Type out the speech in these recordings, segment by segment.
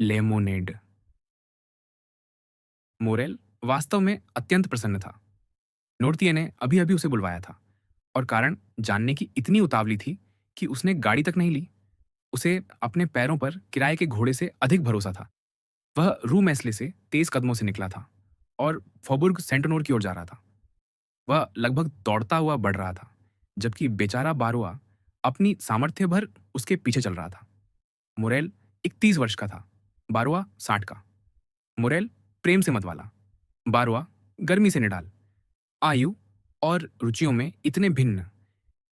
Lemonade. Morel वास्तव में अत्यंत प्रसन्न था। नोर्तिये ने अभी अभी उसे बुलवाया था और कारण जानने की इतनी उतावली थी कि उसने गाड़ी तक नहीं ली। उसे अपने पैरों पर किराए के घोड़े से अधिक भरोसा था। वह रू मैस्ले से तेज कदमों से निकला था और फॉबुर्ग सेंटनोर की ओर जा रहा था। वह लगभग दौड़ता हुआ बढ़ रहा था, जबकि बेचारा बारोआ अपनी सामर्थ्य भर उसके पीछे चल रहा था। मोरेल 31 वर्ष का था, बारोआ 60 का। मोरेल प्रेम से मतवाला, बारोआ गर्मी से निडाल। आयु और रुचियों में इतने भिन्न,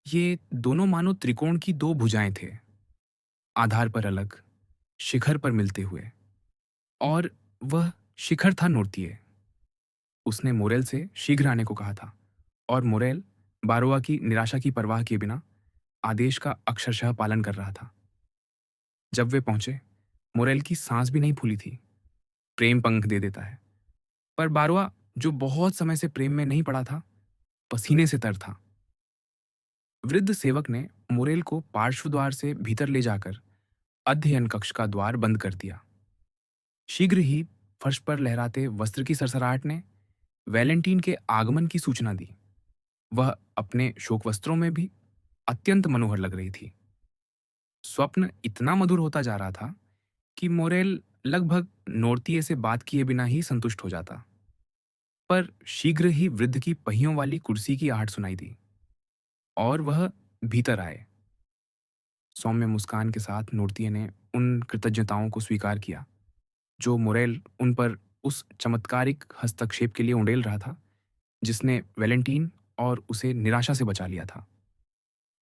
ये दोनों मानो त्रिकोण की दो भुजाएं थे, आधार पर अलग, शिखर पर मिलते हुए। और वह शिखर था नोर्तिये। उसने मोरेल से शीघ्र आने को कहा था और मोरेल बारोआ की निराशा की परवाह किए बिना आदेश का अक्षरशः पालन कर रहा था। जब वे पहुंचे, मोरेल की सांस भी नहीं फूली थी। प्रेम पंख दे देता है, पर बारोआ, जो बहुत समय से प्रेम में नहीं पड़ा था, पसीने से तर था। वृद्ध सेवक ने मोरेल को पार्श्व द्वार से भीतर ले जाकर अध्ययन कक्ष का द्वार बंद कर दिया। शीघ्र ही फर्श पर लहराते वस्त्र की सरसराहट ने वैलेंटीन के आगमन की सूचना दी। वह अपने शोक वस्त्रों में भी अत्यंत मनोहर लग रही थी। स्वप्न इतना मधुर होता जा रहा था कि मोरेल लगभग नोर्तिये से बात किए बिना ही संतुष्ट हो जाता। पर शीघ्र ही वृद्ध की पहियों वाली कुर्सी की आहट सुनाई दी और वह भीतर आए। सौम्य मुस्कान के साथ नोर्तिये ने उन कृतज्ञताओं को स्वीकार किया जो मोरेल उन पर उस चमत्कारिक हस्तक्षेप के लिए उंडेल रहा था, जिसने वैलेंटीन और उसे निराशा से बचा लिया था।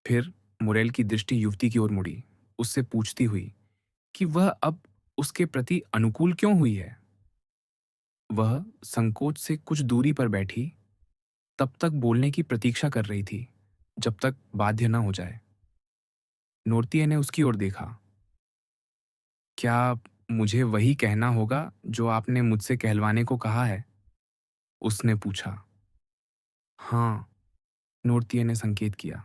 फिर मोरेल की दृष्टि युवती की ओर मुड़ी, उससे पूछती हुई कि वह अब उसके प्रति अनुकूल क्यों हुई है। वह संकोच से कुछ दूरी पर बैठी तब तक बोलने की प्रतीक्षा कर रही थी, जब तक बाध्य न हो जाए। नोर्तिये ने उसकी ओर देखा। क्या मुझे वही कहना होगा जो आपने मुझसे कहलवाने को कहा है? उसने पूछा। हाँ, नोर्तिये ने संकेत किया।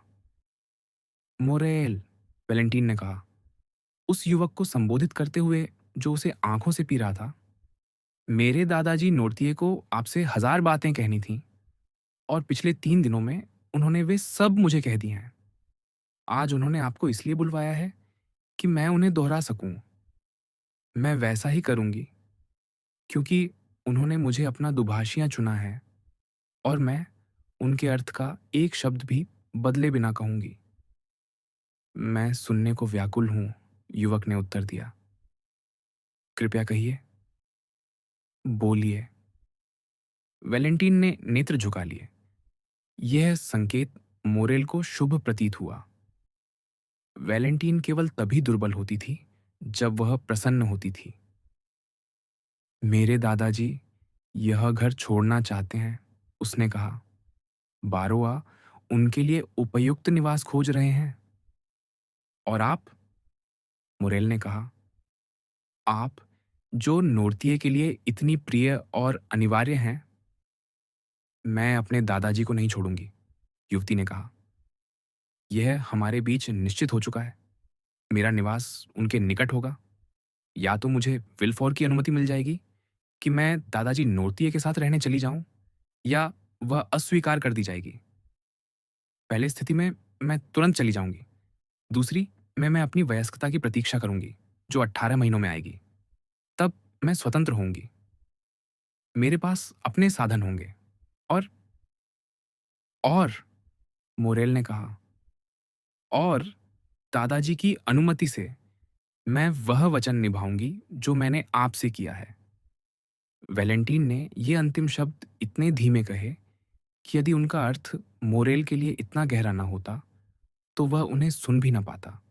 मोरेल, वैलेंटीन ने कहा, उस युवक को संबोधित करते हुए जो उसे आंखों से पी रहा था। मेरे दादाजी नोर्तिये को आपसे 1000 बातें कहनी थीं और पिछले 3 दिनों में उन्होंने वे सब मुझे कह दी हैं। आज उन्होंने आपको इसलिए बुलवाया है कि मैं उन्हें दोहरा सकूं। मैं वैसा ही करूंगी, क्योंकि उन्होंने मुझे अपना दुभाषिया चुना है और मैं उनके अर्थ का एक शब्द भी बदले बिना कहूंगी। मैं सुनने को व्याकुल हूं, युवक ने उत्तर दिया। कृपया कहिए, बोलिए। वैलेंटीन ने नेत्र झुका लिए। यह संकेत मोरेल को शुभ प्रतीत हुआ। वैलेंटीन केवल तभी दुर्बल होती थी जब वह प्रसन्न होती थी। मेरे दादाजी यह घर छोड़ना चाहते हैं, उसने कहा। बारोआ उनके लिए उपयुक्त निवास खोज रहे हैं। और आप? मुरेल ने कहा। आप, जो नोर्तिये के लिए इतनी प्रिय और अनिवार्य हैं। मैं अपने दादाजी को नहीं छोड़ूंगी, युवती ने कहा। यह हमारे बीच निश्चित हो चुका है। मेरा निवास उनके निकट होगा। या तो मुझे विल्फोर की अनुमति मिल जाएगी कि मैं दादाजी नोर्तिये के साथ रहने चली जाऊं, या वह अस्वीकार कर दी जाएगी। पहली स्थिति में मैं तुरंत चली जाऊंगी। दूसरी में मैं अपनी वयस्कता की प्रतीक्षा करूंगी, जो 18 महीनों में आएगी। तब मैं स्वतंत्र होंगी। मेरे पास अपने साधन होंगे। और और मोरेल ने कहा, और दादाजी की अनुमति से मैं वह वचन निभाऊंगी जो मैंने आपसे किया है। वैलेंटीन ने ये अंतिम शब्द इतने धीमे कहे कि यदि उनका अर्थ मोरेल के लिए इतना गहरा ना होता, तो वह उन्हें सुन भी ना पाता।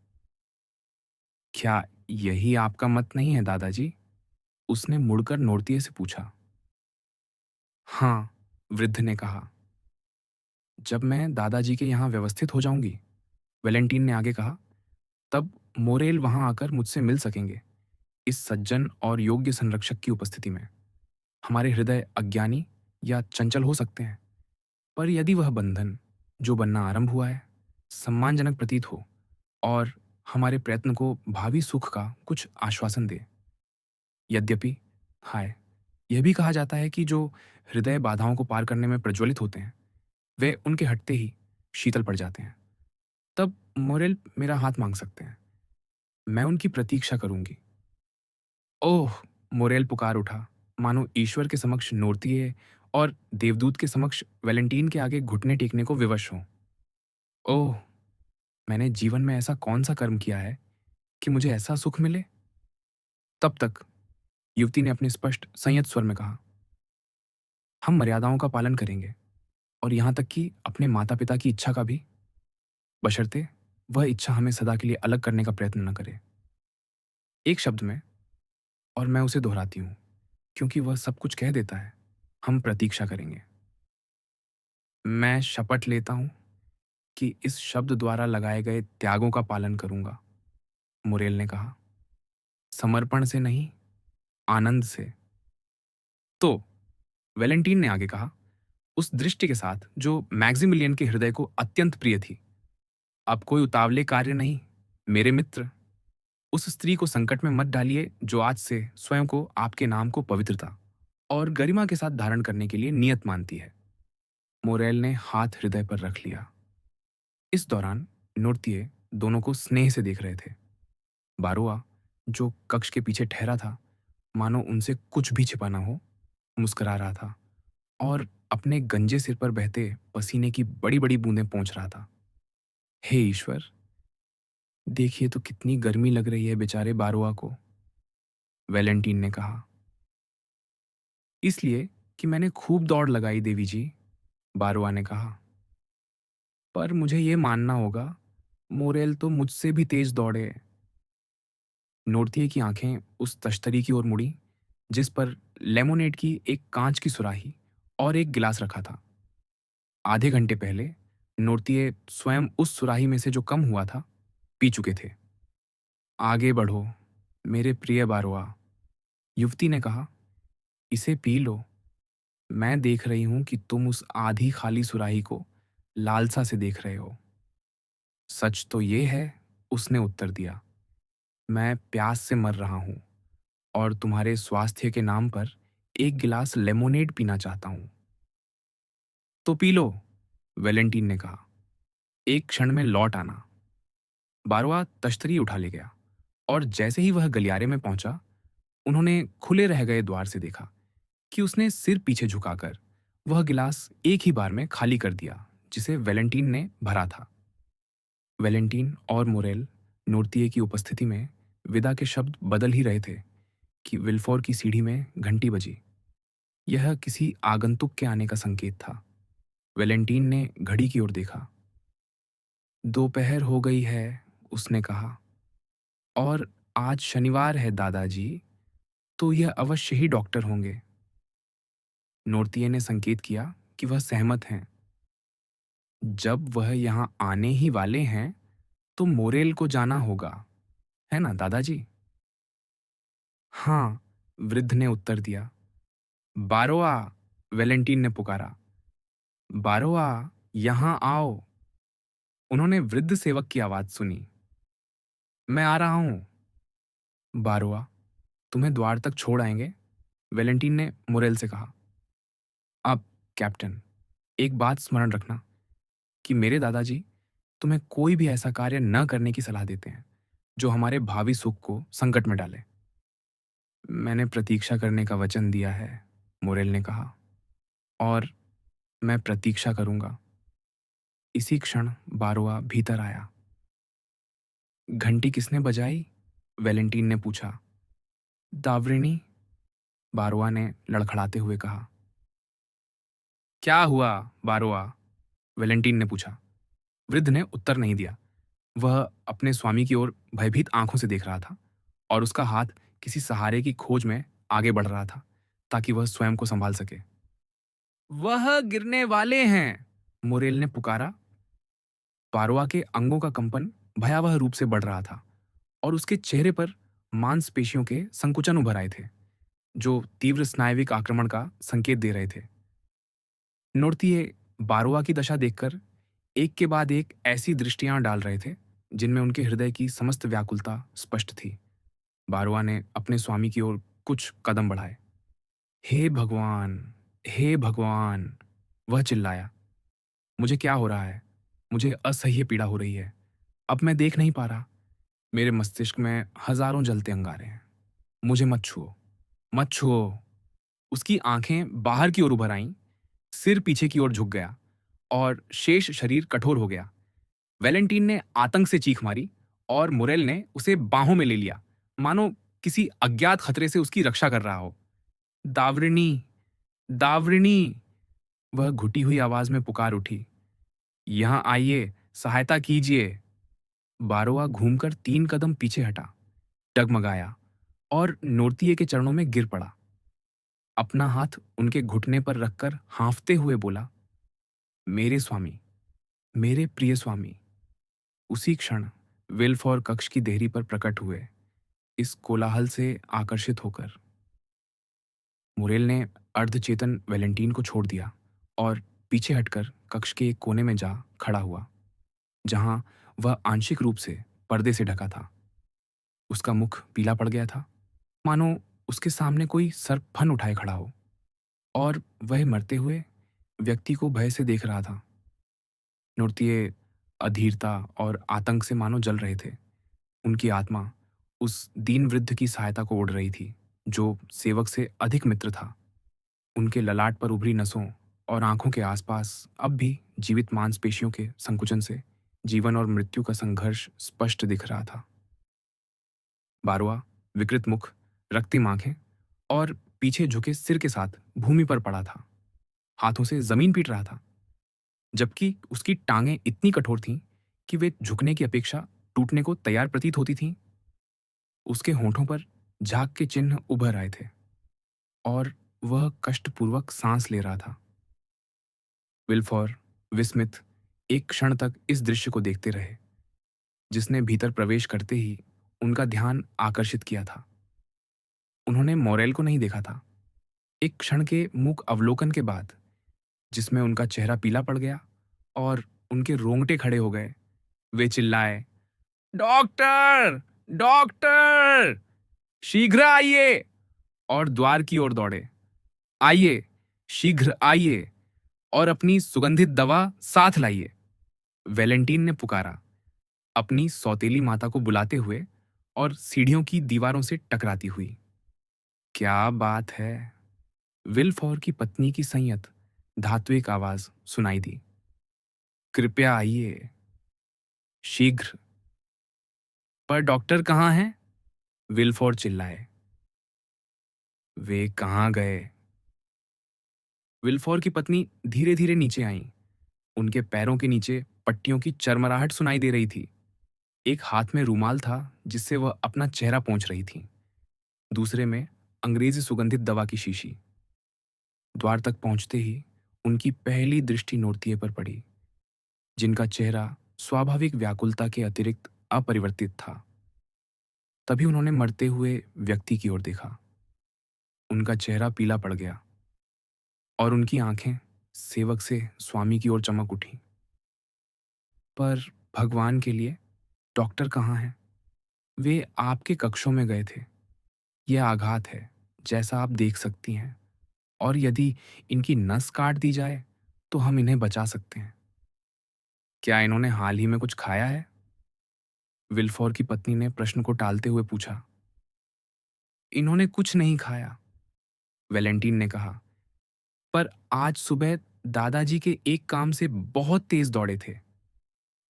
क्या यही आपका मत नहीं है, दादाजी? उसने मुड़कर नोर्तिये से पूछा। हाँ, वृद्ध ने कहा। जब मैं दादाजी के यहाँ व्यवस्थित हो जाऊंगी, वैलेंटीन ने आगे कहा, तब मोरेल वहां आकर मुझसे मिल सकेंगे, इस सज्जन और योग्य संरक्षक की उपस्थिति में। हमारे हृदय अज्ञानी या चंचल हो सकते हैं, पर यदि वह बंधन, जो बनना आरंभ हुआ है, सम्मानजनक प्रतीत हो और हमारे प्रयत्न को भावी सुख का कुछ आश्वासन दे, यद्यपि हाय, यह भी कहा जाता है कि जो हृदय बाधाओं को पार करने में प्रज्वलित होते हैं, वे उनके हटते ही शीतल पड़ जाते हैं। तब मोरेल मेरा हाथ मांग सकते हैं। मैं उनकी प्रतीक्षा करूंगी। ओह! मोरेल पुकार उठा, मानो ईश्वर के समक्ष नोर्तिए और देवदूत के समक्ष वैलेंटीन के आगे घुटने टेकने को विवश हों। ओह! मैंने जीवन में ऐसा कौन-सा कर्म किया है कि मुझे ऐसा सुख मिले? तब तक युवती ने अपने स्पष्ट, संयत स्वर में कहा, हम मर्यादाओं का पालन करेंगे और यहाँ तक कि अपने माता-पिता की इच्छा का भी, बशर्ते वह इच्छा हमें सदा के लिए अलग करने का प्रयत्न न करे। एक शब्द में, और मैं उसे दोहराती हूँ, क्योंकि वह सब कुछ कह देता है, हम प्रतीक्षा करेंगे। मैं शपथ लेता हूँ कि इस शब्द द्वारा लगाए गए त्यागों का पालन करूंगा, मुरेल ने कहा। समर्पण से नहीं, आनंद से। तो वैलेंटीन ने आगे कहा, उस दृष्टि के साथ जो मैक्सिमिलियन के हृदय को अत्यंत प्रिय थी। अब कोई उतावले कार्य नहीं, मेरे मित्र। उस स्त्री को संकट में मत डालिए जो आज से स्वयं को आपके नाम को पवित्रता और गरिमा के साथ धारण करने के लिए नियत मानती है। मोरेल ने हाथ हृदय पर रख लिया। इस दौरान नोर्तिए दोनों को स्नेह से देख रहे थे। बारोआ, जो कक्ष के पीछे ठहरा था, मानो उनसे कुछ भी छिपा ना हो, मुस्कुरा रहा था और अपने गंजे सिर पर बहते पसीने की बड़ी-बड़ी बूंदें पोंछ रहा था। हे ईश्वर! देखिए तो कितनी गर्मी लग रही है बेचारे बारोआ को, वैलेंटीन ने कहा। इसलिए कि मैंने खूब दौड़ लगाई देवी जी, बारोआ ने कहा। पर मुझे ये मानना होगा, मोरेल तो मुझसे भी तेज दौड़े। नोर्तिए की आंखें उस तश्तरी की ओर मुड़ी जिस पर लेमोनेड की एक कांच की सुराही और एक गिलास रखा था। आधे घंटे पहले नोर्तिए स्वयं उस सुराही में से जो कम हुआ था, पी चुके थे। आगे बढ़ो, मेरे प्रिय बारोआ, युवती ने कहा, इसे पी लो। मैं देख रही हूं कि तुम उस आधी खाली सुराही को लालसा से देख रहे हो। सच तो ये है, उसने उत्तर दिया, मैं प्यास से मर रहा हूं और तुम्हारे स्वास्थ्य के नाम पर एक गिलास लेमोनेड पीना चाहता हूं। तो पी लो, वैलेंटीन ने कहा। एक क्षण में लौट आना। बारवा तश्तरी उठा ले गया और जैसे ही वह गलियारे में पहुंचा, उन्होंने खुले रह गए द्वार से देखा कि उसने सिर पीछे झुकाकर वह गिलास एक ही बार में खाली कर दिया जिसे वैलेंटीन ने भरा था। वैलेंटीन और मोरेल नोर्तिए की उपस्थिति में विदा के शब्द बदल ही रहे थे कि विल्फोर की सीढ़ी में घंटी बजी। यह किसी आगंतुक के आने का संकेत था। वैलेंटीन ने घड़ी की ओर देखा। दोपहर हो गई है, उसने कहा, और आज शनिवार है दादाजी, तो यह अवश्य ही डॉक्टर होंगे। नोर्तिए ने संकेत किया कि वह सहमत हैं। जब वह यहाँ आने ही वाले हैं, तो मोरेल को जाना होगा, है ना दादाजी? हाँ, वृद्ध ने उत्तर दिया। बारोआ, वैलेंटीन ने पुकारा। बारोआ, यहाँ आओ। उन्होंने वृद्ध सेवक की आवाज सुनी। मैं आ रहा हूं। बारोआ, तुम्हें द्वार तक छोड़ आएंगे, वैलेंटीन ने मोरेल से कहा। अब कैप्टन, एक बात स्मरण रखना कि मेरे दादाजी तुम्हें कोई भी ऐसा कार्य न करने की सलाह देते हैं जो हमारे भावी सुख को संकट में डाले। मैंने प्रतीक्षा करने का वचन दिया है, मोरेल ने कहा, और मैं प्रतीक्षा करूंगा। इसी क्षण बारोआ भीतर आया। घंटी किसने बजाई? वैलेंटीन ने पूछा। दावरिणी, बारोआ ने लड़खड़ाते हुए कहा। क्या हुआ, बारोआ? वैलेंटीन ने पूछा। वृद्ध ने उत्तर नहीं दिया। वह अपने स्वामी की ओर भयभीत आंखों से देख रहा था और उसका हाथ किसी सहारे की खोज में आगे बढ़ रहा था ताकि वह स्वयं को संभाल सके। वह गिरने वाले हैं, मोरेल ने पुकारा। बारोआ के अंगों का कंपन भयावह रूप से बढ़ रहा था और उसके चेहरे पर मांसपेशियों के संकुचन उभर आए थे जो तीव्र स्नायविक आक्रमण का संकेत दे रहे थे। नोर्तिए बारोआ की दशा देखकर एक के बाद एक ऐसी दृष्टियां डाल रहे थे जिनमें उनके हृदय की समस्त व्याकुलता स्पष्ट थी। बारोआ ने अपने स्वामी की ओर कुछ कदम बढ़ाए। हे भगवान! हे भगवान! वह चिल्लाया। मुझे क्या हो रहा है? मुझे असह्य पीड़ा हो रही है। अब मैं देख नहीं पा रहा। मेरे मस्तिष्क में हज़ारों जलते अंगारे हैं। मुझे मत छुओ, मत छुओ। उसकी आँखें बाहर की ओर उभर आईं, सिर पीछे की ओर झुक गया और शेष शरीर कठोर हो गया। वैलेंटीन ने आतंक से चीख मारी और मुरेल ने उसे बाहों में ले लिया, मानो किसी अज्ञात खतरे से उसकी रक्षा कर रहा हो। दावृणी! दावृणी! वह घुटी हुई आवाज में पुकार उठी। यहाँ आइए, सहायता कीजिए। बारोआ घूमकर 3 कदम पीछे हटा, डगमगाया और नोर्तिये के चरणों में गिर पड़ा। अपना हाथ उनके घुटने पर रखकर हाँफते हुए बोला, मेरे स्वामी, मेरे प्रिय स्वामी। उसी क्षण विल्फोर कक्ष की देहरी पर प्रकट हुए, इस कोलाहल से आकर्षित होकर। मुरेल ने अर्धचेतन वैलेंटीन को छोड़ दिया और पीछे हटकर कक्ष के एक कोने में जा खड़ा हुआ, जहां वह आंशिक रूप से पर्दे से ढका था। उसका मुख पीला पड़ गया था, मानो उसके सामने कोई सर्प फन उठाए खड़ा हो, और वह मरते हुए व्यक्ति को भय से देख रहा था। नृत्य अधीरता और आतंक से मानो जल रहे थे। उनकी आत्मा उस दीन वृद्ध की सहायता को ओढ़ रही थी, जो सेवक से अधिक मित्र था। उनके ललाट पर उभरी नसों और आंखों के आसपास अब भी जीवित मांसपेशियों के संकुचन से जीवन और मृत्यु का संघर्ष स्पष्ट दिख रहा था। बारुआ विकृत मुख, रक्तिम आंखें और पीछे झुके सिर के साथ भूमि पर पड़ा था, हाथों से जमीन पीट रहा था, जबकि उसकी टांगें इतनी कठोर थीं कि वे झुकने की अपेक्षा टूटने को तैयार प्रतीत होती थीं। उसके होठों पर झाग के चिन्ह उभर आए थे और वह कष्टपूर्वक सांस ले रहा था। विल्फोर विस्मित एक क्षण तक इस दृश्य को देखते रहे, जिसने भीतर प्रवेश करते ही उनका ध्यान आकर्षित किया था। उन्होंने मोरेल को नहीं देखा था। एक क्षण के मूक अवलोकन के बाद, जिसमें उनका चेहरा पीला पड़ गया और उनके रोंगटे खड़े हो गए, वे चिल्लाए, डॉक्टर! डॉक्टर! शीघ्र आइए! और द्वार की ओर दौड़े। आइए, शीघ्र आइए और अपनी सुगंधित दवा साथ लाइए। वैलेंटीन ने पुकारा, अपनी सौतेली माता को बुलाते हुए और सीढ़ियों की दीवारों से टकराती हुई। क्या बात है? विल्फोर की पत्नी की संयत धात्विक आवाज सुनाई दी। कृपया आइए, शीघ्र। पर डॉक्टर कहाँ हैं? विल्फोर चिल्लाए। वे कहाँ गए? विल्फोर की पत्नी धीरे धीरे नीचे आई। उनके पैरों के नीचे पट्टियों की चरमराहट सुनाई दे रही थी। एक हाथ में रूमाल था, जिससे वह अपना चेहरा पोंछ रही थी, दूसरे में अंग्रेजी सुगंधित दवा की शीशी। द्वार तक पहुंचते ही उनकी पहली दृष्टि नोर्तिये पर पड़ी, जिनका चेहरा स्वाभाविक व्याकुलता के अतिरिक्त अपरिवर्तित था। तभी उन्होंने मरते हुए व्यक्ति की ओर देखा। उनका चेहरा पीला पड़ गया और उनकी आंखें सेवक से स्वामी की ओर चमक उठी। पर भगवान के लिए, डॉक्टर कहाँ हैं? वे आपके कक्षों में गए थे। यह आघात है, जैसा आप देख सकती हैं, और यदि इनकी नस काट दी जाए तो हम इन्हें बचा सकते हैं। क्या इन्होंने हाल ही में कुछ खाया है? विल्फोर की पत्नी ने प्रश्न को टालते हुए पूछा। इन्होंने कुछ नहीं खाया, वैलेंटीन ने कहा, पर आज सुबह दादाजी के एक काम से बहुत तेज दौड़े थे।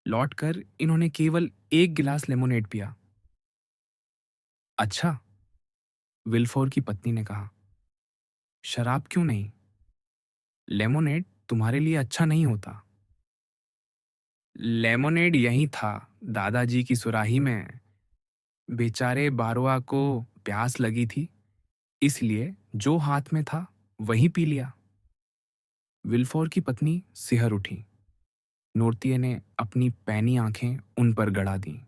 लौटकर इन्होंने केवल 1 गिलास लेमोनेड पिया। अच्छा, विल्फोर की पत्नी ने कहा, शराब क्यों नहीं? लेमोनेड तुम्हारे लिए अच्छा नहीं होता। लेमोनेड यहीं था, दादाजी की सुराही में। बेचारे बारोआ को प्यास लगी थी, इसलिए जो हाथ में था वही पी लिया। विल्फोर की पत्नी सिहर उठी। नोर्तिये ने अपनी पैनी आंखें उन पर गड़ा दी।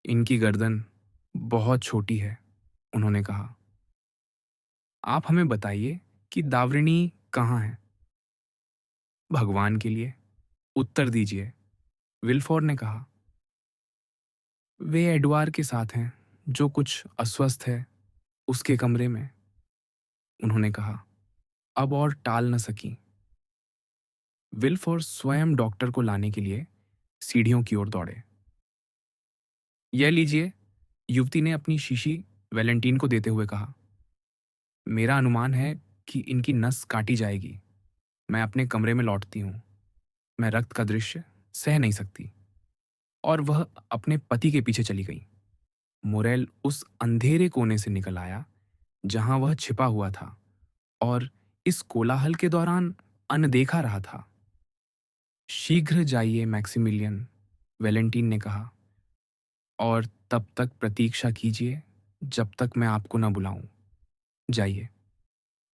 इनकी गर्दन बहुत छोटी है, उन्होंने कहा। आप हमें बताइए कि दावृणी कहाँ है? भगवान के लिए उत्तर दीजिए, विल्फोर ने कहा। वे एडवार के साथ हैं, जो कुछ अस्वस्थ है। उसके कमरे में, उन्होंने कहा। अब और टाल न सकी। विल्फोर स्वयं डॉक्टर को लाने के लिए सीढ़ियों की ओर दौड़े। यह लीजिए, युवती ने अपनी शीशी वैलेंटीन को देते हुए कहा। मेरा अनुमान है कि इनकी नस काटी जाएगी। मैं अपने कमरे में लौटती हूँ। मैं रक्त का दृश्य सह नहीं सकती। और वह अपने पति के पीछे चली गई। मोरेल उस अंधेरे कोने से निकल आया जहां वह छिपा हुआ था और इस कोलाहल के दौरान अनदेखा रहा था। शीघ्र जाइए मैक्सिमिलियन, वैलेंटीन ने कहा, और तब तक प्रतीक्षा कीजिए जब तक मैं आपको न बुलाऊं। जाइए।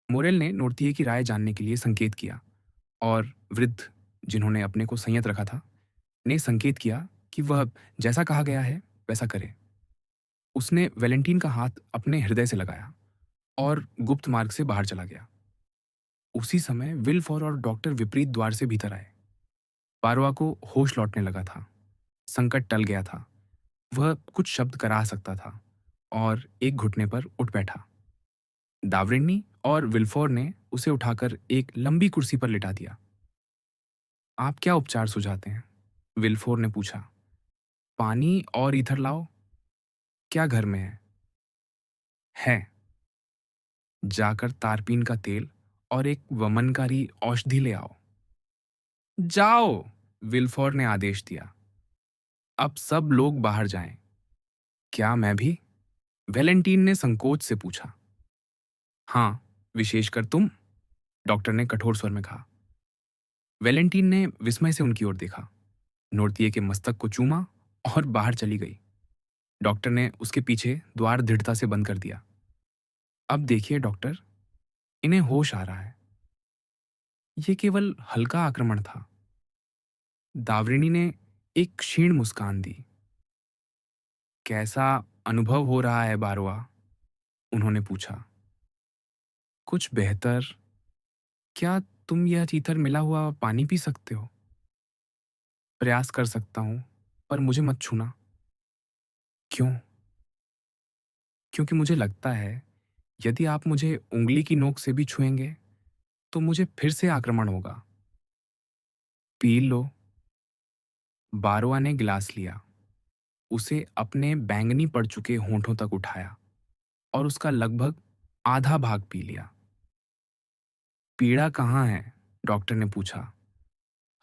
मोरेल ने नोर्तिये की राय जानने के लिए संकेत किया और वृद्ध, जिन्होंने अपने को संयत रखा था, ने संकेत किया कि वह जैसा कहा गया है वैसा करे। उसने वैलेंटीन का हाथ अपने हृदय से लगाया और गुप्त मार्ग से बाहर चला गया। उसी समय विल्फोर और डॉक्टर विपरीत द्वार से भीतर आए। पारोआ को होश लौटने लगा था। संकट टल गया था। वह कुछ शब्द करा सकता था और एक घुटने पर उठ बैठा। दावरिनी और विल्फोर ने उसे उठाकर एक लंबी कुर्सी पर लिटा दिया। आप क्या उपचार सुझाते हैं? विल्फोर ने पूछा। पानी और ईथर लाओ। क्या घर में है? जाकर तारपीन का तेल और एक वमनकारी औषधि ले आओ। जाओ, विल्फोर ने आदेश दिया। अब सब लोग बाहर जाएं। क्या मैं भी? वैलेंटीन ने संकोच से पूछा। हाँ, विशेषकर तुम, डॉक्टर ने कठोर स्वर में कहा। वैलेंटीन ने विस्मय से उनकी ओर देखा, नोर्तिये के मस्तक को चूमा और बाहर चली गई। डॉक्टर ने उसके पीछे द्वार दृढ़ता से बंद कर दिया। अब देखिए डॉक्टर, इन्हें होश आ रहा है। यह केवल हल्का आक्रमण था। दावरिणी ने एक क्षीण मुस्कान दी। कैसा अनुभव हो रहा है बारोआ? उन्होंने पूछा। कुछ बेहतर। क्या तुम यह चीथर मिला हुआ पानी पी सकते हो? प्रयास कर सकता हूं, पर मुझे मत छूना। क्यों? क्योंकि मुझे लगता है यदि आप मुझे उंगली की नोक से भी छुएंगे तो मुझे फिर से आक्रमण होगा। P low. बारोआ ने गिलास लिया, उसे अपने बैंगनी पड़ चुके होंठों तक उठाया और उसका लगभग आधा भाग पी लिया। पीड़ा कहाँ है? डॉक्टर ने पूछा।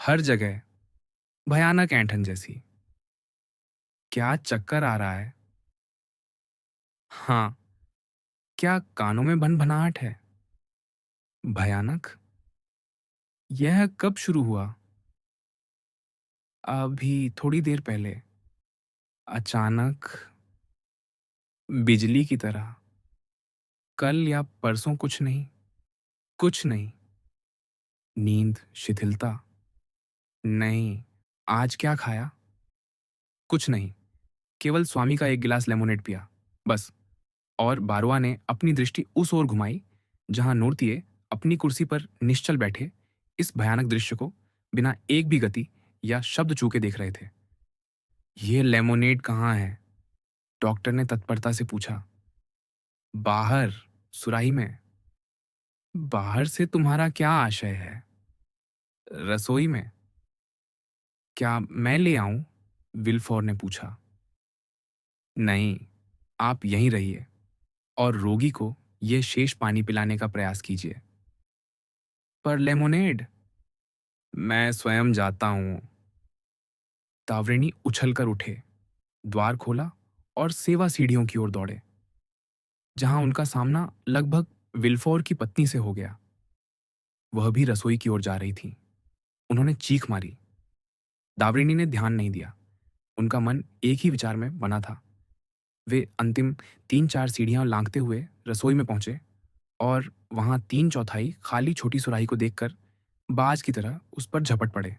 हर जगह, भयानक ऐंठन जैसी। क्या चक्कर आ रहा है? हाँ। क्या कानों में भनभनाहट है? भयानक। यह कब शुरू हुआ? अभी थोड़ी देर पहले। अचानक, बिजली की तरह। कल या परसों कुछ नहीं? कुछ नहीं। नींद, शिथिलता? नहीं। आज क्या खाया? कुछ नहीं, केवल स्वामी का एक गिलास लेमोनेड पिया, बस। और बारोआ ने अपनी दृष्टि उस ओर घुमाई जहां नूरतिये अपनी कुर्सी पर निश्चल बैठे इस भयानक दृश्य को बिना एक भी गति या शब्द चूके देख रहे थे। ये लेमोनेड कहाँ है? डॉक्टर ने तत्परता से पूछा। बाहर, सुराही में। बाहर से तुम्हारा क्या आशय है? रसोई में। क्या मैं ले आऊं? विल्फोर ने पूछा। नहीं, आप यहीं रहिए और रोगी को यह शेष पानी पिलाने का प्रयास कीजिए। पर लेमोनेड? मैं स्वयं जाता हूं। तावरेनी उछलकर उठे, द्वार खोला और सेवा सीढ़ियों की ओर दौड़े, जहां उनका सामना लगभग विल्फोर की पत्नी से हो गया। वह भी रसोई की ओर जा रही थी। उन्होंने चीख मारी। दावरिनी ने ध्यान नहीं दिया। उनका मन एक ही विचार में बना था। वे अंतिम 3-4 सीढ़ियां लांघते हुए रसोई में पहुंचे और वहां 3/4 खाली छोटी सुराही को देखकर बाज की तरह उस पर झपट पड़े।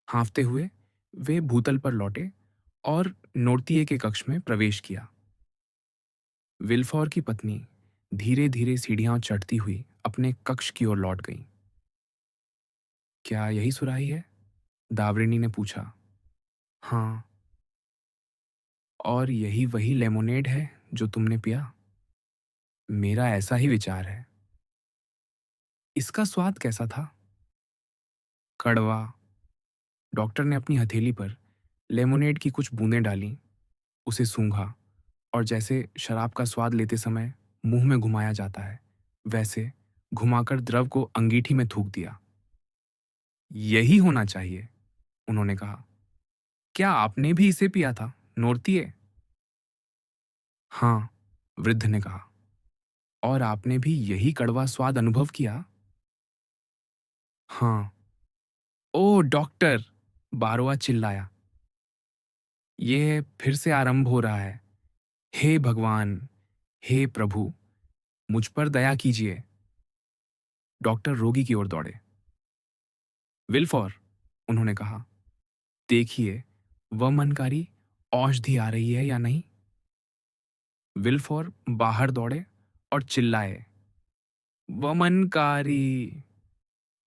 हाँफते हुए वे भूतल पर लौटे और नोर्तिये के कक्ष में प्रवेश किया। विल्फोर की पत्नी धीरे धीरे सीढ़ियां चढ़ती हुई अपने कक्ष की ओर लौट गई। क्या यही सुराही है? दावरिनी ने पूछा। हाँ। और यही वही लेमोनेड है जो तुमने पिया? मेरा ऐसा ही विचार है। इसका स्वाद कैसा था? कड़वा। डॉक्टर ने अपनी हथेली पर लेमोनेड की कुछ बूंदें डालीं, उसे सूंघा और जैसे शराब का स्वाद लेते समय मुंह में घुमाया जाता है, वैसे घुमाकर द्रव को अंगीठी में थूक दिया। यही होना चाहिए, उन्होंने कहा। क्या आपने भी इसे पिया था, नोरतिए? हाँ, वृद्ध ने कहा। और आपने भी यही कड़वा स्वाद अनुभव किया? हाँ। ओह डॉक्टर! बारवा चिल्लाया। ये फिर से आरंभ हो रहा है। हे भगवान! हे प्रभु! मुझ पर दया कीजिए। डॉक्टर रोगी की ओर दौड़े। विल्फोर, उन्होंने कहा, देखिए वह मनकारी औषधि आ रही है या नहीं। विल्फोर बाहर दौड़े और चिल्लाए, वमनकारी!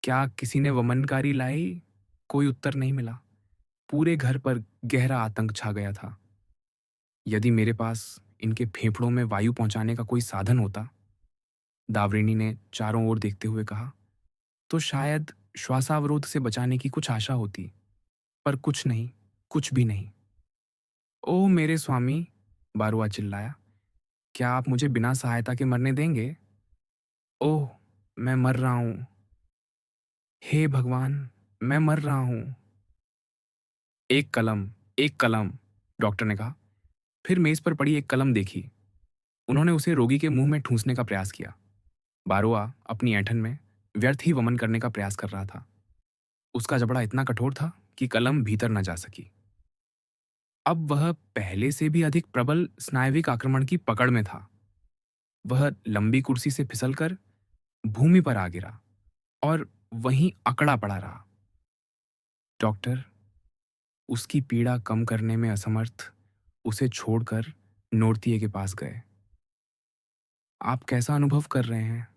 क्या किसी ने वमनकारी लाई? कोई उत्तर नहीं मिला। पूरे घर पर गहरा आतंक छा गया था। यदि मेरे पास इनके फेफड़ों में वायु पहुंचाने का कोई साधन होता, दावरिणी ने चारों ओर देखते हुए कहा, तो शायद श्वासावरोध से बचाने की कुछ आशा होती। पर कुछ नहीं, कुछ भी नहीं। ओह मेरे स्वामी! बारुआ चिल्लाया, क्या आप मुझे बिना सहायता के मरने देंगे? ओह, मैं मर रहा हूं। हे भगवान, मैं मर रहा हूं। एक कलम, एक कलम, डॉक्टर ने कहा। फिर मेज पर पड़ी एक कलम देखी। उन्होंने उसे रोगी के मुंह में ठूंसने का प्रयास किया। बारोआ अपनी ऐंठन में व्यर्थ ही वमन करने का प्रयास कर रहा था। उसका जबड़ा इतना कठोर था कि कलम भीतर न जा सकी। अब वह पहले से भी अधिक प्रबल स्नायविक आक्रमण की पकड़ में था। वह लंबी कुर्सी से फिसलकर भूमि पर आ गिरा और वहीं अकड़ा पड़ा रहा। डॉक्टर, उसकी पीड़ा कम करने में असमर्थ, उसे छोड़कर नोरतिये के पास गए। आप कैसा अनुभव कर रहे हैं?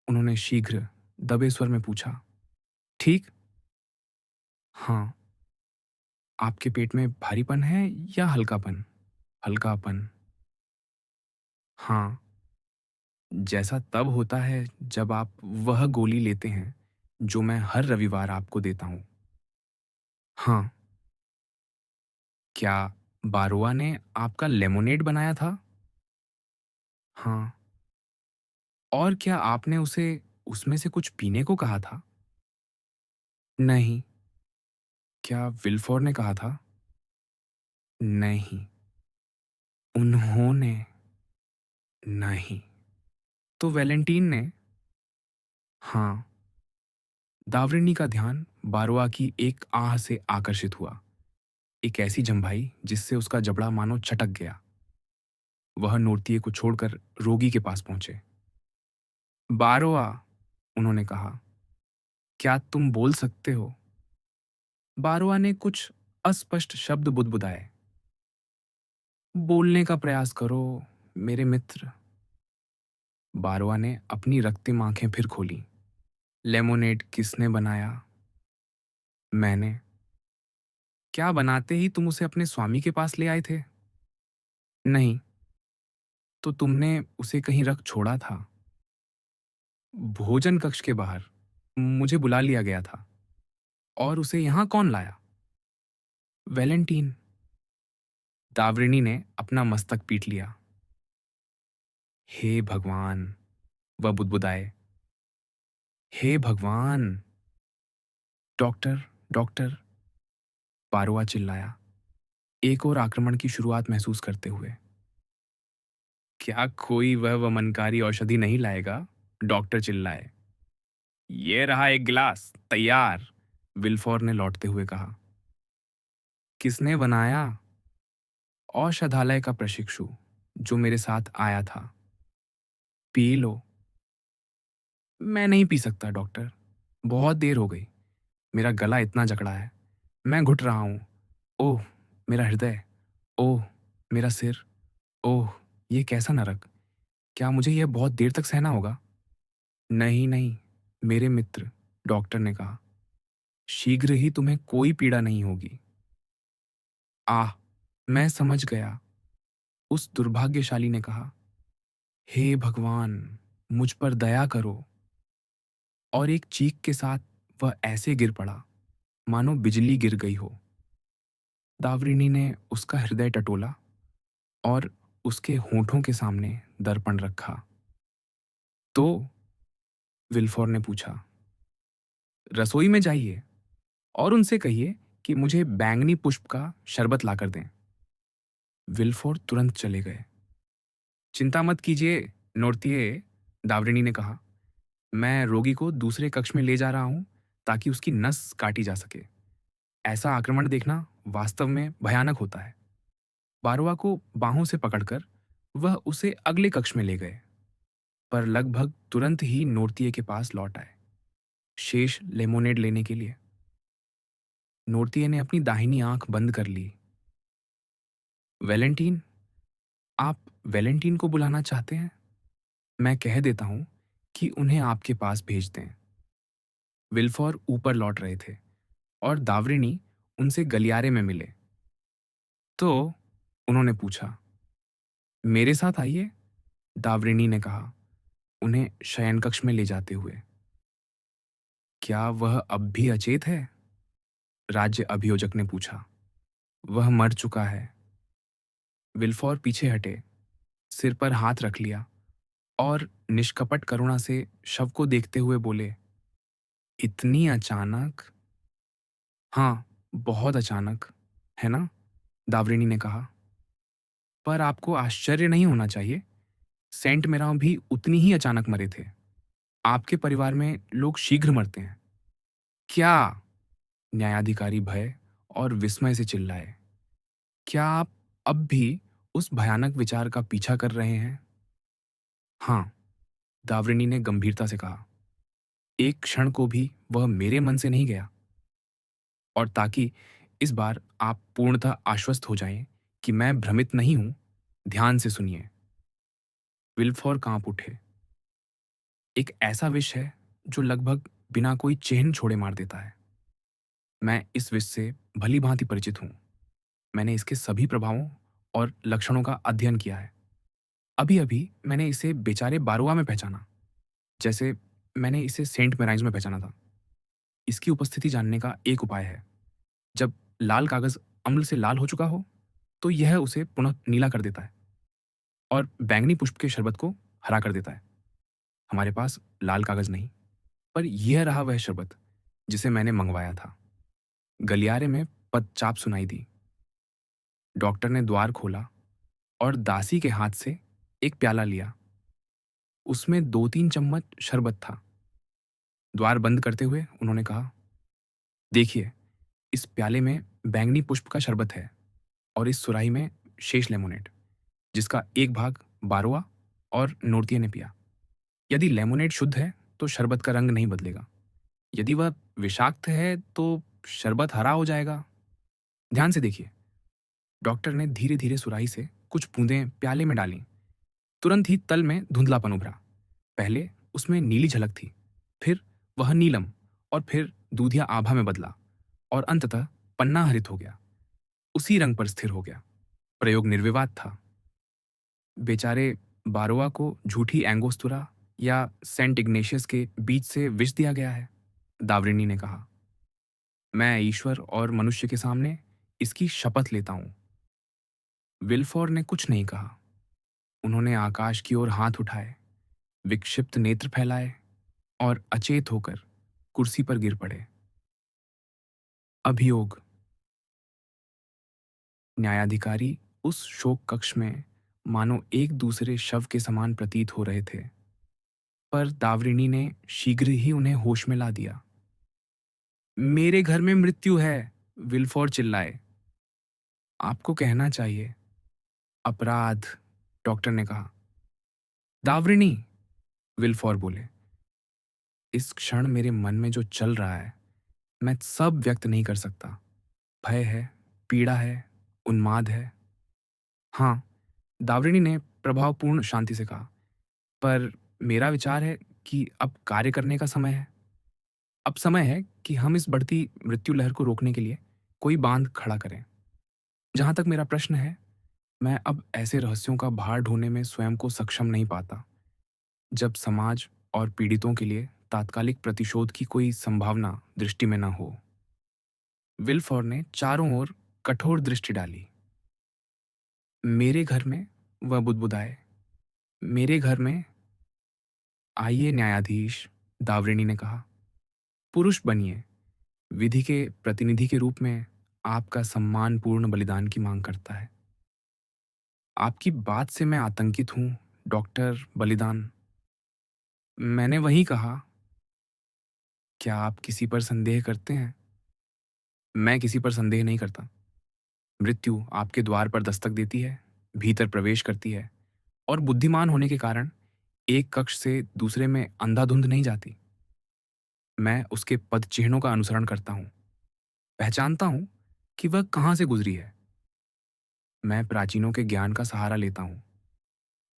उन्होंने शीघ्र दबे स्वर में पूछा। ठीक? हाँ। आपके पेट में भारीपन है या हल्कापन? हल्कापन। हाँ। जैसा तब होता है जब आप वह गोली लेते हैं जो मैं हर रविवार आपको देता हूँ। हाँ। क्या बारोआ ने आपका लेमोनेड बनाया था? हाँ। और क्या आपने उसे उसमें से कुछ पीने को कहा था? नहीं। क्या विल्फोर ने कहा था? नहीं। उन्होंने? नहीं। तो वैलेंटीन ने? हाँ। दावरिनी का ध्यान बारोआ की एक आह से आकर्षित हुआ, एक ऐसी जंभाई जिससे उसका जबड़ा मानो छटक गया। वह नोरतिये को छोड़कर रोगी के पास पहुंचे। बारोआ, उन्होंने कहा, क्या तुम बोल सकते हो? बारोआ ने कुछ अस्पष्ट शब्द बुदबुदाए। बोलने का प्रयास करो, मेरे मित्र। बारोआ ने अपनी रक्तिम आंखें फिर खोली। लेमोनेड किसने बनाया? मैंने। क्या बनाते ही तुम उसे अपने स्वामी के पास ले आए थे? नहीं। तो तुमने उसे कहीं रख छोड़ा था? भोजन कक्ष के बाहर। मुझे बुला लिया गया था। और उसे यहाँ कौन लाया? वैलेंटीन। दावरिणी ने अपना मस्तक पीट लिया। हे भगवान! वह बुदबुदाए। हे भगवान! Doctor, doctor! पारोआ चिल्लाया, एक और आक्रमण की शुरुआत महसूस करते हुए। क्या कोई वह वमनकारी औषधि नहीं लाएगा? डॉक्टर चिल्लाए। ये रहा एक गिलास, तैयार, विल्फोर ने लौटते हुए कहा। किसने बनाया? औषधालय का प्रशिक्षु, जो मेरे साथ आया था। P low. मैं नहीं पी सकता डॉक्टर, बहुत देर हो गई। मेरा गला इतना जकड़ा है, मैं घुट रहा हूँ। ओह मेरा हृदय! ओह मेरा सिर! ओह ये कैसा नरक! क्या मुझे यह बहुत देर तक सहना होगा? नहीं नहीं, मेरे मित्र, डॉक्टर ने कहा, शीघ्र ही तुम्हें कोई पीड़ा नहीं होगी। आह, मैं समझ गया, उस दुर्भाग्यशाली ने कहा। हे भगवान, मुझ पर दया करो। और एक चीख के साथ वह ऐसे गिर पड़ा मानो बिजली गिर गई हो। दावरिणी ने उसका हृदय टटोला और उसके होठों के सामने दर्पण रखा। तो विल्फोर ने पूछा, रसोई में जाइए और उनसे कहिए कि मुझे बैंगनी पुष्प का शरबत लाकर दें। विल्फोर तुरंत चले गए। चिंता मत कीजिए, नोर्तिये, दावरिणी ने कहा। मैं रोगी को दूसरे कक्ष में ले जा रहा हूं ताकि उसकी नस काटी जा सके। ऐसा आक्रमण देखना वास्तव में भयानक होता है। बारुआ को बाहों से पकड़कर वह उसे अगले कक्ष में ले गए, पर लगभग तुरंत ही नोर्तिये के पास लौट आए, शेष लेमोनेड लेने के लिए। नोर्तिये ने अपनी दाहिनी आंख बंद कर ली। वैलेंटीन, आप वैलेंटीन को बुलाना चाहते हैं? मैं कह देता हूं कि उन्हें आपके पास भेज दें। विल्फोर ऊपर लौट रहे थे और दावरिणी उनसे गलियारे में मिले। तो उन्होंने पूछा, मेरे साथ आइए, दावरिणी ने कहा, उन्हें शयन कक्ष में ले जाते हुए। क्या वह अब भी अचेत है? राज्य अभियोजक ने पूछा। वह मर चुका है। विल्फोर पीछे हटे, सिर पर हाथ रख लिया और निष्कपट करुणा से शव को देखते हुए बोले, इतनी अचानक? हाँ, बहुत अचानक, है ना? दावरिणी ने कहा। पर आपको आश्चर्य नहीं होना चाहिए, सेंट मेराव भी उतनी ही अचानक मरे थे। आपके परिवार में लोग शीघ्र मरते हैं। क्या? न्यायाधिकारी भय और विस्मय से चिल्लाए। क्या आप अब भी उस भयानक विचार का पीछा कर रहे हैं? हाँ, दावरिणी ने गंभीरता से कहा। एक क्षण को भी वह मेरे मन से नहीं गया। और ताकि इस बार आप पूर्णतः आश्वस्त हो जाएं कि मैं भ्रमित नहीं हूं, ध्यान से सुनिए। विल्फोर कांप उठे। एक ऐसा विष है जो लगभग बिना कोई चिन्ह छोड़े मार देता है। मैं इस विष से भली भांति परिचित हूं। मैंने इसके सभी प्रभावों और लक्षणों का अध्ययन किया है। अभी अभी मैंने इसे बेचारे बारुआ में पहचाना, जैसे मैंने इसे सेंट मेराइज में पहचाना था। इसकी उपस्थिति जानने का एक उपाय है। जब लाल कागज अम्ल से लाल हो चुका हो, तो यह उसे पुनः नीला कर देता है और बैंगनी पुष्प के शरबत को हरा कर देता है। हमारे पास लाल कागज नहीं, पर यह रहा वह शरबत जिसे मैंने मंगवाया था। गलियारे में पदचाप सुनाई दी। डॉक्टर ने द्वार खोला और दासी के हाथ से एक प्याला लिया। उसमें 2-3 चम्मच शरबत था। द्वार बंद करते हुए उन्होंने कहा, देखिए, इस प्याले में बैंगनी पुष्प का शरबत है और इस सुराही में शेष लेमोनेड, जिसका एक भाग बारुआ और नोर्तिये ने पिया। यदि लेमोनेड शुद्ध है तो शरबत का रंग नहीं बदलेगा। यदि वह विषाक्त है तो शरबत हरा हो जाएगा। ध्यान से देखिए। डॉक्टर ने धीरे धीरे सुराही से कुछ बूंदें प्याले में डालीं। तुरंत ही तल में धुंधलापन उभरा। पहले उसमें नीली झलक थी, फिर वह नीलम, और फिर दूधिया आभा में बदला, और अंततः पन्ना हरित हो गया। उसी रंग पर स्थिर हो गया। प्रयोग निर्विवाद था। बेचारे बारोआ को झूठी एंगोस्तुरा या सेंट इग्नेशियस के बीच से विष दिया गया है, दावरिणी ने कहा। मैं ईश्वर और मनुष्य के सामने इसकी शपथ लेता हूं। विल्फोर ने कुछ नहीं कहा। उन्होंने आकाश की ओर हाथ उठाए, विक्षिप्त नेत्र फैलाए और अचेत होकर कुर्सी पर गिर पड़े। अभियोग। न्यायाधिकारी उस शोक कक्ष में मानो एक दूसरे शव के समान प्रतीत हो रहे थे, पर दावरिणी ने शीघ्र ही उन्हें होश में ला दिया। मेरे घर में मृत्यु है, विल्फोर चिल्लाए। आपको कहना चाहिए। अपराध, डॉक्टर ने कहा। दावरिणी, विल्फोर बोले। इस क्षण मेरे मन में जो चल रहा है मैं सब व्यक्त नहीं कर सकता। भय है, पीड़ा है, उन्माद है। हाँ, दावरिणी ने प्रभावपूर्ण शांति से कहा, पर मेरा विचार है कि अब कार्य करने का समय है। अब समय है कि हम इस बढ़ती मृत्यु लहर को रोकने के लिए कोई बांध खड़ा करें। जहां तक मेरा प्रश्न है, मैं अब ऐसे रहस्यों का भार ढोने में स्वयं को सक्षम नहीं पाता, जब समाज और पीड़ितों के लिए तात्कालिक प्रतिशोध की कोई संभावना दृष्टि में न हो। विल्फोर ने चारों ओर कठोर दृष्टि डाली। मेरे घर में, वह बुदबुदाए, मेरे घर में। आइए न्यायाधीश, दावरेनी ने कहा, पुरुष बनिए। विधि के प्रतिनिधि के रूप में आपका सम्मानपूर्ण बलिदान की मांग करता है। आपकी बात से मैं आतंकित हूं, डॉक्टर बलिदान। मैंने वही कहा। क्या आप किसी पर संदेह करते हैं? मैं किसी पर संदेह नहीं करता। मृत्यु आपके द्वार पर दस्तक देती है, भीतर प्रवेश करती है, और बुद्धिमान होने के कारण एक कक्ष से दूसरे में अंधाधुंध नहीं जाती। मैं उसके पद चिन्हों का अनुसरण करता हूं, पहचानता हूं कि वह कहां से गुजरी है। मैं प्राचीनों के ज्ञान का सहारा लेता हूं,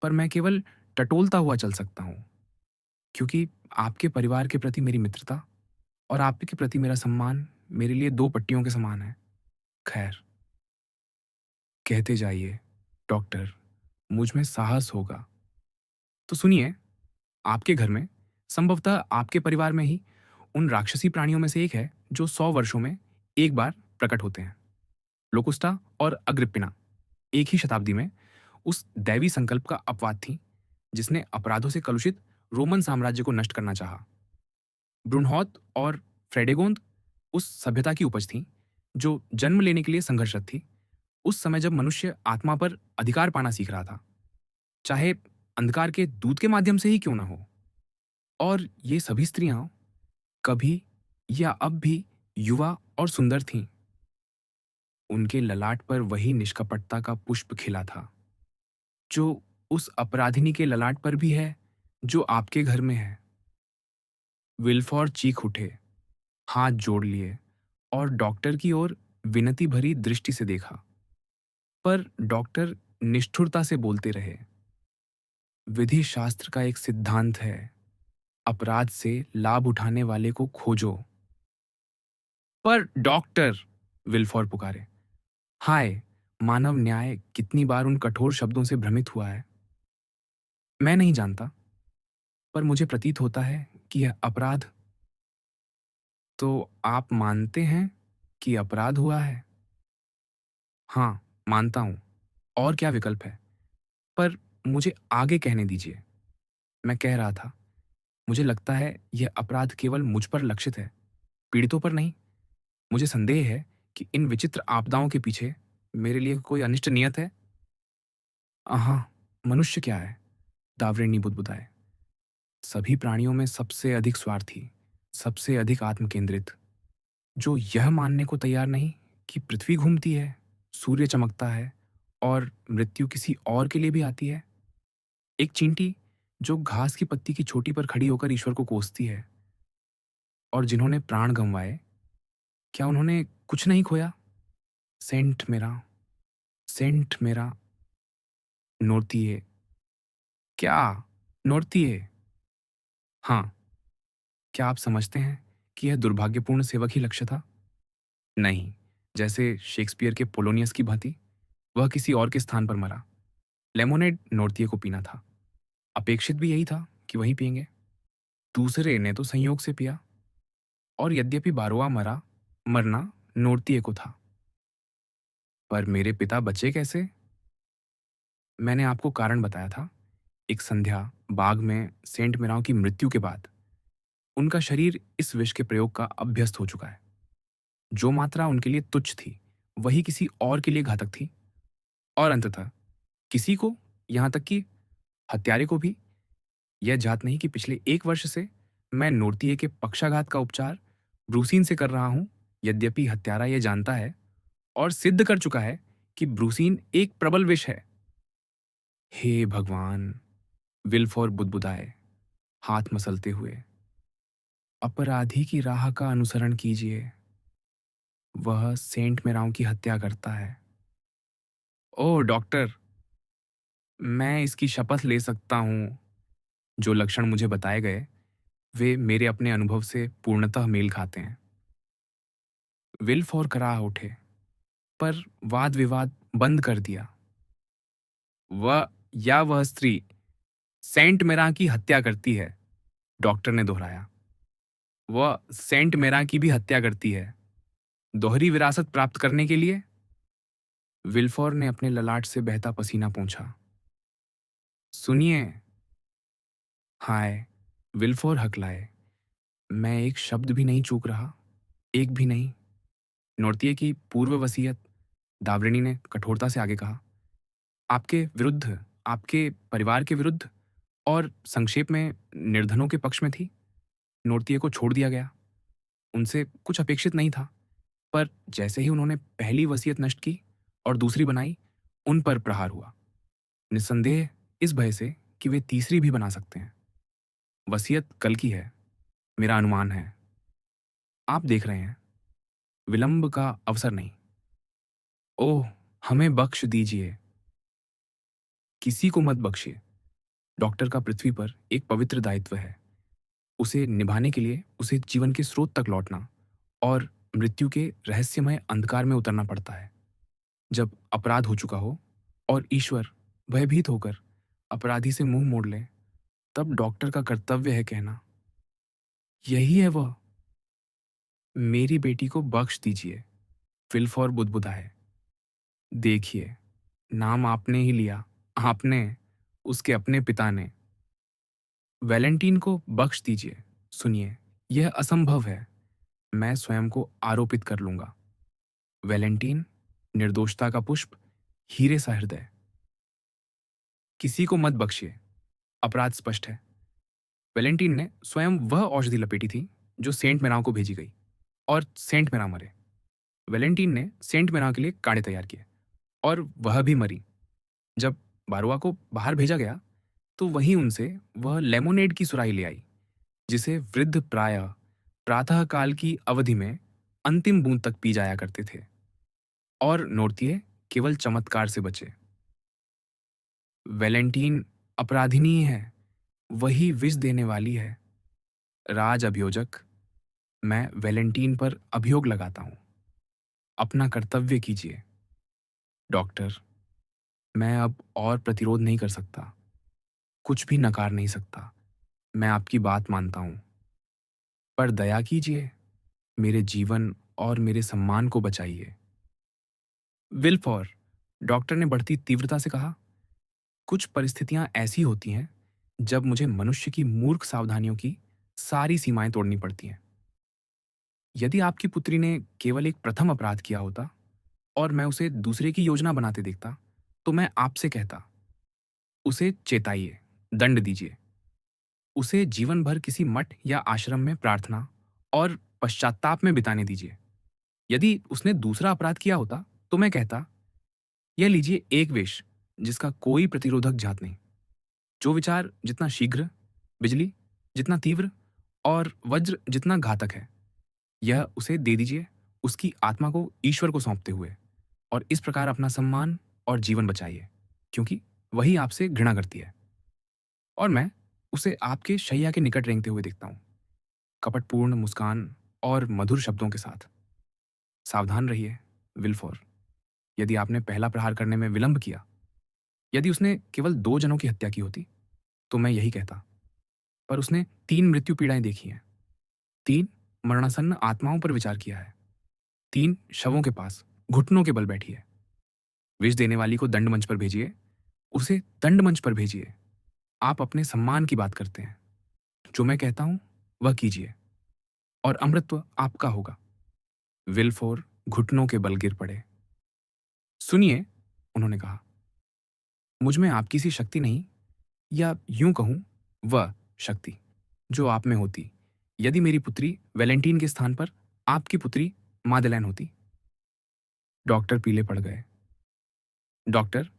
पर मैं केवल टटोलता हुआ चल सकता हूं, क्योंकि आपके परिवार के प्रति मेरी मित्रता और आपके प्रति मेरा सम्मान मेरे लिए दो पट्टियों के समान है। खैर, कहते जाइए, डॉक्टर, मुझ में साहस होगा। तो सुनिए, आपके घर में, संभवतः आपके परिवार में ही, उन राक्षसी प्राणियों में से एक है जो 100 वर्षों में एक बार प्रकट होते हैं। लोकुस्टा और अग्रिप्पिना एक ही शताब्दी में उस दैवी संकल्प का अपवाद थी जिसने अपराधों से कलुषित रोमन साम्राज्य को नष्ट करना चाहा। ब्रुनहॉत और फ्रेडेगोंद उस सभ्यता की उपज थी जो जन्म लेने के लिए संघर्षरत थी, उस समय जब मनुष्य आत्मा पर अधिकार पाना सीख रहा था, चाहे अंधकार के दूत के माध्यम से ही क्यों ना हो। और ये सभी स्त्रियां कभी या अब भी युवा और सुंदर थीं। उनके ललाट पर वही निष्कपटता का पुष्प खिला था जो उस अपराधिनी के ललाट पर भी है जो आपके घर में है। विल्फोर चीख उठे, हाथ जोड़ लिए और डॉक्टर की ओर विनती भरी दृष्टि से देखा। पर डॉक्टर निष्ठुरता से बोलते रहे, विधि शास्त्र का एक सिद्धांत है, अपराध से लाभ उठाने वाले को खोजो। पर डॉक्टर, विल्फोर पुकारे, हाय, मानव न्याय कितनी बार उन कठोर शब्दों से भ्रमित हुआ है। मैं नहीं जानता, पर मुझे प्रतीत होता है कि यह अपराध। तो आप मानते हैं कि अपराध हुआ है? हाँ, मानता हूं। और क्या विकल्प है? पर मुझे आगे कहने दीजिए। मैं कह रहा था, मुझे लगता है यह अपराध केवल मुझ पर लक्षित है, पीड़ितों पर नहीं। मुझे संदेह है कि इन विचित्र आपदाओं के पीछे मेरे लिए कोई अनिष्ट नियत है। हाँ, मनुष्य क्या है? दावरेनी बुदबुदाए, सभी प्राणियों में सबसे अधिक स्वार्थी, सबसे अधिक आत्मकेंद्रित, जो यह मानने को तैयार नहीं कि पृथ्वी घूमती है, सूर्य चमकता है और मृत्यु किसी और के लिए भी आती है। एक चींटी जो घास की पत्ती की चोटी पर खड़ी होकर ईश्वर को कोसती है। और जिन्होंने प्राण गंवाए, क्या उन्होंने कुछ नहीं खोया? सेंट मेरा, सेंट मेरा, नोरतिए। क्या? नोरतिए। हाँ, क्या आप समझते हैं कि यह दुर्भाग्यपूर्ण सेवक ही लक्ष्य था? नहीं, जैसे शेक्सपियर के पोलोनियस की भांति, वह किसी और के स्थान पर मरा। लेमोनेड नोरतिए को पीना था। अपेक्षित भी यही था कि वही पिएंगे। दूसरे ने तो संयोग से पिया। और यद्यपि बारोआ मरना नोरतिए को था। पर मेरे पिता बचे कैसे? मैंने आपको कारण बताया था। एक संध्या बाग में सेंट मिराव की मृत्यु के बाद उनका शरीर इस विष के प्रयोग का अभ्यस्त हो चुका है। जो मात्रा उनके लिए तुच्छ थी, वही किसी और के लिए घातक थी। और अंततः किसी को, यहां तक कि हत्यारे को भी, यह जात नहीं कि पिछले 1 वर्ष से मैं नोरतिए के पक्षाघात का उपचार ब्रूसीन से कर रहा हूं, यद्यपि हत्यारा यह जानता है और सिद्ध कर चुका है कि ब्रूसीन एक प्रबल विष है। हे भगवान, विल्फोर बुदबुदाए, हाथ मसलते हुए, अपराधी की राह का अनुसरण कीजिए। वह सेंट मेराव की हत्या करता है। ओह डॉक्टर, मैं इसकी शपथ ले सकता हूँ। जो लक्षण मुझे बताए गए, वे मेरे अपने अनुभव से पूर्णतः मेल खाते हैं। विल्फोर कराह उठे, पर वाद विवाद बंद कर दिया। वह स्त्री सेंट मेरा की हत्या करती है, डॉक्टर ने दोहराया। वह सेंट मेरा की भी हत्या करती है, दोहरी विरासत प्राप्त करने के लिए। विल्फोर ने अपने ललाट से बहता पसीना पोंछा। सुनिए। हाय। विल्फोर हकलाए। मैं एक शब्द भी नहीं चूक रहा, एक भी नहीं। नोर्तिये की पूर्व वसीयत, दावरिणी ने कठोरता से आगे कहा, आपके विरुद्ध, आपके परिवार के विरुद्ध और संक्षेप में निर्धनों के पक्ष में थी। नोर्तिये को छोड़ दिया गया। उनसे कुछ अपेक्षित नहीं था, पर जैसे ही उन्होंने पहली वसीयत नष्ट की और दूसरी बनाई, उन पर प्रहार हुआ। निस्संदेह इस भय से कि वे तीसरी भी बना सकते हैं। वसीयत कल की है, मेरा अनुमान है। आप देख रहे हैं, विलंब का अवसर नहीं। ओह, हमें बख्श दीजिए। किसी को मत बख्शिए। डॉक्टर का पृथ्वी पर एक पवित्र दायित्व है। उसे निभाने के लिए उसे जीवन के स्रोत तक लौटना और मृत्यु के रहस्यमय अंधकार में उतरना पड़ता है। जब अपराध हो चुका हो और ईश्वर भयभीत होकर अपराधी से मुंह मोड़ ले, तब डॉक्टर का कर्तव्य है कहना, यही है वह। मेरी बेटी को बख्श दीजिए। विल्फोर बुदबुदाए। देखिए, नाम आपने ही लिया। आपने, उसके अपने पिता ने। वैलेंटीन को बख्श दीजिए। सुनिए, यह असंभव है। मैं स्वयं को आरोपित कर लूंगा। वैलेंटीन, निर्दोषता का पुष्प, हीरे सा हृदय। किसी को मत बख्शिए। अपराध स्पष्ट है। वैलेंटीन ने स्वयं वह औषधि लपेटी थी जो सेंट मेराव को भेजी गई, और सेंट मेराव मरे। वैलेंटीन ने सेंट मेराव के लिए काढ़े तैयार किए, और वह भी मरी। जब बारुआ को बाहर भेजा गया, तो वहीं उनसे वह लेमोनेड की सुराही ले आई, जिसे वृद्ध प्रायः प्रातःकाल की अवधि में अंतिम बूंद तक पी जाया करते थे। और नोर्तिये केवल चमत्कार से बचे। वैलेंटीन अपराधिनी ही है, वही विष देने वाली है। राज अभियोजक, मैं वैलेंटीन पर अभियोग लगाता हूं। अपना कर्तव्य कीजिए। डॉक्टर, मैं अब और प्रतिरोध नहीं कर सकता, कुछ भी नकार नहीं सकता। मैं आपकी बात मानता हूं, पर दया कीजिए, मेरे जीवन और मेरे सम्मान को बचाइए। विल्फोर, डॉक्टर ने बढ़ती तीव्रता से कहा, कुछ परिस्थितियां ऐसी होती हैं जब मुझे मनुष्य की मूर्ख सावधानियों की सारी सीमाएं तोड़नी पड़ती हैं। यदि आपकी पुत्री ने केवल एक प्रथम अपराध किया होता और मैं उसे दूसरे की योजना बनाते देखता, तो मैं आपसे कहता, उसे चेताइए, दंड दीजिए। उसे जीवन भर किसी मठ या आश्रम में प्रार्थना और पश्चाताप में बिताने दीजिए। यदि उसने दूसरा अपराध किया होता, तो मैं कहता, यह लीजिए एक वेश जिसका कोई प्रतिरोधक जात नहीं। जो विचार जितना शीघ्र, बिजली जितना तीव्र और वज्र जितना घातक है, यह उसे दे दीजिए, उसकी आत्मा को ईश्वर को सौंपते हुए, और इस प्रकार अपना सम्मान और जीवन बचाइए, क्योंकि वही आपसे घृणा करती है। और मैं उसे आपके शैया के निकट रेंगते हुए देखता हूं, कपटपूर्ण मुस्कान और मधुर शब्दों के साथ। सावधान रहिए, विल्फोर। यदि आपने पहला प्रहार करने में विलंब किया, यदि उसने केवल 2 जनों की हत्या की होती, तो मैं यही कहता, पर उसने 3 मृत्यु पीड़ाएं देखी हैं। 3 मरणासन्न आत्माओं पर विचार किया है। 3 शवों के पास घुटनों के बल बैठी है। विष देने वाली को दंड मंच पर भेजिए, उसे दंड मंच पर भेजिए। आप अपने सम्मान की बात करते हैं। जो मैं कहता हूं वह कीजिए, और अमृतत्व आपका होगा। विल्फोर घुटनों के बल गिर पड़े। सुनिए, उन्होंने कहा, मुझ में आपकी सी शक्ति नहीं, या यूं कहूं, वह शक्ति जो आप में होती यदि मेरी पुत्री वैलेंटीन के स्थान पर आपकी पुत्री मादेलेन होती। डॉक्टर पीले पड़ गए। डॉक्टर,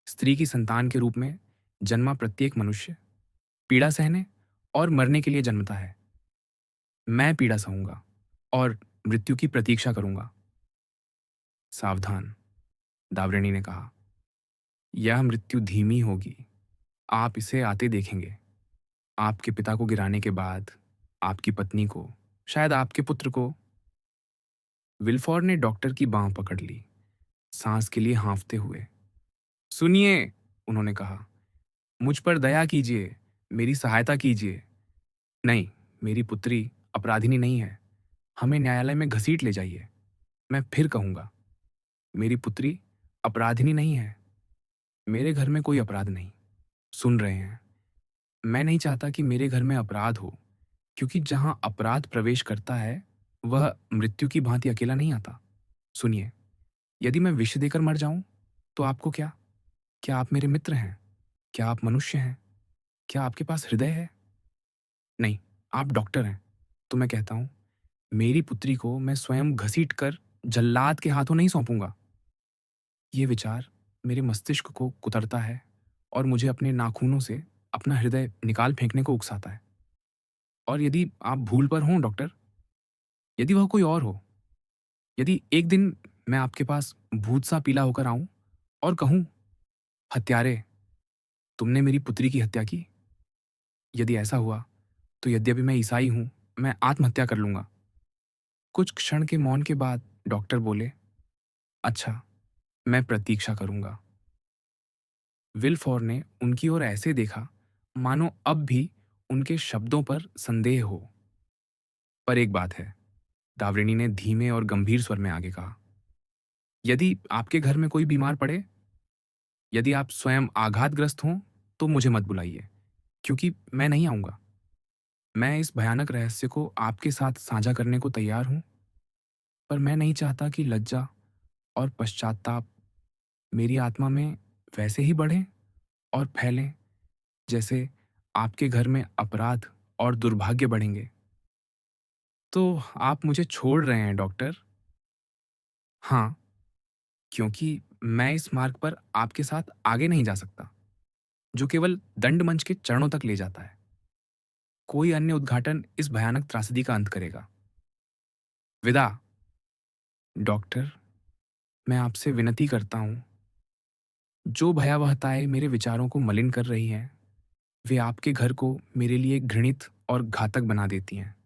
स्त्री की संतान के रूप में जन्मा प्रत्येक मनुष्य पीड़ा सहने और मरने के लिए जन्मता है। मैं पीड़ा सहूंगा और मृत्यु की प्रतीक्षा करूंगा। सावधान, दावरिणी ने कहा, यह मृत्यु धीमी होगी। आप इसे आते देखेंगे। आपके पिता को गिराने के बाद आपकी पत्नी को, शायद आपके पुत्र को। विल्फोर ने डॉक्टर की बांह पकड़ ली, सांस के लिए हाँफते हुए। सुनिए, उन्होंने कहा। मुझ पर दया कीजिए, मेरी सहायता कीजिए। नहीं, मेरी पुत्री अपराधिनी नहीं है। हमें न्यायालय में घसीट ले जाइए। मैं फिर कहूँगा, मेरी पुत्री अपराधिनी नहीं है। मेरे घर में कोई अपराध नहीं। सुन रहे हैं, मैं नहीं चाहता कि मेरे घर में अपराध हो, क्योंकि जहाँ अपराध प्रवेश करता है, वह मृत्यु की भांति अकेला नहीं आता। सुनिए, यदि मैं विष देकर मर जाऊँ, तो आपको क्या? क्या आप मेरे मित्र हैं? क्या आप मनुष्य हैं? क्या आपके पास हृदय है? नहीं, आप डॉक्टर हैं। तो मैं कहता हूँ, मेरी पुत्री को मैं स्वयं घसीट कर जल्लाद के हाथों नहीं सौंपूँगा। ये विचार मेरे मस्तिष्क को कुतरता है और मुझे अपने नाखूनों से अपना हृदय निकाल फेंकने को उकसाता है। और यदि आप भूल पर हों डॉक्टर, यदि वह कोई और हो, यदि एक दिन मैं आपके पास भूत-सा पीला होकर आऊँ और कहूँ, हत्यारे, तुमने मेरी पुत्री की हत्या की? यदि ऐसा हुआ, तो यद्यपि मैं ईसाई हूँ, मैं आत्महत्या कर लूँगा। कुछ क्षण के मौन के बाद डॉक्टर बोले, अच्छा, मैं प्रतीक्षा करूँगा। विल्फोर ने उनकी ओर ऐसे देखा, मानो अब भी उनके शब्दों पर संदेह हो। पर एक बात है, दावरिणी ने धीमे और गंभीर स्वर में आगे कहा, यदि आपके घर में कोई बीमार पड़े, यदि आप स्वयं आघातग्रस्त हों, तो मुझे मत बुलाइए, क्योंकि मैं नहीं आऊँगा। मैं इस भयानक रहस्य को आपके साथ साझा करने को तैयार हूँ, पर मैं नहीं चाहता कि लज्जा और पश्चाताप मेरी आत्मा में वैसे ही बढ़ें और फैलें, जैसे आपके घर में अपराध और दुर्भाग्य बढ़ेंगे। तो आप मुझे छोड़ रहे हैं डॉक्टर? हाँ, क्योंकि मैं इस मार्ग पर आपके साथ आगे नहीं जा सकता, जो केवल दंड मंच के चरणों तक ले जाता है। कोई अन्य उद्घाटन इस भयानक त्रासदी का अंत करेगा। विदा। डॉक्टर, मैं आपसे विनती करता हूँ, जो भयावहताएं मेरे विचारों को मलिन कर रही हैं, वे आपके घर को मेरे लिए घृणित और घातक बना देती हैं।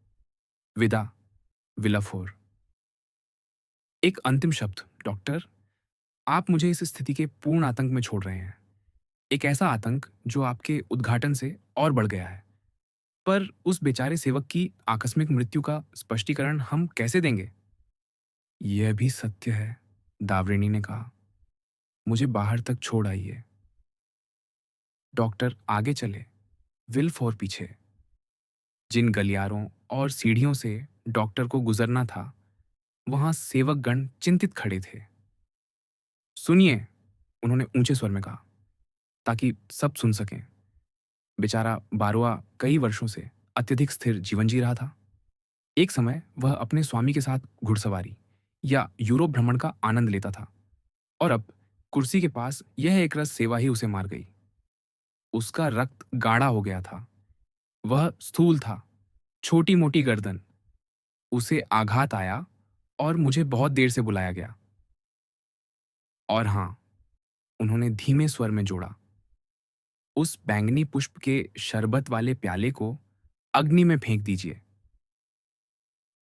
विदा, विलाफोर। एक अंतिम शब्द, डॉक्टर, आप मुझे इस स्थिति के पूर्ण आतंक में छोड़ रहे हैं। एक ऐसा आतंक जो आपके उद्घाटन से और बढ़ गया है। पर उस बेचारे सेवक की आकस्मिक मृत्यु का स्पष्टीकरण हम कैसे देंगे? यह भी सत्य है, दावरिणी ने कहा। मुझे बाहर तक छोड़ आइए। डॉक्टर आगे चले, विल्फोर पीछे। जिन गलियारों और सीढ़ियों से डॉक्टर को गुजरना था, वहां सेवकगण चिंतित खड़े थे। सुनिए, उन्होंने ऊंचे स्वर में कहा, ताकि सब सुन सकें। बेचारा बारोआ कई वर्षों से अत्यधिक स्थिर जीवन जी रहा था। एक समय वह अपने स्वामी के साथ घुड़सवारी या यूरोप भ्रमण का आनंद लेता था, और अब कुर्सी के पास यह एक रस सेवा ही उसे मार गई। उसका रक्त गाढ़ा हो गया था। वह स्थूल था, छोटी मोटी गर्दन। उसे आघात आया और मुझे बहुत देर से बुलाया गया। और हाँ, उन्होंने धीमे स्वर में जोड़ा, उस बैंगनी पुष्प के शरबत वाले प्याले को अग्नि में फेंक दीजिए।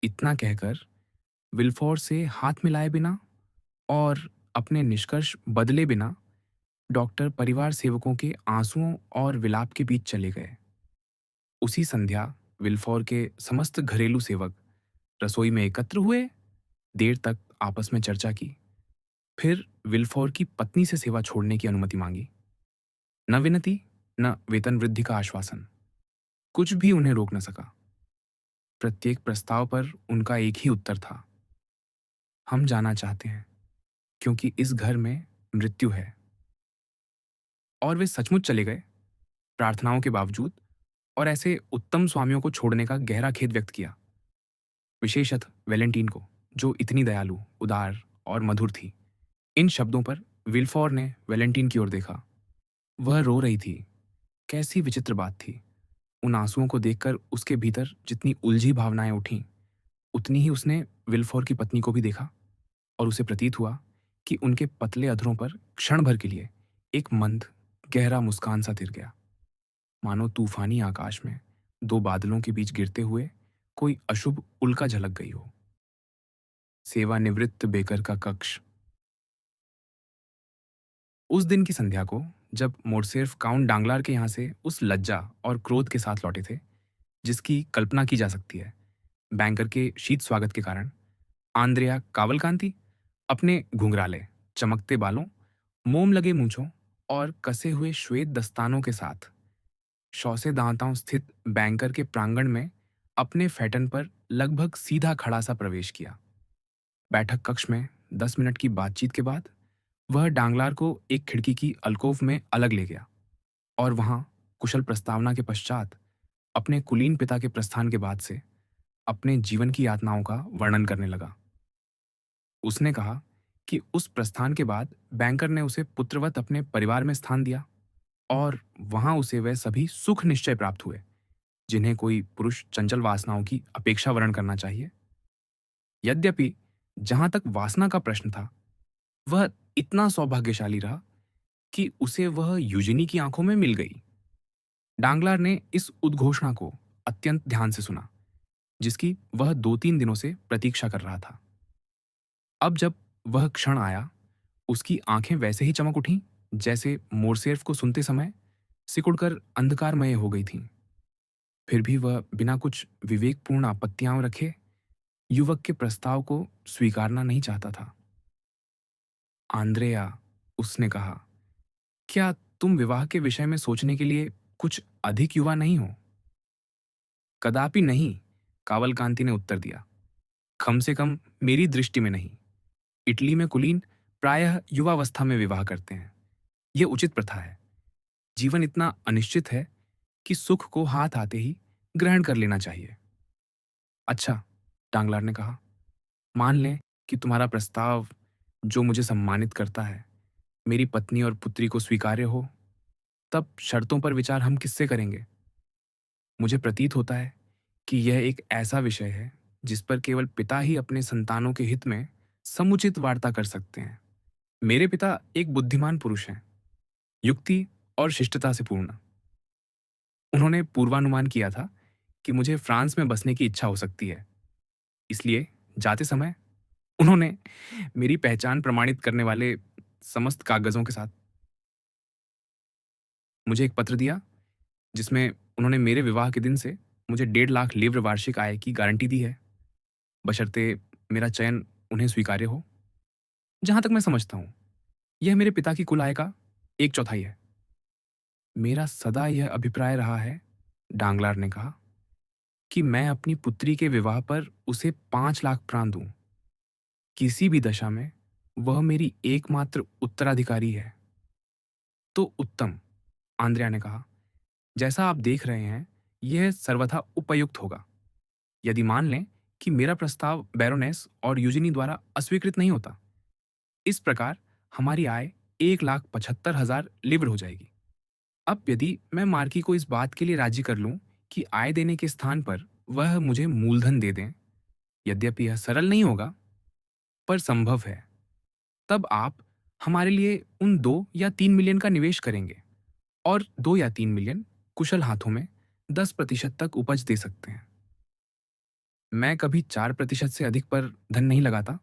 इतना कहकर विल्फोर से हाथ मिलाए बिना और अपने निष्कर्ष बदले बिना डॉक्टर परिवार सेवकों के आंसुओं और विलाप के बीच चले गए। उसी संध्या विल्फोर के समस्त घरेलू सेवक रसोई में एकत्र हुए, देर तक आपस में चर्चा की। फिर विल्फोर की पत्नी से सेवा छोड़ने की अनुमति मांगी। न विनती, न वेतन वृद्धि का आश्वासन, कुछ भी उन्हें रोक न सका। प्रत्येक प्रस्ताव पर उनका एक ही उत्तर था, हम जाना चाहते हैं, क्योंकि इस घर में मृत्यु है। और वे सचमुच चले गए, प्रार्थनाओं के बावजूद, और ऐसे उत्तम स्वामियों को छोड़ने का गहरा खेद व्यक्त किया, विशेषतः वेलेंटीन को, जो इतनी दयालु, उदार और मधुर थी। इन शब्दों पर विल्फोर ने वेलेंटीन की ओर देखा। वह रो रही थी। कैसी विचित्र बात थी। उन आंसुओं को देखकर उसके भीतर जितनी उलझी भावनाएं उठीं, उतनी ही उसने विल्फोर की पत्नी को भी देखा, और उसे प्रतीत हुआ कि उनके पतले अधरों पर क्षण भर के लिए एक मंद, गहरा मुस्कान सा तिर गया, मानो तूफानी आकाश में दो बादलों के बीच गिरते हुए कोई अशुभ उल्का झलक गई हो। सेवानिवृत्त बेकर का कक्ष। उस दिन की संध्या को जब मोर्सेफ काउंट डांगलार के यहाँ से उस लज्जा और क्रोध के साथ लौटे थे जिसकी कल्पना की जा सकती है बैंकर के शीत स्वागत के कारण, आंद्रेया कावलकांति अपने घुंघराले चमकते बालों, मोम लगे मूंछों और कसे हुए श्वेत दस्तानों के साथ शौसे दांताओं स्थित बैंकर के प्रांगण में अपने फैटन पर लगभग सीधा खड़ा सा प्रवेश किया। बैठक कक्ष में 10 मिनट की बातचीत के बाद वह डांगलार को एक खिड़की की अलकोव में अलग ले गया और वहां कुशल प्रस्तावना के पश्चात अपने कुलीन पिता के प्रस्थान के बाद से अपने जीवन की यातनाओं का वर्णन करने लगा। उसने कहा कि उस प्रस्थान के बाद बैंकर ने उसे पुत्रवत अपने परिवार में स्थान दिया और वहां उसे वह सभी सुख निश्चय प्राप्त हुए जिन्हें कोई पुरुष चंचल वासनाओं की अपेक्षा वर्ण करना चाहिए। यद्यपि जहां तक वासना का प्रश्न था, वह इतना सौभाग्यशाली रहा कि उसे वह यूजिनी की आंखों में मिल गई। डांगलार ने इस उद्घोषणा को अत्यंत ध्यान से सुना जिसकी वह 2-3 दिनों से प्रतीक्षा कर रहा था। अब जब वह क्षण आया, उसकी आंखें वैसे ही चमक उठीं जैसे मोरसेर्फ को सुनते समय सिकुड़कर अंधकारमय हो गई थीं। फिर भी वह बिना कुछ विवेकपूर्ण आपत्तियां रखे युवक के प्रस्ताव को स्वीकारना नहीं चाहता था। आंद्रेया, उसने कहा, क्या तुम विवाह के विषय में सोचने के लिए कुछ अधिक युवा नहीं हो? कदापि नहीं, कावलकांति ने उत्तर दिया। कम से कम मेरी दृष्टि में नहीं। इटली में कुलीन प्रायः युवावस्था में विवाह करते हैं। यह उचित प्रथा है। जीवन इतना अनिश्चित है कि सुख को हाथ आते ही ग्रहण कर लेना चाहिए। अच्छा, डांगलार ने कहा, मान लें कि तुम्हारा प्रस्ताव, जो मुझे सम्मानित करता है, मेरी पत्नी और पुत्री को स्वीकार्य हो, तब शर्तों पर विचार हम किससे करेंगे? मुझे प्रतीत होता है कि यह एक ऐसा विषय है जिस पर केवल पिता ही अपने संतानों के हित में समुचित वार्ता कर सकते हैं। मेरे पिता एक बुद्धिमान पुरुष हैं, युक्ति और शिष्टता से पूर्ण। उन्होंने पूर्वानुमान किया था कि मुझे फ्रांस में बसने की इच्छा हो सकती है। इसलिए जाते समय उन्होंने मेरी पहचान प्रमाणित करने वाले समस्त कागजों के साथ मुझे एक पत्र दिया जिसमें उन्होंने मेरे विवाह के दिन से मुझे 1.5 लाख लिव्र वार्षिक आय की गारंटी दी है, बशर्ते मेरा चयन उन्हें स्वीकार्य हो। जहां तक मैं समझता हूं, यह मेरे पिता की कुल आय का 1/4 है। मेरा सदा यह अभिप्राय रहा है, डांगलार ने कहा, कि मैं अपनी पुत्री के विवाह पर उसे 5 लाख प्राण दूं। किसी भी दशा में वह मेरी एकमात्र उत्तराधिकारी है। तो उत्तम, आंद्रिया ने कहा, जैसा आप देख रहे हैं, यह सर्वथा उपयुक्त होगा। यदि मान लें कि मेरा प्रस्ताव बैरोनेस और यूजिनी द्वारा अस्वीकृत नहीं होता, इस प्रकार हमारी आय 1,75,000 लिव्र हो जाएगी। अब यदि मैं मार्की को इस बात के लिए राजी कर लूं कि आय देने के स्थान पर वह मुझे मूलधन दे दें, यद्यपि यह सरल नहीं होगा पर संभव है, तब आप हमारे लिए उन 2 या 3 मिलियन का निवेश करेंगे और 2 या 3 मिलियन कुशल हाथों में 10% तक उपज दे सकते हैं। मैं कभी 4% से अधिक पर धन नहीं लगाता,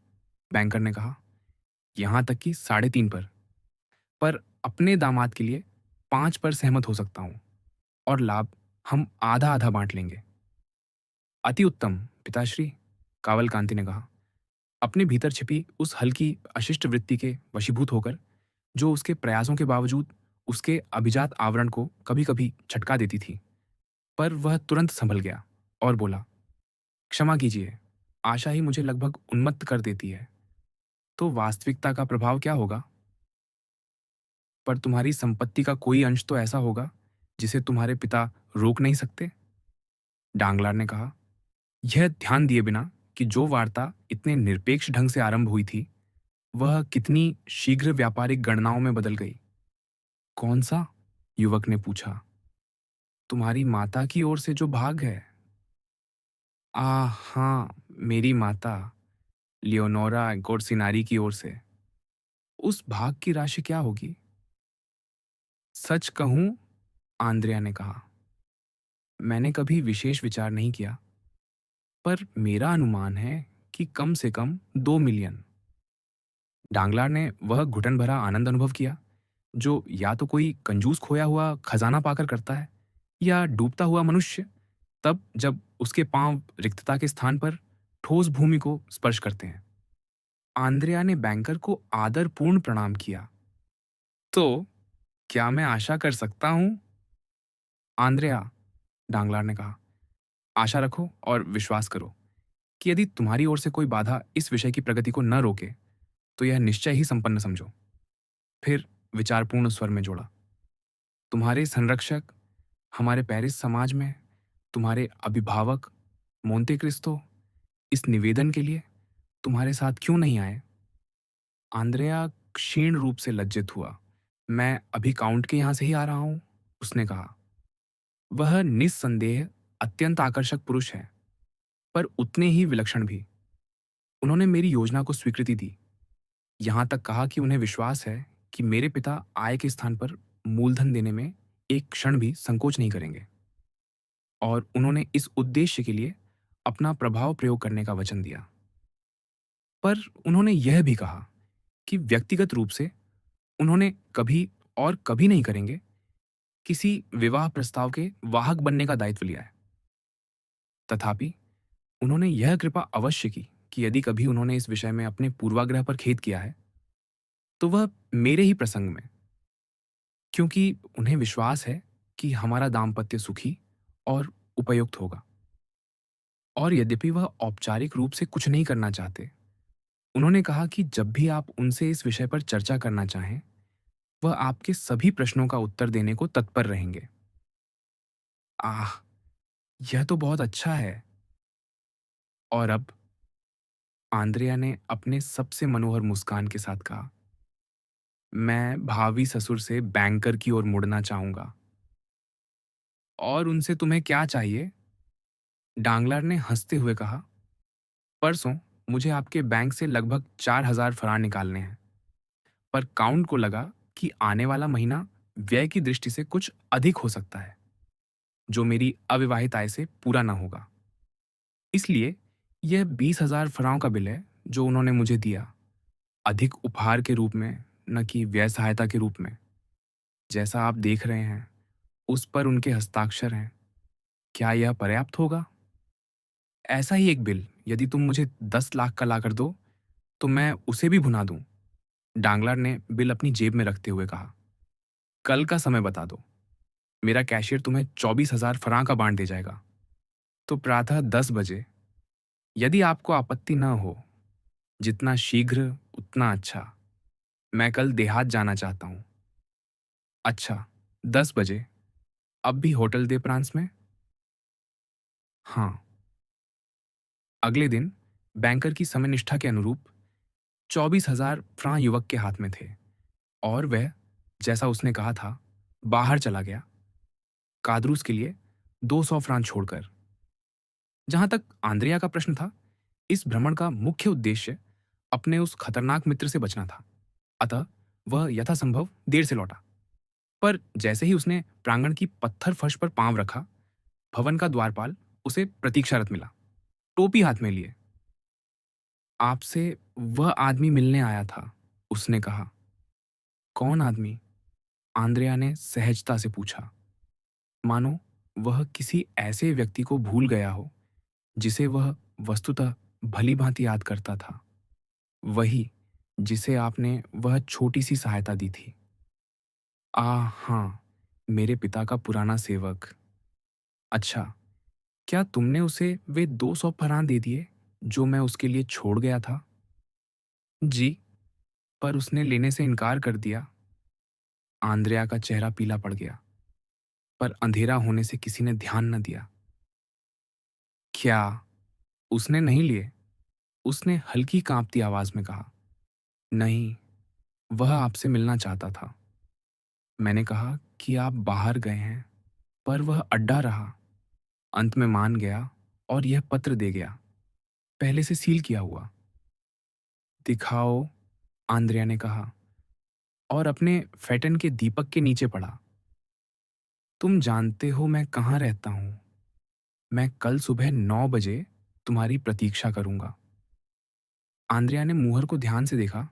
बैंकर ने कहा, यहां तक कि 3.5 पर अपने दामाद के लिए 5 पर सहमत हो सकता हूं और लाभ हम आधा आधा बांट लेंगे। अति उत्तम पिताश्री, कावलकांति ने कहा, अपने भीतर छिपी उस हल्की अशिष्ट वृत्ति के वशीभूत होकर जो उसके प्रयासों के बावजूद उसके अभिजात आवरण को कभी कभी छटका देती थी। पर वह तुरंत संभल गया और बोला, क्षमा कीजिए, आशा ही मुझे लगभग उन्मत्त कर देती है। तो वास्तविकता का प्रभाव क्या होगा? पर तुम्हारी संपत्ति का कोई अंश तो ऐसा होगा जिसे तुम्हारे पिता रोक नहीं सकते, डांगलार ने कहा, यह ध्यान दिए बिना कि जो वार्ता इतने निरपेक्ष ढंग से आरंभ हुई थी वह कितनी शीघ्र व्यापारिक गणनाओं में बदल गई। कौन सा? युवक ने पूछा। तुम्हारी माता की ओर से जो भाग है। हाँ, मेरी माता लियोनोरा गोरसिनारी की ओर से। उस भाग की राशि क्या होगी? सच कहूं, आंद्रिया ने कहा, मैंने कभी विशेष विचार नहीं किया, पर मेरा अनुमान है कि कम से कम 2 मिलियन। डांगलार ने वह घुटन भरा आनंद अनुभव किया जो या तो कोई कंजूस खोया हुआ खजाना पाकर करता है, या डूबता हुआ मनुष्य तब जब उसके पांव रिक्तता के स्थान पर ठोस भूमि को स्पर्श करते हैं। आंद्रेया ने बैंकर को आदरपूर्ण प्रणाम किया। तो क्या मैं आशा कर सकता हूं? आंद्रेया, डांगलार ने कहा, आशा रखो और विश्वास करो कि यदि तुम्हारी ओर से कोई बाधा इस विषय की प्रगति को न रोके, तो यह निश्चय ही संपन्न समझो। फिर विचारपूर्ण स्वर में जोड़ा, तुम्हारे संरक्षक हमारे पेरिस समाज में तुम्हारे अभिभावक मोंते क्रिस्तो इस निवेदन के लिए तुम्हारे साथ क्यों नहीं आए? आंद्रेया क्षीण रूप से लज्जित हुआ। मैं अभी काउंट के यहां से ही आ रहा हूं, उसने कहा। वह निस्संदेह अत्यंत आकर्षक पुरुष है, पर उतने ही विलक्षण भी। उन्होंने मेरी योजना को स्वीकृति दी, यहां तक कहा कि उन्हें विश्वास है कि मेरे पिता आय के स्थान पर मूलधन देने में एक क्षण भी संकोच नहीं करेंगे, और उन्होंने इस उद्देश्य के लिए अपना प्रभाव प्रयोग करने का वचन दिया। पर उन्होंने यह भी कहा कि व्यक्तिगत रूप से उन्होंने कभी और कभी नहीं करेंगे किसी विवाह प्रस्ताव के वाहक बनने का दायित्व लिया है। तथापि उन्होंने यह कृपा अवश्य की कि यदि कभी उन्होंने इस विषय में अपने पूर्वाग्रह पर खेद किया है, तो वह मेरे ही प्रसंग में, क्योंकि उन्हें विश्वास है कि हमारा दाम्पत्य सुखी और उपयुक्त होगा। और यद्यपि वह औपचारिक रूप से कुछ नहीं करना चाहते, उन्होंने कहा कि जब भी आप उनसे इस विषय पर चर्चा करना चाहें, वह आपके सभी प्रश्नों का उत्तर देने को तत्पर रहेंगे। आह! यह तो बहुत अच्छा है। और अब, आंद्रेया ने अपने सबसे मनोहर मुस्कान के साथ कहा, मैं भावी ससुर से बैंकर की ओर मुड़ना चाहूंगा। और उनसे तुम्हें क्या चाहिए? डांगलार ने हंसते हुए कहा, परसों मुझे आपके बैंक से लगभग 4,000 फरां निकालने हैं, पर काउंट को लगा कि आने वाला महीना व्यय की दृष्टि से कुछ अधिक हो सकता है, जो मेरी अविवाहित आय से पूरा ना होगा। इसलिए यह 20,000 फरांव का बिल है जो उन्होंने मुझे दिया, अधिक उपहार के रूप में, न कि व्यय सहायता के रूप में। जैसा आप देख रहे हैं, उस पर उनके हस्ताक्षर हैं। क्या यह पर्याप्त होगा? ऐसा ही एक बिल यदि तुम मुझे 10 लाख का लाकर दो, तो मैं उसे भी भुना दूं। डांगलार ने बिल अपनी जेब में रखते हुए कहा, कल का समय बता दो, मेरा कैशियर तुम्हें 24,000 फरां का बांड दे जाएगा। तो प्रातः 10 बजे, यदि आपको आपत्ति न हो। जितना शीघ्र उतना अच्छा। मैं कल देहात जाना चाहता हूँ। अच्छा, 10 बजे। अब भी होटल दे प्रांस में? हाँ। अगले दिन बैंकर की समयनिष्ठा के अनुरूप 24,000 फ्रां युवक के हाथ में थे, और वह, जैसा उसने कहा था, बाहर चला गया, कादरूस के लिए 200 फ्रां छोड़कर। जहां तक आंद्रिया का प्रश्न था, इस भ्रमण का मुख्य उद्देश्य अपने उस खतरनाक मित्र से बचना था। अतः वह यथासंभव देर से लौटा। पर जैसे ही उसने प्रांगण की पत्थर फर्श पर पांव रखा, भवन का द्वारपाल उसे प्रतीक्षारत मिला, टोपी हाथ में लिए। आपसे वह आदमी मिलने आया था, उसने कहा। कौन आदमी? आंद्रेया ने सहजता से पूछा, मानो वह किसी ऐसे व्यक्ति को भूल गया हो जिसे वह वस्तुतः भली भांति याद करता था। वही जिसे आपने वह छोटी सी सहायता दी थी। हाँ, मेरे पिता का पुराना सेवक। अच्छा, क्या तुमने उसे वे 200 फरां दे दिए जो मैं उसके लिए छोड़ गया था? जी, पर उसने लेने से इनकार कर दिया। आंद्रेया का चेहरा पीला पड़ गया, पर अंधेरा होने से किसी ने ध्यान न दिया। क्या उसने नहीं लिए? उसने हल्की कांपती आवाज में कहा। नहीं, वह आपसे मिलना चाहता था। मैंने कहा कि आप बाहर गए हैं, पर वह अड्डा रहा। अंत में मान गया और यह पत्र दे गया, पहले से सील किया हुआ। दिखाओ, आंद्रिया ने कहा, और अपने फैटन के दीपक के नीचे पड़ा। तुम जानते हो मैं कहाँ रहता हूँ। मैं कल सुबह 9 बजे तुम्हारी प्रतीक्षा करूंगा। आंद्रिया ने मुहर को ध्यान से देखा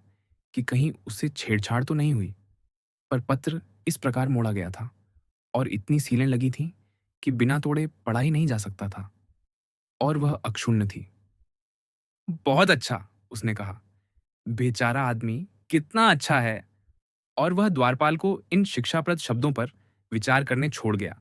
कि कहीं उससे छेड़छाड़ तो नहीं हुई। पर पत्र इस प्रकार मोड़ा गया था और इतनी सीलें लगी थीं कि बिना तोड़े पढ़ा ही नहीं जा सकता था, और वह अक्षुण्ण थी। बहुत अच्छा, उसने कहा। बेचारा आदमी कितना अच्छा है। और वह द्वारपाल को इन शिक्षाप्रद शब्दों पर विचार करने छोड़ गया,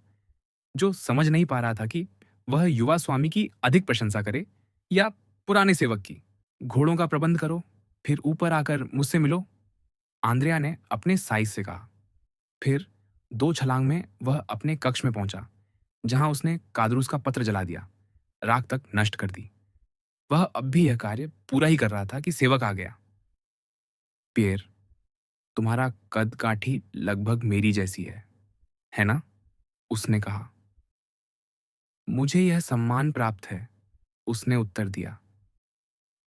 जो समझ नहीं पा रहा था कि वह युवा स्वामी की अधिक प्रशंसा करे या पुराने सेवक की। घोड़ों का प्रबंध करो, फिर ऊपर आकर मुझसे मिलो, आंद्रिया ने अपने साइज से कहा। फिर 2 छलांग में वह अपने कक्ष में पहुंचा, जहां उसने कादरूस का पत्र जला दिया, राख तक नष्ट कर दी। वह अब भी यह कार्य पूरा ही कर रहा था कि सेवक आ गया। पियर, तुम्हारा कद काठी लगभग मेरी जैसी है ना? उसने कहा। मुझे यह सम्मान प्राप्त है, उसने उत्तर दिया।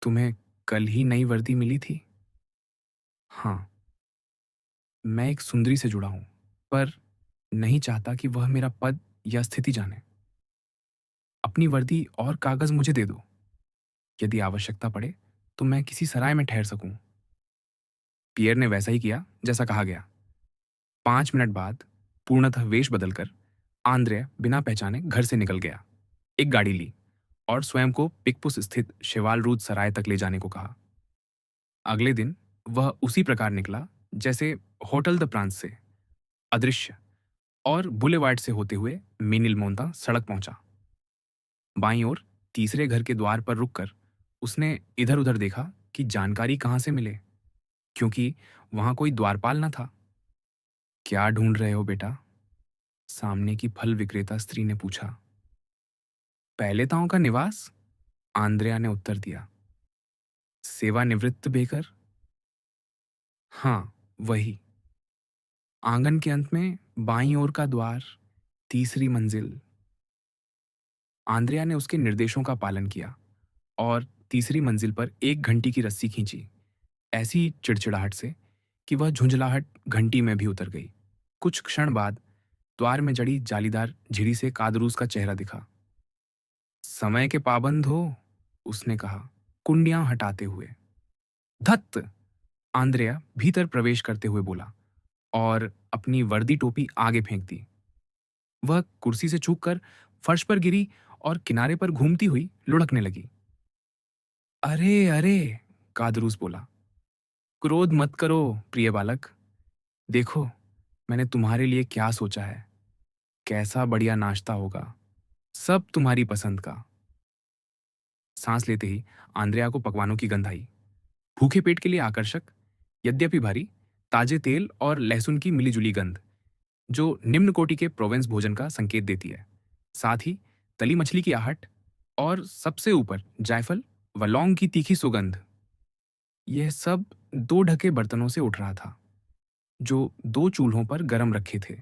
तुम्हें कल ही नई वर्दी मिली थी? हाँ, मैं एक सुंदरी से जुड़ा हूं, पर नहीं चाहता कि वह मेरा पद या स्थिति जाने। अपनी वर्दी और कागज मुझे दे दो। यदि आवश्यकता पड़े तो मैं किसी सराय में ठहर सकूं। पियर ने वैसा ही किया जैसा कहा गया। 5 मिनट बाद पूर्णतः वेश बदलकर आंद्रे बिना पहचाने घर से निकल गया। एक गाड़ी ली और स्वयं को पिकपुस स्थित शेवाल रूद सराय तक ले जाने को कहा। अगले दिन वह उसी प्रकार निकला जैसे होटल द प्रांस से, अदृश्य, और बुलेवार्ड से होते हुए मेनिल मोंता सड़क पहुंचा। बाईं ओर तीसरे घर के द्वार पर रुककर उसने इधर उधर देखा कि जानकारी कहां से मिले, क्योंकि वहां कोई द्वारपाल न था। क्या ढूंढ रहे हो बेटा? सामने की फल विक्रेता स्त्री ने पूछा। पहले ताओं का निवास, आंद्रेया ने उत्तर दिया। सेवानिवृत्त बेकर? हाँ, वही। आंगन के अंत में बाईं ओर का द्वार, तीसरी मंजिल। आंद्रेया ने उसके निर्देशों का पालन किया और तीसरी मंजिल पर एक घंटी की रस्सी खींची, ऐसी चिड़चिड़ाहट से कि वह झुंझलाहट घंटी में भी उतर गई। कुछ क्षण बाद द्वार में जड़ी जालीदार झिड़ी से कादरूस का चेहरा दिखा। समय के पाबंद हो, उसने कहा, कुंडियां हटाते हुए। धत्त! आंद्रेया भीतर प्रवेश करते हुए बोला और अपनी वर्दी टोपी आगे फेंक दी। वह कुर्सी से छूटकर फर्श पर गिरी और किनारे पर घूमती हुई लुढ़कने लगी। अरे अरे, कादरूस बोला, क्रोध मत करो प्रिय बालक। देखो, मैंने तुम्हारे लिए क्या सोचा है। कैसा बढ़िया नाश्ता होगा, सब तुम्हारी पसंद का। सांस लेते ही आंद्रेया को पकवानों की गंध आई। भूखे पेट के लिए आकर्षक, यद्यपि भारी, ताजे तेल और लहसुन की मिलीजुली गंध, जो निम्न कोटि के प्रोवेंस भोजन का संकेत देती है। साथ ही तली मछली की आहट और सबसे ऊपर जायफल व लौंग की तीखी सुगंध। यह सब 2 ढके बर्तनों से उठ रहा था, जो 2 चूल्हों पर गर्म रखे थे,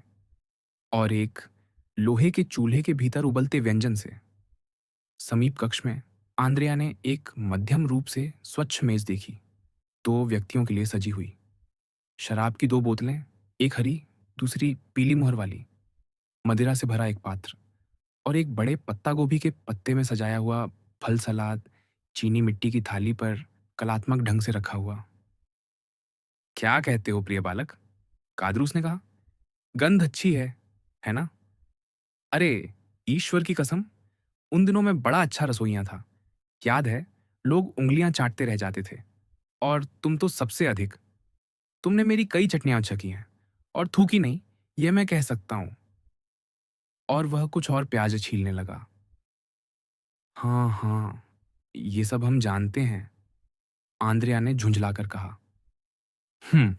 और एक लोहे के चूल्हे के भीतर उबलते व्यंजन से। समीप कक्ष में आंद्रेया ने एक मध्यम रूप से स्वच्छ मेज देखी, 2 व्यक्तियों के लिए सजी हुई। शराब की 2 बोतलें, एक हरी, दूसरी पीली मुहर वाली, मदिरा से भरा एक पात्र, और एक बड़े पत्ता गोभी के पत्ते में सजाया हुआ फल सलाद चीनी मिट्टी की थाली पर कलात्मक ढंग से रखा हुआ। क्या कहते हो प्रिय बालक? कादरूस ने कहा। गंध अच्छी है ना? अरे, ईश्वर की कसम, उन दिनों में बड़ा अच्छा रसोइया था। याद है, लोग उंगलियां चाटते रह जाते थे, और तुम तो सबसे अधिक। तुमने मेरी कई चटनियां छकी हैं, और थूकी नहीं, यह मैं कह सकता हूं। और वह कुछ और प्याज छीलने लगा। हाँ हाँ, ये सब हम जानते हैं, आंद्रेया ने झुंझलाकर कहा। हम्म,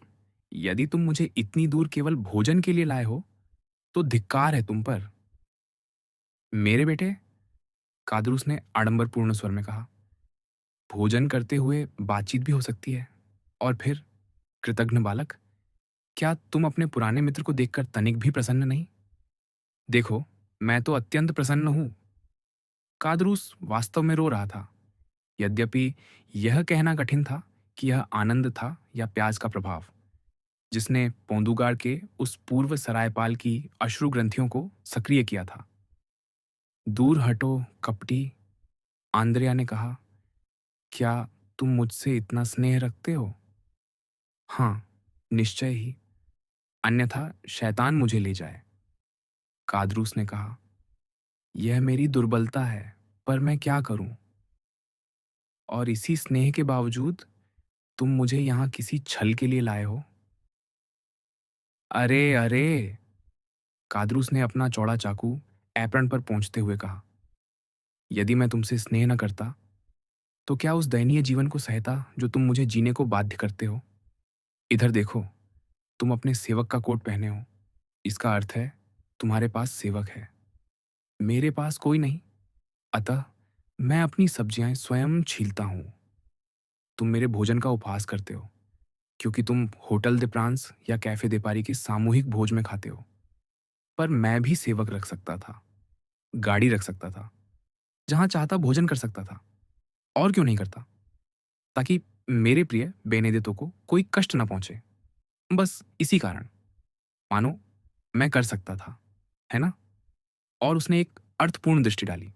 यदि तुम मुझे इतनी दूर केवल भोजन के लिए लाए हो, तो धिक्कार है तुम पर। मेरे बेटे, कादरूस ने आडंबरपूर्ण स्वर में कहा, भोजन करते हुए बातचीत भी हो सकती है। और फिर, कृतघ्न बालक, क्या तुम अपने पुराने मित्र को देखकर तनिक भी प्रसन्न नहीं? देखो, मैं तो अत्यंत प्रसन्न हूं। कादरूस वास्तव में रो रहा था, यद्यपि यह कहना कठिन था कि यह आनंद था या प्याज का प्रभाव, जिसने पोंदुगार के उस पूर्व सरायपाल की अश्रु ग्रंथियों को सक्रिय किया था। दूर हटो, कपटी, आंद्रेया ने कहा। क्या तुम मुझसे इतना स्नेह रखते हो? हाँ, निश्चय ही। अन्यथा शैतान मुझे ले जाए। कादरूस ने कहा, यह मेरी दुर्बलता है, पर मैं क्या करूं? और इसी स्नेह के बावजूद तुम मुझे यहाँ किसी छल के लिए लाए हो। अरे अरे, कादरूस ने अपना चौड़ा चाकू एप्रन पर पहुंचते हुए कहा, यदि मैं तुमसे स्नेह न करता तो क्या उस दयनीय जीवन को सहता जो तुम मुझे जीने को बाध्य करते हो। इधर देखो, तुम अपने सेवक का कोट पहने हो, इसका अर्थ है तुम्हारे पास सेवक है, मेरे पास कोई नहीं। अतः मैं अपनी सब्जियां स्वयं छीलता हूं। तुम मेरे भोजन का उपहास करते हो क्योंकि तुम होटल दे प्रांस या कैफे दे पारी के सामूहिक भोज में खाते हो। पर मैं भी सेवक रख सकता था, गाड़ी रख सकता था, जहां चाहता भोजन कर सकता था। और क्यों नहीं करता? ताकि मेरे प्रिय बेनेडितो को कोई कष्ट न पहुंचे। बस इसी कारण मानो मैं कर सकता था, है ना? और उसने एक अर्थपूर्ण दृष्टि डाली।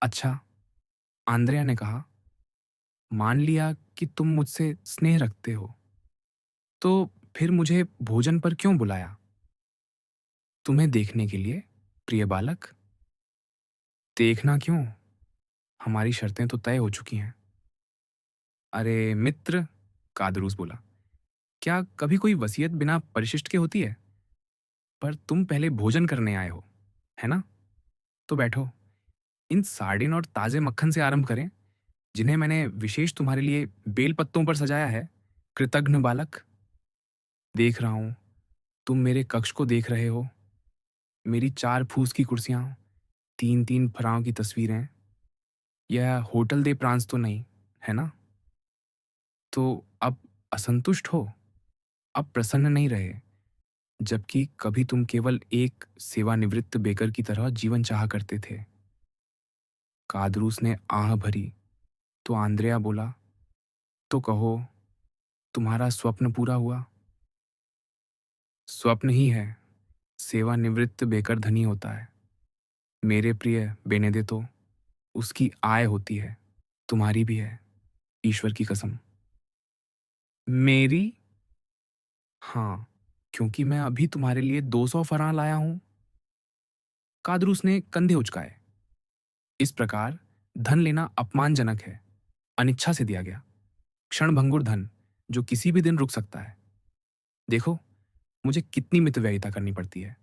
अच्छा, आंद्रेया ने कहा, मान लिया कि तुम मुझसे स्नेह रखते हो, तो फिर मुझे भोजन पर क्यों बुलाया? तुम्हें देखने के लिए, प्रिय बालक। देखना क्यों? हमारी शर्तें तो तय हो चुकी हैं। अरे मित्र, कादरूस बोला, क्या कभी कोई वसीयत बिना परिशिष्ट के होती है? पर तुम पहले भोजन करने आए हो, है ना? तो बैठो। इन सार्डिन और ताजे मक्खन से आरंभ करें, जिन्हें मैंने विशेष तुम्हारे लिए बेल पत्तों पर सजाया है। कृतघ्न बालक। देख रहा हूं, तुम मेरे कक्ष को देख रहे हो। मेरी 4 फूस की कुर्सियां, 3-3 फराओं की तस्वीरें। यह होटल दे प्रांस तो नहीं, है ना? तो अब असंतुष्ट हो, अब प्रसन्न नहीं रहे, जबकि कभी तुम केवल एक सेवानिवृत्त बेकर की तरह जीवन चाहा करते थे। कादरूस ने आह भरी तो आंद्रेया बोला, तो कहो, तुम्हारा स्वप्न पूरा हुआ? स्वप्न ही है, सेवानिवृत्त बेकर धनी होता है। मेरे प्रिय बेनेडितो, उसकी आय होती है, तुम्हारी भी है, ईश्वर की कसम। मेरी? हाँ, क्योंकि मैं अभी तुम्हारे लिए 200 फरां लाया हूं। कादरूस ने कंधे उचकाए। इस प्रकार धन लेना अपमानजनक है, अनिच्छा से दिया गया, क्षणभंगुर धन जो किसी भी दिन रुक सकता है। देखो, मुझे कितनी मितव्ययिता करनी पड़ती है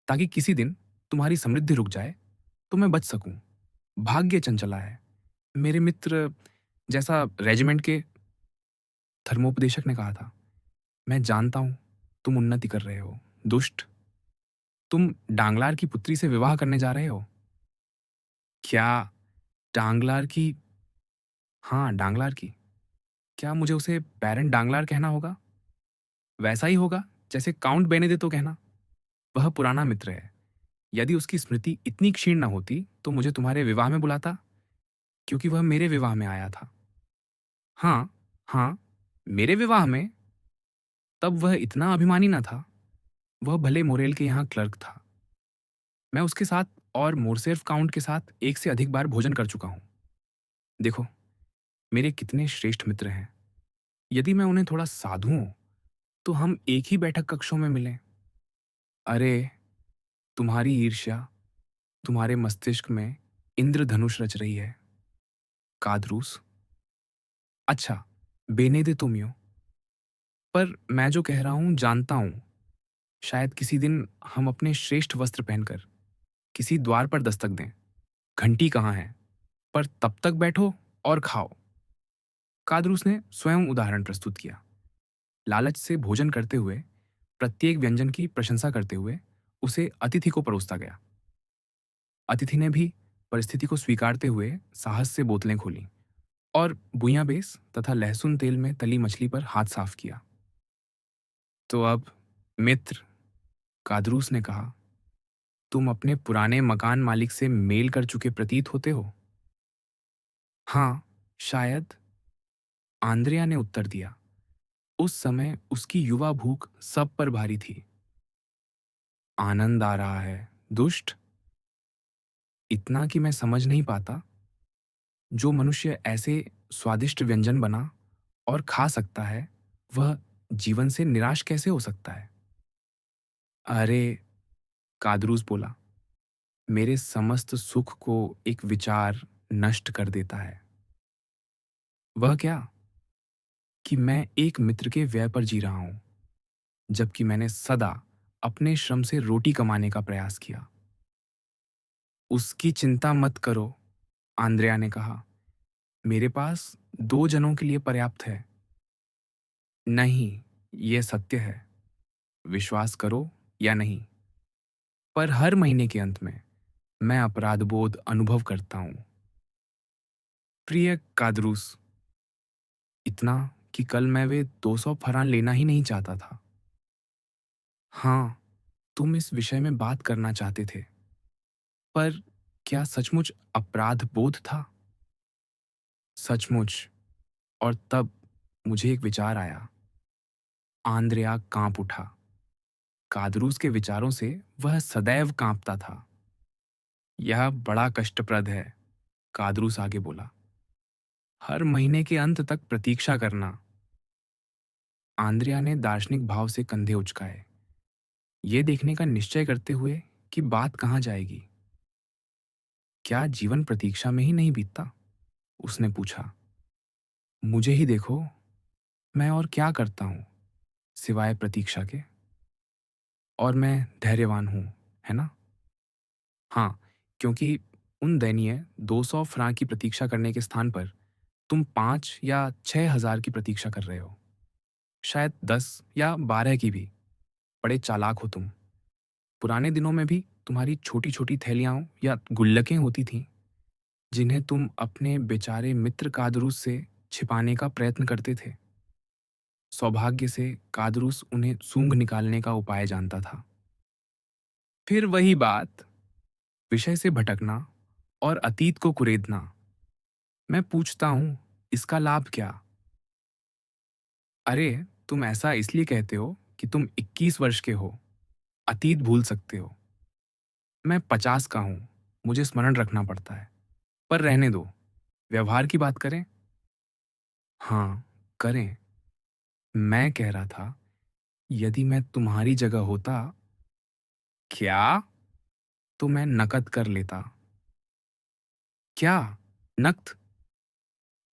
ताकि किसी दिन तुम्हारी समृद्धि रुक जाए तो मैं बच सकूं। भाग्य चंचला है, मेरे मित्र। जैसा रेजिमेंट के धर्मोपदेशक ने कहा था, मैं जानता हूं तुम उन्नति कर रहे हो, दुष्ट। तुम डांगलार की पुत्री से विवाह करने जा रहे हो। क्या? डांगलार की? हाँ, डांगलार की। क्या मुझे उसे बैरन डांगलार कहना होगा? वैसा ही होगा जैसे काउंट बेनेडिक्टो कहना। वह पुराना मित्र है। यदि उसकी स्मृति इतनी क्षीण न होती तो मुझे तुम्हारे विवाह में बुलाता, क्योंकि वह मेरे विवाह में आया था। हाँ, हाँ, मेरे विवाह में। तब वह इतना अभिमानी न था। वह भले मोरेल के यहाँ क्लर्क था। मैं उसके साथ और मोरसेर्फ काउंट के साथ एक से अधिक बार भोजन कर चुका हूं। देखो, मेरे कितने श्रेष्ठ मित्र हैं। यदि मैं उन्हें थोड़ा साधूं तो हम एक ही बैठक कक्षों में मिलें। अरे, तुम्हारी ईर्ष्या तुम्हारे मस्तिष्क में इंद्रधनुष रच रही है, कादरूस। अच्छा, बेने तुमियो। पर मैं जो कह रहा हूं जानता हूं, शायद किसी दिन हम अपने श्रेष्ठ वस्त्र पहनकर किसी द्वार पर दस्तक दें। घंटी कहाँ है? पर तब तक बैठो और खाओ। कादरूस ने स्वयं उदाहरण प्रस्तुत किया। लालच से भोजन करते हुए, प्रत्येक व्यंजन की प्रशंसा करते हुए उसे अतिथि को परोसता गया। अतिथि ने भी परिस्थिति को स्वीकारते हुए साहस से बोतलें खोलीं और बुइयाबेस तथा लहसुन तेल में तली मछली पर हाथ साफ किया। तो अब मित्र, कादरूस ने कहा, तुम अपने पुराने मकान मालिक से मेल कर चुके प्रतीत होते हो। हाँ, शायद, आंद्रेया ने उत्तर दिया। उस समय उसकी युवा भूख सब पर भारी थी। आनंद आ रहा है, दुष्ट। इतना कि मैं समझ नहीं पाता, जो मनुष्य ऐसे स्वादिष्ट व्यंजन बना और खा सकता है, वह जीवन से निराश कैसे हो सकता है। अरे, कादरूस बोला, मेरे समस्त सुख को एक विचार नष्ट कर देता है। वह क्या? कि मैं एक मित्र के व्यय पर जी रहा हूं, जबकि मैंने सदा अपने श्रम से रोटी कमाने का प्रयास किया। उसकी चिंता मत करो, आंद्रेया ने कहा। मेरे पास 2 जनों के लिए पर्याप्त है। नहीं, यह सत्य है। विश्वास करो या नहीं, पर हर महीने के अंत में मैं अपराध बोध अनुभव करता हूं। प्रिय कादरूस, इतना कि कल मैं वे 200 फरान लेना ही नहीं चाहता था। हाँ, तुम इस विषय में बात करना चाहते थे, पर क्या सचमुच अपराध बोध था? सचमुच। और तब मुझे एक विचार आया। आंद्रेया कांप उठा। कादरूस के विचारों से वह सदैव कांपता था। यह बड़ा कष्टप्रद है, कादरूस आगे बोला। हर महीने के अंत तक प्रतीक्षा करना। आंद्रेया ने दार्शनिक भाव से कंधे उचकाए, ये देखने का निश्चय करते हुए कि बात कहाँ जाएगी। क्या जीवन प्रतीक्षा में ही नहीं बीतता? उसने पूछा। मुझे ही देखो, मैं और क्या करता हूं सिवाय प्रतीक्षा के? और मैं धैर्यवान हूं, है ना? हाँ, क्योंकि उन दयनीय 200 फ्रांक की प्रतीक्षा करने के स्थान पर तुम 5 या 6,000 की प्रतीक्षा कर रहे हो। शायद 10 या 12 की भी। बड़े चालाक हो तुम। पुराने दिनों में भी तुम्हारी छोटी-छोटी थैलियाँ या गुल्लकें होती थीं, जिन्हें तुम अपने बेचारे मित्र कादरूस से छिपाने का प्रयत्न करते थे। सौभाग्य से कादरूस उन्हें सूंघ निकालने का उपाय जानता था। फिर वही बात, विषय से भटकना और अतीत को कुरेदना। मैं पूछता हूं, इसका लाभ क्या? अरे, तुम ऐसा इसलिए कहते हो कि तुम 21 वर्ष के हो, अतीत भूल सकते हो। मैं 50 का हूं, मुझे स्मरण रखना पड़ता है। पर रहने दो, व्यवहार की बात करें। हाँ, करें। मैं कह रहा था, यदि मैं तुम्हारी जगह होता। क्या? तो मैं नकद कर लेता। क्या? नकद?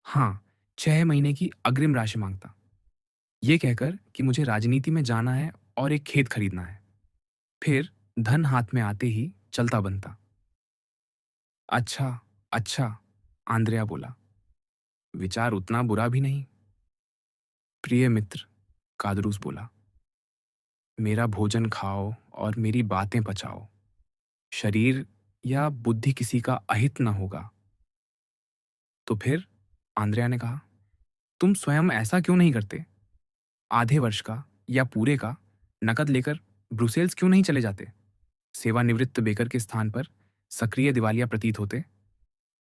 हाँ, 6 महीने की अग्रिम राशि मांगता, ये कहकर कि मुझे राजनीति में जाना है और एक खेत खरीदना है। फिर धन हाथ में आते ही चलता बनता। अच्छा, अच्छा, आंद्रेया बोला। विचार उतना बुरा भी नहीं। प्रिय मित्र, कादरूस बोला, मेरा भोजन खाओ और मेरी बातें पचाओ। शरीर या बुद्धि किसी का अहित न होगा। तो फिर? आंद्रेया ने कहा, तुम स्वयं ऐसा क्यों नहीं करते? आधे वर्ष का या पूरे का नकद लेकर ब्रुसेल्स क्यों नहीं चले जाते? सेवानिवृत्त बेकर के स्थान पर सक्रिय दिवालिया प्रतीत होते,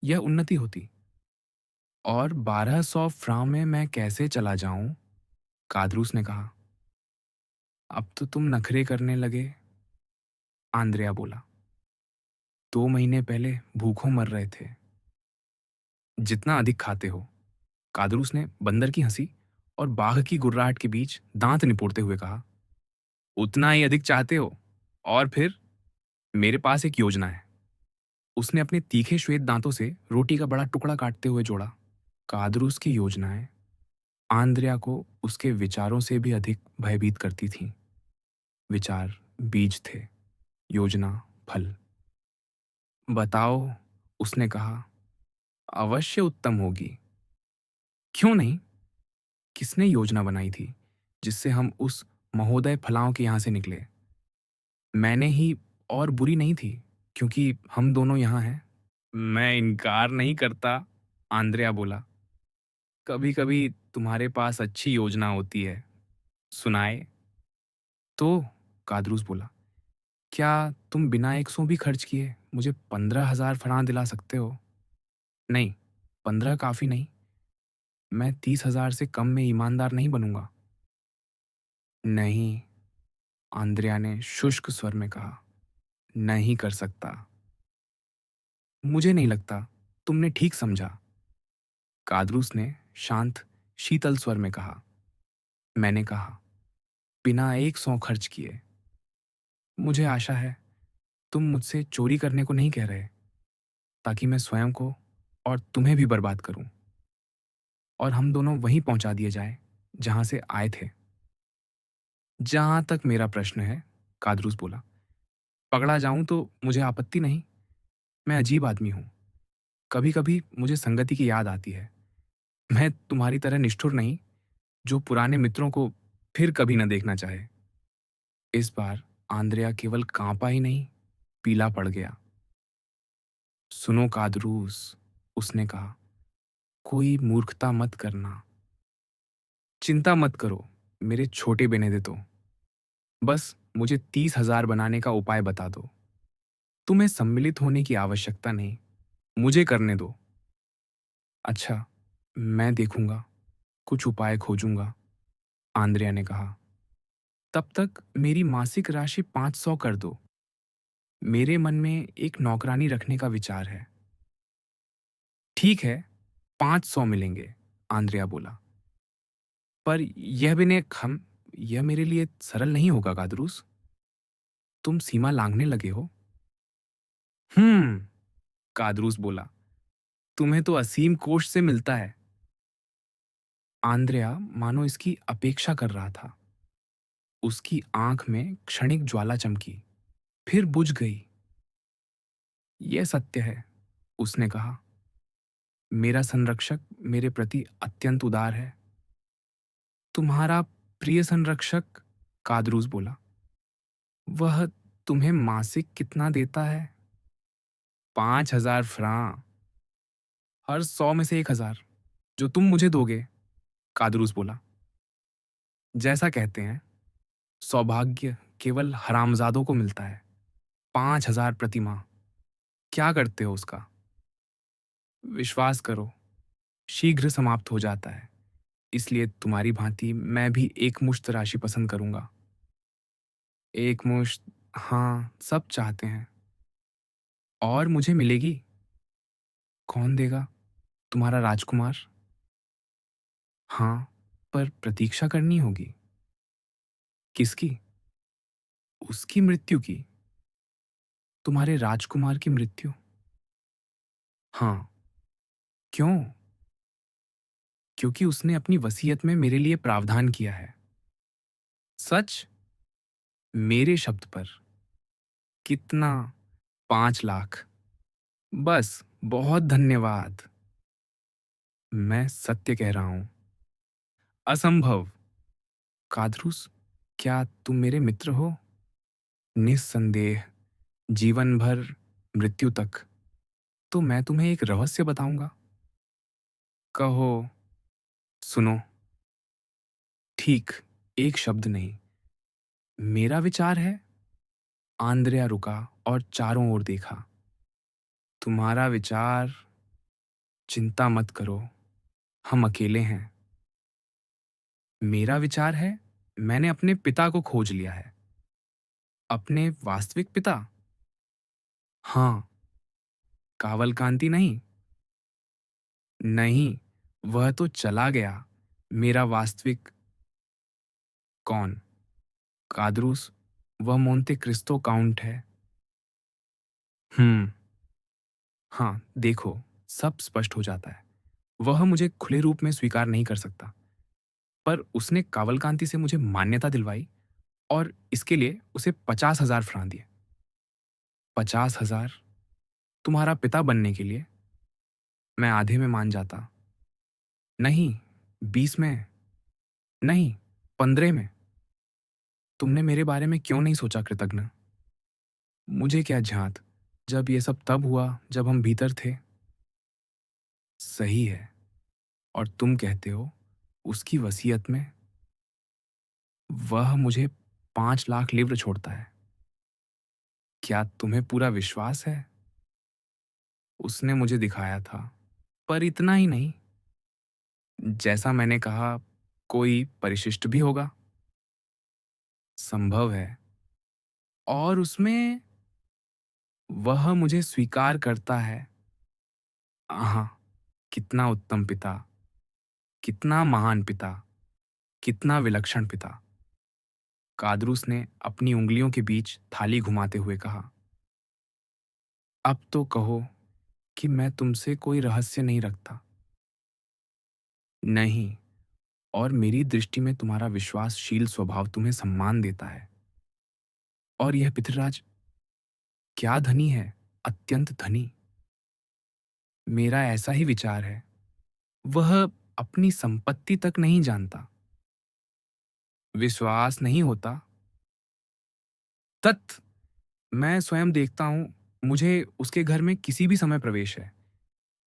यह उन्नति होती। और 1200 फ्रां में मैं कैसे चला जाऊं? कादरूस ने कहा। अब तो तुम नखरे करने लगे, आंद्रेया बोला। 2 महीने पहले भूखों मर रहे थे। जितना अधिक खाते हो, कादरूस ने बंदर की हंसी और बाघ की गुर्राहट के बीच दांत निपोड़ते हुए कहा, उतना ही अधिक चाहते हो। और फिर? मेरे पास एक योजना है। उसने अपने तीखे श्वेत दांतों से रोटी का बड़ा टुकड़ा काटते हुए जोड़ा। कादरूस की योजनाएं आंद्रेया को उसके विचारों से भी अधिक भयभीत करती थीं। विचार बीज थे, योजना फल। बताओ, उसने कहा। अवश्य उत्तम होगी। क्यों नहीं? किसने योजना बनाई थी जिससे हम उस महोदय फलाओं के यहां से निकले? मैंने ही। और बुरी नहीं थी, क्योंकि हम दोनों यहां हैं। मैं इनकार नहीं करता, आंद्रेया बोला। कभी कभी तुम्हारे पास अच्छी योजना होती है, सुनाए। तो? कादरूस बोला, क्या तुम बिना 100 भी खर्च किए मुझे 15,000 फरां दिला सकते हो? नहीं, 15 काफी नहीं। मैं 30,000 से कम में ईमानदार नहीं बनूंगा। नहीं, आंद्रेया ने शुष्क स्वर में कहा। नहीं कर सकता। मुझे नहीं लगता तुमने ठीक समझा, कादरूस ने शांत शीतल स्वर में कहा। मैंने कहा, बिना 100 खर्च किए। मुझे आशा है तुम मुझसे चोरी करने को नहीं कह रहे, ताकि मैं स्वयं को और तुम्हें भी बर्बाद करूं और हम दोनों वहीं पहुंचा दिए जाएं जहां से आए थे। जहां तक मेरा प्रश्न है, कादरूस बोला, पकड़ा जाऊं तो मुझे आपत्ति नहीं। मैं अजीब आदमी हूं। कभी कभी मुझे संगति की याद आती है। मैं तुम्हारी तरह निष्ठुर नहीं, जो पुराने मित्रों को फिर कभी न देखना चाहे। इस बार आंद्रेया केवल कांपा ही नहीं, पीला पड़ गया। सुनो कादरूस, उसने कहा, कोई मूर्खता मत करना। चिंता मत करो, मेरे छोटे बेनेडिक्टो। बस मुझे 30,000 बनाने का उपाय बता दो। तुम्हें सम्मिलित होने की आवश्यकता नहीं, मुझे करने दो। अच्छा, मैं देखूंगा, कुछ उपाय खोजूंगा, आंद्रेया ने कहा। तब तक मेरी मासिक राशि 500 कर दो। मेरे मन में एक नौकरानी रखने का विचार है। ठीक है, 500 मिलेंगे, आंद्रेया बोला। पर यह भी ने खम यह मेरे लिए सरल नहीं होगा, कादरूस। तुम सीमा लांघने लगे हो। हम्म, कादरूस बोला, तुम्हें तो असीम कोष से मिलता है। आंद्रेया मानो इसकी अपेक्षा कर रहा था। उसकी आंख में क्षणिक ज्वाला चमकी, फिर बुझ गई। यह सत्य है, उसने कहा। मेरा संरक्षक मेरे प्रति अत्यंत उदार है। तुम्हारा प्रिय संरक्षक, कादरूस बोला, वह तुम्हें मासिक कितना देता है? 5,000 फ्रां। हर 100 में से 1,000, जो तुम मुझे दोगे, कादरूस बोला। जैसा कहते हैं, सौभाग्य केवल हरामजादों को मिलता है। 5,000 प्रति माह। क्या करते हो उसका? विश्वास करो, शीघ्र समाप्त हो जाता है। इसलिए तुम्हारी भांति मैं भी एक मुश्त राशि पसंद करूंगा। एक मुश्त? हाँ, सब चाहते हैं। और मुझे मिलेगी? कौन देगा? तुम्हारा राजकुमार? हाँ, पर प्रतीक्षा करनी होगी। किसकी? उसकी मृत्यु की। तुम्हारे राजकुमार की मृत्यु? हाँ। क्यों? क्योंकि उसने अपनी वसीयत में मेरे लिए प्रावधान किया है। सच? मेरे शब्द पर? कितना? 5 लाख। बस, बहुत धन्यवाद। मैं सत्य कह रहा हूं। असंभव। कादरूस, क्या तुम मेरे मित्र हो? निस्संदेह, जीवन भर, मृत्यु तक। तो मैं तुम्हें एक रहस्य बताऊंगा। कहो। सुनो। ठीक, एक शब्द नहीं। मेरा विचार है। आंद्रेया रुका और चारों ओर देखा। तुम्हारा विचार? चिंता मत करो, हम अकेले हैं। मेरा विचार है, मैंने अपने पिता को खोज लिया है। अपने वास्तविक पिता? हाँ। कावलकांति नहीं? नहीं, वह तो चला गया। मेरा वास्तविक? कौन? कादरूस, वह मोंते क्रिस्तो काउंट है। हम्म। हाँ, देखो, सब स्पष्ट हो जाता है। वह मुझे खुले रूप में स्वीकार नहीं कर सकता, पर उसने कावलकांति से मुझे मान्यता दिलवाई और इसके लिए उसे 50,000 फ्रां दिए। 50,000? तुम्हारा पिता बनने के लिए? मैं आधे में मान जाता। नहीं, 20 में? नहीं, 15 में? तुमने मेरे बारे में क्यों नहीं सोचा, कृतघ्न? मुझे क्या झांत, जब ये सब तब हुआ जब हम भीतर थे। सही है। और तुम कहते हो, उसकी वसीयत में वह मुझे 5 लाख लिव्र छोड़ता है। क्या तुम्हें पूरा विश्वास है? उसने मुझे दिखाया था, पर इतना ही नहीं। जैसा मैंने कहा, कोई परिशिष्ट भी होगा। संभव है। और उसमें वह मुझे स्वीकार करता है। हाँ, कितना उत्तम पिता, कितना महान पिता, कितना विलक्षण पिता। कादरूस ने अपनी उंगलियों के बीच थाली घुमाते हुए कहा, अब तो कहो कि मैं तुमसे कोई रहस्य नहीं रखता। नहीं, और मेरी दृष्टि में तुम्हारा विश्वासशील स्वभाव तुम्हें सम्मान देता है। और यह पितृराज क्या धनी है, अत्यंत धनी। मेरा ऐसा ही विचार है। वह अपनी संपत्ति तक नहीं जानता। विश्वास नहीं होता। तत् मैं स्वयं देखता हूं, मुझे उसके घर में किसी भी समय प्रवेश है।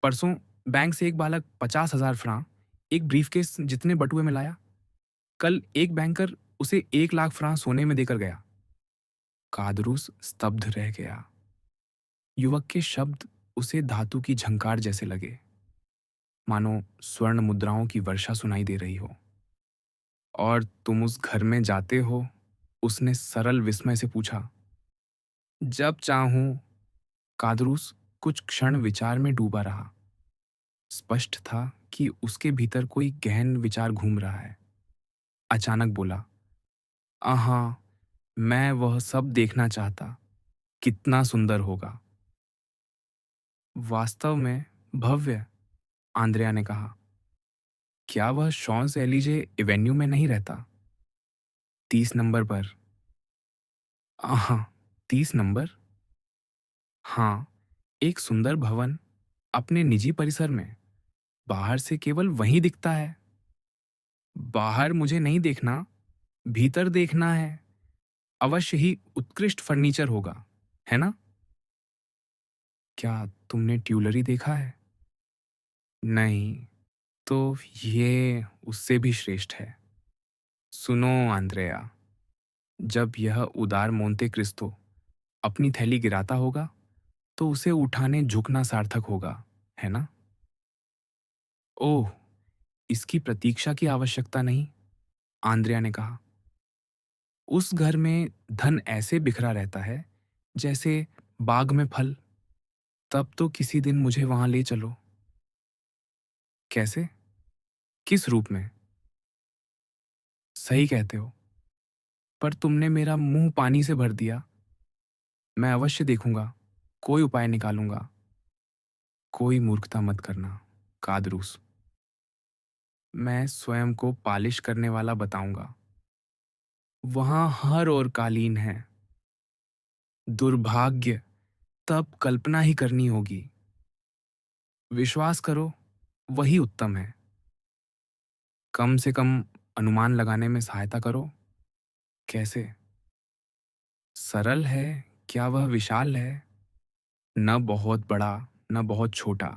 परसों बैंक से एक बालक 50,000 फ्रां एक ब्रीफकेस जितने बटुए में लाया। कल एक बैंकर उसे 1 लाख फ्रां सोने में देकर गया। कादरूस स्तब्ध रह गया। युवक के शब्द उसे धातु की झंकार जैसे लगे, मानो स्वर्ण मुद्राओं की वर्षा सुनाई दे रही हो। और तुम उस घर में जाते हो? उसने सरल विस्मय से पूछा। जब चाहूं। कादरूस कुछ क्षण विचार में डूबा रहा। स्पष्ट था कि उसके भीतर कोई गहन विचार घूम रहा है। अचानक बोला, हाँ, मैं वह सब देखना चाहता। कितना सुंदर होगा। वास्तव में भव्य, आंद्रिया ने कहा। क्या वह शॉन्स एलिजे एवेन्यू में नहीं रहता? 30 नंबर पर। हाँ, 30 नंबर। हाँ, एक सुंदर भवन अपने निजी परिसर में। बाहर से केवल वही दिखता है। बाहर मुझे नहीं देखना, भीतर देखना है। अवश्य ही उत्कृष्ट फर्नीचर होगा, है ना? क्या तुमने ट्यूलरी देखा है? नहीं, तो ये उससे भी श्रेष्ठ है। सुनो आंद्रेया, जब यह उदार मोंते क्रिस्तो अपनी थैली गिराता होगा तो उसे उठाने झुकना सार्थक होगा, है ना? ओह, इसकी प्रतीक्षा की आवश्यकता नहीं, आंद्रिया ने कहा। उस घर में धन ऐसे बिखरा रहता है जैसे बाग में फल। तब तो किसी दिन मुझे वहां ले चलो। कैसे? किस रूप में? सही कहते हो, पर तुमने मेरा मुंह पानी से भर दिया। मैं अवश्य देखूंगा, कोई उपाय निकालूंगा। कोई मूर्खता मत करना, कादरूस। मैं स्वयं को पालिश करने वाला बताऊंगा। वहां हर और कालीन है। दुर्भाग्य, तब कल्पना ही करनी होगी। विश्वास करो, वही उत्तम है। कम से कम अनुमान लगाने में सहायता करो। कैसे? सरल है। क्या वह विशाल है? न बहुत बड़ा, न बहुत छोटा।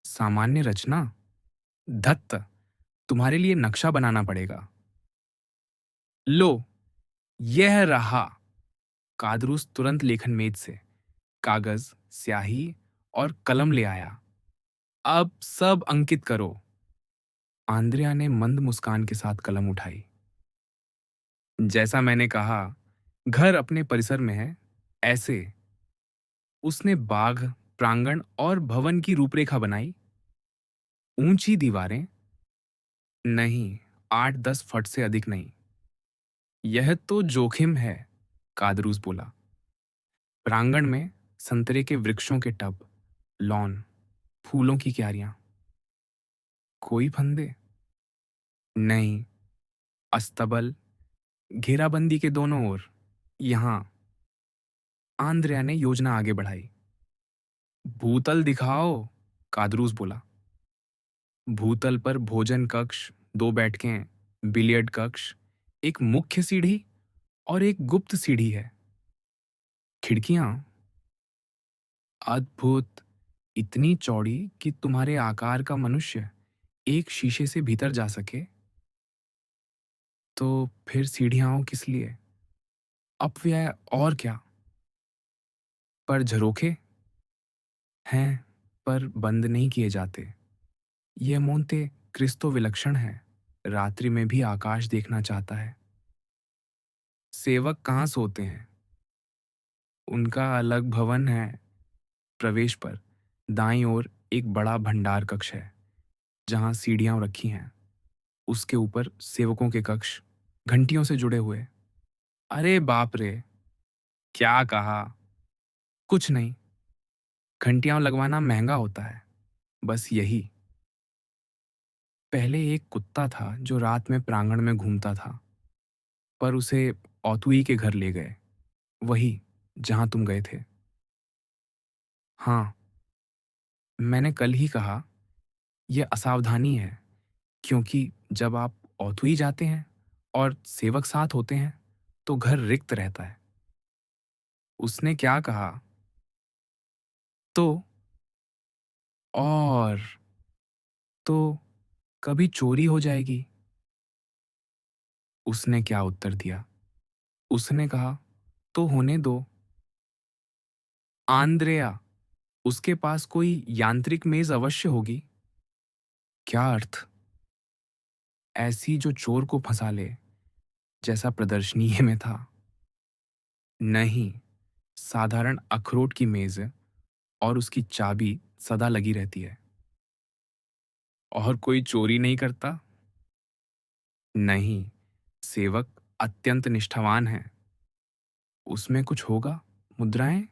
सामान्य रचना। धत्त, तुम्हारे लिए नक्शा बनाना पड़ेगा। लो, यह रहा। कादरूस तुरंत लेखन मेज से कागज, स्याही और कलम ले आया। अब सब अंकित करो। आंद्रिया ने मंद मुस्कान के साथ कलम उठाई। जैसा मैंने कहा, घर अपने परिसर में है। ऐसे उसने बाग, प्रांगण और भवन की रूपरेखा बनाई। ऊंची दीवारें। नहीं, 8-10 फट से अधिक नहीं। यह तो जोखिम है, कादरूस बोला। प्रांगण में संतरे के वृक्षों के टब, लॉन, फूलों की क्यारियां। कोई फंदे? नहीं। अस्तबल, घेराबंदी के दोनों ओर। यहां। आंद्रिया ने योजना आगे बढ़ाई। भूतल दिखाओ, कादरूस बोला। भूतल पर भोजन कक्ष, 2 बैठकें, बिलियर्ड कक्ष, एक मुख्य सीढ़ी और एक गुप्त सीढ़ी है। खिड़कियां अद्भुत, इतनी चौड़ी कि तुम्हारे आकार का मनुष्य एक शीशे से भीतर जा सके। तो फिर सीढ़ियां किस लिए? अपव्यय और क्या? पर झरोखे हैं, पर बंद नहीं किए जाते। यह मोंते क्रिस्तो विलक्षण है। रात्रि में भी आकाश देखना चाहता है। सेवक कहाँ सोते हैं? उनका अलग भवन है। प्रवेश पर दाईं ओर एक बड़ा भंडार कक्ष है, जहां सीढ़ियां रखी हैं। उसके ऊपर सेवकों के कक्ष। घंटियों से जुड़े हुए। अरे बाप रे! क्या कहा? कुछ नहीं, घंटियाँ लगवाना महँगा होता है, बस यही। पहले एक कुत्ता था जो रात में प्रांगण में घूमता था, पर उसे औतुई के घर ले गए, वही जहाँ तुम गए थे। हाँ, मैंने कल ही कहा, यह असावधानी है, क्योंकि जब आप औतुई जाते हैं और सेवक साथ होते हैं, तो घर रिक्त रहता है। उसने क्या कहा? तो और तो कभी चोरी हो जाएगी। उसने क्या उत्तर दिया? उसने कहा, तो होने दो। आंद्रेया, उसके पास कोई यांत्रिक मेज अवश्य होगी। क्या अर्थ? ऐसी जो चोर को फंसा ले, जैसा प्रदर्शनीय में था। नहीं, साधारण अखरोट की मेज है और उसकी चाबी सदा लगी रहती है। और कोई चोरी नहीं करता? नहीं, सेवक अत्यंत निष्ठावान है। उसमें कुछ होगा? मुद्राएं?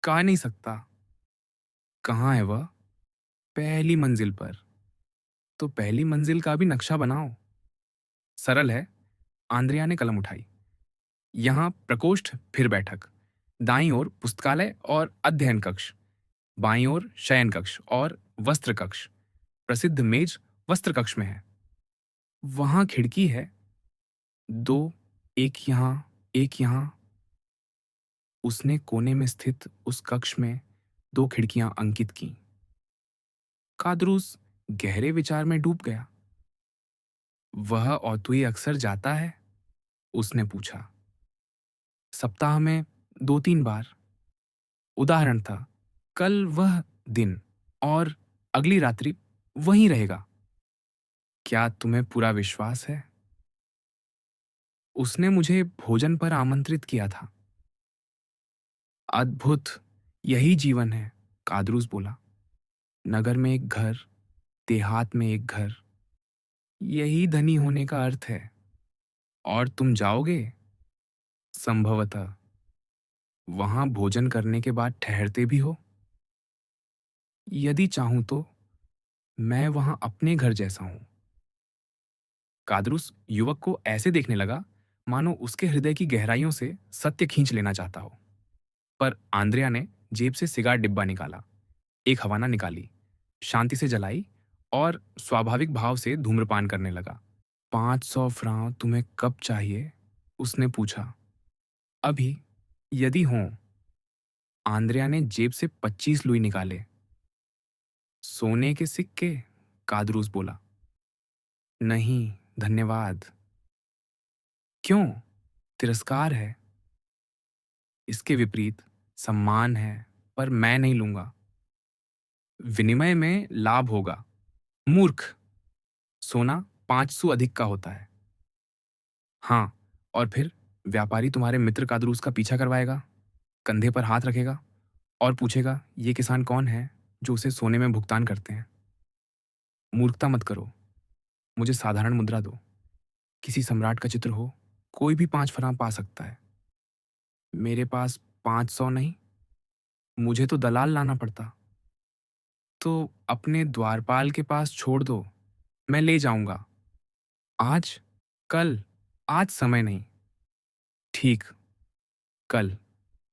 कह नहीं सकता। कहाँ है वह? पहली मंजिल पर। तो पहली मंजिल का भी नक्शा बनाओ। सरल है। आंद्रिया ने कलम उठाई। यहाँ प्रकोष्ठ, फिर बैठक। दाईं ओर पुस्तकालय और अध्ययन कक्ष। बाईं ओर शयन कक्ष और वस्त्र कक्ष। प्रसिद्ध मेज वस्त्र कक्ष में है। वहां खिड़की है। दो, एक यहाँ, एक यहाँ। उसने कोने में स्थित उस कक्ष में दो खिड़कियां अंकित की। कादरूस गहरे विचार में डूब गया। वह औतुई अक्सर जाता है? उसने पूछा। सप्ताह में 2-3 बार। उदाहरण था, कल वह दिन और अगली रात्रि वहीं रहेगा। क्या तुम्हें पूरा विश्वास है? उसने मुझे भोजन पर आमंत्रित किया था। अद्भुत, यही जीवन है, कादरूस बोला। नगर में एक घर, देहात में एक घर, यही धनी होने का अर्थ है। और तुम जाओगे? संभवतः। वहां भोजन करने के बाद ठहरते भी हो? यदि चाहूं तो। मैं वहां अपने घर जैसा हूं। कादरूस युवक को ऐसे देखने लगा मानो उसके हृदय की गहराइयों से सत्य खींच लेना चाहता हो। पर आंद्रिया ने जेब से सिगार डिब्बा निकाला, एक हवाना निकाली, शांति से जलाई और स्वाभाविक भाव से धूम्रपान करने लगा। 500 फ्रांc तुम्हें कब चाहिए? उसने पूछा। अभी, यदि हों। आंद्रिया ने जेब से 25 लुई निकाले। सोने के सिक्के? कादरूस बोला। नहीं, धन्यवाद। क्यों? तिरस्कार है? इसके विपरीत सम्मान है, पर मैं नहीं लूंगा। विनिमय में लाभ होगा। मूर्ख, सोना 5 सू अधिक का होता है। हाँ, और फिर व्यापारी तुम्हारे मित्र कादरूस का पीछा करवाएगा, कंधे पर हाथ रखेगा और पूछेगा, ये किसान कौन है जो उसे सोने में भुगतान करते हैं। मूर्खता मत करो, मुझे साधारण मुद्रा दो। किसी सम्राट का चित्र हो, कोई भी 5 फ्रांc पा सकता है। मेरे पास 500 नहीं, मुझे तो दलाल लाना पड़ता। तो अपने द्वारपाल के पास छोड़ दो, मैं ले जाऊंगा। आज? कल? आज समय नहीं। ठीक, कल,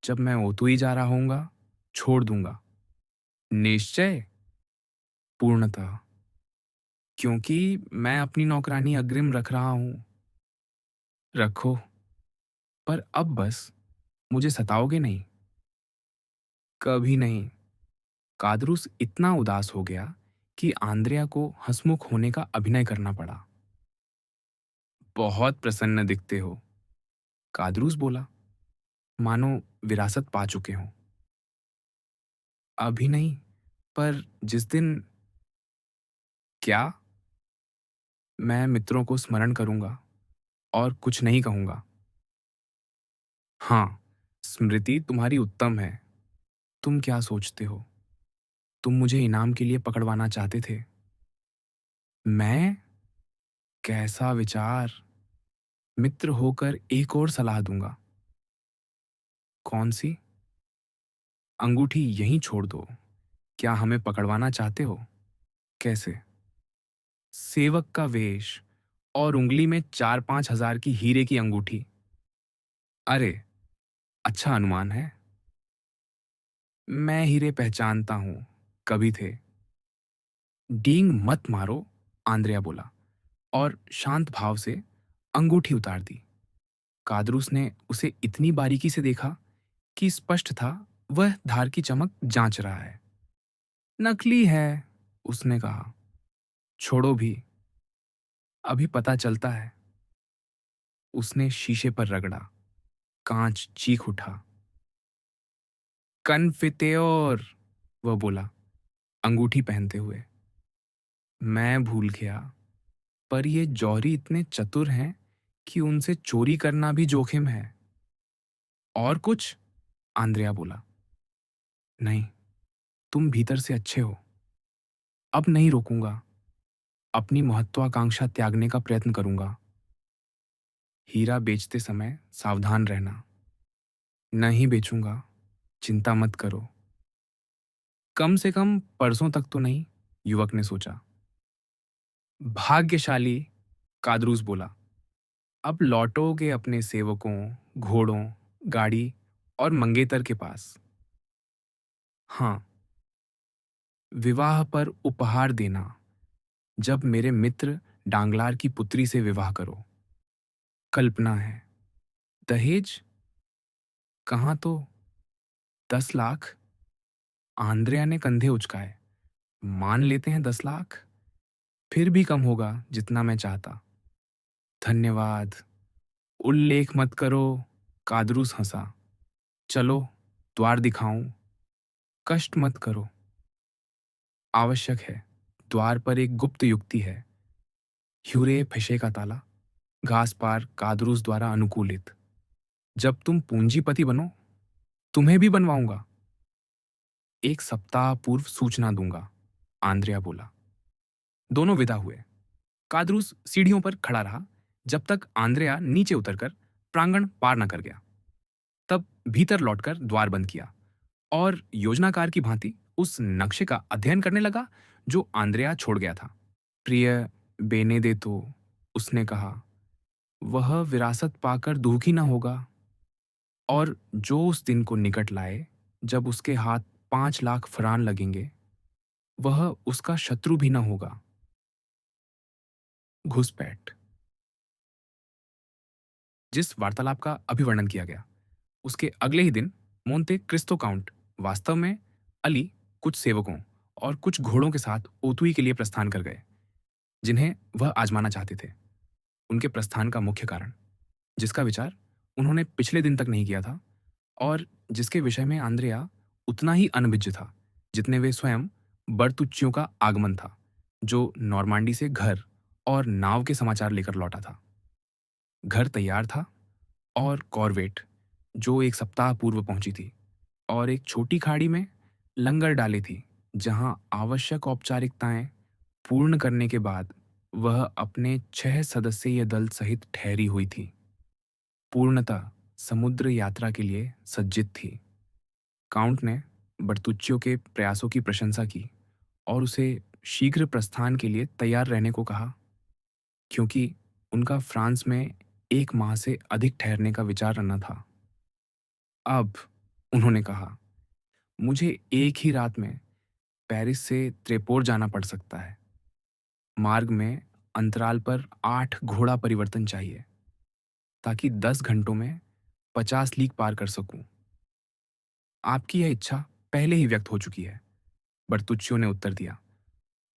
जब मैं ओतुई जा रहा होऊंगा, छोड़ दूंगा। निश्चय? पूर्णतः। क्योंकि मैं अपनी नौकरानी अग्रिम रख रहा हूं। रखो, पर अब बस, मुझे सताओगे नहीं। कभी नहीं। कादरूस इतना उदास हो गया कि आंद्रिया को हंसमुख होने का अभिनय करना पड़ा। बहुत प्रसन्न दिखते हो, कादरूस बोला, मानो विरासत पा चुके हों। अभी नहीं, पर जिस दिन। क्या? मैं मित्रों को स्मरण करूंगा और कुछ नहीं कहूंगा। हाँ, स्मृति तुम्हारी उत्तम है। तुम क्या सोचते हो? तुम मुझे इनाम के लिए पकड़वाना चाहते थे। मैं? कैसा विचार! मित्र होकर एक और सलाह दूंगा। कौन सी? अंगूठी यहीं छोड़ दो। क्या हमें पकड़वाना चाहते हो? कैसे? सेवक का वेश और उंगली में 4-5 हजार की हीरे की अंगूठी। अरे, अच्छा अनुमान है। मैं हीरे पहचानता हूं, कभी थे। डींग मत मारो, आंद्रिया बोला और शांत भाव से अंगूठी उतार दी। कादरूस ने उसे इतनी बारीकी से देखा कि स्पष्ट था वह धार की चमक जांच रहा है। नकली है, उसने कहा। छोड़ो भी, अभी पता चलता है। उसने शीशे पर रगड़ा। कांच चीख उठा। कनफित्योर, वह बोला, अंगूठी पहनते हुए। मैं भूल गया, पर ये जौहरी इतने चतुर हैं कि उनसे चोरी करना भी जोखिम है। और कुछ? आंद्रिया बोला। नहीं, तुम भीतर से अच्छे हो। अब नहीं रोकूंगा। अपनी महत्वाकांक्षा त्यागने का प्रयत्न करूंगा। हीरा बेचते समय सावधान रहना। नहीं बेचूंगा, चिंता मत करो। कम से कम परसों तक तो नहीं, युवक ने सोचा। भाग्यशाली, कादरूस बोला। अब लौटोगे अपने सेवकों, घोड़ों, गाड़ी और मंगेतर के पास। हाँ, विवाह पर उपहार देना। जब मेरे मित्र डांगलार की पुत्री से विवाह करो। कल्पना है। दहेज? कहाँ तो। 10 लाख? आंद्रिया ने कंधे उचकाए। मान लेते हैं 10 लाख। फिर भी कम होगा जितना मैं चाहता। धन्यवाद। उल्लेख मत करो, कादरूस हंसा। चलो, द्वार दिखाऊं। कष्ट मत करो। आवश्यक है। द्वार पर एक गुप्त युक्ति है। ह्यूरे फशे का ताला। घास पार कादरूस द्वारा अनुकूलित। जब तुम पूंजीपति बनो, तुम्हें भी बनवाऊंगा। 1 सप्ताह पूर्व सूचना दूंगा, आंद्रिया बोला। दोनों विदा हुए। कादरूस सीढ़ियों पर खड़ा रहा जब तक आंद्रिया नीचे उतरकर प्रांगण पार न कर गया। तब भीतर लौटकर द्वार बंद किया और योजनाकार की भांति उस नक्शे का अध्ययन करने लगा जो आंद्रिया छोड़ गया था। प्रिय बेनेदेतो, उसने कहा, वह विरासत पाकर दुखी न होगा। और जो उस दिन को निकट लाए जब उसके हाथ 5 लाख फरान लगेंगे, वह उसका शत्रु भी न होगा। घुसपैठ। जिस वार्तालाप का अभिवर्णन किया गया, उसके अगले ही दिन मोंते क्रिस्तो काउंट वास्तव में अली, कुछ सेवकों और कुछ घोड़ों के साथ ओतुई के लिए प्रस्थान कर गए, जिन्हें वह आजमाना चाहते थे। उनके प्रस्थान का मुख्य कारण, जिसका विचार उन्होंने पिछले दिन तक नहीं किया था और जिसके विषय में आंद्रिया उतना ही अनभिज्ञ था जितने वे स्वयं, बर्तुच्चियों का आगमन था, जो नॉर्मांडी से घर और नाव के समाचार लेकर लौटा था। घर तैयार था और कॉर्वेट, जो 1 सप्ताह पूर्व पहुंची थी, और एक छोटी खाड़ी में लंगर डाले थी, जहां आवश्यक औपचारिकताएं पूर्ण करने के बाद वह अपने 6 सदस्यीय दल सहित ठहरी हुई थी। पूर्णतः समुद्र यात्रा के लिए सज्जित थी। काउंट ने बर्तुच्चियो के प्रयासों की प्रशंसा की और उसे शीघ्र प्रस्थान के लिए तैयार रहने को कहा, क्योंकि उनका फ्रांस में 1 माह से अधिक ठहरने का विचार न था। अब, उन्होंने कहा, मुझे एक ही रात में पेरिस से त्रेपोर जाना पड़ सकता है। मार्ग में अंतराल पर 8 घोड़ा परिवर्तन चाहिए, ताकि 10 घंटों में 50 लीग पार कर सकूं। आपकी यह इच्छा पहले ही व्यक्त हो चुकी है, बर्तुच्चियो ने उत्तर दिया,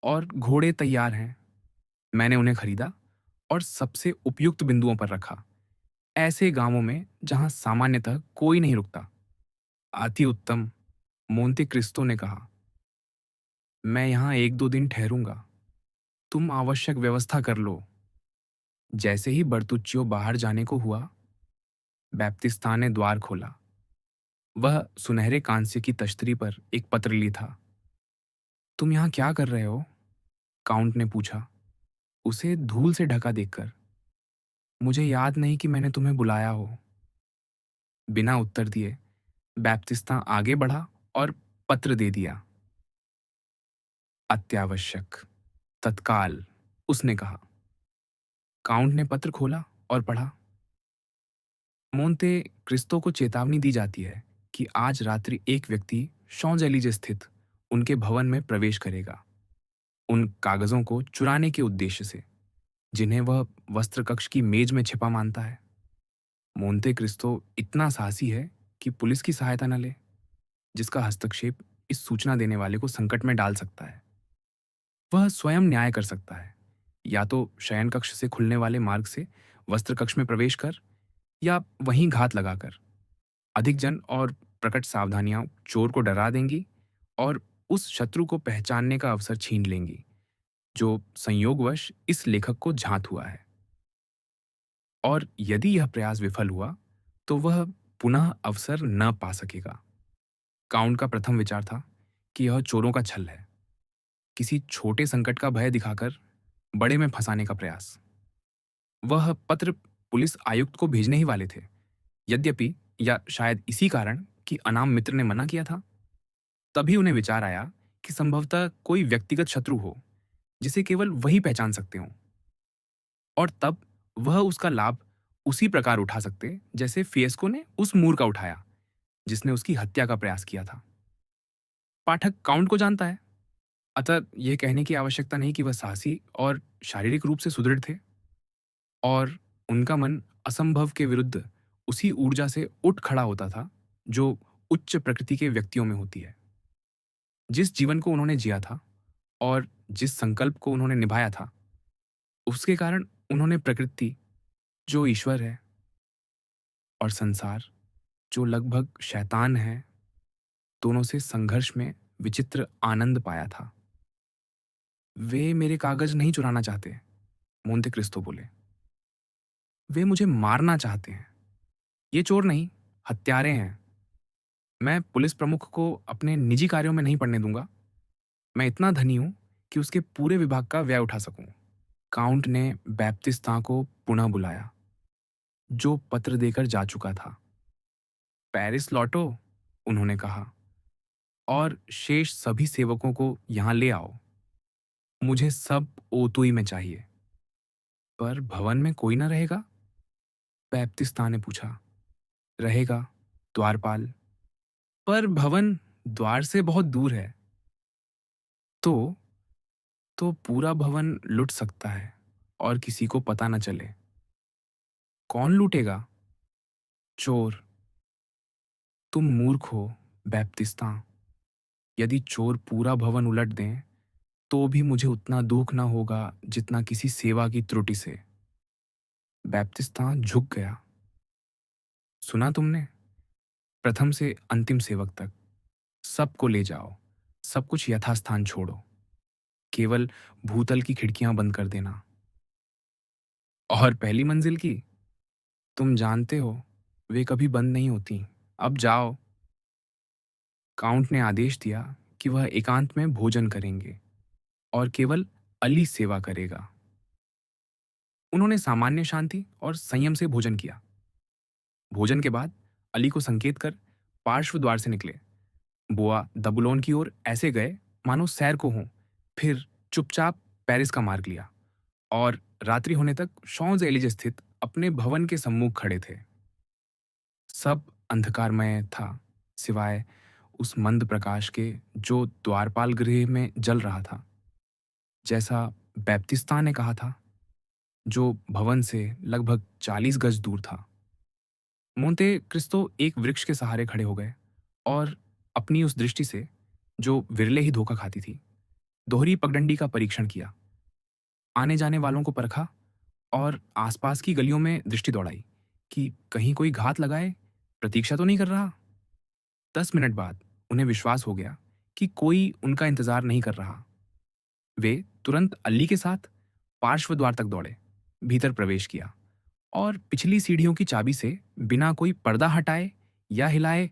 और घोड़े तैयार हैं। मैंने उन्हें खरीदा और सबसे उपयुक्त बिंदुओं पर रखा, ऐसे गांवों में जहां सामान्यतः कोई नहीं रुकता। अति उत्तम, मोंते क्रिस्तो ने कहा। मैं यहां 1-2 दिन ठहरूंगा। तुम आवश्यक व्यवस्था कर लो। जैसे ही बर्तुच्चियो बाहर जाने को हुआ, बैप्तिस्ता ने द्वार खोला। वह सुनहरे कांस्य की तश्तरी पर एक पत्र ली था। तुम यहां क्या कर रहे हो? काउंट ने पूछा, उसे धूल से ढका देखकर। मुझे याद नहीं कि मैंने तुम्हें बुलाया हो। बिना उत्तर दिए बैप्तिस्ता आगे बढ़ा और पत्र दे दिया। अत्यावश्यक, तत्काल, उसने कहा। काउंट ने पत्र खोला और पढ़ा। मोंते क्रिस्तो को चेतावनी दी जाती है कि आज रात्रि एक व्यक्ति शॉन्ज-एलीजे स्थित उनके भवन में प्रवेश करेगा, उन कागजों को चुराने के उद्देश्य से, जिन्हें वह वस्त्र कक्ष की मेज में छिपा मानता है। मोंते क्रिस्तो इतना साहसी है कि पुलिस की सहायता न ले, जिसका हस्तक्षेप इस सूचना देने वाले को संकट में डाल सकता है। वह स्वयं न्याय कर सकता है, या तो शयन कक्ष से खुलने वाले मार्ग से वस्त्र कक्ष में प्रवेश कर, या वहीं घात लगाकर। अधिक जन और प्रकट सावधानियां चोर को डरा देंगी और उस शत्रु को पहचानने का अवसर छीन लेंगी जो संयोगवश इस लेखक को झांत हुआ है। और यदि यह प्रयास विफल हुआ तो वह पुनः अवसर न पा सकेगा। काउंट का प्रथम विचार था कि यह चोरों का छल है, किसी छोटे संकट का भय दिखाकर बड़े में फंसाने का प्रयास। वह पत्र पुलिस आयुक्त को भेजने ही वाले थे, यद्यपि या शायद इसी कारण कि अनाम मित्र ने मना किया था, तभी उन्हें विचार आया कि संभवतः कोई व्यक्तिगत शत्रु हो जिसे केवल वही पहचान सकते हों, और तब वह उसका लाभ उसी प्रकार उठा सकते जैसे फिएस्को ने उस मूर का उठाया जिसने उसकी हत्या का प्रयास किया था। पाठक काउंट को जानता है, अतः यह कहने की आवश्यकता नहीं कि वह साहसी और शारीरिक रूप से सुदृढ़ थे, और उनका मन असंभव के विरुद्ध उसी ऊर्जा से उठ खड़ा होता था जो उच्च प्रकृति के व्यक्तियों में होती है। जिस जीवन को उन्होंने जिया था और जिस संकल्प को उन्होंने निभाया था, उसके कारण उन्होंने प्रकृति, जो ईश्वर है, और संसार, जो लगभग शैतान है, दोनों से संघर्ष में विचित्र आनंद पाया था। वे मेरे कागज नहीं चुराना चाहते, मोंते क्रिस्तो बोले। वे मुझे मारना चाहते हैं। ये चोर नहीं, हत्यारे हैं। मैं पुलिस प्रमुख को अपने निजी कार्यों में नहीं पड़ने दूंगा। मैं इतना धनी हूं कि उसके पूरे विभाग का व्यय उठा सकूं। काउंट ने बैप्तिस्ता को पुनः बुलाया, जो पत्र देकर जा चुका था। पेरिस लौटो, उन्होंने कहा, और शेष सभी सेवकों को यहां ले आओ। मुझे सब ओतुई में चाहिए। पर भवन में कोई ना रहेगा? बैप्तिस्ता ने पूछा। रहेगा, द्वारपाल। पर भवन द्वार से बहुत दूर है। तो पूरा भवन लुट सकता है और किसी को पता न चले। कौन लूटेगा? चोर। तुम मूर्ख हो, बैप्तिस्ता। यदि चोर पूरा भवन उलट दें तो भी मुझे उतना दुख न होगा जितना किसी सेवा की त्रुटि से। बैप्तिस्ता झुक गया। सुना तुमने? प्रथम से अंतिम सेवक तक सबको ले जाओ, सब कुछ यथास्थान छोड़ो, केवल भूतल की खिड़कियां बंद कर देना। और पहली मंजिल की? तुम जानते हो, वे कभी बंद नहीं होती। अब जाओ। काउंट ने आदेश दिया कि वह एकांत में भोजन करेंगे और केवल अली सेवा करेगा। उन्होंने सामान्य शांति और संयम से भोजन किया। भोजन के बाद अली को संकेत कर पार्श्व द्वार से निकले। बुआ दबुलोन की ओर ऐसे गए मानो सैर को हों, फिर चुपचाप पेरिस का मार्ग लिया और रात्रि होने तक शॉन्ज एलिजे स्थित अपने भवन के सम्मुख खड़े थे। सब अंधकारमय था, सिवाय उस मंद प्रकाश के जो द्वारपाल गृह में जल रहा था, जैसा बैप्तिस्ता ने कहा था, जो भवन से लगभग 40 गज दूर था। मोंते क्रिस्तो एक वृक्ष के सहारे खड़े हो गए और अपनी उस दृष्टि से, जो विरले ही धोखा खाती थी, दोहरी पगडंडी का परीक्षण किया। आने जाने वालों को परखा और आसपास की गलियों में दृष्टि दौड़ाई कि कहीं कोई घात लगाए, प्रतीक्षा तो नहीं कर रहा। 10 मिनट बाद उन्हें विश्वास हो गया कि कोई उनका इंतजार नहीं कर रहा। वे तुरंत अल्ली के साथ पार्श्व द्वार तक दौड़े, भीतर प्रवेश किया और पिछली सीढ़ियों की चाबी से बिना कोई पर्दा हटाए या हिलाए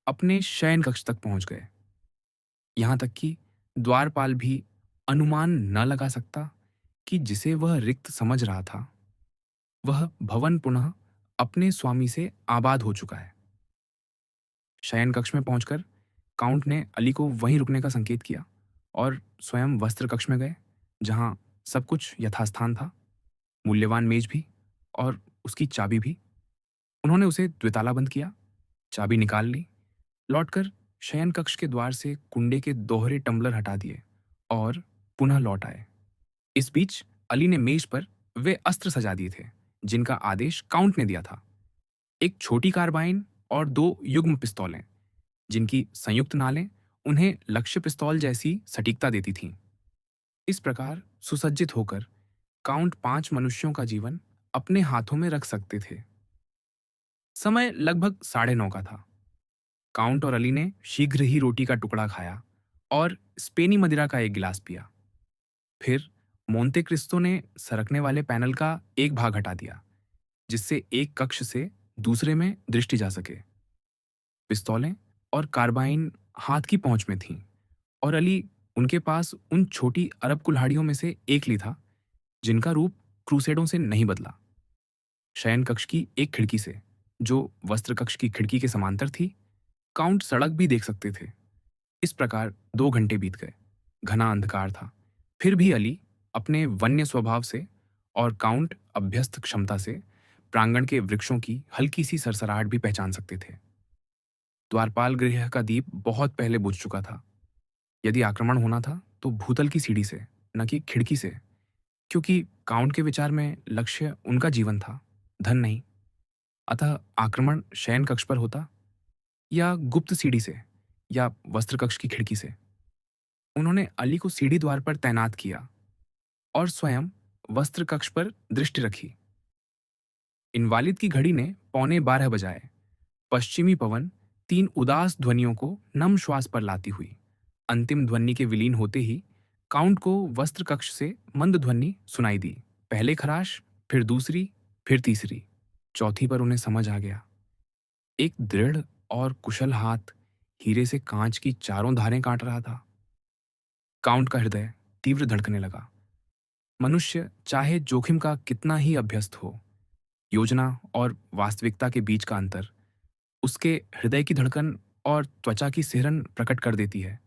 अपने शयन कक्ष तक पहुंच गए। यहां तक कि द्वारपाल भी अनुमान न लगा सकता कि जिसे वह रिक्त समझ रहा था, वह भवन पुनः अपने स्वामी से आबाद हो चुका है। शयन कक्ष में पहुंचकर काउंट ने अली को वहीं रुकने का संकेत किया और स्वयं वस्त्र कक्ष में गए, जहां सब कुछ यथास्थान था, मूल्यवान मेज भी और उसकी चाबी भी। उन्होंने उसे द्विताला बंद किया, चाबी निकाल ली, लौटकर शयन कक्ष के द्वार से कुंडे के दोहरे टम्बलर हटा दिए और पुनः लौट आए। इस बीच अली ने मेज पर वे अस्त्र सजा दिए थे जिनका आदेश काउंट ने दिया था। एक छोटी कार्बाइन और दो युग्म पिस्तौलें, जिनकी संयुक्त नालें उन्हें लक्ष्य पिस्तौल जैसी सटीकता देती थीं। इस प्रकार सुसज्जित होकर काउंट 5 मनुष्यों का जीवन अपने हाथों में रख सकते थे। समय लगभग 9:30 का था। काउंट और अली ने शीघ्र ही रोटी का टुकड़ा खाया और स्पेनी मदिरा का एक गिलास पिया। फिर मोंते क्रिस्तो ने सरकने वाले पैनल का एक भाग हटा दिया, जिससे एक कक्ष से दूसरे में दृष्टि जा सके। पिस्तौलें और कार्बाइन हाथ की पहुंच में थीं और अली उनके पास उन छोटी अरब कुल्हाड़ियों में से एक ली था जिनका रूप क्रूसेडों से नहीं बदला। शयन कक्ष की एक खिड़की से, जो वस्त्र कक्ष की खिड़की के समांतर थी, काउंट सड़क भी देख सकते थे। इस प्रकार 2 घंटे बीत गए। घना अंधकार था, फिर भी अली अपने वन्य स्वभाव से और काउंट अभ्यस्त क्षमता से प्रांगण के वृक्षों की हल्की सी सरसराहट भी पहचान सकते थे। द्वारपाल गृह का दीप बहुत पहले बुझ चुका था। यदि आक्रमण होना था तो भूतल की सीढ़ी से, न कि खिड़की से, क्योंकि काउंट के विचार में लक्ष्य उनका जीवन था, धन नहीं। अतः आक्रमण शयन कक्ष पर होता या गुप्त सीढ़ी से या वस्त्र कक्ष की खिड़की से। उन्होंने अली को सीढ़ी द्वार पर तैनात किया और स्वयं वस्त्र कक्ष पर दृष्टि रखी। इनवालिद की घड़ी ने 11:15 बजाए। पश्चिमी पवन 3 उदास ध्वनियों को नम श्वास पर लाती हुई अंतिम ध्वनि के विलीन होते ही काउंट को वस्त्र कक्ष से मंद ध्वनि सुनाई दी। पहले खराश, फिर दूसरी, फिर तीसरी, चौथी पर उन्हें समझ आ गया। एक दृढ़ और कुशल हाथ हीरे से कांच की चारों धारें काट रहा था। काउंट का हृदय तीव्र धड़कने लगा। मनुष्य चाहे जोखिम का कितना ही अभ्यस्त हो, योजना और वास्तविकता के बीच का अंतर उसके हृदय की धड़कन और त्वचा की सिहरन प्रकट कर देती है।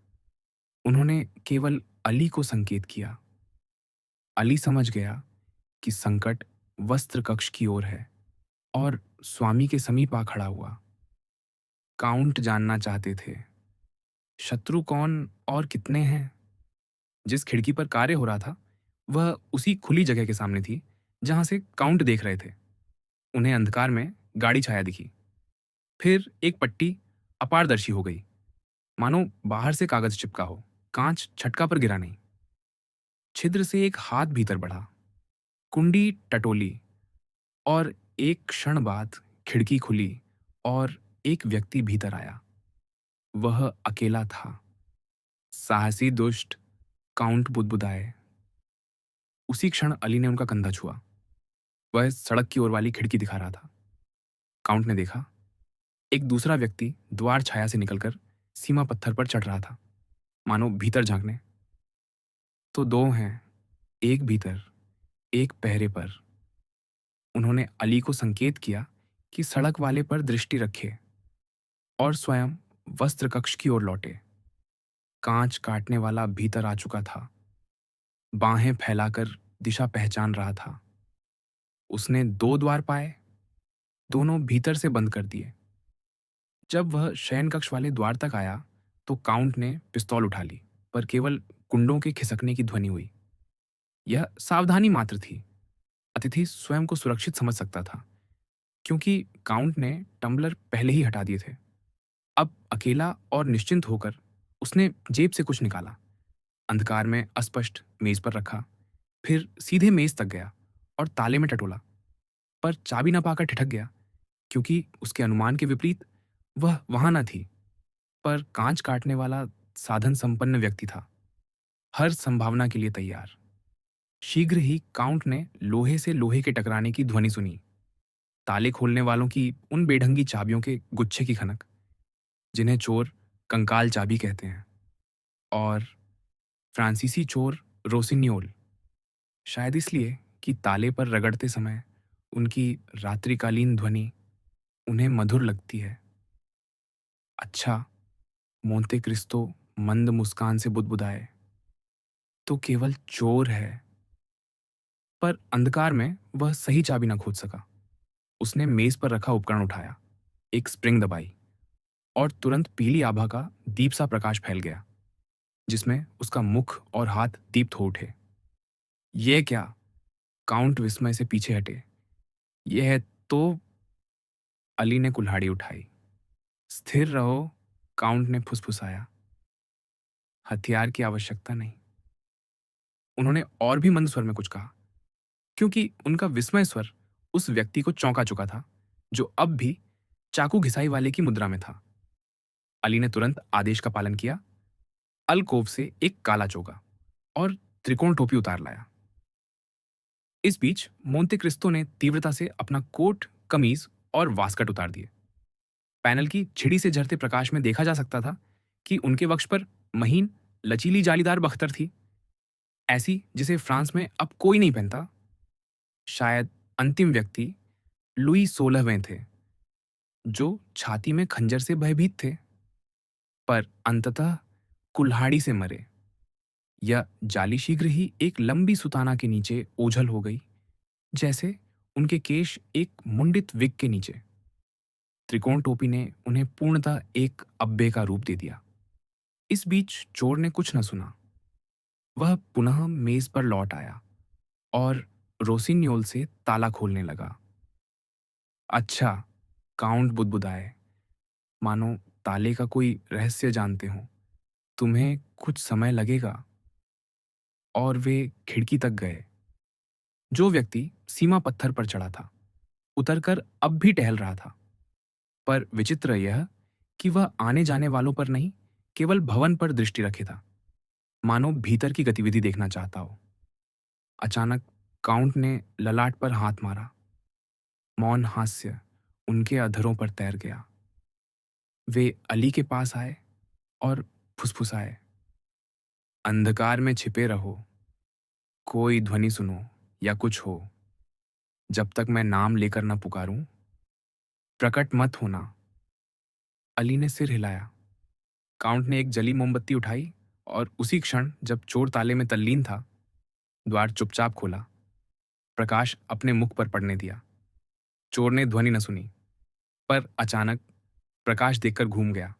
उन्होंने केवल अली को संकेत किया। अली समझ गया कि संकट वस्त्र कक्ष की ओर है और स्वामी के समीप आ खड़ा हुआ। काउंट जानना चाहते थे, शत्रु कौन और कितने हैं। जिस खिड़की पर कार्य हो रहा था वह उसी खुली जगह के सामने थी जहां से काउंट देख रहे थे। उन्हें अंधकार में गाड़ी छाया दिखी। फिर एक पट्टी अपारदर्शी हो गई, मानो बाहर से कागज चिपका हो। कांच छटका पर गिरा नहीं। छिद्र से एक हाथ भीतर बढ़ा, कुंडी टटोली और एक क्षण बाद खिड़की खुली और एक व्यक्ति भीतर आया। वह अकेला था। साहसी दुष्ट, काउंट बुदबुदाए। उसी क्षण अली ने उनका कंधा छुआ। वह सड़क की ओर वाली खिड़की दिखा रहा था। काउंट ने देखा, एक दूसरा व्यक्ति द्वार छाया से निकलकर सीमा पत्थर पर चढ़ रहा था, मानो भीतर झांकने। तो 2 हैं, एक भीतर, एक पहरे पर। उन्होंने अली को संकेत किया कि सड़क वाले पर दृष्टि रखे और स्वयं वस्त्र कक्ष की ओर लौटे। कांच काटने वाला भीतर आ चुका था, बाहें फैलाकर दिशा पहचान रहा था। उसने 2 द्वार पाए, दोनों भीतर से बंद कर दिए। जब वह शयन कक्ष वाले द्वार तक आया तो काउंट ने पिस्तौल उठा ली, पर केवल कुंडों के खिसकने की ध्वनि हुई। यह सावधानी मात्र थी। अतिथि स्वयं को सुरक्षित समझ सकता था, क्योंकि काउंट ने टम्बलर पहले ही हटा दिए थे। अब अकेला और निश्चिंत होकर उसने जेब से कुछ निकाला, अंधकार में अस्पष्ट मेज पर रखा, फिर सीधे मेज तक गया और ताले में टटोला, पर चाबी न पाकर ठिठक गया, क्योंकि उसके अनुमान के विपरीत वह वहां न थी, पर कांच काटने वाला साधन संपन्न व्यक्ति था, हर संभावना के लिए तैयार। शीघ्र ही काउंट ने लोहे से लोहे के टकराने की ध्वनि सुनी, ताले खोलने वालों की उन बेढंगी चाबियों के गुच्छे की खनक, जिन्हें चोर कंकाल चाबी कहते हैं, और फ्रांसीसी चोर रोसिन्योल, शायद इसलिए कि ताले पर रगड़ते समय उनकी रात्रिकालीन ध्वनि उन्हें मधुर लगती है। अच्छा, मोंते क्रिस्तो मंद मुस्कान से बुदबुदाए, तो केवल चोर है। पर अंधकार में वह सही चाबी न खोज सका। उसने मेज पर रखा उपकरण उठाया, एक स्प्रिंग दबाई और तुरंत पीली आभा का दीप सा प्रकाश फैल गया, जिसमें उसका मुख और हाथ दीप्त हो उठे। ये क्या? काउंट विस्मय से पीछे हटे। यह तो अली ने कुल्हाड़ी उठाई। स्थिर रहो, काउंट ने फुसफुसाया। हथियार की आवश्यकता नहीं। उन्होंने और भी मंद स्वर में कुछ कहा, क्योंकि उनका विस्मय स्वर उस व्यक्ति को चौंका चुका था, जो अब भी चाकू घिसाई वाले की मुद्रा में था। अली ने तुरंत आदेश का पालन किया, अलकोव से एक काला चोगा और त्रिकोण टोपी उतार लाया। इस बीच मोंते क्रिस्तो ने तीव्रता से अपना कोट, कमीज और वास्कट उतार दिए। पैनल की छिड़ी से झरते प्रकाश में देखा जा सकता था कि उनके वक्ष पर महीन, लचीली जालीदार बख्तर थी, ऐसी जिसे फ्रांस में अब कोई नहीं पहनता। शायद अंतिम व्यक्ति लुई 16वें थे, जो छाती में खंजर से भयभीत थे, पर अंततः कुल्हाड़ी से मरे। यह जाली शीघ्र ही एक लंबी सुताना के नीचे ओझल हो गई, जैसे उनके केश एक मुंडित विग के नीचे। त्रिकोण टोपी ने उन्हें पूर्णतः एक अब्बे का रूप दे दिया। इस बीच चोर ने कुछ न सुना। वह पुनः मेज पर लौट आया और रोसिन्योल से ताला खोलने लगा। अच्छा, काउंट बुदबुदाए, मानो ताले का कोई रहस्य जानते हो। तुम्हें कुछ समय लगेगा। और वे खिड़की तक गए। जो व्यक्ति सीमा पत्थर पर चढ़ा था, उतरकर अब भी टहल रहा था। पर विचित्र यह कि वह आने जाने वालों पर नहीं, केवल भवन पर दृष्टि रखे था, मानो भीतर की गतिविधि देखना चाहता हो। अचानक काउंट ने ललाट पर हाथ मारा। मौन हास्य उनके अधरों पर तैर गया। वे अली के पास आए और फुसफुसाए, अंधकार में छिपे रहो, कोई ध्वनि सुनो या कुछ हो, जब तक मैं नाम लेकर न पुकारूं, प्रकट मत होना। अली ने सिर हिलाया। काउंट ने एक जली मोमबत्ती उठाई और उसी क्षण जब चोर ताले में तल्लीन था, द्वार चुपचाप खोला, प्रकाश अपने मुख पर पड़ने दिया। चोर ने ध्वनि न सुनी, पर अचानक प्रकाश देखकर घूम गया।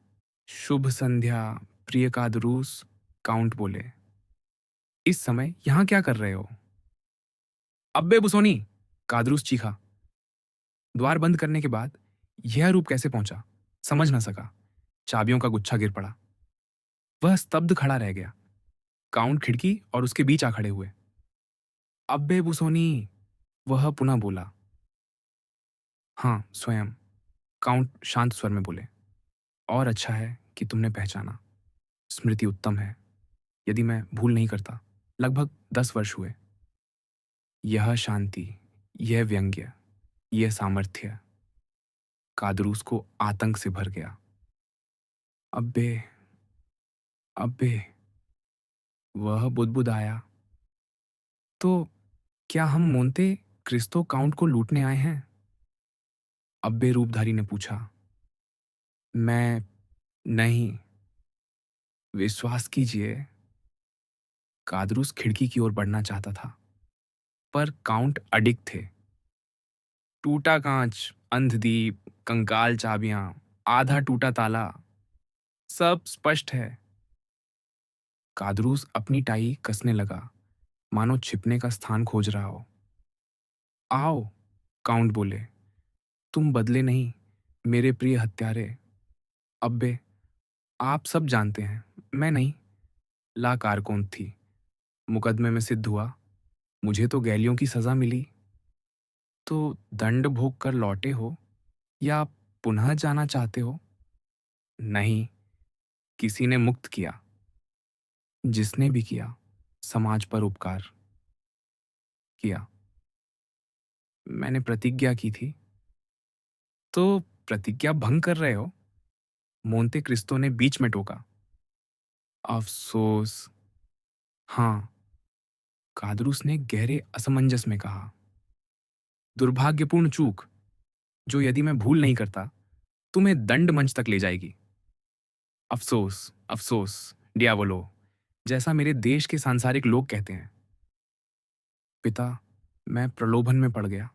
शुभ संध्या, प्रिय कादरूस, काउंट बोले। इस समय यहां क्या कर रहे हो? अब्बे बुसोनी, कादरूस चीखा। द्वार बंद करने के बाद यह रूप कैसे पहुंचा, समझ न सका। चाबियों का गुच्छा गिर पड़ा। वह स्तब्ध खड़ा रह गया। काउंट खिड़की और उसके बीच आ खड़े हुए। अब्बे बुसोनी, वह पुनः बोला। हाँ, स्वयं, काउंट शांत स्वर में बोले। और अच्छा है कि तुमने पहचाना। स्मृति उत्तम है, यदि मैं भूल नहीं करता। लगभग 10 वर्ष हुए। यह शांति, यह व्यंग्य, यह सामर्थ्य कादरूस को आतंक से भर गया। अब्बे, अब्बे, वह बुदबुदाया। तो क्या हम मोंते क्रिस्तो काउंट को लूटने आए हैं? अब्बे रूपधारी ने पूछा। मैं नहीं, विश्वास कीजिए। कादरूस खिड़की की ओर बढ़ना चाहता था, पर काउंट अडिग थे। टूटा कांच, अंधदीप, कंकाल चाबियां, आधा टूटा ताला, सब स्पष्ट है। कादरूस अपनी टाई कसने लगा, मानो छिपने का स्थान खोज रहा हो। आओ, काउंट बोले, तुम बदले नहीं, मेरे प्रिय हत्यारे। अब्बे, आप सब जानते हैं, मैं नहीं। ला कारकून थी, मुकदमे में सिद्ध हुआ, मुझे तो गैलियों की सजा मिली। तो दंड भोग कर लौटे हो या पुनः जाना चाहते हो? नहीं, किसी ने मुक्त किया। जिसने भी किया, समाज पर उपकार किया। मैंने प्रतिज्ञा की थी। तो प्रतिज्ञा भंग कर रहे हो? मोंते क्रिस्तो ने बीच में टोका। अफसोस। हाँ, कादरूस ने गहरे असमंजस में कहा। दुर्भाग्यपूर्ण चूक जो यदि मैं भूल नहीं करता तुम्हें दंड मंच तक ले जाएगी। अफसोस, अफसोस, डियावोलो, जैसा मेरे देश के सांसारिक लोग कहते हैं। पिता, मैं प्रलोभन में पड़ गया।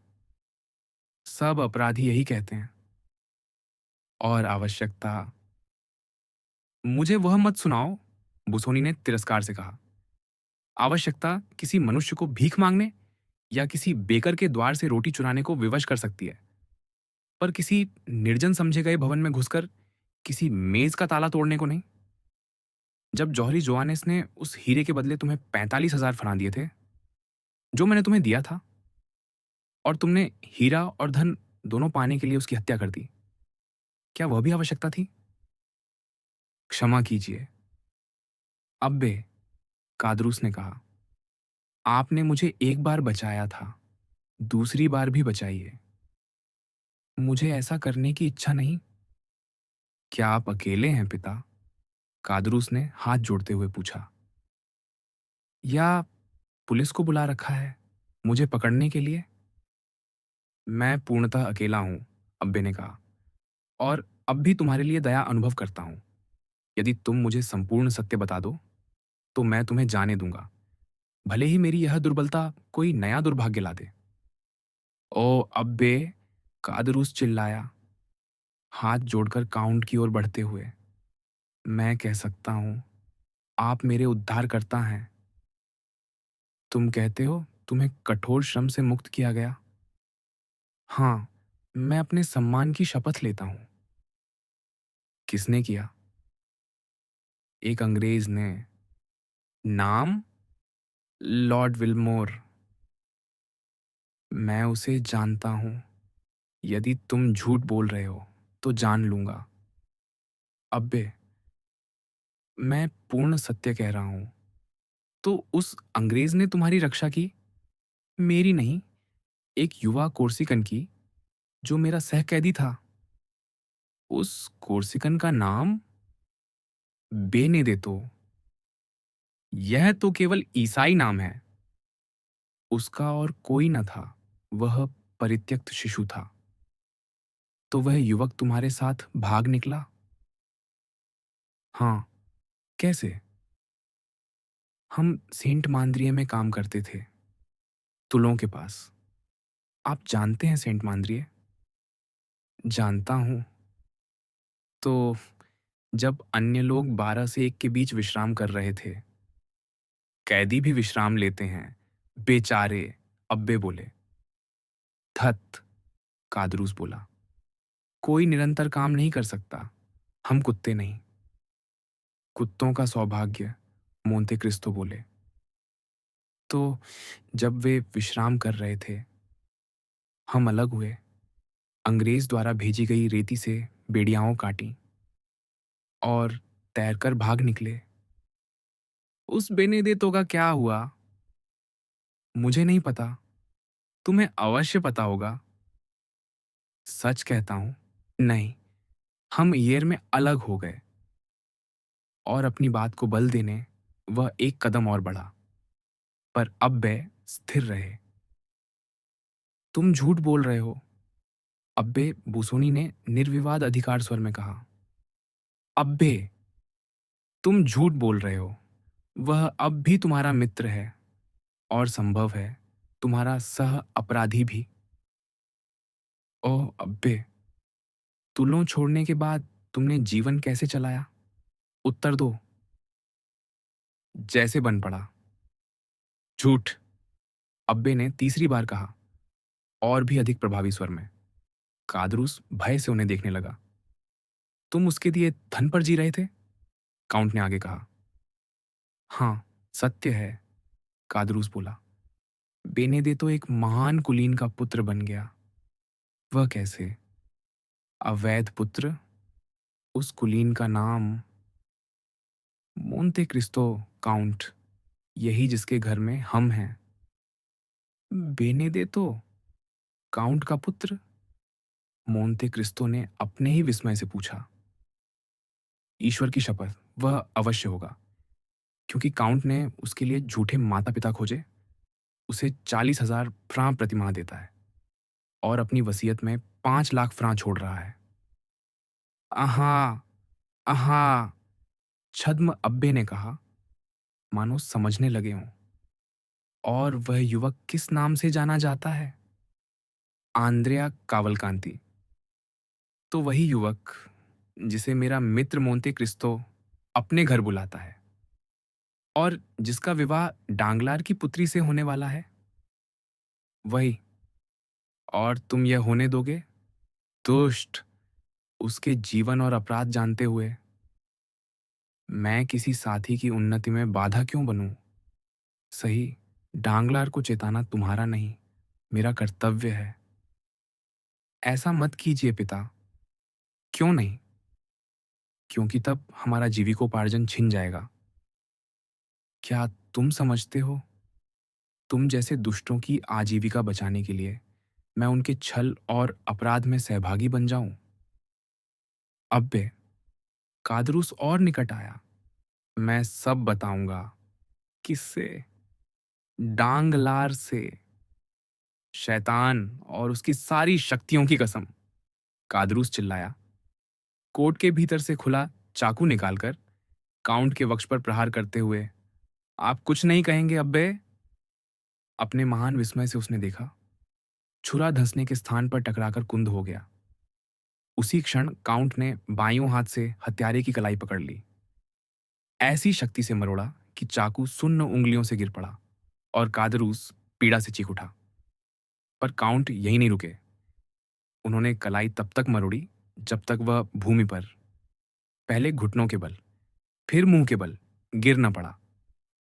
सब अपराधी यही कहते हैं। और आवश्यकता। मुझे वह मत सुनाओ, बुसोनी ने तिरस्कार से कहा। आवश्यकता किसी मनुष्य को भीख मांगने या किसी बेकर के द्वार से रोटी चुराने को विवश कर सकती है, पर किसी निर्जन समझे गए भवन में घुसकर किसी मेज का ताला तोड़ने को नहीं। जब जौहरी जोआनेस ने उस हीरे के बदले तुम्हें 45,000 फ्रां दिए थे, जो मैंने तुम्हें दिया था, और तुमने हीरा और धन दोनों पाने के लिए उसकी हत्या कर दी, क्या वह भी आवश्यकता थी? क्षमा कीजिए अब्बे, कादरूस ने कहा। आपने मुझे एक बार बचाया था, दूसरी बार भी बचाइए। मुझे ऐसा करने की इच्छा नहीं। क्या आप अकेले हैं पिता? कादरूस ने हाथ जोड़ते हुए पूछा। या पुलिस को बुला रखा है मुझे पकड़ने के लिए? मैं पूर्णतः अकेला हूं, अब्बे ने कहा, और अब भी तुम्हारे लिए दया अनुभव करता हूं। यदि तुम मुझे संपूर्ण सत्य बता दो तो मैं तुम्हें जाने दूंगा, भले ही मेरी यह दुर्बलता कोई नया दुर्भाग्य ला दे। ओ अब्बे, कादरूस चिल्लाया, हाथ जोड़कर काउंट की ओर बढ़ते हुए। मैं कह सकता हूं, आप मेरे उद्धारकर्ता हैं। तुम कहते हो तुम्हें कठोर श्रम से मुक्त किया गया? हाँ, मैं अपने सम्मान की शपथ लेता हूं। किसने किया? एक अंग्रेज ने। नाम? Lord Wilmore. मैं उसे जानता हूं। यदि तुम झूठ बोल रहे हो तो जान लूंगा। अब्बे, मैं पूर्ण सत्य कह रहा हूं। तो उस अंग्रेज ने तुम्हारी रक्षा की? मेरी नहीं, एक युवा कोर्सिकन की, जो मेरा सहकैदी था। उस कोर्सिकन का नाम? बेनेदेतो। यह तो केवल ईसाई नाम है। उसका और कोई न था, वह परित्यक्त शिशु था। तो वह युवक तुम्हारे साथ भाग निकला? हाँ। कैसे? हम सेंट मांद्रिय में काम करते थे, तुलों के पास। आप जानते हैं सेंट मांद्रिय? जानता हूं। तो जब अन्य लोग 12 से 1 के बीच विश्राम कर रहे थे, कैदी भी विश्राम लेते हैं, बेचारे, अब्बे बोले। धत, कादरूस बोला। कोई निरंतर काम नहीं कर सकता, हम कुत्ते नहीं। कुत्तों का सौभाग्य, मोंते क्रिस्तो बोले। तो जब वे विश्राम कर रहे थे, हम अलग हुए, अंग्रेज द्वारा भेजी गई रेती से बेड़ियाओं काटी और तैरकर भाग निकले। उस बेनेदेतो का क्या हुआ? मुझे नहीं पता, तुम्हें अवश्य पता होगा। सच कहता हूं, नहीं, हम ईयर में अलग हो गए। और अपनी बात को बल देने वह एक कदम और बढ़ा, पर अब वह स्थिर रहे। तुम झूठ बोल रहे हो, अब्बे, बुसोनी ने निर्विवाद अधिकार स्वर में कहा। अब्बे, तुम झूठ बोल रहे हो। वह अब भी तुम्हारा मित्र है, और संभव है तुम्हारा सह अपराधी भी। ओह अब्बे, तुलों छोड़ने के बाद तुमने जीवन कैसे चलाया? उत्तर दो। जैसे बन पड़ा। झूठ, अब्बे ने तीसरी बार कहा, और भी अधिक प्रभावी स्वर में। कादरूस भय से उन्हें देखने लगा। तुम उसके दिए धन पर जी रहे थे? काउंट ने आगे कहा। हाँ, सत्य है, कादरूस बोला। बेनेदेतो एक महान कुलीन का पुत्र बन गया। वह कैसे? अवैध पुत्र। उस कुलीन का नाम मोंते क्रिस्तो, काउंट, यही जिसके घर में हम हैं। बेनेदेतो, काउंट का पुत्र? मोंते क्रिस्तो ने अपने ही विस्मय से पूछा। ईश्वर की शपथ, वह अवश्य होगा, क्योंकि काउंट ने उसके लिए झूठे माता पिता खोजे। उसे 40,000 फ्रां प्रतिमाह देता है। और अपनी वसीयत में 5 लाख फ्रां छोड़ रहा है। आहा, आहा, छद्म अब्बे ने कहा, मानो समझने लगे हों। और वह युवक किस नाम से जाना जाता है? आंद्रेया कावलकांति। तो वही युवक जिसे मेरा मित्र मोंते क्रिस्तो अपने घर बुलाता है और जिसका विवाह डांगलार की पुत्री से होने वाला है। वही। और तुम यह होने दोगे? दुष्ट! उसके जीवन और अपराध जानते हुए मैं किसी साथी की उन्नति में बाधा क्यों बनूं? सही, डांगलार को चेताना तुम्हारा नहीं, मेरा कर्तव्य है। ऐसा मत कीजिए पिता। क्यों नहीं? क्योंकि तब हमारा जीविकोपार्जन छिन जाएगा। क्या तुम समझते हो? तुम जैसे दुष्टों की आजीविका बचाने के लिए मैं उनके छल और अपराध में सहभागी बन जाऊं? अब्बे, कादरूस और निकट आया। मैं सब बताऊंगा। किससे? डांगलार से। शैतान और उसकी सारी शक्तियों की कसम। कादरूस चिल्लाया। कोट के भीतर से खुला चाकू निकालकर काउंट के वक्ष पर प्रहार करते हुए, आप कुछ नहीं कहेंगे अब्बे? अपने महान विस्मय से उसने देखा, छुरा धंसने के स्थान पर टकराकर कुंद हो गया। उसी क्षण काउंट ने बायों हाथ से हत्यारे की कलाई पकड़ ली, ऐसी शक्ति से मरोड़ा कि चाकू सुन्न उंगलियों से गिर पड़ा और कादरूस पीड़ा से चीख उठा। पर काउंट यहीं नहीं रुके। उन्होंने कलाई तब तक मरोड़ी जब तक वह भूमि पर, पहले घुटनों के बल, फिर मुंह के बल, गिर न पड़ा।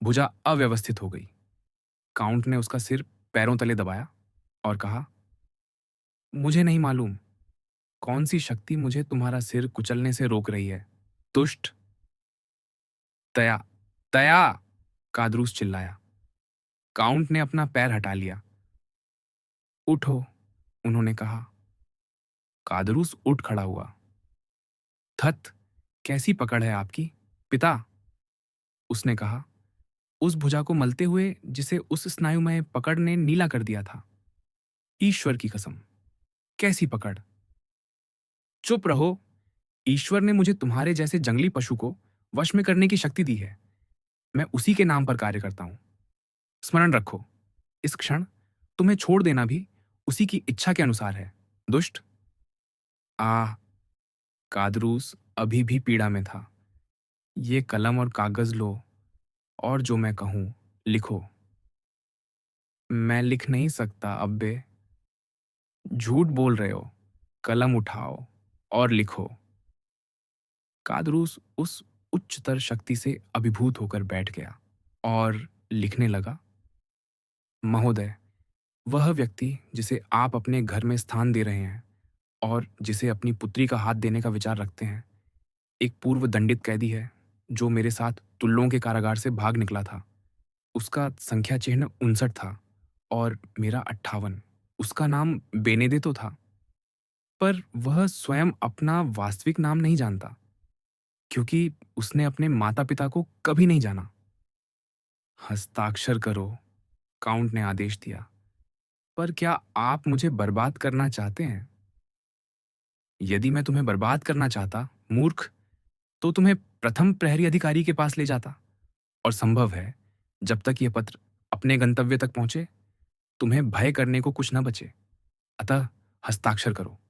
भुजा अव्यवस्थित हो गई। काउंट ने उसका सिर पैरों तले दबाया और कहा, मुझे नहीं मालूम कौन सी शक्ति मुझे तुम्हारा सिर कुचलने से रोक रही है। दुष्ट! तया, तया! कादरूस चिल्लाया। काउंट ने अपना पैर हटा लिया। उठो, उन्होंने कहा। कादरूस उठ खड़ा हुआ। थत, कैसी पकड़ है आपकी, पिता? उसने कहा, उस भुजा को मलते हुए जिसे उस स्नायुमय पकड़ ने नीला कर दिया था। ईश्वर की कसम, कैसी पकड़! चुप रहो। ईश्वर ने मुझे तुम्हारे जैसे जंगली पशु को वश में करने की शक्ति दी है। मैं उसी के नाम पर कार्य करता हूं। स्मरण रखो, इस क्षण तुम्हें छोड़ देना भी उसी की इच्छा के अनुसार है। दुष्ट! आह! कादरूस अभी भी पीड़ा में था। ये कलम और कागज लो और जो मैं कहूं लिखो। मैं लिख नहीं सकता अब्बे। झूठ बोल रहे हो। कलम उठाओ और लिखो। कादरूस उस उच्चतर शक्ति से अभिभूत होकर बैठ गया और लिखने लगा। महोदय, वह व्यक्ति जिसे आप अपने घर में स्थान दे रहे हैं और जिसे अपनी पुत्री का हाथ देने का विचार रखते हैं, एक पूर्व दंडित कैदी है जो मेरे साथ तुल्लों के कारागार से भाग निकला था। उसका संख्या चिन्ह 59 था और मेरा 58। उसका नाम बेनेदेतो था, पर वह स्वयं अपना वास्तविक नाम नहीं जानता, क्योंकि उसने अपने माता पिता को कभी नहीं जाना। हस्ताक्षर करो, काउंट ने आदेश दिया। पर क्या आप मुझे बर्बाद करना चाहते हैं? यदि मैं तुम्हें बर्बाद करना चाहता, मूर्ख, तो तुम्हें प्रथम प्रहरी अधिकारी के पास ले जाता। और संभव है, जब तक यह पत्र अपने गंतव्य तक पहुंचे, तुम्हें भय करने को कुछ न बचे। अतः हस्ताक्षर करो।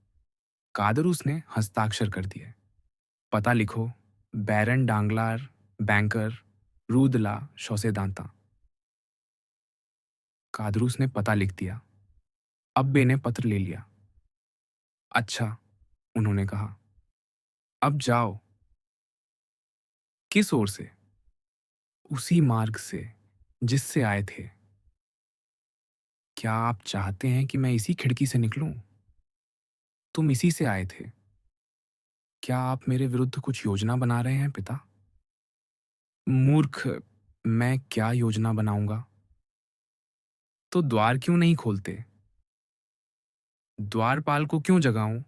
कादरूस ने हस्ताक्षर कर दिए। पता लिखो, बैरन डांगलार, बैंकर, रूदला, शौसेदांता। कादरूस ने पता लिख दिया। अब्बे ने पत्र ले लिया। अच्छा, उन्होंने कहा, अब जाओ। किस ओर से? उसी मार्ग से जिससे आए थे। क्या आप चाहते हैं कि मैं इसी खिड़की से निकलूं? तुम इसी से आए थे। क्या आप मेरे विरुद्ध कुछ योजना बना रहे हैं पिता? मूर्ख, मैं क्या योजना बनाऊंगा? तो द्वार क्यों नहीं खोलते? द्वारपाल को क्यों जगाऊं?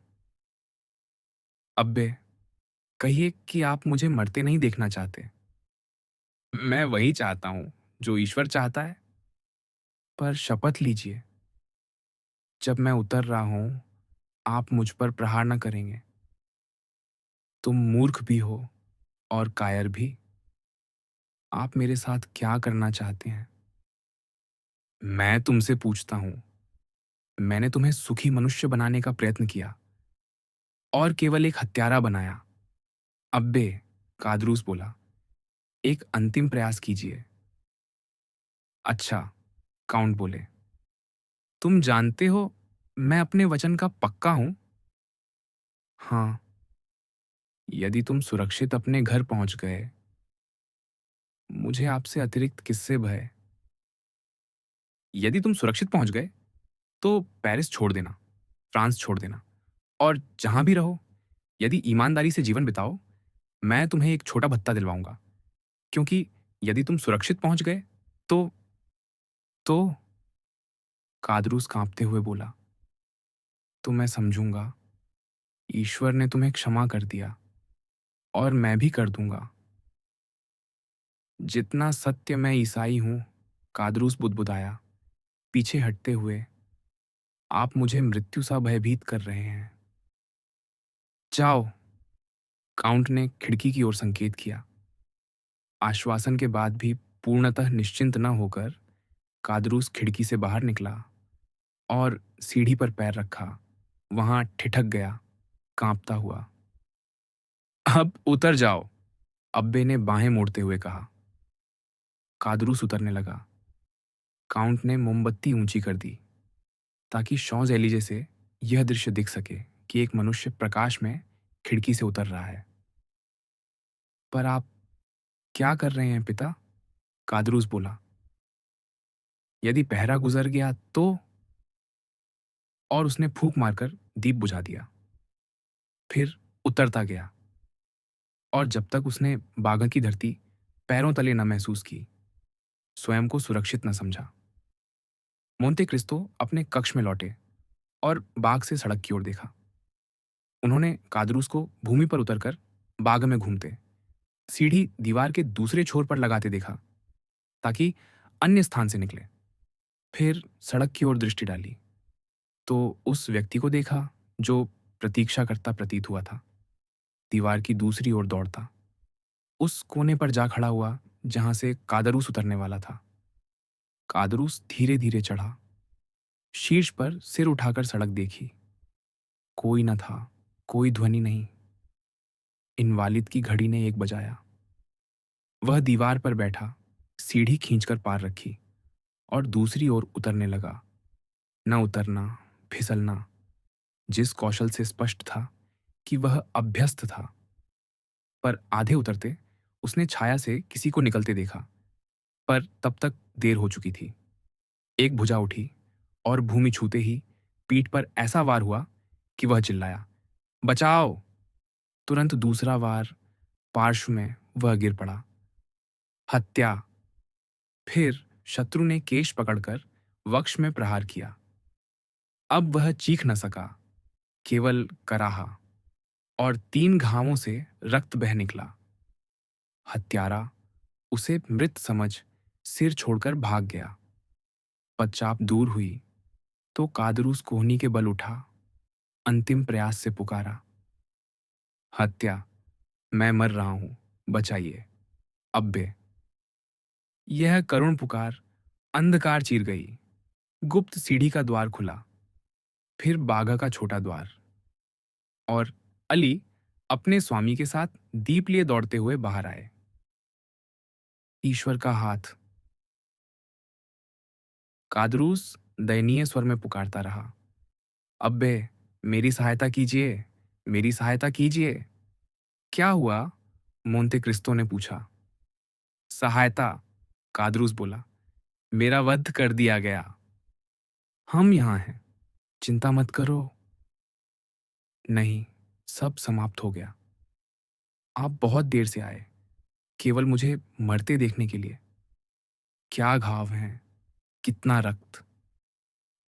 अब्बे, कहिए कि आप मुझे मरते नहीं देखना चाहते। मैं वही चाहता हूं जो ईश्वर चाहता है। पर शपथ लीजिए। जब मैं उतर रहा हूँ, आप मुझ पर प्रहार न करेंगे। तुम मूर्ख भी हो और कायर भी। आप मेरे साथ क्या करना चाहते हैं? मैं तुमसे पूछता हूँ। मैंने तुम्हें सुखी मनुष्य बनाने का प्रयत्न किया और केवल एक हत्यारा बनाया। अब्बे, कादरूस बोला, एक अंतिम प्रयास कीजिए। अच्छा, काउंट बोले, तुम जानते हो मैं अपने वचन का पक्का हूं। हाँ, यदि तुम सुरक्षित अपने घर पहुंच गए, मुझे आपसे अतिरिक्त किससे भय? यदि तुम सुरक्षित पहुंच गए, तो पेरिस छोड़ देना, फ्रांस छोड़ देना और जहां भी रहो, यदि ईमानदारी से जीवन बिताओ, मैं तुम्हें एक छोटा भत्ता दिलवाऊंगा। क्योंकि यदि तुम सुरक्षित पहुंच गए, तो कादरूस कांपते हुए बोला, तो मैं समझूंगा। ईश्वर ने तुम्हें क्षमा कर दिया और मैं भी कर दूंगा। जितना सत्य मैं ईसाई हूं, कादरूस बुदबुदाया, पीछे हटते हुए, आप मुझे मृत्यु सा भयभीत कर रहे हैं। जाओ, काउंट ने खिड़की की ओर संकेत किया। आश्वासन के बाद भी पूर्णतः निश्चिंत न होकर कादरूस खिड़की से बाहर निकला और सीढ़ी पर पैर रखा, वहां ठिठक गया, कांपता हुआ। अब उतर जाओ, अब्बे ने बाहें मोड़ते हुए कहा। कादरूस उतरने लगा। काउंट ने मोमबत्ती ऊंची कर दी ताकि शॉज एलिजे से यह दृश्य दिख सके कि एक मनुष्य प्रकाश में खिड़की से उतर रहा है। पर आप क्या कर रहे हैं पिता? कादरूस बोला। यदि पहरा गुजर गया तो? और उसने फूंक मारकर दीप बुझा दिया। फिर उतरता गया और जब तक उसने बागा की धरती पैरों तले न महसूस की, स्वयं को सुरक्षित न समझा। मोंते क्रिस्तो अपने कक्ष में लौटे और बाग से सड़क की ओर देखा। उन्होंने कादरूस को भूमि पर उतरकर बाग में घूमते, सीढ़ी दीवार के दूसरे छोर पर लगाते देखा ताकि अन्य स्थान से निकले। फिर सड़क की ओर दृष्टि डाली तो उस व्यक्ति को देखा जो प्रतीक्षा करता प्रतीत हुआ था, दीवार की दूसरी ओर दौड़ता, उस कोने पर जा खड़ा हुआ जहां से कादरूस उतरने वाला था। कादरूस धीरे धीरे चढ़ा, शीर्ष पर सिर उठाकर सड़क देखी। कोई न था, कोई ध्वनि नहीं। इनवालिद की घड़ी ने 1 बजाया। वह दीवार पर बैठा, सीढ़ी खींचकर पार रखी और दूसरी ओर उतरने लगा। न उतरना, फिसलना, जिस कौशल से स्पष्ट था कि वह अभ्यस्त था। पर आधे उतरते उसने छाया से किसी को निकलते देखा, पर तब तक देर हो चुकी थी। एक भुजा उठी और भूमि छूते ही पीठ पर ऐसा वार हुआ कि वह चिल्लाया, बचाओ! तुरंत दूसरा वार, पार्श्व में वह गिर पड़ा। हत्या! फिर शत्रु ने केश पकड़कर वक्ष में प्रहार किया। अब वह चीख न सका, केवल कराहा, और 3 घावों से रक्त बह निकला। हत्यारा उसे मृत समझ सिर छोड़कर भाग गया। पदचाप दूर हुई तो कादरूस कोहनी के बल उठा, अंतिम प्रयास से पुकारा, हत्या, मैं मर रहा हूं, बचाइए, अब्बे। यह करुण पुकार अंधकार चीर गई। गुप्त सीढ़ी का द्वार खुला, फिर बागा का छोटा द्वार, और अली अपने स्वामी के साथ दीप लिए दौड़ते हुए बाहर आए। ईश्वर का हाथ। कादरूस दयनीय स्वर में पुकारता रहा, अब्बे, मेरी सहायता कीजिए, मेरी सहायता कीजिए। क्या हुआ? मोंते क्रिस्तो ने पूछा। सहायता, कादरूस बोला, मेरा वध कर दिया गया। हम यहां हैं, चिंता मत करो। नहीं, सब समाप्त हो गया। आप बहुत देर से आए, केवल मुझे मरते देखने के लिए। क्या घाव हैं, कितना रक्त!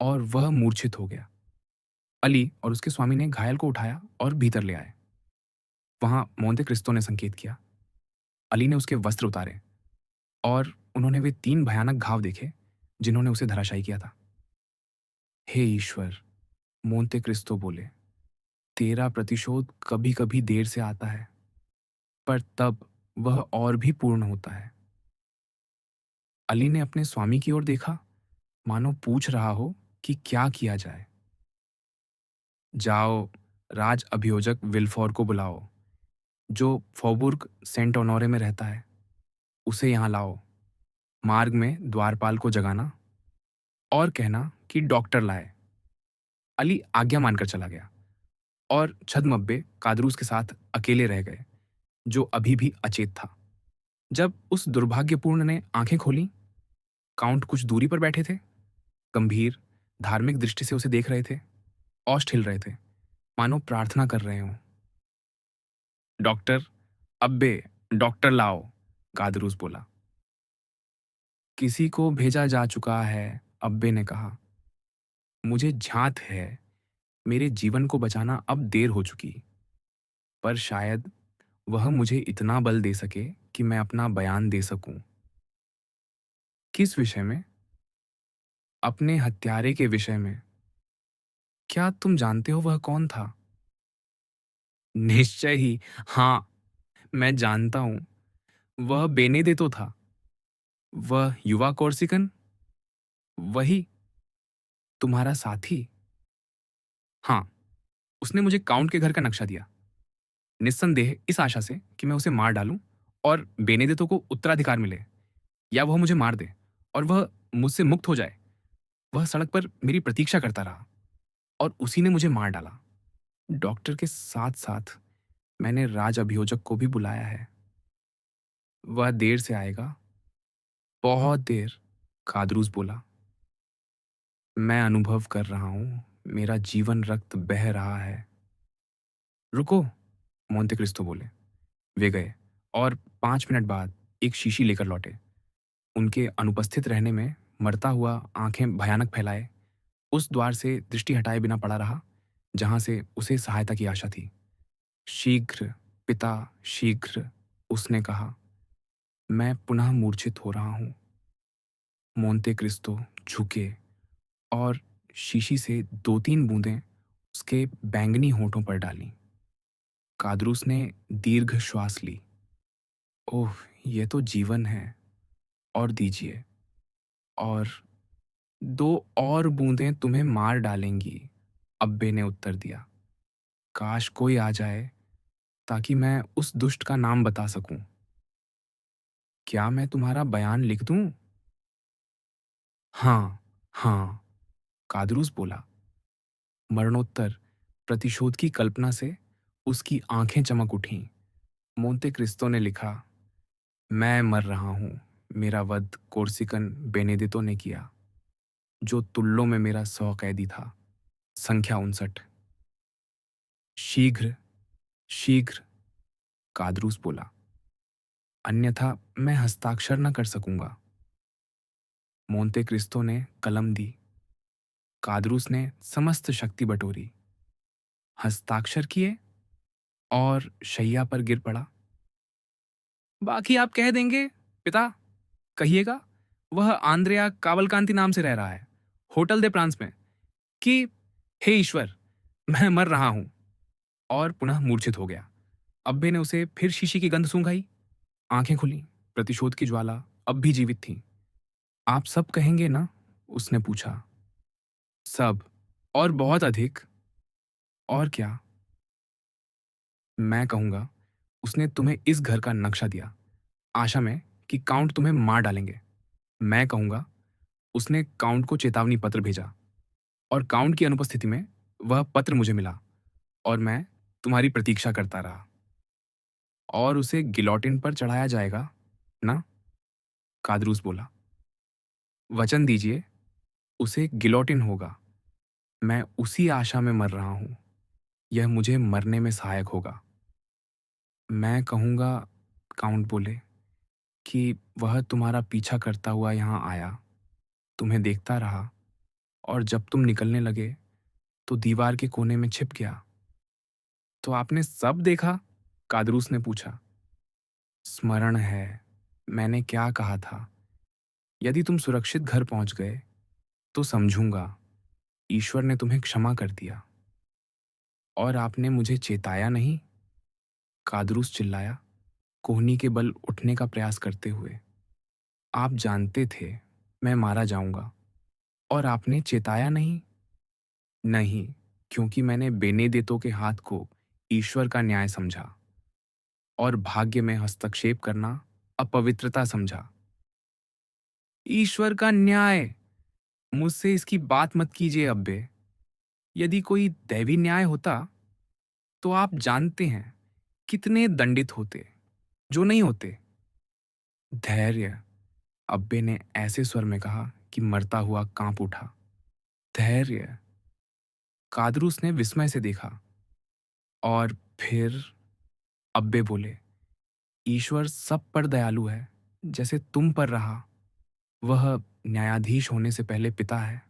और वह मूर्छित हो गया। अली और उसके स्वामी ने घायल को उठाया और भीतर ले आए। वहां मोंते क्रिस्तो ने संकेत किया। अली ने उसके वस्त्र उतारे और उन्होंने वे 3 भयानक घाव देखे जिन्होंने उसे धराशायी किया था। हे ईश्वर, मोंते क्रिस्तो बोले, तेरा प्रतिशोध कभी कभी देर से आता है, पर तब वह और भी पूर्ण होता है। अली ने अपने स्वामी की ओर देखा, मानो पूछ रहा हो कि क्या किया जाए। जाओ, राज अभियोजक विल्फोर को बुलाओ, जो फॉबुर्ग सेंट ऑनोरे में रहता है। उसे यहाँ लाओ। मार्ग में द्वारपाल को जगाना और कहना कि डॉक्टर लाए। अली आज्ञा मानकर चला गया और छद्मब्बे कादरूस के साथ अकेले रह गए, जो अभी भी अचेत था। जब उस दुर्भाग्यपूर्ण ने आंखें खोली, काउंट कुछ दूरी पर बैठे थे, गंभीर धार्मिक दृष्टि से उसे देख रहे थे, औष्ठ हिल रहे थे, मानो प्रार्थना कर रहे हों। डॉक्टर, अब्बे, डॉक्टर लाओ, कादरूस बोला। किसी को भेजा जा चुका है, अब्बे ने कहा। मुझे झांत है, मेरे जीवन को बचाना अब देर हो चुकी, पर शायद वह मुझे इतना बल दे सके कि मैं अपना बयान दे सकूं। किस विषय में? अपने हत्यारे के विषय में। क्या तुम जानते हो वह कौन था? निश्चय ही, हाँ, मैं जानता हूं। वह बेनेदेतो था। वह युवा कोर्सिकन, वही, तुम्हारा साथी। हाँ, उसने मुझे काउंट के घर का नक्शा दिया, निस्संदेह इस आशा से कि मैं उसे मार डालूं और बेनेदेतो को उत्तराधिकार मिले, या वह मुझे मार दे और वह मुझसे मुक्त हो जाए। वह सड़क पर मेरी प्रतीक्षा करता रहा और उसी ने मुझे मार डाला। डॉक्टर के साथ साथ मैंने राज अभियोजक को भी बुलाया है। वह देर से आएगा, बहुत देर, कादरूस बोला। मैं अनुभव कर रहा हूं, मेरा जीवन रक्त बह रहा है। रुको, मोंते क्रिस्तो बोले। वे गए और 5 मिनट बाद एक शीशी लेकर लौटे। उनके अनुपस्थित रहने में मरता हुआ आंखें भयानक फैलाए उस द्वार से दृष्टि हटाए बिना पड़ा रहा, जहां से उसे सहायता की आशा थी। शीघ्र, पिता, शीघ्र, उसने कहा। मैं पुनः मूर्छित हो रहा हूं। मोंते क्रिस्तो झुके और शीशी से 2-3 बूंदें उसके बैंगनी होठों पर डालीं। कादरूस ने दीर्घ श्वास ली। ओह, ये तो जीवन है, और दीजिए। और 2 और बूंदें तुम्हें मार डालेंगी, अब्बे ने उत्तर दिया। काश कोई आ जाए ताकि मैं उस दुष्ट का नाम बता सकूं। क्या मैं तुम्हारा बयान लिख दूं? हाँ, हाँ, कादरूस बोला। मरणोत्तर प्रतिशोध की कल्पना से उसकी आंखें चमक उठीं। मोंते क्रिस्तो ने लिखा, मैं मर रहा हूं, मेरा वध कोर्सिकन बेनेडितो ने किया, जो तुल्लो में मेरा सहकैदी था। संख्या 59। शीघ्र, शीघ्र, कादरूस बोला, अन्यथा मैं हस्ताक्षर न कर सकूंगा। मोंते क्रिस्तो ने कलम दी। कादरूस ने समस्त शक्ति बटोरी, हस्ताक्षर किए और शैया पर गिर पड़ा। बाकी आप कह देंगे, पिता, कहिएगा, वह आंद्रेया कावलकांति नाम से रह रहा है, होटल दे प्रांस में, कि हे ईश्वर, मैं मर रहा हूं, और पुनः मूर्छित हो गया। अब्बे ने उसे फिर शीशी की गंध सूंघाई। आंखें खुली। प्रतिशोध की ज्वाला अब भी जीवित थी। आप सब कहेंगे ना? उसने पूछा। सब, और बहुत अधिक। और क्या? मैं कहूंगा, उसने तुम्हें इस घर का नक्शा दिया, आशा में कि काउंट तुम्हें मार डालेंगे। मैं कहूंगा, उसने काउंट को चेतावनी पत्र भेजा, और काउंट की अनुपस्थिति में वह पत्र मुझे मिला, और मैं तुम्हारी प्रतीक्षा करता रहा। और उसे गिलोटिन पर चढ़ाया जाएगा ना? कादरूस बोला। वचन दीजिए, उसे गिलोटिन होगा। मैं उसी आशा में मर रहा हूं। यह मुझे मरने में सहायक होगा। मैं कहूंगा, काउंट बोले, कि वह तुम्हारा पीछा करता हुआ यहां आया, तुम्हें देखता रहा, और जब तुम निकलने लगे तो दीवार के कोने में छिप गया। तो आपने सब देखा? कादरूस ने पूछा। स्मरण है, मैंने क्या कहा था। यदि तुम सुरक्षित घर पहुंच गए तो समझूंगा। ईश्वर ने तुम्हें क्षमा कर दिया और आपने मुझे चेताया नहीं, कादरूस चिल्लाया, कोहनी के बल उठने का प्रयास करते हुए। आप जानते थे मैं मारा जाऊंगा और आपने चेताया नहीं? नहीं, क्योंकि मैंने बेनेदेतो के हाथ को ईश्वर का न्याय समझा और भाग्य में हस्तक्षेप करना अपवित्रता समझा। ईश्वर का न्याय! मुझसे इसकी बात मत कीजिए अब्बे। यदि कोई दैवी न्याय होता तो आप जानते हैं कितने दंडित होते, जो नहीं होते। धैर्य, अब्बे ने ऐसे स्वर में कहा कि मरता हुआ कांप उठा। धैर्य। कादरूस ने विस्मय से देखा और फिर अब्बे बोले, ईश्वर सब पर दयालु है, जैसे तुम पर रहा। वह न्यायाधीश होने से पहले पिता है।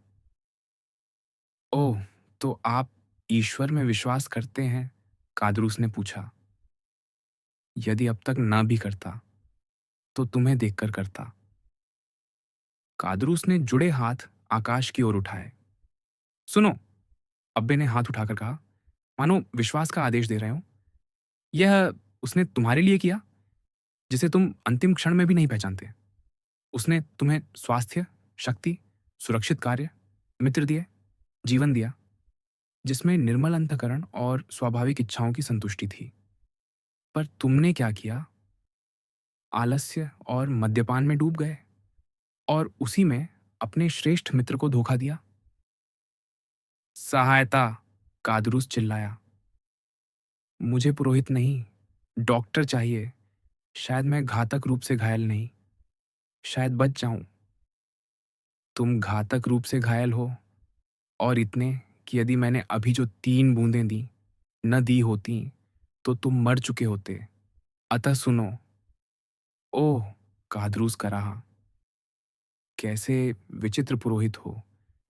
ओह, तो आप ईश्वर में विश्वास करते हैं? कादरूस ने पूछा। यदि अब तक ना भी करता तो तुम्हें देखकर करता। कादरूस ने जुड़े हाथ आकाश की ओर उठाए। सुनो, अब्बे ने हाथ उठाकर कहा, मानो विश्वास का आदेश दे रहे हो। यह उसने तुम्हारे लिए किया जिसे तुम अंतिम क्षण में भी नहीं पहचानते। उसने तुम्हें स्वास्थ्य, शक्ति, सुरक्षित कार्य, मित्र दिए, जीवन दिया, जिसमें निर्मल अंतःकरण और स्वाभाविक इच्छाओं की संतुष्टि थी। पर तुमने क्या किया? आलस्य और मद्यपान में डूब गए और उसी में अपने श्रेष्ठ मित्र को धोखा दिया। सहायता! कादरूस चिल्लाया। मुझे पुरोहित नहीं, डॉक्टर चाहिए। शायद मैं घातक रूप से घायल नहीं, शायद बच जाऊं। तुम घातक रूप से घायल हो, और इतने कि यदि मैंने अभी जो 3 बूंदें दी न दी होती तो तुम मर चुके होते। अतः सुनो। ओह! कादरूस कराहा, कैसे विचित्र पुरोहित हो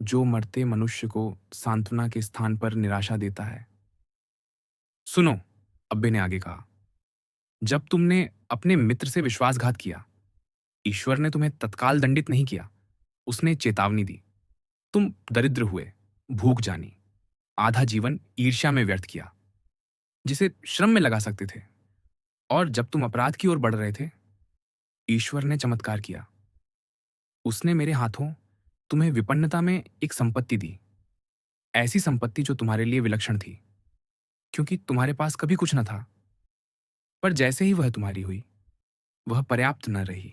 जो मरते मनुष्य को सांत्वना के स्थान पर निराशा देता है। सुनो, अब्बे ने आगे कहा, जब तुमने अपने मित्र से विश्वासघात किया, ईश्वर ने तुम्हें तत्काल दंडित नहीं किया। उसने चेतावनी दी। तुम दरिद्र हुए, भूख जानी, आधा जीवन ईर्ष्या में व्यर्थ किया, जिसे श्रम में लगा सकते थे। और जब तुम अपराध की ओर बढ़ रहे थे, ईश्वर ने चमत्कार किया। उसने मेरे हाथों तुम्हें विपन्नता में एक संपत्ति दी, ऐसी संपत्ति जो तुम्हारे लिए विलक्षण थी, क्योंकि तुम्हारे पास कभी कुछ न था। पर जैसे ही वह तुम्हारी हुई, वह पर्याप्त न रही।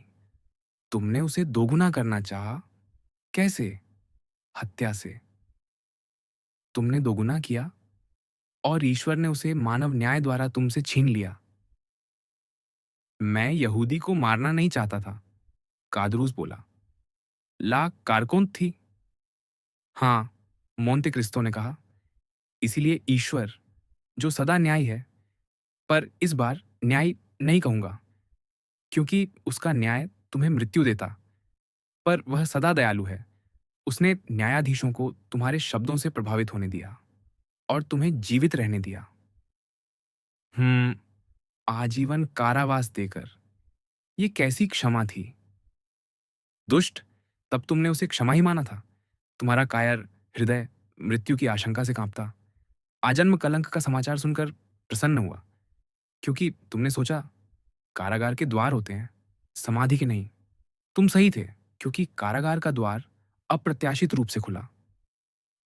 तुमने उसे दोगुना करना चाहा। कैसे? हत्या से। तुमने दोगुना किया और ईश्वर ने उसे मानव न्याय द्वारा तुमसे छीन लिया। मैं यहूदी को मारना नहीं चाहता था, कादरूस बोला। ला कारकोन थी। हाँ, मोंते क्रिस्तो ने कहा। इसीलिए ईश्वर, जो सदा न्यायी है, पर इस बार न्यायी नहीं कहूंगा, क्योंकि उसका न्याय तुम्हें मृत्यु देता, पर वह सदा दयालु है। उसने न्यायाधीशों को तुम्हारे शब्दों से प्रभावित होने दिया और तुम्हें जीवित रहने दिया। आजीवन कारावास देकर। ये कैसी क्षमा थी? दुष्ट, तब तुमने उसे क्षमा ही माना था। तुम्हारा कायर हृदय मृत्यु की आशंका से कांपता, आजन्म कलंक का समाचार सुनकर प्रसन्न हुआ, क्योंकि तुमने सोचा कारागार के द्वार होते हैं, समाधि के नहीं। तुम सही थे, क्योंकि कारागार का द्वार अप्रत्याशित रूप से खुला।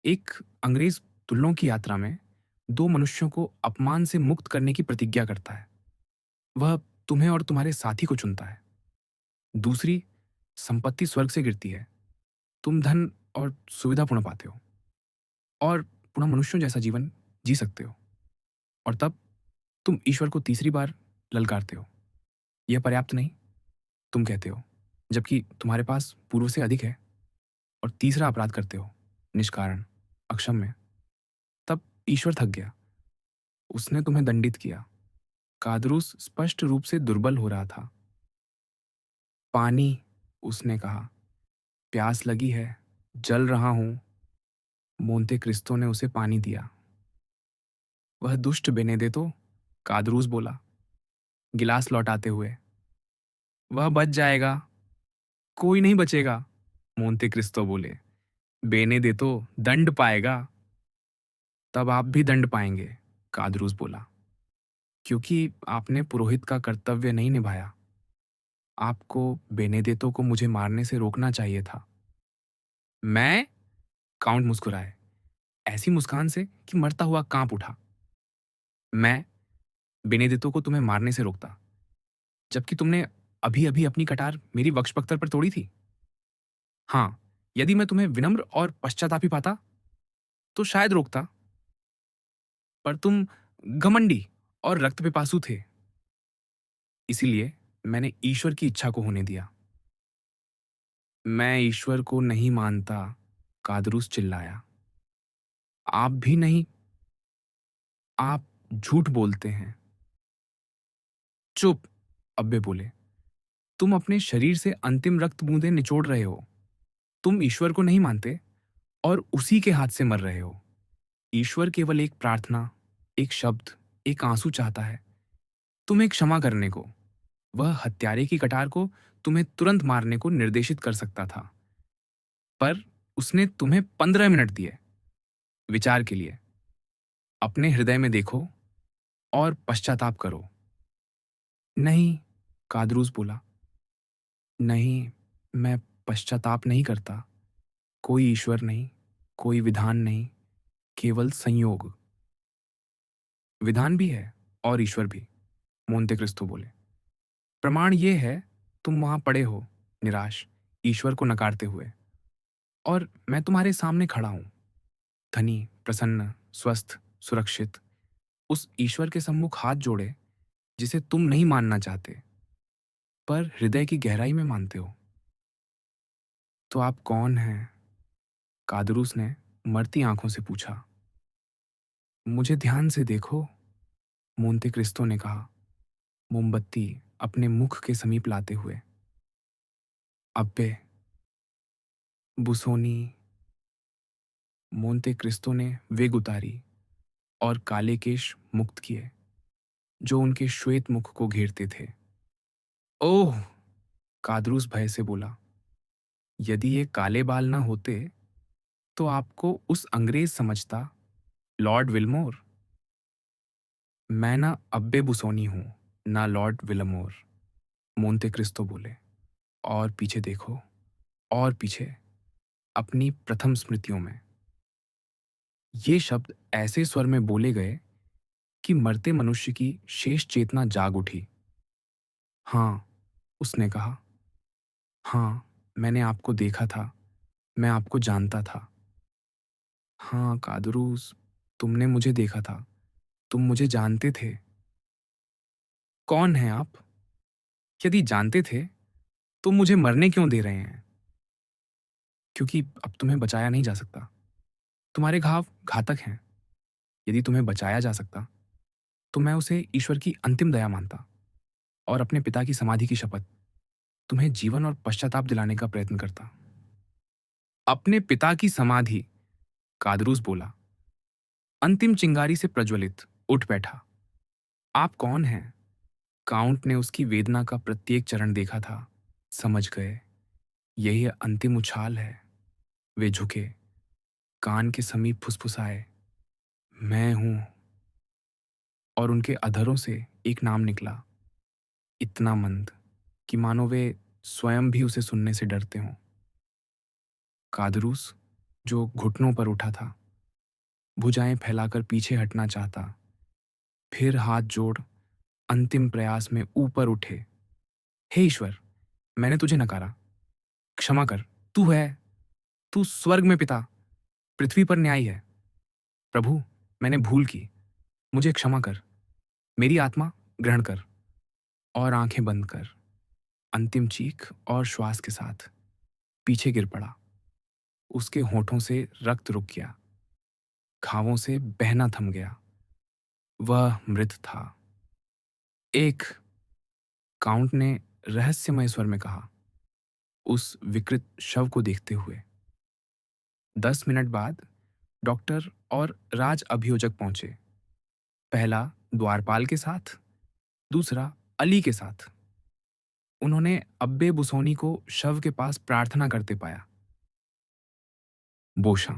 एक अंग्रेज तुल्लों की यात्रा में 2 मनुष्यों को अपमान से मुक्त करने की प्रतिज्ञा करता है। वह तुम्हें और तुम्हारे साथी को चुनता है। दूसरी, संपत्ति स्वर्ग से गिरती है। तुम धन और सुविधापूर्ण पाते हो और पुनः मनुष्यों जैसा जीवन जी सकते हो। और तब तुम ईश्वर को तीसरी बार ललकारते हो। यह पर्याप्त नहीं, तुम कहते हो, जबकि तुम्हारे पास पूर्व से अधिक है, और तीसरा अपराध करते हो, निष्कारण, अक्षम्य। तब ईश्वर थक गया। उसने तुम्हें दंडित किया। कादरूस स्पष्ट रूप से दुर्बल हो रहा था। पानी, उसने कहा। प्यास लगी है, जल रहा हूं। मोंते क्रिस्तो ने उसे पानी दिया। वह दुष्ट बेनेदेतो, कादरूस बोला, गिलास लौटाते हुए। वह बच जाएगा। कोई नहीं बचेगा, मोंते क्रिस्तो बोले। बेनेदेतो दंड पाएगा। तब आप भी दंड पाएंगे, कादरूस बोला, क्योंकि आपने पुरोहित का कर्तव्य नहीं निभाया। आपको बेनेदेतो को मुझे मारने से रोकना चाहिए था। मैं? काउंट मुस्कुराए, ऐसी मुस्कान से कि मरता हुआ कांप उठा। मैं बेनेदेतो को तुम्हें मारने से रोकता, जबकि तुमने अभी अभी अपनी कटार मेरी वक्षपक्तर पर तोड़ी थी। हाँ, यदि मैं तुम्हें विनम्र और पश्चातापी पाता तो शायद रोकता, पर तुम घमंडी और रक्त पिपासु थे, इसीलिए मैंने ईश्वर की इच्छा को होने दिया। मैं ईश्वर को नहीं मानता, कादरूस चिल्लाया। आप भी नहीं? आप झूठ बोलते हैं। चुप, अब्बे बोले। तुम अपने शरीर से अंतिम रक्त बूंदें निचोड़ रहे हो। तुम ईश्वर को नहीं मानते और उसी के हाथ से मर रहे हो। ईश्वर केवल एक प्रार्थना, एक शब्द, एक आंसू चाहता है, तुम्हें क्षमा करने को। वह हत्यारे की कटार को तुम्हें तुरंत मारने को निर्देशित कर सकता था, पर उसने तुम्हें 15 मिनट दिए विचार के लिए। अपने हृदय में देखो और पश्चाताप करो। नहीं, कादरूस बोला, नहीं, मैं पश्चाताप नहीं करता। कोई ईश्वर नहीं, कोई विधान नहीं, केवल संयोग। विधान भी है और ईश्वर भी, मोंते क्रिस्तो बोले। प्रमाण ये है, तुम वहां पड़े हो, निराश, ईश्वर को नकारते हुए, और मैं तुम्हारे सामने खड़ा हूं, धनी, प्रसन्न, स्वस्थ, सुरक्षित, उस ईश्वर के सम्मुख हाथ जोड़े जिसे तुम नहीं मानना चाहते, पर हृदय की गहराई में मानते हो। तो आप कौन हैं? कादरूस ने मरती आंखों से पूछा। मुझे ध्यान से देखो, मोंते क्रिस्तो ने कहा, मोमबत्ती अपने मुख के समीप लाते हुए। अब्बे, बुसोनी। मोंते क्रिस्तो ने वेग उतारी और काले केश मुक्त किए जो उनके श्वेत मुख को घेरते थे। ओह! कादरूस भय से बोला, यदि ये काले बाल ना होते तो आपको उस अंग्रेज समझता, लॉर्ड विल्मोर। मैं ना अब्बे बुसोनी हूं, ना लॉर्ड विल्मोर, मोंते क्रिस्तो बोले। और पीछे देखो, और पीछे, अपनी प्रथम स्मृतियों में। ये शब्द ऐसे स्वर में बोले गए कि मरते मनुष्य की शेष चेतना जाग उठी। हाँ, उसने कहा, हाँ, मैंने आपको देखा था, मैं आपको जानता था। हाँ, कादरूस, तुमने मुझे देखा था, तुम मुझे जानते थे। कौन हैं आप? यदि जानते थे, तो मुझे मरने क्यों दे रहे हैं? क्योंकि अब तुम्हें बचाया नहीं जा सकता। तुम्हारे घाव घातक हैं। यदि तुम्हें बचाया जा सकता, तो मैं उसे ईश्वर की अंतिम दया मानता और अपने पिता की समाधि की शपथ तुम्हें जीवन और पश्चाताप दिलाने का प्रयत्न करता। अपने पिता की समाधि, कादरूस बोला, अंतिम चिंगारी से प्रज्वलित, उठ बैठा। आप कौन हैं? काउंट ने उसकी वेदना का प्रत्येक चरण देखा था, समझ गए, यही अंतिम उछाल है। वे झुके, कान के समीप फुसफुसाए, मैं हूं, और उनके अधरों से एक नाम निकला, इतना मंद कि मानो वे स्वयं भी उसे सुनने से डरते हों। कादरूस, जो घुटनों पर उठा था, भुजाएं फैलाकर पीछे हटना चाहता, फिर हाथ जोड़ अंतिम प्रयास में ऊपर उठे। हे ईश्वर, मैंने तुझे नकारा, क्षमा कर। तू है, तू स्वर्ग में पिता, पृथ्वी पर न्यायी है। प्रभु, मैंने भूल की, मुझे क्षमा कर, मेरी आत्मा ग्रहण कर। और आंखें बंद कर, अंतिम चीख और श्वास के साथ पीछे गिर पड़ा। उसके होठों से रक्त रुक गया, घावों से बहना थम गया। वह मृत था। एक, काउंट ने रहस्यमय स्वर में कहा, उस विकृत शव को देखते हुए। 10 मिनट बाद डॉक्टर और राज अभियोजक पहुंचे। पहला द्वारपाल के साथ, दूसरा अली के साथ। उन्होंने अब्बे बुसोनी को शव के पास प्रार्थना करते पाया। बोशां।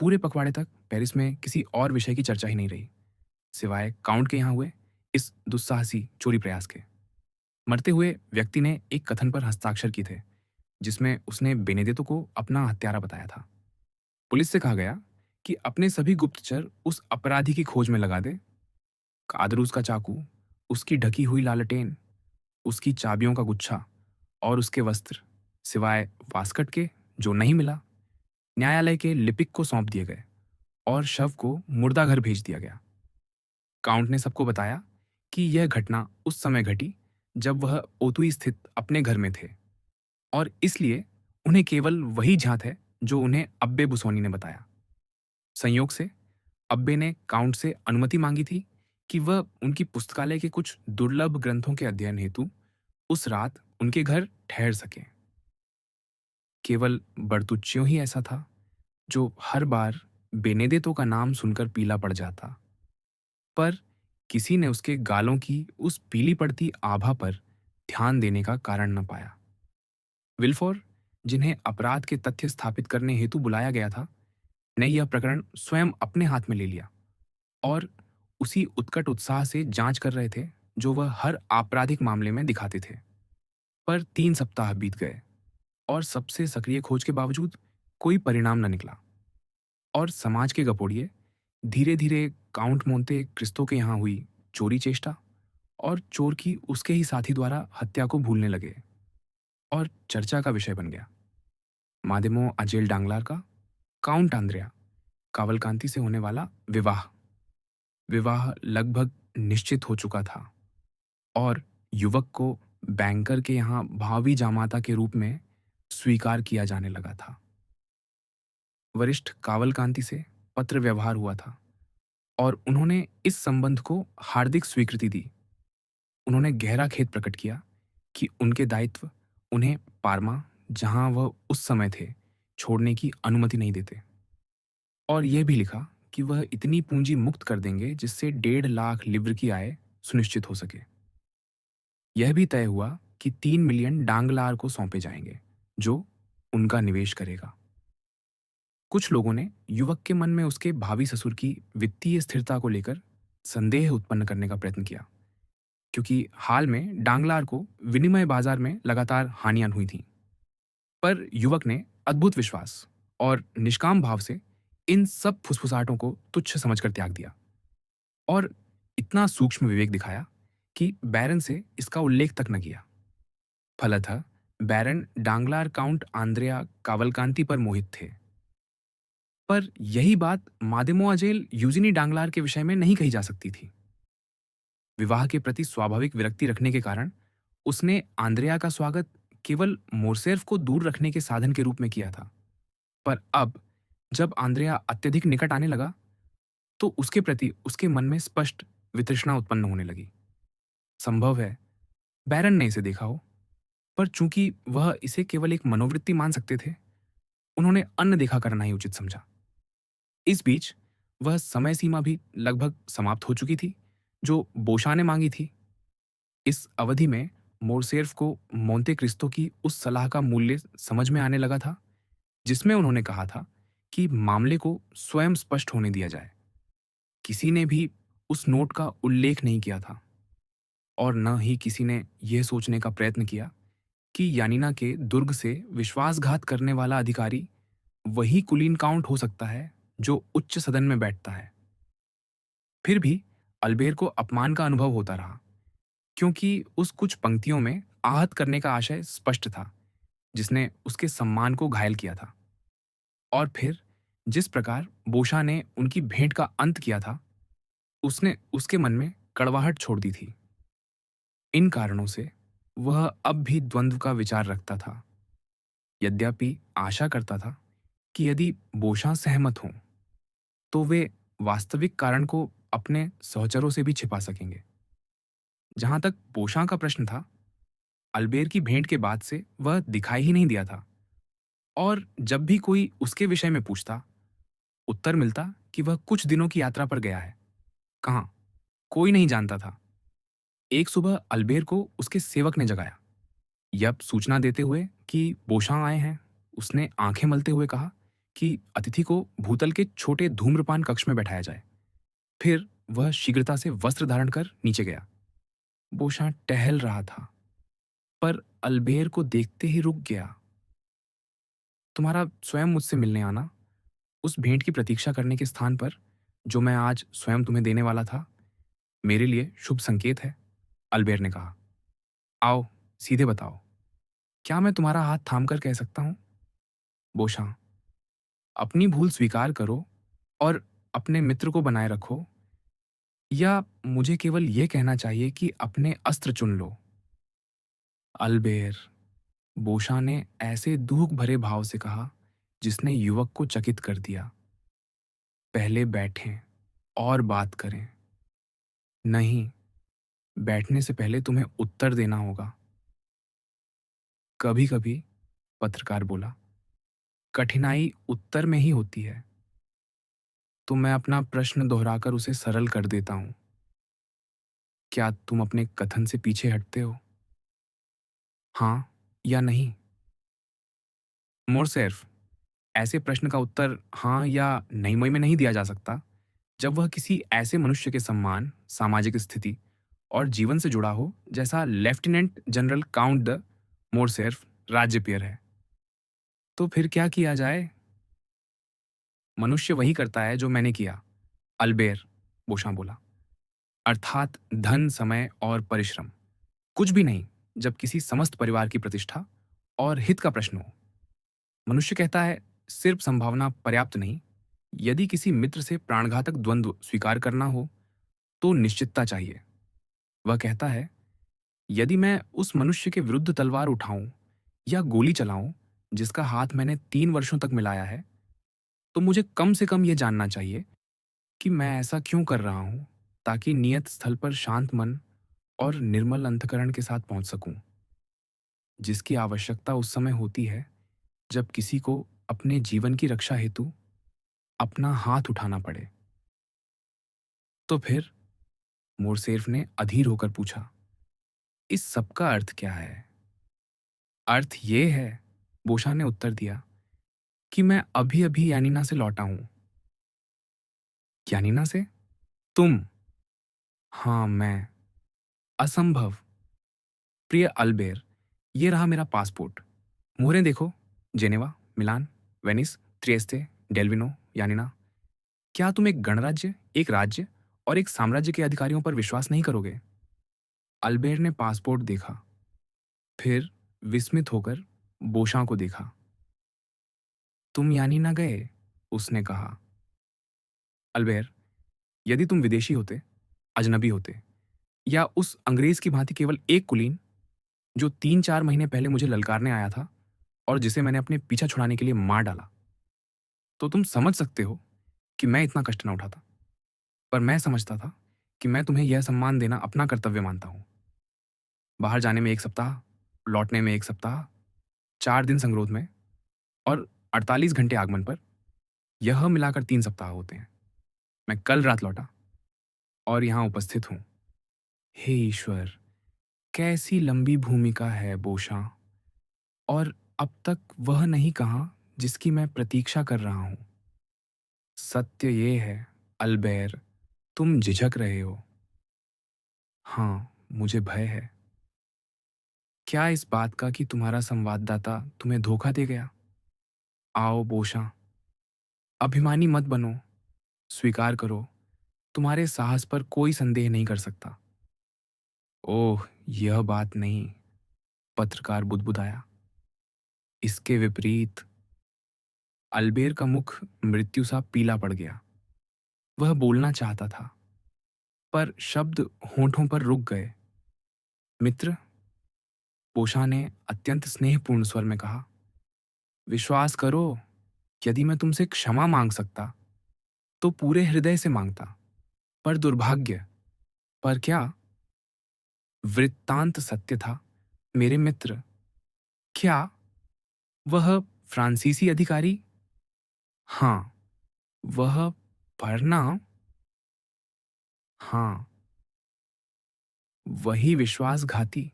पूरे पखवाड़े तक पेरिस में किसी और विषय की चर्चा ही नहीं रही, सिवाय काउंट के यहाँ हुए इस दुस्साहसी चोरी प्रयास के। मरते हुए व्यक्ति ने एक कथन पर हस्ताक्षर किए थे, जिसमें उसने बेनेडिक्टो को अपना हत्यारा बताया था। पुलिस से कहा गया कि अपने सभी गुप्तचर उस अपराधी की खोज में लगा दे। कादरूस का चाकू, उसकी ढकी हुई लालटेन, उसकी चाबियों का गुच्छा और उसके वस्त्र, सिवाय वास्कट के जो नहीं मिला, न्यायालय के लिपिक को सौंप दिए गए और शव को मुर्दाघर भेज दिया गया। काउंट ने सबको बताया कि यह घटना उस समय घटी जब वह ओतुई स्थित अपने घर में थे, और इसलिए उन्हें केवल वही ज्ञात है जो उन्हें अब्बे बुसोनी ने बताया। संयोग से अब्बे ने काउंट से अनुमति मांगी थी कि वह उनकी पुस्तकालय के कुछ दुर्लभ ग्रंथों के अध्ययन हेतु उस रात उनके घर ठहर सके। केवल बर्तुच्चियो ही ऐसा था जो हर बार बेनेदेतो का नाम सुनकर पीला पड़ जाता, पर किसी ने उसके गालों की उस पीली पड़ती आभा पर ध्यान देने का कारण न पाया। विल्फोर, जिन्हें अपराध के तथ्य स्थापित करने हेतु बुलाया गया था, ने यह प्रकरण स्वयं अपने हाथ में ले लिया और उसी उत्कट उत्साह से जांच कर रहे थे जो वह हर आपराधिक मामले में दिखाते थे। पर 3 सप्ताह बीत गए और सबसे सक्रिय खोज के बावजूद कोई परिणाम न निकला, और समाज के गपोड़िए धीरे धीरे काउंट मोंते क्रिस्तो के यहाँ हुई चोरी चेष्टा और चोर की उसके ही साथी द्वारा हत्या को भूलने लगे और चर्चा का विषय बन गया। मादेमो अजेल डांगलार का काउंट आंद्रेया कावलकांति से होने वाला विवाह विवाह लगभग निश्चित हो चुका था और युवक को बैंकर के यहाँ भावी जामाता के रूप में स्वीकार किया जाने लगा था। वरिष्ठ कावलकांति से पत्र व्यवहार हुआ था और उन्होंने इस संबंध को हार्दिक स्वीकृति दी। उन्होंने गहरा खेद प्रकट किया कि उनके दायित्व उन्हें पार्मा, जहां वह उस समय थे, छोड़ने की अनुमति नहीं देते, और यह भी लिखा कि वह इतनी पूंजी मुक्त कर देंगे जिससे 1.5 लाख लिव्र की आय सुनिश्चित हो सके। यह भी तय हुआ कि 3 मिलियन डांगलार को सौंपे जाएंगे, जो उनका निवेश करेगा। कुछ लोगों ने युवक के मन में उसके भावी ससुर की वित्तीय स्थिरता को लेकर संदेह उत्पन्न करने का प्रयत्न किया, क्योंकि हाल में डांगलार को विनिमय बाजार में लगातार हानियां हुई थीं। पर युवक ने अद्भुत विश्वास और निष्काम भाव से इन सब फुसफुसाहटों को तुच्छ समझकर त्याग दिया और इतना सूक्ष्म विवेक दिखाया कि बैरन से इसका उल्लेख तक न किया। फलतः बैरन डांगलार काउंट आंद्रेया कावलकांति पर मोहित थे। पर यही बात मादेमोआजेल यूजिनी डांगलार के विषय में नहीं कही जा सकती थी। विवाह के प्रति स्वाभाविक विरक्ति रखने के कारण उसने आंद्रेया का स्वागत केवल मोरसेर्फ को दूर रखने के साधन के रूप में किया था। पर अब जब आंद्रेया अत्यधिक निकट आने लगा तो उसके प्रति उसके मन में स्पष्ट वितृष्णा उत्पन्न होने लगी। संभव है बैरन ने इसे देखा हो, पर चूंकि वह इसे केवल एक मनोवृत्ति मान सकते थे, उन्होंने अन्न देखा करना ही उचित समझा। इस बीच वह समय सीमा भी लगभग समाप्त हो चुकी थी जो बोशा ने मांगी थी। इस अवधि में मोरसेर्फ को मोंते क्रिस्तो की उस सलाह का मूल्य समझ में आने लगा था जिसमें उन्होंने कहा था कि मामले को स्वयं स्पष्ट होने दिया जाए। किसी ने भी उस नोट का उल्लेख नहीं किया था और न ही किसी ने यह सोचने का प्रयत्न किया कि यानिना के दुर्ग से विश्वासघात करने वाला अधिकारी वही कुलीन काउंट हो सकता है जो उच्च सदन में बैठता है। फिर भी अल्बेर को अपमान का अनुभव होता रहा, क्योंकि उस कुछ पंक्तियों में आहत करने का आशय स्पष्ट था जिसने उसके सम्मान को घायल किया था। और फिर जिस प्रकार बोशा ने उनकी भेंट का अंत किया था, उसने उसके मन में कड़वाहट छोड़ दी थी। इन कारणों से वह अब भी द्वंद्व का विचार रखता था, यद्यपि आशा करता था कि यदि बोशा सहमत हों तो वे वास्तविक कारण को अपने सहचरों से भी छिपा सकेंगे। जहां तक बोशा का प्रश्न था, अल्बेर की भेंट के बाद से वह दिखाई ही नहीं दिया था, और जब भी कोई उसके विषय में पूछता, उत्तर मिलता कि वह कुछ दिनों की यात्रा पर गया है। कहाँ? कोई नहीं जानता था। एक सुबह अल्बेर को उसके सेवक ने जगाया, यह सूचना देते हुए कि बोशा आए हैं। उसने आंखें मलते हुए कहा कि अतिथि को भूतल के छोटे धूम्रपान कक्ष में बैठाया जाए। फिर वह शीघ्रता से वस्त्र धारण कर नीचे गया। बोशां टहल रहा था, पर अल्बेर को देखते ही रुक गया। तुम्हारा स्वयं मुझसे मिलने आना, उस भेंट की प्रतीक्षा करने के स्थान पर जो मैं आज स्वयं तुम्हें देने वाला था, मेरे लिए शुभ संकेत है, अल्बेर ने कहा। आओ, सीधे बताओ, क्या मैं तुम्हारा हाथ थामकर कह सकता हूं? बोशां, अपनी भूल स्वीकार करो और अपने मित्र को बनाए रखो, या मुझे केवल यह कहना चाहिए कि अपने अस्त्र चुन लो? अल्बेर, बोशां ने ऐसे दुख भरे भाव से कहा जिसने युवक को चकित कर दिया। पहले बैठें और बात करें। नहीं, बैठने से पहले तुम्हें उत्तर देना होगा। कभी कभी, पत्रकार बोला, कठिनाई उत्तर में ही होती है। तो मैं अपना प्रश्न दोहराकर उसे सरल कर देता हूं। क्या तुम अपने कथन से पीछे हटते हो? हाँ या नहीं? मोरसेर्फ, ऐसे प्रश्न का उत्तर हाँ या नहीं में नहीं दिया जा सकता जब वह किसी ऐसे मनुष्य के सम्मान, सामाजिक स्थिति और जीवन से जुड़ा हो जैसा लेफ्टिनेंट जनरल काउंट द मोरसेर्फ राज्यपियर है। तो फिर क्या किया जाए? मनुष्य वही करता है जो मैंने किया, अल्बेर, बोशां बोला। अर्थात धन, समय और परिश्रम, कुछ भी नहीं जब किसी समस्त परिवार की प्रतिष्ठा और हित का प्रश्न हो। मनुष्य कहता है, सिर्फ संभावना पर्याप्त नहीं। यदि किसी मित्र से प्राणघातक द्वंद्व स्वीकार करना हो तो निश्चितता चाहिए। वह कहता है, यदि मैं उस मनुष्य के विरुद्ध तलवार उठाऊं या गोली चलाऊं जिसका हाथ मैंने 3 वर्षों तक मिलाया है, तो मुझे कम से कम यह जानना चाहिए कि मैं ऐसा क्यों कर रहा हूं, ताकि नियत स्थल पर शांत मन और निर्मल अंतकरण के साथ पहुंच सकूं, जिसकी आवश्यकता उस समय होती है जब किसी को अपने जीवन की रक्षा हेतु अपना हाथ उठाना पड़े। तो फिर, मोरसेर्फ ने अधीर होकर पूछा, इस सब का अर्थ क्या है? अर्थ ये है, बोशा ने उत्तर दिया, कि मैं अभी अभी यानीना से लौटा हूं। यानीना से? तुम? हाँ, मैं। असंभव। प्रिय अल्बेर, ये रहा मेरा पासपोर्ट। मोहरें देखो, जेनेवा, मिलान, वेनिस, त्रिएस्ते, डेल्विनो, यानीना। क्या तुम एक गणराज्य, एक राज्य और एक साम्राज्य के अधिकारियों पर विश्वास नहीं करोगे? अल्बेर ने पासपोर्ट देखा, फिर विस्मित होकर बोशां को देखा। तुम यानीना गए? उसने कहा। अल्बेर, यदि तुम विदेशी होते, अजनबी होते, या उस अंग्रेज की भांति केवल एक कुलीन जो 3-4 महीने पहले मुझे ललकारने आया था और जिसे मैंने अपने पीछा छुड़ाने के लिए मार डाला, तो तुम समझ सकते हो कि मैं इतना कष्ट न उठाता। पर मैं समझता था कि मैं तुम्हें यह सम्मान देना अपना कर्तव्य मानता हूं। बाहर जाने में 1 सप्ताह, लौटने में 1 सप्ताह, 4 दिन संगरोध में और 48 घंटे आगमन पर, यह मिलाकर 3 सप्ताह होते हैं। मैं कल रात लौटा और यहां उपस्थित हूं। हे ईश्वर, कैसी लंबी भूमिका है बोशां, और अब तक वह नहीं कहा जिसकी मैं प्रतीक्षा कर रहा हूं। सत्य ये है, अल्बेर, तुम झिझक रहे हो। हाँ, मुझे भय है। क्या इस बात का कि तुम्हारा संवाददाता तुम्हें धोखा दे गया? आओ बोशां, अभिमानी मत बनो, स्वीकार करो, तुम्हारे साहस पर कोई संदेह नहीं कर सकता। ओह, यह बात नहीं, पत्रकार बुदबुदाया। इसके विपरीत। अल्बेर का मुख मृत्यु सा पीला पड़ गया। वह बोलना चाहता था, पर शब्द होंठों पर रुक गए। मित्र, बोशां ने अत्यंत स्नेहपूर्ण स्वर में कहा, विश्वास करो, यदि मैं तुमसे क्षमा मांग सकता तो पूरे हृदय से मांगता। पर दुर्भाग्य। पर क्या? वृत्तांत सत्य था, मेरे मित्र। क्या? वह फ्रांसीसी अधिकारी? हाँ। वह भरना? हाँ। वही विश्वासघाती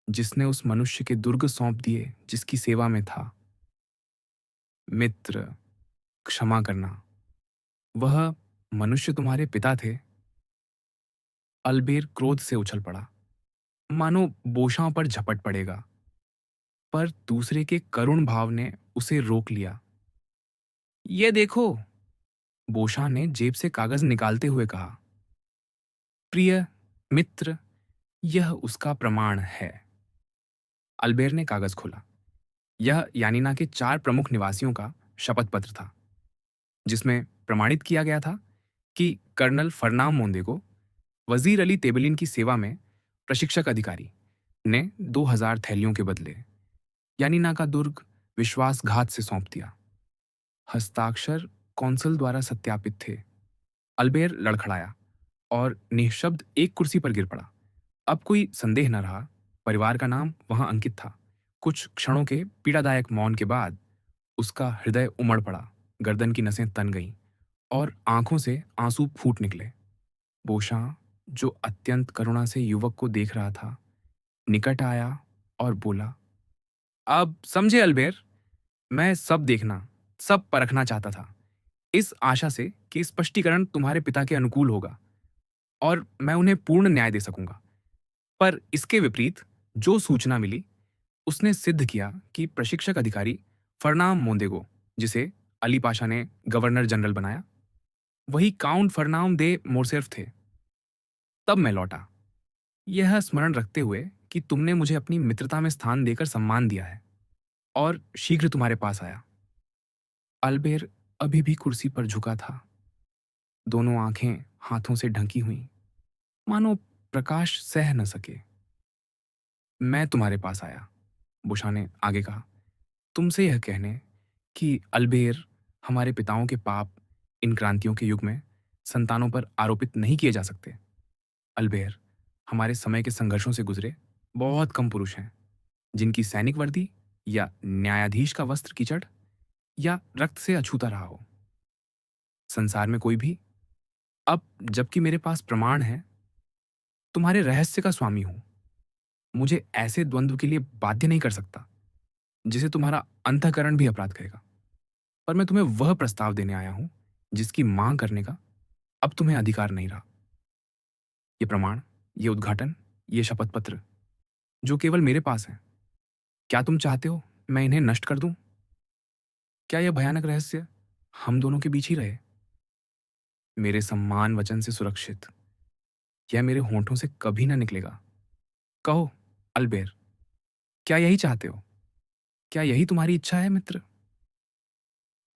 जिसने उस मनुष्य के दुर्ग सौंप दिए जिसकी सेवा में था। मित्र, क्षमा करना। वह मनुष्य तुम्हारे पिता थे। अल्बेर क्रोध से उछल पड़ा, मानो बोशां पर झपट पड़ेगा, पर दूसरे के करुण भाव ने उसे रोक लिया। ये देखो, बोशां ने जेब से कागज निकालते हुए कहा। प्रिय मित्र, यह उसका प्रमाण है। अल्बेर ने कागज खोला। यह यानीना के 4 प्रमुख निवासियों का शपथ पत्र था, जिसमें प्रमाणित किया गया था कि कर्नल फरनाम मोंदेगो, वजीर अली तेबलिन की सेवा में प्रशिक्षक अधिकारी, ने 2000 थैलियों के बदले यानीना का दुर्ग विश्वासघात से सौंप दिया। हस्ताक्षर कौंसल द्वारा सत्यापित थे। अल्बेर लड़खड़ाया और निःशब्द एक कुर्सी पर गिर पड़ा। अब कोई संदेह न रहा, परिवार का नाम वहां अंकित था। कुछ क्षणों के पीड़ादायक मौन के बाद उसका हृदय उमड़ पड़ा, गर्दन की नसें तन गईं और आंखों से आंसू फूट निकले। बोशां, जो अत्यंत करुणा से युवक को देख रहा था, निकट आया और बोला, अब समझे अल्बेर, मैं सब देखना, सब परखना चाहता था, इस आशा से कि स्पष्टीकरण तुम्हारे पिता के अनुकूल होगा और मैं उन्हें पूर्ण न्याय दे सकूंगा। पर इसके विपरीत जो सूचना मिली, उसने सिद्ध किया कि प्रशिक्षक अधिकारी फरनाम मोंदेगो, जिसे अली पाशा ने गवर्नर जनरल बनाया, वही काउंट फरनाम दे मोरसेर्फ थे। तब मैं लौटा, यह स्मरण रखते हुए कि तुमने मुझे अपनी मित्रता में स्थान देकर सम्मान दिया है, और शीघ्र तुम्हारे पास आया। अल्बेर अभी भी कुर्सी पर झुका था, दोनों आंखें हाथों से ढंकी हुई, मानो प्रकाश सह न सके। मैं तुम्हारे पास आया, बुशा ने आगे कहा, तुमसे यह कहने कि अल्बेर, हमारे पिताओं के पाप इन क्रांतियों के युग में संतानों पर आरोपित नहीं किए जा सकते। अल्बेर, हमारे समय के संघर्षों से गुजरे बहुत कम पुरुष हैं जिनकी सैनिक वर्दी या न्यायाधीश का वस्त्र कीचड़ या रक्त से अछूता रहा हो। संसार में कोई भी, अब जबकि मेरे पास प्रमाण है, तुम्हारे रहस्य का स्वामी हूं, मुझे ऐसे द्वंद्व के लिए बाध्य नहीं कर सकता जिसे तुम्हारा अंतःकरण भी अपराध कहेगा। पर मैं तुम्हें वह प्रस्ताव देने आया हूं जिसकी मांग करने का अब तुम्हें अधिकार नहीं रहा। ये प्रमाण, ये उद्घाटन, ये शपथ पत्र, जो केवल मेरे पास है, क्या तुम चाहते हो मैं इन्हें नष्ट कर दूं? क्या यह भयानक रहस्य हम दोनों के बीच ही रहे, मेरे सम्मान वचन से सुरक्षित? यह मेरे होंठों से कभी ना निकलेगा। कहो अल्बेर, क्या यही चाहते हो? क्या यही तुम्हारी इच्छा है मित्र?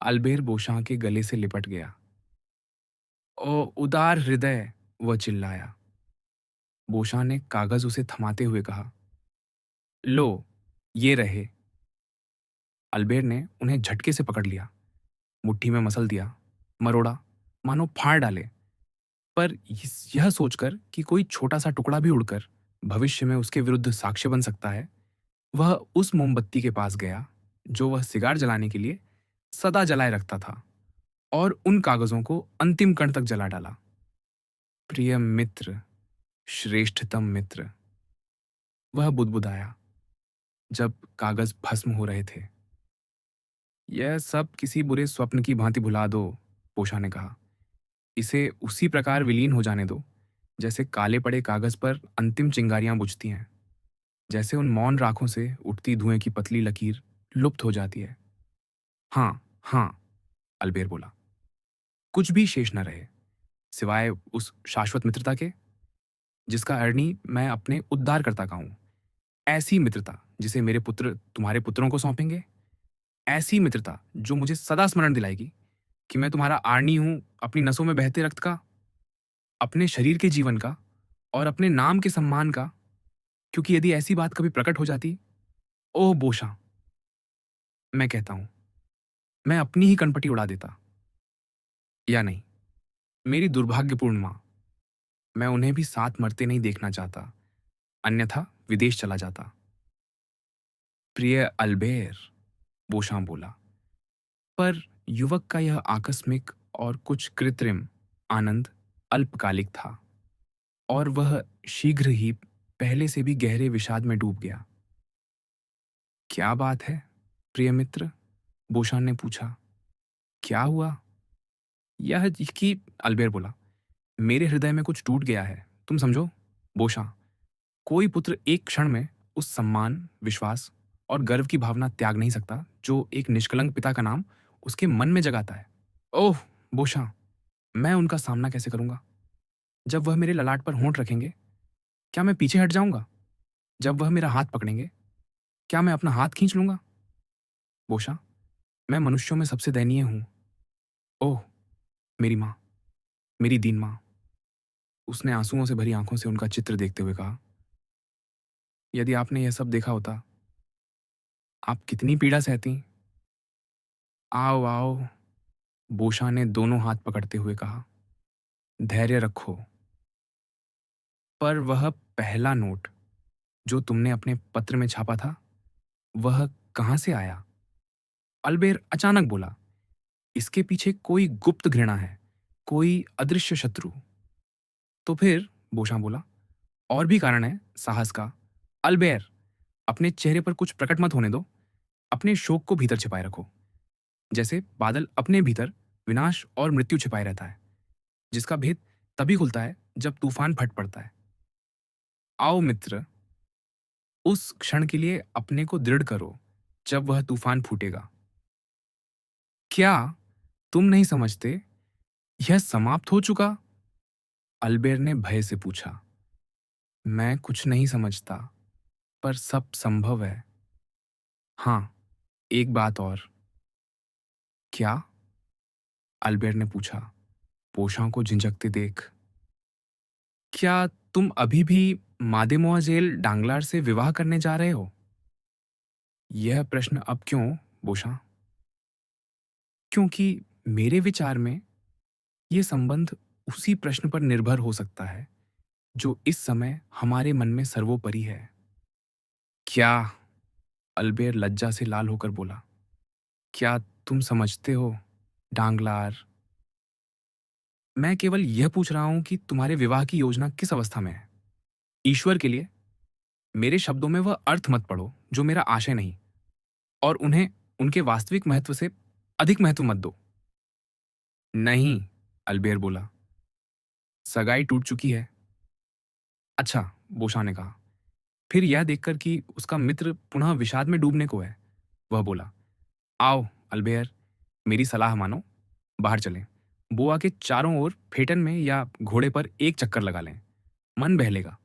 अल्बेर बोशां के गले से लिपट गया। ओ उदार हृदय, वह चिल्लाया। बोशां ने कागज उसे थमाते हुए कहा, लो, ये रहे। अल्बेर ने उन्हें झटके से पकड़ लिया, मुट्ठी में मसल दिया, मरोड़ा, मानो फाड़ डाले। पर यह सोचकर कि कोई छोटा सा टुकड़ा भी उड़कर भविष्य में उसके विरुद्ध साक्ष्य बन सकता है, वह उस मोमबत्ती के पास गया जो वह सिगार जलाने के लिए सदा जलाए रखता था, और उन कागजों को अंतिम कण तक जला डाला। प्रिय मित्र, श्रेष्ठतम मित्र, वह बुदबुदाया जब कागज भस्म हो रहे थे। यह सब किसी बुरे स्वप्न की भांति भुला दो, पोषा ने कहा। इसे उसी प्रकार विलीन हो जाने दो जैसे काले पड़े कागज पर अंतिम चिंगारियां बुझती हैं, जैसे उन मौन राखों से उठती धुएं की पतली लकीर लुप्त हो जाती है। हाँ, हाँ, अल्बेर बोला, कुछ भी शेष न रहे सिवाय उस शाश्वत मित्रता के जिसका अरणी मैं अपने उद्धारकर्ता का हूं। ऐसी मित्रता जिसे मेरे पुत्र तुम्हारे पुत्रों को सौंपेंगे। ऐसी मित्रता जो मुझे सदा स्मरण दिलाएगी कि मैं तुम्हारा आर्णी हूं, अपनी नसों में बहते रक्त का, अपने शरीर के जीवन का और अपने नाम के सम्मान का। क्योंकि यदि ऐसी बात कभी प्रकट हो जाती, ओह बोशा, मैं कहता हूं, मैं अपनी ही कनपटी उड़ा देता। या नहीं, मेरी दुर्भाग्यपूर्ण मां, मैं उन्हें भी साथ मरते नहीं देखना चाहता, अन्यथा विदेश चला जाता। प्रिय अल्बेर, बोशा बोला, पर युवक का यह आकस्मिक और कुछ कृत्रिम आनंद अल्पकालिक था, और वह शीघ्र ही पहले से भी गहरे विषाद में डूब गया। क्या बात है प्रिय मित्र, बोशान ने पूछा। क्या हुआ? यह कि अल्बेर बोला, मेरे हृदय में कुछ टूट गया है, तुम समझो? बोशा, कोई पुत्र एक क्षण में उस सम्मान, विश्वास और गर्व की भावना त्याग नहीं सकता जो एक निष्कलंक पिता का नाम उसके मन में जगाता है। ओह! बोशा, मैं उनका सामना कैसे करूंगा? जब वह मेरे ललाट पर होंठ रखेंगे, क्या मैं पीछे हट जाऊंगा? जब वह मेरा हाथ पकड़ेंगे, क्या मैं अपना हाथ खींच लूंगा? बोशा, मैं मनुष्यों में सबसे दयनीय हूं। ओह! मेरी माँ, मेरी दीन माँ। उसने आंसुओं से भरी आंखों से उनका चित्र देखते हुए कहा, यदि आपने यह सब देखा होता, आप कितनी पीड़ा सहती। आओ आओ, बोशा ने दोनों हाथ पकड़ते हुए कहा, धैर्य रखो। पर वह पहला नोट जो तुमने अपने पत्र में छापा था, वह कहां से आया? अल्बेर अचानक बोला, इसके पीछे कोई गुप्त घृणा है, कोई अदृश्य शत्रु। तो फिर, बोशा बोला, और भी कारण है साहस का। अल्बेर, अपने चेहरे पर कुछ प्रकट मत होने दो। अपने शोक को भीतर छिपाए रखो, जैसे बादल अपने भीतर विनाश और मृत्यु छिपाए रहता है, जिसका भेद तभी खुलता है जब तूफान फट पड़ता है। आओ मित्र, उस क्षण के लिए अपने को दृढ़ करो जब वह तूफान फूटेगा। क्या तुम नहीं समझते, यह समाप्त हो चुका? अल्बेर ने भय से पूछा। मैं कुछ नहीं समझता, पर सब संभव है। हाँ, एक बात और। क्या? अल्बेर ने पूछा, पोशां को झिझकते देख। क्या तुम अभी भी मादेमोआजेल डांगलार से विवाह करने जा रहे हो? यह प्रश्न अब क्यों, बोशां? क्योंकि मेरे विचार में ये संबंध उसी प्रश्न पर निर्भर हो सकता है जो इस समय हमारे मन में सर्वोपरि है। क्या? अल्बेर लज्जा से लाल होकर बोला। क्या तुम समझते हो, डांगलार? मैं केवल यह पूछ रहा हूं कि तुम्हारे विवाह की योजना किस अवस्था में है। ईश्वर के लिए मेरे शब्दों में वह अर्थ मत पढ़ो जो मेरा आशय नहीं, और उन्हें उनके वास्तविक महत्व से अधिक महत्व मत दो। नहीं, अल्बेर बोला, सगाई टूट चुकी है। अच्छा, बोशा ने कहा। फिर यह देखकर कि उसका मित्र पुनः विषाद में डूबने को है, वह बोला, आओ अल्बेर, मेरी सलाह मानो, बाहर चलें। बुआ के चारों ओर फेटन में या घोड़े पर एक चक्कर लगा लें, मन बहलेगा।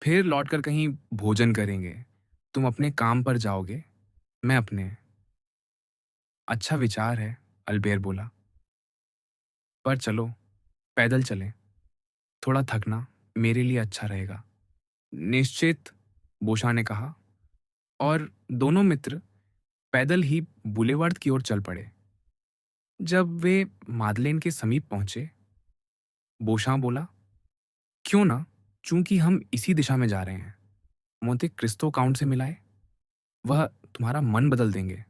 फिर लौटकर कहीं भोजन करेंगे। तुम अपने काम पर जाओगे, मैं अपने। अच्छा विचार है, अल्बेर बोला, पर चलो, पैदल चलें। थोड़ा थकना मेरे लिए अच्छा रहेगा। निश्चित, बोशा ने कहा, और दोनों मित्र पैदल ही बुलेवार्ड की ओर चल पड़े। जब वे मादलेन के समीप पहुंचे, बोशा बोला, क्यों ना, चूंकि हम इसी दिशा में जा रहे हैं, मोंते क्रिस्तो काउंट से मिलाए। वह तुम्हारा मन बदल देंगे।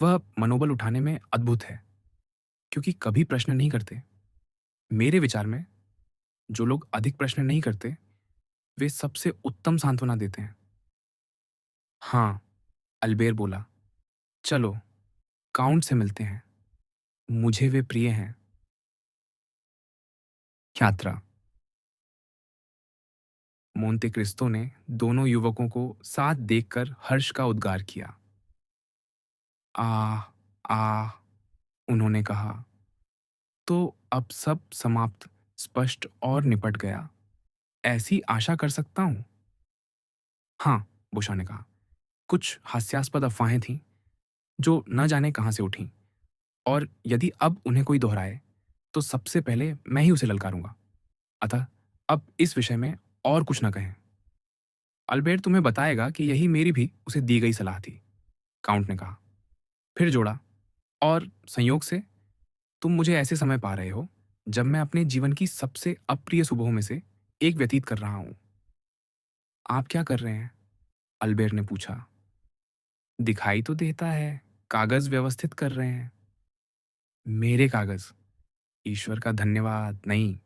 वह मनोबल उठाने में अद्भुत है, क्योंकि कभी प्रश्न नहीं करते। मेरे विचार में जो लोग अधिक प्रश्न नहीं करते, वे सबसे उत्तम सांत्वना देते हैं। हाँ, अल्बेर बोला, चलो, काउंट से मिलते हैं। मुझे वे प्रिय हैं। यात्रा। मोंते क्रिस्तो ने दोनों युवकों को साथ देखकर हर्ष का उद्गार किया। आह, आह, उन्होंने कहा, तो अब सब समाप्त, स्पष्ट और निपट गया, ऐसी आशा कर सकता हूं? हाँ, बुशा ने कहा, कुछ हास्यास्पद अफवाहें थीं जो न जाने कहां से उठीं, और यदि अब उन्हें कोई दोहराए तो सबसे पहले मैं ही उसे ललकारूंगा। अतः अब इस विषय में और कुछ न कहें। अल्बेर्ट तुम्हें बताएगा कि यही मेरी भी उसे दी गई सलाह थी, काउंट ने कहा। फिर जोड़ा, और संयोग से तुम मुझे ऐसे समय पा रहे हो जब मैं अपने जीवन की सबसे अप्रिय सुबहों में से एक व्यतीत कर रहा हूं। आप क्या कर रहे हैं? अल्बेर ने पूछा। दिखाई तो देता है, कागज व्यवस्थित कर रहे हैं। मेरे कागज? ईश्वर का धन्यवाद, नहीं।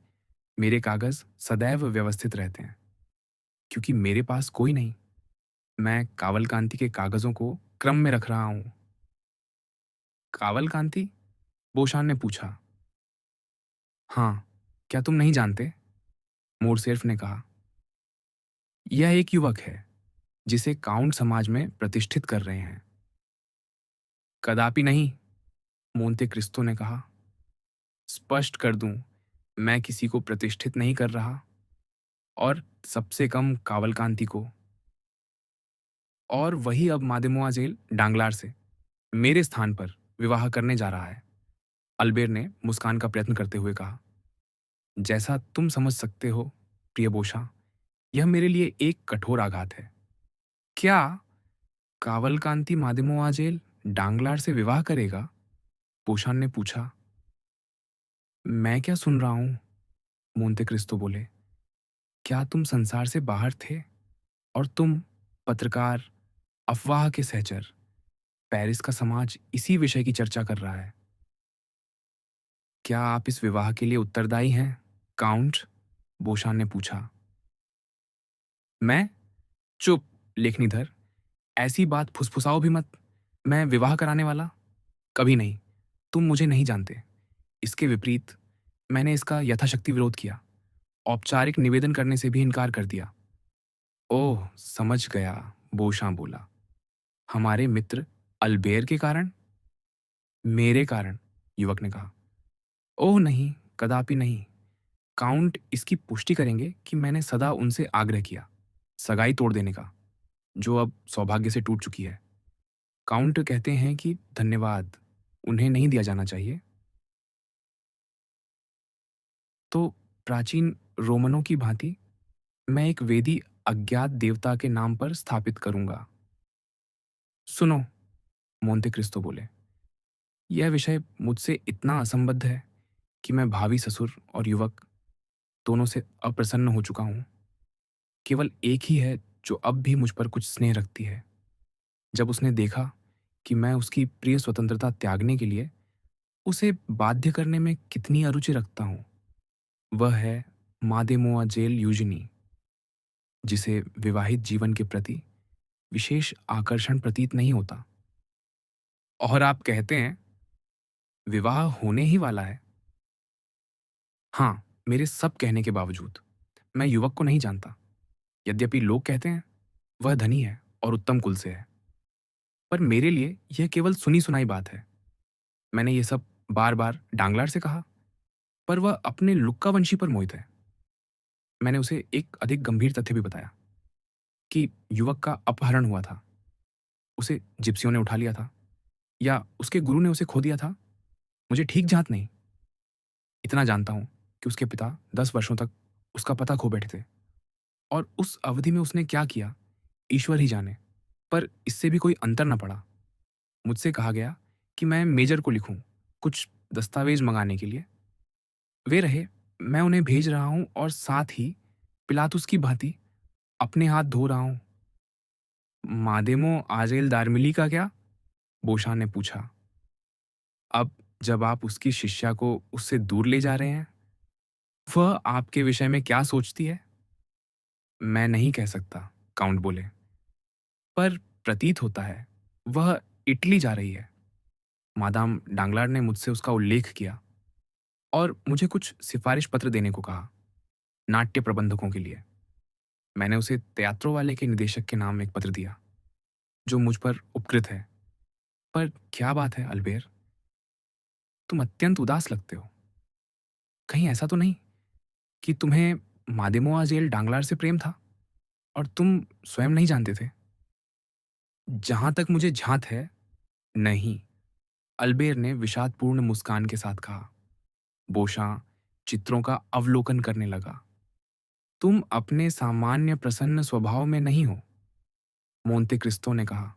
मेरे कागज सदैव व्यवस्थित रहते हैं, क्योंकि मेरे पास कोई नहीं। मैं कावल कांति के कागजों को क्रम में रख रहा हूं। कावल कांति? बोशान ने पूछा। हाँ, क्या तुम नहीं जानते? मोरसेल्फ ने कहा। यह एक युवक है जिसे काउंट समाज में प्रतिष्ठित कर रहे हैं। कदापि नहीं, मोंते क्रिस्तो ने कहा। स्पष्ट कर दूं, मैं किसी को प्रतिष्ठित नहीं कर रहा, और सबसे कम कावलकांति को। और वही अब मादेमोआजेल डांगलार से मेरे स्थान पर विवाह करने जा रहा है, अल्बेर ने मुस्कान का प्रयत्न करते हुए कहा। जैसा तुम समझ सकते हो प्रिय बोशा, यह मेरे लिए एक कठोर आघात है। क्या कावलकांति मादेमोआजेल डांगलार से विवाह करेगा? बोशान ने पूछा। मैं क्या सुन रहा हूं? मोंते क्रिस्तो बोले। क्या तुम संसार से बाहर थे और तुम पत्रकार, अफवाह के सहचर, पेरिस का समाज इसी विषय की चर्चा कर रहा है। क्या आप इस विवाह के लिए उत्तरदायी हैं, काउंट? बोशान ने पूछा। मैं? चुप, लेखनीधर। ऐसी बात फुसफुसाओ भी मत। मैं विवाह कराने वाला? कभी नहीं। तुम मुझे नहीं जानते। इसके विपरीत, मैंने इसका यथाशक्ति विरोध किया, औपचारिक निवेदन करने से भी इनकार कर दिया। ओह, समझ गया, बोशां बोला। हमारे मित्र अल्बेर के कारण? मेरे कारण, युवक ने कहा। ओह नहीं, कदापि नहीं। काउंट इसकी पुष्टि करेंगे कि मैंने सदा उनसे आग्रह किया सगाई तोड़ देने का, जो अब सौभाग्य से टूट चुकी है। काउंट कहते हैं कि धन्यवाद उन्हें नहीं दिया जाना चाहिए। तो प्राचीन रोमनों की भांति मैं एक वेदी अज्ञात देवता के नाम पर स्थापित करूंगा। सुनो, मोंते क्रिस्तो बोले, यह विषय मुझसे इतना असंबद्ध है कि मैं भावी ससुर और युवक दोनों से अप्रसन्न हो चुका हूं। केवल एक ही है जो अब भी मुझ पर कुछ स्नेह रखती है। जब उसने देखा कि मैं उसकी प्रिय स्वतंत्रता त्यागने के लिए उसे बाध्य करने में कितनी अरुचि रखता हूं, वह है मादेमोआजेल यूजिनी, जिसे विवाहित जीवन के प्रति विशेष आकर्षण प्रतीत नहीं होता। और आप कहते हैं विवाह होने ही वाला है? हाँ, मेरे सब कहने के बावजूद मैं युवक को नहीं जानता। यद्यपि लोग कहते हैं वह धनी है और उत्तम कुल से है, पर मेरे लिए यह केवल सुनी सुनाई बात है। मैंने ये सब बार बार डांगलार से कहा, पर वह अपने लुक्का वंशी पर मोहित है। मैंने उसे एक अधिक गंभीर तथ्य भी बताया कि युवक का अपहरण हुआ था। उसे जिप्सियों ने उठा लिया था, या उसके गुरु ने उसे खो दिया था। मुझे ठीक जात नहीं। इतना जानता हूं कि उसके पिता 10 वर्षों तक उसका पता खो बैठे थे, और उस अवधि में उसने क्या किया ईश्वर ही जाने। पर इससे भी कोई अंतर न पड़ा। मुझसे कहा गया कि मैं मेजर को लिखूं कुछ दस्तावेज मंगाने के लिए। वे रहे, मैं उन्हें भेज रहा हूं, और साथ ही पिलातुस की भांति अपने हाथ धो रहा हूं। मादेमो आजेल दारमिली का क्या? बोशान ने पूछा। अब जब आप उसकी शिष्या को उससे दूर ले जा रहे हैं, वह आपके विषय में क्या सोचती है? मैं नहीं कह सकता, काउंट बोले। पर प्रतीत होता है वह इटली जा रही है। मादाम डांगलार ने मुझसे उसका उल्लेख किया और मुझे कुछ सिफारिश पत्र देने को कहा, नाट्य प्रबंधकों के लिए। मैंने उसे तेयात्रो वाले के निदेशक के नाम एक पत्र दिया, जो मुझ पर उपकृत है। पर क्या बात है अल्बेर, तुम अत्यंत उदास लगते हो। कहीं ऐसा तो नहीं कि तुम्हें मादेमोआजेल डांगलार से प्रेम था और तुम स्वयं नहीं जानते थे? जहां तक मुझे झांत है, नहीं, अल्बेर ने विषादपूर्ण मुस्कान के साथ कहा। बोशां चित्रों का अवलोकन करने लगा। तुम अपने सामान्य प्रसन्न स्वभाव में नहीं हो, मोंते क्रिस्तो ने कहा।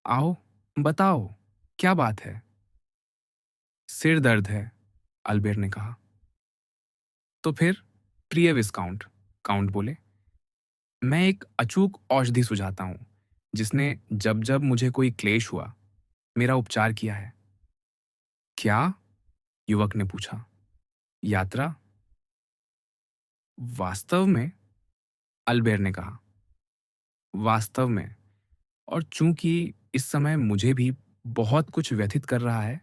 आओ, बताओ, क्या बात है? सिर दर्द है, अल्बेर ने कहा। तो फिर प्रिय विस्काउंट, काउंट बोले, मैं एक अचूक औषधि सुझाता हूं जिसने जब जब मुझे कोई क्लेश हुआ मेरा उपचार किया है। क्या? युवक ने पूछा। यात्रा? वास्तव में? अल्बेर ने कहा। वास्तव में, और चूंकि इस समय मुझे भी बहुत कुछ व्यथित कर रहा है।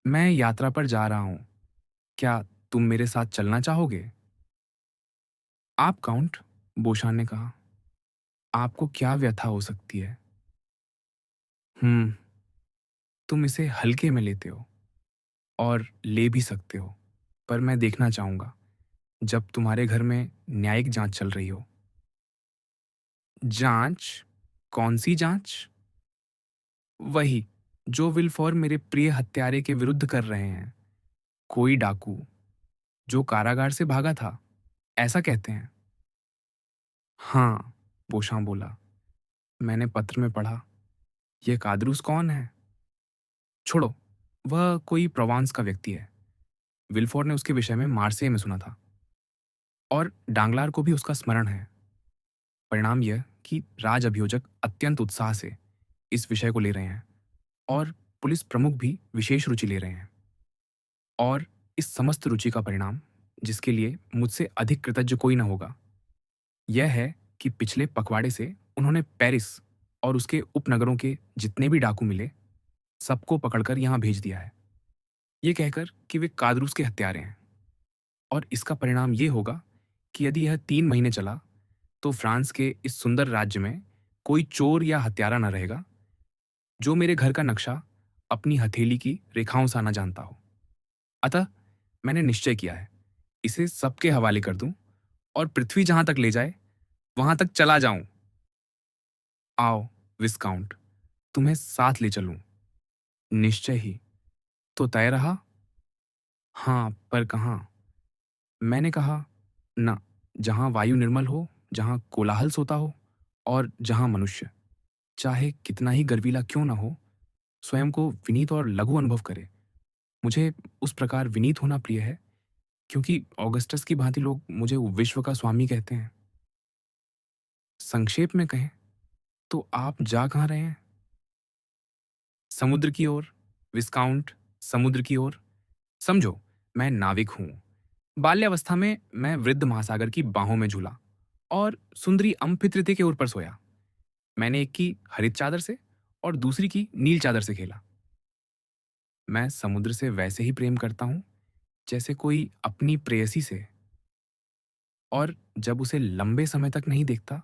मैं यात्रा पर जा रहा हूँ। क्या तुम मेरे साथ चलना चाहोगे? आप काउंट, बोशान ने कहा। आपको क्या व्यथा हो सकती है? हम्म, तुम इसे हल्के में लेते हो और ले भी सकते हो, पर मैं देखना चाहूंगा जब तुम्हारे घर में न्यायिक जांच चल रही हो। जांच? कौन सी जांच? वही जो विल्फोर मेरे प्रिय हत्यारे के विरुद्ध कर रहे हैं। कोई डाकू जो कारागार से भागा था, ऐसा कहते हैं। हाँ, बोशां बोला। मैंने पत्र में पढ़ा। ये कादरूस कौन है? छोड़ो, वह कोई प्रोवांस का व्यक्ति है। विल्फोर ने उसके विषय में मार्से में सुना था और डांगलार को भी उसका स्मरण है। परिणाम यह कि राज अभियोजक अत्यंत उत्साह से इस विषय को ले रहे हैं और पुलिस प्रमुख भी विशेष रुचि ले रहे हैं। और इस समस्त रुचि का परिणाम, जिसके लिए मुझसे अधिक कृतज्ञ कोई न होगा, यह है कि पिछले पखवाड़े से उन्होंने पेरिस और उसके उपनगरों के जितने भी डाकू मिले, सबको पकड़कर यहाँ भेज दिया है, ये कहकर कि वे कादरूस के हत्यारे हैं। और इसका परिणाम ये होगा कि यदि यह 3 महीने चला तो फ्रांस के इस सुंदर राज्य में कोई चोर या हत्यारा न रहेगा जो मेरे घर का नक्शा अपनी हथेली की रेखाओं सा न जानता हो। अतः मैंने निश्चय किया है, इसे सबके हवाले कर दूं और पृथ्वी जहां तक ले जाए वहां तक चला जाऊं। आओ विस्काउंट, तुम्हें साथ ले चलूं। निश्चय ही। तो तय रहा? हाँ, पर कहाँ? मैंने कहा, न, जहां वायु निर्मल हो, जहां कोलाहल सोता हो और जहां मनुष्य, चाहे कितना ही गर्वीला क्यों न हो, स्वयं को विनीत और लघु अनुभव करे। मुझे उस प्रकार विनीत होना प्रिय है क्योंकि ऑगस्टस की भांति लोग मुझे विश्व का स्वामी कहते हैं। संक्षेप में कहें तो आप जा कहाँ रहे हैं? समुद्र की ओर, विस्काउंट, समुद्र की ओर। समझो, मैं नाविक हूं। बाल्यावस्था में मैं वृद्ध महासागर की बाहों में झूला और सुंदरी अम्फित्रिते के ऊपर पर सोया। मैंने एक की हरित चादर से और दूसरी की नील चादर से खेला। मैं समुद्र से वैसे ही प्रेम करता हूं जैसे कोई अपनी प्रेयसी से, और जब उसे लंबे समय तक नहीं देखता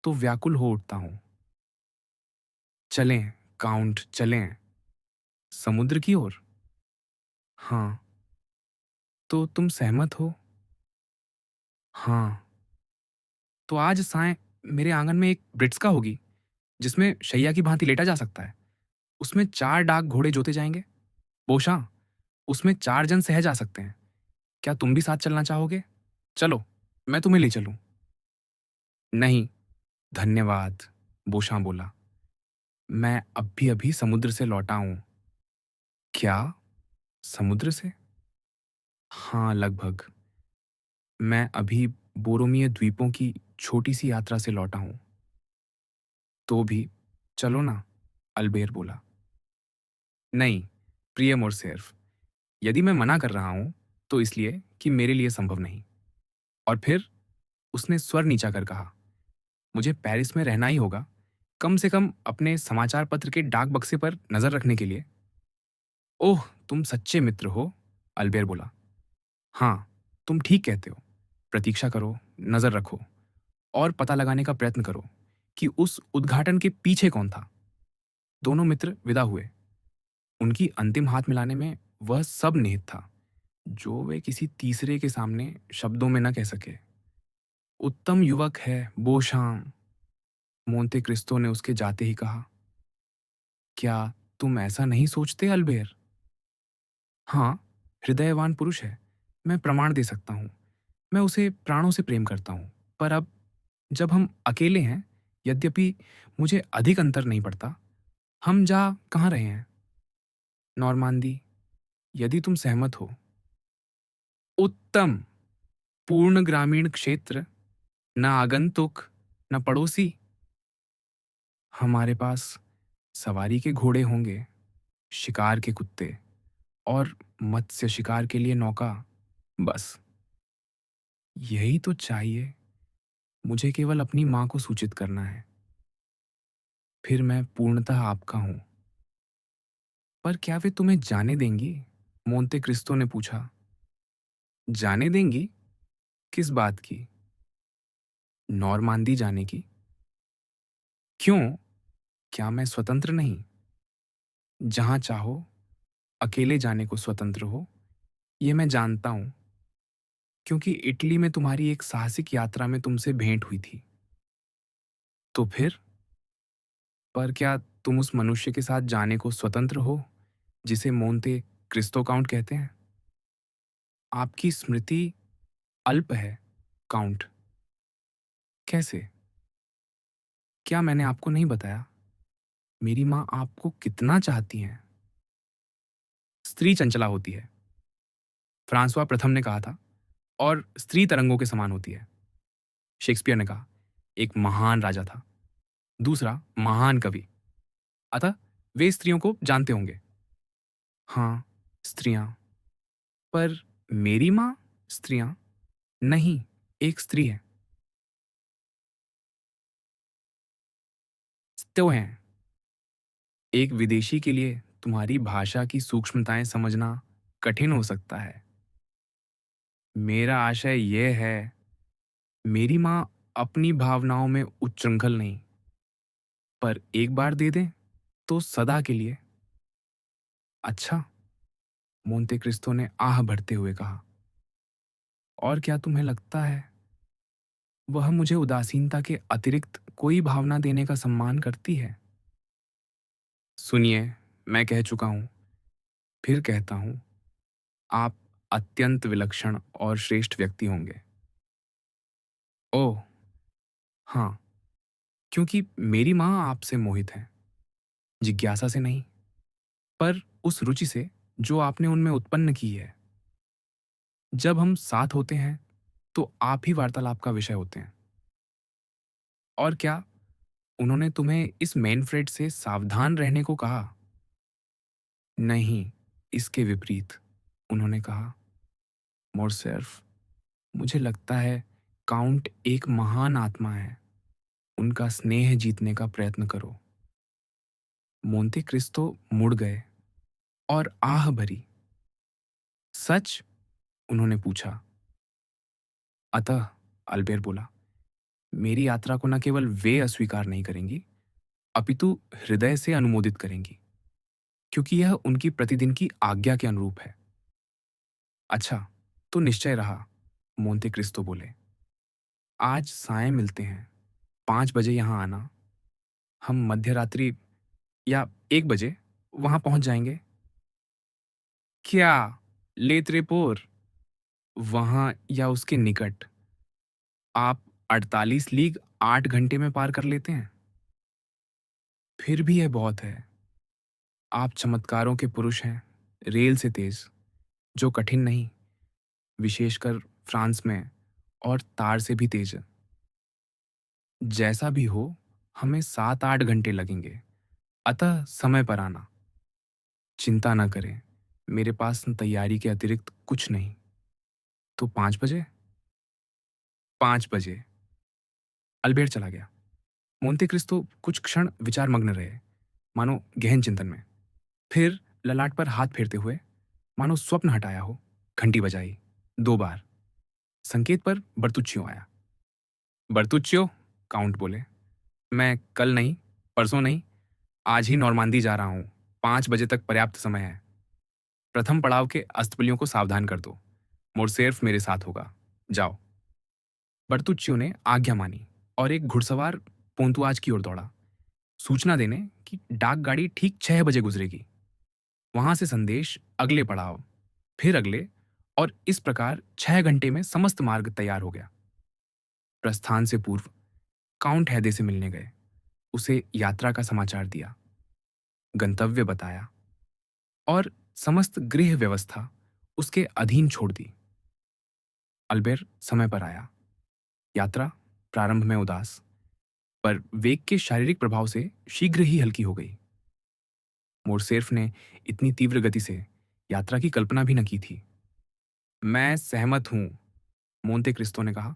तो व्याकुल हो उठता हूं। चलें काउंट, चलें समुद्र की ओर। हाँ। तो तुम सहमत हो? हाँ। तो आज साय मेरे आंगन में एक ब्रिट्सका होगी जिसमें शैया की भांति लेटा जा सकता है। उसमें 4 डाक घोड़े जोते जाएंगे। बोशा, उसमें 4 जन सह जा सकते हैं। क्या तुम भी साथ चलना चाहोगे? चलो, मैं तुम्हें ले चलूं। नहीं, धन्यवाद, बोशा बोला। मैं अभी अभी समुद्र से लौटा हूं। क्या? समुद्र से? हाँ, लगभग। मैं अभी बोरोमियो द्वीपों की छोटी सी यात्रा से लौटा हूं। तो भी चलो ना, अल्बेर बोला। नहीं, प्रिय मोरसेर्फ, यदि मैं मना कर रहा हूं तो इसलिए कि मेरे लिए संभव नहीं। और फिर उसने स्वर नीचा कर कहा, मुझे पेरिस में रहना ही होगा, कम से कम अपने समाचार पत्र के डाक बक्से पर नजर रखने के लिए। ओह, तुम सच्चे मित्र हो, अल्बेर बोला। हाँ, तुम ठीक कहते हो। प्रतीक्षा करो, नजर रखो और पता लगाने का प्रयत्न करो कि उस उद्घाटन के पीछे कौन था। दोनों मित्र विदा हुए। उनकी अंतिम हाथ मिलाने में वह सब निहित था जो वे किसी तीसरे के सामने शब्दों में न कह सके। उत्तम युवक है बोशाम, मोंते क्रिस्तो ने उसके जाते ही कहा। क्या तुम ऐसा नहीं सोचते अल्बेर? हाँ, हृदयवान पुरुष है, मैं प्रमाण दे सकता हूं। मैं उसे प्राणों से प्रेम करता हूं। पर अब जब हम अकेले हैं, यद्यपि मुझे अधिक अंतर नहीं पड़ता, हम जा कहाँ रहे हैं? नॉर्मांदी, यदि तुम सहमत हो। उत्तम। पूर्ण ग्रामीण क्षेत्र, न आगंतुक, न पड़ोसी। हमारे पास सवारी के घोड़े होंगे, शिकार के कुत्ते और मत्स्य शिकार के लिए नौका। बस यही तो चाहिए। मुझे केवल अपनी मां को सूचित करना है, फिर मैं पूर्णतः आपका हूं। पर क्या वे तुम्हें जाने देंगी? मोंते क्रिस्तो ने पूछा। जाने देंगी? किस बात की? नॉर्मांदी जाने की? क्यों? क्या मैं स्वतंत्र नहीं? जहां चाहो अकेले जाने को स्वतंत्र हो, ये मैं जानता हूं, क्योंकि इटली में तुम्हारी एक साहसिक यात्रा में तुमसे भेंट हुई थी। तो फिर? पर क्या तुम उस मनुष्य के साथ जाने को स्वतंत्र हो जिसे मोंते क्रिस्तो काउंट कहते हैं? आपकी स्मृति अल्प है, काउंट। कैसे? क्या मैंने आपको नहीं बताया? मेरी माँ आपको कितना चाहती हैं। स्त्री चंचला होती है, फ्रांसवा प्रथम ने कहा था, और स्त्री तरंगों के समान होती है। शेक्सपियर ने कहा, एक महान राजा था, दूसरा महान कवि। अतः वे स्त्रियों को जानते होंगे। हाँ, स्त्रियां। पर मेरी माँ स्त्रियां नहीं, एक स्त्री है। तो हैं। एक विदेशी के लिए तुम्हारी भाषा की सूक्ष्मताएं समझना कठिन हो सकता है। मेरा आशय यह है, मेरी माँ अपनी भावनाओं में उच्चृंखल नहीं, पर एक बार दे दें तो सदा के लिए। अच्छा, मोंते क्रिस्तो ने आह भरते हुए कहा। और क्या तुम्हें लगता है वह मुझे उदासीनता के अतिरिक्त कोई भावना देने का सम्मान करती है? सुनिए, मैं कह चुका हूं, फिर कहता हूं, आप अत्यंत विलक्षण और श्रेष्ठ व्यक्ति होंगे। ओह, हाँ, क्योंकि मेरी माँ आपसे मोहित है, जिज्ञासा से नहीं, पर उस रुचि से जो आपने उनमें उत्पन्न की है। जब हम साथ होते हैं तो आप ही वार्तालाप का विषय होते हैं। और क्या उन्होंने तुम्हें इस मेनफ्रेड से सावधान रहने को कहा? नहीं, इसके विपरीत। उन्होंने कहा, मोरसेर्फ, मुझे लगता है काउंट एक महान आत्मा है, उनका स्नेह जीतने का प्रयत्न करो। मोंते क्रिस्तो मुड़ गए और आह भरी। सच? उन्होंने पूछा। अतः, अल्बेर बोला, मेरी यात्रा को न केवल वे अस्वीकार नहीं करेंगी, अपितु हृदय से अनुमोदित करेंगी, क्योंकि यह उनकी प्रतिदिन की आज्ञा के अनुरूप है। अच्छा, तो निश्चय रहा, मोंते क्रिस्तो बोले। आज सायं मिलते हैं, 5 बजे यहां आना। हम मध्यरात्रि या 1 बजे वहां पहुंच जाएंगे। क्या? लेत्रेपोर? वहां या उसके निकट। आप 48 लीग 8 घंटे में पार कर लेते हैं। फिर भी यह बहुत है। आप चमत्कारों के पुरुष हैं, रेल से तेज, जो कठिन नहीं, विशेषकर फ्रांस में, और तार से भी तेज। जैसा भी हो, हमें 7-8 घंटे लगेंगे, अतः समय पर आना। चिंता न करें, मेरे पास तैयारी के अतिरिक्त कुछ नहीं। तो 5 बजे? 5 बजे। अल्बेर चला गया। मोंते क्रिस्तो कुछ क्षण विचारमग्न रहे, मानो गहन चिंतन में। फिर ललाट पर हाथ फेरते हुए, मानो स्वप्न हटाया हो, घंटी बजाई 2 बार। संकेत पर बर्तुच्चियो आया। बर्तुच्चियो, काउंट बोले, मैं कल नहीं, परसों नहीं, आज ही नॉर्मांदी जा रहा हूं। 5 बजे तक पर्याप्त समय है। प्रथम पड़ाव के अस्तबलियों को सावधान कर दो। मोरसेर्फ मेरे साथ होगा। जाओ। बर्तुच्चियो ने आज्ञा मानी और एक घुड़सवार पोंतुआज की ओर दौड़ा, सूचना देने कि डाक गाड़ी ठीक 6 बजे गुजरेगी। वहां से संदेश, अगले पड़ाव, फिर अगले, और इस प्रकार 6 घंटे में समस्त मार्ग तैयार हो गया। प्रस्थान से पूर्व काउंट हैदे से मिलने गए, उसे यात्रा का समाचार दिया, गंतव्य बताया, और समस्त गृह व्यवस्था उसके अधीन छोड़ दी। अल्बेर समय पर आया। यात्रा प्रारंभ में उदास, पर वेग के शारीरिक प्रभाव से शीघ्र ही हल्की हो गई। मोरसेर्फ ने इतनी तीव्र गति से यात्रा की कल्पना भी न की थी। मैं सहमत हूं, मोंते क्रिस्तो ने कहा,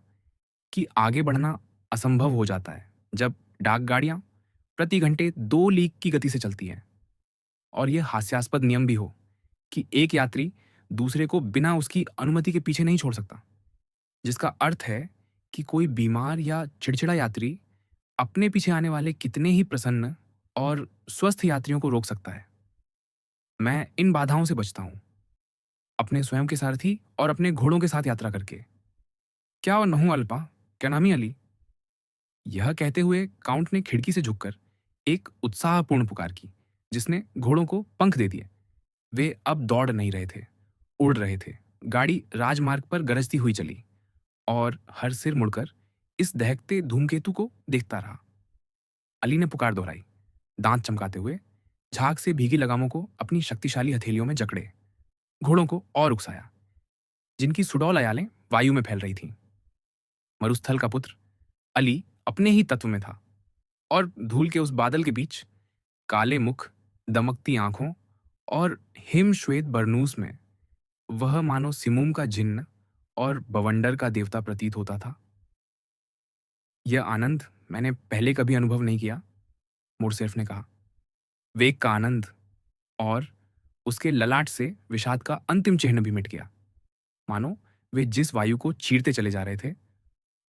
कि आगे बढ़ना असंभव हो जाता है जब डाक गाड़ियां प्रति घंटे 2 लीग की गति से चलती हैं। और यह हास्यास्पद नियम भी हो कि एक यात्री दूसरे को बिना उसकी अनुमति के पीछे नहीं छोड़ सकता, जिसका अर्थ है कि कोई बीमार या चिड़चिड़ा यात्री अपने पीछे आने वाले कितने ही प्रसन्न और स्वस्थ यात्रियों को रोक सकता है। मैं इन बाधाओं से बचता हूँ, अपने स्वयं के सारथी और अपने घोड़ों के साथ यात्रा करके। क्या और नहूं अल्पा, क्या नामी अली? यह कहते हुए काउंट ने खिड़की से झुककर एक उत्साहपूर्ण पुकार की, जिसने घोड़ों को पंख दे दिए। वे अब दौड़ नहीं रहे थे, उड़ रहे थे। गाड़ी राजमार्ग पर गरजती हुई चली और हर सिर मुड़कर इस दहकते धूमकेतु को देखता रहा। अली ने पुकार दोहराई, दांत चमकाते हुए झाग से भीगी लगामों को अपनी शक्तिशाली हथेलियों में जकड़े, घोड़ों को और उकसाया, जिनकी सुडौल अयालें वायु में फैल रही थीं। मरुस्थल का पुत्र अली अपने ही तत्व में था और धूल के उस बादल के बीच, काले मुख, दमकती आंखों और हिम श्वेत बरनूस में वह मानो सिमुम का जिन्न और बवंडर का देवता प्रतीत होता था। यह आनंद मैंने पहले कभी अनुभव नहीं किया, मोरसेफ ने कहा। वेग का आनंद, और उसके ललाट से विषाद का अंतिम चिन्ह भी मिट गया, मानो वे जिस वायु को चीरते चले जा रहे थे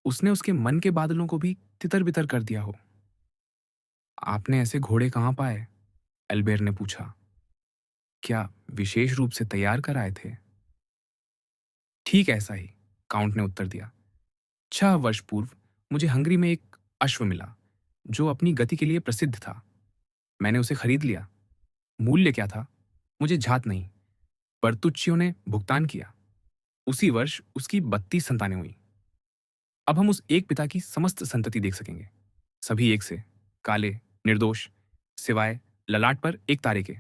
उसने उसके मन के बादलों को भी तितर बितर कर दिया हो। आपने ऐसे घोड़े कहाँ पाए? एल्बेर ने पूछा। क्या विशेष रूप से तैयार कराए थे? ठीक ऐसा ही, काउंट ने उत्तर दिया। 6 वर्ष पूर्व मुझे हंगरी में एक अश्व मिला जो अपनी गति के लिए प्रसिद्ध था। मैंने उसे खरीद लिया। मूल्य क्या था मुझे झात नहीं। बर्तुच्चियों ने भुगतान किया। उसी वर्ष उसकी 32 संतानें हुई। अब हम उस एक पिता की समस्त संतति देख सकेंगे, सभी एक से, काले, निर्दोष, सिवाय ललाट पर एक तारे के।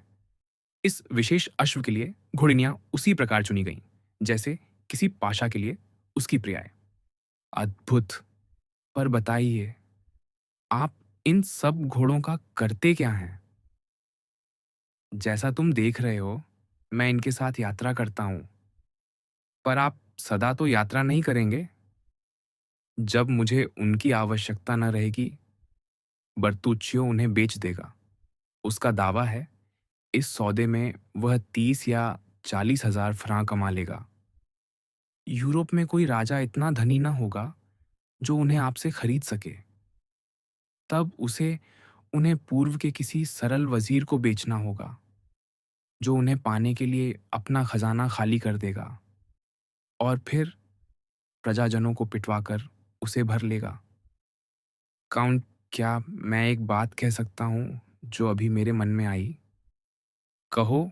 इस विशेष अश्व के लिए घोड़ियां उसी प्रकार चुनी गईं, जैसे किसी पाशा के लिए उसकी प्रियाएं। अद्भुत! पर बताइए, आप इन सब घोड़ों का करते क्या हैं? जैसा तुम देख रहे हो, मैं इनके साथ यात्रा करता हूं। पर आप सदा तो यात्रा नहीं करेंगे। जब मुझे उनकी आवश्यकता न रहेगी, बर्तुच्चियो उन्हें बेच देगा। उसका दावा है इस सौदे में वह 30 या 40,000 फ्रां कमा लेगा। यूरोप में कोई राजा इतना धनी न होगा जो उन्हें आपसे खरीद सके। तब उसे उन्हें पूर्व के किसी सरल वजीर को बेचना होगा, जो उन्हें पाने के लिए अपना खजाना खाली कर देगा और फिर प्रजाजनों को पिटवाकर उसे भर लेगा। काउंट, क्या मैं एक बात कह सकता हूँ जो अभी मेरे मन में आई? कहो।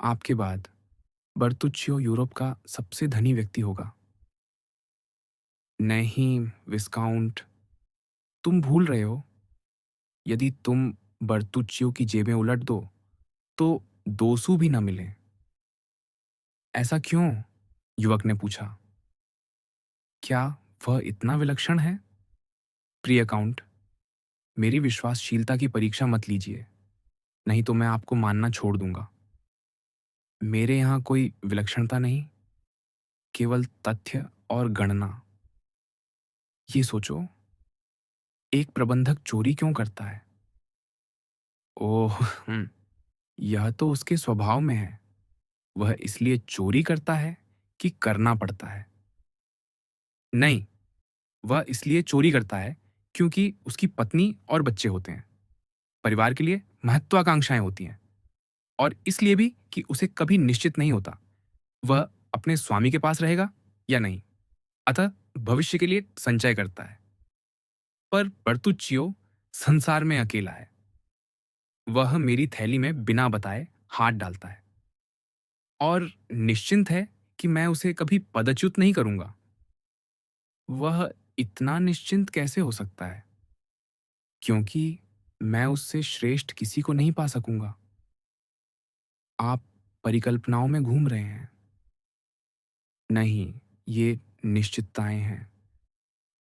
आपके बाद बर्तुच्चियो यूरोप का सबसे धनी व्यक्ति होगा। नहीं विस्काउंट, तुम भूल रहे हो। यदि तुम बर्तुच्चियो की जेबें उलट दो तो 2 सू भी न मिले। ऐसा क्यों? युवक ने पूछा। क्या वह इतना विलक्षण है? प्रिय काउंट, मेरी विश्वासशीलता की परीक्षा मत लीजिए, नहीं तो मैं आपको मानना छोड़ दूंगा। मेरे यहाँ कोई विलक्षणता नहीं, केवल तथ्य और गणना। ये सोचो, एक प्रबंधक चोरी क्यों करता है? ओह, यह तो उसके स्वभाव में है। वह इसलिए चोरी करता है कि करना पड़ता है? नहीं, वह इसलिए चोरी करता है क्योंकि उसकी पत्नी और बच्चे होते हैं, परिवार के लिए महत्वाकांक्षाएं होती हैं, और इसलिए भी कि उसे कभी निश्चित नहीं होता वह अपने स्वामी के पास रहेगा या नहीं, अतः भविष्य के लिए संचय करता है। पर बर्तुच्चियो संसार में अकेला है। वह मेरी थैली में बिना बताए हाथ डालता है और निश्चिंत है कि मैं उसे कभी पदच्युत नहीं करूंगा। वह इतना निश्चिंत कैसे हो सकता है? क्योंकि मैं उससे श्रेष्ठ किसी को नहीं पा सकूंगा। आप परिकल्पनाओं में घूम रहे हैं। नहीं, ये निश्चितताएं हैं।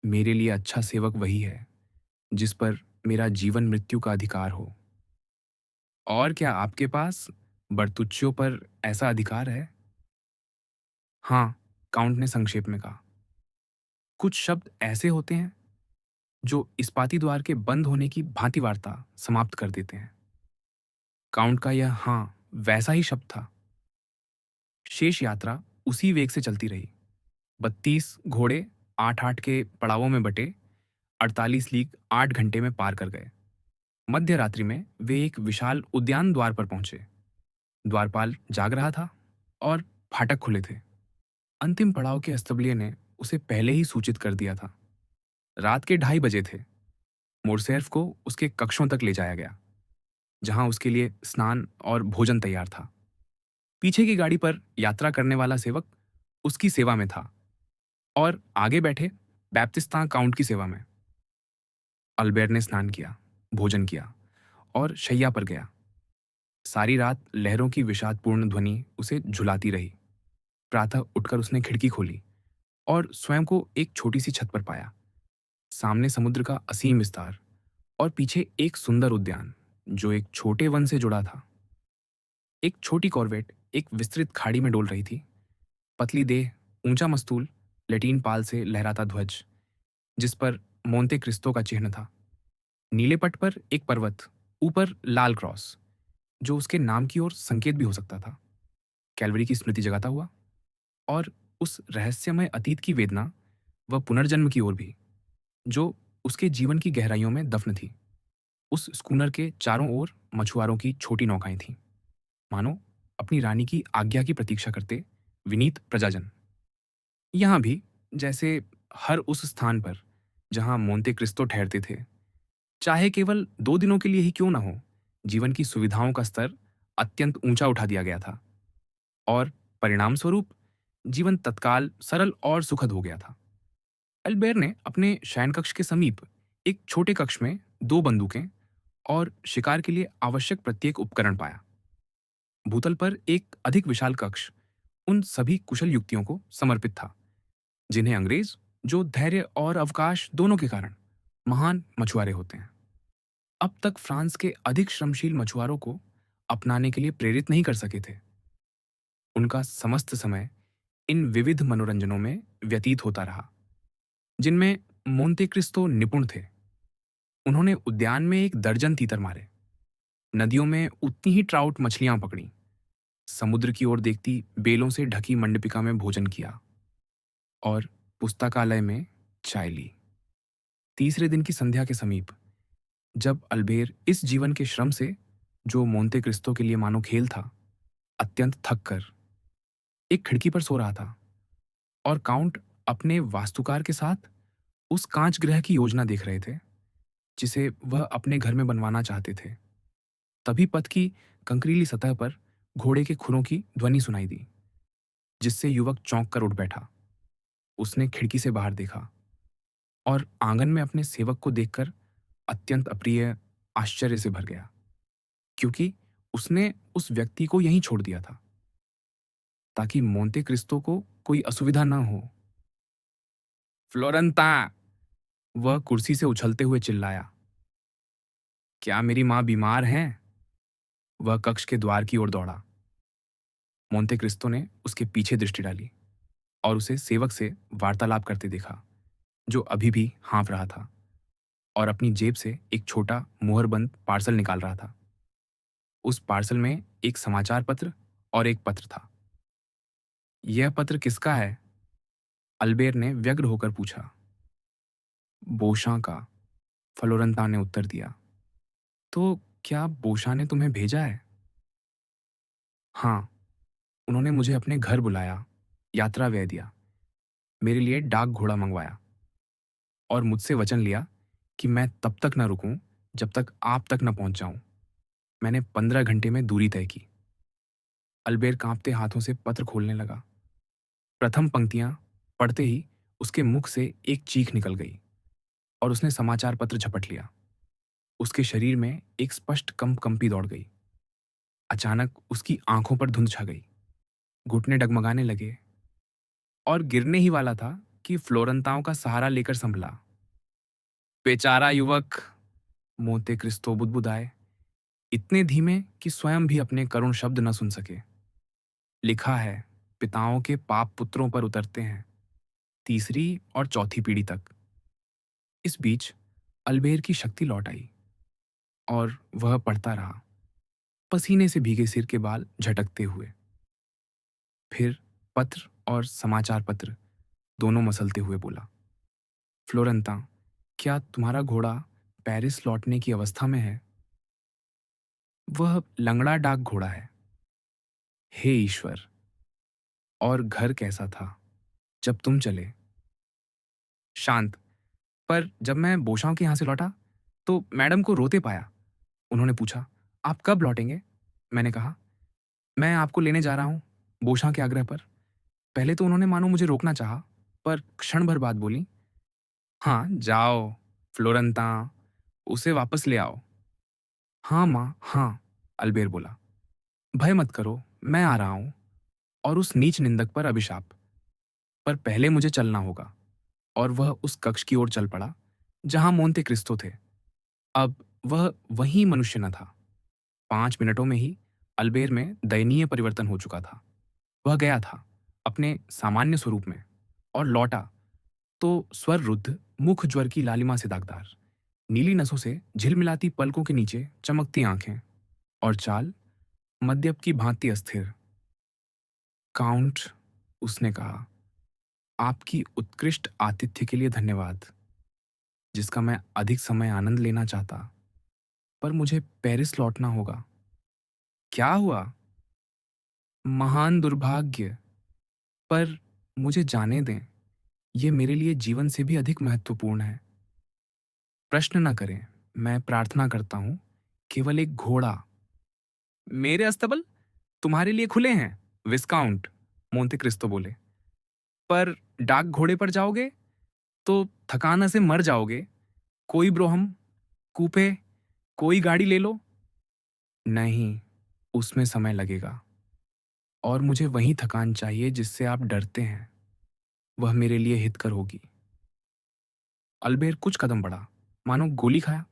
मेरे लिए अच्छा सेवक वही है जिस पर मेरा जीवन मृत्यु का अधिकार हो। और क्या आपके पास बर्तुच्चियों पर ऐसा अधिकार है? हाँ, काउंट ने संक्षेप में कहा। कुछ शब्द ऐसे होते हैं जो इस्पाती द्वार के बंद होने की भांति वार्ता समाप्त कर देते हैं। काउंट का यह हाँ वैसा ही शब्द था। शेष यात्रा उसी वेग से चलती रही। 32 घोड़े 8-8 के पड़ावों में बटे 48 लीग 8 घंटे में पार कर गए। मध्य रात्रि में वे एक विशाल उद्यान द्वार पर पहुंचे। द्वारपाल जाग रहा था और फाटक खुले थे। अंतिम पड़ाव के अस्तबलिये ने उसे पहले ही सूचित कर दिया था। रात के 2:30 बजे थे। मोरसेर्फ को उसके कक्षों तक ले जाया गया, जहां उसके लिए स्नान और भोजन तैयार था। पीछे की गाड़ी पर यात्रा करने वाला सेवक उसकी सेवा में था और आगे बैठे बैप्तिस्ता काउंट की सेवा में। अल्बेर ने स्नान किया, भोजन किया और शैया पर गया। सारी रात लहरों की विषादपूर्ण ध्वनि उसे झुलाती रही। प्रातः उठकर उसने खिड़की खोली और स्वयं को एक छोटी सी छत पर पाया। सामने समुद्र का असीम विस्तार और पीछे एक सुंदर उद्यान जो एक छोटे वन से जुड़ा था। एक छोटी कॉर्वेट एक विस्तृत खाड़ी में डोल रही थी। पतली देह, ऊंचा मस्तूल, लैटीन पाल से लहराता ध्वज जिस पर मोंते क्रिस्तो का चिन्ह था। नीले पट पर एक पर्वत, ऊपर लाल क्रॉस जो उसके नाम की ओर संकेत भी हो सकता था, कैलवरी की स्मृति जगाता हुआ। और उस रहस्यमय अतीत की वेदना व पुनर्जन्म की ओर भी, जो उसके जीवन की गहराइयों में दफन थी। उस स्कूनर के चारों ओर मछुआरों की छोटी नौकाएं थीं, मानो अपनी रानी की आज्ञा की प्रतीक्षा करते विनीत प्रजाजन। यहाँ भी, जैसे हर उस स्थान पर जहाँ मोंते क्रिस्तो ठहरते थे, चाहे केवल 2 दिनों के लिए ही क्यों न हो, जीवन की सुविधाओं का स्तर अत्यंत ऊंचा उठा दिया गया था और परिणाम स्वरूप जीवन तत्काल सरल और सुखद हो गया था। अल्बेर ने अपने शयन कक्ष के समीप एक छोटे कक्ष में 2 बंदूकें और शिकार के लिए आवश्यक प्रत्येक उपकरण पाया। भूतल पर एक अधिक विशाल कक्ष उन सभी कुशल युक्तियों को समर्पित था जिन्हें अंग्रेज, जो धैर्य और अवकाश दोनों के कारण महान मछुआरे होते हैं, अब तक फ्रांस के अधिक श्रमशील मछुआरों को अपनाने के लिए प्रेरित नहीं कर सके थे। उनका समस्त समय इन विविध मनोरंजनों में व्यतीत होता रहा, जिनमें मोंते क्रिस्तो निपुण थे। उन्होंने उद्यान में 1 दर्जन तीतर मारे, नदियों में उतनी ही ट्राउट मछलियां पकड़ी, समुद्र की ओर देखती बेलों से ढकी मंडपिका में भोजन किया और पुस्तकालय में चाय ली। तीसरे दिन की संध्या के समीप, जब अल्बेर इस जीवन के श्रम से, जो मोंते क्रिस्तो के लिए मानो खेल था, अत्यंत थक कर एक खिड़की पर सो रहा था और काउंट अपने वास्तुकार के साथ उस कांच गृह की योजना देख रहे थे जिसे वह अपने घर में बनवाना चाहते थे, तभी पथ की कंकरीली सतह पर घोड़े के खुरों की ध्वनि सुनाई दी, जिससे युवक चौंक कर उठ बैठा। उसने खिड़की से बाहर देखा और आंगन में अपने सेवक को देखकर अत्यंत अप्रिय आश्चर्य से भर गया, क्योंकि उसने उस व्यक्ति को यहीं छोड़ दिया था ताकि मोंते क्रिस्तो को कोई असुविधा न हो। फ्लोरंता! वह कुर्सी से उछलते हुए चिल्लाया। क्या मेरी मां बीमार हैं? वह कक्ष के द्वार की ओर दौड़ा। मोंते क्रिस्तो ने उसके पीछे दृष्टि डाली और उसे सेवक से वार्तालाप करते देखा, जो अभी भी हाँफ रहा था और अपनी जेब से एक छोटा मुहरबंद पार्सल निकाल रहा था। उस पार्सल में एक समाचार पत्र और एक पत्र था। यह पत्र किसका है? अल्बेर ने व्यग्र होकर पूछा। बोशां का, फ्लोरेंता ने उत्तर दिया। तो क्या बोशां ने तुम्हें भेजा है? हाँ, उन्होंने मुझे अपने घर बुलाया, यात्रा व्यय दिया, मेरे लिए डाक घोड़ा मंगवाया और मुझसे वचन लिया कि मैं तब तक न रुकूं जब तक आप तक न पहुंच जाऊं। मैंने 15 घंटे में दूरी तय की। अल्बेर कांपते हाथों से पत्र खोलने लगा। प्रथम पंक्तियां पढ़ते ही उसके मुख से एक चीख निकल गई और उसने समाचार पत्र झपट लिया। उसके शरीर में एक स्पष्ट कंपी दौड़ गई। अचानक उसकी आंखों पर धुंध छा गई, घुटने डगमगाने लगे और गिरने ही वाला था कि फ्लोरंताओं का सहारा लेकर संभला। बेचारा युवक! मोंते क्रिस्तो बुदबुदाए, इतने धीमे कि स्वयं भी अपने करुण शब्द न सुन सके। लिखा है, पिताओं के पाप पुत्रों पर उतरते हैं, तीसरी और चौथी पीढ़ी तक। इस बीच अल्बेर की शक्ति लौट आई और वह पढ़ता रहा। पसीने से भीगे सिर के बाल झटकते हुए। फिर पत्र और समाचार पत्र दोनों मसलते हुए बोला, फ्लोरेंता, क्या तुम्हारा घोड़ा पेरिस लौटने की अवस्था में है? वह लंगड़ा डाक घोड़ा है। हे ईश्वर! और घर कैसा था जब तुम चले? शांत। पर जब मैं बोशाओं के यहाँ से लौटा तो मैडम को रोते पाया। उन्होंने पूछा, आप कब लौटेंगे? मैंने कहा, मैं आपको लेने जा रहा हूँ, बोशां के आग्रह पर। पहले तो उन्होंने मानो मुझे रोकना चाहा, पर क्षण भर बाद बोली, हाँ जाओ फ्लोरंता, उसे वापस ले आओ। हाँ माँ, हाँ, अल्बेर बोला। भय मत करो, मैं आ रहा हूँ। और उस नीच निंदक पर अभिशाप। पर पहले मुझे चलना होगा। और वह उस कक्ष की ओर चल पड़ा जहां मोंते क्रिस्तो थे। अब वह वही मनुष्य न था। 5 मिनटों में ही अल्बेर में दयनीय परिवर्तन हो चुका था। वह गया था अपने सामान्य स्वरूप में और लौटा तो स्वर रुद्ध, मुख ज्वर की लालिमा से दागदार, नीली नसों से झिलमिलाती पलकों के नीचे चमकती आंखें और चाल मद्यप की भांति अस्थिर। काउंट, उसने कहा, आपकी उत्कृष्ट आतिथ्य के लिए धन्यवाद, जिसका मैं अधिक समय आनंद लेना चाहता, पर मुझे पेरिस लौटना होगा। क्या हुआ? महान दुर्भाग्य। पर मुझे जाने दें, यह मेरे लिए जीवन से भी अधिक महत्वपूर्ण है। प्रश्न न करें, मैं प्रार्थना करता हूं, केवल एक घोड़ा। मेरे अस्तबल तुम्हारे लिए खुले हैं, विस्काउंट, मोंते क्रिस्तो बोले। पर डाक घोड़े पर जाओगे तो थकान से मर जाओगे। कोई ब्रोहम, कूपे, कोई गाड़ी ले लो। नहीं, उसमें समय लगेगा। और मुझे वही थकान चाहिए जिससे आप डरते हैं। वह मेरे लिए हितकर होगी। अल्बेर कुछ कदम बढ़ा, मानो गोली खाया।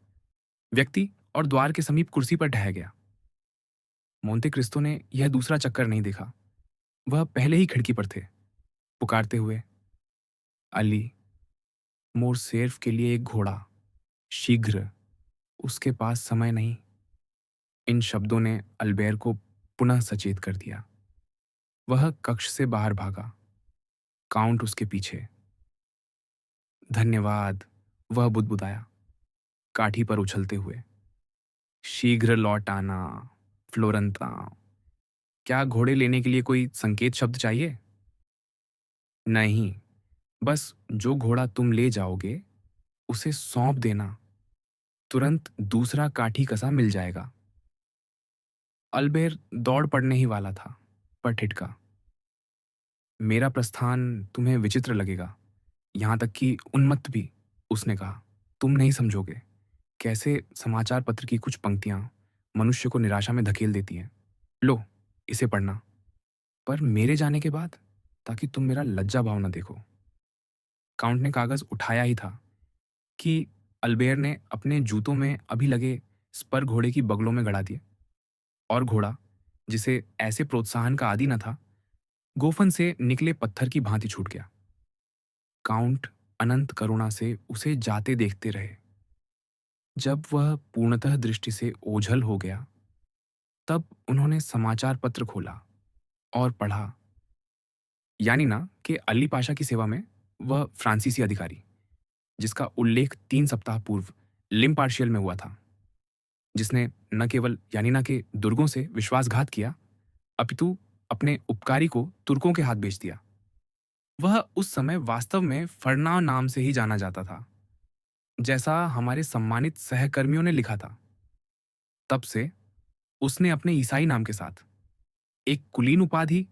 व्यक्ति और द्वार के समीप कुर्सी पर ढह गया। मोंते क्रिस्तो ने यह दूसरा चक्कर नहीं देखा। वह पहले ही खिड़की पर थे, पुकारते हुए, अली, मोरसेर्फ के लिए एक घोड़ा, शीघ्र, उसके पास समय नहीं। इन शब्दों ने अल्बेर को पुनः सचेत कर दिया। वह कक्ष से बाहर भागा, काउंट उसके पीछे। धन्यवाद, वह बुदबुदाया, काठी पर उछलते हुए। शीघ्र लौट आना, फ्लोरंता। क्या घोड़े लेने के लिए कोई संकेत शब्द चाहिए? नहीं, बस जो घोड़ा तुम ले जाओगे उसे सौंप देना। तुरंत दूसरा काठी कसा मिल जाएगा। अल्बेर दौड़ पड़ने ही वाला था, पर ठिठका। मेरा प्रस्थान तुम्हें विचित्र लगेगा, यहां तक कि उन्मत्त भी, उसने कहा। तुम नहीं समझोगे कैसे समाचार पत्र की कुछ पंक्तियां मनुष्य को निराशा में धकेल देती हैं। लो, इसे पढ़ना। पर मेरे जाने के बाद, ताकि तुम मेरा लज्जा भाव न देखो। काउंट ने कागज उठाया ही था कि अल्बेर ने अपने जूतों में अभी लगे स्पर घोड़े की बगलों में गड़ा दिए। और घोड़ा, जिसे ऐसे प्रोत्साहन का आदि न था, गोफन से निकले पत्थर की भांति छूट गया। काउंट अनंत करुणा से उसे जाते देखते रहे। जब वह पूर्णतः दृष्टि से ओझल हो गया, तब उन्होंने समाचार पत्र खोला और पढ़ा, यानी ना कि अली पाशा की सेवा में वह फ्रांसीसी अधिकारी, जिसका उल्लेख 3 सप्ताह पूर्व लिम्पार्शियल में हुआ था, जिसने न केवल यानीना के दुर्गों से विश्वासघात किया, अपितु अपने उपकारी को तुर्कों के हाथ बेच दिया। वह उस समय वास्तव में फरना नाम से ही जाना जाता था, जैसा हमारे सम्मानित सहकर्मियों ने लिखा था। तब से उसने अपने ईसाई नाम के साथ एक कुलीन उपाधि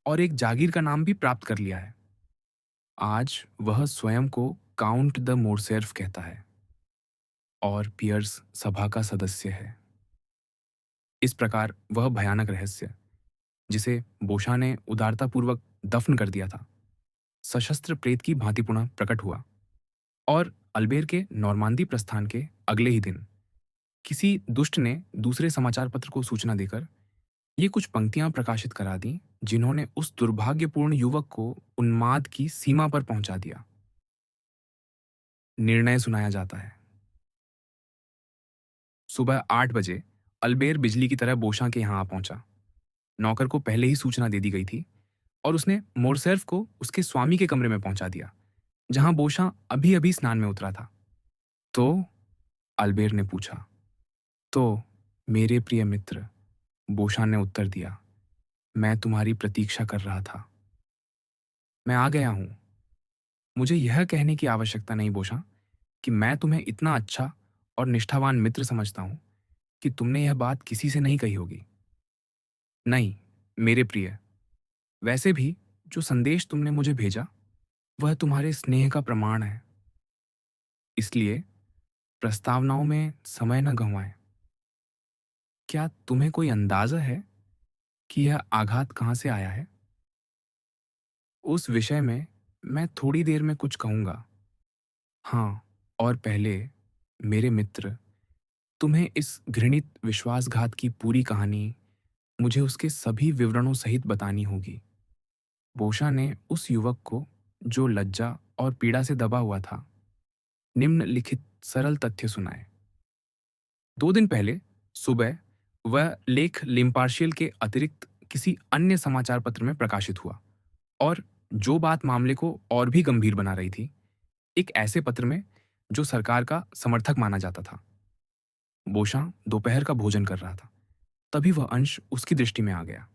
और एक जागीर का नाम भी प्राप्त कर लिया है। आज वह स्वयं को काउंट द मोरसेर्फ कहता है और पियर्स सभा का सदस्य है। इस प्रकार वह भयानक रहस्य, जिसे बोशा ने उदारतापूर्वक दफन कर दिया था, सशस्त्र प्रेत की भांति पुनः प्रकट हुआ। और अल्बेर के नॉर्मांदी प्रस्थान के अगले ही दिन किसी दुष्ट ने दूसरे समाचार पत्र को सूचना देकर ये कुछ पंक्तियां प्रकाशित करा दी, जिन्होंने उस दुर्भाग्यपूर्ण युवक को उन्माद की सीमा पर पहुंचा दिया। निर्णय सुनाया जाता है। सुबह 8 बजे अल्बेर बिजली की तरह बोशां के यहाँ आ पहुंचा। नौकर को पहले ही सूचना दे दी गई थी और उसने मोरसेर्फ को उसके स्वामी के कमरे में पहुंचा दिया, जहां बोशां अभी अभी स्नान में उतरा था। तो अल्बेर ने पूछा। तो मेरे प्रिय मित्र, बोशां ने उत्तर दिया, मैं तुम्हारी प्रतीक्षा कर रहा था। मैं आ गया हूं। मुझे यह कहने की आवश्यकता नहीं बोशां कि मैं तुम्हें इतना अच्छा और निष्ठावान मित्र समझता हूं कि तुमने यह बात किसी से नहीं कही होगी। नहीं, मेरे प्रिय, वैसे भी जो संदेश तुमने मुझे भेजा वह तुम्हारे स्नेह का प्रमाण है। इसलिए प्रस्तावनाओं में समय न गंवाएं। क्या तुम्हें कोई अंदाजा है कि यह आघात कहाँ से आया है? उस विषय में मैं थोड़ी देर में कुछ कहूँगा। हाँ, और पहले, मेरे मित्र, तुम्हें इस घृणित विश्वासघात की पूरी कहानी मुझे उसके सभी विवरणों सहित बतानी होगी। बोशा ने उस युवक को, जो लज्जा और पीड़ा से दबा हुआ था, निम्नलिखित सरल तथ्य सुनाए। 2 दिन पहले सुबह वह लेख लिम्पार्शियल के अतिरिक्त किसी अन्य समाचार पत्र में प्रकाशित हुआ, और जो बात मामले को और भी गंभीर बना रही थी, एक ऐसे पत्र में जो सरकार का समर्थक माना जाता था। बोशां दोपहर का भोजन कर रहा था, तभी वह अंश उसकी दृष्टि में आ गया।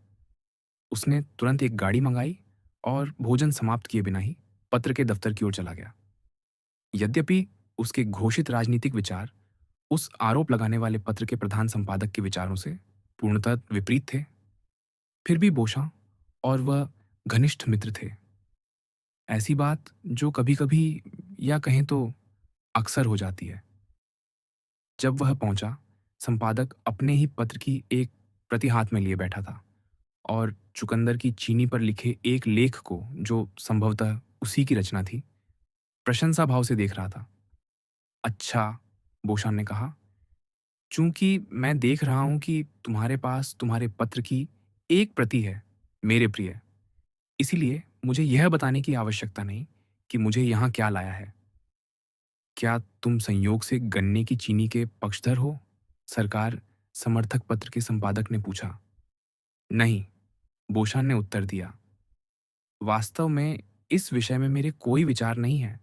उसने तुरंत एक गाड़ी मंगाई और भोजन समाप्त किए बिना ही पत्र के दफ्तर की ओर चला गया। यद्यपि उसके घोषित राजनीतिक विचार उस आरोप लगाने वाले पत्र के प्रधान संपादक के विचारों से पूर्णतः विपरीत थे, फिर भी बोशां और वह घनिष्ठ मित्र थे। ऐसी बात जो कभी-कभी, या कहें तो अक्सर हो जाती है। जब वह पहुंचा, संपादक अपने ही पत्र की एक प्रति हाथ में लिए बैठा था और चुकंदर की चीनी पर लिखे एक लेख को, जो संभवतः उसी की रचना थी, प्रशंसा भाव से देख रहा था। अच्छा, बोशान ने कहा, चूंकि मैं देख रहा हूं कि तुम्हारे पास तुम्हारे पत्र की एक प्रति है, मेरे प्रिय, इसीलिए मुझे यह बताने की आवश्यकता नहीं कि मुझे यहाँ क्या लाया है। क्या तुम संयोग से गन्ने की चीनी के पक्षधर हो? सरकार समर्थक पत्र के संपादक ने पूछा। नहीं, बोशान ने उत्तर दिया। वास्तव में इस विषय में मेरे कोई विचार नहीं है।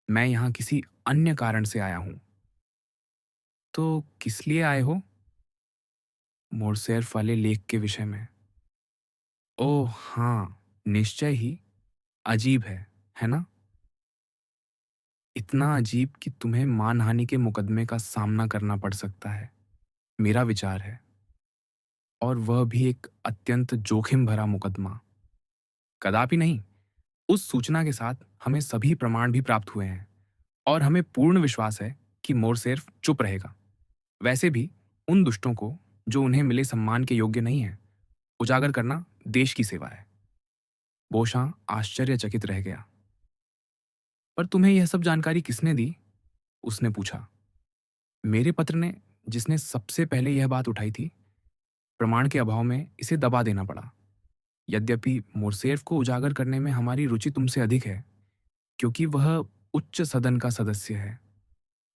मैं यहाँ किसी अन्य कारण से आया हूँ। तो किस लिए आए हो? मोरसेर्फ वाले लेख के विषय में। ओह हाँ, निश्चय ही। अजीब है ना? इतना अजीब कि तुम्हें मानहानि के मुकदमे का सामना करना पड़ सकता है, मेरा विचार है। और वह भी एक अत्यंत जोखिम भरा मुकदमा। कदापि नहीं। उस सूचना के साथ हमें सभी प्रमाण भी प्राप्त हुए हैं और हमें पूर्ण विश्वास है कि मोरसेर्फ चुप रहेगा। वैसे भी उन दुष्टों को, जो उन्हें मिले सम्मान के योग्य नहीं है, उजागर करना देश की सेवा है। बोशां आश्चर्यचकित रह गया। पर तुम्हें यह सब जानकारी किसने दी? उसने पूछा। मेरे पत्र ने, जिसने सबसे पहले यह बात उठाई थी। प्रमाण के अभाव में इसे दबा देना पड़ा। यद्यपि मोरसेर्फ को उजागर करने में हमारी रुचि तुमसे अधिक है, क्योंकि वह उच्च सदन का सदस्य है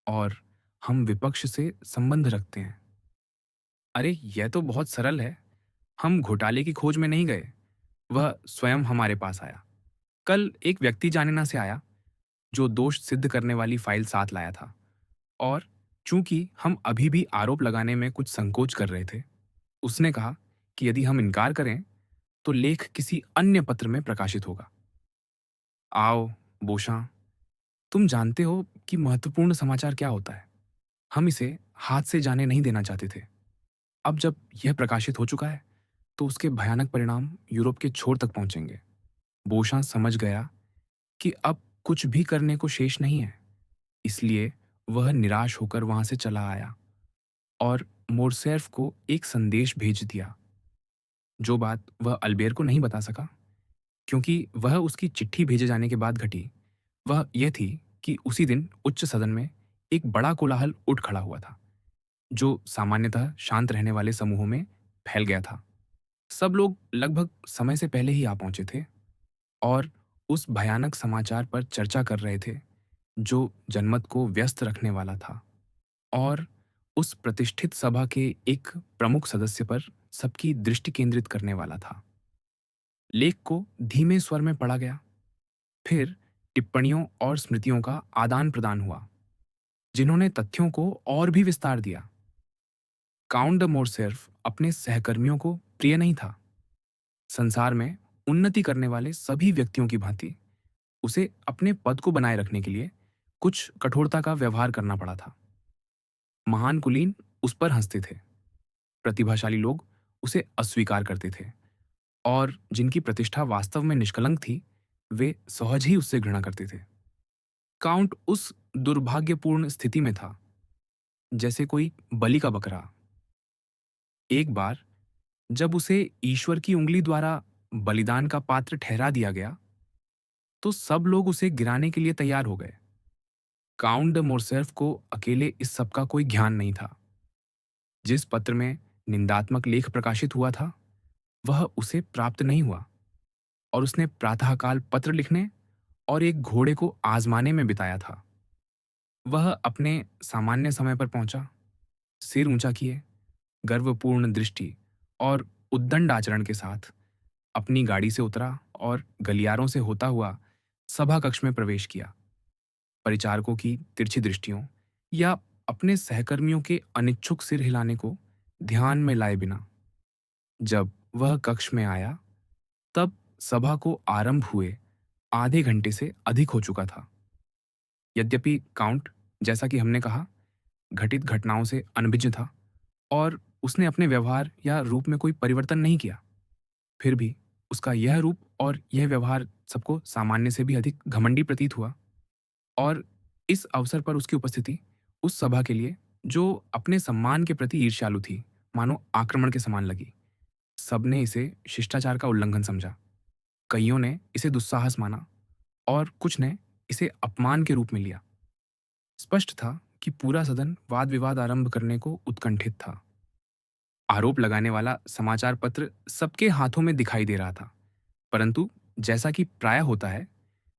और हम विपक्ष से संबंध रखते हैं। अरे, यह तो बहुत सरल है। हम घोटाले की खोज में नहीं गए, वह स्वयं हमारे पास आया। कल एक व्यक्ति जानेना से आया, जो दोष सिद्ध करने वाली फाइल साथ लाया था, और चूंकि हम अभी भी आरोप लगाने में कुछ संकोच कर रहे थे, उसने कहा कि यदि हम इनकार करें तो लेख किसी अन्य पत्र में प्रकाशित होगा। आओ, बोशां, तुम जानते हो कि महत्वपूर्ण समाचार क्या होता है। हम इसे हाथ से जाने नहीं देना चाहते थे। अब जब यह प्रकाशित हो चुका है, तो उसके भयानक परिणाम यूरोप के छोर तक पहुंचेंगे। बोशां समझ गया कि अब कुछ भी करने को शेष नहीं है, इसलिए वह निराश होकर वहां से चला आया और मोरसेर्फ को एक संदेश भेज दिया। जो बात वह अल्बेर को नहीं बता सका, क्योंकि वह उसकी चिट्ठी भेजे जाने के बाद घटी, वह यह थी कि उसी दिन उच्च सदन में एक बड़ा कोलाहल उठ खड़ा हुआ था, जो सामान्यतः शांत रहने वाले समूहों में फैल गया था। सब लोग लगभग समय से पहले ही आ पहुंचे थे और उस भयानक समाचार पर चर्चा कर रहे थे, जो जनमत को व्यस्त रखने वाला था। और उस प्रतिष्ठित सभा के एक प्रमुख सदस्य पर सबकी दृष्टि केंद्रित करने वाला था। लेख को धीमे स्वर में पढ़ा गया, फिर टिप्पणियों और स्मृतियों का आदान प्रदान हुआ, जिन्होंने तथ्यों को और भी विस्तार दिया। काउंट द मोरसेर्फ अपने सहकर्मियों को प्रिय नहीं था। संसार में उन्नति करने वाले सभी व्यक्तियों की भांति उसे अपने पद को बनाए रखने के लिए कुछ कठोरता का व्यवहार करना पड़ा था। महान कुलीन उस पर हंसते थे, प्रतिभाशाली लोग उसे अस्वीकार करते थे, और जिनकी प्रतिष्ठा वास्तव में निष्कलंक थी, वे सहज ही उससे घृणा करते थे। काउंट उस दुर्भाग्यपूर्ण स्थिति में था जैसे कोई बलि का बकरा। एक बार जब उसे ईश्वर की उंगली द्वारा बलिदान का पात्र ठहरा दिया गया, तो सब लोग उसे गिराने के लिए तैयार हो गए। काउंट द मोरसेर्फ को अकेले इस सब का कोई ज्ञान नहीं था। जिस पत्र में निंदात्मक लेख प्रकाशित हुआ था, वह उसे प्राप्त नहीं हुआ, और उसने प्रातःकाल पत्र लिखने और एक घोड़े को आजमाने में बिताया था। वह अपने सामान्य समय पर पहुंचा, सिर ऊंचा किए, गर्वपूर्ण दृष्टि और उद्दंड आचरण के साथ अपनी गाड़ी से उतरा और गलियारों से होता हुआ सभा कक्ष में प्रवेश किया। परिचारकों की तिरछी दृष्टियों या अपने सहकर्मियों के अनिच्छुक सिर हिलाने को ध्यान में लाए बिना जब वह कक्ष में आया, तब सभा को आरंभ हुए आधे घंटे से अधिक हो चुका था। यद्यपि काउंट, जैसा कि हमने कहा, घटित घटनाओं से अनभिज्ञ था और उसने अपने व्यवहार या रूप में कोई परिवर्तन नहीं किया, फिर भी उसका यह रूप और यह व्यवहार सबको सामान्य से भी अधिक घमंडी प्रतीत हुआ। और इस अवसर पर उसकी उपस्थिति उस सभा के लिए, जो अपने सम्मान के प्रति ईर्ष्यालु थी, मानो आक्रमण के समान लगी। सबने इसे शिष्टाचार का उल्लंघन समझा। कईयों ने इसे दुस्साहस माना और कुछ ने इसे अपमान के रूप में लिया। स्पष्ट था कि पूरा सदन वाद विवाद आरंभ करने को उत्कंठित था। आरोप लगाने वाला समाचार पत्र सबके हाथों में दिखाई दे रहा था, परंतु जैसा कि प्राय होता है,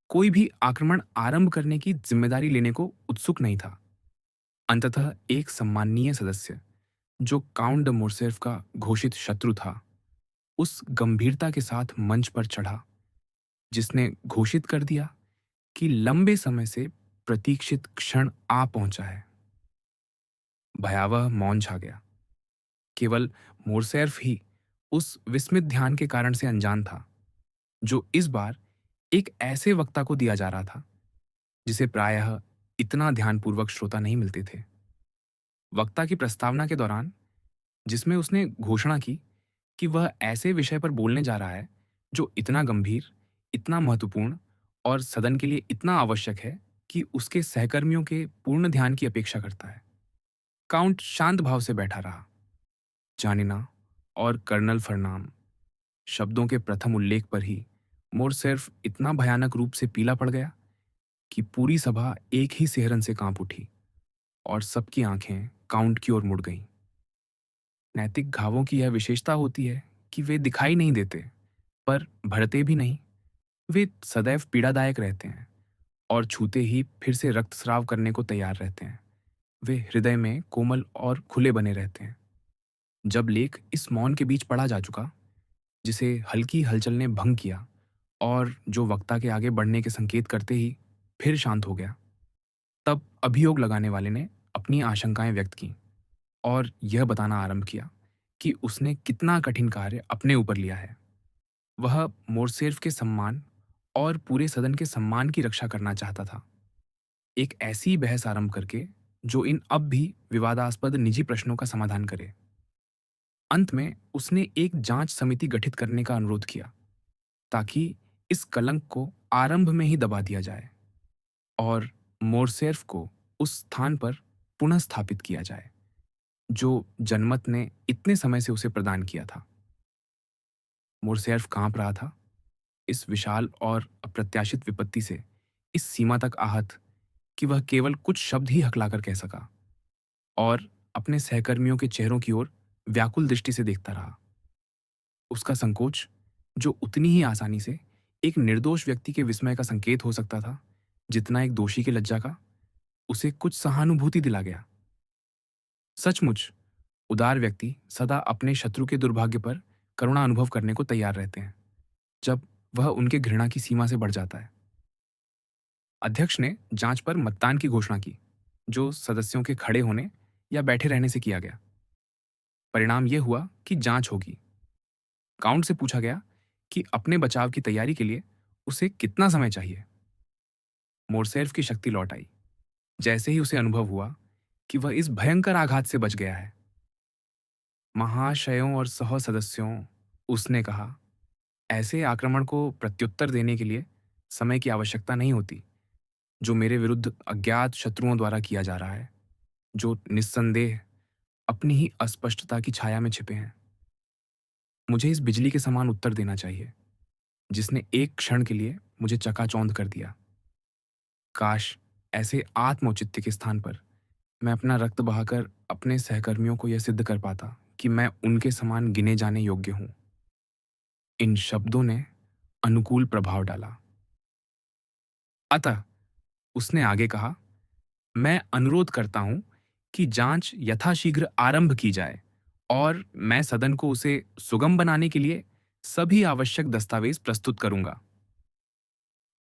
कोई भी आक्रमण आरंभ करने की जिम्मेदारी लेने को उत्सुक नहीं था। अंततः एक सम्माननीय सदस्य, जो काउंट ड मोरसेर्फ का घोषित शत्रु था, उस गंभीरता के साथ मंच पर चढ़ा जिसने घोषित कर दिया कि लंबे समय से प्रतीक्षित क्षण आ पहुंचा है। भयावह मौन छा गया। केवल मोरसेर्फ ही उस विस्मित ध्यान के कारण से अनजान था, जो इस बार एक ऐसे वक्ता को दिया जा रहा था जिसे प्रायः इतना ध्यानपूर्वक श्रोता नहीं मिलते थे। वक्ता की प्रस्तावना के दौरान, जिसमें उसने घोषणा की कि वह ऐसे विषय पर बोलने जा रहा है जो इतना गंभीर, इतना महत्वपूर्ण और सदन के लिए इतना आवश्यक है कि उसके सहकर्मियों के पूर्ण ध्यान की अपेक्षा करता है, काउंट शांत भाव से बैठा रहा। जानिना और कर्नल फर्नाम शब्दों के प्रथम उल्लेख पर ही मोरसेर्फ इतना भयानक रूप से पीला पड़ गया कि पूरी सभा एक ही सिहरन से कांप उठी और सबकी आंखें काउंट की ओर मुड़ गईं। नैतिक घावों की यह विशेषता होती है कि वे दिखाई नहीं देते, पर भरते भी नहीं। वे सदैव पीड़ादायक रहते हैं और छूते ही फिर से रक्तस्राव करने को तैयार रहते हैं। वे हृदय में कोमल और खुले बने रहते हैं। जब लेख इस मौन के बीच पढ़ा जा चुका, जिसे हल्की हलचल ने भंग किया और जो वक्ता के आगे बढ़ने के संकेत करते ही फिर शांत हो गया, तब अभियोग लगाने वाले ने अपनी आशंकाएं व्यक्त की और यह बताना आरंभ किया कि उसने कितना कठिन कार्य अपने ऊपर लिया है। वह मोरसेर्फ के सम्मान और पूरे सदन के सम्मान की रक्षा करना चाहता था, एक ऐसी बहस आरंभ करके जो इन अब भी विवादास्पद निजी प्रश्नों का समाधान करे। अंत में उसने एक जांच समिति गठित करने का अनुरोध किया, ताकि इस कलंक को आरंभ में ही दबा दिया जाए और मोरसेर्फ को उस स्थान पर पुनः स्थापित किया जाए जो जनमत ने इतने समय से उसे प्रदान किया था। मोरसेर्फ कांप रहा था, इस विशाल और अप्रत्याशित विपत्ति से इस सीमा तक आहत कि वह केवल कुछ शब्द ही हकलाकर कह सका, और अपने सहकर्मियों के चेहरों की ओर व्याकुल दृष्टि से देखता रहा। उसका संकोच, जो उतनी ही आसानी से एक निर्दोष व्यक्ति के विस्मय का संकेत हो सकता था जितना एक दोषी की लज्जा का, उसे कुछ सहानुभूति दिला गया। सचमुच उदार व्यक्ति सदा अपने शत्रु के दुर्भाग्य पर करुणा अनुभव करने को तैयार रहते हैं, जब वह उनके घृणा की सीमा से बढ़ जाता है। अध्यक्ष ने जांच पर मतदान की घोषणा की, जो सदस्यों के खड़े होने या बैठे रहने से किया गया। परिणाम यह हुआ कि जांच होगी। काउंट से पूछा गया कि अपने बचाव की तैयारी के लिए उसे कितना समय चाहिए। मोरसेल्फ की शक्ति लौट आई, जैसे ही उसे अनुभव हुआ कि वह इस भयंकर आघात से बच गया है। महाशयों और सह सदस्यों, उसने कहा, ऐसे आक्रमण को प्रत्युत्तर देने के लिए समय की आवश्यकता नहीं होती, जो मेरे विरुद्ध अज्ञात शत्रुओं द्वारा किया जा रहा है, जो निस्संदेह अपनी ही अस्पष्टता की छाया में छिपे हैं। मुझे इस बिजली के समान उत्तर देना चाहिए, जिसने एक क्षण के लिए मुझे चकाचौंध कर दिया। काश ऐसे आत्मौचित्य के स्थान पर मैं अपना रक्त बहाकर अपने सहकर्मियों को यह सिद्ध कर पाता कि मैं उनके समान गिने जाने योग्य हूं। इन शब्दों ने अनुकूल प्रभाव डाला। अतः उसने आगे कहा, मैं अनुरोध करता हूं कि जांच यथाशीघ्र आरंभ की जाए और मैं सदन को उसे सुगम बनाने के लिए सभी आवश्यक दस्तावेज प्रस्तुत करूंगा।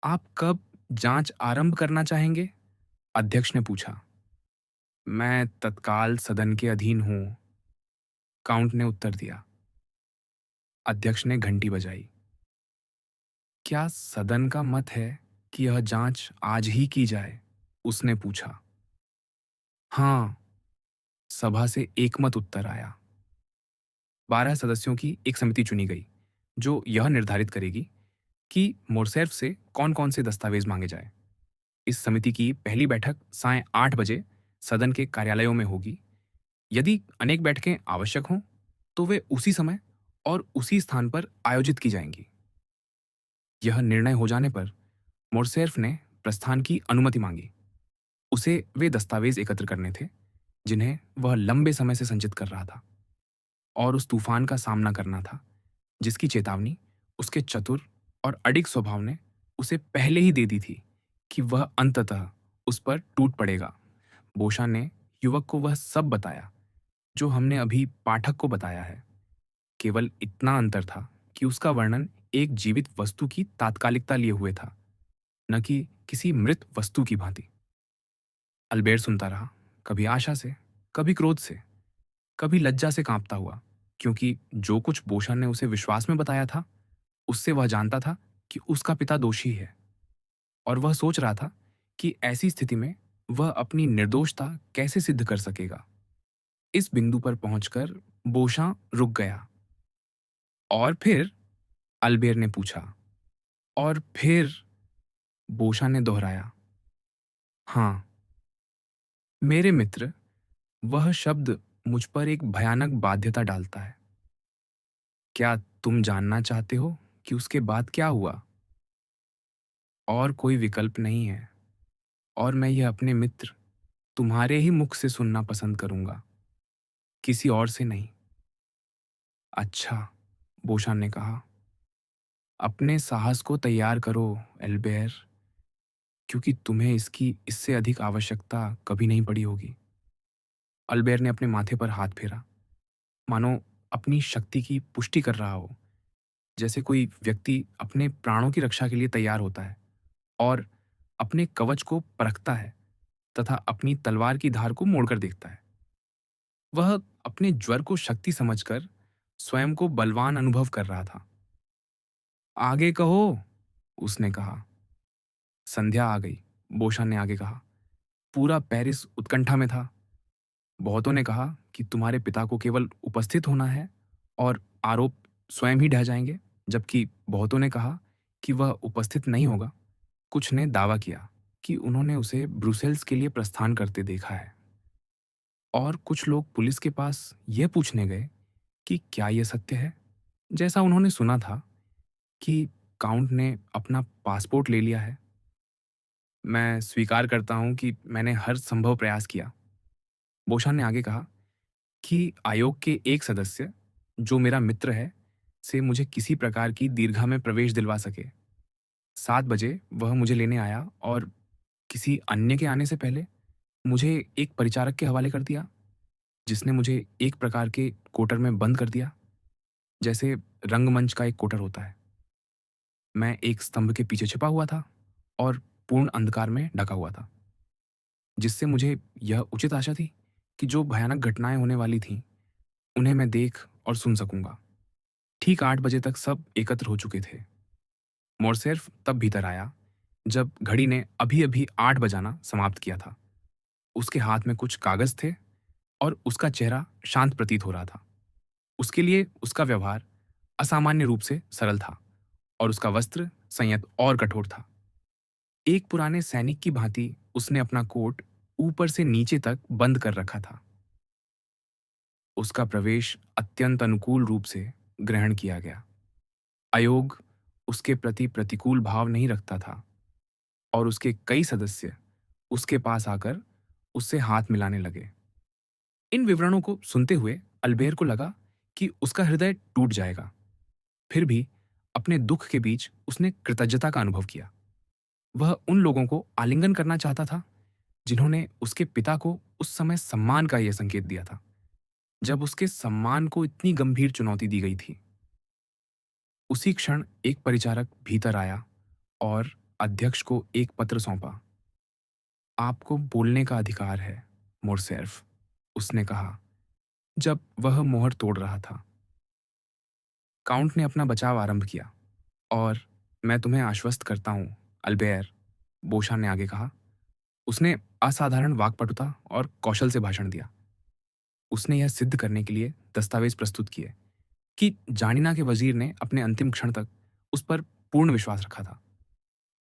आप कब जांच आरंभ करना चाहेंगे? अध्यक्ष ने पूछा। मैं तत्काल सदन के अधीन हूं, काउंट ने उत्तर दिया। अध्यक्ष ने घंटी बजाई। क्या सदन का मत है कि यह जांच आज ही की जाए? उसने पूछा। हाँ, सभा से एकमत उत्तर आया। 12 सदस्यों की एक समिति चुनी गई, जो यह निर्धारित करेगी कि मोरसेल्फ से कौन कौन से दस्तावेज मांगे जाए। इस समिति की पहली बैठक सायं 8 बजे सदन के कार्यालयों में होगी। यदि अनेक बैठकें आवश्यक हों, तो वे उसी समय और उसी स्थान पर आयोजित की जाएंगी। यह निर्णय हो जाने पर मोरसेल्फ ने प्रस्थान की अनुमति मांगी। उसे वे दस्तावेज एकत्र करने थे, जिन्हें वह लंबे समय से संचित कर रहा था, और उस तूफान का सामना करना था, जिसकी चेतावनी उसके चतुर और अडिग स्वभाव ने उसे पहले ही दे दी थी कि वह अंततः उस पर टूट पड़ेगा। बोशा ने युवक को वह सब बताया जो हमने अभी पाठक को बताया है। केवल इतना अंतर था कि उसका वर्णन एक जीवित वस्तु की तात्कालिकता लिए हुए था, न कि किसी मृत वस्तु की भांति। अल्बेर सुनता रहा, कभी आशा से, कभी क्रोध से, कभी लज्जा से कांपता हुआ, क्योंकि जो कुछ बोशा ने उसे विश्वास में बताया था, उससे वह जानता था कि उसका पिता दोषी है, और वह सोच रहा था कि ऐसी स्थिति में वह अपनी निर्दोषता कैसे सिद्ध कर सकेगा। इस बिंदु पर पहुंचकर बोशा रुक गया। और फिर? अल्बेर ने पूछा। और फिर? बोशा ने दोहराया। हाँ, मेरे मित्र, वह शब्द मुझ पर एक भयानक बाध्यता डालता है। क्या तुम जानना चाहते हो कि उसके बाद क्या हुआ? और कोई विकल्प नहीं है, और मैं यह अपने मित्र तुम्हारे ही मुख से सुनना पसंद करूंगा, किसी और से नहीं। अच्छा, बोशान ने कहा, अपने साहस को तैयार करो, एल्बेर, क्योंकि तुम्हें इसकी इससे अधिक आवश्यकता कभी नहीं पड़ी होगी। अल्बेर ने अपने माथे पर हाथ फेरा, मानो अपनी शक्ति की पुष्टि कर रहा हो, जैसे कोई व्यक्ति अपने प्राणों की रक्षा के लिए तैयार होता है और अपने कवच को परखता है तथा अपनी तलवार की धार को मोड़कर देखता है। वह अपने ज्वर को शक्ति समझकर स्वयं को बलवान अनुभव कर रहा था। आगे कहो, उसने कहा। संध्या आ गई, बोशा ने आगे कहा। पूरा पेरिस उत्कंठा में था। बहुतों ने कहा कि तुम्हारे पिता को केवल उपस्थित होना है और आरोप स्वयं ही ढह जाएंगे, जबकि बहुतों ने कहा कि वह उपस्थित नहीं होगा। कुछ ने दावा किया कि उन्होंने उसे ब्रुसेल्स के लिए प्रस्थान करते देखा है, और कुछ लोग पुलिस के पास यह पूछने गए कि क्या यह सत्य है, जैसा उन्होंने सुना था कि काउंट ने अपना पासपोर्ट ले लिया है। मैं स्वीकार करता हूं कि मैंने हर संभव प्रयास किया, बोशान ने आगे कहा, कि आयोग के एक सदस्य, जो मेरा मित्र है, से मुझे किसी प्रकार की दीर्घा में प्रवेश दिलवा सके। 7 बजे वह मुझे लेने आया और किसी अन्य के आने से पहले मुझे एक परिचारक के हवाले कर दिया। जिसने मुझे एक प्रकार के कोटर में बंद कर दिया, जैसे रंगमंच का एक कोटर होता है। मैं एक स्तंभ के पीछे छिपा हुआ था और पूर्ण अंधकार में ढका हुआ था, जिससे मुझे यह उचित आशा थी कि जो भयानक घटनाएं होने वाली थीं, उन्हें मैं देख और सुन सकूंगा। ठीक 8 बजे तक सब एकत्र हो चुके थे। मोरसेर्फ तब भीतर आया जब घड़ी ने अभी-अभी 8 बजाना समाप्त किया था। उसके हाथ में कुछ कागज थे और उसका चेहरा शांत प्रतीत हो रहा था। उसके लिए उसका व्यवहार असामान्य रूप से सरल था और उसका वस्त्र संयत और कठोर था। एक पुराने सैनिक की भांति उसने अपना कोट ऊपर से नीचे तक बंद कर रखा था। उसका प्रवेश अत्यंत अनुकूल रूप से ग्रहण किया गया। आयोग उसके प्रति प्रतिकूल भाव नहीं रखता था और उसके कई सदस्य उसके पास आकर उससे हाथ मिलाने लगे। इन विवरणों को सुनते हुए अल्बेर को लगा कि उसका हृदय टूट जाएगा। फिर भी अपने दुख के बीच उसने कृतज्ञता का अनुभव किया। वह उन लोगों को आलिंगन करना चाहता था जिन्होंने उसके पिता को उस समय सम्मान का यह संकेत दिया था, जब उसके सम्मान को इतनी गंभीर चुनौती दी गई थी। उसी क्षण एक परिचारक भीतर आया और अध्यक्ष को एक पत्र सौंपा। आपको बोलने का अधिकार है, मोरसेर्फ, उसने कहा जब वह मोहर तोड़ रहा था। काउंट ने अपना बचाव आरंभ किया। और मैं तुम्हें आश्वस्त करता हूं, अल्बेयर, बोशा ने आगे कहा। उसने असाधारण वाक्पटुता और कौशल से भाषण दिया। उसने यह सिद्ध करने के लिए दस्तावेज प्रस्तुत किए कि जानिना के वजीर ने अपने अंतिम क्षण तक उस पर पूर्ण विश्वास रखा था,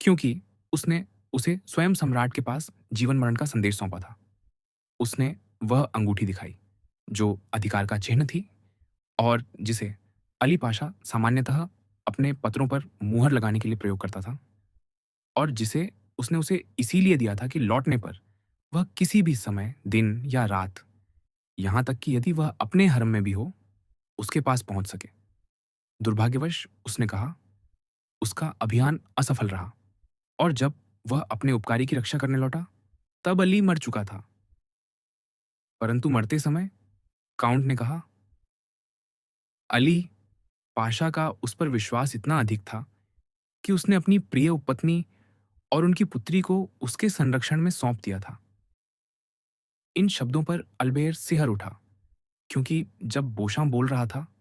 क्योंकि उसने उसे स्वयं सम्राट के पास जीवन मरण का संदेश सौंपा था। उसने वह अंगूठी दिखाई जो अधिकार का चिन्ह थी और जिसे अली पाशा सामान्यतः अपने पत्रों पर मुहर लगाने के लिए प्रयोग करता था, और जिसे उसने उसे इसीलिए दिया था कि लौटने पर वह किसी भी समय, दिन या रात, यहां तक कि यदि वह अपने हरम में भी हो, उसके पास पहुंच सके। दुर्भाग्यवश, उसने कहा, उसका अभियान असफल रहा और जब वह अपने उपकारी की रक्षा करने लौटा, तब अली मर चुका था। परंतु मरते समय काउंट ने कहा, अली पाशा का उस पर विश्वास इतना अधिक था कि उसने अपनी प्रिय उपपत्नी और उनकी पुत्री को उसके संरक्षण में सौंप दिया था। इन शब्दों पर अल्बेर सिहर उठा, क्योंकि जब बोशां बोल रहा था,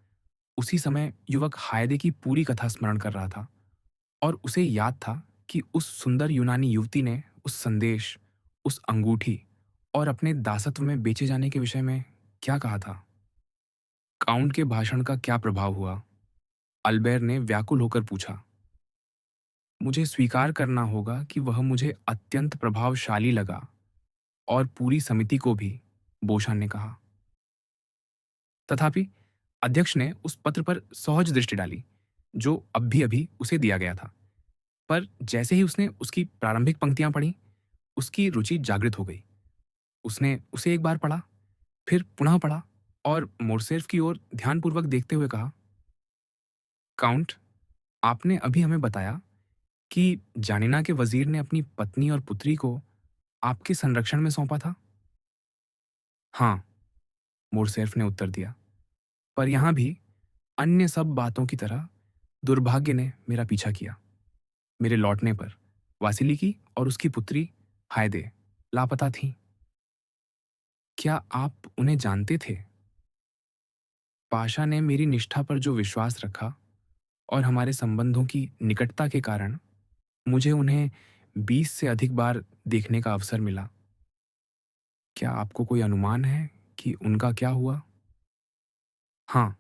उसी समय युवक हायदे की पूरी कथा स्मरण कर रहा था और उसे याद था कि उस सुंदर यूनानी युवती ने उस संदेश, उस अंगूठी और अपने दासत्व में बेचे जाने के विषय में क्या कहा था। काउंट के भाषण का क्या प्रभाव हुआ? अल्बेर ने व्याकुल होकर पूछा। मुझे स्वीकार करना होगा कि वह मुझे अत्यंत प्रभावशाली लगा, और पूरी समिति को भी, बोशान ने कहा। तथापि अध्यक्ष ने उस पत्र पर सहज दृष्टि डाली जो अभी-अभी उसे दिया गया था। पर जैसे ही उसने उसकी प्रारंभिक पंक्तियां पढ़ी, उसकी रुचि जागृत हो गई। उसने उसे एक बार पढ़ा, फिर पुनः पढ़ा और मोरसेर्फ की ओर ध्यानपूर्वक देखते हुए कहा, काउंट, आपने अभी हमें बताया कि जानिना के वजीर ने अपनी पत्नी और पुत्री को आपके संरक्षण में सौंपा था। हाँ, मोरसेर्फ ने उत्तर दिया, पर यहां भी अन्य सब बातों की तरह दुर्भाग्य ने मेरा पीछा किया। मेरे लौटने पर वासिलिकी और उसकी पुत्री हायदे लापता थीं। क्या आप उन्हें जानते थे? पाशा ने मेरी निष्ठा पर जो विश्वास रखा और हमारे संबंधों की निकटता के कारण मुझे उन्हें 20 से अधिक बार देखने का अवसर मिला। क्या आपको कोई अनुमान है कि उनका क्या हुआ? हाँ,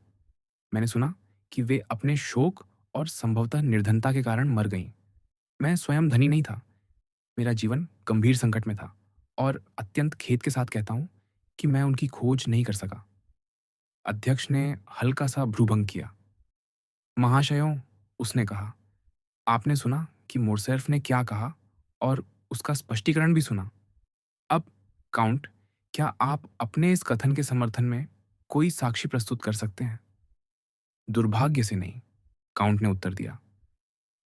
मैंने सुना कि वे अपने शोक और संभवतः निर्धनता के कारण मर गईं। मैं स्वयं धनी नहीं था। मेरा जीवन गंभीर संकट में था और अत्यंत खेद के साथ कहता हूं कि मैं उनकी खोज नहीं कर सका। अध्यक्ष ने हल्का सा भ्रूभंग किया। महाशयों, उसने कहा, आपने सुना कि मोरसेर्फ ने क्या कहा और उसका स्पष्टीकरण भी सुना। अब काउंट, क्या आप अपने इस कथन के समर्थन में कोई साक्षी प्रस्तुत कर सकते हैं? दुर्भाग्य से नहीं, काउंट ने उत्तर दिया।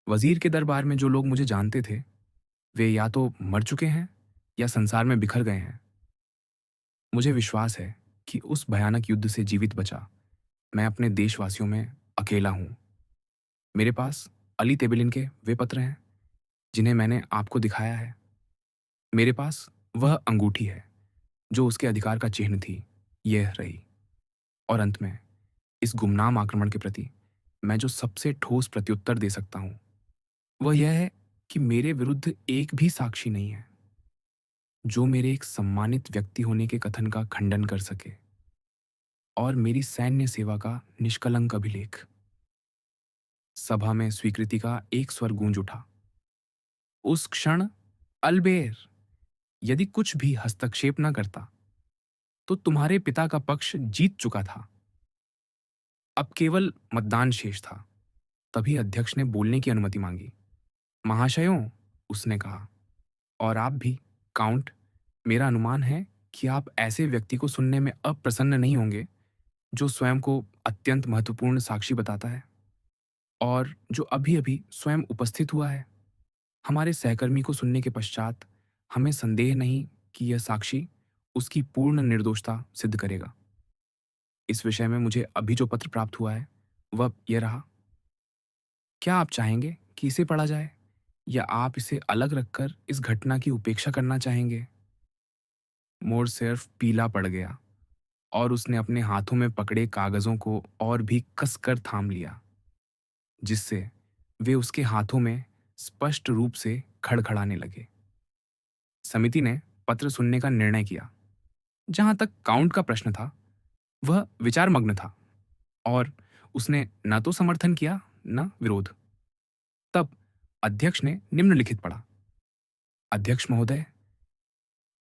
वजीर के दरबार में जो लोग मुझे जानते थे, वे या तो मर चुके हैं या संसार में बिखर गए हैं। मुझे विश्वास है कि उस भयानक युद्ध से जीवित बचा मैं अपने देशवासियों में अकेला हूँ। मेरे पास अली तेबिलिन के वे पत्र हैं जिन्हें मैंने आपको दिखाया है। मेरे पास वह अंगूठी है जो उसके अधिकार का चिन्ह थी, यह रही। और अंत में इस गुमनाम आक्रमण के प्रति मैं जो सबसे ठोस प्रत्युत्तर दे सकता हूँ वह यह है कि मेरे विरुद्ध एक भी साक्षी नहीं है जो मेरे एक सम्मानित व्यक्ति होने के कथन का खंडन कर सके। और मेरी सैन्य सेवा का निष्कलंक अभिलेख। सभा में स्वीकृति का एक स्वर गूंज उठा। उस क्षण अल्बेर यदि कुछ भी हस्तक्षेप न करता तो तुम्हारे पिता का पक्ष जीत चुका था। अब केवल मतदान शेष था। तभी अध्यक्ष ने बोलने की अनुमति मांगी। महाशयों, उसने कहा, और आप भी, काउंट, मेरा अनुमान है कि आप ऐसे व्यक्ति को सुनने में अप्रसन्न नहीं होंगे जो स्वयं को अत्यंत महत्वपूर्ण साक्षी बताता है और जो अभी अभी स्वयं उपस्थित हुआ है। हमारे सहकर्मी को सुनने के पश्चात हमें संदेह नहीं कि यह साक्षी उसकी पूर्ण निर्दोषता सिद्ध करेगा। इस विषय में मुझे अभी जो पत्र प्राप्त हुआ है वह यह रहा। क्या आप चाहेंगे कि इसे पढ़ा जाए या आप इसे अलग रखकर इस घटना की उपेक्षा करना चाहेंगे? मोर सिर्फ पीला पड़ गया और उसने अपने हाथों में पकड़े कागजों को और भी कसकर थाम लिया, जिससे वे उसके हाथों में स्पष्ट रूप से खड़खड़ाने लगे। समिति ने पत्र सुनने का निर्णय किया। जहां तक काउंट का प्रश्न था, वह विचारमग्न था और उसने न तो समर्थन किया न विरोध। तब अध्यक्ष ने निम्नलिखित पढ़ा। अध्यक्ष महोदय,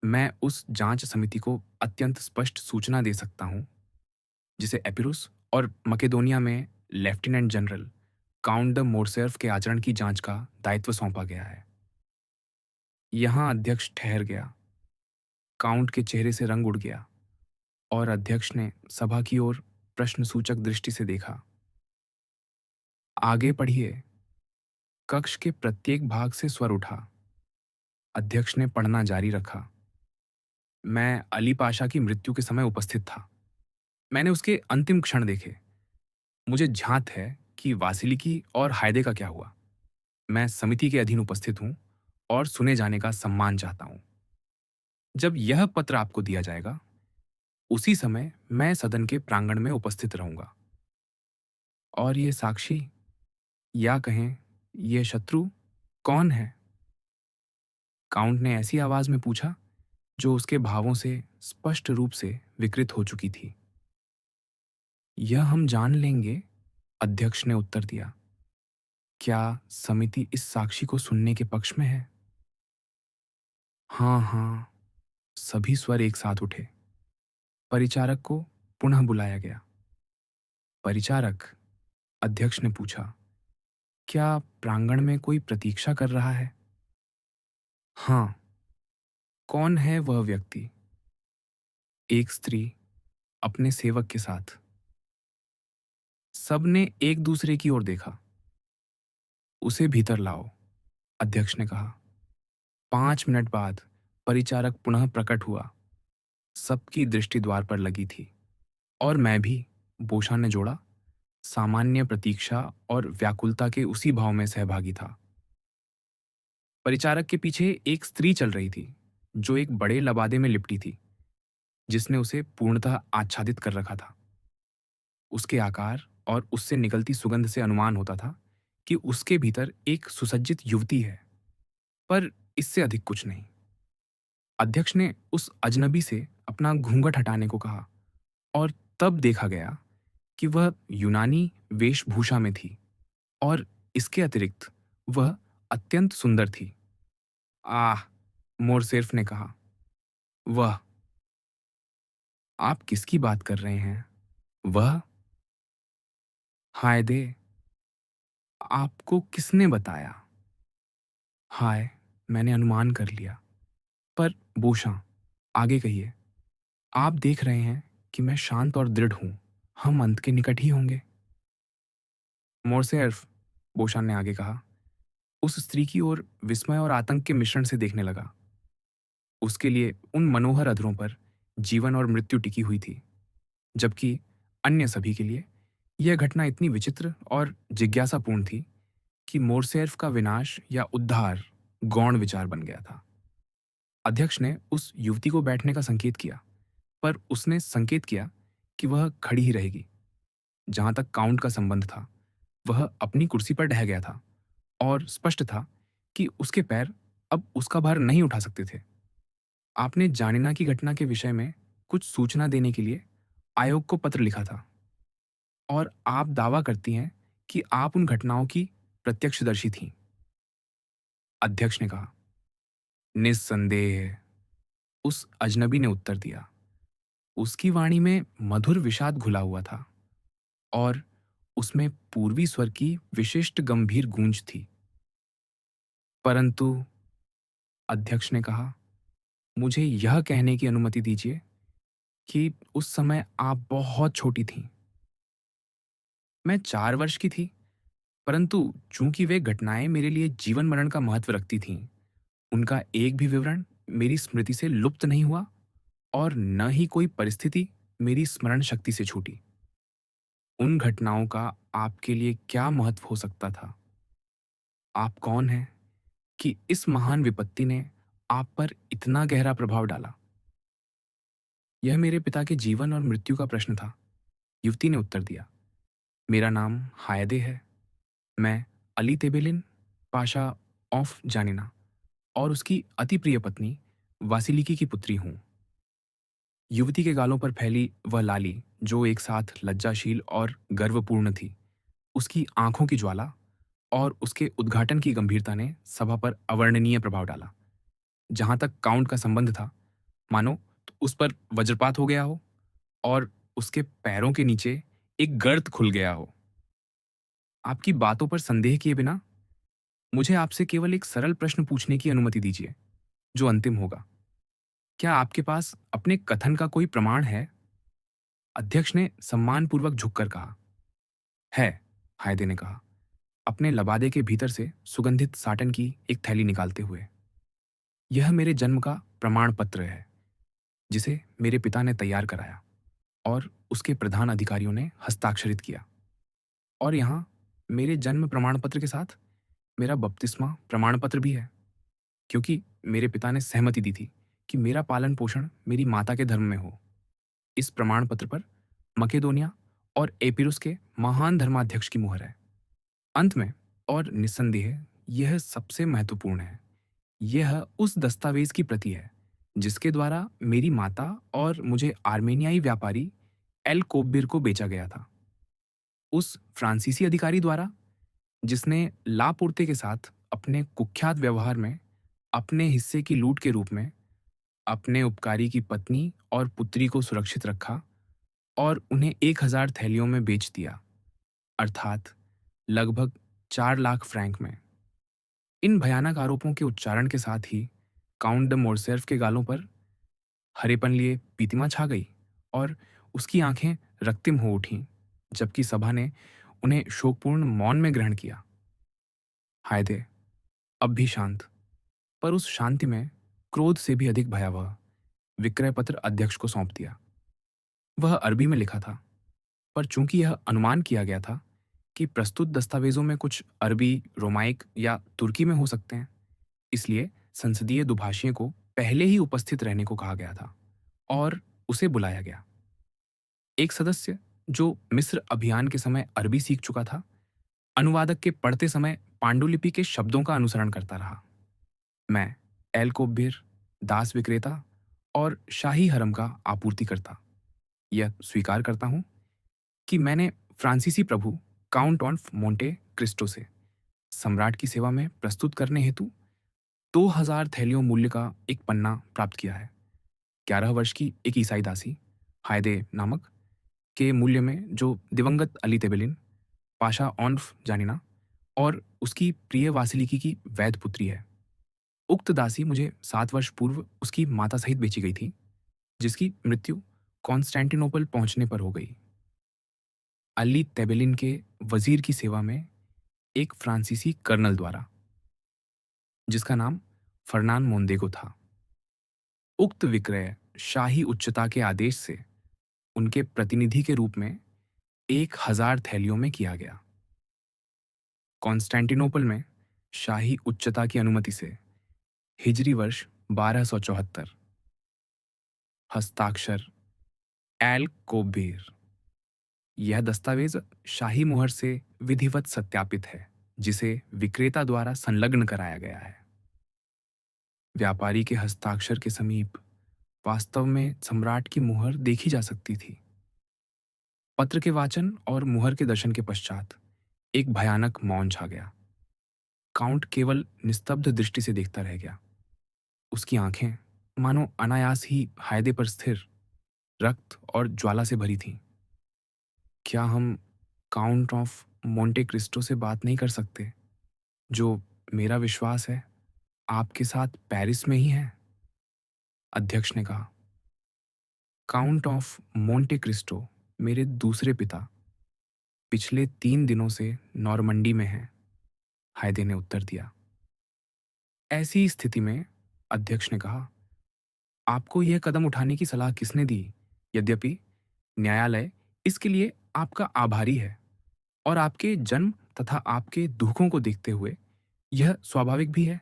मैं उस जांच समिति को अत्यंत स्पष्ट सूचना दे सकता हूं जिसे एपिरुस और मकेदोनिया में लेफ्टिनेंट जनरल काउंट द मोरसेर्फ के आचरण की जांच का दायित्व सौंपा गया है। यहां अध्यक्ष ठहर गया। काउंट के चेहरे से रंग उड़ गया और अध्यक्ष ने सभा की ओर प्रश्नसूचक दृष्टि से देखा। आगे पढ़िए। कक्ष के प्रत्येक भाग से स्वर उठा। अध्यक्ष ने पढ़ना जारी रखा। मैं अली पाशा की मृत्यु के समय उपस्थित था। मैंने उसके अंतिम क्षण देखे। मुझे झांत है कि वासिलिकी और हायदे का क्या हुआ। मैं समिति के अधीन उपस्थित हूं और सुने जाने का सम्मान चाहता हूं। जब यह पत्र आपको दिया जाएगा उसी समय मैं सदन के प्रांगण में उपस्थित रहूंगा। और ये साक्षी, या कहें ये शत्रु, कौन है? काउंट ने ऐसी आवाज में पूछा जो उसके भावों से स्पष्ट रूप से विकृत हो चुकी थी। यह हम जान लेंगे, अध्यक्ष ने उत्तर दिया। क्या समिति इस साक्षी को सुनने के पक्ष में है? हाँ हाँ, सभी स्वर एक साथ उठे। परिचारक को पुनः बुलाया गया। परिचारक, अध्यक्ष ने पूछा, क्या प्रांगण में कोई प्रतीक्षा कर रहा है? हाँ। कौन है वह व्यक्ति? एक स्त्री अपने सेवक के साथ। सबने एक दूसरे की ओर देखा। उसे भीतर लाओ, अध्यक्ष ने कहा। 5 मिनट बाद परिचारक पुनः प्रकट हुआ। सबकी दृष्टि द्वार पर लगी थी और मैं भी, बोशा ने जोड़ा, सामान्य प्रतीक्षा और व्याकुलता के उसी भाव में सहभागी था। परिचारक के पीछे एक स्त्री चल रही थी जो एक बड़े लबादे में लिपटी थी जिसने उसे पूर्णतः आच्छादित कर रखा था। उसके आकार और उससे निकलती सुगंध से अनुमान होता था कि उसके भीतर एक सुसज्जित युवती है, पर इससे अधिक कुछ नहीं। अध्यक्ष ने उस अजनबी से अपना घूंघट हटाने को कहा और तब देखा गया कि वह यूनानी वेशभूषा में थी और इसके अतिरिक्त वह अत्यंत सुंदर थी। आह, मोरसेर्फ ने कहा। वह? आप किसकी बात कर रहे हैं? वह? हाय दे, आपको किसने बताया? हाय, मैंने अनुमान कर लिया। पर बोशा, आगे कहिए। आप देख रहे हैं कि मैं शांत और दृढ़ हूं। हम अंत के निकट ही होंगे। मोरसेर्फ, बोशा ने आगे कहा, उस स्त्री की ओर विस्मय और आतंक के मिश्रण से देखने लगा। उसके लिए उन मनोहर अधरों पर जीवन और मृत्यु टिकी हुई थी। जबकि अन्य सभी के लिए यह घटना इतनी विचित्र और जिज्ञासापूर्ण थी कि मोरसेर्फ का विनाश या उद्धार गौण विचार बन गया था। अध्यक्ष ने उस युवती को बैठने का संकेत किया, पर उसने संकेत किया कि वह खड़ी ही रहेगी। जहां तक काउंट का संबंध था, वह अपनी कुर्सी पर ढह गया था और स्पष्ट था कि उसके पैर अब उसका भार नहीं उठा सकते थे। आपने जानिना की घटना के विषय में कुछ सूचना देने के लिए आयोग को पत्र लिखा था और आप दावा करती हैं कि आप उन घटनाओं की प्रत्यक्षदर्शी थीं। अध्यक्ष ने कहा। निस्संदेह, उस अजनबी ने उत्तर दिया। उसकी वाणी में मधुर विषाद घुला हुआ था और उसमें पूर्वी स्वर की विशिष्ट गंभीर गूंज थी। परंतु, अध्यक्ष ने कहा, मुझे यह कहने की अनुमति दीजिए कि उस समय आप बहुत छोटी थीं। मैं 4 वर्ष की थी, परंतु चूंकि वे घटनाएं मेरे लिए जीवन मरण का महत्व रखती थीं, उनका एक भी विवरण मेरी स्मृति से लुप्त नहीं हुआ और न ही कोई परिस्थिति मेरी स्मरण शक्ति से छूटी। उन घटनाओं का आपके लिए क्या महत्व हो सकता था? आप कौन हैं कि इस महान विपत्ति ने आप पर इतना गहरा प्रभाव डाला? यह मेरे पिता के जीवन और मृत्यु का प्रश्न था, युवती ने उत्तर दिया। मेरा नाम हायदे है। मैं अली तेबेलिन पाशा ऑफ जानिना और उसकी अति प्रिय पत्नी वासिलिकी की पुत्री हूं। युवती के गालों पर फैली वह लाली, जो एक साथ लज्जाशील और गर्वपूर्ण थी, उसकी आंखों की ज्वाला और उसके उद्घाटन की गंभीरता ने सभा पर अवर्णनीय प्रभाव डाला। जहां तक काउंट का संबंध था, मानो तो उस पर वज्रपात हो गया हो और उसके पैरों के नीचे एक गर्त खुल गया हो। आपकी बातों पर संदेह किए बिना मुझे आपसे केवल एक सरल प्रश्न पूछने की अनुमति दीजिए, जो अंतिम होगा। क्या आपके पास अपने कथन का कोई प्रमाण है? अध्यक्ष ने सम्मानपूर्वक झुककर कहा। है, हायदे ने कहा, अपने लबादे के भीतर से सुगंधित साटन की एक थैली निकालते हुए। यह मेरे जन्म का प्रमाण पत्र है, जिसे मेरे पिता ने तैयार कराया और उसके प्रधान अधिकारियों ने हस्ताक्षरित किया। और यहाँ मेरे जन्म प्रमाण पत्र के साथ मेरा बपतिस्मा प्रमाण पत्र भी है, क्योंकि मेरे पिता ने सहमति दी थी कि मेरा पालन पोषण मेरी माता के धर्म में हो। इस प्रमाण पत्र पर मकेदोनिया और एपिरुस के महान धर्माध्यक्ष की मुहर है। अंत में और निस्संदेह यह सबसे महत्वपूर्ण है, यह उस दस्तावेज की प्रति है जिसके द्वारा मेरी माता और मुझे आर्मेनियाई व्यापारी एल कोब्बिर को बेचा गया था। उस फ्रांसीसी अधिकारी द्वारा जिसने लापोर्ते के साथ अपने कुख्यात व्यवहार में अपने हिस्से की लूट के रूप में अपने उपकारी की पत्नी और पुत्री को सुरक्षित रखा और उन्हें 1000 थैलियों में बेच दिया, अर्थात लगभग 4 लाख फ्रैंक में। इन भयानक आरोपों के उच्चारण के साथ ही काउंट द मोरसेर्फ के गालों पर हरेपन लिए पीतिमा छा गई और उसकी आंखें रक्तिम हो उठीं, जबकि सभा ने उन्हें शोकपूर्ण मौन में ग्रहण किया। हायदे, अब भी शांत, पर उस शांति में क्रोध से भी अधिक भयावह, विक्रय पत्र अध्यक्ष को सौंप दिया। वह अरबी में लिखा था, पर चूंकि यह अनुमान किया गया था कि प्रस्तुत दस्तावेजों में कुछ अरबी, रोमाइक या तुर्की में हो सकते हैं, इसलिए संसदीय दुभाषिए को पहले ही उपस्थित रहने को कहा गया था और उसे बुलाया गया। एक सदस्य जो मिस्र अभियान के समय अरबी सीख चुका था, अनुवादक के पढ़ते समय पांडुलिपि के शब्दों का अनुसरण करता रहा। मैं एल कोब्बिर, दास विक्रेता और शाही हरम का आपूर्तिकर्ता, यह स्वीकार करता हूं कि मैंने फ्रांसीसी प्रभु काउंट ऑफ मोंटे क्रिस्टो से सम्राट की सेवा में प्रस्तुत करने हेतु 2000 थैलियों मूल्य का एक पन्ना प्राप्त किया है। 11 वर्ष की एक ईसाई दासी, हायदे नामक, के मूल्य में, जो दिवंगत अली तेबेलिन पाशा ऑन्फ जानिना और उसकी प्रिय वासिलिकी की वैध पुत्री है। उक्त दासी मुझे 7 वर्ष पूर्व उसकी माता सहित बेची गई थी, जिसकी मृत्यु कॉन्स्टेंटिनोपल पहुंचने पर हो गई। अली तेबेलिन के वजीर की सेवा में एक फ्रांसीसी कर्नल द्वारा, जिसका नाम फर्नान मोंदेगो था। उक्त विक्रय शाही उच्चता के आदेश से उनके प्रतिनिधि के रूप में 1000 थैलियों में किया गया। कॉन्स्टेंटिनोपल में शाही उच्चता की अनुमति से हिजरी वर्ष 1274। हस्ताक्षर एल कोबेर। यह दस्तावेज शाही मुहर से विधिवत सत्यापित है, जिसे विक्रेता द्वारा संलग्न कराया गया है। व्यापारी के हस्ताक्षर के समीप वास्तव में सम्राट की मुहर देखी जा सकती थी। पत्र के वाचन और मुहर के दर्शन के पश्चात एक भयानक मौन छा गया। काउंट केवल निस्तब्ध दृष्टि से देखता रह गया। उसकी आंखें मानो अनायास ही हायदे पर स्थिर, रक्त और ज्वाला से भरी थीं। क्या हम काउंट ऑफ मोंटे क्रिस्टो से बात नहीं कर सकते, जो मेरा विश्वास है आपके साथ पेरिस में ही है? अध्यक्ष ने कहा। काउंट ऑफ मोंटे क्रिस्टो मेरे दूसरे पिता पिछले 3 दिनों से नॉर्मंडी में हैं, हायदे ने उत्तर दिया। ऐसी स्थिति में अध्यक्ष ने कहा, आपको यह कदम उठाने की सलाह किसने दी? यद्यपि न्यायालय इसके लिए आपका आभारी है और आपके जन्म तथा आपके दुखों को देखते हुए यह स्वाभाविक भी है।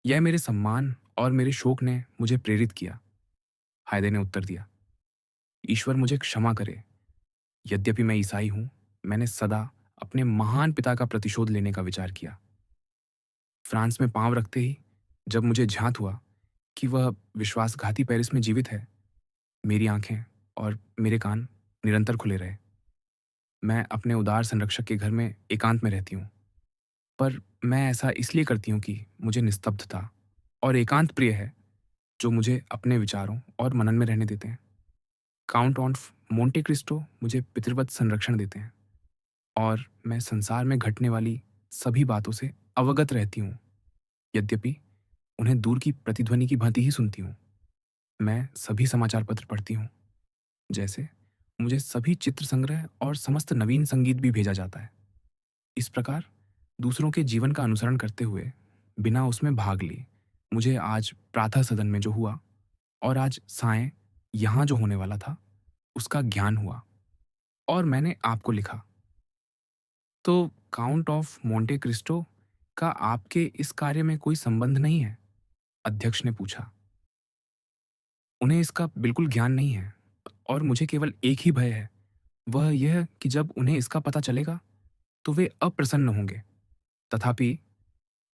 यह मेरे सम्मान और मेरे शोक ने मुझे प्रेरित किया, हायदे ने उत्तर दिया। ईश्वर मुझे क्षमा करे। यद्यपि मैं ईसाई हूं, मैंने सदा अपने महान पिता का प्रतिशोध लेने का विचार किया। फ्रांस में पांव रखते ही जब मुझे ज्ञात हुआ कि वह विश्वासघाती पेरिस में जीवित है, मेरी आंखें और मेरे कान निरंतर खुले रहे। मैं अपने उदार संरक्षक के घर में एकांत में रहती हूँ, पर मैं ऐसा इसलिए करती हूँ कि मुझे निस्तब्धता और एकांत प्रिय है, जो मुझे अपने विचारों और मनन में रहने देते हैं। काउंट ऑफ मोंटे क्रिस्टो मुझे पितृवत संरक्षण देते हैं और मैं संसार में घटने वाली सभी बातों से अवगत रहती हूँ, यद्यपि उन्हें दूर की प्रतिध्वनि की भांति ही सुनती हूँ। मैं सभी समाचार पत्र पढ़ती हूँ, जैसे मुझे सभी चित्र संग्रह और समस्त नवीन संगीत भी भेजा जाता है। इस प्रकार दूसरों के जीवन का अनुसरण करते हुए, बिना उसमें भाग लिए, मुझे आज प्रातः सदन में जो हुआ और आज सायं यहाँ जो होने वाला था, उसका ज्ञान हुआ और मैंने आपको लिखा। तो काउंट ऑफ मोंटे क्रिस्टो का आपके इस कार्य में कोई संबंध नहीं है? अध्यक्ष ने पूछा। उन्हें इसका बिल्कुल ज्ञान नहीं है और मुझे केवल एक ही भय है, वह यह कि जब उन्हें इसका पता चलेगा तो वे अप्रसन्न होंगे। तथापि,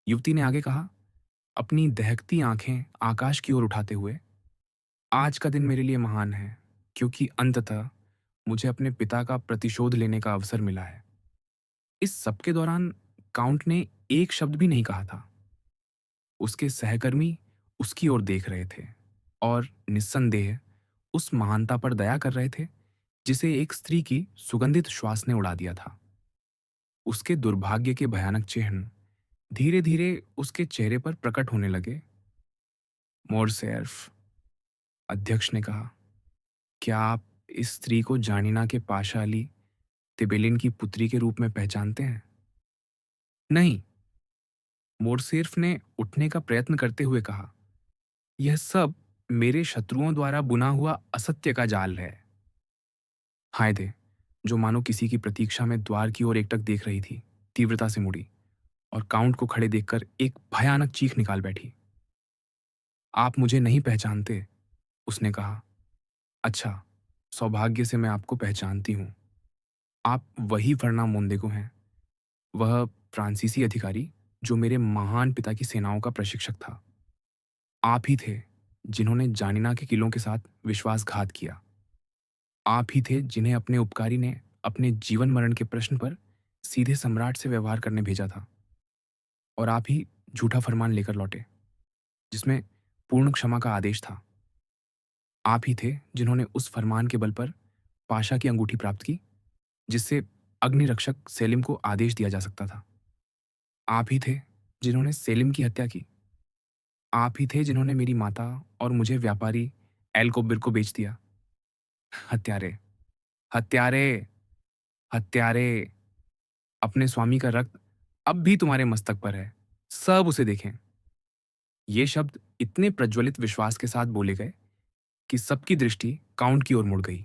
युवती ने आगे कहा, अपनी दहकती आंखें आकाश की ओर उठाते हुए, आज का दिन मेरे लिए महान है, क्योंकि अंततः मुझे अपने पिता का प्रतिशोध लेने का अवसर मिला है। इस सबके दौरान काउंट ने एक शब्द भी नहीं कहा था। उसके सहकर्मी उसकी ओर देख रहे थे और निस्संदेह उस महानता पर दया कर रहे थे जिसे एक स्त्री की सुगंधित श्वास ने उड़ा दिया था। उसके दुर्भाग्य के भयानक चिन्ह धीरे धीरे उसके चेहरे पर प्रकट होने लगे। मोरसेर्फ, अध्यक्ष ने कहा, क्या आप इस स्त्री को जानिना के पाशा अली तिबेलिन की पुत्री के रूप में पहचानते हैं? नहीं, मोरसेर्फ ने उठने का प्रयत्न करते हुए कहा, यह सब मेरे शत्रुओं द्वारा बुना हुआ असत्य का जाल है। हायदे, जो मानो किसी की प्रतीक्षा में द्वार की ओर एकटक देख रही थी, तीव्रता से मुड़ी और काउंट को खड़े देखकर एक भयानक चीख निकाल बैठी। आप मुझे नहीं पहचानते, उसने कहा। अच्छा, सौभाग्य से मैं आपको पहचानती हूँ। आप वही फर्नांड मोंदेगो हैं, वह फ्रांसीसी अधिकारी जो मेरे महान पिता की सेनाओं का प्रशिक्षक था। आप ही थे जिन्होंने जानिना के किलों के साथ विश्वासघात किया। आप ही थे जिन्हें अपने उपकारी ने अपने जीवन मरण के प्रश्न पर सीधे सम्राट से व्यवहार करने भेजा था। और आप ही झूठा फरमान लेकर लौटे, जिसमें पूर्ण क्षमा का आदेश था। आप ही थे जिन्होंने उस फरमान के बल पर पाशा की अंगूठी प्राप्त की, जिससे अग्निरक्षक सेलिम को आदेश दिया जा सकता था। आप ही थे जिन्होंने सेलिम की हत्या की। आप ही थे जिन्होंने मेरी माता और मुझे व्यापारी एल कोबिर को बेच दिया। हत्यारे, हत्यारे, हत्यारे! अपने स्वामी का रक्त अब भी तुम्हारे मस्तक पर है, सब उसे देखें। ये शब्द इतने प्रज्वलित विश्वास के साथ बोले गए कि सबकी दृष्टि काउंट की ओर मुड़ गई।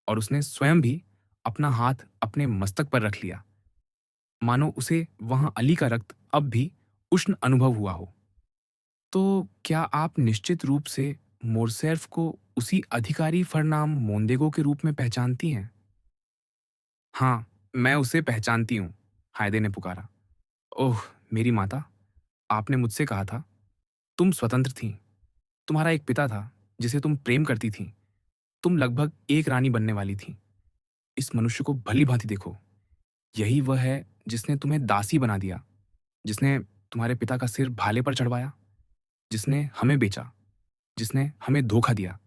और उसने स्वयं भी अपना हाथ अपने मस्तक पर रख लिया, मानो उसे वहां अली का रक्त अब भी उष्ण अनुभव हुआ हो। तो क्या आप निश्चित रूप से मोरसेर्फ को उसी अधिकारी फरनाम मोंदेगो के रूप में पहचानती हैं? हाँ, मैं उसे पहचानती हूँ, हायदे ने पुकारा। ओह, मेरी माता, आपने मुझसे कहा था, तुम स्वतंत्र थीं। तुम्हारा एक पिता था, जिसे तुम प्रेम करती थीं। तुम लगभग एक रानी बनने वाली थीं। इस मनुष्य को भली-भांति देखो। यही वह है जिसने तुम्हें दासी बना दिया, जिसने तुम्हारे पिता का सिर भाले पर चढ़वाया, जिसने हमें बेचा, जिसने हमें धोखा दिया।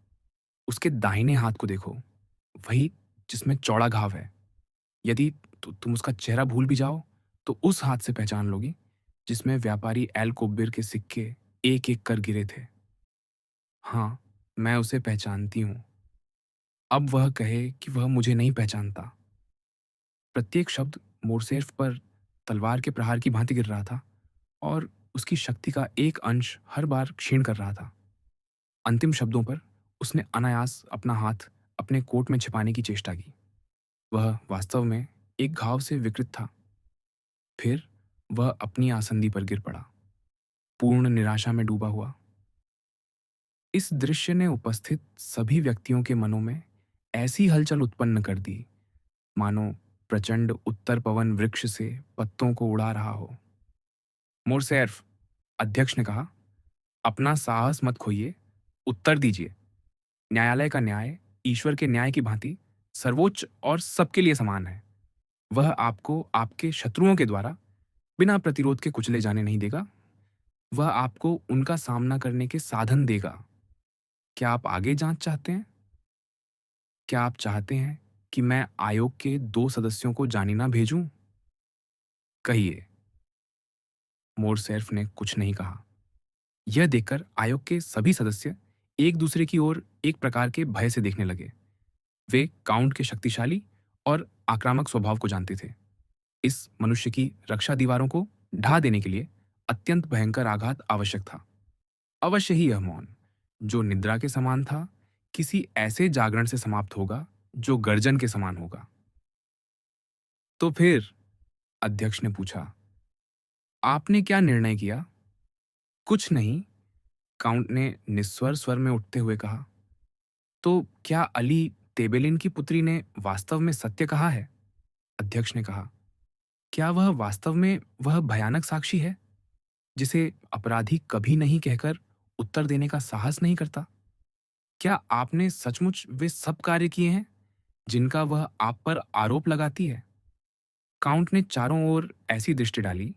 उसके दाहिने हाथ को देखो, वही जिसमें चौड़ा घाव है। यदि तुम उसका चेहरा भूल भी जाओ, तो उस हाथ से पहचान लोगी, जिसमें व्यापारी एल कोब्बिर के सिक्के एक-एक कर गिरे थे। हाँ, मैं उसे पहचानती हूँ। अब वह कहे कि वह मुझे नहीं पहचानता। प्रत्येक शब्द मोरसेर्फ पर तलवार के प्रहार की भांति गिर रहा था और उसकी शक्ति का एक अंश हर बार क्षीण कर रहा था। अंतिम शब्दों पर उसने अनायास अपना हाथ अपने कोट में छिपाने की चेष्टा की। वह वास्तव में एक घाव से विकृत था। फिर वह अपनी आसंदी पर गिर पड़ा, पूर्ण निराशा में डूबा हुआ। इस दृश्य ने उपस्थित सभी व्यक्तियों के मनों में ऐसी हलचल उत्पन्न कर दी, मानो प्रचंड उत्तर पवन वृक्ष से पत्तों को उड़ा रहा हो। मोरसेर्फ, अध्यक्ष ने कहा, अपना साहस मत खोइए, उत्तर दीजिए। न्यायालय का न्याय ईश्वर के न्याय की भांति सर्वोच्च और सबके लिए समान है। वह आपको आपके शत्रुओं के द्वारा बिना प्रतिरोध के कुचले जाने नहीं देगा। वह आपको उनका सामना करने के साधन देगा। क्या आप आगे जांच चाहते हैं? क्या आप चाहते हैं कि मैं आयोग के 2 सदस्यों को जानीना भेजूं? कहिए। मोरसेर्फ ने कुछ नहीं कहा। यह देखकर आयोग के सभी सदस्य एक दूसरे की ओर एक प्रकार के भय से देखने लगे। वे काउंट के शक्तिशाली और आक्रामक स्वभाव को जानते थे। इस मनुष्य की रक्षा दीवारों को ढा देने के लिए अत्यंत भयंकर आघात आवश्यक था। अवश्य ही यह मौन, जो निद्रा के समान था, किसी ऐसे जागरण से समाप्त होगा जो गर्जन के समान होगा। तो फिर, अध्यक्ष ने पूछा, आपने क्या निर्णय किया? कुछ नहीं, काउंट ने निस्वर स्वर में उठते हुए कहा। तो क्या अली तेबेलिन की पुत्री ने वास्तव में सत्य कहा है? अध्यक्ष ने कहा। क्या वह वास्तव में वह भयानक साक्षी है, जिसे अपराधी कभी नहीं कहकर उत्तर देने का साहस नहीं करता? क्या आपने सचमुच वे सब कार्य किए हैं जिनका वह आप पर आरोप लगाती है? काउंट ने चारों ओर ऐसी दृष्टि डाली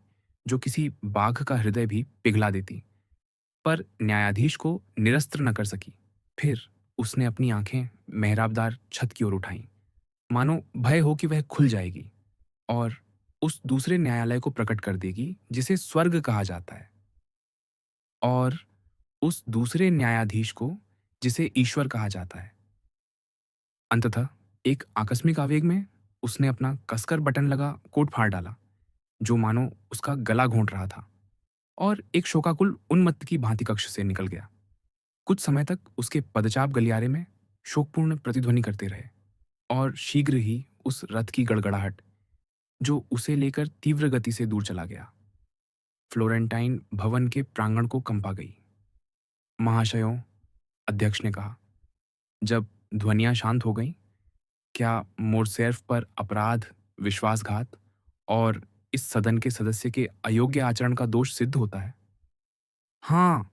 जो किसी बाघ का हृदय भी पिघला देती, पर न्यायाधीश को निरस्त्र न कर सकी। फिर उसने अपनी आंखें मेहराबदार छत की ओर उठाईं, मानो भय हो कि वह खुल जाएगी और उस दूसरे न्यायालय को प्रकट कर देगी जिसे स्वर्ग कहा जाता है, और उस दूसरे न्यायाधीश को जिसे ईश्वर कहा जाता है। अंततः एक आकस्मिक आवेग में उसने अपना कसकर बटन लगा कोट फाड़ डाला, जो मानो उसका गला घोंट रहा था, और एक शोकाकुल उन्मत्त की भांति कक्ष से निकल गया। कुछ समय तक उसके पदचाप गलियारे में शोकपूर्ण प्रतिध्वनि करते रहे, और शीघ्र ही उस रथ की गड़गड़ाहट, जो उसे लेकर तीव्र गति से दूर चला गया, फ्लोरेंटाइन भवन के प्रांगण को कंपा गई। महाशयों, अध्यक्ष ने कहा, जब ध्वनियां शांत हो गईं, क्या मोरसेर्फ पर अपराध, विश्वासघात और इस सदन के सदस्य के अयोग्य आचरण का दोष सिद्ध होता है? हाँ,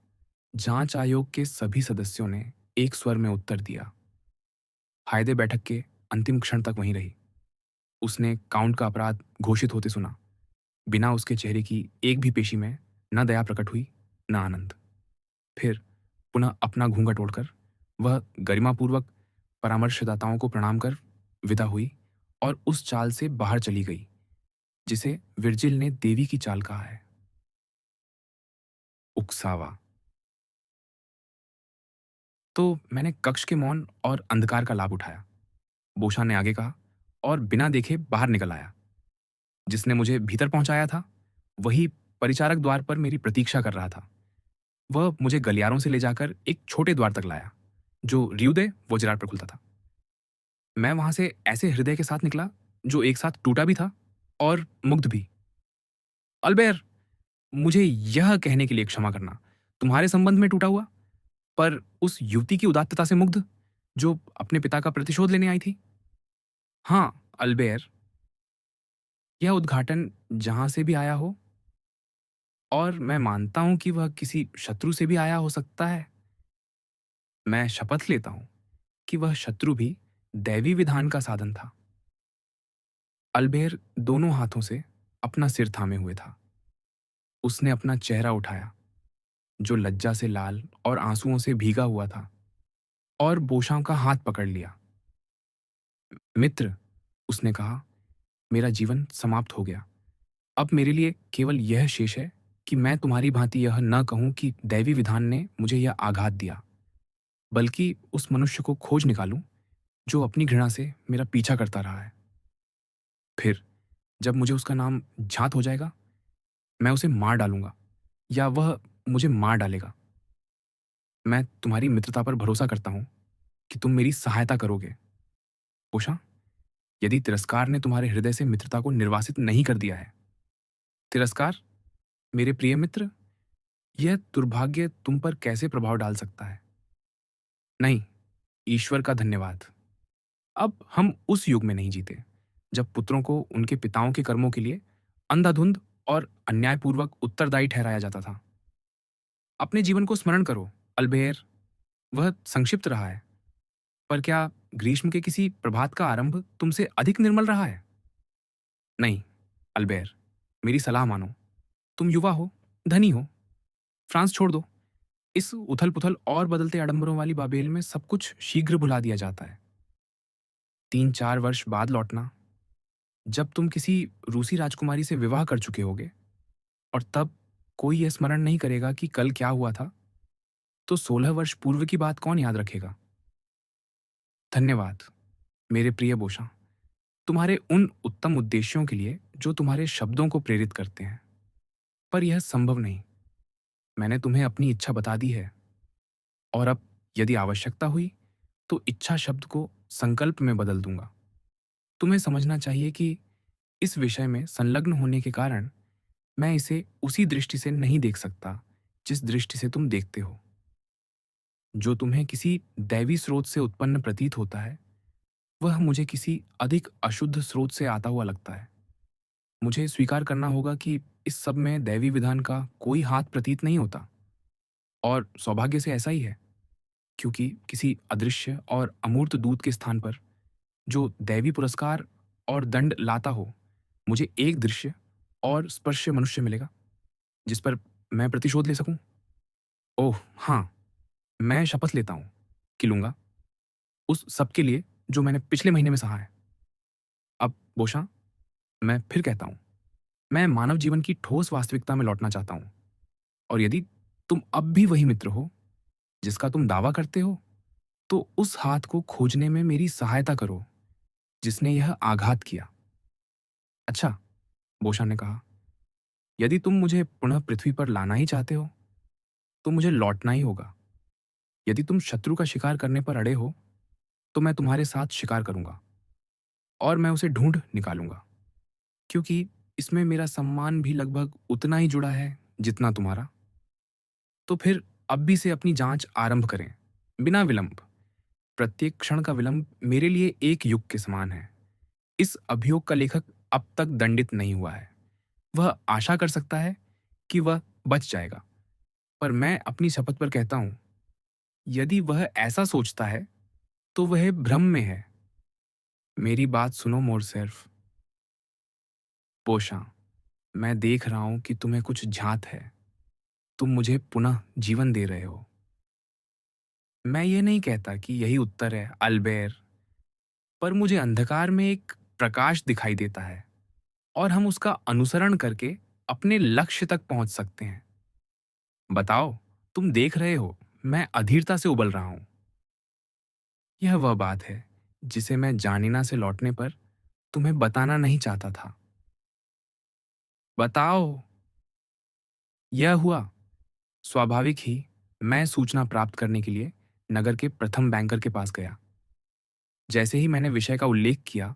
जांच आयोग के सभी सदस्यों ने एक स्वर में उत्तर दिया। हायदे बैठक के अंतिम क्षण तक वहीं रही। उसने काउंट का अपराध घोषित होते सुना। बिना उसके चेहरे की एक भी पेशी में न दया प्रकट हुई, न आनंद। फिर पुनः अपना घूंघट ओढ़कर वह गरिमापूर्वक परामर्शदाताओं को प्रणाम कर विदा हुई और उस चाल से बाहर चली गई जिसे विर्जिल ने देवी की चाल कहा है। उकसावा। तो मैंने कक्ष के मौन और अंधकार का लाभ उठाया, बोशा ने आगे कहा, और बिना देखे बाहर निकल आया। जिसने मुझे भीतर पहुंचाया था, वही परिचारक द्वार पर मेरी प्रतीक्षा कर रहा था। वह मुझे गलियारों से ले जाकर एक छोटे द्वार तक लाया, जो र्यूदे वोजराड पर खुलता था। मैं वहां से ऐसे हृदय के साथ निकला जो एक साथ टूटा भी था और मुग्ध भी। अल्बेर, मुझे यह कहने के लिए क्षमा करना, तुम्हारे संबंध में टूटा हुआ, पर उस युवती की उदात्तता से मुग्ध, जो अपने पिता का प्रतिशोध लेने आई थी। हाँ, अल्बेर, यह उद्घाटन जहां से भी आया हो, और मैं मानता हूं कि वह किसी शत्रु से भी आया हो सकता है, मैं शपथ लेता हूं कि वह शत्रु भी दैवी विधान का साधन था। अल्बेर दोनों हाथों से अपना सिर थामे हुए था। उसने अपना चेहरा उठाया, जो लज्जा से लाल और आंसुओं से भीगा हुआ था, और बोशां का हाथ पकड़ लिया। मित्र, उसने कहा, मेरा जीवन समाप्त हो गया। अब मेरे लिए केवल यह शेष है कि मैं तुम्हारी भांति यह न कहूं कि दैवी विधान ने मुझे यह आघात दिया, बल्कि उस मनुष्य को खोज निकालूं जो अपनी घृणा से मेरा पीछा करता रहा है। फिर जब मुझे उसका नाम ज्ञात हो जाएगा, मैं उसे मार डालूंगा, या वह मुझे मार डालेगा। मैं तुम्हारी मित्रता पर भरोसा करता हूं कि तुम मेरी सहायता करोगे। उषा, यदि तिरस्कार ने तुम्हारे हृदय से मित्रता को निर्वासित नहीं कर दिया है, तिरस्कार, मेरे प्रिय मित्र, यह दुर्भाग्य तुम पर कैसे प्रभाव डाल सकता है? नहीं, ईश्वर का धन्यवाद। अब हम उस युग में नहीं जीते जब पुत्रों को उनके पिताओं के कर्मों के लिए अंधाधुंध और अन्यायपूर्वक उत्तरदायी ठहराया जाता था। अपने जीवन को स्मरण करो, अल्बेर। वह संक्षिप्त रहा है, पर क्या ग्रीष्म के किसी प्रभात का आरंभ तुमसे अधिक निर्मल रहा है? नहीं, अल्बेर, मेरी सलाह मानो। तुम युवा हो, धनी हो, फ्रांस छोड़ दो। इस उथल पुथल और बदलते आडंबरों वाली बाबेल में सब कुछ शीघ्र भुला दिया जाता है। 3-4 वर्ष बाद लौटना, जब तुम किसी रूसी राजकुमारी से विवाह कर चुके होगे, और तब कोई यह स्मरण नहीं करेगा कि कल क्या हुआ था, तो 16 वर्ष पूर्व की बात कौन याद रखेगा? धन्यवाद, मेरे प्रिय बोशा, तुम्हारे उन उत्तम उद्देश्यों के लिए जो तुम्हारे शब्दों को प्रेरित करते हैं। पर यह संभव नहीं। मैंने तुम्हें अपनी इच्छा बता दी है, और अब यदि आवश्यकता हुई तो इच्छा शब्द को संकल्प में बदल दूंगा। तुम्हें समझना चाहिए कि इस विषय में संलग्न होने के कारण मैं इसे उसी दृष्टि से नहीं देख सकता जिस दृष्टि से तुम देखते हो। जो तुम्हें किसी दैवी स्रोत से उत्पन्न प्रतीत होता है, वह मुझे किसी अधिक अशुद्ध स्रोत से आता हुआ लगता है। मुझे स्वीकार करना होगा कि इस सब में दैवी विधान का कोई हाथ प्रतीत नहीं होता, और सौभाग्य से ऐसा ही है, क्योंकि किसी अदृश्य और अमूर्त दूत के स्थान पर जो दैवी पुरस्कार और दंड लाता हो, मुझे एक दृश्य और स्पर्श मनुष्य मिलेगा जिस पर मैं प्रतिशोध ले सकूं। ओह हाँ, मैं शपथ लेता हूं कि लूंगा, उस सब के लिए जो मैंने पिछले महीने में सहा है। अब बोशा, मैं फिर कहता हूं, मैं मानव जीवन की ठोस वास्तविकता में लौटना चाहता हूं, और यदि तुम अब भी वही मित्र हो जिसका तुम दावा करते हो, तो उस हाथ को खोजने में मेरी सहायता करो जिसने यह आघात किया। अच्छा, बोशा ने कहा, यदि तुम मुझे पुनः पृथ्वी पर लाना ही चाहते हो, तो मुझे लौटना ही होगा। यदि तुम शत्रु का शिकार करने पर अड़े हो, तो मैं तुम्हारे साथ शिकार करूंगा, और मैं उसे ढूंढ निकालूंगा, क्योंकि इसमें मेरा सम्मान भी लगभग उतना ही जुड़ा है जितना तुम्हारा। तो फिर अब भी से अपनी जांच आरंभ करें, बिना विलंब। प्रत्येक क्षण का विलंब मेरे लिए एक युग के समान है। इस अभियोग का लेखक अब तक दंडित नहीं हुआ है। वह आशा कर सकता है कि वह बच जाएगा, पर मैं अपनी शपथ पर कहता हूं, यदि वह ऐसा सोचता है तो वह भ्रम में है। मेरी बात सुनो मोरसेल्फ। पोषा, मैं देख रहा हूं कि तुम्हें कुछ झात है। तुम मुझे पुनः जीवन दे रहे हो। मैं ये नहीं कहता कि यही उत्तर है, अल्बेर, पर मुझे अंधकार में एक प्रकाश दिखाई देता है, और हम उसका अनुसरण करके अपने लक्ष्य तक पहुंच सकते हैं। बताओ, तुम देख रहे हो, मैं अधीरता से उबल रहा हूं। यह वह बात है जिसे मैं जानिना से लौटने पर तुम्हें बताना नहीं चाहता था। बताओ। यह हुआ, स्वाभाविक ही मैं सूचना प्राप्त करने के लिए नगर के प्रथम बैंकर के पास गया। जैसे ही मैंने विषय का उल्लेख किया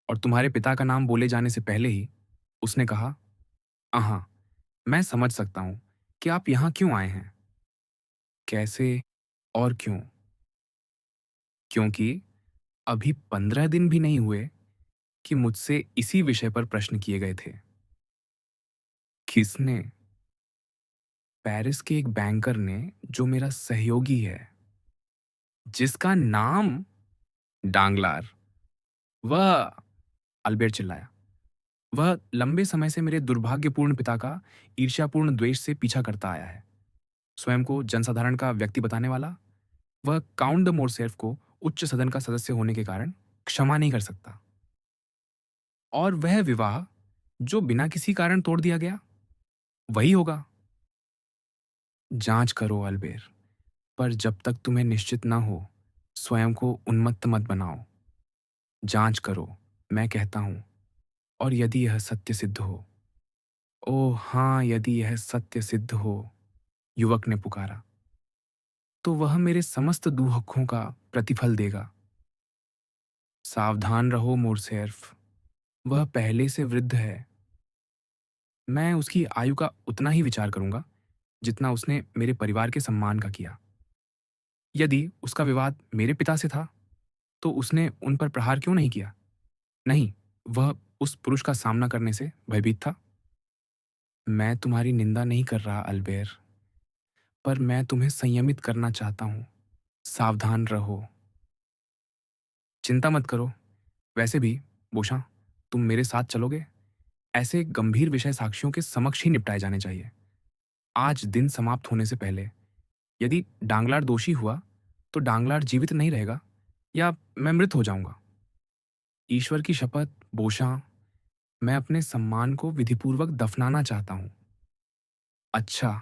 और तुम्हारे पिता का नाम बोले जाने से पहले ही उसने कहा, हाँ, मैं समझ सकता हूँ कि आप यहाँ क्यों आए हैं। कैसे और क्यों? क्योंकि अभी 15 दिन भी नहीं हुए कि मुझसे इसी विषय पर प्रश्न किए गए थे। किसने? पेरिस के एक बैंकर ने, जो मेरा सहयोगी है, जिसका नाम डांगलार। वह, अल्बेर चिल्लाया, वह लंबे समय से मेरे दुर्भाग्यपूर्ण पिता का ईर्ष्यापूर्ण द्वेष से पीछा करता आया है। स्वयं को जनसाधारण का व्यक्ति बताने वाला, वह काउंट द मोरसेल्फ को उच्च सदन का सदस्य होने के कारण क्षमा नहीं कर सकता। और वह विवाह जो बिना किसी कारण तोड़ दिया गया, वही होगा। जांच करो अल्बेर, पर जब तक तुम्हें निश्चित ना हो, स्वयं को उन्मत्त मत बनाओ। जांच करो, मैं कहता हूं, और यदि यह सत्य सिद्ध हो। ओह हाँ, यदि यह सत्य सिद्ध हो, युवक ने पुकारा, तो वह मेरे समस्त दुहकों का प्रतिफल देगा। सावधान रहो मोरसेल्फ, वह पहले से वृद्ध है। मैं उसकी आयु का उतना ही विचार करूंगा जितना उसने मेरे परिवार के सम्मान का किया। यदि उसका विवाद मेरे पिता से था, तो उसने उन पर प्रहार क्यों नहीं किया? नहीं, वह उस पुरुष का सामना करने से भयभीत था। मैं तुम्हारी निंदा नहीं कर रहा अल्बेर, पर मैं तुम्हें संयमित करना चाहता हूँ। सावधान रहो। चिंता मत करो। वैसे भी, बोशा, तुम मेरे साथ चलोगे? ऐसे गंभीर विषय साक्षियों के समक्ष ही निपटाए जाने चाहिए। आज दिन समाप्त होने से पहले यदि डांगलार दोषी हुआ, तो डांगलार जीवित नहीं रहेगा या मैं मृत हो जाऊंगा। ईश्वर की शपथ, बोशा, मैं अपने सम्मान को विधिपूर्वक दफनाना चाहता हूं। अच्छा,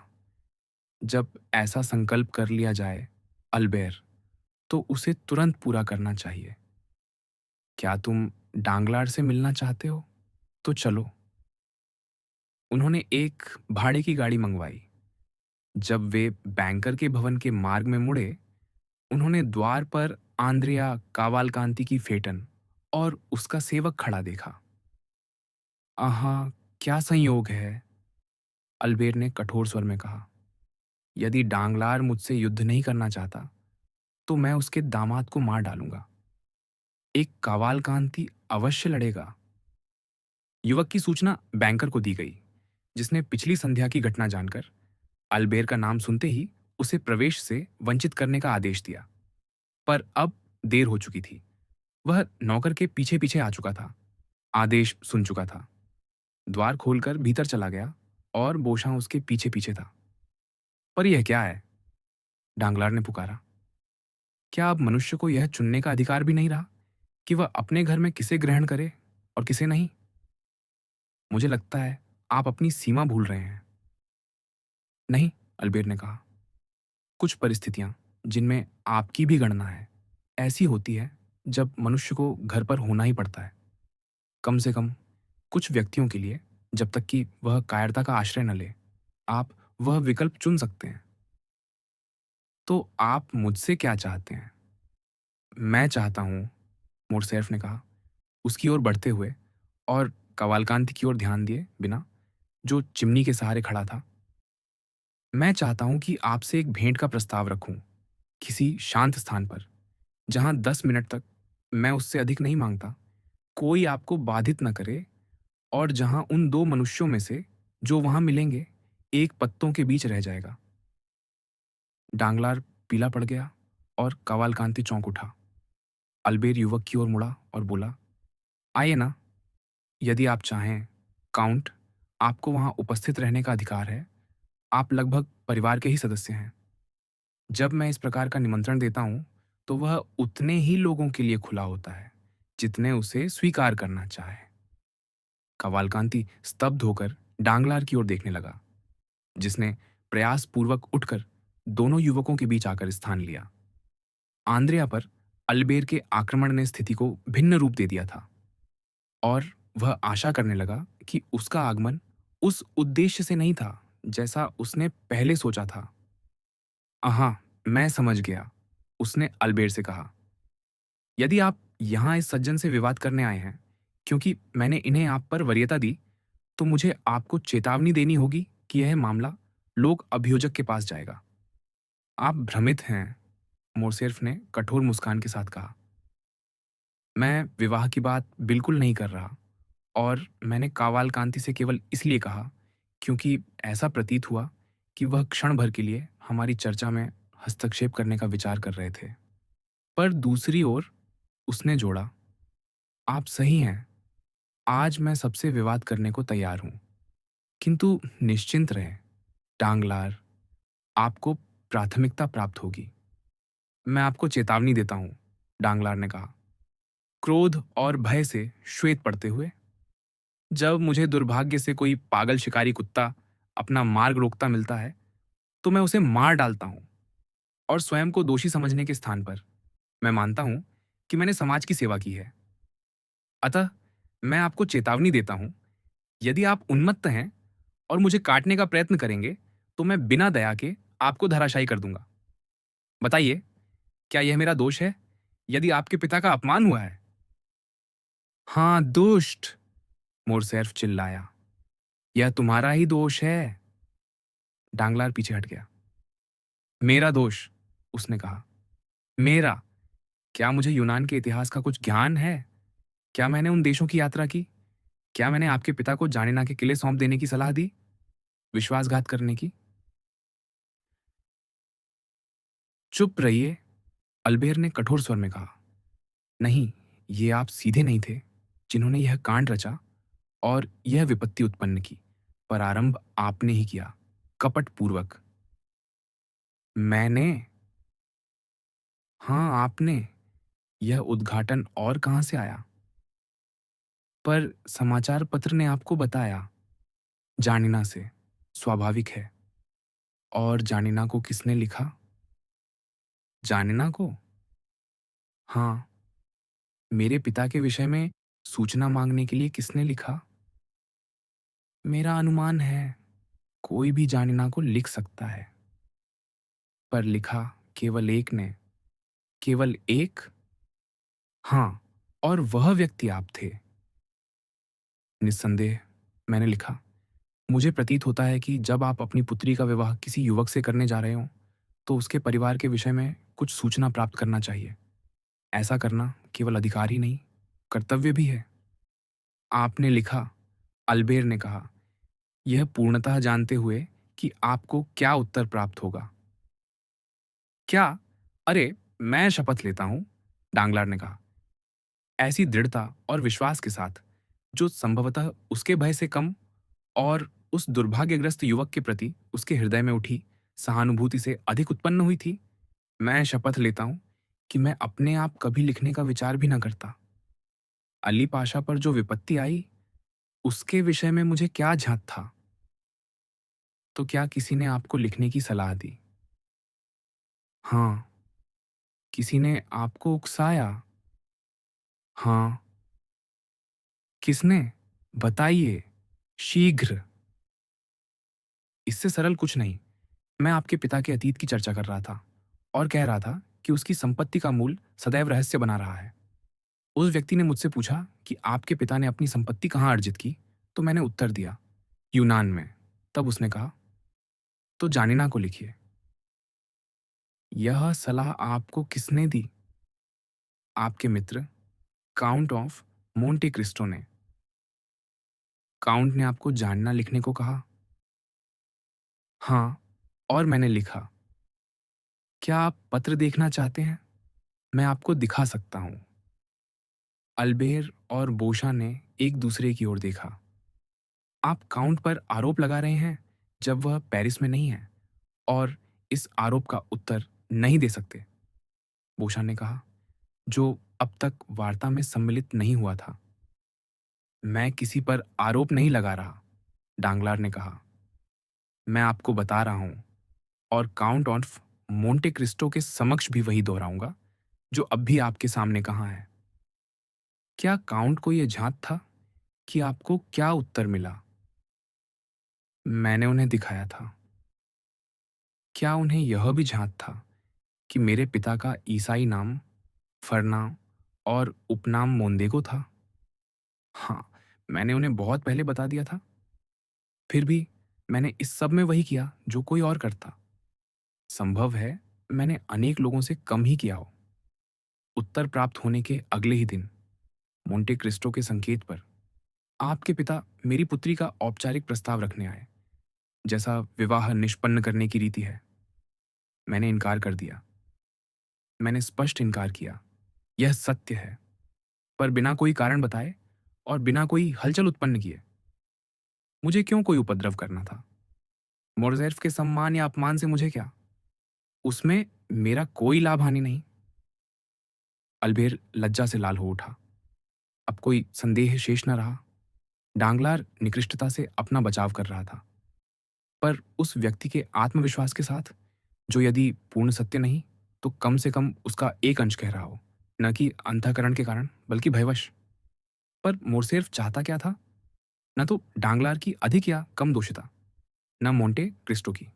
जब ऐसा संकल्प कर लिया जाए अल्बेर, तो उसे तुरंत पूरा करना चाहिए। क्या तुम डांगलार से मिलना चाहते हो? तो चलो। उन्होंने एक भाड़े की गाड़ी मंगवाई। जब वे बैंकर के भवन के मार्ग में मुड़े, उन्होंने द्वार पर आंद्रिया कावालकांति की फेटन और उसका सेवक खड़ा देखा। आहा, क्या संयोग है, अल्बेर ने कठोर स्वर में कहा। यदि डांगलार मुझसे युद्ध नहीं करना चाहता, तो मैं उसके दामाद को मार डालूंगा। एक कावालकांति अवश्य लड़ेगा। युवक की सूचना बैंकर को दी गई, जिसने पिछली संध्या की घटना जानकर अल्बेर का नाम सुनते ही उसे प्रवेश से वंचित करने का आदेश दिया। पर अब देर हो चुकी थी। वह नौकर के पीछे पीछे आ चुका था, आदेश सुन चुका था, द्वार खोलकर भीतर चला गया और बोशा उसके पीछे पीछे था। पर यह क्या है? डांगलार ने पुकारा। क्या अब मनुष्य को यह चुनने का अधिकार भी नहीं रहा कि वह अपने घर में किसे ग्रहण करे और किसे नहीं? मुझे लगता है आप अपनी सीमा भूल रहे हैं। नहीं, अल्बेर ने कहा, कुछ परिस्थितियां जिनमें आपकी भी गणना है, ऐसी होती है जब मनुष्य को घर पर होना ही पड़ता है। कम से कम कुछ व्यक्तियों के लिए, जब तक कि वह कायरता का आश्रय न ले, आप वह विकल्प चुन सकते हैं। तो आप मुझसे क्या चाहते हैं? मैं चाहता हूं, मोरसेल्फ ने कहा, उसकी ओर बढ़ते हुए और कवालकांति की ओर ध्यान दिए बिना, जो चिमनी के सहारे खड़ा था। मैं चाहता हूं कि आपसे एक भेंट का प्रस्ताव रखूं, किसी शांत स्थान पर, जहां 10 मिनट तक, मैं उससे अधिक नहीं मांगता, कोई आपको बाधित न करे, और जहां उन दो मनुष्यों में से जो वहां मिलेंगे, एक पत्तों के बीच रह जाएगा। डांगलार पीला पड़ गया और कवालकांति चौंक उठा। अल्बेर युवक की ओर मुड़ा और बोला, आइए ना, यदि आप चाहें, काउंट, आपको वहां उपस्थित रहने का अधिकार है। आप लगभग परिवार के ही सदस्य हैं। जब मैं इस प्रकार का निमंत्रण देता हूं, तो वह उतने ही लोगों के लिए खुला होता है जितने उसे स्वीकार करना चाहे। कवालकांति स्तब्ध होकर डांगलार की ओर देखने लगा, जिसने प्रयास पूर्वक उठकर दोनों युवकों के बीच आकर स्थान लिया। आंद्रिया पर अल्बेर के आक्रमण ने स्थिति को भिन्न रूप दे दिया था, और वह आशा करने लगा कि उसका आगमन उस उद्देश्य से नहीं था जैसा उसने पहले सोचा था। हाँ, मैं समझ गया, उसने अल्बेर से कहा। यदि आप यहाँ इस सज्जन से विवाद करने आए हैं, क्योंकि मैंने इन्हें आप पर वरीयता दी, तो मुझे आपको चेतावनी देनी होगी कि यह मामला लोक अभियोजक के पास जाएगा। आप भ्रमित हैं, मोरसेर्फ ने कठोर मुस्कान के साथ कहा। मैं विवाह की बात बिल्कुल नहीं कर रहा, और मैंने कावाल कांति से केवल इसलिए कहा क्योंकि ऐसा प्रतीत हुआ कि वह क्षण भर के लिए हमारी चर्चा में हस्तक्षेप करने का विचार कर रहे थे। पर दूसरी ओर उसने जोड़ा, आप सही हैं, आज मैं सबसे विवाद करने को तैयार हूं, किंतु निश्चिंत रहें डांगलार, आपको प्राथमिकता प्राप्त होगी। मैं आपको चेतावनी देता हूं, डांगलार ने कहा, क्रोध और भय से श्वेत पड़ते हुए। जब मुझे दुर्भाग्य से कोई पागल शिकारी कुत्ता अपना मार्ग रोकता मिलता है, तो मैं उसे मार डालता हूं, और स्वयं को दोषी समझने के स्थान पर मैं मानता हूं कि मैंने समाज की सेवा की है। अतः मैं आपको चेतावनी देता हूं, यदि आप उन्मत्त हैं और मुझे काटने का प्रयत्न करेंगे, तो मैं बिना दया के आपको धराशायी कर दूंगा। बताइए, क्या यह मेरा दोष है, यदि आपके पिता का अपमान हुआ है? हाँ, दुष्ट, मोरसैर्फ चिल्लाया। यह तुम्हारा ही दोष है। डांगलार पीछे हट गया। मेरा दोष, उसने कहा। मेरा? क्या मुझे यूनान के इतिहास का कुछ ज्ञान है? क्या मैंने उन देशों की यात्रा की? क्या मैंने आपके पिता को जानिना के किले सौंप देने की सलाह दी? विश्वासघात करने की? चुप रहिए, अल्बेर ने कठोर स्वर में कहा। नहीं, ये आप सीधे नहीं थे जिन्होंने यह कांड रचा और यह विपत्ति उत्पन्न की। प्रारंभ आपने ही किया, कपटपूर्वक। मैंने? हाँ, आपने। यह उद्घाटन और कहां से आया? पर समाचार पत्र ने आपको बताया। जानिना से। स्वाभाविक है। और जानिना को किसने लिखा? जानिना को? हाँ। मेरे पिता के विषय में सूचना मांगने के लिए किसने लिखा? मेरा अनुमान है, कोई भी जानिना को लिख सकता है। पर लिखा केवल एक ने। केवल एक? हाँ, और वह व्यक्ति आप थे। निस्संदेह मैंने लिखा। मुझे प्रतीत होता है कि जब आप अपनी पुत्री का विवाह किसी युवक से करने जा रहे हो, तो उसके परिवार के विषय में कुछ सूचना प्राप्त करना चाहिए। ऐसा करना केवल अधिकार ही नहीं, कर्तव्य भी है। आपने लिखा, अल्बेर ने कहा, यह पूर्णतः जानते हुए कि आपको क्या उत्तर प्राप्त होगा। क्या? अरे, मैं शपथ लेता हूं, डांगलार ने कहा, ऐसी दृढ़ता और विश्वास के साथ जो संभवतः उसके भय से कम और उस दुर्भाग्यग्रस्त युवक के प्रति उसके हृदय में उठी सहानुभूति से अधिक उत्पन्न हुई थी। मैं शपथ लेता हूं कि मैं अपने आप कभी लिखने का विचार भी न करता। अली पाशा पर जो विपत्ति आई, उसके विषय में मुझे क्या झांक था? तो क्या किसी ने आपको लिखने की सलाह दी? हाँ। किसी ने आपको उकसाया? हाँ। किसने? बताइए, शीघ्र। इससे सरल कुछ नहीं। मैं आपके पिता के अतीत की चर्चा कर रहा था और कह रहा था कि उसकी संपत्ति का मूल सदैव रहस्य बना रहा है। उस व्यक्ति ने मुझसे पूछा कि आपके पिता ने अपनी संपत्ति कहाँ अर्जित की, तो मैंने उत्तर दिया, यूनान में। तब उसने कहा, तो जानिना को लिखिए। यह सलाह आपको किसने दी? आपके मित्र, काउंट ऑफ मोंटे क्रिस्टो ने। काउंट ने आपको जानना लिखने को कहा? हाँ, और मैंने लिखा। क्या आप पत्र देखना चाहते हैं? मैं आपको दिखा सकता हूं। अल्बेर और बोशा ने एक दूसरे की ओर देखा। आप काउंट पर आरोप लगा रहे हैं जब वह पेरिस में नहीं है, और इस आरोप का उत्तर नहीं दे सकते, बोशा ने कहा, जो अब तक वार्ता में सम्मिलित नहीं हुआ था। मैं किसी पर आरोप नहीं लगा रहा, डांगलार ने कहा। मैं आपको बता रहा हूं, और काउंट ऑफ मोंटे क्रिस्टो के समक्ष भी वही दोहराऊंगा जो अब भी आपके सामने कहा है। क्या काउंट को यह झांक था कि आपको क्या उत्तर मिला? मैंने उन्हें दिखाया था। क्या उन्हें यह भी झांक था कि मेरे पिता का ईसाई नाम फरना और उपनाम मोंदेगो था। हाँ, मैंने उन्हें बहुत पहले बता दिया था। फिर भी मैंने इस सब में वही किया जो कोई और करता। संभव है मैंने अनेक लोगों से कम ही किया हो। उत्तर प्राप्त होने के अगले ही दिन मोंटे क्रिस्टो के संकेत पर आपके पिता मेरी पुत्री का औपचारिक प्रस्ताव रखने आए, जैसा विवाह निष्पन्न करने की रीति है। मैंने इनकार कर दिया। मैंने स्पष्ट इनकार किया। यह सत्य है, पर बिना कोई कारण बताए और बिना कोई हलचल उत्पन्न किए। मुझे क्यों कोई उपद्रव करना था? मोर्जेफ के सम्मान या अपमान से मुझे क्या? उसमें मेरा कोई लाभ हानि नहीं। अल्बेर लज्जा से लाल हो उठा। अब कोई संदेह शेष न रहा। डांगलार निकृष्टता से अपना बचाव कर रहा था, पर उस व्यक्ति के आत्मविश्वास के साथ जो यदि पूर्ण सत्य नहीं तो कम से कम उसका एक अंश कह रहा हो, न कि अंतःकरण के कारण बल्कि भयवश। पर मोर्सेफ चाहता क्या था? न तो डांगलार की अधिक या कम दोषिता, न मोंटे क्रिस्टो की।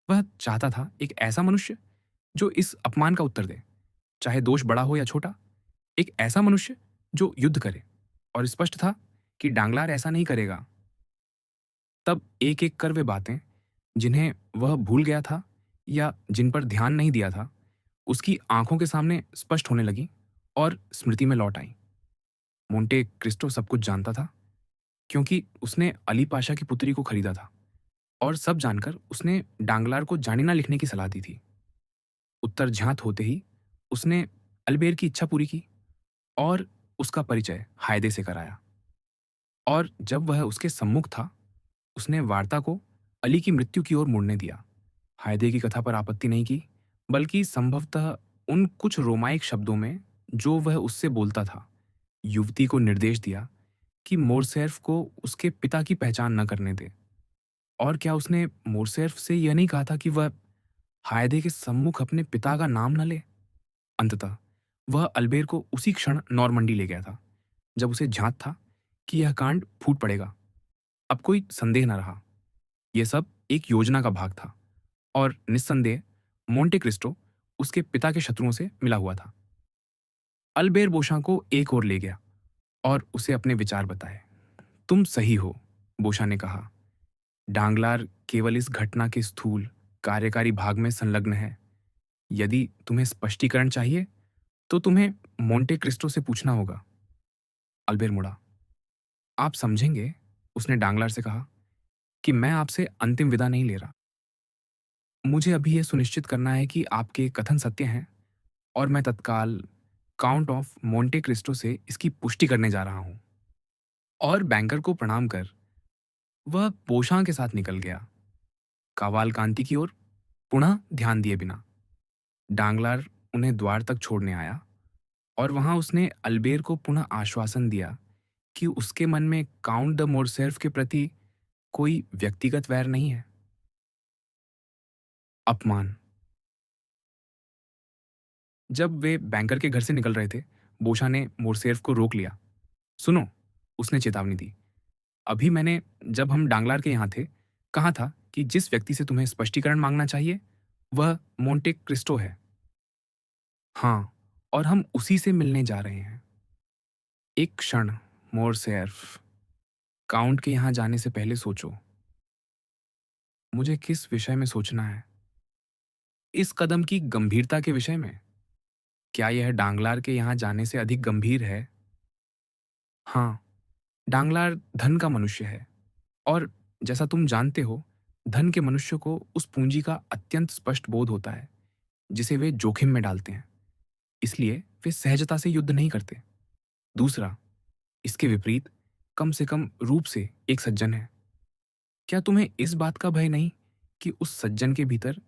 वह चाहता था एक ऐसा मनुष्य जो इस अपमान का उत्तर दे, चाहे दोष बड़ा हो या छोटा। एक ऐसा मनुष्य जो युद्ध करे, और स्पष्ट था कि डांगलार ऐसा नहीं करेगा। तब एक एक कर वे बातें जिन्हें वह भूल गया था या जिन पर ध्यान नहीं दिया था, उसकी आंखों के सामने स्पष्ट होने लगी और स्मृति में लौट आई। मोंटे क्रिस्टो सब कुछ जानता था, क्योंकि उसने अली पाशा की पुत्री को खरीदा था, और सब जानकर उसने डांगलार को जानिना लिखने की सलाह दी थी। उत्तर ज्ञात होते ही उसने अल्बेर की इच्छा पूरी की और उसका परिचय हायदे से कराया। और जब वह उसके सम्मुख था, उसने वार्ता को अली की मृत्यु की ओर मुड़ने दिया। हायदे की कथा पर आपत्ति नहीं की, बल्कि संभवतः उन कुछ रोमाइक शब्दों में जो वह उससे बोलता था, युवती को निर्देश दिया कि मोरसेर्फ को उसके पिता की पहचान न करने दे। और क्या उसने मोरसेर्फ से यह नहीं कहा था कि वह हायदे के सम्मुख अपने पिता का नाम न ले? अंततः वह अल्बेर को उसी क्षण नॉर्मंडी ले गया था, जब उसे ज्ञात था कि यह कांड फूट पड़ेगा। अब कोई संदेह न रहा। यह सब एक योजना का भाग था, और निस्संदेह मोंटे क्रिस्टो उसके पिता के शत्रुओं से मिला हुआ था। अल्बेर बोशां को एक ओर ले गया और उसे अपने विचार बताए। तुम सही हो, बोशा ने कहा। डांगलार केवल इस घटना के स्थूल कार्यकारी भाग में संलग्न है। यदि तुम्हें स्पष्टीकरण चाहिए तो तुम्हें मोंटे क्रिस्टो से पूछना होगा। अल्बेर मुड़ा। आप समझेंगे, उसने डांगलार से कहा, कि मैं आपसे अंतिम विदा नहीं ले रहा। मुझे अभी यह सुनिश्चित करना है कि आपके कथन सत्य हैं, और मैं तत्काल काउंट ऑफ मोंटे क्रिस्टो से इसकी पुष्टि करने जा रहा हूं। और बैंकर को प्रणाम कर वह पोशां के साथ निकल गया, कावाल कांति की ओर पुनः ध्यान दिए बिना। डांगलार उन्हें द्वार तक छोड़ने आया, और वहां उसने अल्बेर को पुनः आश्वासन दिया कि उसके मन में काउंट द मोरसेल्फ के प्रति कोई व्यक्तिगत वैर नहीं है। अपमान। जब वे बैंकर के घर से निकल रहे थे, बोशा ने मोरसेल्फ को रोक लिया। सुनो, उसने चेतावनी दी। अभी मैंने, जब हम डांगलार के यहाँ थे, कहा था कि जिस व्यक्ति से तुम्हें स्पष्टीकरण मांगना चाहिए वह मोंटे क्रिस्टो है। हाँ, और हम उसी से मिलने जा रहे हैं। एक क्षण, मोरसेल्फ, काउंट के यहाँ जाने से पहले सोचो। मुझे किस विषय में सोचना है? इस कदम की गंभीरता के विषय में। क्या यह डांगलार के यहाँ जाने से अधिक गंभीर है? हाँ, डांगलार धन का मनुष्य है, और जैसा तुम जानते हो, धन के मनुष्य को उस पूंजी का अत्यंत स्पष्ट बोध होता है जिसे वे जोखिम में डालते हैं। इसलिए वे सहजता से युद्ध नहीं करते। दूसरा, इसके विपरीत, कम से कम रूप से एक सज्जन है। क्या तुम्हें इस बात का भय नहीं कि उस सज्जन के भीतर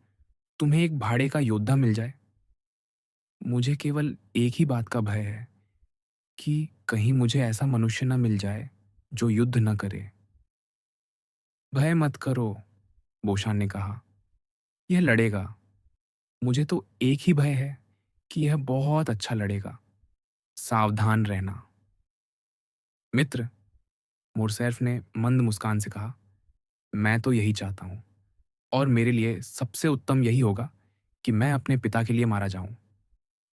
तुम्हें एक भाड़े का योद्धा मिल जाए? मुझे केवल एक ही बात का भय है कि कहीं मुझे ऐसा मनुष्य न मिल जाए जो युद्ध न करे। भय मत करो, बोशान ने कहा। यह लड़ेगा। मुझे तो एक ही भय है कि यह बहुत अच्छा लड़ेगा। सावधान रहना। मित्र, मोरसेल्फ ने मंद मुस्कान से कहा, मैं तो यही चाहता हूं, और मेरे लिए सबसे उत्तम यही होगा कि मैं अपने पिता के लिए मारा जाऊं।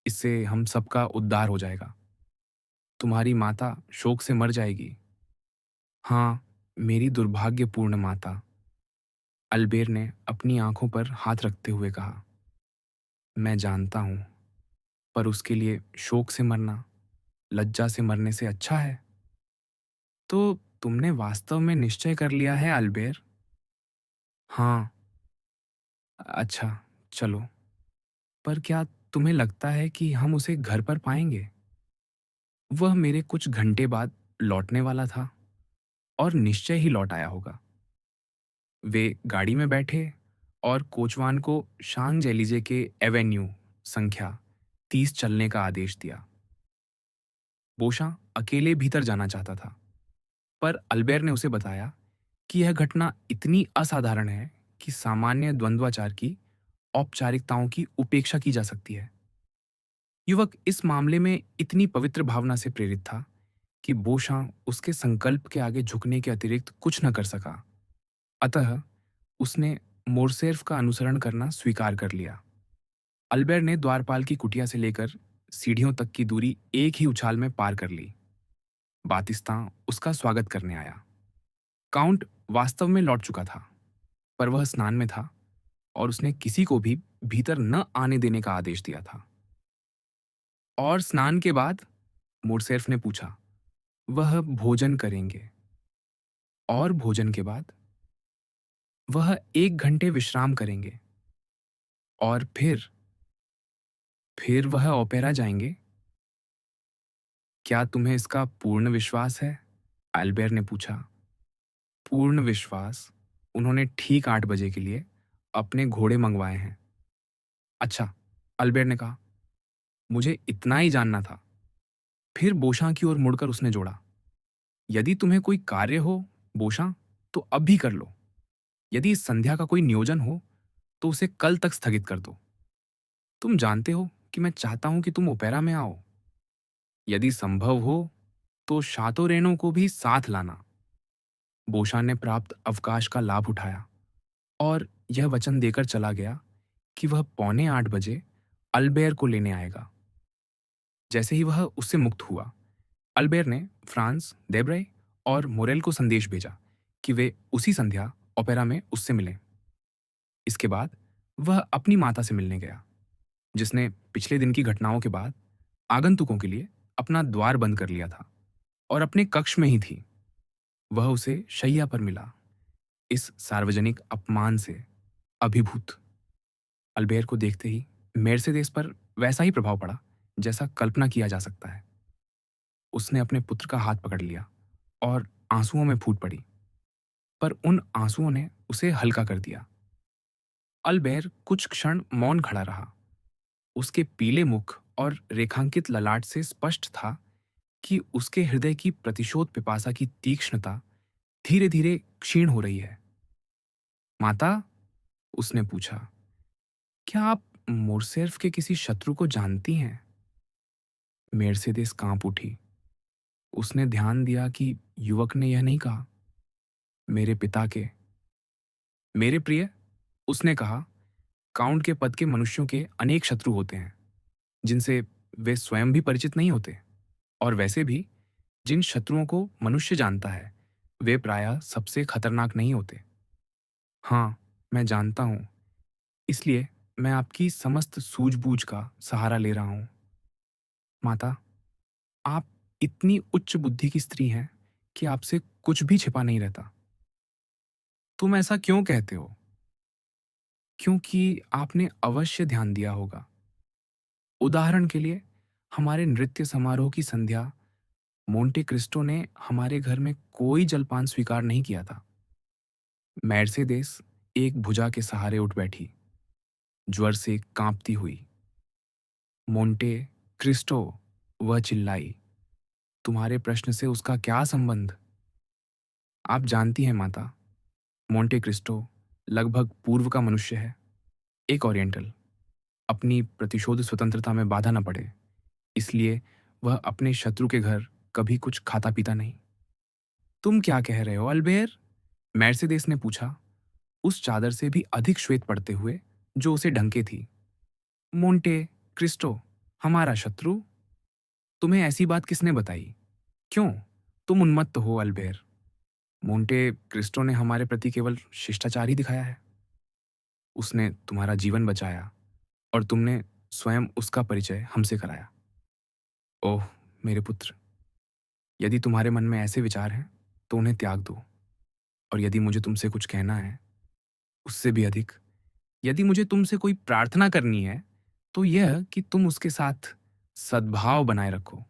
इससे हम सबका उद्धार हो जाएगा। तुम्हारी माता शोक से मर जाएगी। हाँ, मेरी दुर्भाग्यपूर्ण माता, अल्बेर ने अपनी आंखों पर हाथ रखते हुए कहा। मैं जानता हूँ, पर उसके लिए शोक से मरना लज्जा से मरने से अच्छा है। तो तुमने वास्तव में निश्चय कर लिया है, अल्बेर? हाँ। अच्छा, चलो। पर क्या तुम्हें लगता है कि हम उसे घर पर पाएंगे? वह मेरे कुछ घंटे बाद लौटने वाला था और निश्चय ही लौट आया होगा। वे गाड़ी में बैठे और कोचवान को शांज एलिजे के एवेन्यू संख्या 30 चलने का आदेश दिया। बोशां अकेले भीतर जाना चाहता था, पर अल्बेर ने उसे बताया कि यह घटना इतनी असाधारण है कि सामान्य द्वंद्वाचार की औपचारिकताओं की उपेक्षा की जा सकती है। युवक इस मामले में इतनी पवित्र भावना से प्रेरित था कि बोशां उसके संकल्प के आगे झुकने के अतिरिक्त कुछ न कर सका। अतः उसने मोरसेर्फ का अनुसरण करना स्वीकार कर लिया। अल्बेर ने द्वारपाल की कुटिया से लेकर सीढ़ियों तक की दूरी एक ही उछाल में पार कर ली। बातिस्ता उसका स्वागत करने आया। काउंट वास्तव में लौट चुका था, पर वह स्नान में था और उसने किसी को भी भीतर न आने देने का आदेश दिया था। और स्नान के बाद? मोरसेर्फ ने पूछा। वह भोजन करेंगे। और भोजन के बाद? वह 1 घंटे विश्राम करेंगे। और फिर वह ओपेरा जाएंगे। क्या तुम्हें इसका पूर्ण विश्वास है? अल्बेर ने पूछा। पूर्ण विश्वास। उन्होंने ठीक 8 बजे के लिए अपने घोड़े मंगवाए हैं। अच्छा, अल्बेर ने कहा। मुझे इतना ही जानना था। फिर बोशां की ओर मुड़कर उसने जोड़ा। यदि तुम्हें कोई कार्य हो, बोशां, तो अब भी कर लो। यदि इस संध्या का कोई नियोजन हो, तो उसे कल तक स्थगित कर दो। तुम जानते हो कि मैं चाहता हूं कि तुम ओपेरा में आओ। यदि संभव हो, तो शातो रेनो को भी साथ लाना। बोशां ने प्राप्त अवकाश का लाभ उठाया और यह वचन देकर चला गया कि वह 7:45 अल्बेर को लेने आएगा। जैसे ही वह उससे मुक्त हुआ, अल्बेर ने फ्रांस, देब्रे और मोरेल को संदेश भेजा कि वे उसी संध्या ओपेरा में उससे मिलें। इसके बाद वह अपनी माता से मिलने गया, जिसने पिछले दिन की घटनाओं के बाद आगंतुकों के लिए अपना द्वार बंद कर लिया था और अपने कक्ष में ही थी। वह उसे शैया पर मिला, इस सार्वजनिक अपमान से अभिभूत। अल्बेर को देखते ही मेर्सेदेस पर वैसा ही प्रभाव पड़ा जैसा कल्पना किया जा सकता है। उसने अपने पुत्र का हाथ पकड़ लिया और आंसुओं में फूट पड़ी, पर उन आंसुओं ने उसे हल्का कर दिया। अल्बेर कुछ क्षण मौन खड़ा रहा। उसके पीले मुख और रेखांकित ललाट से स्पष्ट था कि उसके हृदय की प्रतिशोध पिपासा की तीक्ष्णता धीरे धीरे क्षीण हो रही है। माता, उसने पूछा, क्या आप मोरसेर्फ के किसी शत्रु को जानती हैं? मेर्सेदेस कांप उठी। उसने ध्यान दिया कि युवक ने यह नहीं कहा, मेरे पिता के। मेरे प्रिय, उसने कहा, काउंट के पद के मनुष्यों के अनेक शत्रु होते हैं, जिनसे वे स्वयं भी परिचित नहीं होते। और वैसे भी जिन शत्रुओं को मनुष्य जानता है, वे प्रायः सबसे खतरनाक नहीं होते। हाँ, मैं जानता हूँ। इसलिए मैं आपकी समस्त सूझबूझ का सहारा ले रहा हूँ। माता, आप इतनी उच्च बुद्धि की स्त्री हैं कि आपसे कुछ भी छिपा नहीं रहता। तुम ऐसा क्यों कहते हो? क्योंकि आपने अवश्य ध्यान दिया होगा। उदाहरण के लिए, हमारे नृत्य समारोह की संध्या मोंटे क्रिस्टो ने हमारे घर में कोई जलपान स्वीकार नहीं किया था। मेर्सेदेस एक भुजा के सहारे उठ बैठी, ज्वर से कांपती हुई। मोंटे क्रिस्टो, वह चिल्लाई, तुम्हारे प्रश्न से उसका क्या संबंध? आप जानती हैं माता, मोंटे क्रिस्टो लगभग पूर्व का मनुष्य है, एक ओरिएंटल। अपनी प्रतिशोध स्वतंत्रता में बाधा न पड़े, इसलिए वह अपने शत्रु के घर कभी कुछ खाता पीता नहीं। तुम क्या कह रहे हो, अल्बेर? मेर्सेदेस ने पूछा, उस चादर से भी अधिक श्वेत पड़ते हुए जो उसे ढंके थी। मोंटे क्रिस्टो हमारा शत्रु? तुम्हें ऐसी बात किसने बताई? क्यों? तुम उन्मत्त हो, अल्बेर। मोंटे क्रिस्टो ने हमारे प्रति केवल शिष्टाचार ही दिखाया है। उसने तुम्हारा जीवन बचाया और तुमने स्वयं उसका परिचय हमसे कराया। ओह! मेरे पुत्र, यदि तुम्हारे मन में ऐसे विचार हैं, तो उन्हें त्याग दो। और यदि मुझे तुमसे कुछ कहना है, उससे भी अधिक, यदि मुझे तुमसे कोई प्रार्थना करनी है, तो यह कि तुम उसके साथ सद्भाव बनाए रखो।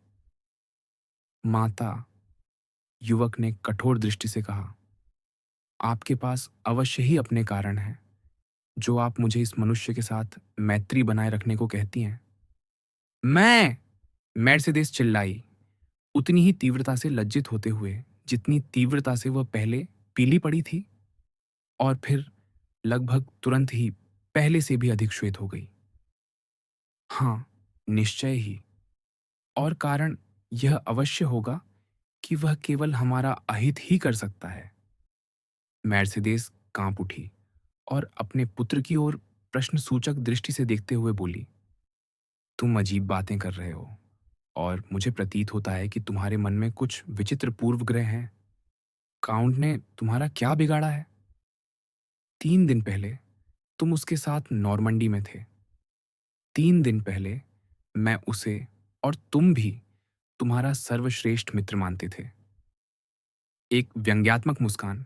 माता, युवक ने कठोर दृष्टि से कहा, आपके पास अवश्य ही अपने कारण हैं, जो आप मुझे इस मनुष्य के साथ मैत्री बनाए रखने को कहती हैं। मैं! मर्सिडीज चिल्लाई, उतनी ही तीव्रता से लज्जित होते हुए, जितनी तीव्रता से वह पहले पीली पड़ी थी, और फिर लगभग तुरंत ही पहले से भी अधिक श्वेत हो गई। हाँ, निश्चय ही। और कारण यह अवश्य होगा कि वह केवल हमारा अहित ही कर सकता है। मर्सिडीज कांप उठी और अपने पुत्र की ओर प्रश्नसूचक दृष्टि से देखते हुए बोली, तुम अजीब बातें कर रहे हो और मुझे प्रतीत होता है कि तुम्हारे मन में कुछ विचित्र पूर्वग्रह हैं। काउंट ने तुम्हारा क्या बिगाड़ा है? 3 दिन पहले तुम उसके साथ नॉर्मंडी में थे। 3 दिन पहले मैं उसे और तुम भी तुम्हारा सर्वश्रेष्ठ मित्र मानते थे। एक व्यंग्यात्मक मुस्कान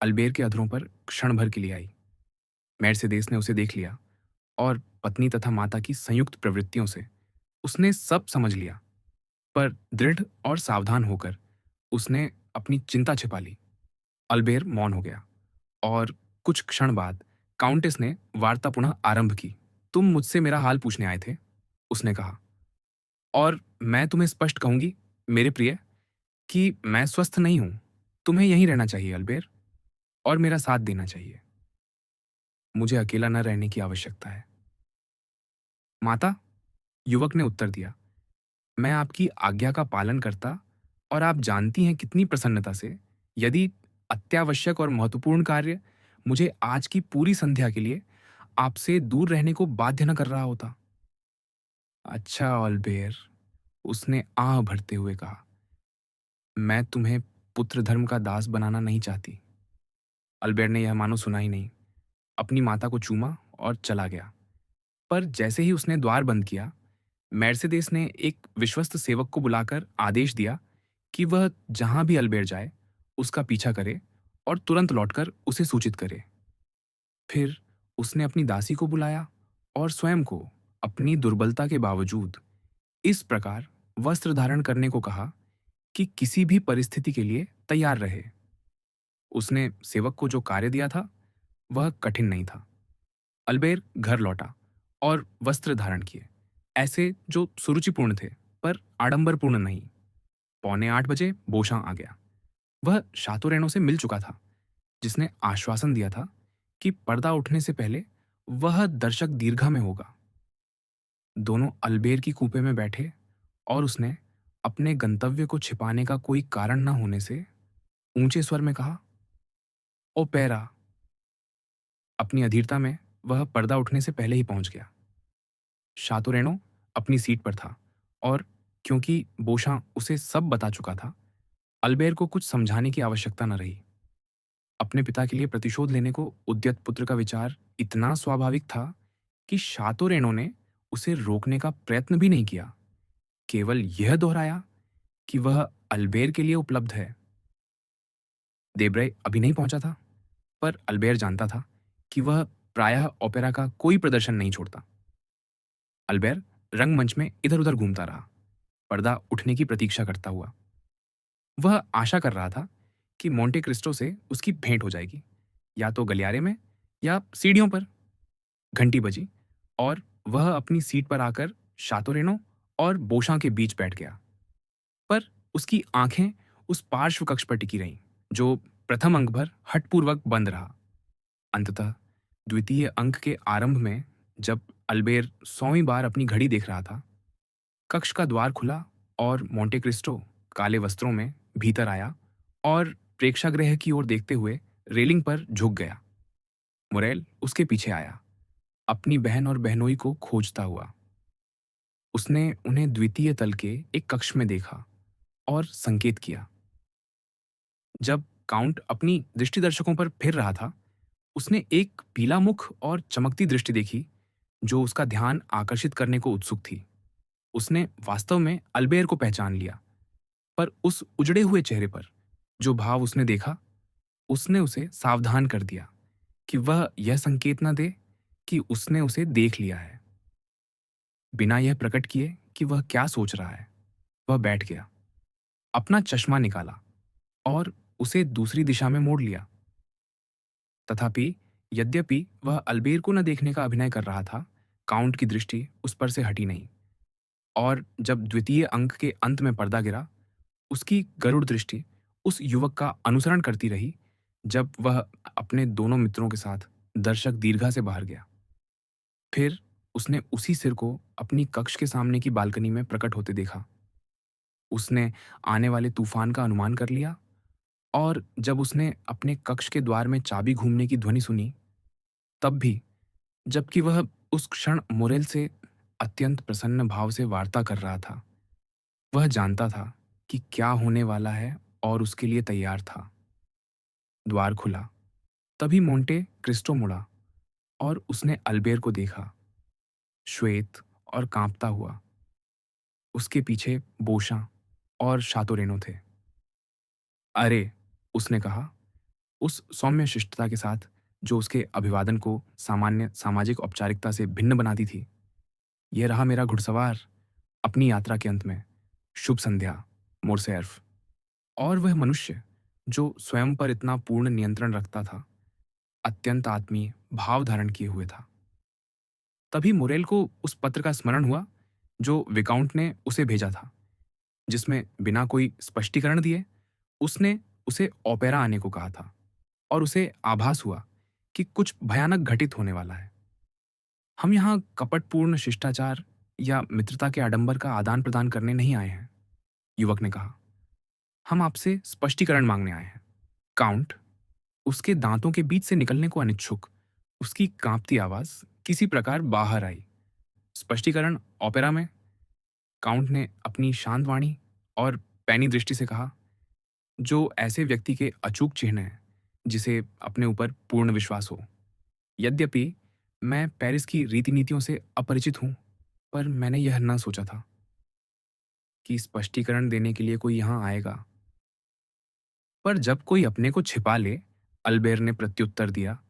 अल्बेर के अधरों पर क्षण भर के लिए आई। मर्सिडीज ने उसे देख लिया और पत्नी तथा माता की संयुक्त प्रवृत्तियों से उसने सब समझ लिया, पर दृढ़ और सावधान होकर उसने अपनी चिंता छिपा ली। अल्बेर मौन हो गया और कुछ क्षण बाद काउंटेस ने वार्ता पुनः आरंभ की। तुम मुझसे मेरा हाल पूछने आए थे, उसने कहा, और मैं तुम्हें स्पष्ट कहूंगी, मेरे प्रिय, कि मैं स्वस्थ नहीं हूं। तुम्हें यहीं रहना चाहिए, अल्बेर, और मेरा साथ देना चाहिए। मुझे अकेला न रहने की आवश्यकता है। माता, युवक ने उत्तर दिया, मैं आपकी आज्ञा का पालन करता, और आप जानती हैं कितनी प्रसन्नता से, यदि अत्यावश्यक और महत्वपूर्ण कार्य मुझे आज की पूरी संध्या के लिए आपसे दूर रहने को बाध्य न कर रहा होता। अच्छा, ऑलबेयर, उसने आह भरते हुए कहा, मैं तुम्हें पुत्र धर्म का दास बनाना नहीं चाहती। अल्बेर ने यह मानो सुना ही नहीं, अपनी माता को चूमा और चला गया। पर जैसे ही उसने द्वार बंद किया, मर्सिडीज ने एक विश्वस्त सेवक को बुलाकर आदेश दिया कि वह जहां भी अल्बेर जाए, उसका पीछा करे और तुरंत लौटकर उसे सूचित करे। फिर उसने अपनी दासी को बुलाया और स्वयं को अपनी दुर्बलता के बावजूद इस प्रकार वस्त्र धारण करने को कहा कि किसी भी परिस्थिति के लिए तैयार रहे। उसने सेवक को जो कार्य दिया था, वह कठिन नहीं था। अल्बेर घर लौटा और वस्त्र धारण किए, ऐसे जो सुरुचिपूर्ण थे, पर आडंबरपूर्ण नहीं। 7:45 बोशां आ गया। वह शातोरेनो से मिल चुका था, जिसने आश्वासन दिया था कि पर्दा उठने से पहले वह दर्शक दीर्घा में होगा। दोनों अल्बेर की कूपे में बैठे और उसने अपने गंतव्य को छिपाने का कोई कारण न होने से ऊंचे स्वर में कहा, ओ पैरा। अपनी अधीरता में वह पर्दा उठने से पहले ही पहुंच गया। शातोरेनो अपनी सीट पर था और क्योंकि बोशां उसे सब बता चुका था, अल्बेर को कुछ समझाने की आवश्यकता न रही। अपने पिता के लिए प्रतिशोध लेने को उद्यत पुत्र का विचार इतना स्वाभाविक था कि शातोरेनो ने उसे रोकने का प्रयत्न भी नहीं किया, केवल यह दोहराया कि वह अल्बेर के लिए उपलब्ध है। देब्रे अभी नहीं पहुंचा था, पर अल्बेर जानता था कि वह प्रायः ओपेरा का कोई प्रदर्शन नहीं छोड़ता। अल्बेर रंगमंच में इधर उधर घूमता रहा, पर्दा उठने की प्रतीक्षा करता हुआ। वह आशा कर रहा था कि मोंटे क्रिस्टो से उसकी भेंट हो जाएगी, या तो गलियारे में या सीढ़ियों पर। घंटी बजी और वह अपनी सीट पर आकर शातोरेनो और बोशां के बीच बैठ गया, पर उसकी आंखें उस पार्श्व कक्ष पर टिकी रहीं, जो प्रथम अंक भर हठपूर्वक बंद रहा। अंततः द्वितीय अंक के आरंभ में, जब अल्बेर 100वीं बार अपनी घड़ी देख रहा था, कक्ष का द्वार खुला और मोंटे क्रिस्टो काले वस्त्रों में भीतर आया और प्रेक्षागृह की ओर देखते हुए रेलिंग पर झुक गया। मुरेल उसके पीछे आया, अपनी बहन और बहनोई को खोजता हुआ। उसने उन्हें द्वितीय तल के एक कक्ष में देखा और संकेत किया। जब काउंट अपनी दृष्टि दर्शकों पर फिर रहा था, उसने एक पीला मुख और चमकती दृष्टि देखी जो उसका ध्यान आकर्षित करने को उत्सुक थी। उसने वास्तव में अल्बेर को पहचान लिया, पर उस उजड़े हुए चेहरे पर जो भाव उसने देखा, उसने उसे सावधान कर दिया कि वह यह संकेत न दे कि उसने उसे देख लिया है। बिना यह प्रकट किए कि वह क्या सोच रहा है, वह बैठ गया, अपना चश्मा निकाला और उसे दूसरी दिशा में मोड़ लिया। तथापि यद्यपि वह अल्बेर को न देखने का अभिनय कर रहा था, काउंट की दृष्टि उस पर से हटी नहीं, और जब द्वितीय अंक के अंत में पर्दा गिरा, उसकी गरुड़ दृष्टि उस युवक का अनुसरण करती रही जब वह अपने दोनों मित्रों के साथ दर्शक दीर्घा से बाहर गया। फिर उसने उसी सिर को अपनी कक्ष के सामने की बालकनी में प्रकट होते देखा। उसने आने वाले तूफान का अनुमान कर लिया, और जब उसने अपने कक्ष के द्वार में चाबी घूमने की ध्वनि सुनी, तब भी, जबकि वह उस क्षण मुरेल से अत्यंत प्रसन्न भाव से वार्ता कर रहा था, वह जानता था कि क्या होने वाला है और उसके लिए तैयार था। द्वार खुला, तभी मोंटे क्रिस्टो मुड़ा और उसने अल्बेर को देखा, श्वेत और कांपता हुआ। उसके पीछे बोशां और शातोरेनो थे। अरे, उसने कहा, उस सौम्य शिष्टता के साथ जो उसके अभिवादन को सामान्य सामाजिक औपचारिकता से भिन्न बनाती थी। यह रहा मेरा घुड़सवार, अपनी यात्रा के अंत में। शुभ संध्या, मोरसेर्फ। और वह मनुष्य जो स्वयं पर इतना पूर्ण नियंत्रण रखता था, अत्यंत आत्मीय भाव धारण किए हुए था। तभी मुरेल को उस पत्र का स्मरण हुआ जो विकाउंट ने उसे भेजा था, जिसमें बिना कोई स्पष्टीकरण दिए उसने उसे ओपेरा आने को कहा था, और उसे आभास हुआ कि कुछ भयानक घटित होने वाला है। हम यहाँ कपटपूर्ण शिष्टाचार या मित्रता के आडंबर का आदान प्रदान करने नहीं आए हैं, युवक ने कहा। हम आपसे स्पष्टीकरण मांगने आए हैं। काउंट, उसके दांतों के बीच से निकलने को अनिच्छुक, उसकी कांपती आवाज किसी प्रकार बाहर आई। स्पष्टीकरण ओपेरा में? काउंट ने अपनी शांत वाणी और पैनी दृष्टि से कहा, जो ऐसे व्यक्ति के अचूक चिन्ह हैं जिसे अपने ऊपर पूर्ण विश्वास हो। यद्यपि मैं पेरिस की रीति नीतियों से अपरिचित हूं, पर मैंने यह न सोचा था कि स्पष्टीकरण देने के लिए कोई यहां आएगा। पर जब कोई अपने को छिपा ले, अल्बेर ने प्रत्युत्तर दिया,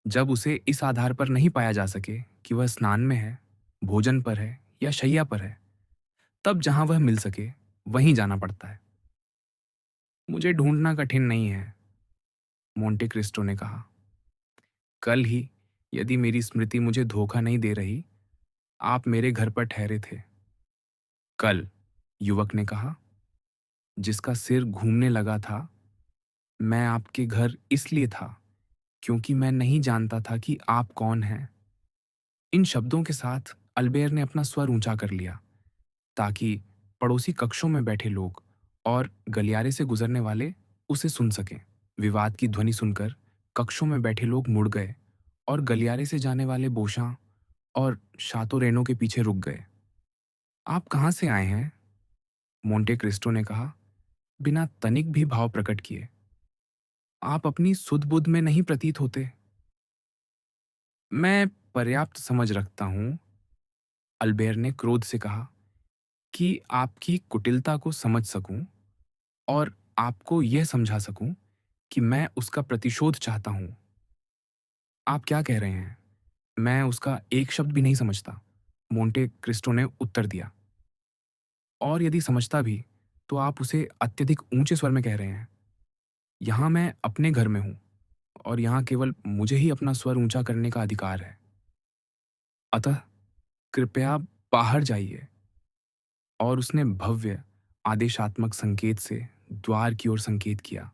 जब उसे इस आधार पर नहीं पाया जा सके कि वह स्नान में है, भोजन पर है या शैया पर है, तब जहां वह मिल सके वहीं जाना पड़ता है। मुझे ढूंढना कठिन नहीं है, मोंटे क्रिस्टो ने कहा। कल ही, यदि मेरी स्मृति मुझे धोखा नहीं दे रही, आप मेरे घर पर ठहरे थे। कल, युवक ने कहा, जिसका सिर घूमने लगा था। मैं आपके घर इसलिए था क्योंकि मैं नहीं जानता था कि आप कौन हैं। इन शब्दों के साथ अल्बेर ने अपना स्वर ऊंचा कर लिया ताकि पड़ोसी कक्षों में बैठे लोग और गलियारे से गुजरने वाले उसे सुन सकें। विवाद की ध्वनि सुनकर कक्षों में बैठे लोग मुड़ गए और गलियारे से जाने वाले बोशां और शातोरेनो के पीछे रुक गए। आप कहाँ से आए हैं? मोंटे क्रिस्टो ने कहा, बिना तनिक भी भाव प्रकट किए। आप अपनी सुध बुध में नहीं प्रतीत होते। मैं पर्याप्त समझ रखता हूं, अल्बेर ने क्रोध से कहा, कि आपकी कुटिलता को समझ सकूं और आपको यह समझा सकूं कि मैं उसका प्रतिशोध चाहता हूं। आप क्या कह रहे हैं? मैं उसका एक शब्द भी नहीं समझता, मोंटे क्रिस्टो ने उत्तर दिया। और यदि समझता भी, तो आप उसे अत्यधिक ऊंचे स्वर में कह रहे हैं। यहां मैं अपने घर में हूं, और यहां केवल मुझे ही अपना स्वर ऊंचा करने का अधिकार है। अतः कृपया बाहर जाइए। और उसने भव्य आदेशात्मक संकेत से द्वार की ओर संकेत किया।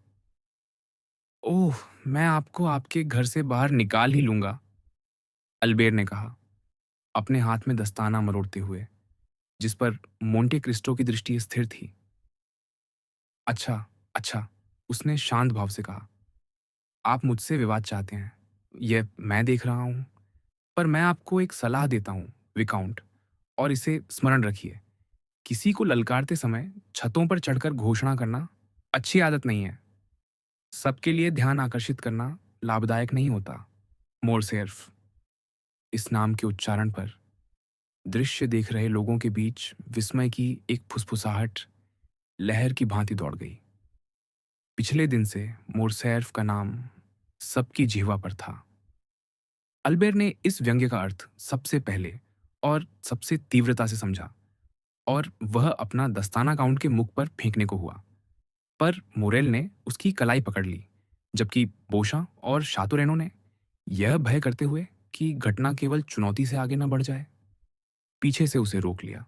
ओह, मैं आपको आपके घर से बाहर निकाल ही लूंगा, अल्बेर ने कहा, अपने हाथ में दस्ताना मरोड़ते हुए, जिस पर मोंटे क्रिस्टो की दृष्टि स्थिर थी। अच्छा, अच्छा, उसने शांत भाव से कहा, आप मुझसे विवाद चाहते हैं, यह मैं देख रहा हूं, पर मैं आपको एक सलाह देता हूं, विकाउंट, और इसे स्मरण रखिए, किसी को ललकारते समय छतों पर चढ़कर घोषणा करना अच्छी आदत नहीं है। सबके लिए ध्यान आकर्षित करना लाभदायक नहीं होता। मोरसेर्फ, इस नाम के उच्चारण पर दृश्य देख रहे लोगों के बीच विस्मय की एक फुसफुसाहट लहर की भांति दौड़ गई। पिछले दिन से मोरसेर्फ का नाम सबकी जिह्वा पर था। अल्बेर ने इस व्यंग्य का अर्थ सबसे पहले और सबसे तीव्रता से समझा, और वह अपना दस्ताना काउंट के मुख पर फेंकने को हुआ। पर मोरेल ने उसकी कलाई पकड़ ली, जबकि बोशा और शातुरेनो ने यह भय करते हुए कि घटना केवल चुनौती से आगे न बढ़ जाए, पीछे से उसे रोक लिया।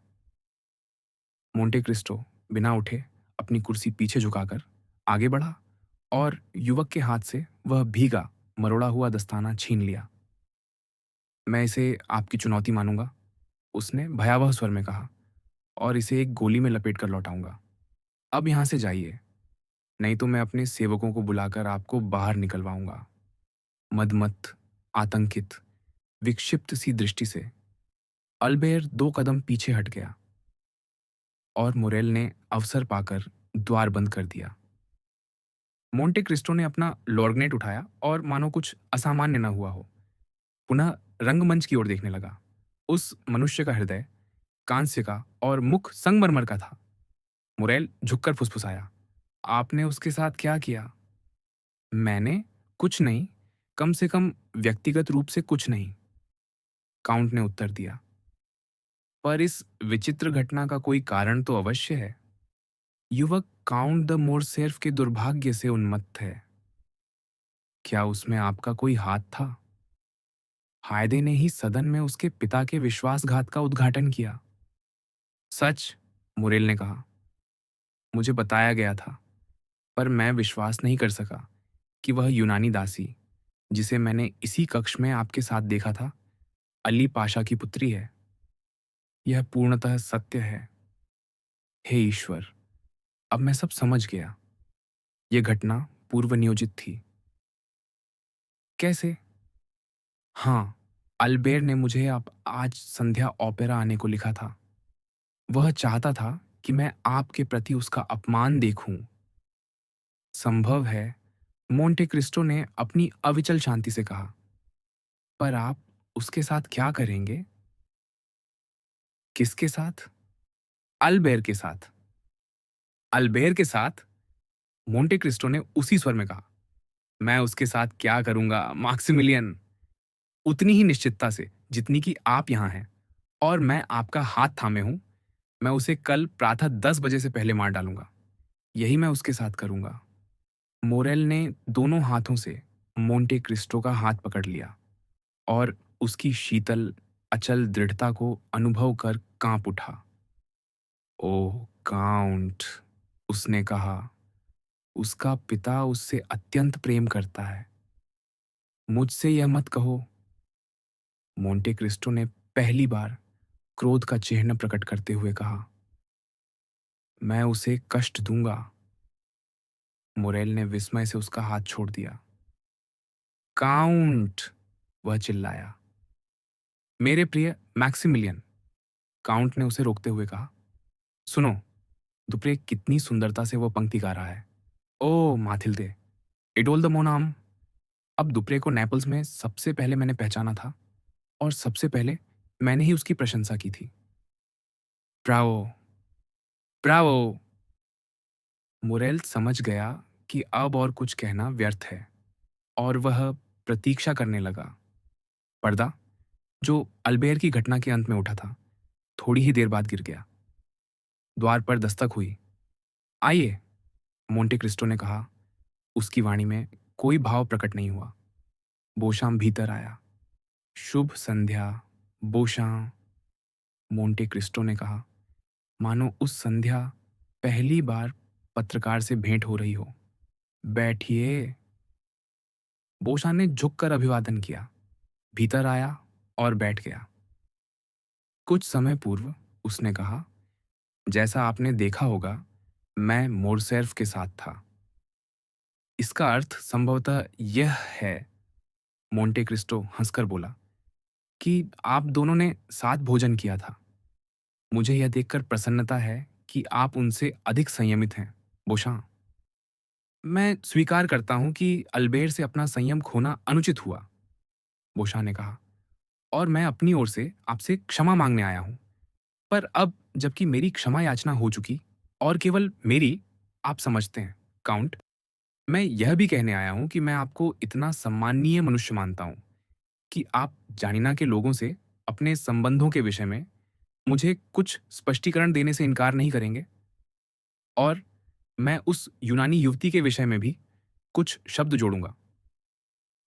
मोंटे क्रिस्टो बिना उठे अपनी कुर्सी पीछे झुकाकर आगे बढ़ा और युवक के हाथ से वह भीगा मरोड़ा हुआ दस्ताना छीन लिया। मैं इसे आपकी चुनौती मानूंगा, उसने भयावह स्वर में कहा, और इसे एक गोली में लपेट कर लौटाऊंगा। अब यहां से जाइए, नहीं तो मैं अपने सेवकों को बुलाकर आपको बाहर निकलवाऊंगा। मदमत, आतंकित, विक्षिप्त सी दृष्टि से अल्बेर 2 कदम पीछे हट गया और मोरेल ने अवसर पाकर द्वार बंद कर दिया। मोंटे क्रिस्टो ने अपना लॉर्गनेट उठाया और मानो कुछ असामान्य न हुआ हो, पुनः रंगमंच की ओर देखने लगा। उस मनुष्य का हृदय कांस्य का और मुख संगमरमर का था। मुरेल झुककर फुसफुसाया, आपने उसके साथ क्या किया? मैंने? कुछ नहीं, कम से कम व्यक्तिगत रूप से कुछ नहीं, काउंट ने उत्तर दिया। पर इस विचित्र घटना का कोई कारण तो अवश्य है। युवक काउंट द मोरसेर्फ के दुर्भाग्य से उन्मत्त है। क्या उसमें आपका कोई हाथ था? हायदे ने ही सदन में उसके पिता के विश्वासघात का उद्घाटन किया। सच, मुरेल ने कहा, मुझे बताया गया था, पर मैं विश्वास नहीं कर सका कि वह यूनानी दासी, जिसे मैंने इसी कक्ष में आपके साथ देखा था, अली पाशा की पुत्री है। यह पूर्णतः सत्य है। हे ईश्वर, अब मैं सब समझ गया। यह घटना पूर्व नियोजित थी। कैसे? हाँ, अल्बेर ने मुझे अब आज संध्या ओपेरा आने को लिखा था। वह चाहता था कि मैं आपके प्रति उसका अपमान देखूं। संभव है, मोंटे क्रिस्टो ने अपनी अविचल शांति से कहा। पर आप उसके साथ क्या करेंगे? किसके साथ? अल्बेर के साथ। अल्बेर के साथ? मोंटे क्रिस्टो ने उसी स्वर में कहा। मैं उसके साथ क्या करूंगा, मैक्सिमिलियन? उतनी ही निश्चितता से जितनी कि आप यहां हैं, और मैं आपका हाथ थामे हूं। मैं उसे कल प्रातः 10 बजे से पहले मार डालूंगा। यही मैं उसके साथ करूंगा। मोरेल ने दोनों हाथों से मोंटे क्रिस्टो का हाथ पकड़ लिया और उसकी शीतल, अचल दृढ़ता को अनुभव कर कांप उठा। ओह काउंट, उसने कहा, उसका पिता उससे अत्यंत प्रेम करता है। मुझसे यह मत कहो। मोंटे क्रिस्टो ने पहली बार क्रोध का चिह्न प्रकट करते हुए कहा। मैं उसे कष्ट दूंगा। मोरेल ने विस्मय से उसका हाथ छोड़ दिया। काउंट, वह चिल्लाया। मेरे प्रिय मैक्सिमिलियन, काउंट ने उसे रोकते हुए कहा। सुनो, दुप्रे कितनी सुंदरता से वह पंक्ति गा रहा है। ओ माथिल्दे, इडोल द मोनाम। अब दुप्रे को नेपल्स में सबसे पहले मैंने पहचाना था, और सबसे पहले मैंने ही उसकी प्रशंसा की थी। Bravo, Bravo. मुरेल समझ गया कि अब और कुछ कहना व्यर्थ है, और वह प्रतीक्षा करने लगा। पर्दा, जो अल्बेर की घटना के अंत में उठा था, थोड़ी ही देर बाद गिर गया। द्वार पर दस्तक हुई। आइए, मोंटे क्रिस्टो ने कहा। उसकी वाणी में कोई भाव प्रकट नहीं हुआ। बोशाम भीतर आया। शुभ संध्या, बोशां, मोंटे क्रिस्टो ने कहा, मानो उस संध्या पहली बार पत्रकार से भेंट हो रही हो। बैठिए। बोशां ने झुककर अभिवादन किया, भीतर आया और बैठ गया। कुछ समय पूर्व उसने कहा, जैसा आपने देखा होगा, मैं मोरसेर्फ के साथ था। इसका अर्थ संभवतः यह है, मोंटे क्रिस्टो हंसकर बोला, कि आप दोनों ने साथ भोजन किया था। मुझे यह देखकर प्रसन्नता है कि आप उनसे अधिक संयमित हैं, बोशां। मैं स्वीकार करता हूँ कि अल्बेर से अपना संयम खोना अनुचित हुआ, बोशां ने कहा, और मैं अपनी ओर से आपसे क्षमा मांगने आया हूँ। पर अब जबकि मेरी क्षमा याचना हो चुकी, और केवल मेरी, आप समझते हैं, काउंट, मैं यह भी कहने आया हूँ कि मैं आपको इतना सम्माननीय मनुष्य मानता हूँ कि आप जानिना के लोगों से अपने संबंधों के विषय में मुझे कुछ स्पष्टीकरण देने से इनकार नहीं करेंगे, और मैं उस यूनानी युवती के विषय में भी कुछ शब्द जोड़ूंगा।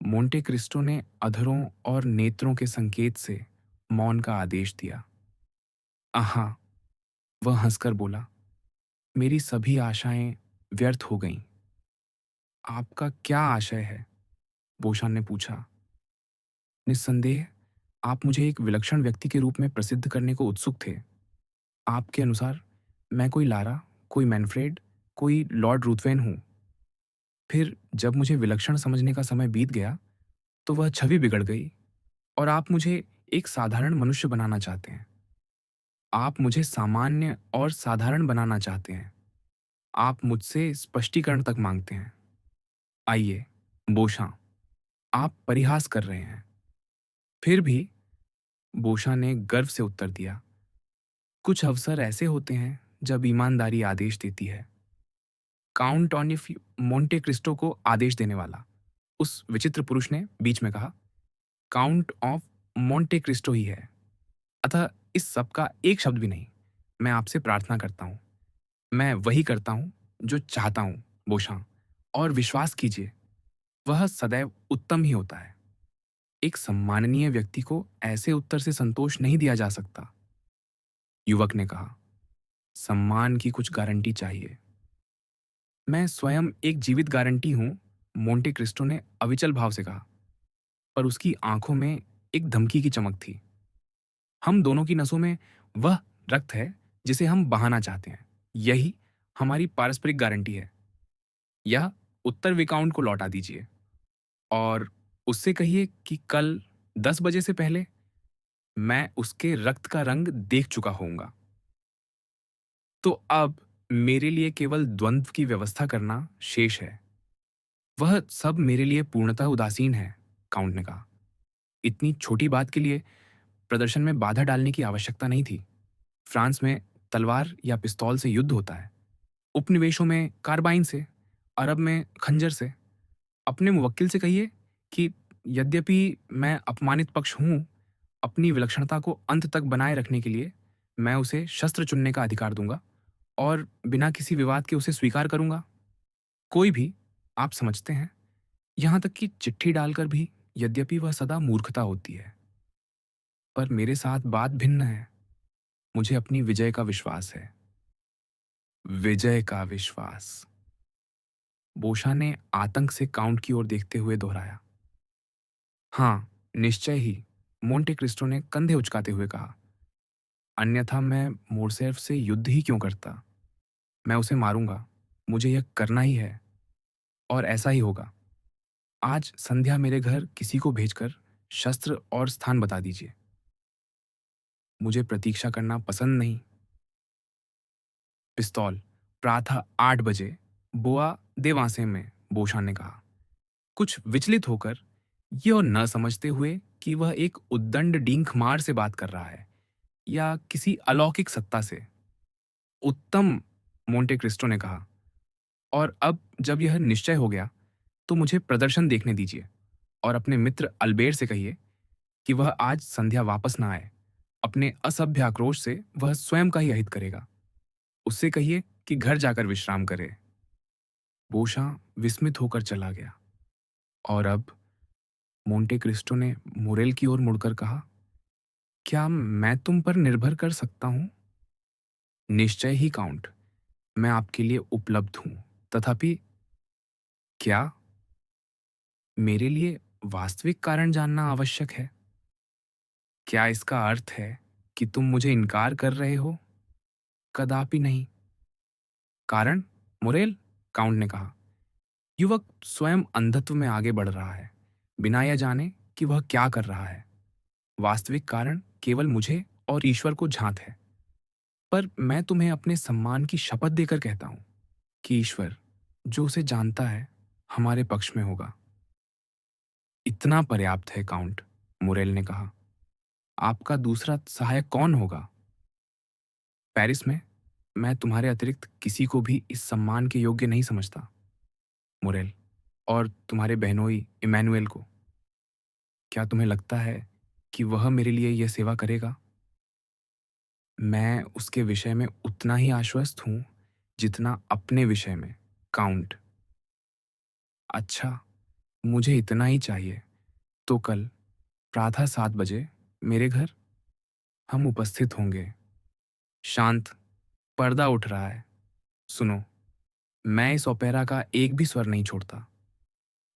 मोंटे क्रिस्टो ने अधरों और नेत्रों के संकेत से मौन का आदेश दिया। आहा, वह हंसकर बोला, मेरी सभी आशाएं व्यर्थ हो गईं। आपका क्या आशय है? बोशान ने पूछा। निस्संदेह आप मुझे एक विलक्षण व्यक्ति के रूप में प्रसिद्ध करने को उत्सुक थे। आपके अनुसार मैं कोई लारा, कोई मैनफ्रेड, कोई लॉर्ड रुथवेन हूं। फिर जब मुझे विलक्षण समझने का समय बीत गया तो वह छवि बिगड़ गई, और आप मुझे एक साधारण मनुष्य बनाना चाहते हैं। आप मुझे सामान्य और साधारण बनाना चाहते हैं। आप मुझसे स्पष्टीकरण तक मांगते हैं। आइए, बोशां, आप परिहास कर रहे हैं। फिर भी, बोशां ने गर्व से उत्तर दिया, कुछ अवसर ऐसे होते हैं जब ईमानदारी आदेश देती है। काउंट ऑनिफ मोंटे क्रिस्टो को आदेश देने वाला उस विचित्र पुरुष ने बीच में कहा, काउंट ऑफ मोंटे क्रिस्टो ही है। अतः इस सब का एक शब्द भी नहीं। मैं आपसे प्रार्थना करता हूं। मैं वही करता हूं जो चाहता हूं, बोशां, और विश्वास कीजिए, वह सदैव उत्तम ही होता है। एक सम्माननीय व्यक्ति को ऐसे उत्तर से संतोष नहीं दिया जा सकता। युवक ने कहा, सम्मान की कुछ गारंटी चाहिए। मैं स्वयं एक जीवित गारंटी हूं, मोंटे क्रिस्टो ने अविचल भाव से कहा, पर उसकी आंखों में एक धमकी की चमक थी। हम दोनों की नसों में वह रक्त है जिसे हम बहाना चाहते हैं। यही हमारी पारस्परिक गारंटी है। यह उत्तर विकाउंट को लौटा दीजिए, और उससे कहिए कि कल 10 बजे से पहले मैं उसके रक्त का रंग देख चुका होऊंगा। तो अब मेरे लिए केवल द्वंद्व की व्यवस्था करना शेष है। वह सब मेरे लिए पूर्णतः उदासीन है, काउंट ने कहा। इतनी छोटी बात के लिए प्रदर्शन में बाधा डालने की आवश्यकता नहीं थी। फ्रांस में तलवार या पिस्तौल से युद्ध होता है, उपनिवेशों में कार्बाइन से, अरब में खंजर से। अपने मुवक्किल से कहिए कि यद्यपि मैं अपमानित पक्ष हूं, अपनी विलक्षणता को अंत तक बनाए रखने के लिए मैं उसे शस्त्र चुनने का अधिकार दूंगा, और बिना किसी विवाद के उसे स्वीकार करूंगा। कोई भी, आप समझते हैं, यहां तक कि चिट्ठी डालकर भी, यद्यपि वह सदा मूर्खता होती है। पर मेरे साथ बात भिन्न है। मुझे अपनी विजय का विश्वास है। विजय का विश्वास, बोशा ने आतंक से काउंट की ओर देखते हुए दोहराया। हाँ, निश्चय ही, मोंटे क्रिस्टो ने कंधे उचकाते हुए कहा। अन्यथा मैं मोरसेफ से युद्ध ही क्यों करता? मैं उसे मारूंगा। मुझे यह करना ही है, और ऐसा ही होगा। आज संध्या मेरे घर किसी को भेजकर शस्त्र और स्थान बता दीजिए। मुझे प्रतीक्षा करना पसंद नहीं। पिस्तौल, प्रातः 8 बजे, बोआ देवासे में, बोशा ने कहा, कुछ विचलित होकर, ये और न समझते हुए कि वह एक उद्दंड डींखमार से बात कर रहा है या किसी अलौकिक सत्ता से। उत्तम, मोंटे क्रिस्टो ने कहा, और अब जब यह निश्चय हो गया तो मुझे प्रदर्शन देखने दीजिए, और अपने मित्र अल्बेर से कहिए कि वह आज संध्या वापस ना आए। अपने असभ्य आक्रोश से वह स्वयं का ही अहित करेगा। उससे कहिए कि घर जाकर विश्राम करे। बोशा विस्मित होकर चला गया, और अब मोंटे क्रिस्टो ने मुरेल की ओर मुड़कर कहा, क्या मैं तुम पर निर्भर कर सकता हूं? निश्चय ही, काउंट, मैं आपके लिए उपलब्ध हूं। तथापि, क्या मेरे लिए वास्तविक कारण जानना आवश्यक है? क्या इसका अर्थ है कि तुम मुझे इनकार कर रहे हो? कदापि नहीं। कारण, मुरेल, काउंट ने कहा। युवक स्वयं अंधत्व में आगे बढ़ रहा है, बिना यह जाने कि वह क्या कर रहा है। वास्तविक कारण केवल मुझे और ईश्वर को झांत है। पर मैं तुम्हें अपने सम्मान की शपथ देकर कहता हूं कि ईश्वर, जो उसे जानता है, हमारे पक्ष में होगा। इतना पर्याप्त है, काउंट, मुरेल ने कहा। आपका दूसरा सहायक कौन होगा? पेरिस में मैं तुम्हारे अतिरिक्त किसी को भी इस सम्मान के योग्य नहीं समझता, मुरेल, और तुम्हारे बहनोई इमैनुएल को। क्या तुम्हें लगता है कि वह मेरे लिए यह सेवा करेगा? मैं उसके विषय में उतना ही आश्वस्त हूं जितना अपने विषय में, काउंट। अच्छा, मुझे इतना ही चाहिए। तो कल प्रातः 7 बजे मेरे घर हम उपस्थित होंगे। शांत, पर्दा उठ रहा है। सुनो, मैं इस ओपेरा का एक भी स्वर नहीं छोड़ता।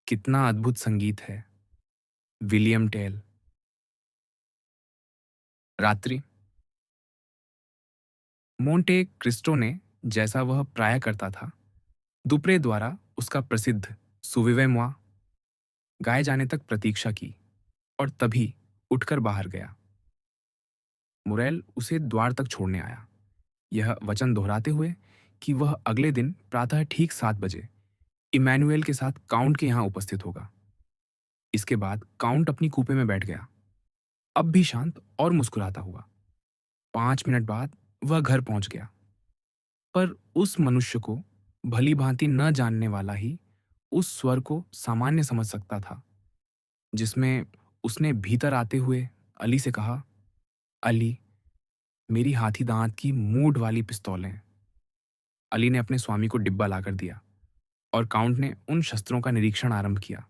कितना अद्भुत संगीत है। William Tell. रात्रि। मोंटे क्रिस्टो ने, जैसा वह प्राय करता था, दुप्रे द्वारा उसका प्रसिद्ध सुविवे मुआ गाए जाने तक प्रतीक्षा की और तभी उठकर बाहर गया। मुरेल उसे द्वार तक छोड़ने आया, यह वचन दोहराते हुए कि वह अगले दिन प्रातः ठीक 7 बजे इमैनुएल के साथ काउंट के यहां उपस्थित होगा। इसके बाद काउंट अपनी कूपे में बैठ गया, अब भी शांत और मुस्कुराता हुआ। 5 मिनट बाद वह घर पहुंच गया। पर उस मनुष्य को भली भांति न जानने वाला ही उस स्वर को सामान्य समझ सकता था, जिसमें उसने भीतर आते हुए अली से कहा, अली, मेरी हाथी दांत की मूठ वाली पिस्तौलें। अली ने अपने स्वामी को डिब्बा लाकर दिया और काउंट ने उन शस्त्रों का निरीक्षण आरंभ किया,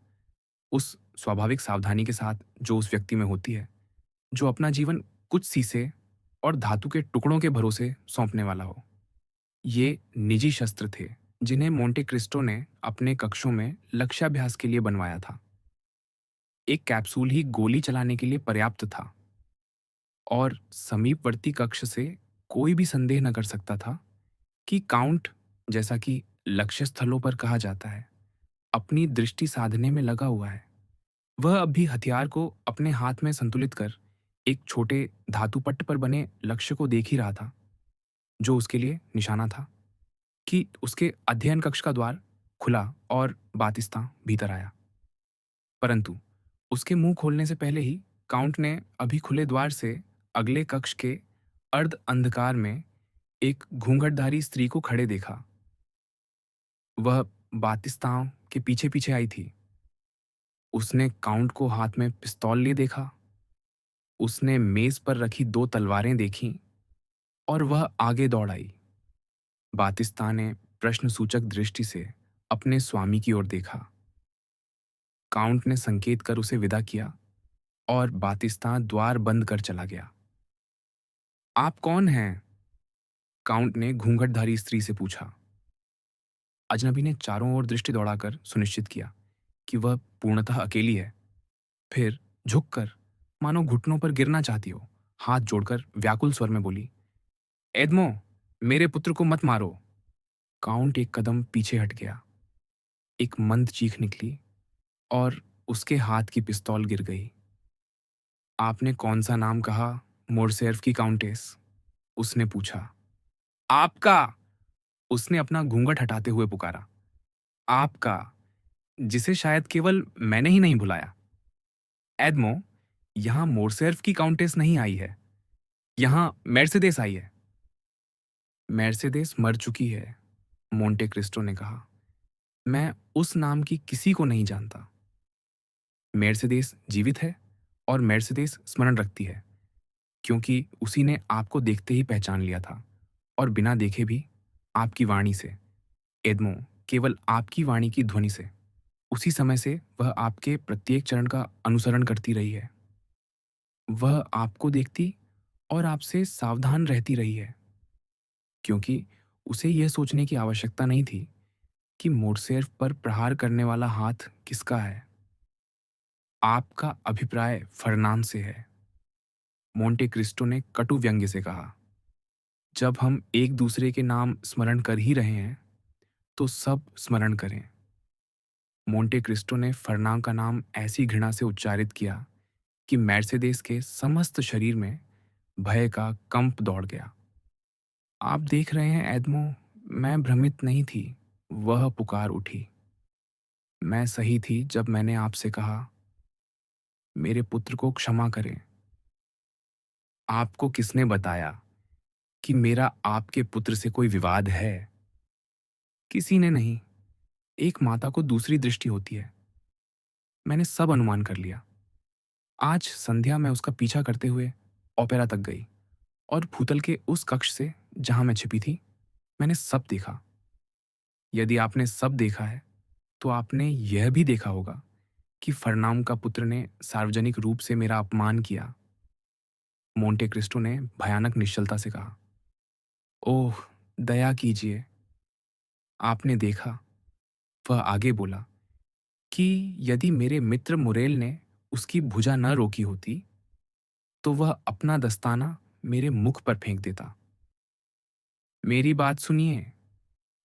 उस स्वाभाविक सावधानी के साथ जो उस व्यक्ति में होती है जो अपना जीवन कुछ शीशे और धातु के टुकड़ों के भरोसे सौंपने वाला हो। ये निजी शस्त्र थे जिन्हें मोंटे क्रिस्टो ने अपने कक्षों में लक्ष्याभ्यास के लिए बनवाया था। एक कैप्सूल ही गोली चलाने के लिए पर्याप्त था और समीपवर्ती कक्ष से कोई भी संदेह न कर सकता था कि काउंट, जैसा कि लक्ष्य स्थलों पर कहा जाता है, अपनी दृष्टि साधने में लगा हुआ है। वह अब भी हथियार को अपने हाथ में संतुलित कर एक छोटे धातुपट्ट पर बने लक्ष्य को देख ही रहा था, जो उसके लिए निशाना था कि उसके अध्ययन कक्ष का द्वार खुला और बातिस्ता भीतर आया। परंतु उसके मुंह खोलने से पहले ही काउंट ने अभी खुले द्वार से अगले कक्ष के अर्ध अंधकार में एक घूंघटधारी स्त्री को खड़े देखा। वह बातिस्ताओं के पीछे पीछे आई थी। उसने काउंट को हाथ में पिस्तौल लिए देखा। उसने मेज पर रखी 2 तलवारें देखीं और वह आगे दौड़ आई। बातिस्ता ने प्रश्नसूचक दृष्टि से अपने स्वामी की ओर देखा। काउंट ने संकेत कर उसे विदा किया और बातिस्ता द्वार बंद कर चला गया। आप कौन हैं? काउंट ने घूंघटधारी स्त्री से पूछा। अजनबी ने चारों ओर दृष्टि दौड़ाकर सुनिश्चित किया कि वह पूर्णतः अकेली है। फिर झुककर, मानो घुटनों पर गिरना चाहती हो, हाथ जोड़कर व्याकुल स्वर में बोली, एदमो, मेरे पुत्र को मत मारो। काउंट एक कदम पीछे हट गया। एक मंद चीख निकली और उसके हाथ की पिस्तौल गिर गई। आपने कौन सा नाम कहा, मोरसेर्फ की काउंटेस? उसने पूछा। आपका, उसने अपना घूंघट हटाते हुए पुकारा। आपका, जिसे शायद केवल मैंने ही नहीं बुलाया। एडमो, यहां मोरसेर्फ की काउंटेस नहीं आई है, यहां मेर्सेदेस आई है। मेर्सेदेस मर चुकी है, मोंटे क्रिस्टो ने कहा। मैं उस नाम की किसी को नहीं जानता। मेर्सेदेस जीवित है और मेर्सेदेस स्मरण रखती है, क्योंकि उसी ने आपको देखते ही पहचान लिया था और बिना देखे भी आपकी वाणी से, एदमो, केवल आपकी वाणी की ध्वनि से, उसी समय से वह आपके प्रत्येक चरण का अनुसरण करती रही है। वह आपको देखती और आपसे सावधान रहती रही है, क्योंकि उसे यह सोचने की आवश्यकता नहीं थी कि मोर्सेफ पर प्रहार करने वाला हाथ किसका है। आपका अभिप्राय फर्नान से है, मोंटे क्रिस्टो ने कटु व्यंग्य से कहा। जब हम एक दूसरे के नाम स्मरण कर ही रहे हैं, तो सब स्मरण करें। मोंटे क्रिस्टो ने फर्नान का नाम ऐसी घृणा से उच्चारित किया कि मेर्सेदेस के समस्त शरीर में भय का कंप दौड़ गया। आप देख रहे हैं एडमो, मैं भ्रमित नहीं थी। वह पुकार उठी। मैं सही थी जब मैंने आपसे कहा, मेरे पुत्र को क्षमा करें। आपको किसने बताया कि मेरा आपके पुत्र से कोई विवाद है? किसी ने नहीं। एक माता को दूसरी दृष्टि होती है। मैंने सब अनुमान कर लिया। आज संध्या मैं उसका पीछा करते हुए ओपेरा तक गई और भूतल के उस कक्ष से जहां मैं छिपी थी, मैंने सब देखा। यदि आपने सब देखा है, तो आपने यह भी देखा होगा कि फरनाम का पुत्र ने सार्वजनिक रूप से मेरा अपमान किया। मोंटे क्रिस्टो ने भयानक निश्चलता से कहा, ओह, दया कीजिए। आपने देखा, वह आगे बोला, कि यदि मेरे मित्र मुरेल ने उसकी भुजा न रोकी होती, तो वह अपना दस्ताना मेरे मुख पर फेंक देता। मेरी बात सुनिए।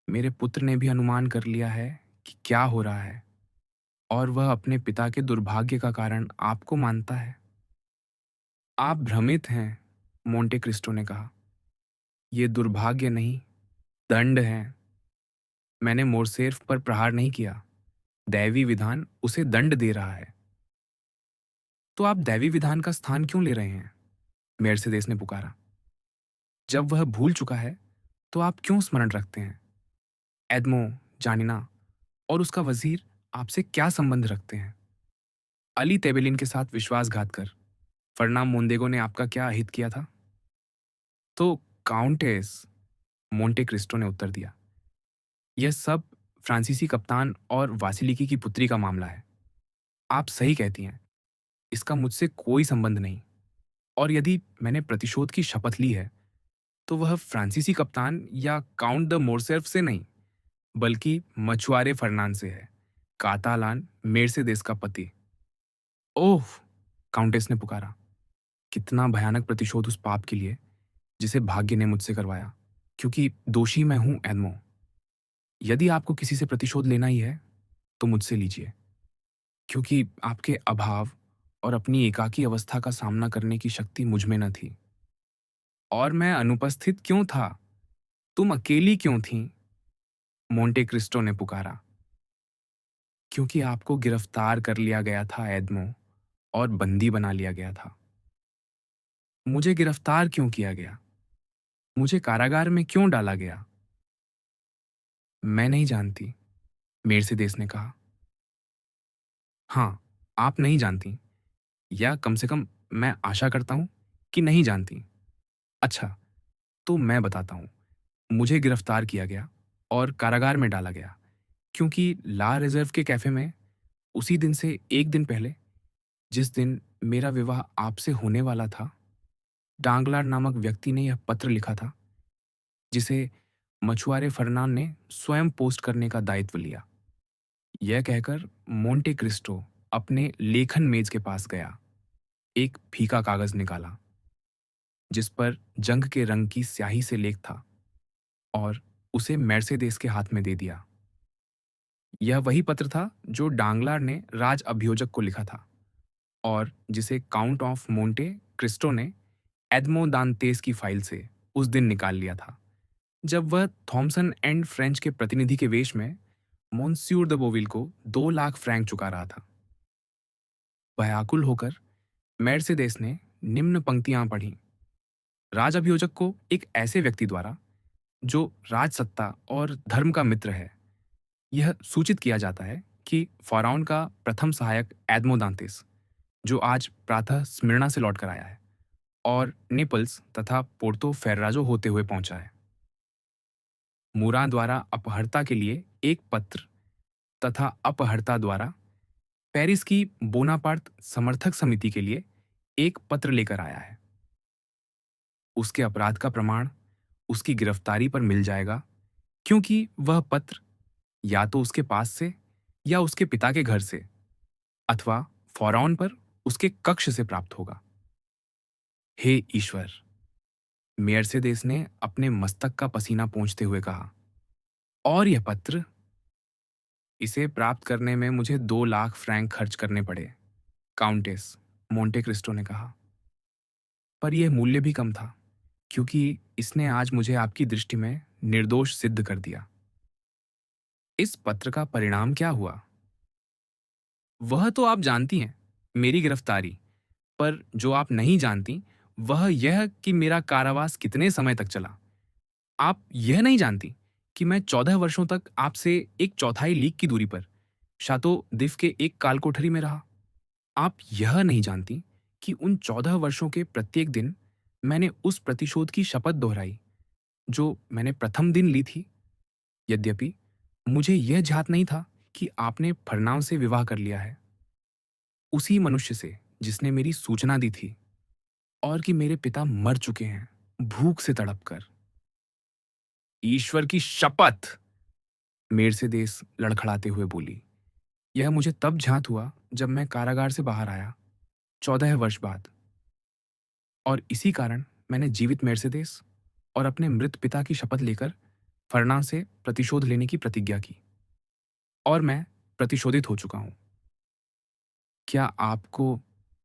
मेरे पुत्र ने भी अनुमान कर लिया है कि क्या हो रहा है, और वह अपने पिता के दुर्भाग्य का कारण आपको मानता है। आप भ्रमित हैं, मोंटे क्रिस्टो ने कहा। ये दुर्भाग्य नहीं, दंड है। मैंने मोरसेर्फ पर प्रहार नहीं किया। दैवी विधान उसे दंड दे रहा है। तो आप दैवी विधान का स्थान क्यों ले रहे हैं? मेर्सेदेस ने पुकारा। जब वह भूल चुका है, तो आप क्यों स्मरण रखते हैं? एडमो, जानिना और उसका वजीर आपसे क्या संबंध रखते हैं? अली तेबेलिन के साथ विश्वासघात कर फर्नाम मोंदेगो ने आपका क्या अहित किया था? तो काउंटेस, मोंटे क्रिस्टो ने उत्तर दिया, यह सब फ्रांसीसी कप्तान और वासिलिकी की पुत्री का मामला है। आप सही कहती हैं, इसका मुझसे कोई संबंध नहीं। और यदि मैंने प्रतिशोध की शपथ ली है, तो वह फ्रांसीसी कप्तान या काउंट द मोरसेर्फ से नहीं, बल्कि मछुआरे फर्नान से है, कातालान मेर्सेदेस का पति। ओह, काउंटेस ने पुकारा, कितना भयानक प्रतिशोध उस पाप के लिए जिसे भाग्य ने मुझसे करवाया, क्योंकि दोषी मैं हूं एडमो। यदि आपको किसी से प्रतिशोध लेना ही है, तो मुझसे लीजिए, क्योंकि आपके अभाव और अपनी एकाकी अवस्था का सामना करने की शक्ति मुझ में न थी। और मैं अनुपस्थित क्यों था? तुम अकेली क्यों थीं? मोंटे क्रिस्टो ने पुकारा। क्योंकि आपको गिरफ्तार कर लिया गया था एडमो, और बंदी बना लिया गया था। मुझे गिरफ्तार क्यों किया गया? मुझे कारागार में क्यों डाला गया? मैं नहीं जानती, मेर्सेदेस ने कहा। हाँ, आप नहीं जानती, या कम से कम मैं आशा करता हूं कि नहीं जानती। अच्छा, तो मैं बताता हूं। मुझे गिरफ्तार किया गया और कारागार में डाला गया, क्योंकि ला रिजर्व के कैफे में उसी दिन से एक दिन पहले, जिस दिन मेरा विवाह आपसे होने वाला था, डांगलार नामक व्यक्ति ने यह पत्र लिखा था, जिसे मछुआरे फर्नान ने स्वयं पोस्ट करने का दायित्व लिया। यह कहकर मोंटे क्रिस्टो अपने लेखन मेज के पास गया, एक फीका कागज निकाला, जिस पर जंग के रंग की स्याही से लेख था, और उसे मेर्सेदेस के हाथ में दे दिया। यह वही पत्र था जो डांगलार ने राज अभियोजक को लिखा था, और जिसे काउंट ऑफ मोंटे क्रिस्टो ने एडमो दांतेस की फाइल से उस दिन निकाल लिया था, जब वह थॉमसन एंड फ्रेंच के प्रतिनिधि के वेश में मोन्स्यूर द बोविल को 2 लाख फ्रैंक चुका रहा था। भयाकुल होकर मेर्सेदेस ने निम्न पंक्तियां पढ़ी। राज अभियोजक को एक ऐसे व्यक्ति द्वारा, जो राजसत्ता और धर्म का मित्र है, यह सूचित किया जाता है कि फ़ाराओन का प्रथम सहायक एडमो दांतेस, जो आज प्रातः स्मिर्ना से लौट कर आया है और नेपल्स तथा पोर्तो फेर्राजो होते हुए पहुंचा है, मुरा द्वारा अपहर्ता के लिए एक पत्र तथा अपहर्ता द्वारा पेरिस की बोनापार्ट समर्थक समिति के लिए एक पत्र लेकर आया है। उसके अपराध का प्रमाण उसकी गिरफ्तारी पर मिल जाएगा, क्योंकि वह पत्र या तो उसके पास से, या उसके पिता के घर से, अथवा फ़ाराओन पर उसके कक्ष से प्राप्त होगा। हे ईश्वर, मेर्सेदेस ने अपने मस्तक का पसीना पोंछते हुए कहा, और यह पत्र? इसे प्राप्त करने में मुझे 2 लाख फ्रैंक खर्च करने पड़े, काउंटेस, मोंटे क्रिस्टो ने कहा। पर यह मूल्य भी कम था, क्योंकि इसने आज मुझे आपकी दृष्टि में निर्दोष सिद्ध कर दिया। इस पत्र का परिणाम क्या हुआ? वह तो आप जानती हैं, मेरी गिरफ्तारी। पर जो आप नहीं जानती, वह यह कि मेरा कारावास कितने समय तक चला। आप यह नहीं जानती कि मैं 14 वर्षों तक आपसे एक चौथाई लीग की दूरी पर शातो दिफ के एक कालकोठरी में रहा। आप यह नहीं जानती कि उन 14 वर्षों के प्रत्येक दिन मैंने उस प्रतिशोध की शपथ दोहराई जो मैंने प्रथम दिन ली थी। यद्यपि मुझे यह ध्यात नहीं था कि आपने फरनाव से विवाह कर लिया है, उसी मनुष्य से जिसने मेरी सूचना दी थी, और कि मेरे पिता मर चुके हैं भूख से तड़प कर। ईश्वर की शपथ! मेर्सेदेस लड़खड़ाते हुए बोली। यह मुझे तब ज्ञात हुआ जब मैं कारागार से बाहर आया, 14 वर्ष बाद। और इसी कारण मैंने जीवित मेर्सेदेस और अपने मृत पिता की शपथ लेकर फरना से प्रतिशोध लेने की प्रतिज्ञा की। और मैं प्रतिशोधित हो चुका हूं। क्या आपको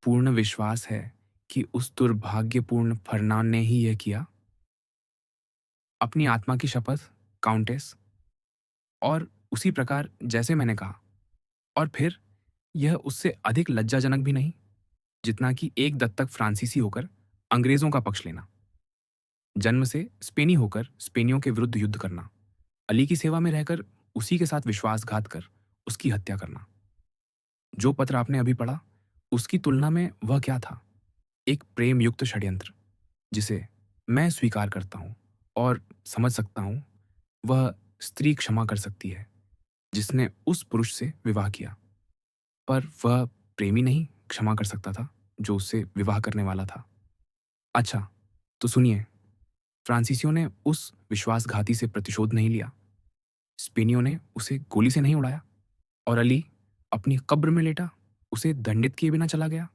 पूर्ण विश्वास है कि उस दुर्भाग्यपूर्ण फरनान ने ही यह किया? अपनी आत्मा की शपथ, काउंटेस। और उसी प्रकार जैसे मैंने कहा। और फिर यह उससे अधिक लज्जाजनक भी नहीं जितना कि एक दत्तक फ्रांसीसी होकर अंग्रेजों का पक्ष लेना, जन्म से स्पेनी होकर स्पेनियों के विरुद्ध युद्ध करना, अली की सेवा में रहकर उसी के साथ विश्वासघात कर उसकी हत्या करना। जो पत्र आपने अभी पढ़ा, उसकी तुलना में वह क्या था? एक प्रेम युक्त षड्यंत्र जिसे मैं स्वीकार करता हूं और समझ सकता हूं। वह स्त्री क्षमा कर सकती है जिसने उस पुरुष से विवाह किया, पर वह प्रेमी नहीं क्षमा कर सकता था जो उससे विवाह करने वाला था। अच्छा, तो सुनिए, फ्रांसीसियों ने उस विश्वासघाती से प्रतिशोध नहीं लिया, स्पेनियों ने उसे गोली से नहीं उड़ाया, और अली अपनी कब्र में लेटा उसे दंडित किए बिना चला गया।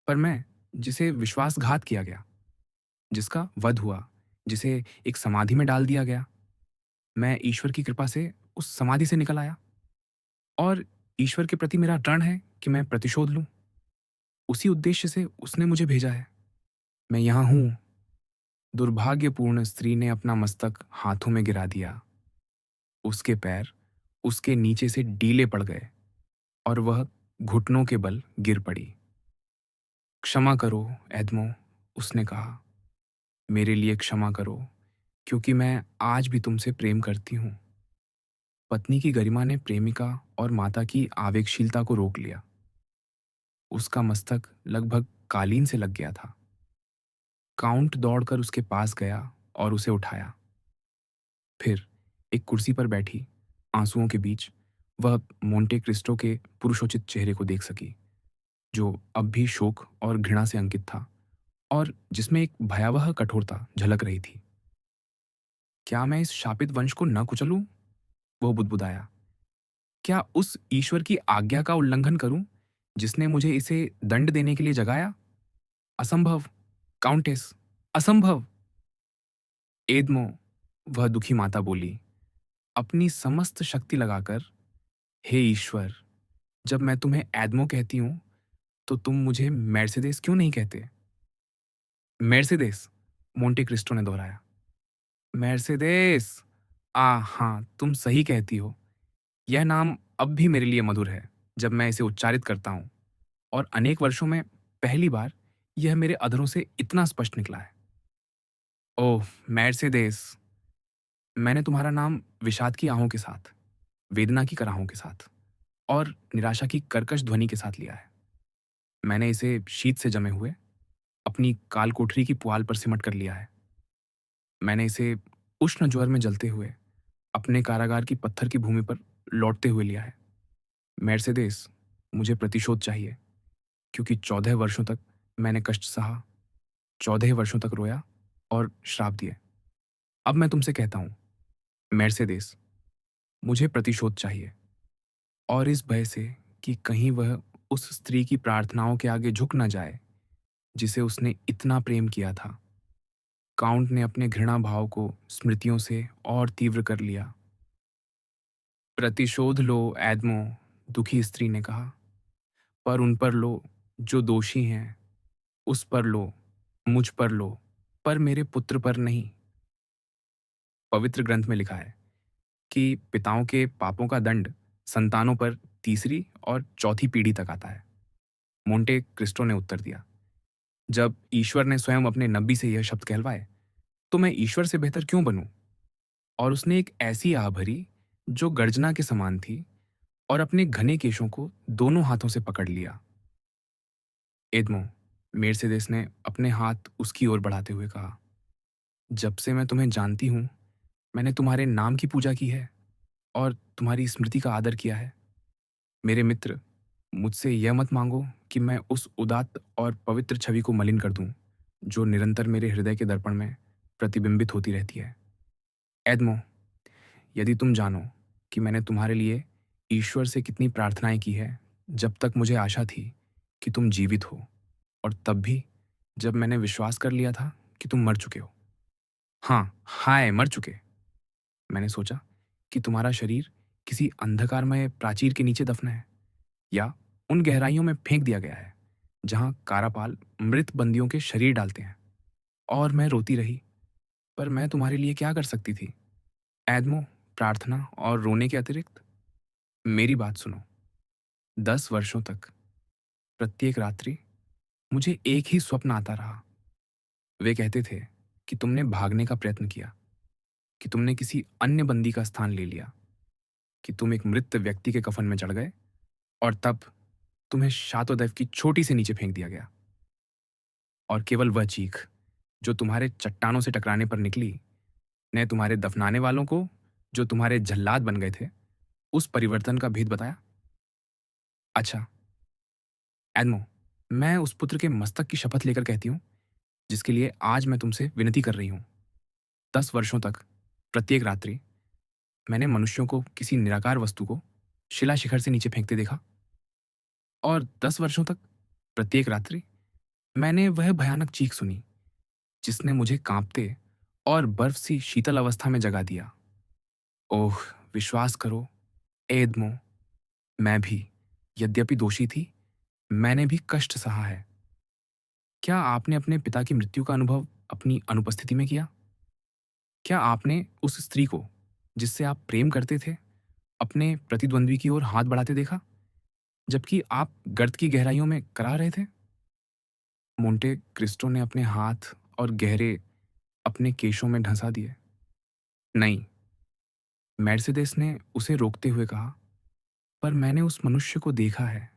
पर मैं, जिसे विश्वासघात किया गया, जिसका वध हुआ, जिसे एक समाधि में डाल दिया गया, मैं ईश्वर की कृपा से उस समाधि से निकल आया। और ईश्वर के प्रति मेरा ऋण है कि मैं प्रतिशोध लूं। उसी उद्देश्य से उसने मुझे भेजा है। मैं यहां हूं। दुर्भाग्यपूर्ण स्त्री ने अपना मस्तक हाथों में गिरा दिया। उसके पैर उसके नीचे से डीले पड़ गए और वह घुटनों के बल गिर पड़ी। क्षमा करो, एदमो, उसने कहा। मेरे लिए क्षमा करो, क्योंकि मैं आज भी तुमसे प्रेम करती हूं। पत्नी की गरिमा ने प्रेमिका और माता की आवेगशीलता को रोक लिया। उसका मस्तक लगभग कालीन से लग गया था। काउंट दौड़कर उसके पास गया और उसे उठाया। फिर एक कुर्सी पर बैठी, आंसुओं के बीच, वह मोंटे क्रिस्टो के पुरुषोचित चेहरे को देख सकी, जो अब भी शोक और घृणा से अंकित था और जिसमें एक भयावह कठोरता झलक रही थी। क्या मैं इस शापित वंश को न कुचलूं? वह बुदबुदाया। क्या उस ईश्वर की आज्ञा का उल्लंघन करूं जिसने मुझे इसे दंड देने के लिए जगाया? असंभव, काउंटेस, असंभव। एदमो, वह दुखी माता बोली, अपनी समस्त शक्ति लगाकर, हे ईश्वर, जब मैं तुम्हें एदमो कहती हूं तो तुम मुझे मेर्सेदेस क्यों नहीं कहते? मेर्सेदेस, मोंटे क्रिस्टो ने दोहराया। मेर्सेदेस! हाँ, तुम सही कहती हो। यह नाम अब भी मेरे लिए मधुर है जब मैं इसे उच्चारित करता हूं, और अनेक वर्षों में पहली बार यह मेरे अधरों से इतना स्पष्ट निकला है। ओह, मेर्सेदेस! मैंने तुम्हारा नाम विषाद की आहों के साथ, वेदना की कराहों के साथ और निराशा की कर्कश ध्वनि के साथ लिया है। मैंने इसे शीत से जमे हुए अपनी काल कोठरी की पुआल पर सिमट कर लिया है। मैंने इसे उष्ण ज्वर में जलते हुए अपने कारागार की पत्थर की भूमि पर लौटते हुए लिया है। मेर्सेदेस, मुझे प्रतिशोध चाहिए, क्योंकि 14 वर्षों तक मैंने कष्ट सहा, 14 वर्षों तक रोया और श्राप दिए। अब मैं तुमसे कहता हूं, मेर्सेदेस, मुझे प्रतिशोध चाहिए, और इस भय से कि कहीं वह उस स्त्री की प्रार्थनाओं के आगे झुक न जाए जिसे उसने इतना प्रेम किया था। काउंट ने अपने घृणा भाव को स्मृतियों से और तीव्र कर लिया। प्रतिशोध लो, एदमो, दुखी स्त्री ने कहा, पर उन पर लो जो दोषी हैं, उस पर लो, मुझ पर लो, पर मेरे पुत्र पर नहीं। पवित्र ग्रंथ में लिखा है कि पिताओं के पापों का दंड संतानों पर तीसरी और चौथी पीढ़ी तक आता है। मोंटे क्रिस्टो ने उत्तर दिया, जब ईश्वर ने स्वयं अपने नबी से यह शब्द कहलवाए, तो मैं ईश्वर से बेहतर क्यों बनूं? और उसने एक ऐसी आह भरी जो गर्जना के समान थी और अपने घने केशों को दोनों हाथों से पकड़ लिया। एदमो, मेर्सेदेस ने अपने हाथ उसकी ओर बढ़ाते हुए कहा, जब से मैं तुम्हें जानती हूं, मैंने तुम्हारे नाम की पूजा की है और तुम्हारी स्मृति का आदर किया है। मेरे मित्र, मुझसे यह मत मांगो कि मैं उस उदात्त और पवित्र छवि को मलिन कर दूं, जो निरंतर मेरे हृदय के दर्पण में प्रतिबिंबित होती रहती है। एदमो, यदि तुम जानो कि मैंने तुम्हारे लिए ईश्वर से कितनी प्रार्थनाएं की है, जब तक मुझे आशा थी कि तुम जीवित हो, और तब भी जब मैंने विश्वास कर लिया था कि तुम मर चुके हो। हाँ, हाय, मर चुके। मैंने सोचा कि तुम्हारा शरीर किसी अंधकारमय प्राचीर के नीचे दफन है, या उन गहराइयों में फेंक दिया गया है जहां कारापाल मृत बंदियों के शरीर डालते हैं। और मैं रोती रही, पर मैं तुम्हारे लिए क्या कर सकती थी एडमो? प्रार्थना और रोने के अतिरिक्त? मेरी बात सुनो। 10 वर्षों तक प्रत्येक रात्रि मुझे एक ही स्वप्न आता रहा। वे कहते थे कि तुमने भागने का प्रयत्न किया, कि तुमने किसी अन्य बंदी का स्थान ले लिया, कि तुम एक मृत व्यक्ति के कफन में चढ़ गए, और तब तुम्हें शातोदैव की छोटी से नीचे फेंक दिया गया। और केवल वह चीख जो तुम्हारे चट्टानों से टकराने पर निकली ने तुम्हारे दफनाने वालों को, जो तुम्हारे जल्लाद बन गए थे, उस परिवर्तन का भेद बताया। अच्छा एडमो, मैं उस पुत्र के मस्तक की शपथ लेकर कहती हूं जिसके लिए आज मैं तुमसे विनती कर रही हूं। 10 वर्षों तक प्रत्येक रात्रि मैंने मनुष्यों को किसी निराकार वस्तु को शिला शिखर से नीचे फेंकते देखा, और 10 वर्षों तक प्रत्येक रात्रि मैंने वह भयानक चीख सुनी जिसने मुझे कांपते और बर्फ सी शीतल अवस्था में जगा दिया। ओह, विश्वास करो एदमो, मैं भी, यद्यपि दोषी थी, मैंने भी कष्ट सहा है। क्या आपने अपने पिता की मृत्यु का अनुभव अपनी अनुपस्थिति में किया? क्या आपने उस स्त्री को जिससे आप प्रेम करते थे, अपने प्रतिद्वंद्वी की ओर हाथ बढ़ाते देखा, जबकि आप गर्त की गहराइयों में करा रहे थे? मोंटे क्रिस्टो ने अपने हाथ और गहरे अपने केशों में ढंसा दिए। नहीं, मेर्सेदेस ने उसे रोकते हुए कहा, पर मैंने उस मनुष्य को देखा है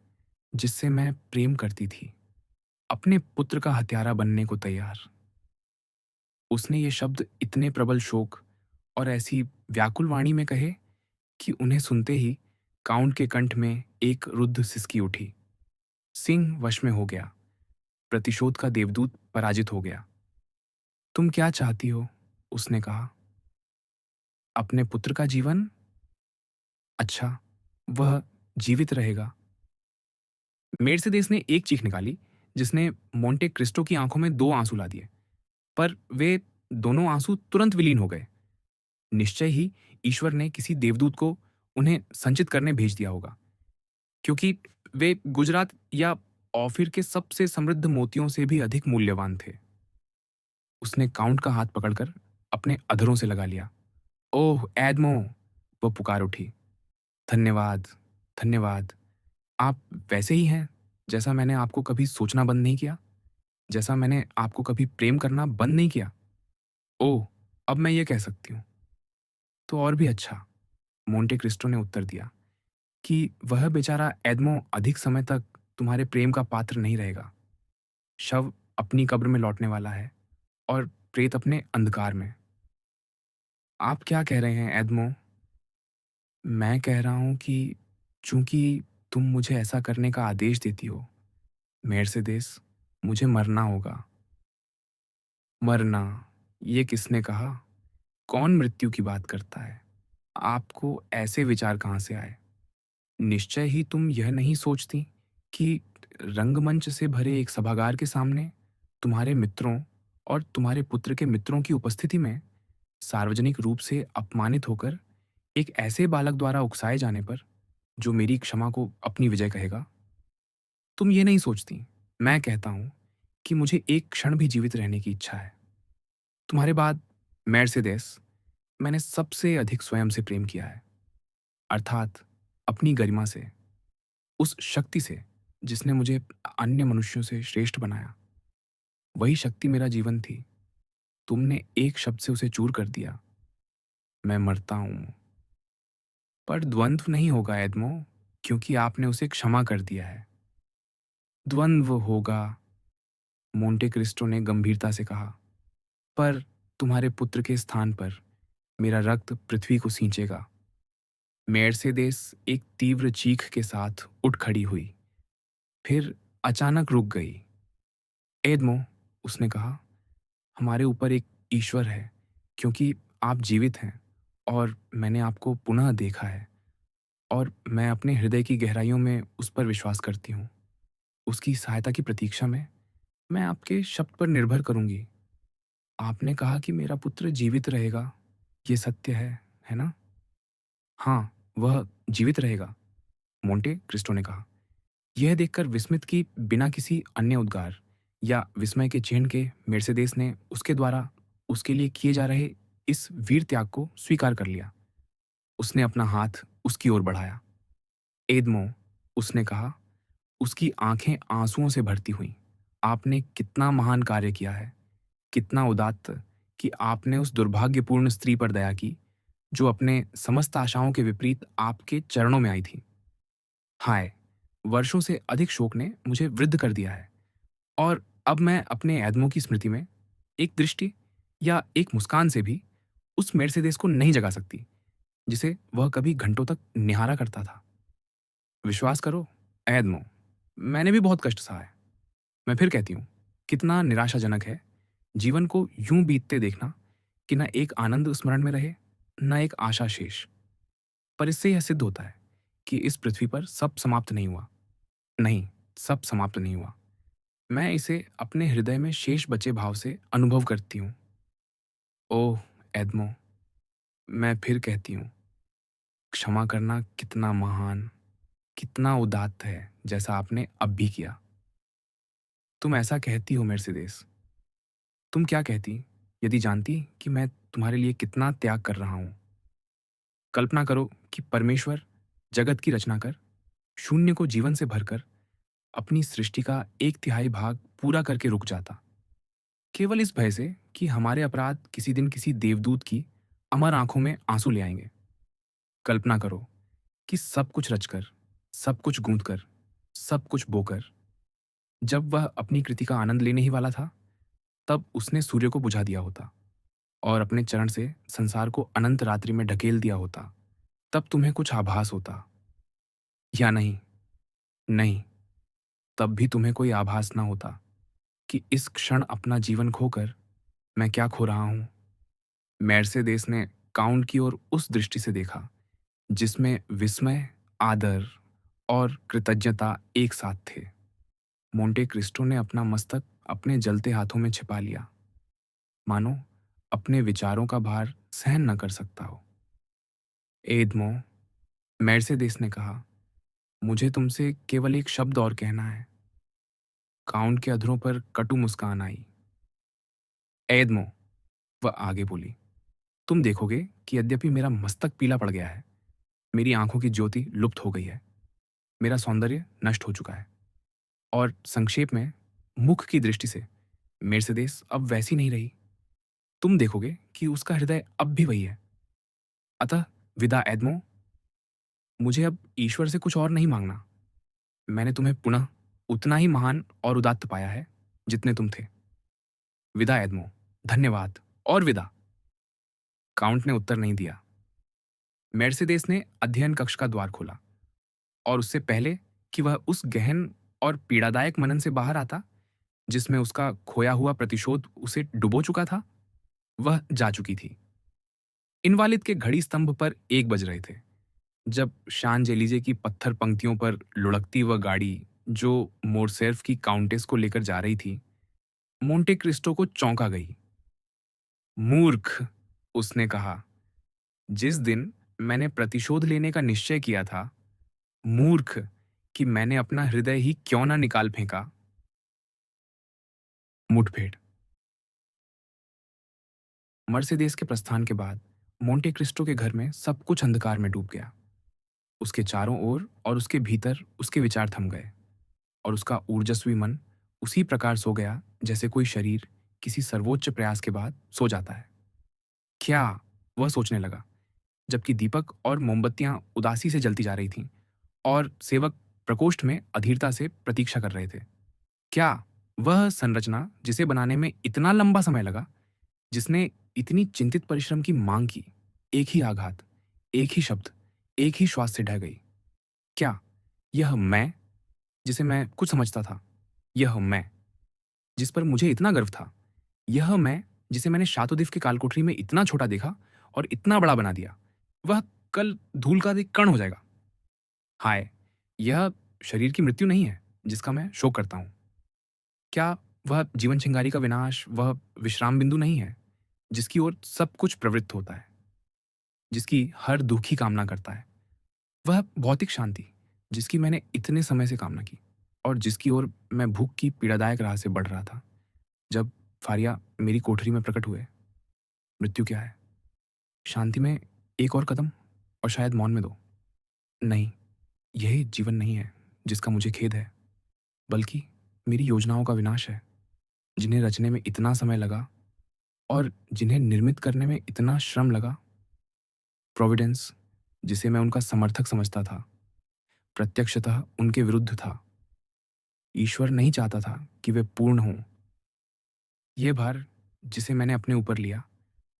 जिससे मैं प्रेम करती थी, अपने पुत्र का हत्यारा बनने को तैयार। उसने ये शब्द इतने प्रबल शोक और ऐसी व्याकुल वाणी में कहे कि उन्हें सुनते ही काउंट के कंठ में एक रुद्ध सिसकी उठी। सिंह वश में हो गया, प्रतिशोध का देवदूत पराजित हो गया। तुम क्या चाहती हो? उसने कहा। अपने पुत्र का जीवन? अच्छा, वह जीवित रहेगा। मेर्सेदेस ने एक चीख निकाली जिसने मोंटे क्रिस्टो की आंखों में 2 आंसू ला दिए, पर वे दोनों आंसू तुरंत विलीन हो गए। निश्चय ही ईश्वर ने किसी देवदूत को उन्हें संचित करने भेज दिया होगा, क्योंकि वे गुजरात या ऑफिर के सबसे समृद्ध मोतियों से भी अधिक मूल्यवान थे। उसने काउंट का हाथ पकड़कर अपने अधरों से लगा लिया। ओह एडमो, वह पुकार उठी। धन्यवाद, धन्यवाद। आप वैसे ही हैं जैसा मैंने आपको कभी सोचना बंद नहीं किया, जैसा मैंने आपको कभी प्रेम करना बंद नहीं किया। ओह, अब मैं ये कह सकती हूँ। तो और भी अच्छा, मोंटे क्रिस्टो ने उत्तर दिया, कि वह बेचारा एडमो अधिक समय तक तुम्हारे प्रेम का पात्र नहीं रहेगा। शव अपनी कब्र में लौटने वाला है, और प्रेत अपने अंधकार में। आप क्या कह रहे हैं एडमो? मैं कह रहा हूं कि चूंकि तुम मुझे ऐसा करने का आदेश देती हो, मेर्सेदेस, मुझे मरना होगा। मरना? ये किसने कहा? कौन मृत्यु की बात करता है? आपको ऐसे विचार कहाँ से आए? निश्चय ही तुम यह नहीं सोचती कि रंगमंच से भरे एक सभागार के सामने तुम्हारे मित्रों और तुम्हारे पुत्र के मित्रों की उपस्थिति में सार्वजनिक रूप से अपमानित होकर एक ऐसे बालक द्वारा उकसाए जाने पर, जो मेरी क्षमा को अपनी विजय कहेगा? तुम ये नहीं सोचती, मैं कहता हूं कि मुझे एक क्षण भी जीवित रहने की इच्छा है। तुम्हारे बाद मेर्सेडेस मैंने सबसे अधिक स्वयं से प्रेम किया है, अर्थात अपनी गरिमा से, उस शक्ति से जिसने मुझे अन्य मनुष्यों से श्रेष्ठ बनाया। वही शक्ति मेरा जीवन थी। तुमने एक शब्द से उसे चूर कर दिया। मैं मरता हूँ। पर द्वंद्व नहीं होगा एडमो, क्योंकि आपने उसे क्षमा कर दिया है। द्वंद्व होगा, मोंटे क्रिस्टो ने गंभीरता से कहा, पर तुम्हारे पुत्र के स्थान पर मेरा रक्त पृथ्वी को सींचेगा। मेर्सेदेस एक तीव्र चीख के साथ उठ खड़ी हुई, फिर अचानक रुक गई। एडमो, उसने कहा, हमारे ऊपर एक ईश्वर है, क्योंकि आप जीवित हैं और मैंने आपको पुनः देखा है, और मैं अपने हृदय की गहराइयों में उस पर विश्वास करती हूँ। उसकी सहायता की प्रतीक्षा में मैं आपके शब्द पर निर्भर करूंगी। आपने कहा कि मेरा पुत्र जीवित रहेगा। ये सत्य है ना? हाँ, वह जीवित रहेगा, मोंटे क्रिस्टो ने कहा, यह देखकर विस्मित कि बिना किसी अन्य उद्गार या विस्मय के चिन्ह के मेर्सेदेस ने उसके द्वारा उसके लिए किए जा रहे इस वीर त्याग को स्वीकार कर लिया। उसने अपना हाथ उसकी ओर बढ़ाया। एदमो, उसने कहा, उसकी आंखें आंसुओं से भरती हुईं। आपने कितना महान कार्य किया है, कितना उदात्त कि आपने उस दुर्भाग्यपूर्ण स्त्री पर दया की, जो अपने समस्त आशाओं के विपरीत आपके चरणों में आई थी। हाय, वर्षों से अधिक शोक ने मुझे वृद्ध कर दिया है, और अब मैं अपने एदमो की स्मृति में एक दृष्टि या एक मुस्कान से भी उस मेर्सेदेस को नहीं जगा सकती, जिसे वह कभी घंटों तक निहारा करता था। विश्वास करो, एदमो, मैंने भी बहुत कष्ट सहा है। मैं फिर कहती हूँ, कितना निराशाजनक है जीवन को यूं बीतते देखना कि न एक आनंद स्मरण में रहे, न एक आशा शेष। पर इससे यह सिद्ध होता है कि इस पृथ्वी पर सब समाप्त नहीं हुआ। नहीं, सब समाप्त नहीं हुआ। मैं इसे अपने हृदय में शेष बचे भाव से अनुभव करती हूँ। ओह एदमो, मैं फिर कहती हूँ, क्षमा करना कितना महान, कितना उदात्त है, जैसा आपने अब भी किया। तुम ऐसा कहती हो मेर्सेदेस। तुम क्या कहती यदि जानती कि मैं तुम्हारे लिए कितना त्याग कर रहा हूँ? कल्पना करो कि परमेश्वर जगत की रचना कर, शून्य को जीवन से भरकर अपनी सृष्टि का एक तिहाई भाग पूरा करके रुक जाता, केवल इस भय से कि हमारे अपराध किसी दिन किसी देवदूत की अमर आंखों में आंसू ले आएंगे। कल्पना करो कि सब कुछ रचकर, सब कुछ गूंथकर, सब कुछ बोकर, जब वह अपनी कृति का आनंद लेने ही वाला था, तब उसने सूर्य को बुझा दिया होता और अपने चरण से संसार को अनंत रात्रि में ढकेल दिया होता। तब तुम्हें कुछ आभास होता, या नहीं? नहीं, तब भी तुम्हें कोई आभास ना होता कि इस क्षण अपना जीवन खोकर मैं क्या खो रहा हूं। मेर्सेदेस ने काउंट की ओर उस दृष्टि से देखा जिसमें विस्मय, आदर और कृतज्ञता एक साथ थे। मोंटे क्रिस्टो ने अपना मस्तक अपने जलते हाथों में छिपा लिया, मानो अपने विचारों का भार सहन न कर सकता हो। एदमो, मेर्सेदेस ने कहा, मुझे तुमसे केवल एक शब्द और कहना है। काउंट के अधरों पर कटु मुस्कान आई। एदमो, वह आगे बोली, तुम देखोगे कि यद्यपि मेरा मस्तक पीला पड़ गया है, मेरी आंखों की ज्योति लुप्त हो गई है, मेरा सौंदर्य नष्ट हो चुका है, और संक्षेप में, मुख की दृष्टि से मेर्सेदेस अब वैसी नहीं रही। तुम देखोगे कि उसका हृदय अब भी वही है। अतः विदा एदमो, मुझे अब ईश्वर से कुछ और नहीं मांगना। मैंने तुम्हें पुनः उतना ही महान और उदात्त पाया है जितने तुम थे। विदा एदमो, धन्यवाद, और विदा। काउंट ने उत्तर नहीं दिया। मेर्सेदेस ने अध्ययन कक्ष का द्वार खोला, और उससे पहले कि वह उस गहन और पीड़ादायक मनन से बाहर आता जिसमें उसका खोया हुआ प्रतिशोध उसे डुबो चुका था, वह जा चुकी थी। इनवालिद के घड़ी स्तंभ पर 1 बज रहे थे जब शांज-एलीजे की पत्थर पंक्तियों पर लुढ़कती वह गाड़ी, जो मोरसेर्फ की काउंटेस को लेकर जा रही थी, मोंटे क्रिस्टो को चौंका गई। मूर्ख, उसने कहा, जिस दिन मैंने प्रतिशोध लेने का निश्चय किया था, मूर्ख कि मैंने अपना हृदय ही क्यों ना निकाल फेंका। मुठभेड़। मर्सिडीज के प्रस्थान के बाद मोंटे क्रिस्टो के घर में सब कुछ अंधकार में डूब गया। उसके चारों ओर और उसके भीतर उसके विचार थम गए, और उसका ऊर्जस्वी मन उसी प्रकार सो गया जैसे कोई शरीर किसी सर्वोच्च प्रयास के बाद सो जाता है। क्या, वह सोचने लगा, जबकि दीपक और मोमबत्तियां उदासी से जलती जा रही थीं और सेवक प्रकोष्ठ में अधीरता से प्रतीक्षा कर रहे थे। क्या वह संरचना जिसे बनाने में इतना लंबा समय लगा, जिसने इतनी चिंतित परिश्रम की मांग की, एक ही आघात, एक ही शब्द, एक ही श्वास से ढह गई? क्या यह मैं, जिसे मैं कुछ समझता था, यह मैं जिस पर मुझे इतना गर्व था, यह मैं जिसे मैंने शातोदिफ की कालकोठरी में इतना छोटा देखा और इतना बड़ा बना दिया, वह कल धूल का एक कण हो जाएगा? हाय, यह शरीर की मृत्यु नहीं है जिसका मैं शोक करता हूं। क्या वह जीवन चिंगारी का विनाश, वह विश्राम बिंदु नहीं है जिसकी ओर सब कुछ प्रवृत्त होता है, जिसकी हर दुखी कामना करता है? वह भौतिक शांति जिसकी मैंने इतने समय से कामना की और जिसकी ओर मैं भूख की पीड़ादायक राह से बढ़ रहा था, जब फारिया मेरी कोठरी में प्रकट हुए? मृत्यु क्या है? शांति में एक और कदम, और शायद मौन में दो। नहीं, यही जीवन नहीं है जिसका मुझे खेद है, बल्कि मेरी योजनाओं का विनाश है, जिन्हें रचने में इतना समय लगा और जिन्हें निर्मित करने में इतना श्रम लगा। प्रोविडेंस, जिसे मैं उनका समर्थक समझता था, प्रत्यक्षतः उनके विरुद्ध था। ईश्वर नहीं चाहता था कि वे पूर्ण हों। यह भार जिसे मैंने अपने ऊपर लिया,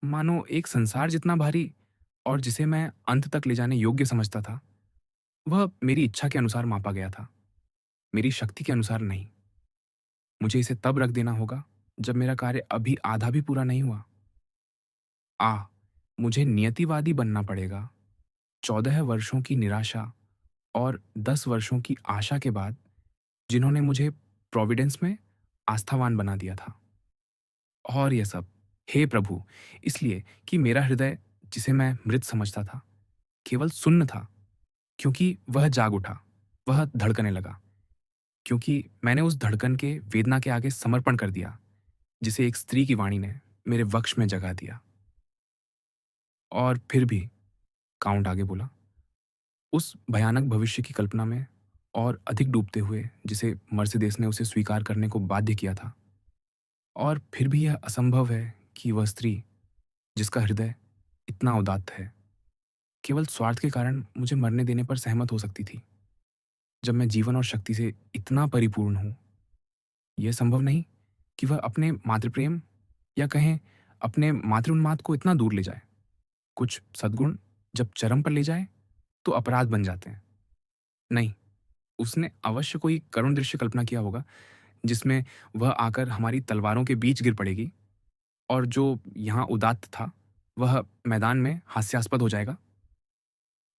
मानो एक संसार जितना भारी, और जिसे मैं अंत तक ले जाने योग्य समझता था, वह मेरी इच्छा के अनुसार मापा गया था, मेरी शक्ति के अनुसार नहीं। मुझे इसे तब रख देना होगा जब मेरा कार्य अभी आधा भी पूरा नहीं हुआ। मुझे नियतिवादी बनना पड़ेगा। 14 वर्षों की निराशा और 10 वर्षों की आशा के बाद, जिन्होंने मुझे प्रोविडेंस में आस्थावान बना दिया था। और यह सब, हे प्रभु, इसलिए कि मेरा हृदय, जिसे मैं मृत समझता था, केवल सुन्न था, क्योंकि वह जाग उठा, वह धड़कने लगा, क्योंकि मैंने उस धड़कन के वेदना के आगे समर्पण कर दिया जिसे एक स्त्री की वाणी ने मेरे वक्ष में जगा दिया। और फिर भी, काउंट आगे बोला, उस भयानक भविष्य की कल्पना में और अधिक डूबते हुए जिसे मर्सिडीज ने उसे स्वीकार करने को बाध्य किया था। और फिर भी यह असंभव है कि वह स्त्री, जिसका हृदय इतना उदात्त है, केवल स्वार्थ के कारण मुझे मरने देने पर सहमत हो सकती थी, जब मैं जीवन और शक्ति से इतना परिपूर्ण हूं। यह संभव नहीं कि वह अपने मातृप्रेम, या कहें अपने मातृउन्माद को इतना दूर ले जाए। कुछ सद्गुण जब चरम पर ले जाए तो अपराध बन जाते हैं। नहीं, उसने अवश्य कोई करुण दृश्य कल्पना किया होगा, जिसमें वह आकर हमारी तलवारों के बीच गिर पड़ेगी, और जो यहाँ उदात्त था वह मैदान में हास्यास्पद हो जाएगा,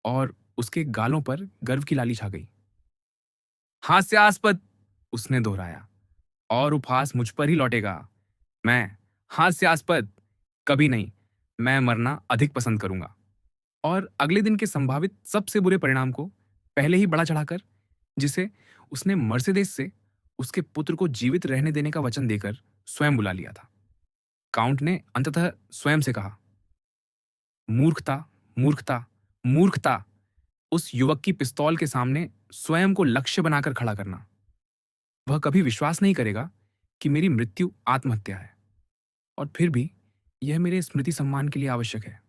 और उसके गालों पर गर्व की लाली छा गई। हास्यास्पद, उसने दोहराया, और उपहास मुझ पर ही लौटेगा। मैं, हास्यास्पद, कभी नहीं। मैं मरना अधिक पसंद करूंगा, और अगले दिन के संभावित सबसे बुरे परिणाम को पहले ही बड़ा चढ़ाकर, जिसे उसने मर्सिडीज से उसके पुत्र को जीवित रहने देने का वचन देकर स्वयं बुला लिया था। काउंट ने अंततः स्वयं से कहा, मूर्खता, मूर्खता, मूर्खता, उस युवक की पिस्तौल के सामने स्वयं को लक्ष्य बनाकर खड़ा करना। वह कभी विश्वास नहीं करेगा कि मेरी मृत्यु आत्महत्या है, और फिर भी यह मेरे स्मृति सम्मान के लिए आवश्यक है।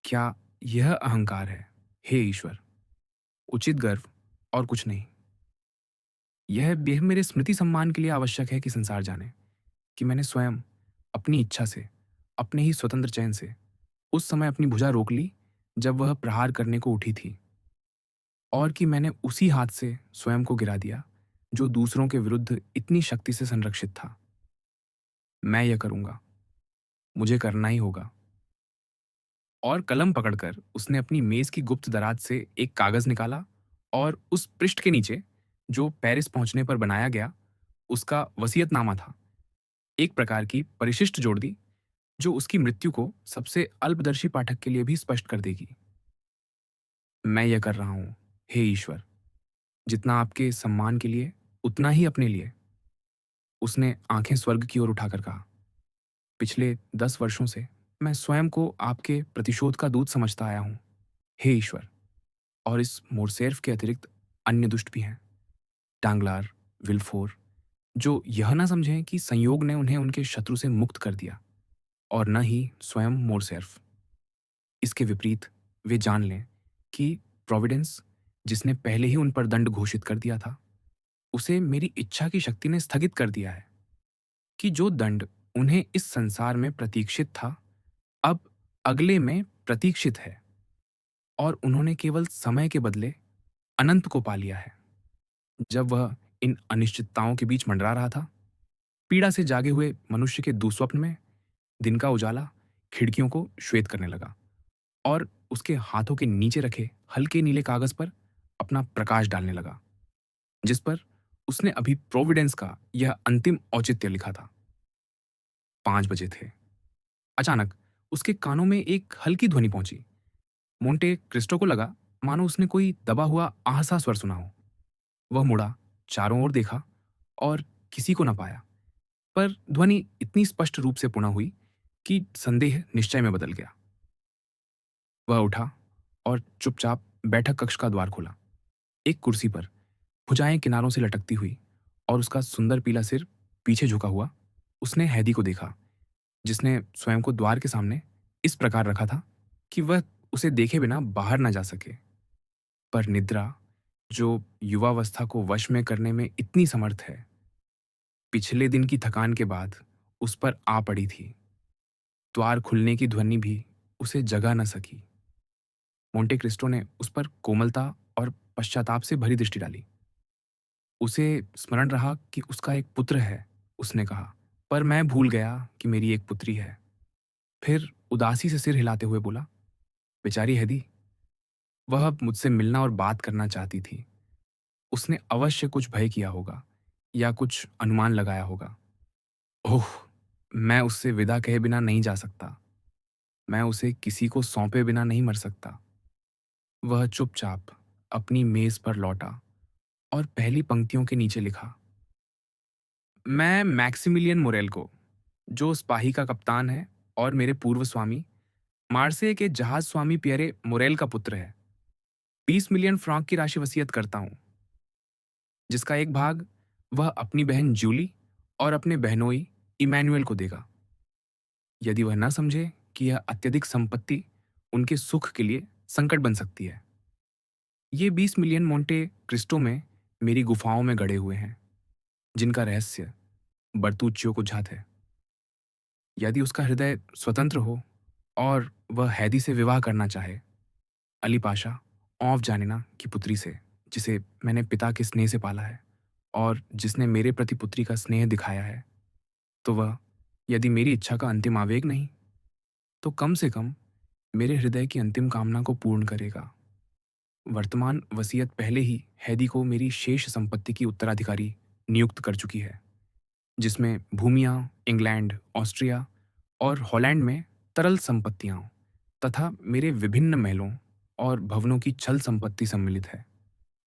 क्या यह अहंकार है, हे ईश्वर? उचित गर्व और कुछ नहीं। यह मेरे स्मृति सम्मान के लिए आवश्यक है कि संसार जाने कि मैंने स्वयं अपनी इच्छा से, अपने ही स्वतंत्र चयन से उस समय अपनी भुजा रोक ली जब वह प्रहार करने को उठी थी, और कि मैंने उसी हाथ से स्वयं को गिरा दिया जो दूसरों के विरुद्ध इतनी शक्ति से संरक्षित था। मैं यह करूंगा, मुझे करना ही होगा। और कलम पकड़कर उसने अपनी मेज की गुप्त दराज से एक कागज निकाला, और उस पृष्ठ के नीचे, जो पेरिस पहुंचने पर बनाया गया, उसका वसीयतनामा था, एक प्रकार की परिशिष्ट जोड़ दी, जो उसकी मृत्यु को सबसे अल्पदर्शी पाठक के लिए भी स्पष्ट कर देगी। मैं यह कर रहा हूं, हे ईश्वर, जितना आपके सम्मान के लिए, उतना ही अपने लिए। उसने आंखें स्वर्ग की ओर उठाकर कहा। पिछले 10 वर्षों से मैं स्वयं को आपके प्रतिशोध का दूत समझता आया हूँ। हे ईश्वर! और इस मोरसेर्फ के अतिरिक्त अन्य दुष्ट भी हैं, डांगलार, विल्फोर, जो यह ना समझें कि संयोग ने उन्हें उनके शत्रु से मुक्त कर दिया, और न ही स्वयं मोरसेर्फ। इसके विपरीत वे जान लें कि प्रोविडेंस, जिसने पहले ही उन पर दंड घोषित कर दिया था, उसे मेरी इच्छा की शक्ति ने स्थगित कर दिया है कि जो दंड उन्हें इस संसार में प्रतीक्षित था, अब अगले में प्रतीक्षित है, और उन्होंने केवल समय के बदले अनंत को पा लिया है। जब वह इन अनिश्चितताओं के बीच मंडरा रहा था, पीड़ा से जागे हुए मनुष्य के दुस्वप्न में दिन का उजाला खिड़कियों को श्वेत करने लगा, और उसके हाथों के नीचे रखे हल्के नीले कागज पर अपना प्रकाश डालने लगा, जिस पर उसने अभी प्रोविडेंस का यह अंतिम औचित्य लिखा था। 5 बजे थे। अचानक उसके कानों में एक हल्की ध्वनि पहुंची। मोंटे क्रिस्टो को लगा मानो उसने कोई दबा हुआ आहसा स्वर सुना हो। वह मुड़ा, चारों ओर देखा और किसी को न पाया, पर ध्वनि इतनी स्पष्ट रूप से पुनः हुई कि संदेह निश्चय में बदल गया। वह उठा और चुपचाप बैठक कक्ष का द्वार खोला। एक कुर्सी पर, भुजाएं किनारों से लटकती हुई और उसका सुंदर पीला सिर पीछे झुका हुआ, उसने हैदी को देखा, जिसने स्वयं को द्वार के सामने इस प्रकार रखा था कि वह उसे देखे बिना बाहर न जा सके। पर निद्रा, जो युवावस्था को वश में करने में इतनी समर्थ है, पिछले दिन की थकान के बाद उस पर आ पड़ी थी। द्वार खुलने की ध्वनि भी उसे जगा न सकी। मोंटे क्रिस्टो ने उस पर कोमलता और पश्चाताप से भरी दृष्टि डाली। उसे स्मरण रहा कि उसका एक पुत्र है, उसने कहा, पर मैं भूल गया कि मेरी एक पुत्री है। फिर उदासी से सिर हिलाते हुए बोला, बेचारी हैदी, वह अब मुझसे मिलना और बात करना चाहती थी। उसने अवश्य कुछ भय किया होगा या कुछ अनुमान लगाया होगा। ओह! मैं उससे विदा कहे बिना नहीं जा सकता। मैं उसे किसी को सौंपे बिना नहीं मर सकता। वह चुपचाप अपनी मेज पर लौटा और पहली पंक्तियों के नीचे लिखा, मैं मैक्सिमिलियन मोरेल को, जो सिपाही का कप्तान है और मेरे पूर्व स्वामी मार्से के जहाज स्वामी पियरे मोरेल का पुत्र है, 20 मिलियन फ्रांक की राशि वसीयत करता हूं, जिसका एक भाग वह अपनी बहन जूली और अपने बहनोई इमैनुअल को देगा, यदि वह न समझे कि यह अत्यधिक संपत्ति उनके सुख के लिए संकट बन सकती है। ये 20 मिलियन मोंटे क्रिस्टो में मेरी गुफाओं में गड़े हुए हैं, जिनका रहस्य बर्तुच्चियो को ज्ञात है। यदि उसका हृदय स्वतंत्र हो और वह हैदी से विवाह करना चाहे, अली पाशा, औफ जानिना की पुत्री से, जिसे मैंने पिता के स्नेह से पाला है और जिसने मेरे प्रति पुत्री का स्नेह दिखाया है, तो वह, यदि मेरी इच्छा का अंतिम आवेग नहीं, तो कम से कम मेरे हृदय की अंतिम कामना को पूर्ण करेगा। वर्तमान वसीयत पहले ही हैदी को मेरी शेष संपत्ति की उत्तराधिकारी नियुक्त कर चुकी है, जिसमें भूमियाँ, इंग्लैंड, ऑस्ट्रिया और हॉलैंड में तरल संपत्तियाँ तथा मेरे विभिन्न महलों और भवनों की छल संपत्ति सम्मिलित है,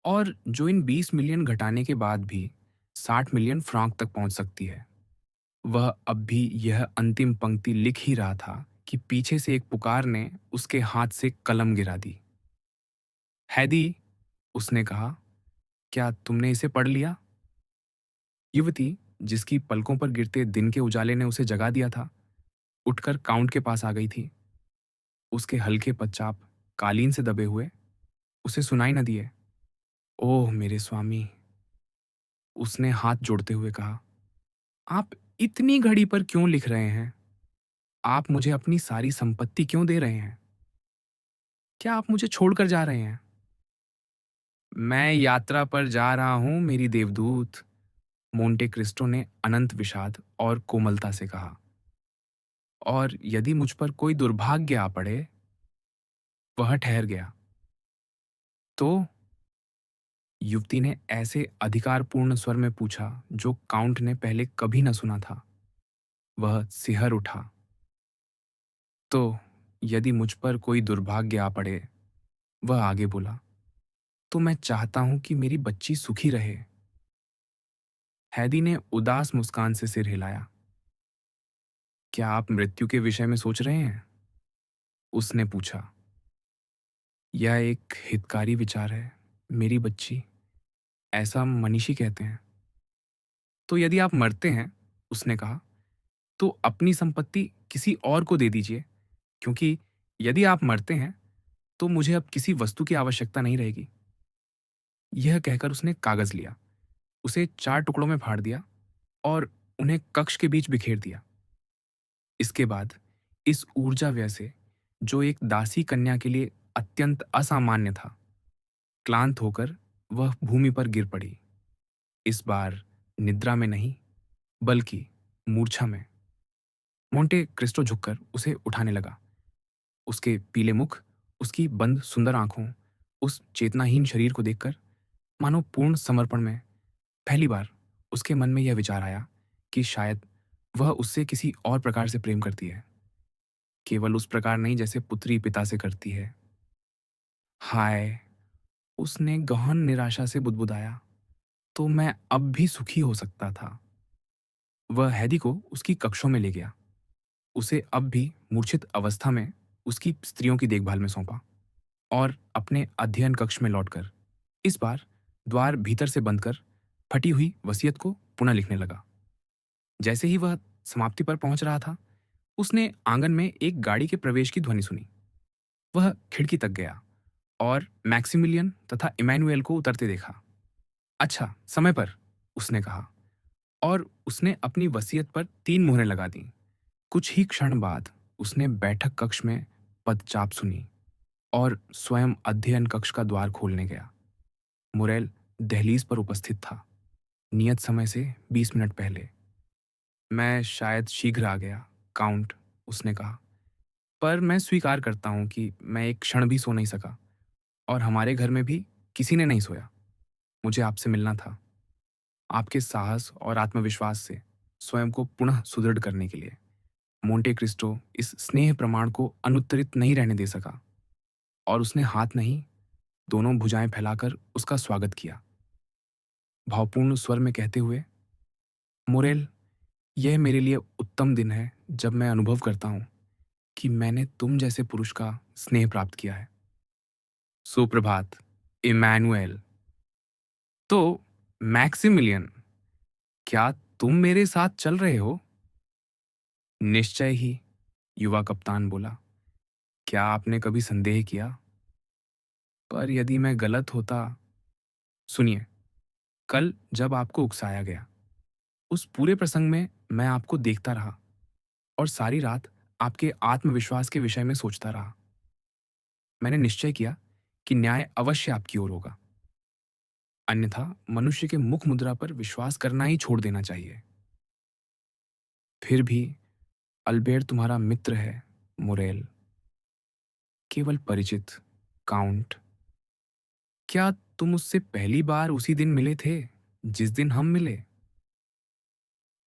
और जो इन 20 मिलियन घटाने के बाद भी 60 मिलियन फ्रांक तक पहुंच सकती है। वह अब भी यह अंतिम पंक्ति लिख ही रहा था कि पीछे से एक पुकार ने उसके हाथ से कलम गिरा दी। हैदी, उसने कहा, क्या तुमने इसे पढ़ लिया? युवती, जिसकी पलकों पर गिरते दिन के उजाले ने उसे जगा दिया था, उठकर काउंट के पास आ गई थी। उसके हल्के पदचाप कालीन से दबे हुए उसे सुनाई न दिए। ओह मेरे स्वामी, उसने हाथ जोड़ते हुए कहा, आप इतनी घड़ी पर क्यों लिख रहे हैं? आप मुझे अपनी सारी संपत्ति क्यों दे रहे हैं? क्या आप मुझे छोड़कर जा रहे हैं? मैं यात्रा पर जा रहा हूं मेरी देवदूत, मोंटे क्रिस्टो ने अनंत विषाद और कोमलता से कहा। और यदि मुझ पर कोई दुर्भाग्य आ पड़े। वह ठहर गया। तो युवती ने ऐसे अधिकारपूर्ण स्वर में पूछा जो काउंट ने पहले कभी न सुना था। वह सिहर उठा। तो यदि मुझ पर कोई दुर्भाग्य आ पड़े, वह आगे बोला, तो मैं चाहता हूं कि मेरी बच्ची सुखी रहे। हैदी ने उदास मुस्कान से सिर हिलाया। क्या आप मृत्यु के विषय में सोच रहे हैं? उसने पूछा। यह एक हितकारी विचार है, मेरी बच्ची, ऐसा मनीषी कहते हैं। तो यदि आप मरते हैं, उसने कहा, तो अपनी संपत्ति किसी और को दे दीजिए, क्योंकि यदि आप मरते हैं, तो मुझे अब किसी वस्तु की आवश्यकता नहीं रहेगी। यह कहकर उसने कागज लिया, उसे 4 टुकड़ों में फाड़ दिया और उन्हें कक्ष के बीच बिखेर दिया। इसके बाद इस ऊर्जा व्यय से, जो एक दासी कन्या के लिए अत्यंत असामान्य था, क्लांत होकर वह भूमि पर गिर पड़ी। इस बार निद्रा में नहीं, बल्कि मूर्छा में। मोंटे क्रिस्टो झुककर उसे उठाने लगा। उसके पीले मुख, उसकी बंद सुंदर आंखों, उस चेतनाहीन शरीर को देखकर मानो पूर्ण समर्पण में पहली बार उसके मन में यह विचार आया कि शायद वह उससे किसी और प्रकार से प्रेम करती है, केवल उस प्रकार नहीं जैसे पुत्री पिता से करती है। हाय! उसने गहन निराशा से बुदबुदाया, तो मैं अब भी सुखी हो सकता था। वह हैदी को उसकी कक्षों में ले गया, उसे अब भी मूर्छित अवस्था में उसकी स्त्रियों की देखभाल में सौंपा और अपने अध्ययन कक्ष में लौटकर इस बार द्वार भीतर से बंद कर फटी हुई वसीयत को पुनः लिखने लगा। जैसे ही वह समाप्ति पर पहुंच रहा था, उसने आंगन में एक गाड़ी के प्रवेश की ध्वनि सुनी। वह खिड़की तक गया और मैक्सिमिलियन तथा इमैनुएल को उतरते देखा। अच्छा, समय पर, उसने कहा, और उसने अपनी वसीयत पर 3 मुहरें लगा दी। कुछ ही क्षण बाद उसने बैठक कक्ष में पदचाप सुनी और स्वयं अध्ययन कक्ष का द्वार खोलने गया। मुरेल दहलीज पर उपस्थित था, नियत समय से 20 मिनट पहले। मैं शायद शीघ्र आ गया, काउंट, उसने कहा, पर मैं स्वीकार करता हूं कि मैं एक क्षण भी सो नहीं सका और हमारे घर में भी किसी ने नहीं सोया। मुझे आपसे मिलना था, आपके साहस और आत्मविश्वास से स्वयं को पुनः सुदृढ़ करने के लिए। मोंटे क्रिस्टो इस स्नेह प्रमाण को अनुत्तरित नहीं रहने दे सका और उसने हाथ नहीं, दोनों भुजाएं फैलाकर उसका स्वागत किया, भावपूर्ण स्वर में कहते हुए, मोरेल, यह मेरे लिए उत्तम दिन है जब मैं अनुभव करता हूं कि मैंने तुम जैसे पुरुष का स्नेह प्राप्त किया है। सुप्रभात, इमैनुएल। तो मैक्सिमिलियन, क्या तुम मेरे साथ चल रहे हो? निश्चय ही, युवा कप्तान बोला। क्या आपने कभी संदेह किया? पर यदि मैं गलत होता। सुनिए, कल जब आपको उकसाया गया, उस पूरे प्रसंग में मैं आपको देखता रहा और सारी रात आपके आत्मविश्वास के विषय में सोचता रहा। मैंने निश्चय किया कि न्याय अवश्य आपकी ओर होगा, अन्यथा मनुष्य के मुख मुद्रा पर विश्वास करना ही छोड़ देना चाहिए। फिर भी अल्बेर तुम्हारा मित्र है, मुरेल, केवल परिचित, काउंट। क्या तुम उससे पहली बार उसी दिन मिले थे जिस दिन हम मिले?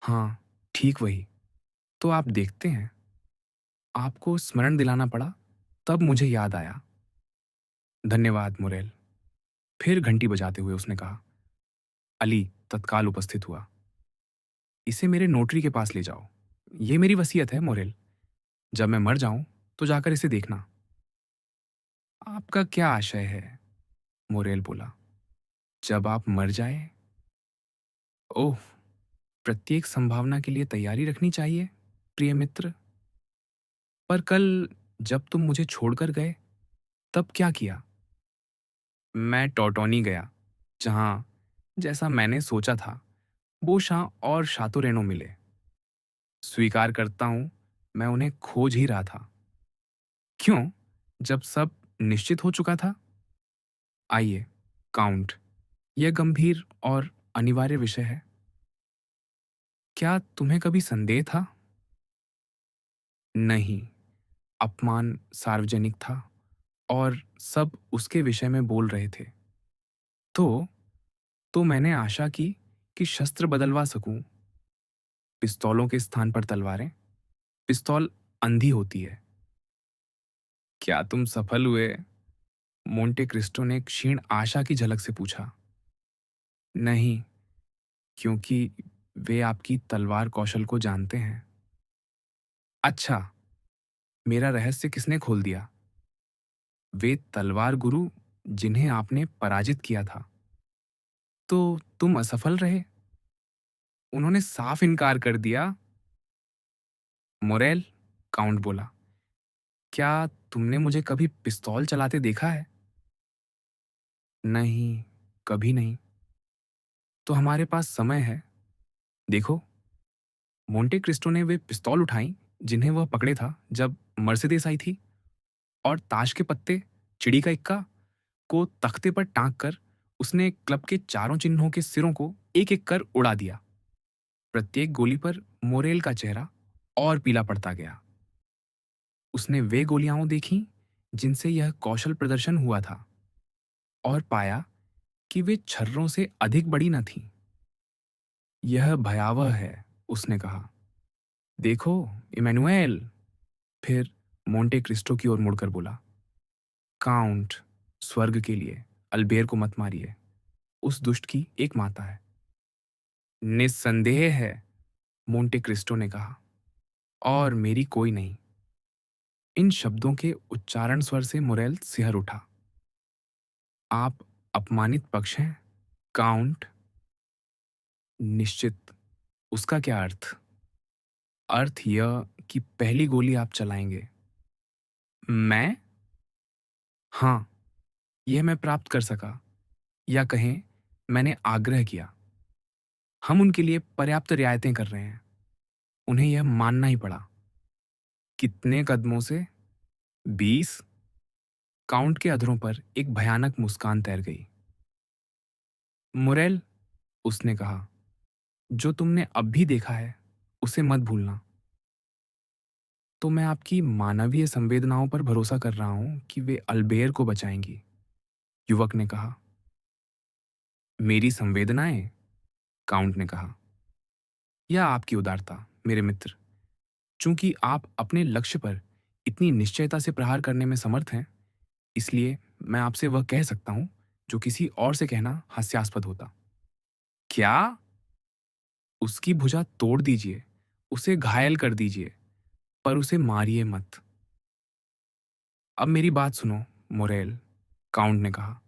हाँ, ठीक वही। तो आप देखते हैं, आपको स्मरण दिलाना पड़ा, तब मुझे याद आया। धन्यवाद, मुरेल। फिर घंटी बजाते हुए उसने कहा। अली तत्काल उपस्थित हुआ। इसे मेरे नोटरी के पास ले जाओ। ये मेरी वसीयत है, मोरेल। जब मैं मर जाऊं तो जाकर इसे देखना। आपका क्या आशय है? मोरेल बोला। जब आप मर जाए? ओह, प्रत्येक संभावना के लिए तैयारी रखनी चाहिए, प्रिय मित्र। पर कल जब तुम मुझे छोड़कर गए, तब क्या किया? मैं टौटौनी गया, जहां, जैसा मैंने सोचा था, बोशां और शातोरेनो मिले। स्वीकार करता हूं, मैं उन्हें खोज ही रहा था। क्यों? जब सब निश्चित हो चुका था? आइए, काउंट, यह गंभीर और अनिवार्य विषय है। क्या तुम्हें कभी संदेह था? नहीं, अपमान सार्वजनिक था और सब उसके विषय में बोल रहे थे। तो मैंने आशा की कि शस्त्र बदलवा सकूं, पिस्तौलों के स्थान पर तलवारें। पिस्तौल अंधी होती है। क्या तुम सफल हुए? मोंटे क्रिस्टो ने क्षीण आशा की झलक से पूछा। नहीं, क्योंकि वे आपकी तलवार कौशल को जानते हैं। अच्छा, मेरा रहस्य किसने खोल दिया? वे तलवार गुरु जिन्हें आपने पराजित किया था। तो तुम असफल रहे? उन्होंने साफ इनकार कर दिया। मोरेल, काउंट बोला, क्या तुमने मुझे कभी पिस्तौल चलाते देखा है? नहीं, कभी नहीं। तो हमारे पास समय है। देखो, मोंटे क्रिस्टो ने वे पिस्तौल उठाई जिन्हें वह पकड़े था जब मर्सिडीज आई थी, और ताश के पत्ते, चिड़ी का इक्का को तख्ते पर टांग कर उसने क्लब के चारों चिन्हों के सिरों को एक एक कर उड़ा दिया। प्रत्येक गोली पर मोरेल का चेहरा और पीला पड़ता गया। उसने वे गोलियां देखीं जिनसे यह कौशल प्रदर्शन हुआ था, और पाया कि वे छर्रों से अधिक बड़ी न थीं। यह भयावह है, उसने कहा। देखो, इमैनुएल। फिर मोंटे क्रिस्टो की ओर मुड़कर बोला, काउंट, स्वर्ग के लिए अल्बेर को मत मारिए। उस दुष्ट की एक माता है। निस्संदेह है, मोंटे क्रिस्टो ने कहा, और मेरी कोई नहीं। इन शब्दों के उच्चारण स्वर से मुरेल सिहर उठा। आप अपमानित पक्ष हैं, काउंट। निश्चित। उसका क्या अर्थ? अर्थ यह कि पहली गोली आप चलाएंगे। मैं? हाँ, यह मैं प्राप्त कर सका, या कहें मैंने आग्रह किया। हम उनके लिए पर्याप्त रियायतें कर रहे हैं। उन्हें यह मानना ही पड़ा। कितने कदमों से? 20। काउंट के अधरों पर एक भयानक मुस्कान तैर गई। मुरेल, उसने कहा, जो तुमने अब भी देखा है उसे मत भूलना। तो मैं आपकी मानवीय संवेदनाओं पर भरोसा कर रहा हूं कि वे अल्बेर को बचाएंगी, युवक ने कहा। मेरी संवेदनाएं? काउंट ने कहा। यह आपकी उदारता, मेरे मित्र। चूंकि आप अपने लक्ष्य पर इतनी निश्चयता से प्रहार करने में समर्थ हैं, इसलिए मैं आपसे वह कह सकता हूं जो किसी और से कहना हास्यास्पद होता। क्या? उसकी भुजा तोड़ दीजिए, उसे घायल कर दीजिए, पर उसे मारिए मत। अब मेरी बात सुनो, मोरेल, काउंट ने कहा।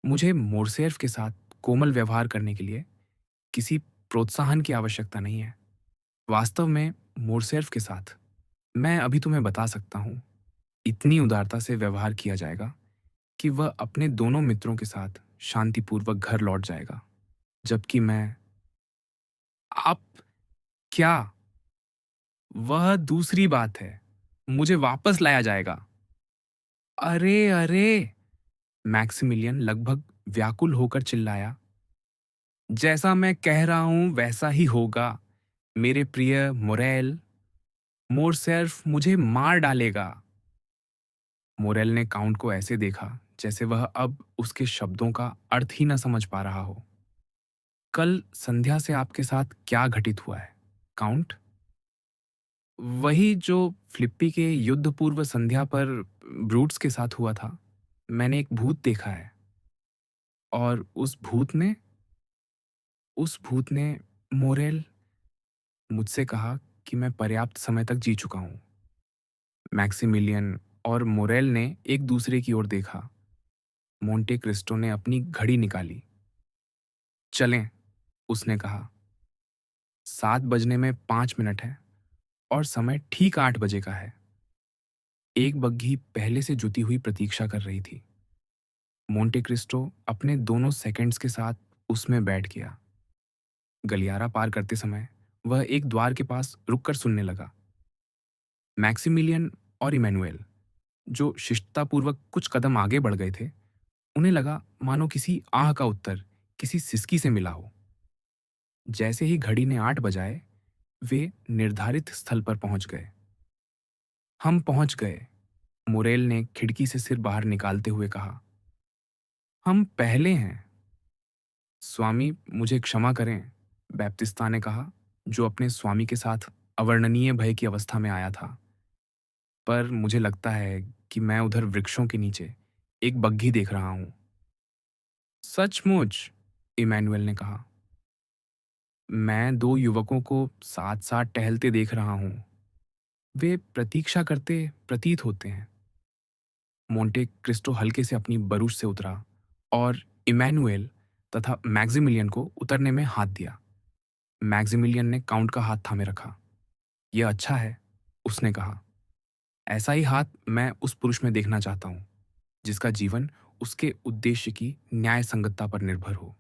मुझे मोरसेर्फ के साथ कोमल व्यवहार करने के लिए किसी प्रोत्साहन की आवश्यकता नहीं है। वास्तव में मोरसेर्फ के साथ, मैं अभी तुम्हें बता सकता हूं, इतनी उदारता से व्यवहार किया जाएगा कि वह अपने दोनों मित्रों के साथ शांतिपूर्वक घर लौट जाएगा, जबकि मैं। आप? क्या? वह दूसरी बात है। मुझे वापस लाया जाएगा। अरे अरे! मैक्सिमिलियन लगभग व्याकुल होकर चिल्लाया। जैसा मैं कह रहा हूं वैसा ही होगा, मेरे प्रिय मोरेल। मोरसेर्फ मुझे मार डालेगा। मोरेल ने काउंट को ऐसे देखा जैसे वह अब उसके शब्दों का अर्थ ही न समझ पा रहा हो। कल संध्या से आपके साथ क्या घटित हुआ है, काउंट? वही जो फ्लिप्पी के युद्ध पूर्व संध्या पर ब्रूट्स के साथ हुआ था। मैंने एक भूत देखा है, और उस भूत ने मोरेल मुझसे कहा कि मैं पर्याप्त समय तक जी चुका हूं। मैक्सिमिलियन और मोरेल ने एक दूसरे की ओर देखा। मोंटे क्रिस्टो ने अपनी घड़ी निकाली। चलें, उसने कहा। 7 बजने में 5 मिनट है, और समय ठीक 8 बजे का है। एक बग्घी पहले से जुती हुई प्रतीक्षा कर रही थी। मोंटे क्रिस्टो अपने दोनों सेकंड्स के साथ उसमें बैठ गया। गलियारा पार करते समय वह एक द्वार के पास रुककर सुनने लगा। मैक्सिमिलियन और इमैनुएल, जो शिष्टतापूर्वक कुछ कदम आगे बढ़ गए थे, उन्हें लगा मानो किसी आह का उत्तर किसी सिसकी से मिला हो। जैसे ही घड़ी ने 8 बजाए, वे निर्धारित स्थल पर पहुंच गए। हम पहुंच गए, मुरेल ने खिड़की से सिर बाहर निकालते हुए कहा। हम पहले हैं। स्वामी, मुझे क्षमा करें, बैप्तिस्ता ने कहा, जो अपने स्वामी के साथ अवर्णनीय भय की अवस्था में आया था। पर मुझे लगता है कि मैं उधर वृक्षों के नीचे एक बग्घी देख रहा हूं। सचमुच? इमैनुअल ने कहा। मैं दो युवकों को साथ साथ टहलते देख रहा हूं। वे प्रतीक्षा करते प्रतीत होते हैं। मोंटे क्रिस्टो हल्के से अपनी बरूश से उतरा और इमैनुएल तथा मैक्सिमिलियन को उतरने में हाथ दिया। मैक्सिमिलियन ने काउंट का हाथ थामे रखा। यह अच्छा है, उसने कहा। ऐसा ही हाथ मैं उस पुरुष में देखना चाहता हूं, जिसका जीवन उसके उद्देश्य की न्याय संगतता पर निर्भर हो।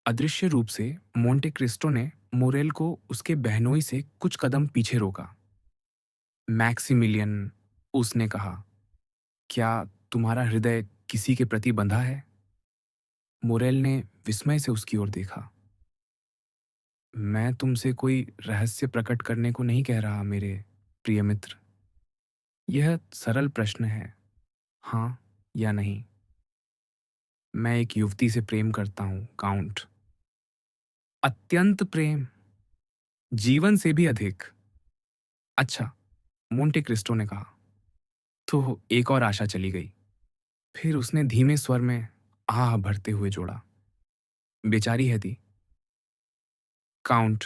अदृश्य रूप से मोंटे क्रिस्टो ने मोरेल को उसके बहनोई से कुछ कदम पीछे रोका। मैक्सिमिलियन, उसने कहा, क्या तुम्हारा हृदय किसी के प्रति बंधा है? मोरेल ने विस्मय से उसकी ओर देखा। मैं तुमसे कोई रहस्य प्रकट करने को नहीं कह रहा मेरे प्रिय मित्र। यह सरल प्रश्न है, हाँ या नहीं। मैं एक युवती से प्रेम करता हूं, काउंट। अत्यंत प्रेम, जीवन से भी अधिक। अच्छा, मोंटे क्रिस्टो ने कहा। तो एक और आशा चली गई। फिर उसने धीमे स्वर में आह भरते हुए जोड़ा, बेचारी है दी। काउंट,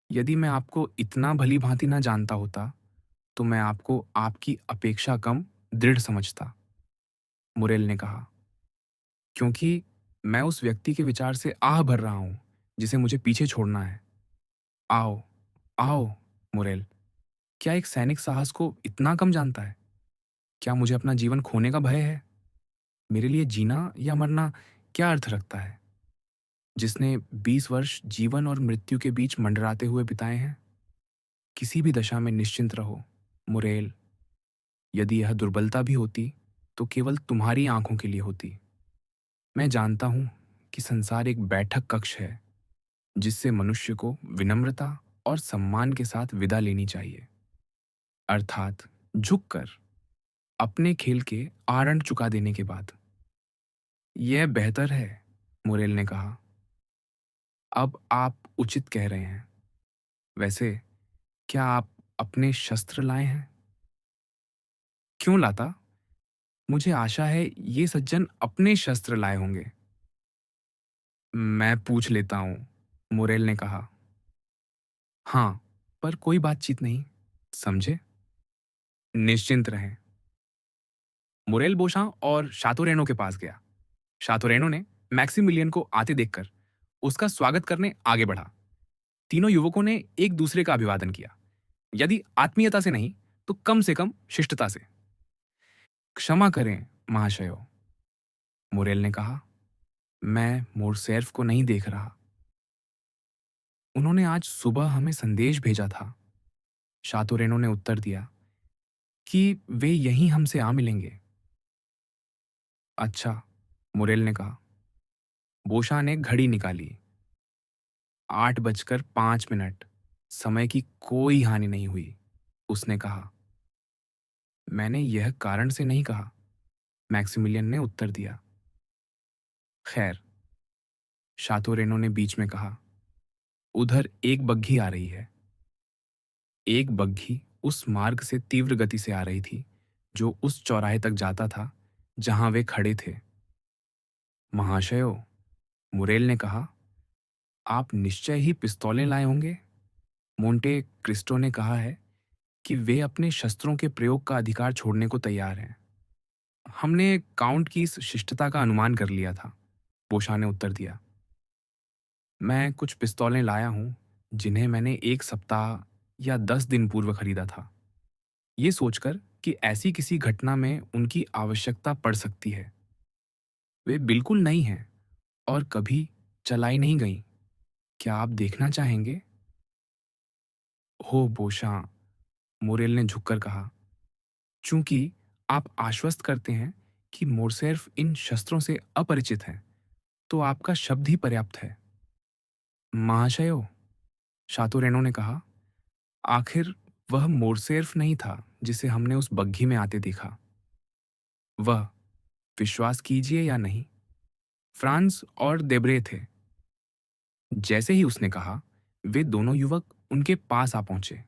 यदि मैं आपको इतना भली भांति ना जानता होता तो मैं आपको आपकी अपेक्षा कम दृढ़ समझता, मुरेल ने कहा। क्योंकि मैं उस व्यक्ति के विचार से आह भर रहा हूं जिसे मुझे पीछे छोड़ना है। आओ, आओ, मुरेल। क्या एक सैनिक साहस को इतना कम जानता है? क्या मुझे अपना जीवन खोने का भय है? मेरे लिए जीना या मरना क्या अर्थ रखता है? जिसने 20 वर्ष जीवन और मृत्यु के बीच मंडराते हुए बिताए हैं। किसी भी दशा में निश्चिंत रहो, मुरेल। यदि यह दुर्बलता भी होती तो केवल तुम्हारी आंखों के लिए होती। मैं जानता हूं कि संसार एक बैठक कक्ष है जिससे मनुष्य को विनम्रता और सम्मान के साथ विदा लेनी चाहिए, अर्थात झुककर अपने खेल के आरंभ चुका देने के बाद। यह बेहतर है, मुरेल ने कहा। अब आप उचित कह रहे हैं। वैसे क्या आप अपने शस्त्र लाए हैं? क्यों लाता? मुझे आशा है ये सज्जन अपने शस्त्र लाए होंगे। मैं पूछ लेता हूं, मुरेल ने कहा। हाँ, पर कोई बातचीत नहीं, समझे? निश्चिंत रहें। मुरेल बोशां और शातोरेनो के पास गया। शातोरेनो ने मैक्सिमिलियन को आते देखकर उसका स्वागत करने आगे बढ़ा। तीनों युवकों ने एक दूसरे का अभिवादन किया, यदि आत्मीयता से नहीं तो कम से कम शिष्टता से। क्षमा करें, महाशयो, मुरेल ने कहा। मैं मोरसैर्फ को नहीं देख रहा। उन्होंने आज सुबह हमें संदेश भेजा था, शातोरेनो ने उत्तर दिया, कि वे यहीं हमसे आ मिलेंगे। अच्छा, मुरेल ने कहा। बोशा ने घड़ी निकाली। 8:05। समय की कोई हानि नहीं हुई, उसने कहा। मैंने यह कारण से नहीं कहा, मैक्सिमिलियन ने उत्तर दिया। खैर, शातोरेनो ने बीच में कहा। उधर एक बग्घी आ रही है। एक बग्घी उस मार्ग से तीव्र गति से आ रही थी जो उस चौराहे तक जाता था जहां वे खड़े थे। महाशयो, मुरेल ने कहा, आप निश्चय ही पिस्तौलें लाए होंगे। मोंटे क्रिस्टो ने कहा है कि वे अपने शस्त्रों के प्रयोग का अधिकार छोड़ने को तैयार हैं। हमने काउंट की इस शिष्टता का अनुमान कर लिया था, बोशा ने उत्तर दिया। मैं कुछ पिस्तौलें लाया हूं जिन्हें मैंने 1 सप्ताह या 10 दिन पूर्व खरीदा था, ये सोचकर कि ऐसी किसी घटना में उनकी आवश्यकता पड़ सकती है। वे बिल्कुल नई हैं और कभी चलाई नहीं गईं। क्या आप देखना चाहेंगे? हो बोशा, मोरेल ने झुककर कहा। चूंकि आप आश्वस्त करते हैं कि मोरसेर्फ इन शस्त्रों से अपरिचित हैं, तो आपका शब्द ही पर्याप्त है। महाशयो, शातोरेनो ने कहा, आखिर वह मोरसेर्फ नहीं था जिसे हमने उस बग्घी में आते देखा। वह, विश्वास कीजिए या नहीं, फ्रांस और देब्रे थे। जैसे ही उसने कहा, वे दोनों युवक उनके पास आ पहुंचे।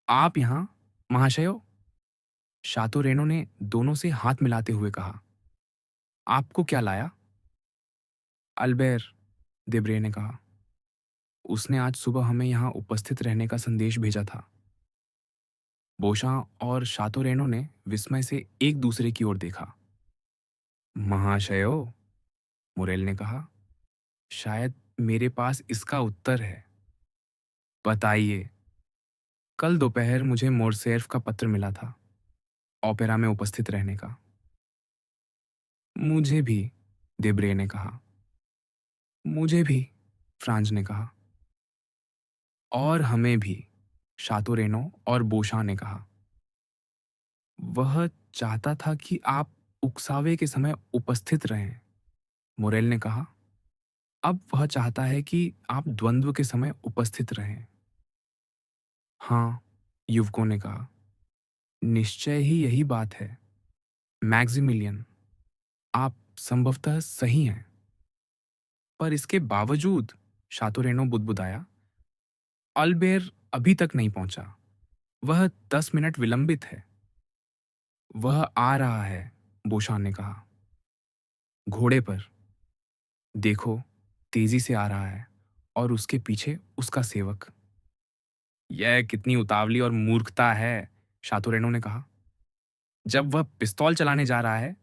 आप यहां, महाशयो, शातोरेनो ने दोनों से हाथ मिलाते हुए कहा। आपको क्या लाया? अल्बेर, देब्रे ने कहा। उसने आज सुबह हमें यहां उपस्थित रहने का संदेश भेजा था। बोशां और शातोरेनो ने विस्मय से एक दूसरे की ओर देखा। महाशयो, मुरेल ने कहा, शायद मेरे पास इसका उत्तर है। बताइए। कल दोपहर मुझे मोरसेर्फ का पत्र मिला था, ओपेरा में उपस्थित रहने का। मुझे भी, देब्रे ने कहा। मुझे भी, फ्रांज ने कहा। और हमें भी, शातोरेनो और बोशां ने कहा। वह चाहता था कि आप उकसावे के समय उपस्थित रहें, मुरेल ने कहा। अब वह चाहता है कि आप द्वंद्व के समय उपस्थित रहें। हाँ, युवकों ने कहा। निश्चय ही यही बात है। मैक्सिमिलियन, आप संभवतः सही हैं। पर इसके बावजूद, शातोरेनो बुदबुदाया, अल्बेर अभी तक नहीं पहुंचा। वह 10 मिनट विलंबित है। वह आ रहा है, बोशान ने कहा। घोड़े पर। देखो, तेजी से आ रहा है, और उसके पीछे उसका सेवक। यह कितनी उतावली और मूर्खता है, शातोरेनो ने कहा। जब वह पिस्तौल चलाने जा रहा है,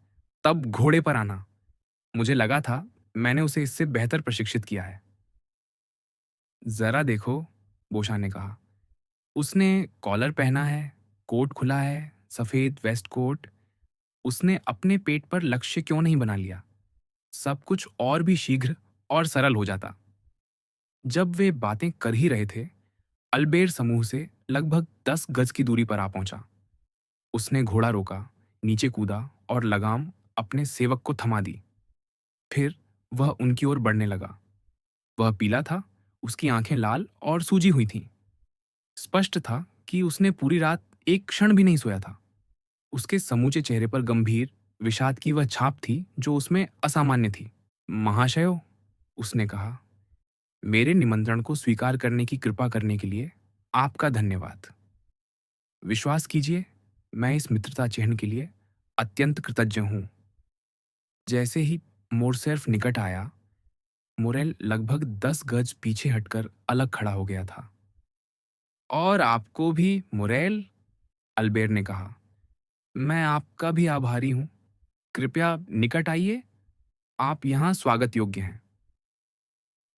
तब घोड़े पर आना। मुझे लगा था मैंने उसे इससे बेहतर प्रशिक्षित किया है। जरा देखो, बोशा ने कहा। उसने कॉलर पहना है, कोट खुला है, सफेद वेस्ट कोट। उसने अपने पेट पर लक्ष्य क्यों नहीं बना लिया? सब कुछ और भी शीघ्र और सरल हो जाता। जब वे बातें कर ही रहे थे, अल्बेर समूह से लगभग 10 गज की दूरी पर आ पहुंचा। उसने घोड़ा रोका, नीचे कूदा और लगाम अपने सेवक को थमा दी। फिर वह उनकी ओर बढ़ने लगा। वह पीला था, उसकी आंखें लाल और सूजी हुई थीं। स्पष्ट था कि उसने पूरी रात एक क्षण भी नहीं सोया था। उसके समूचे चेहरे पर गंभीर, विषाद की वह छाप थी जो उसमें असामान्य थी। महाशयो, उसने कहा, मेरे निमंत्रण को स्वीकार करने की कृपा करने के लिए आपका धन्यवाद। विश्वास कीजिए, मैं इस मित्रता चिह्न के लिए अत्यंत कृतज्ञ हूं। जैसे ही मोरसेर्फ निकट आया, मुरेल लगभग 10 गज पीछे हटकर अलग खड़ा हो गया था। और आपको भी, मुरेल, अल्बेर ने कहा। मैं आपका भी आभारी हूं। कृपया निकट आइए, आप यहां स्वागत योग्य हैं।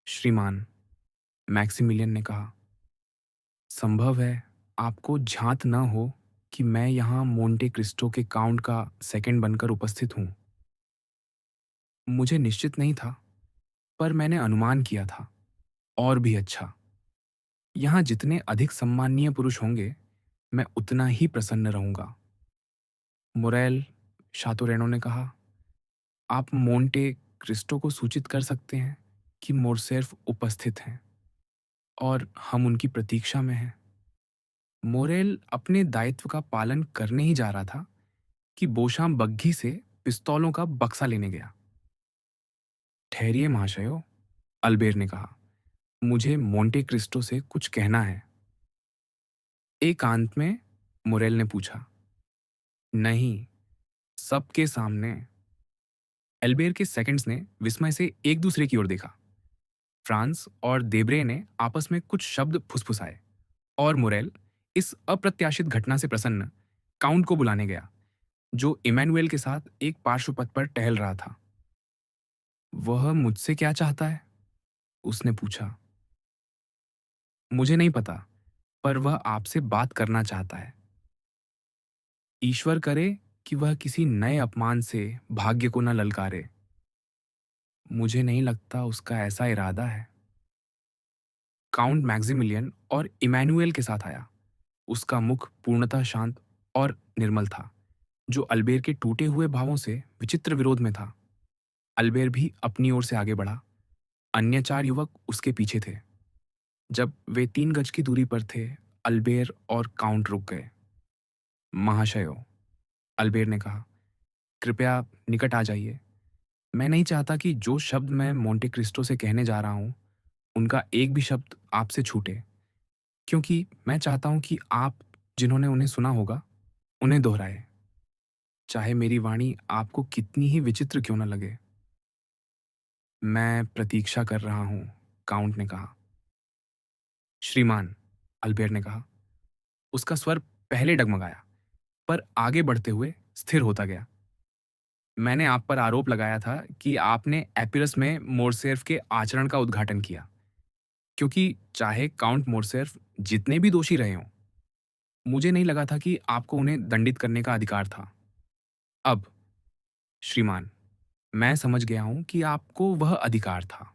श्रीमान, मैक्सिमिलियन ने कहा, संभव है आपको झांत न हो कि मैं यहां मोंटे क्रिस्टो के काउंट का सेकंड बनकर उपस्थित हूं। मुझे निश्चित नहीं था, पर मैंने अनुमान किया था। और भी अच्छा, यहां जितने अधिक सम्माननीय पुरुष होंगे, मैं उतना ही प्रसन्न रहूंगा। मुरेल, शातोरेनो ने कहा, आप मोंटे क्रिस्टो को सूचित कर सकते हैं कि मोरसेर्फ उपस्थित हैं और हम उनकी प्रतीक्षा में हैं। मोरेल अपने दायित्व का पालन करने ही जा रहा था कि बोशाम बग्घी से पिस्तौलों का बक्सा लेने गया। ठहरिए महाशयो, अल्बेर ने कहा, मुझे मोंटे क्रिस्टो से कुछ कहना है। एकांत में? मुरेल ने पूछा। नहीं, सबके सामने। एल्बेर के सेकंड्स ने विस्मय से एक दूसरे की ओर देखा। फ्रांस और देब्रे ने आपस में कुछ शब्द फुसफुसाए, और मुरेल इस अप्रत्याशित घटना से प्रसन्न काउंट को बुलाने गया, जो इमैनुएल के साथ एक पार्श्व पथ पर टहल रहा था। वह मुझसे क्या चाहता है? उसने पूछा। मुझे नहीं पता, पर वह आपसे बात करना चाहता है। ईश्वर करे कि वह किसी नए अपमान से भाग्य को न ललकारे। मुझे नहीं लगता उसका ऐसा इरादा है। काउंट मैक्सिमिलियन और इमैनुएल के साथ आया। उसका मुख पूर्णतः शांत और निर्मल था, जो अल्बेर के टूटे हुए भावों से विचित्र विरोध में था। अल्बेर भी अपनी ओर से आगे बढ़ा। अन्य 4 युवक उसके पीछे थे। जब वे 3 गज की दूरी पर थे, अल्बेर और काउंट रुक गए। महाशयो, अल्बेर ने कहा, कृपया निकट आ जाइए। मैं नहीं चाहता कि जो शब्द मैं मोंटे क्रिस्टो से कहने जा रहा हूं, उनका एक भी शब्द आपसे छूटे, क्योंकि मैं चाहता हूं कि आप, जिन्होंने उन्हें सुना होगा, उन्हें दोहराए, चाहे मेरी वाणी आपको कितनी ही विचित्र क्यों न लगे। मैं प्रतीक्षा कर रहा हूं, काउंट ने कहा। श्रीमान, अल्बेर ने कहा। उसका स्वर पहले डगमगाया, पर आगे बढ़ते हुए स्थिर होता गया। मैंने आप पर आरोप लगाया था कि आपने एपिरस में मोर्सेफ के आचरण का उद्घाटन किया, क्योंकि चाहे काउंट मोर्सेफ जितने भी दोषी रहे हों, मुझे नहीं लगा था कि आपको उन्हें दंडित करने का अधिकार था। अब, श्रीमान, मैं समझ गया हूं कि आपको वह अधिकार था।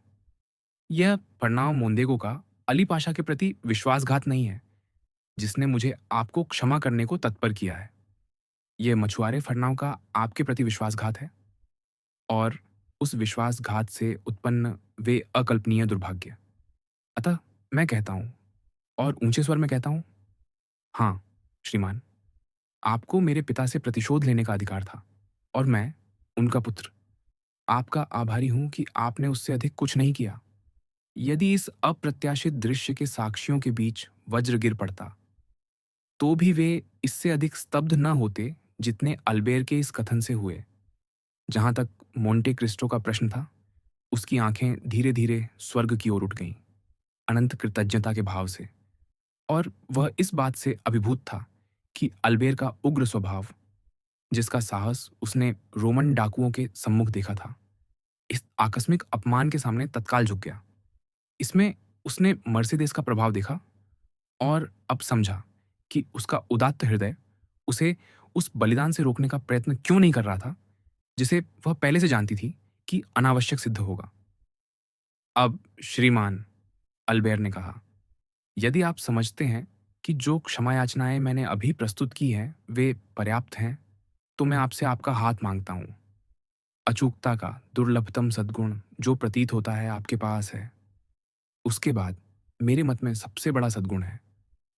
यह फरनाओ मोंदेगो का अली पाशा के प्रति विश्वासघात नहीं है, जिसने मुझे आपको क्षमा करने को तत्पर किया है। यह मछुआरे फरनाओ का आपके प्रति विश्वासघात है, और उस विश्वासघात से उत्पन्न वे अकल्पनीय दुर्भाग्य। अतः मैं कहता हूं, और ऊंचे स्वर में कहता हूं, हाँ, श्रीमान, आपको मेरे पिता से प्रतिशोध लेने का अधिकार था, और मैं, उनका पुत्र, आपका आभारी हूं कि आपने उससे अधिक कुछ नहीं किया। यदि इस अप्रत्याशित दृश्य के साक्षियों के बीच वज्र गिर पड़ता, तो भी वे इससे अधिक स्तब्ध न होते जितने अल्बेर के इस कथन से हुए। जहां तक मोंटे क्रिस्टो का प्रश्न था, उसकी आंखें धीरे धीरे स्वर्ग की ओर उठ गईं, अनंत कृतज्ञता के भाव से। और वह इस बात से अभिभूत था कि अल्बेर का उग्र स्वभाव, जिसका साहस उसने रोमन डाकुओं के सम्मुख देखा था, इस आकस्मिक अपमान के सामने तत्काल झुक गया। इसमें उसने मर्सिडेस का प्रभाव देखा, और अब समझा कि उसका उदात्त हृदय उसे उस बलिदान से रोकने का प्रयत्न क्यों नहीं कर रहा था, जिसे वह पहले से जानती थी कि अनावश्यक सिद्ध होगा। अब, श्रीमान, अल्बेर ने कहा, यदि आप समझते हैं कि जो क्षमा याचनाएं मैंने अभी प्रस्तुत की हैं वे पर्याप्त हैं, तो मैं आपसे आपका हाथ मांगता हूं। अचूकता का दुर्लभतम सद्गुण जो प्रतीत होता है आपके पास है। उसके बाद मेरे मत में सबसे बड़ा सद्गुण है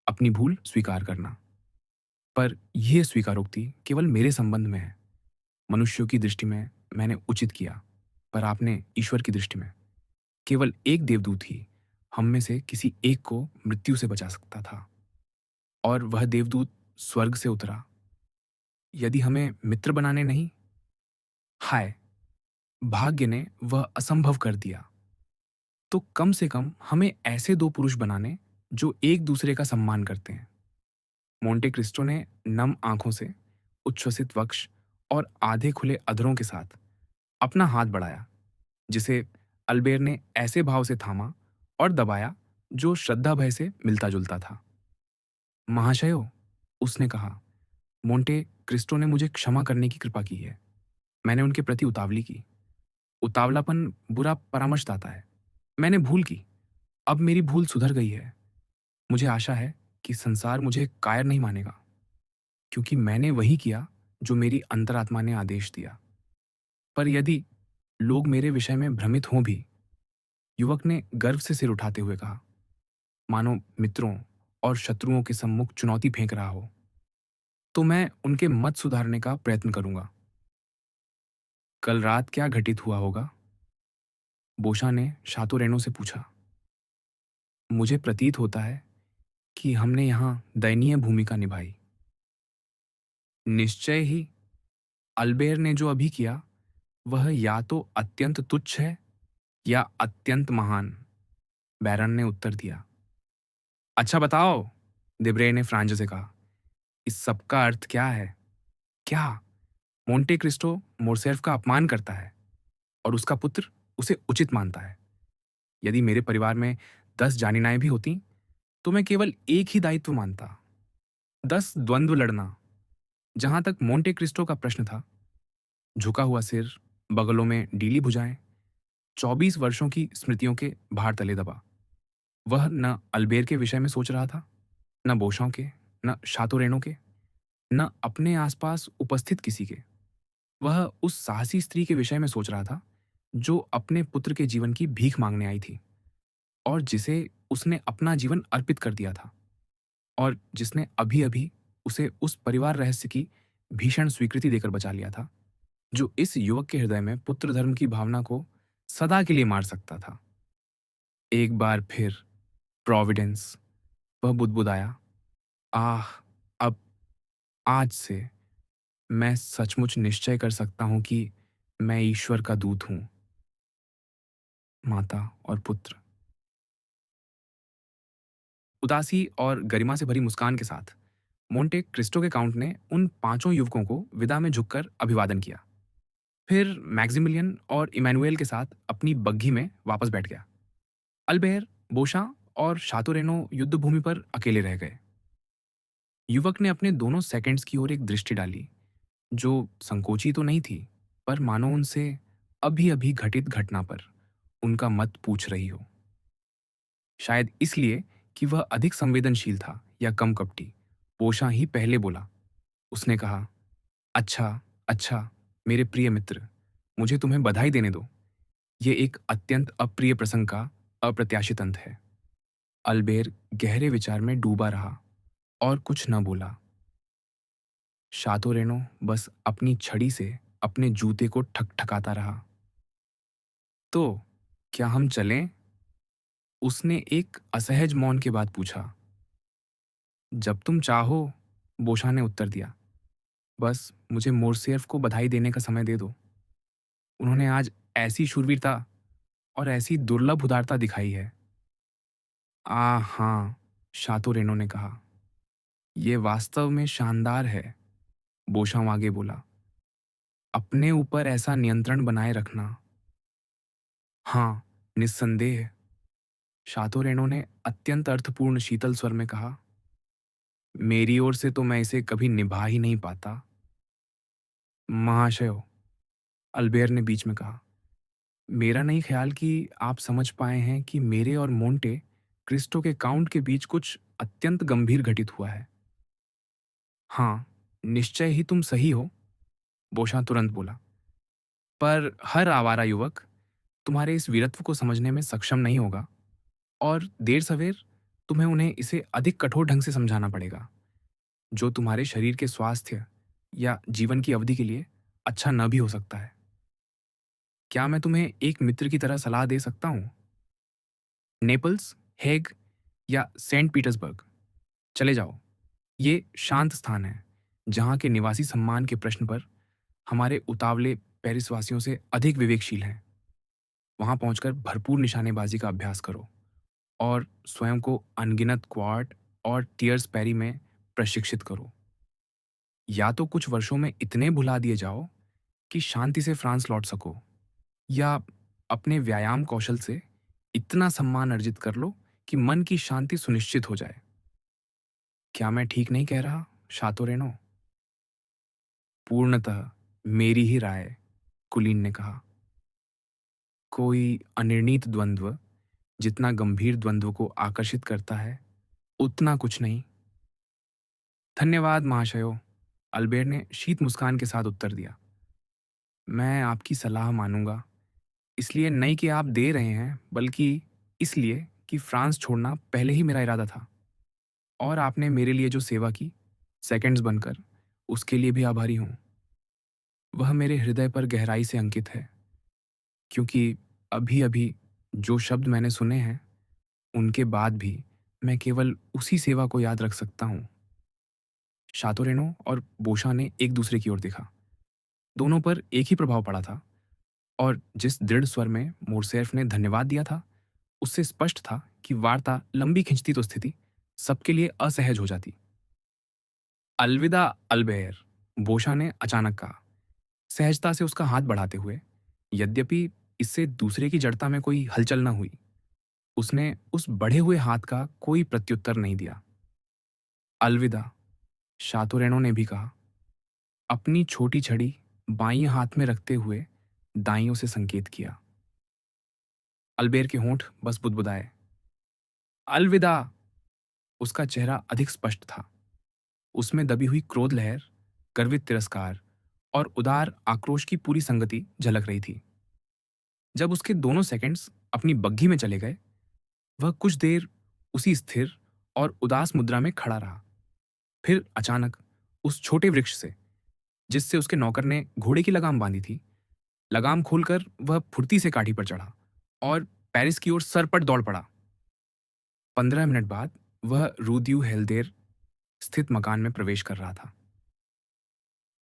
अपनी भूल स्वीकार करना। पर यह स्वीकारोक्ति केवल मेरे संबंध में है। मनुष्यों की दृष्टि में मैंने उचित किया, पर आपने ईश्वर की दृष्टि में। केवल एक देवदूत ही हम में से किसी एक को मृत्यु से बचा सकता था, और वह देवदूत स्वर्ग से उतरा। यदि हमें मित्र बनाने नहीं, हाय, भाग्य ने वह असंभव कर दिया, तो कम से कम हमें ऐसे दो पुरुष बनाने जो एक दूसरे का सम्मान करते हैं। मोंटे क्रिस्टो ने नम आंखों से, उच्छ्वसित वक्ष और आधे खुले अधरों के साथ अपना हाथ बढ़ाया, जिसे अल्बेर ने ऐसे भाव से थामा और दबाया जो श्रद्धा भय से मिलता जुलता था। महाशयो, उसने कहा, मोंटे क्रिस्टो ने मुझे क्षमा करने की कृपा की है। मैंने उनके प्रति उतावली की। उतावलापन बुरा परामर्शदाता है। मैंने भूल की। अब मेरी भूल सुधर गई है। मुझे आशा है कि संसार मुझे कायर नहीं मानेगा, क्योंकि मैंने वही किया जो मेरी अंतरात्मा ने आदेश दिया। पर यदि लोग मेरे विषय में भ्रमित हों भी, युवक ने गर्व से सिर उठाते हुए कहा, मानो मित्रों और शत्रुओं के सम्मुख चुनौती फेंक रहा हो, तो मैं उनके मत सुधारने का प्रयत्न करूंगा। कल रात क्या घटित हुआ होगा? बोशा ने शातोरेनो से पूछा। मुझे प्रतीत होता है कि हमने यहां दयनीय भूमिका निभाई। निश्चय ही, अल्बेर ने जो अभी किया वह या तो अत्यंत तुच्छ है या अत्यंत महान, बैरन ने उत्तर दिया। अच्छा बताओ, देब्रे ने फ्रांज से कहा, इस सब का अर्थ क्या है? क्या मोंटे क्रिस्टो मोर्सेफ का अपमान करता है और उसका पुत्र उसे उचित मानता है? यदि मेरे परिवार में 10 जानिनाएं भी होती, तो मैं केवल एक ही दायित्व मानता, 10 द्वंद्व लड़ना। जहां तक मोंटे क्रिस्टो का प्रश्न था, झुका हुआ सिर, बगलों में डीली भुजाएं, 24 वर्षों की स्मृतियों के भार तले दबा। वह न अल्बेर के विषय में सोच रहा था, न बोशाओं के, न शातोरेनो के, न अपने आसपास उपस्थित किसी के। वह उस साहसी स्त्री के विषय में सोच रहा था जो अपने पुत्र के जीवन की भीख मांगने आई थी, और जिसे उसने अपना जीवन अर्पित कर दिया था, और जिसने अभी अभी उसे उस परिवार रहस्य की भीषण स्वीकृति देकर बचा लिया था, जो इस युवक के हृदय में पुत्र धर्म की भावना को सदा के लिए मार सकता था। एक बार फिर प्रोविडेंस, वह बुदबुदाया, आह, अब, आज से मैं सचमुच निश्चय कर सकता हूं कि मैं ईश्वर का दूत हूं। माता और पुत्र। उदासी और गरिमा से भरी मुस्कान के साथ मोंटे क्रिस्टो के काउंट ने उन पांचों युवकों को विदा में झुककर अभिवादन किया। फिर मैक्सिमिलियन और इमैनुएल के साथ अपनी बग्घी में वापस बैठ गया। अल्बेर, बोशा और शातोरेनो युद्ध भूमि पर अकेले रह गए। युवक ने अपने दोनों सेकंड्स की ओर एक दृष्टि डाली, जो संकोची तो नहीं थी, पर मानो उनसे अभी अभी घटित घटना पर उनका मत पूछ रही हो। शायद इसलिए कि वह अधिक संवेदनशील था या कम कपटी, पोषा ही पहले बोला। उसने कहा, अच्छा, अच्छा, मेरे प्रिय मित्र, मुझे तुम्हें बधाई देने दो। ये एक अत्यंत अप्रिय प्रसंग का अप्रत्याशित अंत है। अल्बेर गहरे विचार में डूबा रहा और कुछ न बोला। शातोरेनो बस अपनी छड़ी से अपने जूते को ठकठकाता रहा। तो क्या हम चलें? उसने एक असहज मौन के बाद पूछा। जब तुम चाहो, बोशा ने उत्तर दिया। बस मुझे मोरसेर्फ को बधाई देने का समय दे दो। उन्होंने आज ऐसी शूरवीरता और ऐसी दुर्लभ उदारता दिखाई है। हाँ, शातोरेनो ने कहा। ये वास्तव में शानदार है, बोशाम आगे बोला। अपने ऊपर ऐसा नियंत्रण बनाए रखना। हाँ, निस्संदेह, शातोरेनो ने अत्यंत अर्थपूर्ण शीतल स्वर में कहा। मेरी ओर से तो मैं इसे कभी निभा ही नहीं पाता। महाशयो, अल्बेर ने बीच में कहा, मेरा नहीं ख्याल कि आप समझ पाए हैं कि मेरे और मोंटे क्रिस्टो के काउंट के बीच कुछ अत्यंत गंभीर घटित हुआ है। हाँ, निश्चय ही तुम सही हो, बोशा तुरंत बोला। पर हर आवारा युवक तुम्हारे इस वीरत्व को समझने में सक्षम नहीं होगा, और देर सवेर तुम्हें उन्हें इसे अधिक कठोर ढंग से समझाना पड़ेगा, जो तुम्हारे शरीर के स्वास्थ्य या जीवन की अवधि के लिए अच्छा न भी हो सकता है। क्या मैं तुम्हें एक मित्र की तरह सलाह दे सकता हूँ? नेपल्स, हेग या सेंट पीटर्सबर्ग चले जाओ। ये शांत स्थान है, जहाँ के निवासी सम्मान के प्रश्न पर हमारे उतावले पेरिसवासियों से अधिक विवेकशील हैं। वहाँ पहुंचकर भरपूर निशानेबाजी का अभ्यास करो और स्वयं को अनगिनत क्वार्ट और टियर्स पैरी में प्रशिक्षित करो। या तो कुछ वर्षों में इतने भुला दिए जाओ कि शांति से फ्रांस लौट सको, या अपने व्यायाम कौशल से इतना सम्मान अर्जित कर लो कि मन की शांति सुनिश्चित हो जाए। क्या मैं ठीक नहीं कह रहा, शातोरेनो? पूर्णतः मेरी ही राय, कुलीन ने कहा। कोई अनिर्णीत द्वंद्व जितना गंभीर द्वंद्व को आकर्षित करता है, उतना कुछ नहीं। धन्यवाद महाशयो, अल्बेर ने शीत मुस्कान के साथ उत्तर दिया। मैं आपकी सलाह मानूंगा, इसलिए नहीं कि आप दे रहे हैं, बल्कि इसलिए कि फ्रांस छोड़ना पहले ही मेरा इरादा था। और आपने मेरे लिए जो सेवा की, सेकंड्स बनकर, उसके लिए भी आभारी हूं। वह मेरे हृदय पर गहराई से अंकित है, क्योंकि अभी अभी जो शब्द मैंने सुने हैं, उनके बाद भी मैं केवल उसी सेवा को याद रख सकता हूँ। शातोरेनो और बोशा ने एक दूसरे की ओर देखा। दोनों पर एक ही प्रभाव पड़ा था, और जिस दृढ़ स्वर में मोरसेर्फ ने धन्यवाद दिया था, उससे स्पष्ट था कि वार्ता लंबी खिंचती तो स्थिति सबके लिए असहज हो जाती। अलविदा अल्बेर, बोशा ने अचानक कहा, सहजता से उसका हाथ बढ़ाते हुए। यद्यपि इससे दूसरे की जड़ता में कोई हलचल न हुई, उसने उस बढ़े हुए हाथ का कोई प्रत्युत्तर नहीं दिया। अलविदा, शातोरेनो ने भी कहा, अपनी छोटी छड़ी बाईं हाथ में रखते हुए दाइयों से संकेत किया। अल्बेर के होंठ बस बुदबुदाए। अलविदा! उसका चेहरा अधिक स्पष्ट था। उसमें दबी हुई क्रोध लहर, गर्वित तिरस्कार और उदार आक्रोश की पूरी संगति झलक रही थी। जब उसके दोनों सेकंड्स अपनी बग्घी में चले गए, वह कुछ देर उसी स्थिर और उदास मुद्रा में खड़ा रहा। फिर अचानक उस छोटे वृक्ष से, जिससे उसके नौकर ने घोड़े की लगाम बांधी थी, लगाम खोलकर वह फुर्ती से काठी पर चढ़ा और पेरिस की ओर सरपट दौड़ पड़ा। 15 मिनट बाद वह रूद्यू हेल्देर स्थित मकान में प्रवेश कर रहा था।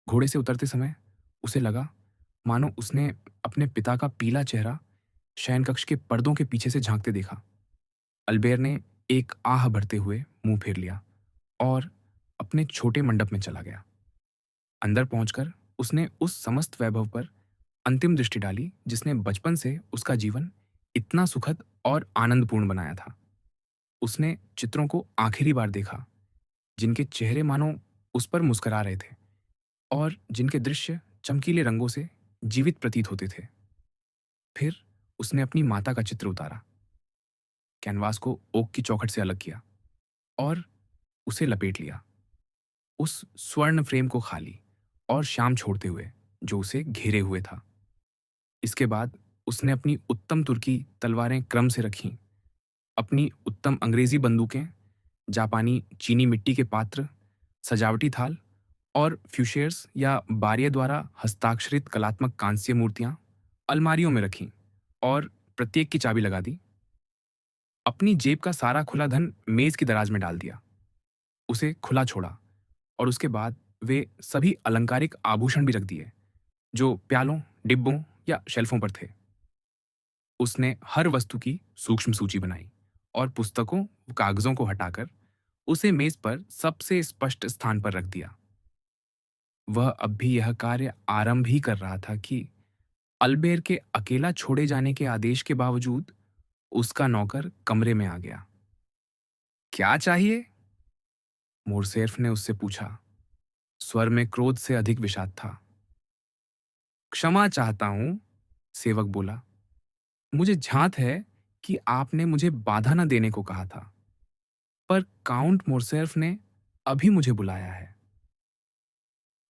घोड़े से उतरते समय उसे लगा मानो उसने अपने पिता का पीला चेहरा शयनकक्ष के पर्दों के पीछे से झांकते देखा। अल्बेर ने एक आह भरते हुए मुंह फेर लिया और अपने छोटे मंडप में चला गया। अंदर पहुंचकर उसने उस समस्त वैभव पर अंतिम दृष्टि डाली जिसने बचपन से उसका जीवन इतना सुखद और आनंदपूर्ण बनाया था। उसने चित्रों को आखिरी बार देखा, जिनके चेहरे मानो उस पर मुस्कुरा रहे थे और जिनके दृश्य चमकीले रंगों से जीवित प्रतीत होते थे। फिर उसने अपनी माता का चित्र उतारा, कैनवास को ओक की चौखट से अलग किया और उसे लपेट लिया, उस स्वर्ण फ्रेम को खाली और शाम छोड़ते हुए जो उसे घेरे हुए था। इसके बाद उसने अपनी उत्तम तुर्की तलवारें क्रम से रखीं, अपनी उत्तम अंग्रेजी बंदूकें, जापानी चीनी मिट्टी के पात्र, सजावटी थाल और फ्यूशेर्स या बारिये द्वारा हस्ताक्षरित कलात्मक कांस्य मूर्तियां अलमारियों में रखीं और प्रत्येक की चाबी लगा दी। अपनी जेब का सारा खुला धन मेज की दराज में डाल दिया, उसे खुला छोड़ा और उसके बाद वे सभी अलंकारिक आभूषण भी रख दिए जो प्यालों, डिब्बों या शेल्फों पर थे। उसने हर वस्तु की सूक्ष्म सूची बनाई और पुस्तकों व कागजों को हटाकर उसे मेज पर सबसे स्पष्ट स्थान पर रख दिया। वह अब भी यह कार्य आरंभ ही कर रहा था कि अल्बेर के अकेला छोड़े जाने के आदेश के बावजूद उसका नौकर कमरे में आ गया। क्या चाहिए? मोरसेर्फ ने उससे पूछा। स्वर में क्रोध से अधिक विषाद था। क्षमा चाहता हूं, सेवक बोला। मुझे झांत है कि आपने मुझे बाधा न देने को कहा था, पर काउंट मोरसेर्फ ने अभी मुझे बुलाया है।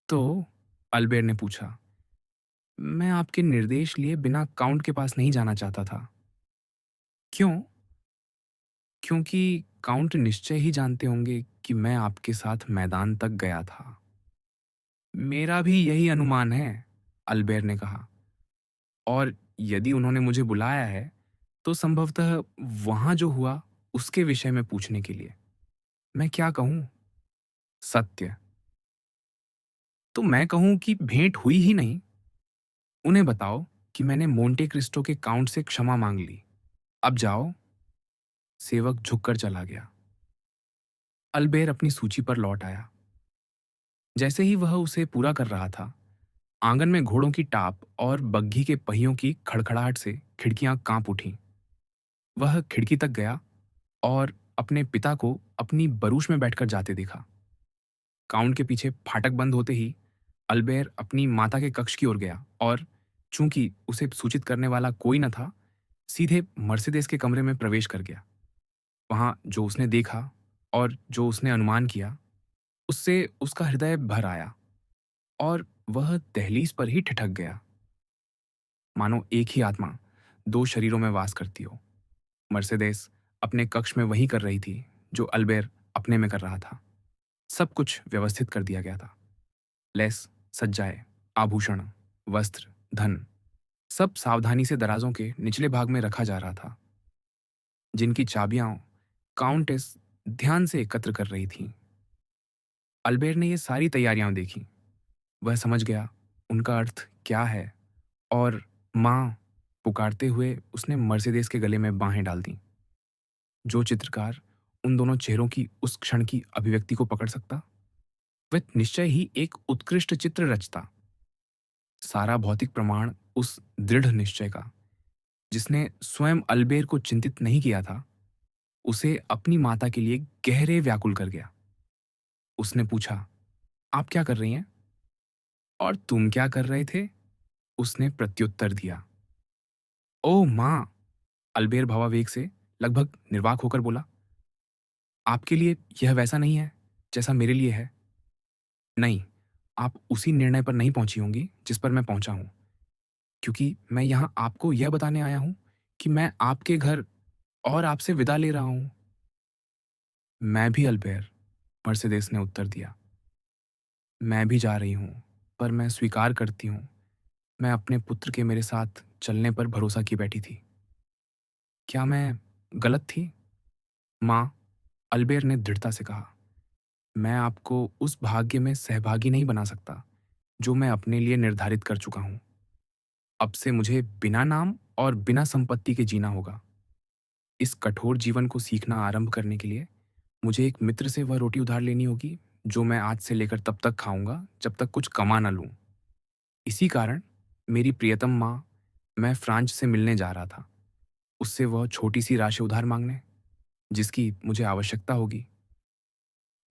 तो अल्बेर ने पूछा, मैं आपके निर्देश लिए बिना काउंट के पास नहीं जाना चाहता था। क्यों? क्योंकि काउंट निश्चय ही जानते होंगे कि मैं आपके साथ मैदान तक गया था। मेरा भी यही अनुमान है, अल्बेर ने कहा। और यदि उन्होंने मुझे बुलाया है तो संभवतः वहां जो हुआ उसके विषय में पूछने के लिए। मैं क्या कहूं? सत्य। तो मैं कहूं कि भेंट हुई ही नहीं। उन्हें बताओ कि मैंने मोंटे क्रिस्टो के काउंट से क्षमा मांग ली। अब जाओ। सेवक झुककर चला गया। अल्बेर अपनी सूची पर लौट आया। जैसे ही वह उसे पूरा कर रहा था, आंगन में घोड़ों की टाप और बग्घी के पहियों की खड़खड़ाहट से खिड़कियां कांप उठीं। वह खिड़की तक गया और अपने पिता को अपनी बरूश में बैठकर जाते देखा। काउंट के पीछे फाटक बंद होते ही अल्बेर अपनी माता के कक्ष की ओर गया और चूंकि उसे सूचित करने वाला कोई न था, सीधे मर्सिडेस के कमरे में प्रवेश कर गया। वहां जो उसने देखा और जो उसने अनुमान किया, उससे उसका हृदय भर आया और वह दहलीज पर ही ठिठक गया, मानो एक ही आत्मा दो शरीरों में वास करती हो। मर्सिडेस अपने कक्ष में वही कर रही थी जो अल्बेर अपने में कर रहा था। सब कुछ व्यवस्थित कर दिया गया था। लेस, सज्जाएं, आभूषण, वस्त्र, धन, सब सावधानी से दराजों के निचले भाग में रखा जा रहा था, जिनकी चाबियां काउंटेस ध्यान से एकत्र कर रही थीं। अल्बेर ने ये सारी तैयारियां देखी। वह समझ गया उनका अर्थ क्या है और मां पुकारते हुए उसने मर्सिडेस के गले में बाहें डाल दी। जो चित्रकार उन दोनों चेहरों की उस क्षण की अभिव्यक्ति को पकड़ सकता, वह निश्चय ही एक उत्कृष्ट चित्र रचता। सारा भौतिक प्रमाण उस दृढ़ निश्चय का, जिसने स्वयं अल्बेर को चिंतित नहीं किया था, उसे अपनी माता के लिए गहरे व्याकुल कर गया। उसने पूछा, आप क्या कर रही हैं? और तुम क्या कर रहे थे? उसने प्रत्युत्तर दिया। ओह मां! अल्बेर भावावेग से लगभग निर्वाक होकर बोला। आपके लिए यह वैसा नहीं है जैसा मेरे लिए है। नहीं, आप उसी निर्णय पर नहीं पहुंची होंगी जिस पर मैं पहुंचा हूं, क्योंकि मैं यहां आपको यह बताने आया हूं कि मैं आपके घर और आपसे विदा ले रहा हूं। मैं भी अल्बेर, मर्सिडेस ने उत्तर दिया। मैं भी जा रही हूं, पर मैं स्वीकार करती हूं, मैं अपने पुत्र के मेरे साथ चलने पर भरोसा की बैठी थी। क्या मैं गलत थी? मां, अल्बेर ने दृढ़ता से कहा, मैं आपको उस भाग्य में सहभागी नहीं बना सकता जो मैं अपने लिए निर्धारित कर चुका हूं। अब से मुझे बिना नाम और बिना संपत्ति के जीना होगा। इस कठोर जीवन को सीखना आरंभ करने के लिए मुझे एक मित्र से वह रोटी उधार लेनी होगी जो मैं आज से लेकर तब तक खाऊंगा जब तक कुछ कमा ना लूं। इसी कारण मेरी प्रियतम माँ, मैं फ्रांच से मिलने जा रहा था, उससे वह छोटी सी राशि उधार मांगने जिसकी मुझे आवश्यकता होगी।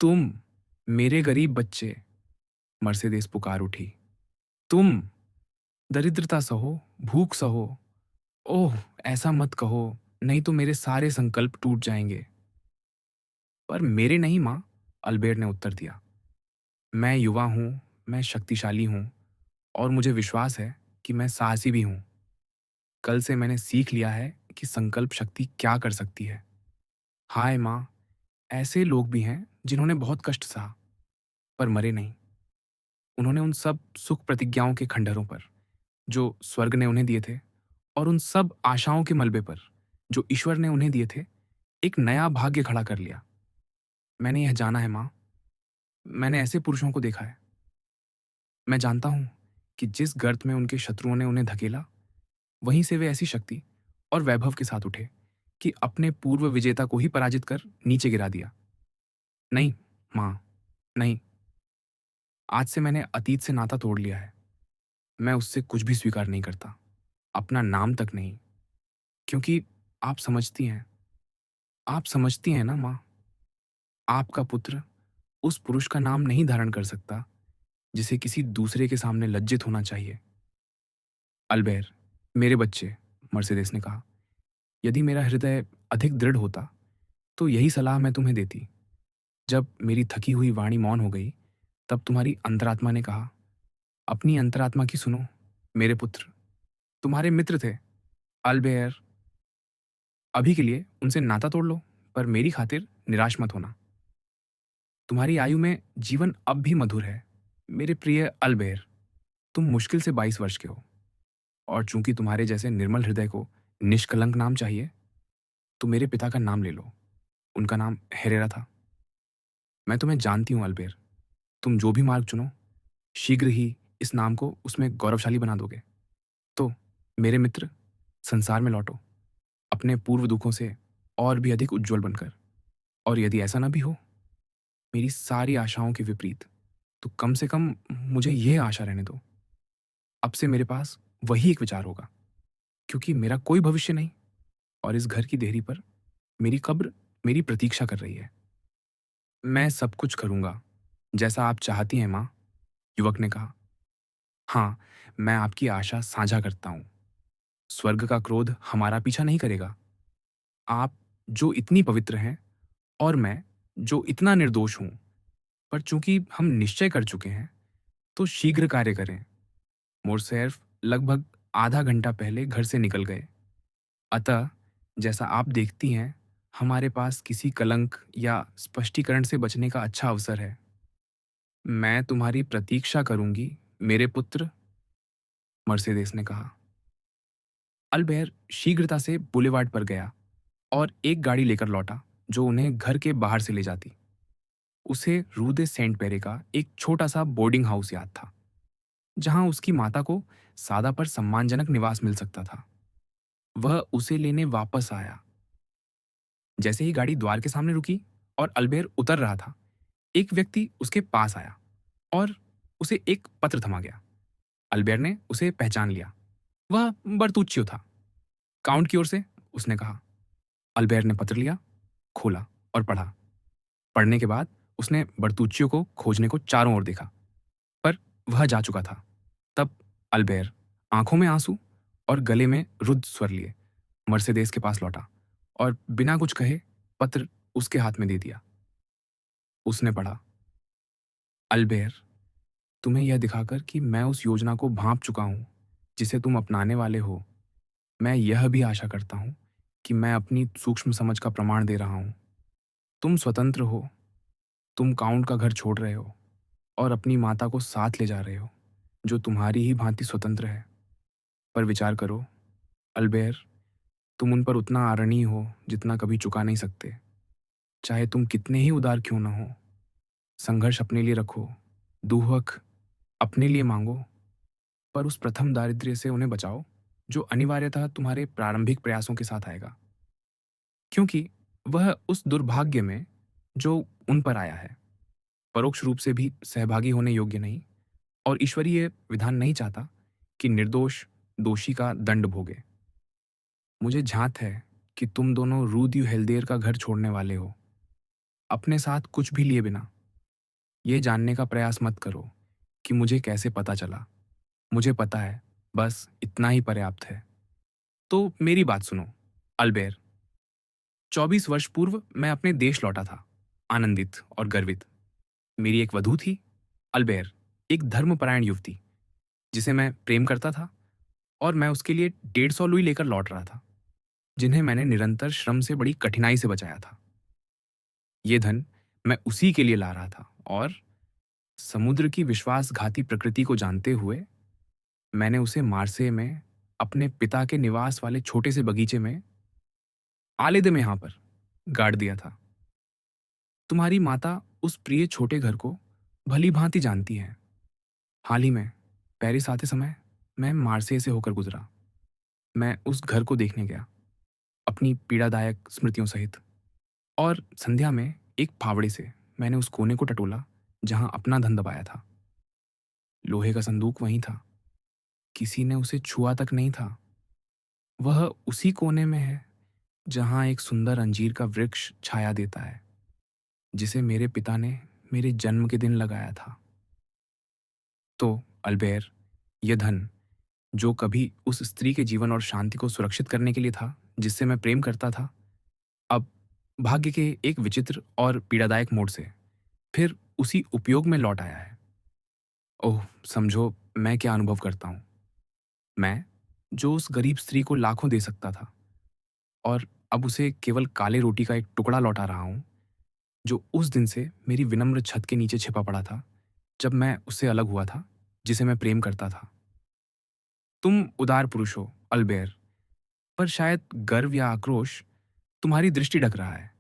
तुम, मेरे गरीब बच्चे, मर्सिडीज पुकार उठी। तुम दरिद्रता सहो, भूख सहो। ओह, ऐसा मत कहो, नहीं तो मेरे सारे संकल्प टूट जाएंगे। पर मेरे नहीं माँ, अल्बेर ने उत्तर दिया। मैं युवा हूँ, मैं शक्तिशाली हूँ, और मुझे विश्वास है कि मैं साहसी भी हूँ। कल से मैंने सीख लिया है कि संकल्प शक्ति क्या कर सकती है। हाय माँ, ऐसे लोग भी हैं जिन्होंने बहुत कष्ट सहा, पर मरे नहीं। उन्होंने उन सब सुख प्रतिज्ञाओं के खंडहरों पर, जो स्वर्ग ने उन्हें दिए थे, और उन सब आशाओं के मलबे पर, जो ईश्वर ने उन्हें दिए थे, एक नया भाग्य खड़ा कर लिया। मैंने यह जाना है माँ, मैंने ऐसे पुरुषों को देखा है। मैं जानता हूँ कि जिस गर्त में उनके शत्रुओं ने उन्हें धकेला, वहीं से वे ऐसी शक्ति और वैभव के साथ उठे कि अपने पूर्व विजेता को ही पराजित कर नीचे गिरा दिया। नहीं माँ, नहीं। आज से मैंने अतीत से नाता तोड़ लिया है। मैं उससे कुछ भी स्वीकार नहीं करता, अपना नाम तक नहीं। क्योंकि आप समझती हैं, आप समझती हैं ना माँ, आपका पुत्र उस पुरुष का नाम नहीं धारण कर सकता जिसे किसी दूसरे के सामने लज्जित होना चाहिए। अल्बेर, मेरे बच्चे, मर्सिडीज ने कहा, यदि मेरा हृदय अधिक दृढ़ होता तो यही सलाह मैं तुम्हें देती। जब मेरी थकी हुई वाणी मौन हो गई, तब तुम्हारी अंतरात्मा ने कहा, अपनी अंतरात्मा की सुनो मेरे पुत्र। तुम्हारे मित्र थे अल्बेयर। अभी के लिए उनसे नाता तोड़ लो, पर मेरी खातिर निराश मत होना। तुम्हारी आयु में जीवन अब भी मधुर है मेरे प्रिय अल्बेयर। तुम मुश्किल से 22 वर्ष के हो, और चूंकि तुम्हारे जैसे निर्मल हृदय को निष्कलंक नाम चाहिए, तो मेरे पिता का नाम ले लो। उनका नाम हेरेरा था। मैं तुम्हें जानती हूँ अल्बेर, तुम जो भी मार्ग चुनो, शीघ्र ही इस नाम को उसमें गौरवशाली बना दोगे। तो मेरे मित्र, संसार में लौटो, अपने पूर्व दुखों से और भी अधिक उज्जवल बनकर। और यदि ऐसा ना भी हो, मेरी सारी आशाओं के विपरीत, तो कम से कम मुझे यह आशा रहने दो, अब से मेरे पास वही एक विचार होगा, क्योंकि मेरा कोई भविष्य नहीं, और इस घर की देहरी पर मेरी कब्र मेरी प्रतीक्षा कर रही है। मैं सब कुछ करूंगा जैसा आप चाहती हैं माँ, युवक ने कहा। हाँ, मैं आपकी आशा साझा करता हूँ। स्वर्ग का क्रोध हमारा पीछा नहीं करेगा। आप जो इतनी पवित्र हैं, और मैं जो इतना निर्दोष हूं, पर चूंकि हम निश्चय कर चुके हैं, तो शीघ्र कार्य करें। मोरसेर्फ लगभग आधा घंटा पहले घर से निकल गए। अतः जैसा आप देखती हैं, हमारे पास किसी कलंक या स्पष्टीकरण से बचने का अच्छा अवसर है। मैं तुम्हारी प्रतीक्षा करूंगी मेरे पुत्र, मर्सिडीज ने कहा। अल्बेर शीघ्रता से बुलेवार्ड पर गया और एक गाड़ी लेकर लौटा जो उन्हें घर के बाहर से ले जाती। उसे रू दे सेंट पेरे का एक छोटा सा बोर्डिंग हाउस याद था, जहां उसकी माता को सादा पर सम्मानजनक निवास मिल सकता था। वह उसे लेने वापस आया। जैसे ही गाड़ी द्वार के सामने रुकी और अल्बेर उतर रहा था, एक व्यक्ति उसके पास आया और उसे एक पत्र थमा गया। अल्बेर ने उसे पहचान लिया। वह बर्तुच्चियो था। काउंट की ओर से, उसने कहा। अल्बेर ने पत्र लिया, खोला और पढ़ा। पढ़ने के बाद उसने बर्तुच्चियो को खोजने को चारों ओर देखा, पर वह जा चुका था। तब अल्बेर, आंखों में आंसू और गले में रुद्ध स्वर लिए, मर्सिडीज के पास लौटा और बिना कुछ कहे पत्र उसके हाथ में दे दिया। उसने पढ़ा, अल्बेर, तुम्हें यह दिखाकर कि मैं उस योजना को भांप चुका हूं जिसे तुम अपनाने वाले हो, मैं यह भी आशा करता हूं कि मैं अपनी सूक्ष्म समझ का प्रमाण दे रहा हूं। तुम स्वतंत्र हो। तुम काउंट का घर छोड़ रहे हो और अपनी माता को साथ ले जा रहे हो, जो तुम्हारी ही भांति स्वतंत्र है। पर विचार करो अल्बेर, तुम उन पर उतना आरणीय हो जितना कभी चुका नहीं सकते, चाहे तुम कितने ही उदार क्यों न हो। संघर्ष अपने लिए रखो, दुहक अपने लिए मांगो, पर उस प्रथम दारिद्र्य से उन्हें बचाओ जो अनिवार्यतः तुम्हारे प्रारंभिक प्रयासों के साथ आएगा, क्योंकि वह उस दुर्भाग्य में जो उन पर आया है। परोक्ष रूप से भी सहभागी होने योग्य नहीं, और ईश्वरीय विधान नहीं चाहता कि निर्दोष दोषी का दंड भोगे। मुझे झांत है कि तुम दोनों रूद हेल्देर का घर छोड़ने वाले हो, अपने साथ कुछ भी लिए बिना। ये जानने का प्रयास मत करो कि मुझे कैसे पता चला। मुझे पता है, बस इतना ही पर्याप्त है। तो मेरी बात सुनो, अल्बेर। 24 वर्ष पूर्व मैं अपने देश लौटा था, आनंदित और गर्वित। मेरी एक वधू थी, अल्बेर, एक धर्मपरायण युवती, जिसे मैं प्रेम करता था, और मैं उसके लिए 150 लुई लेकर लौट रहा था, जिन्हें मैंने निरंतर श्रम से बड़ी कठिनाई से बचाया था। ये धन मैं उसी के लिए ला रहा था, और समुद्र की विश्वासघाती प्रकृति को जानते हुए मैंने उसे मार्से में अपने पिता के निवास वाले छोटे से बगीचे में, आलेदे में यहां पर, गाड़ दिया था। तुम्हारी माता उस प्रिय छोटे घर को भली भांति जानती है। हाल ही में पेरिस आते समय मैं मार्से से होकर गुजरा। मैं उस घर को देखने गया, अपनी पीड़ादायक स्मृतियों सहित, और संध्या में एक फावड़े से मैंने उस कोने को टटोला जहां अपना धन दबाया था। लोहे का संदूक वहीं था, किसी ने उसे छुआ तक नहीं था। वह उसी कोने में है जहां एक सुंदर अंजीर का वृक्ष छाया देता है, जिसे मेरे पिता ने मेरे जन्म के दिन लगाया था। तो अल्बेर, यह धन, जो कभी उस स्त्री के जीवन और शांति को सुरक्षित करने के लिए था जिससे मैं प्रेम करता था, अब भाग्य के एक विचित्र और पीड़ादायक मोड़ से फिर उसी उपयोग में लौट आया है। ओह, समझो मैं क्या अनुभव करता हूं। मैं, जो उस गरीब स्त्री को लाखों दे सकता था, और अब उसे केवल काले रोटी का एक टुकड़ा लौटा रहा हूं, जो उस दिन से मेरी विनम्र छत के नीचे छिपा पड़ा था जब मैं उससे अलग हुआ था, जिसे मैं प्रेम करता था। तुम उदार पुरुष हो, अल्बेर, पर शायद गर्व या आक्रोश तुम्हारी दृष्टि ढक रहा है।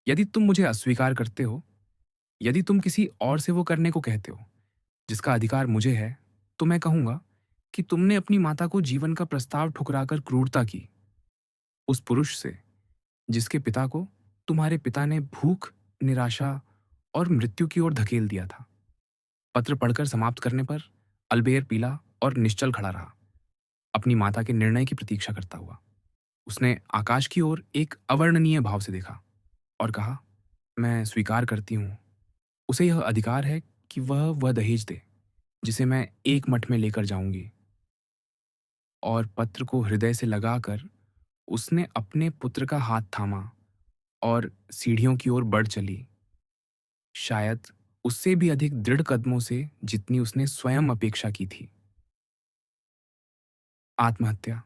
यदि तुम मुझे अस्वीकार करते हो, यदि तुम किसी और से वो करने को कहते हो जिसका अधिकार मुझे है, तो मैं कहूंगा कि तुमने अपनी माता को जीवन का प्रस्ताव ठुकराकर क्रूरता की, उस पुरुष से जिसके पिता को तुम्हारे पिता ने भूख, निराशा और मृत्यु की ओर धकेल दिया था। पत्र पढ़कर समाप्त करने पर अल्बेर पीला और निश्चल खड़ा रहा, अपनी माता के निर्णय की प्रतीक्षा करता हुआ। उसने आकाश की ओर एक अवर्णनीय भाव से देखा और कहा, मैं स्वीकार करती हूँ। उसे यह अधिकार है कि वह दहेज दे जिसे मैं एक मठ में लेकर जाऊंगी। और पत्र को हृदय से लगाकर उसने अपने पुत्र का हाथ थामा और सीढ़ियों की ओर बढ़ चली, शायद उससे भी अधिक दृढ़ कदमों से जितनी उसने स्वयं अपेक्षा की थी। आत्महत्या।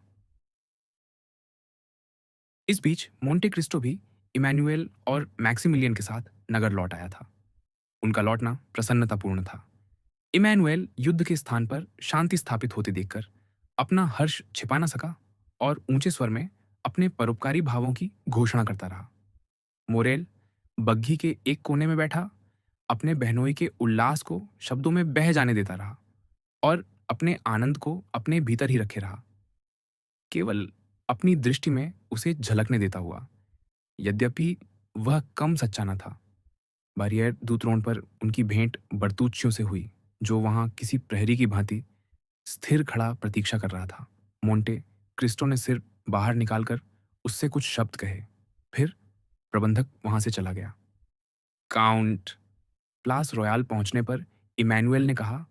इस बीच मोंटे क्रिस्टो भी इमैनुएल और मैक्सिमिलियन के साथ नगर लौट आया था। उनका लौटना प्रसन्नतापूर्ण था। इमैनुएल युद्ध के स्थान पर शांति स्थापित होते देखकर अपना हर्ष छिपा न सका और ऊंचे स्वर में अपने परोपकारी भावों की घोषणा करता रहा। मोरेल बग्घी के एक कोने में बैठा अपने बहनोई के उल्लास को शब्दों में बह जाने देता रहा और अपने आनंद को अपने भीतर ही रखे रहा, केवल अपनी दृष्टि में उसे झलकने देता हुआ, यद्यपि वह कम सच्चा न था। बारियर दूतरोण पर उनकी भेंट बरतूचियों से हुई, जो वहां किसी प्रहरी की भांति स्थिर खड़ा प्रतीक्षा कर रहा था। मोंटे क्रिस्टो ने सिर बाहर निकालकर उससे कुछ शब्द कहे, फिर प्रबंधक वहां से चला गया। काउंट। प्लास रॉयल पहुंचने पर इमैनुएल ने कहा,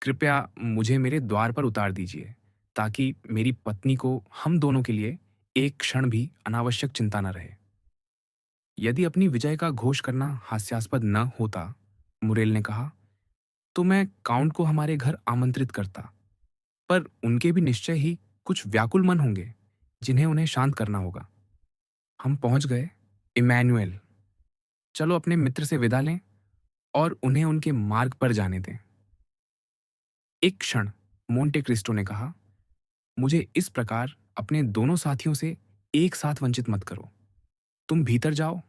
कृपया मुझे मेरे द्वार पर उतार दीजिए, ताकि मेरी पत्नी को हम दोनों के लिए एक क्षण भी अनावश्यक चिंता न रहे। यदि अपनी विजय का घोष करना हास्यास्पद न होता, मुरेल ने कहा, तो मैं काउंट को हमारे घर आमंत्रित करता, पर उनके भी निश्चय ही कुछ व्याकुल मन होंगे जिन्हें उन्हें शांत करना होगा। हम पहुंच गए, इमैनुएल। चलो अपने मित्र से विदा लें और उन्हें उनके मार्ग पर जाने दें। एक क्षण मोंटे क्रिस्टो ने कहा, मुझे इस प्रकार अपने दोनों साथियों से एक साथ वंचित मत करो। तुम भीतर जाओ,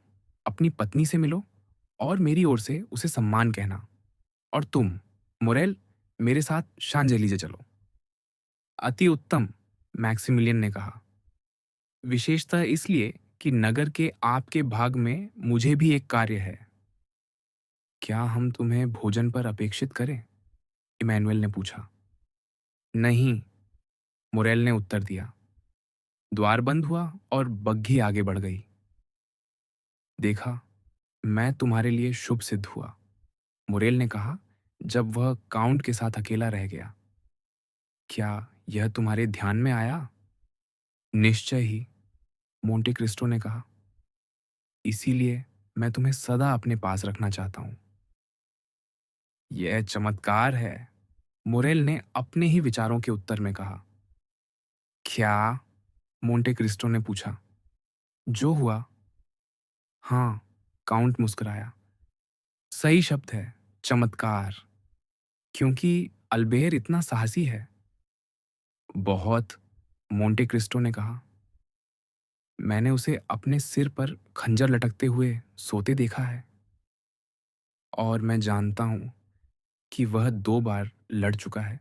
अपनी पत्नी से मिलो और मेरी ओर से उसे सम्मान कहना, और तुम, मोरेल, मेरे साथ शांजेलीजे चलो। अति उत्तम, मैक्सिमिलियन ने कहा, विशेषतः इसलिए कि नगर के आपके भाग में मुझे भी एक कार्य है। क्या हम तुम्हें भोजन पर अपेक्षित करें? इमैनुअल ने पूछा। नहीं, मुरेल ने उत्तर दिया। द्वार बंद हुआ और बग्घी आगे बढ़ गई। देखा, मैं तुम्हारे लिए शुभ सिद्ध हुआ, मुरेल ने कहा जब वह काउंट के साथ अकेला रह गया। क्या यह तुम्हारे ध्यान में आया? निश्चय ही, मोंटे क्रिस्टो ने कहा। इसीलिए मैं तुम्हें सदा अपने पास रखना चाहता हूं। यह चमत्कार है, मुरेल ने अपने ही विचारों के उत्तर में कहा। क्या? मोंटे क्रिस्टो ने पूछा। जो हुआ? हाँ, काउंट मुस्कुराया। सही शब्द है, चमत्कार। क्योंकि अल्बेर इतना साहसी है। बहुत, मोंटे क्रिस्टो ने कहा। मैंने उसे अपने सिर पर खंजर लटकते हुए सोते देखा है। और मैं जानता हूं कि वह 2 बार लड़ चुका है।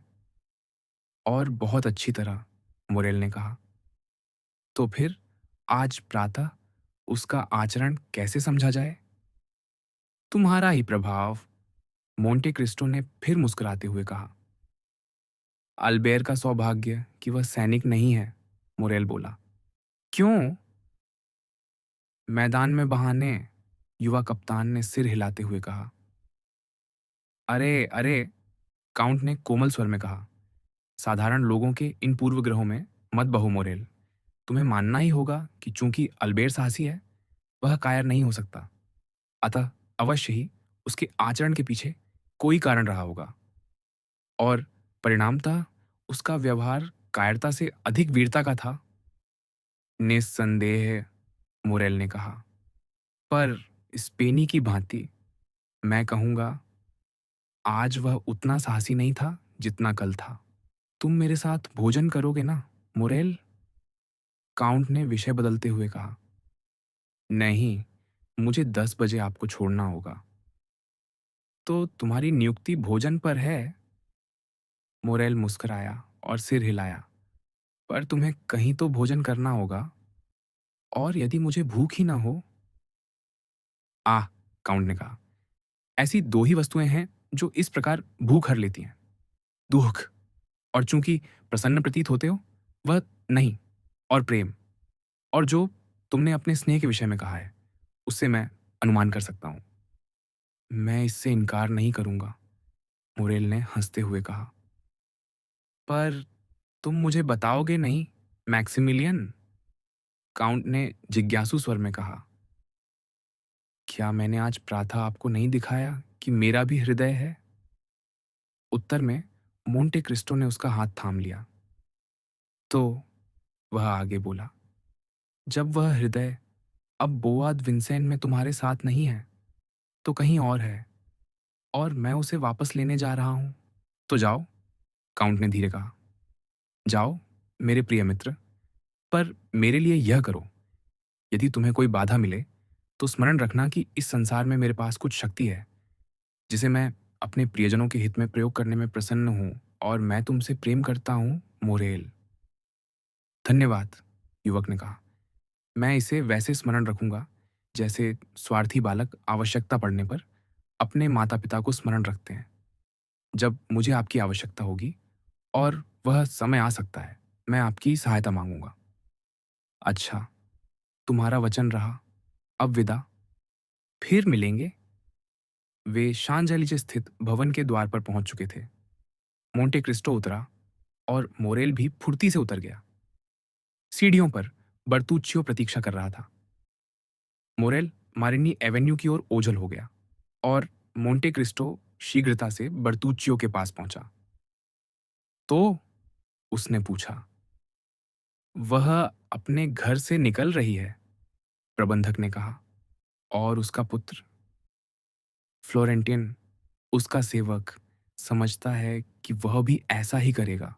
और बहुत अच्छी तरह, मुरेल ने कहा। तो फिर आज प्रातः उसका आचरण कैसे समझा जाए? तुम्हारा ही प्रभाव, मोंटे क्रिस्टो ने फिर मुस्कुराते हुए कहा। अल्बेर का सौभाग्य कि वह सैनिक नहीं है, मुरेल बोला। क्यों? मैदान में बहाने, युवा कप्तान ने सिर हिलाते हुए कहा। अरे अरे, काउंट ने कोमल स्वर में कहा। साधारण लोगों के इन पूर्वग्रहों में मत बहो मोरेल। तुम्हें मानना ही होगा कि चूंकि अल्बेर साहसी है, वह कायर नहीं हो सकता। अतः अवश्य ही उसके आचरण के पीछे कोई कारण रहा होगा। और परिणामतः उसका व्यवहार कायरता से अधिक वीरता का था। निस्संदेह, मुरेल ने कहा। पर स्पेनी की भांति मैं कहूंगा, आज वह उतना साहसी नहीं था जितना कल था। तुम मेरे साथ भोजन करोगे ना, मुरेल? काउंट ने विषय बदलते हुए कहा। नहीं, मुझे 10 बजे आपको छोड़ना होगा। तो तुम्हारी नियुक्ति भोजन पर है? मोरेल मुस्कुराया और सिर हिलाया। पर तुम्हें कहीं तो भोजन करना होगा। और यदि मुझे भूख ही ना हो? आह, काउंट ने कहा। ऐसी 2 ही वस्तुएं हैं जो इस प्रकार भूख हर लेती हैं, दुख, और चूंकि प्रसन्न प्रतीत होते हो, वह नहीं, और प्रेम। और जो तुमने अपने स्नेह के विषय में कहा है, उससे मैं अनुमान कर सकता हूं। मैं इससे इनकार नहीं करूंगा, मुरेल ने हंसते हुए कहा। पर तुम मुझे बताओगे नहीं, मैक्सिमिलियन? काउंट ने जिज्ञासु स्वर में कहा। क्या मैंने आज प्रातः आपको नहीं दिखाया कि मेरा भी हृदय है? उत्तर में मोंटे क्रिस्टो ने उसका हाथ थाम लिया। तो वह आगे बोला। जब वह हृदय अब बोआद विंसेंट में तुम्हारे साथ नहीं है, तो कहीं और है, और मैं उसे वापस लेने जा रहा हूं। तो जाओ, काउंट ने धीरे कहा। जाओ, मेरे प्रिय मित्र। पर मेरे लिए यह करो, यदि तुम्हें कोई बाधा मिले तो स्मरण रखना कि इस संसार में मेरे पास कुछ शक्ति है जिसे मैं अपने प्रियजनों के हित में प्रयोग करने में प्रसन्न हूं, और मैं तुमसे प्रेम करता हूं, मोरेल। धन्यवाद, युवक ने कहा। मैं इसे वैसे स्मरण रखूंगा जैसे स्वार्थी बालक आवश्यकता पड़ने पर अपने माता पिता को स्मरण रखते हैं। जब मुझे आपकी आवश्यकता होगी, और वह समय आ सकता है, मैं आपकी सहायता मांगूंगा। अच्छा, तुम्हारा वचन रहा। अब विदा। फिर मिलेंगे। वे शांजलिज स्थित भवन के द्वार पर पहुंच चुके थे। मोंटे क्रिस्टो उतरा और मोरेल भी फुर्ती से उतर गया। सीढ़ियों पर बर्तुच्चियो प्रतीक्षा कर रहा था। मोरेल मारिनी एवेन्यू की ओर ओझल हो गया, और मोंटे क्रिस्टो शीघ्रता से बर्तुच्चियो के पास पहुंचा। तो उसने पूछा। वह अपने घर से निकल रही है, प्रबंधक ने कहा। और उसका पुत्र फ्लोरेंटिन, उसका सेवक, समझता है कि वह भी ऐसा ही करेगा।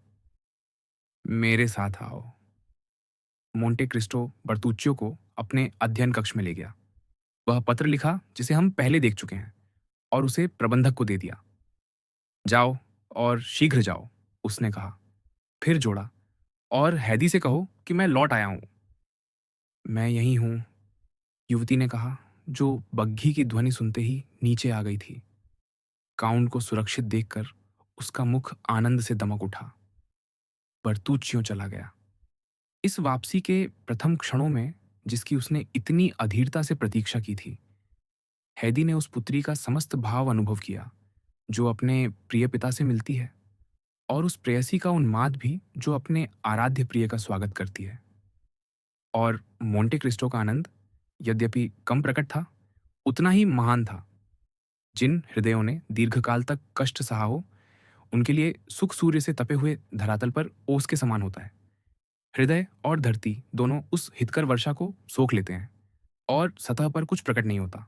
मेरे साथ आओ। मोंटे क्रिस्टो बर्तुच्चियो को अपने अध्ययन कक्ष में ले गया। वह पत्र लिखा जिसे हम पहले देख चुके हैं, और उसे प्रबंधक को दे दिया। जाओ, और शीघ्र जाओ, उसने कहा। फिर जोड़ा, और हैदी से कहो कि मैं लौट आया हूं। मैं यहीं हूं, युवती ने कहा, जो बग्घी की ध्वनि सुनते ही नीचे आ गई थी। काउंट को सुरक्षित देखकर उसका मुख आनंद से दमक उठा। बर्तूचियों चला गया। इस वापसी के प्रथम क्षणों में, जिसकी उसने इतनी अधीरता से प्रतीक्षा की थी, हैदी ने उस पुत्री का समस्त भाव अनुभव किया जो अपने प्रिय पिता से मिलती है, और उस प्रेयसी का उन्माद भी जो अपने आराध्य प्रिय का स्वागत करती है। और मोंटे क्रिस्टो का आनंद, यद्यपि कम प्रकट था, उतना ही महान था। जिन हृदयों ने दीर्घकाल तक कष्ट सहा हो, उनके लिए सुख सूर्य से तपे हुए धरातल पर ओस के समान होता है। हृदय और धरती दोनों उस हितकर वर्षा को सोख लेते हैं, और सतह पर कुछ प्रकट नहीं होता।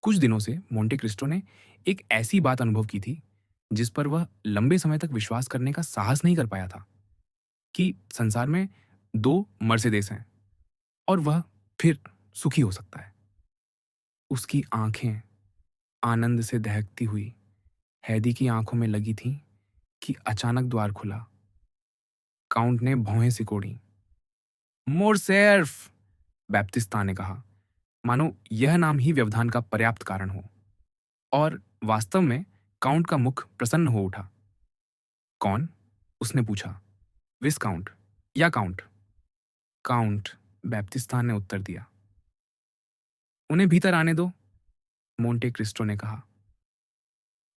कुछ दिनों से मोंटे क्रिस्टो ने एक ऐसी बात अनुभव की थी जिस पर वह लंबे समय तक विश्वास करने का साहस नहीं कर पाया था, कि संसार में दो मर्सिडीज हैं और वह फिर सुखी हो सकता है। उसकी आंखें आनंद से दहकती हुई हैदी की आंखों में लगी थीं कि अचानक द्वार खुला। काउंट ने भौहें सिकोड़ी। मोरसेर्फ! बैप्तिस्ता ने कहा, मानो यह नाम ही व्यवधान का पर्याप्त कारण हो। और वास्तव में काउंट का मुख प्रसन्न हो उठा। कौन? उसने पूछा। विस्काउंट या काउंट? काउंट, बैप्तिस्ता ने उत्तर दिया। उन्हें भीतर आने दो, मोंटे क्रिस्टो ने कहा।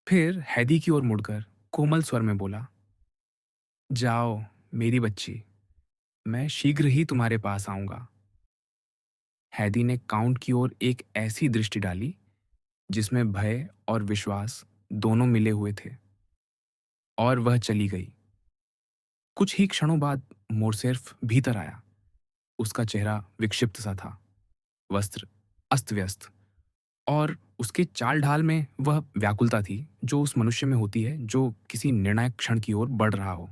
फिर हैदी की ओर मुड़कर कोमल स्वर में बोला, जाओ मेरी बच्ची, मैं शीघ्र ही तुम्हारे पास आऊंगा। हैदी ने काउंट की ओर एक ऐसी दृष्टि डाली जिसमें भय और विश्वास दोनों मिले हुए थे, और वह चली गई। कुछ ही क्षणों बाद मोरसेर्फ भीतर आया। उसका चेहरा विक्षिप्त सा था, वस्त्र अस्त व्यस्त, और उसके चाल ढाल में वह व्याकुलता थी जो उस मनुष्य में होती है जो किसी निर्णायक क्षण की ओर बढ़ रहा हो।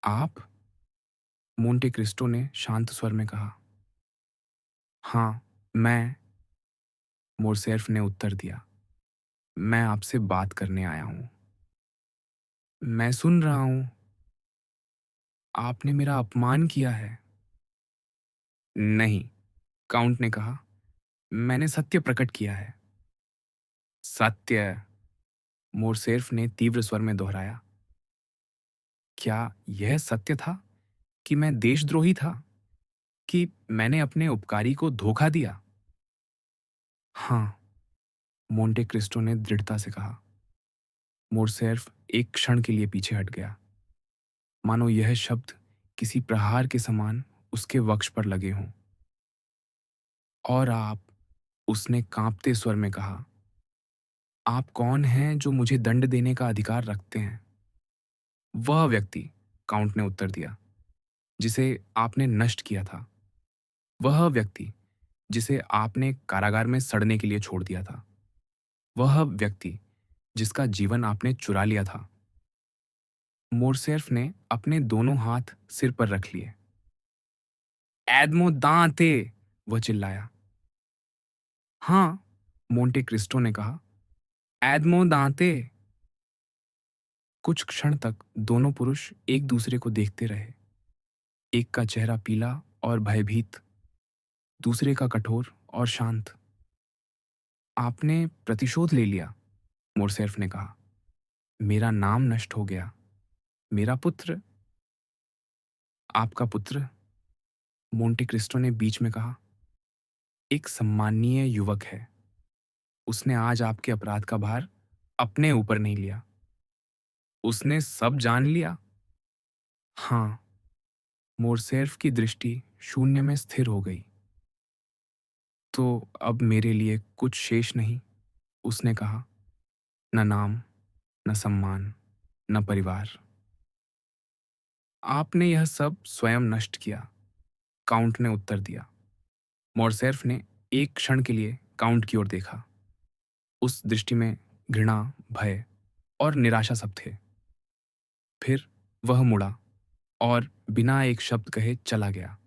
आप? मोंटे क्रिस्टो ने शांत स्वर में कहा। हाँ, मैं, मोरसेर्फ ने उत्तर दिया। मैं आपसे बात करने आया हूं। मैं सुन रहा हूं। आपने मेरा अपमान किया है। नहीं, काउंट ने कहा, मैंने सत्य प्रकट किया है। सत्य? मोरसेर्फ ने तीव्र स्वर में दोहराया। क्या यह सत्य था कि मैं देशद्रोही था, कि मैंने अपने उपकारी को धोखा दिया? हाँ, मोंटे क्रिस्टो ने दृढ़ता से कहा। मोरसेर्फ एक क्षण के लिए पीछे हट गया, मानो यह शब्द किसी प्रहार के समान उसके वक्ष पर लगे हों। और आप? उसने कांपते स्वर में कहा। आप कौन हैं जो मुझे दंड देने का अधिकार रखते हैं? वह व्यक्ति, काउंट ने उत्तर दिया, जिसे आपने नष्ट किया था। वह व्यक्ति जिसे आपने कारागार में सड़ने के लिए छोड़ दिया था। वह व्यक्ति जिसका जीवन आपने चुरा लिया था। मोरसेर्फ ने अपने दोनों हाथ सिर पर रख लिए। एडमो दांते! वह चिल्लाया। हाँ, मोंटे क्रिस्टो ने कहा, एडमो दांते! कुछ क्षण तक दोनों पुरुष एक दूसरे को देखते रहे। एक का चेहरा पीला और भयभीत, दूसरे का कठोर और शांत। आपने प्रतिशोध ले लिया, मोरसेर्फ ने कहा। मेरा नाम नष्ट हो गया। मेरा पुत्र। आपका पुत्र, मोंटे क्रिस्टो ने बीच में कहा, एक सम्माननीय युवक है। उसने आज आपके अपराध का भार अपने ऊपर नहीं लिया। उसने सब जान लिया? हाँ, मोरसेर्फ की दृष्टि शून्य में स्थिर हो गई। तो अब मेरे लिए कुछ शेष नहीं, उसने कहा। न नाम, न सम्मान, न परिवार। आपने यह सब स्वयं नष्ट किया, काउंट ने उत्तर दिया। मोरसेर्फ ने एक क्षण के लिए काउंट की ओर देखा। उस दृष्टि में घृणा, भय और निराशा सब थे। फिर वह मुड़ा और बिना एक शब्द कहे चला गया।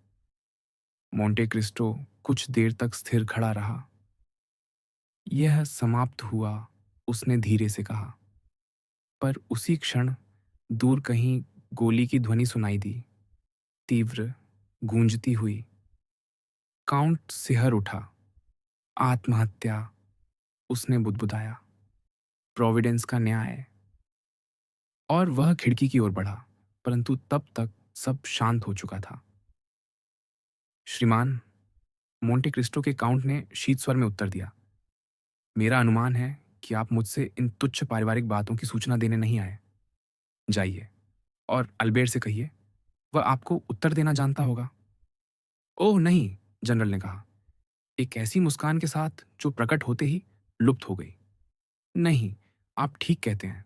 मोंटे क्रिस्टो कुछ देर तक स्थिर खड़ा रहा। यह समाप्त हुआ, उसने धीरे से कहा। पर उसी क्षण दूर कहीं गोली की ध्वनि सुनाई दी, तीव्र, गूंजती हुई। काउंट सिहर उठा। आत्महत्या, उसने बुदबुदाया। प्रोविडेंस का न्याय। और वह खिड़की की ओर बढ़ा, परंतु तब तक सब शांत हो चुका था। श्रीमान, मोंटे क्रिस्टो के काउंट ने शीत स्वर में उत्तर दिया, मेरा अनुमान है कि आप मुझसे इन तुच्छ पारिवारिक बातों की सूचना देने नहीं आए। जाइए और अल्बेर से कहिए, वह आपको उत्तर देना जानता होगा। ओह नहीं, जनरल ने कहा, एक ऐसी मुस्कान के साथ जो प्रकट होते ही लुप्त हो गई। नहीं, आप ठीक कहते हैं,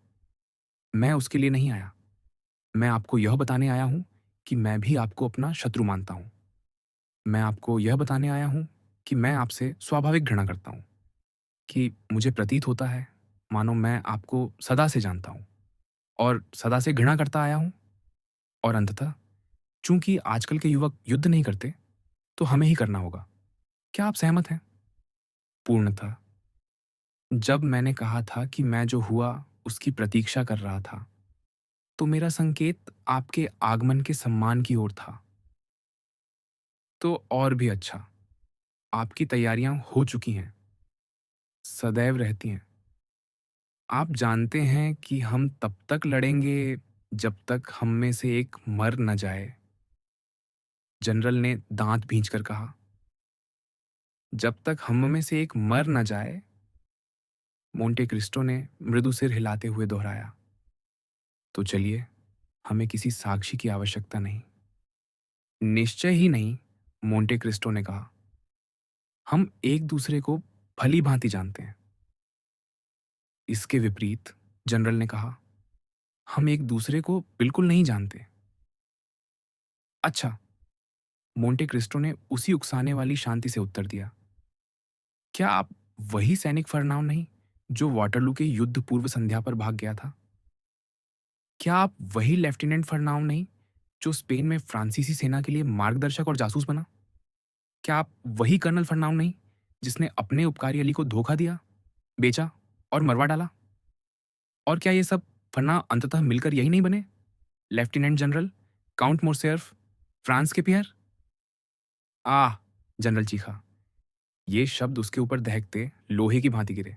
मैं उसके लिए नहीं आया। मैं आपको यह बताने आया हूं कि मैं भी आपको अपना शत्रु मानता हूं। मैं आपको यह बताने आया हूं कि मैं आपसे स्वाभाविक घृणा करता हूं, कि मुझे प्रतीत होता है मानो मैं आपको सदा से जानता हूं और सदा से घृणा करता आया हूं। और अंततः चूंकि आजकल के युवक युद्ध नहीं करते, तो हमें ही करना होगा। क्या आप सहमत हैं? पूर्णतः। जब मैंने कहा था कि मैं जो हुआ उसकी प्रतीक्षा कर रहा था, तो मेरा संकेत आपके आगमन के सम्मान की ओर था। तो और भी अच्छा, आपकी तैयारियां हो चुकी हैं, सदैव रहती हैं। आप जानते हैं कि हम तब तक लड़ेंगे जब तक हम में से एक मर न जाए। जनरल ने दांत भींचकर कहा, जब तक हम में से एक मर न जाए। मोंटे क्रिस्टो ने मृदु सिर हिलाते हुए दोहराया, तो चलिए, हमें किसी साक्षी की आवश्यकता नहीं। निश्चय ही नहीं, मोंटे क्रिस्टो ने कहा, हम एक दूसरे को भली भांति जानते हैं। इसके विपरीत, जनरल ने कहा, हम एक दूसरे को बिल्कुल नहीं जानते। अच्छा, मोंटे क्रिस्टो ने उसी उकसाने वाली शांति से उत्तर दिया, क्या आप वही सैनिक फरनाव नहीं जो वाटरलू के युद्ध पूर्व संध्या पर भाग गया था? क्या आप वही लेफ्टिनेंट फरनाव नहीं जो स्पेन में फ्रांसीसी सेना के लिए मार्गदर्शक और जासूस बना? क्या आप वही कर्नल फरनाव नहीं जिसने अपने उपकारी अली को धोखा दिया, बेचा और मरवा डाला? और क्या ये सब फरनाव अंततः मिलकर यही नहीं बने, लेफ्टिनेंट जनरल काउंट मोर्सेर्फ, फ्रांस के पियर? आह, जनरल चीखा, ये शब्द उसके ऊपर दहकते लोहे की भांति गिरे।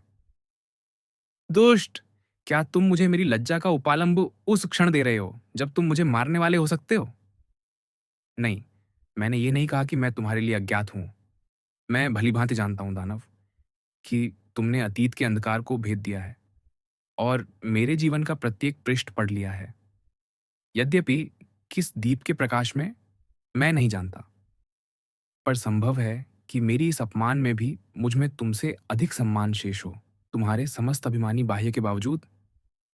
दुष्ट, क्या तुम मुझे मेरी लज्जा का उपालंब उस क्षण दे रहे हो जब तुम मुझे मारने वाले हो सकते हो? नहीं, मैंने ये नहीं कहा कि मैं तुम्हारे लिए अज्ञात हूं। मैं भली भांति जानता हूं, दानव, कि तुमने अतीत के अंधकार को भेद दिया है और मेरे जीवन का प्रत्येक पृष्ठ पढ़ लिया है। यद्यपि किस दीप के प्रकाश में, मैं नहीं जानता, पर संभव है कि मेरी इस अपमान में भी मुझ में तुमसे अधिक सम्मान शेष हो, तुम्हारे समस्त अभिमानी बाह्य के बावजूद।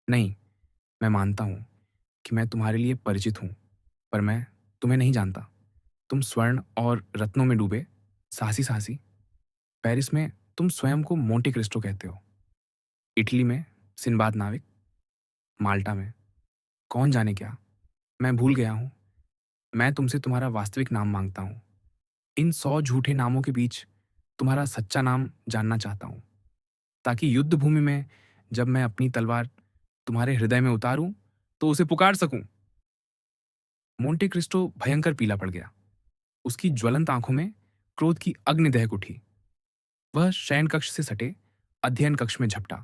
नहीं, मैं मानता हूं कि मैं तुम्हारे लिए परिचित हूं, पर मैं तुम्हें नहीं जानता। तुम स्वर्ण और रत्नों में डूबे साहसी साहसी, पेरिस में तुम स्वयं को मोंटे क्रिस्टो कहते हो, इटली में सिनबाद नाविक, माल्टा में कौन जाने क्या, मैं भूल गया हूं। मैं तुमसे तुम्हारा वास्तविक नाम मांगता हूं। इन 100 झूठे नामों के बीच तुम्हारा सच्चा नाम जानना चाहता हूं, ताकि युद्ध भूमि में जब मैं अपनी तलवार तुम्हारे हृदय में उतारूं तो उसे पुकार सकूं। मोंटे क्रिस्टो भयंकर पीला पड़ गया। उसकी ज्वलंत आंखों में क्रोध की अग्नि दहक उठी। वह शयन कक्ष से सटे अध्ययन कक्ष में झपटा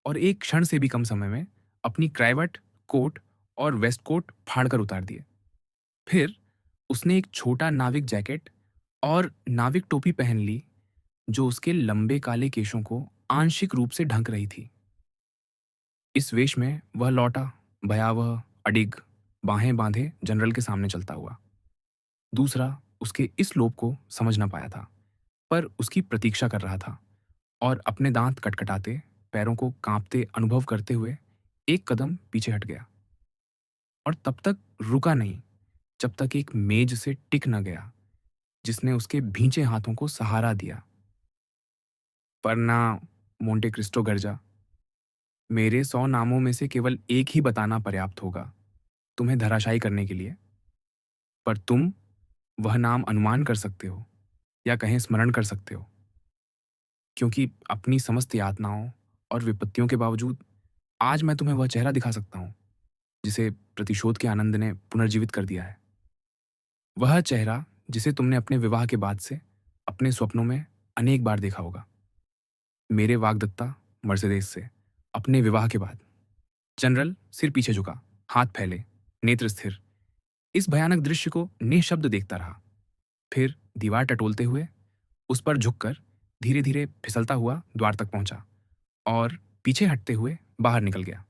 और एक क्षण से भी कम समय में अपनी क्राइवट, कोट और वेस्टकोट फाड़कर उतार दिए। फिर उसने एक छोटा नाविक जैकेट और नाविक टोपी पहन ली जो उसके लंबे काले केशों को आंशिक रूप से ढक रही थी। इस वेश में वह लौटा, भयावह, अडिग, बाहें बांधे जनरल के सामने चलता हुआ। दूसरा उसके इस लोभ को समझ न पाया था, पर उसकी प्रतीक्षा कर रहा था और अपने दांत कटकटाते, पैरों को कांपते अनुभव करते हुए एक कदम पीछे हट गया। और तब तक रुका नहीं जब तक एक मेज से टिक न गया जिसने उसके भींचे हाथों को सहारा दिया। पर ना, मोंटे क्रिस्टो गर्जा, मेरे 100 नामों में से केवल एक ही बताना पर्याप्त होगा तुम्हें धराशायी करने के लिए। पर तुम वह नाम अनुमान कर सकते हो या कहें स्मरण कर सकते हो, क्योंकि अपनी समस्त यातनाओं और विपत्तियों के बावजूद आज मैं तुम्हें वह चेहरा दिखा सकता हूं जिसे प्रतिशोध के आनंद ने पुनर्जीवित कर दिया है। वह चेहरा जिसे तुमने अपने विवाह के बाद से अपने स्वप्नों में अनेक बार देखा होगा, मेरे वाग्दत्ता मर्सिडीज से, अपने विवाह के बाद। जनरल सिर पीछे झुका, हाथ फैले, नेत्र स्थिर, इस भयानक दृश्य को निःशब्द देखता रहा। फिर दीवार टटोलते हुए उस पर झुककर धीरे धीरे फिसलता हुआ द्वार तक पहुंचा और पीछे हटते हुए बाहर निकल गया,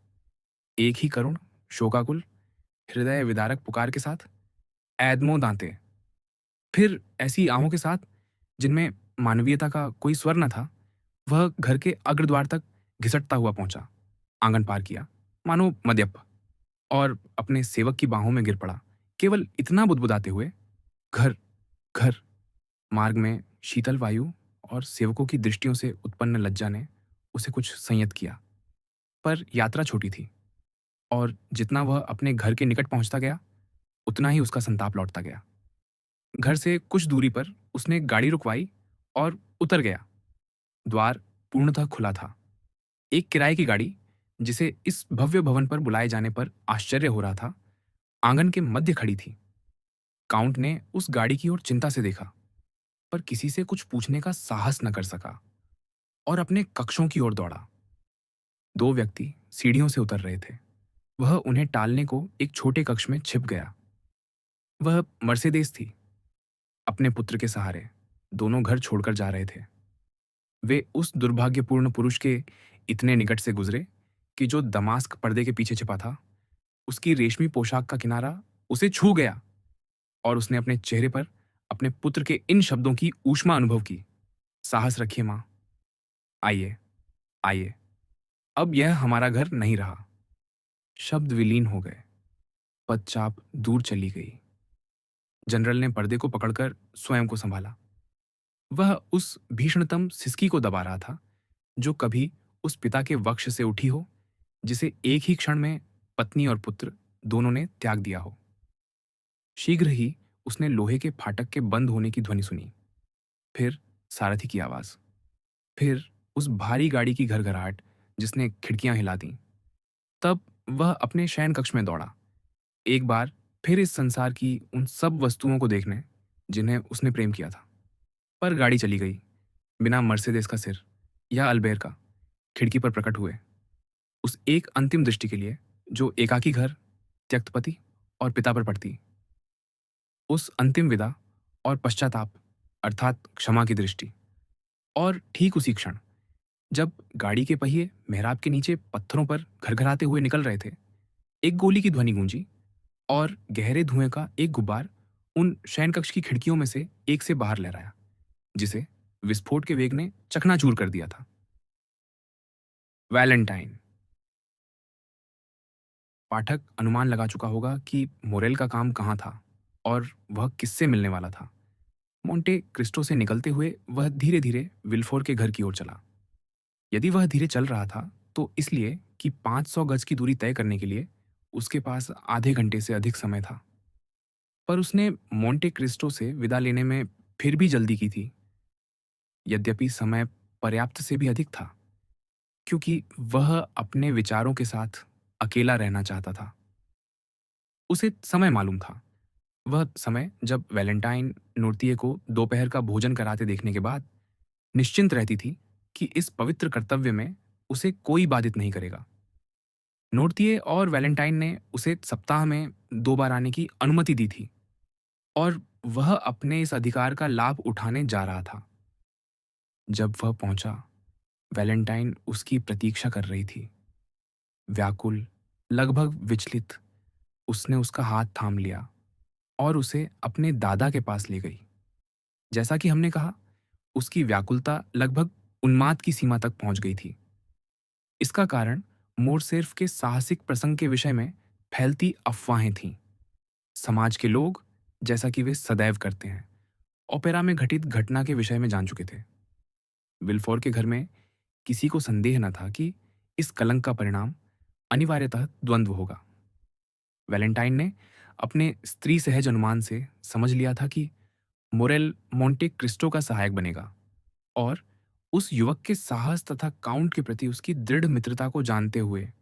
एक ही करुण, शोकाकुल, हृदय विदारक पुकार के साथ, "एदमो दांते।" फिर ऐसी आहों के साथ जिनमें मानवीयता का कोई स्वर न था, वह घर के अग्रद्वार तक घिसटता हुआ पहुंचा, आंगन पार किया, मानो मद्यप, और अपने सेवक की बाहों में गिर पड़ा, केवल इतना बुदबुदाते हुए, "घर, घर।" मार्ग में शीतल वायु और सेवकों की दृष्टियों से उत्पन्न लज्जा ने उसे कुछ संयत किया। पर यात्रा छोटी थी, और जितना वह अपने घर के निकट पहुंचता गया, उतना ही उसका संताप लौटता गया। घर से कुछ दूरी पर उसने गाड़ी रुकवाई और उतर गया। द्वार पूर्णतः खुला था। एक किराए की गाड़ी, जिसे इस भव्य भवन पर बुलाए जाने पर आश्चर्य हो रहा था, आंगन के मध्य खड़ी थी। काउंट ने उस गाड़ी की ओर चिंता से देखा, पर किसी से कुछ पूछने का साहस न कर सका और अपने कक्षों की ओर दौड़ा। दो व्यक्ति सीढ़ियों से उतर रहे थे। वह उन्हें टालने को एक छोटे कक्ष में छिप गया। वह मर्सिडीज थी। अपने पुत्र के सहारे दोनों घर छोड़कर जा रहे थे। वे उस दुर्भाग्यपूर्ण पुरुष के इतने निकट से गुजरे कि जो दमास्क पर्दे के पीछे छिपा था, उसकी रेशमी पोशाक का किनारा उसे छू गया और उसने अपने चेहरे पर अपने पुत्र के इन शब्दों की ऊष्मा अनुभव की, "साहस रखिए मां, आइए, आइए, अब यह हमारा घर नहीं रहा।" शब्द विलीन हो गए, पदचाप दूर चली गई। जनरल ने पर्दे को पकड़कर स्वयं को संभाला। वह उस भीषणतम सिसकी को दबा रहा था जो कभी उस पिता के वक्ष से उठी हो, जिसे एक ही क्षण में पत्नी और पुत्र दोनों ने त्याग दिया हो। शीघ्र ही उसने लोहे के फाटक के बंद होने की ध्वनि सुनी, फिर सारथी की आवाज, फिर उस भारी गाड़ी की घरघराहट जिसने खिड़कियां हिला दी। तब वह अपने शयन कक्ष में दौड़ा, एक बार फिर इस संसार की उन सब वस्तुओं को देखने जिन्हें उसने प्रेम किया था। पर गाड़ी चली गई, बिना मर्सिडीज का सिर या अल्बेर का खिड़की पर प्रकट हुए, उस एक अंतिम दृष्टि के लिए जो एकाकी घर, त्यक्त पति और पिता पर पड़ती। उस अंतिम विदा और पश्चाताप, अर्थात क्षमा की दृष्टि। और ठीक उसी क्षण, जब गाड़ी के पहिए मेहराब के नीचे पत्थरों पर घरघराते हुए निकल रहे थे, एक गोली की ध्वनि गूंजी और गहरे धुएं का एक गुब्बार उन शयनकक्ष की खिड़कियों में से एक से बाहर लहराया, जिसे विस्फोट के वेग ने चकनाचूर कर दिया था। वैलेंटाइन। पाठक अनुमान लगा चुका होगा कि मोरेल का काम कहाँ था और वह किससे मिलने वाला था। मोंटे क्रिस्टो से निकलते हुए वह धीरे धीरे विल्फोर के घर की ओर चला। यदि वह धीरे चल रहा था तो इसलिए कि 500 गज की दूरी तय करने के लिए उसके पास आधे घंटे से अधिक समय था। पर उसने मोंटे क्रिस्टो से विदा लेने में फिर भी जल्दी की थी, यद्यपि समय पर्याप्त से भी अधिक था, क्योंकि वह अपने विचारों के साथ अकेला रहना चाहता था। उसे समय मालूम था, वह समय जब वैलेंटाइन नोर्तिये को दोपहर का भोजन कराते देखने के बाद निश्चिंत रहती थी कि इस पवित्र कर्तव्य में उसे कोई बाधित नहीं करेगा। नोर्तिये और वैलेंटाइन ने उसे सप्ताह में 2 बार आने की अनुमति दी थी, और वह अपने इस अधिकार का लाभ उठाने जा रहा था। जब वह पहुंचा, वैलेंटाइन उसकी प्रतीक्षा कर रही थी। व्याकुल, लगभग विचलित, उसने उसका हाथ थाम लिया और उसे अपने दादा के पास ले गई। जैसा कि हमने कहा, उसकी व्याकुलता लगभग उन्माद की सीमा तक पहुंच गई थी। इसका कारण मोरसेर्फ के साहसिक प्रसंग के विषय में फैलती अफवाहें थीं। समाज के लोग, जैसा कि वे सदैव करते हैं, ओपेरा में घटित घटना के विषय में जान चुके थे। विल्फोर के घर में किसी को संदेह न था कि इस कलंक का परिणाम अनिवार्यतः द्वंद्व होगा। वैलेंटाइन ने अपने स्त्री सहज अनुमान से समझ लिया था कि मोरेल मोंटे क्रिस्टो का सहायक बनेगा, और उस युवक के साहस तथा काउंट के प्रति उसकी दृढ़ मित्रता को जानते हुए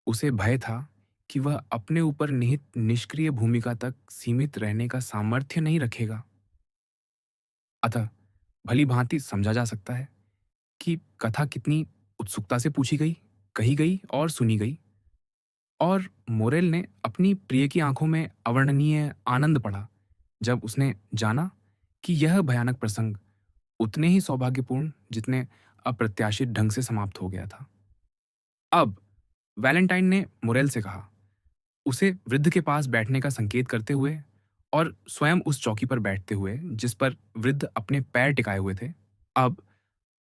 उसे भय था कि वह अपने ऊपर निहित निष्क्रिय भूमिका तक सीमित रहने का सामर्थ्य नहीं रखेगा। अतः भली भांति समझा जा सकता है कि कथा कितनी उत्सुकता से पूछी गई। कही गई और सुनी गई, और मोरेल ने अपनी प्रिय की आंखों में अवर्णनीय आनंद पढ़ा जब उसने जाना कि यह भयानक प्रसंग उतने ही सौभाग्यपूर्ण जितने अप्रत्याशित ढंग से समाप्त हो गया था। अब वैलेंटाइन ने मोरेल से कहा, उसे वृद्ध के पास बैठने का संकेत करते हुए और स्वयं उस चौकी पर बैठते हुए जिस पर वृद्ध अपने पैर टिकाए हुए थे। अब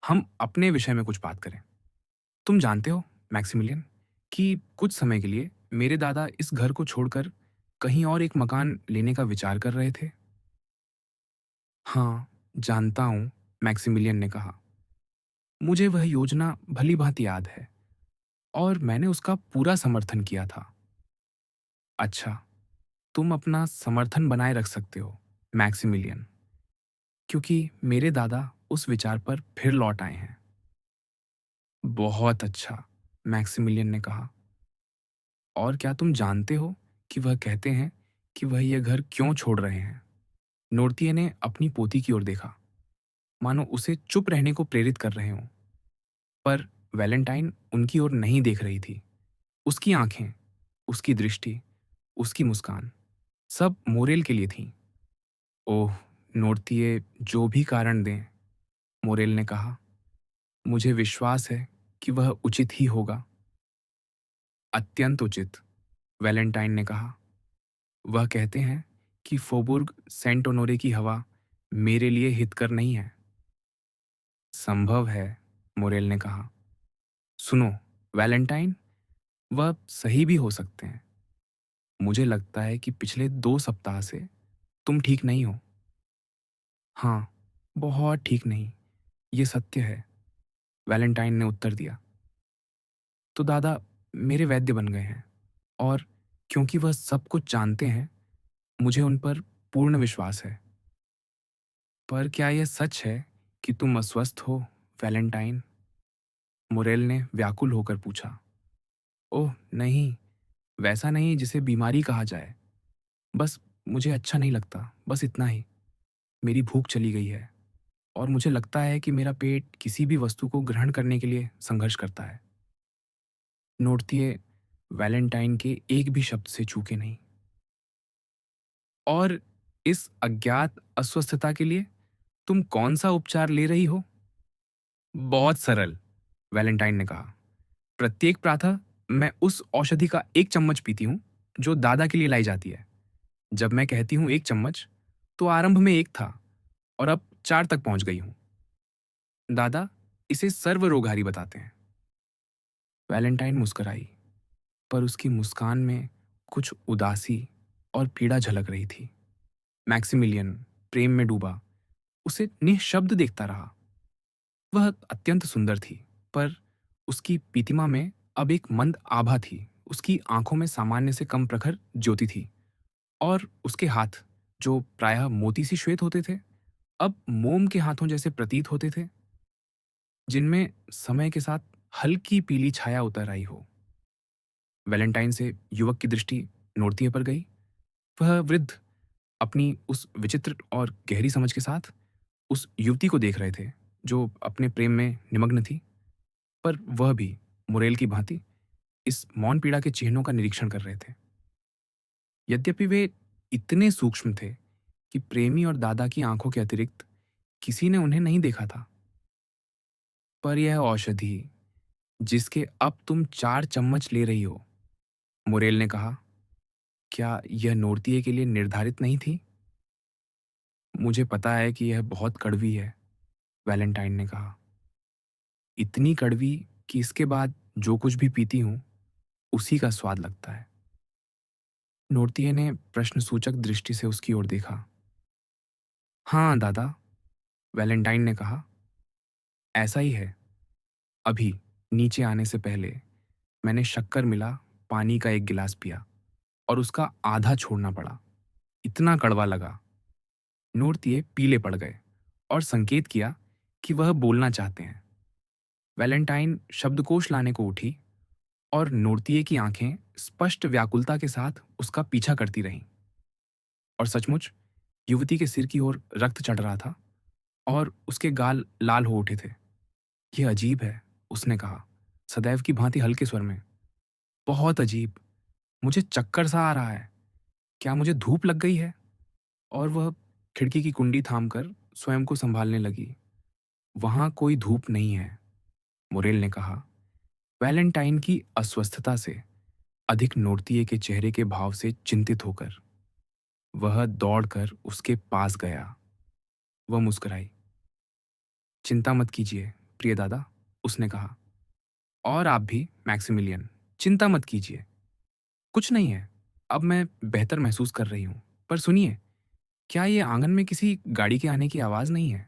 हम अपने विषय में कुछ बात करें। तुम जानते हो, मैक्सिमिलियन, कि कुछ समय के लिए मेरे दादा इस घर को छोड़कर कहीं और एक मकान लेने का विचार कर रहे थे। हाँ, जानता हूं, मैक्सिमिलियन ने कहा। मुझे वह योजना भली भांति याद है और मैंने उसका पूरा समर्थन किया था। अच्छा, तुम अपना समर्थन बनाए रख सकते हो, मैक्सिमिलियन, क्योंकि मेरे दादा उस विचार पर फिर लौट आए हैं। बहुत अच्छा, मैक्सिमिलियन ने कहा। और क्या तुम जानते हो कि वह कहते हैं कि वह यह घर क्यों छोड़ रहे हैं? नोर्तिये ने अपनी पोती की ओर देखा, मानो उसे चुप रहने को प्रेरित कर रहे हों। पर वैलेंटाइन उनकी ओर नहीं देख रही थी। उसकी आंखें, उसकी दृष्टि, उसकी मुस्कान, सब मोरेल के लिए थीं। ओह, नोर्तिये जो भी कारण दें, मोरेल ने कहा, मुझे विश्वास है कि वह उचित ही होगा। अत्यंत उचित, वैलेंटाइन ने कहा। वह कहते हैं कि फोबुर्ग सेंट ओनोरे की हवा मेरे लिए हितकर नहीं है। संभव है, मोरेल ने कहा। सुनो, वैलेंटाइन, वह सही भी हो सकते हैं। मुझे लगता है कि पिछले 2 सप्ताह से तुम ठीक नहीं हो। हाँ, बहुत ठीक नहीं, ये सत्य है, वैलेंटाइन ने उत्तर दिया। तो दादा मेरे वैद्य बन गए हैं, और क्योंकि वह सब कुछ जानते हैं, मुझे उन पर पूर्ण विश्वास है। पर क्या यह सच है कि तुम अस्वस्थ हो, वैलेंटाइन? मुरेल ने व्याकुल होकर पूछा। ओह नहीं, वैसा नहीं जिसे बीमारी कहा जाए। बस मुझे अच्छा नहीं लगता, बस इतना ही। मेरी भूख चली गई है और मुझे लगता है कि मेरा पेट किसी भी वस्तु को ग्रहण करने के लिए संघर्ष करता है। नोटतिये वैलेंटाइन के एक भी शब्द से चूके नहीं। और इस अज्ञात अस्वस्थता के लिए तुम कौन सा उपचार ले रही हो? बहुत सरल, वैलेंटाइन ने कहा। प्रत्येक प्रातः मैं उस औषधि का 1 चम्मच पीती हूँ जो दादा के लिए लाई जाती है। जब मैं कहती हूँ 1 चम्मच, तो आरंभ में 1 था और अब 4 तक पहुंच गई हूँ। दादा इसे सर्वरोगहारी बताते हैं। वैलेंटाइन मुस्कुराई, पर उसकी मुस्कान में कुछ उदासी और पीड़ा झलक रही थी। मैक्सिमिलियन प्रेम में डूबा उसे निःशब्द देखता रहा। वह अत्यंत सुंदर थी, पर उसकी पीतिमा में अब एक मंद आभा थी। उसकी आंखों में सामान्य से कम प्रखर ज्योति थी, और उसके हाथ, जो प्रायः मोती सी श्वेत होते थे, अब मोम के हाथों जैसे प्रतीत होते थे, जिनमें समय के साथ हल्की पीली छाया उतर आई हो। वैलेंटाइन से युवक की दृष्टि नोर्तिये पर गई। वह वृद्ध अपनी उस विचित्र और गहरी समझ के साथ उस युवती को देख रहे थे जो अपने प्रेम में निमग्न थी, पर वह भी मुरेल की भांति इस मौन पीड़ा के चिन्हों का निरीक्षण कर रहे थे। यद्यपि वे इतने सूक्ष्म थे कि प्रेमी और दादा की आंखों के अतिरिक्त किसी ने उन्हें नहीं देखा था। पर यह औषधि जिसके अब तुम 4 चम्मच ले रही हो, मुरेल ने कहा, क्या यह नोर्तिये के लिए निर्धारित नहीं थी? मुझे पता है कि यह बहुत कड़वी है, वैलेंटाइन ने कहा। इतनी कड़वी कि इसके बाद जो कुछ भी पीती हूं उसी का स्वाद लगता है। नोर्तिये ने प्रश्नसूचक दृष्टि से उसकी ओर देखा। हाँ दादा, वैलेंटाइन ने कहा, ऐसा ही है। अभी नीचे आने से पहले मैंने शक्कर मिला पानी का एक गिलास पिया और उसका आधा छोड़ना पड़ा। इतना कड़वा लगा। नोर्तिये पीले पड़ गए और संकेत किया कि वह बोलना चाहते हैं। वैलेंटाइन शब्दकोश लाने को उठी, और नोर्तिये की आंखें स्पष्ट व्याकुलता के साथ उसका पीछा करती रहीं। और सचमुच युवती के सिर की ओर रक्त चढ़ रहा था और उसके गाल लाल हो उठे थे। यह अजीब है, उसने कहा। सदैव की भांति हल्के स्वर में। बहुत अजीब, मुझे चक्कर सा आ रहा है। क्या मुझे धूप लग गई है? और वह खिड़की की कुंडी थामकर स्वयं को संभालने लगी। वहां कोई धूप नहीं है, मुरेल ने कहा, वैलेंटाइन की अस्वस्थता से अधिक नोर्तिये के चेहरे के भाव से चिंतित होकर। वह दौड़कर उसके पास गया। वह मुस्कुराई। चिंता मत कीजिए प्रिय दादा, उसने कहा। और आप भी मैक्सिमिलियन, चिंता मत कीजिए। कुछ नहीं है, अब मैं बेहतर महसूस कर रही हूं। पर सुनिए, क्या ये आंगन में किसी गाड़ी के आने की आवाज नहीं है?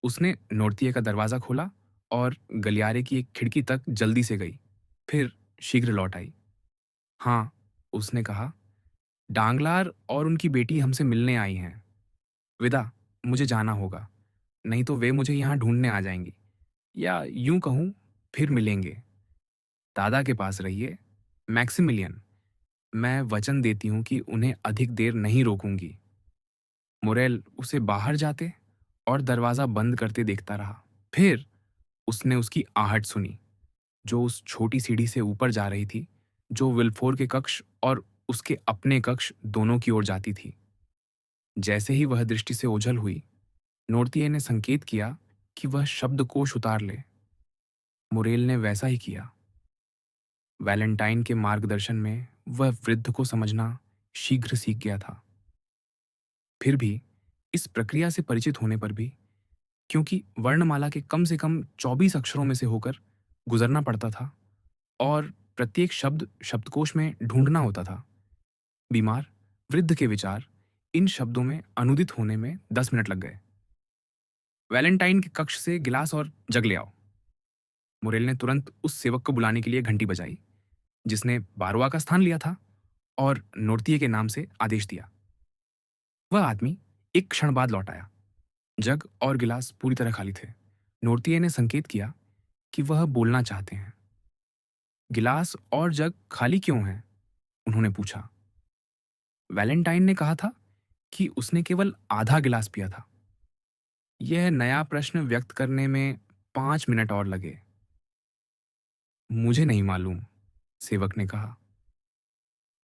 उसने नोर्तिये का दरवाजा खोला और गलियारे की एक खिड़की तक जल्दी से गई। फिर शीघ्र लौट आई। हाँ, उसने कहा, डांगलार और उनकी बेटी हमसे मिलने आई हैं। विदा, मुझे जाना होगा, नहीं तो वे मुझे यहाँ ढूंढने आ जाएंगी। या यूं कहूं, फिर मिलेंगे। दादा के पास रहिए मैक्सिमिलियन। मैं वचन देती हूं कि उन्हें अधिक देर नहीं रोकूंगी। मुरेल उसे बाहर जाते और दरवाजा बंद करते देखता रहा। फिर उसने उसकी आहट सुनी, जो उस छोटी सीढ़ी से ऊपर जा रही थी, जो विल्फोर के कक्ष और उसके अपने कक्ष दोनों की ओर जाती थी। जैसे ही वह दृष्टि से ओझल हुई, नोर्तिये ने संकेत किया कि वह शब्दकोश उतार ले। मुरेल ने वैसा ही किया। वैलेंटाइन के मार्गदर्शन में वह वृद्ध को समझना शीघ्र सीख गया था। फिर भी इस प्रक्रिया से परिचित होने पर भी, क्योंकि वर्णमाला के कम से कम 24 अक्षरों में से होकर गुजरना पड़ता था और प्रत्येक शब्द शब्दकोश में ढूंढना होता था, बीमार वृद्ध के विचार इन शब्दों में अनुदित होने में 10 मिनट लग गए। वैलेंटाइन के कक्ष से गिलास और जग ले आओ। मुरेल ने तुरंत उस सेवक को बुलाने के लिए घंटी बजाई, जिसने बारवा का स्थान लिया था, और नोर्तिये के नाम से आदेश दिया। वह आदमी एक क्षण बाद लौट आया। जग और गिलास पूरी तरह खाली थे। नोर्तिये ने संकेत किया कि वह बोलना चाहते हैं। गिलास और जग खाली क्यों हैं? उन्होंने पूछा। वैलेंटाइन ने कहा था कि उसने केवल आधा गिलास पिया था। यह नया प्रश्न व्यक्त करने में 5 मिनट और लगे। मुझे नहीं मालूम, सेवक ने कहा।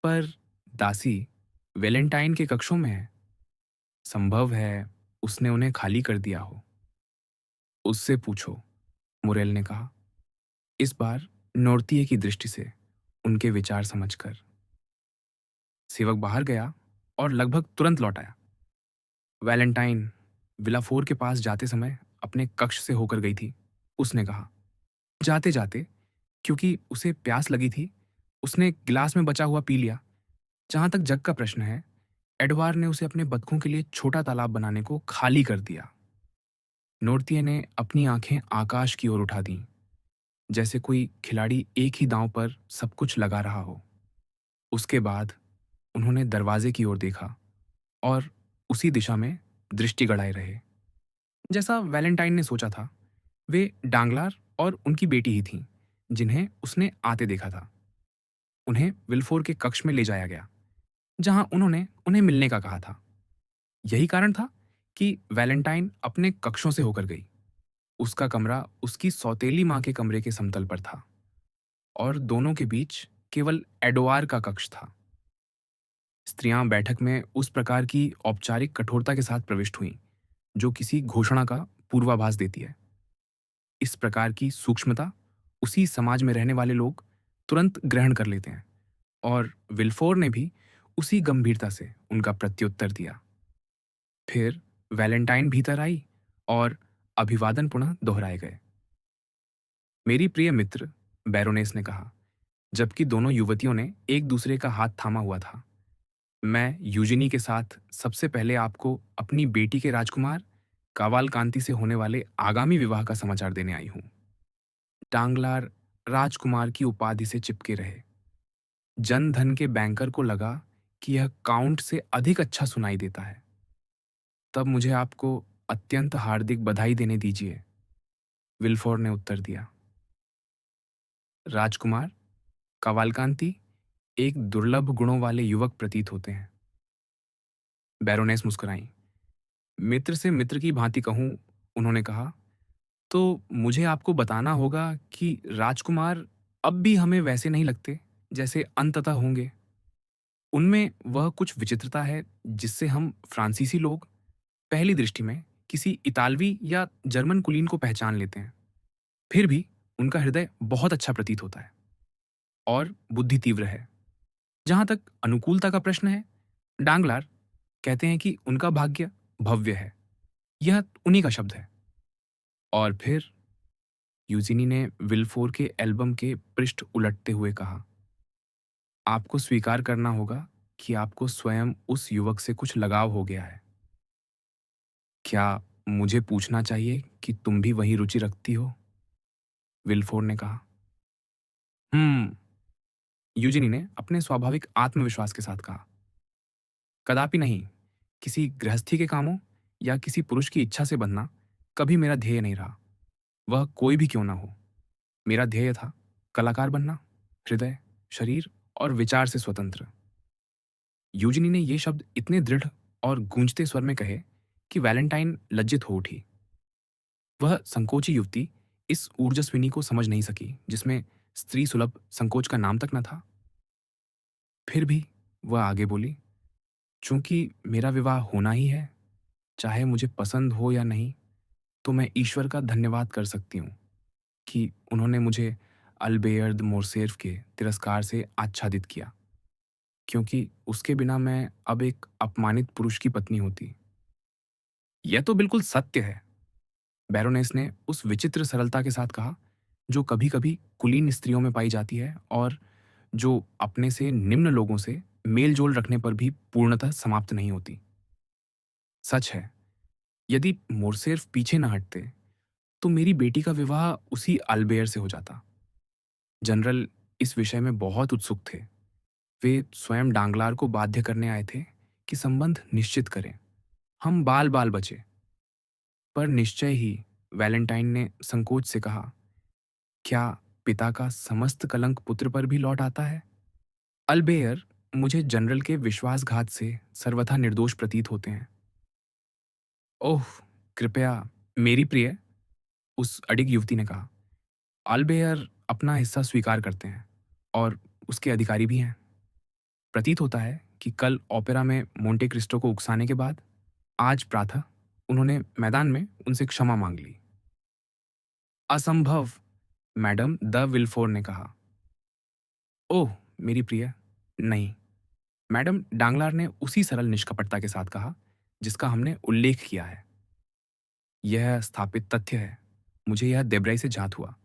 पर दासी वैलेंटाइन के कक्षों में है। संभव है उसने उन्हें खाली कर दिया हो। उससे पूछो, मुरेल ने कहा, इस बार नोर्तिये की दृष्टि से उनके विचार समझकर। सेवक बाहर गया और लगभग तुरंत लौट आया। वैलेंटाइन विलाफोर के पास जाते समय अपने कक्ष से होकर गई थी, उसने कहा। जाते जाते, क्योंकि उसे प्यास लगी थी, उसने गिलास में बचा हुआ पी लिया। जहां तक जग का प्रश्न है, एडवार ने उसे अपने बतखों के लिए छोटा तालाब बनाने को खाली कर दिया। नोर्तिये ने अपनी आंखें आकाश की ओर उठा दी, जैसे कोई खिलाड़ी एक ही दांव पर सब कुछ लगा रहा हो। उसके बाद उन्होंने दरवाजे की ओर देखा और उसी दिशा में दृष्टि गड़ाए रहे, जैसा वैलेंटाइन ने सोचा था। वे डांगलार और उनकी बेटी ही थीं, जिन्हें उसने आते देखा था। उन्हें विल्फोर के कक्ष में ले जाया गया, जहां उन्होंने उन्हें मिलने का कहा था। यही कारण था कि वैलेंटाइन अपने कक्षों से होकर गई। उसका कमरा उसकी सौतेली मां के कमरे के समतल पर था, और दोनों के बीच केवल एडोआर का कक्ष था। स्त्रियां बैठक में उस प्रकार की औपचारिक कठोरता के साथ प्रविष्ट हुईं, जो किसी घोषणा का पूर्वाभास देती है। इस प्रकार की सूक्ष्मता उसी समाज में रहने वाले लोग तुरंत ग्रहण कर लेते हैं, और विल्फोर ने भी उसी गंभीरता से उनका प्रत्युत्तर दिया। फिर वैलेंटाइन भीतर आई और अभिवादन पुनः दोहराए गए। मेरी प्रिय मित्र, बैरोनेस ने कहा, जबकि दोनों युवतियों ने एक दूसरे का हाथ थामा हुआ था। मैं यूजिनी के साथ सबसे पहले आपको अपनी बेटी के राजकुमार कावालकांति से होने वाले आगामी विवाह का समाचार देने आई हूं। टांगलार राजकुमार की उपाधि से चिपके रहे। जन धन के बैंकर को लगा कि यह काउंट से अधिक अच्छा सुनाई देता है। तब मुझे आपको अत्यंत हार्दिक बधाई देने दीजिए, विल्फोर ने उत्तर दिया। राजकुमार कावालकांति एक दुर्लभ गुणों वाले युवक प्रतीत होते हैं। बैरोनेस मुस्कुराई। मित्र से मित्र की भांति कहूं, उन्होंने कहा, तो मुझे आपको बताना होगा कि राजकुमार अब भी हमें वैसे नहीं लगते जैसे अंततः होंगे। उनमें वह कुछ विचित्रता है जिससे हम फ्रांसीसी लोग पहली दृष्टि में किसी इतालवी या जर्मन कुलीन को पहचान लेते हैं। फिर भी उनका हृदय बहुत अच्छा प्रतीत होता है और बुद्धि तीव्र है। जहाँ तक अनुकूलता का प्रश्न है, डांगलार कहते हैं कि उनका भाग्य भव्य है। यह उन्हीं का शब्द है। और फिर यूजिनी ने विल्फोर के एल्बम के पृष्ठ उलटते हुए कहा, आपको स्वीकार करना होगा कि आपको स्वयं उस युवक से कुछ लगाव हो गया है। क्या मुझे पूछना चाहिए कि तुम भी वही रुचि रखती हो? विल्फोर ने कहा। हम्म। यूजिनी ने अपने स्वाभाविक आत्मविश्वास के साथ कहा, कदापि नहीं। किसी गृहस्थी के कामों या किसी पुरुष की इच्छा से बंधना कभी मेरा ध्येय नहीं रहा, वह कोई भी क्यों ना हो। मेरा ध्येय था कलाकार बनना, हृदय, शरीर और विचार से स्वतंत्र। यूजिनी ने ये शब्द इतने दृढ़ और गूंजते स्वर में कहे कि वैलेंटाइन लज्जित हो उठी। वह संकोची युवती इस ऊर्जस्विनी को समझ नहीं सकी जिसमें स्त्री सुलभ संकोच का नाम तक न था। फिर भी वह आगे बोली, चूंकि मेरा विवाह होना ही है, चाहे मुझे पसंद हो या नहीं, तो मैं ईश्वर का धन्यवाद कर सकती हूँ कि उन्होंने मुझे अल्बेयर्द मोरसेर्फ के तिरस्कार से आच्छादित किया, क्योंकि उसके बिना मैं अब एक अपमानित पुरुष की पत्नी होती। यह तो बिल्कुल सत्य है, बैरोनेस ने उस विचित्र सरलता के साथ कहा जो कभी-कभी कुलीन स्त्रियों में पाई जाती है और जो अपने से निम्न लोगों से मेल-जोल रखने पर भी पूर्णतः समाप्त नहीं होती। सच है, यदि मोरसेर्फ पीछे न हटते, तो मेरी बेटी का विवाह उसी अल्बेयर से हो जाता। जनरल इस विषय में बहुत उत्सुक थे। वे स्वयं डांगलार को बाध्य करने आए थे कि संबंध निश्चित करें। हम बाल-बाल बचे। पर निश्चय ही, वैलेंटाइन ने संकोच से कहा, क्या पिता का समस्त कलंक पुत्र पर भी लौट आता है? अल्बेयर मुझे जनरल के विश्वासघात से सर्वथा निर्दोष प्रतीत होते हैं। ओह! कृपया मेरी प्रिय, उस अडिग युवती ने कहा, अल्बेयर अपना हिस्सा स्वीकार करते हैं और उसके अधिकारी भी हैं। प्रतीत होता है कि कल ओपेरा में मोंटे क्रिस्टो को उकसाने के बाद आज प्रातः उन्होंने मैदान में उनसे क्षमा मांग ली। असंभव, मैडम द विल्फोर ने कहा। ओह! मेरी प्रिय, नहीं। मैडम डांगलार ने उसी सरल निष्कपटता के साथ कहा जिसका हमने उल्लेख किया है। यह स्थापित तथ्य है। मुझे यह देब्राई से ज्ञात हुआ,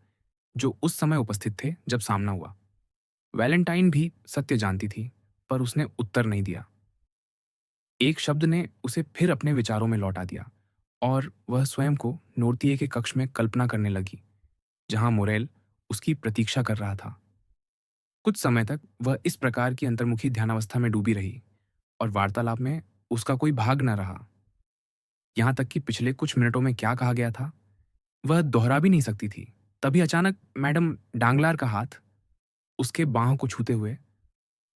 जो उस समय उपस्थित थे जब सामना हुआ। वैलेंटाइन भी सत्य जानती थी, पर उसने उत्तर नहीं दिया। एक शब्द ने उसे फिर अपने विचारों में लौटा दिया और वह स्वयं को नोर्तिये के कक्ष में कल्पना करने लगी, जहां मोरेल उसकी प्रतीक्षा कर रहा था। कुछ समय तक वह इस प्रकार की अंतर्मुखी ध्यानावस्था में डूबी रही और वार्तालाप में उसका कोई भाग न रहा। यहां तक कि पिछले कुछ मिनटों में क्या कहा गया था, वह दोहरा भी नहीं सकती थी। तभी अचानक मैडम डांगलार का हाथ उसके बाहों को छूते हुए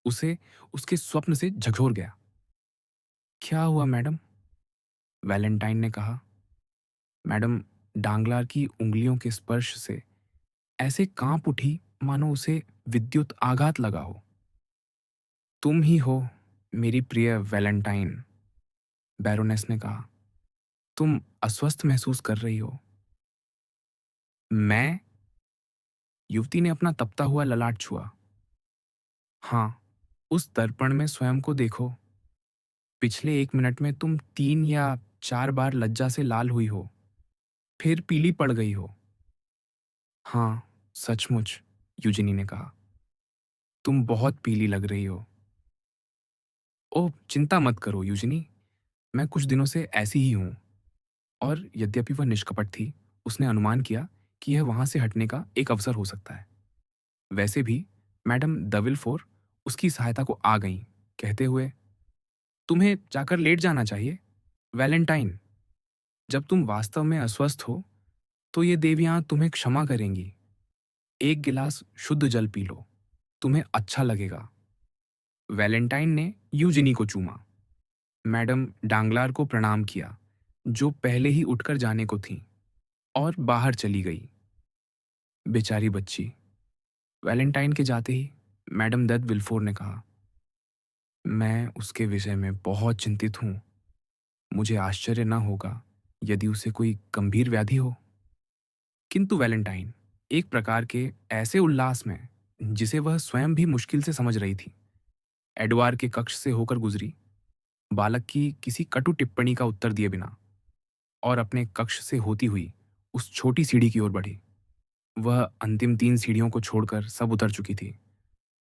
उसे उसके स्वप्न से झकझोर गया। क्या हुआ मैडम? वैलेंटाइन ने कहा। मैडम डांगलार की उंगलियों के स्पर्श से ऐसे कांप उठी मानो उसे विद्युत आघात लगा हो। तुम ही हो, मेरी प्रिय वैलेंटाइन, बैरोनेस ने कहा। तुम अस्वस्थ महसूस कर रही हो। मैं? युवती ने अपना तपता हुआ ललाट छुआ। हाँ, उस दर्पण में स्वयं को देखो। पिछले 1 मिनट में तुम 3 या 4 बार लज्जा से लाल हुई हो, फिर पीली पड़ गई हो। हाँ, सचमुच, यूजिनी ने कहा। तुम बहुत पीली लग रही हो। ओह, चिंता मत करो यूजिनी, मैं कुछ दिनों से ऐसी ही हूँ। और यद्यपि वह निष्कपट थी, उसने अनुमान किया कि यह वहां से हटने का एक अवसर हो सकता है। वैसे भी मैडम द विल्फोर उसकी सहायता को आ गईं, कहते हुए, तुम्हें जाकर लेट जाना चाहिए। वैलेंटाइन, जब तुम वास्तव में अस्वस्थ हो, तो ये देवियां तुम्हें क्षमा करेंगी। एक गिलास शुद्ध जल पी लो, तुम्हें अच्छा लगेगा। वैलेंटाइन ने यूजिनी को चूमा। मैडम डांगलार को प्रणाम किया, जो पहले ही उठकर जाने को थीं। और बाहर चली गई। बेचारी बच्ची। वैलेंटाइन के जाते ही मैडम दत्त विल्फोर ने कहा, मैं उसके विषय में बहुत चिंतित हूँ। मुझे आश्चर्य न होगा यदि उसे कोई गंभीर व्याधि हो। किंतु वैलेंटाइन एक प्रकार के ऐसे उल्लास में जिसे वह स्वयं भी मुश्किल से समझ रही थी, एडवार के कक्ष से होकर गुजरी, बालक की किसी कटु टिप्पणी का उत्तर दिए बिना, और अपने कक्ष से होती हुई उस छोटी सीढ़ी की ओर बढ़ी। वह अंतिम 3 सीढ़ियों को छोड़कर सब उतर चुकी थी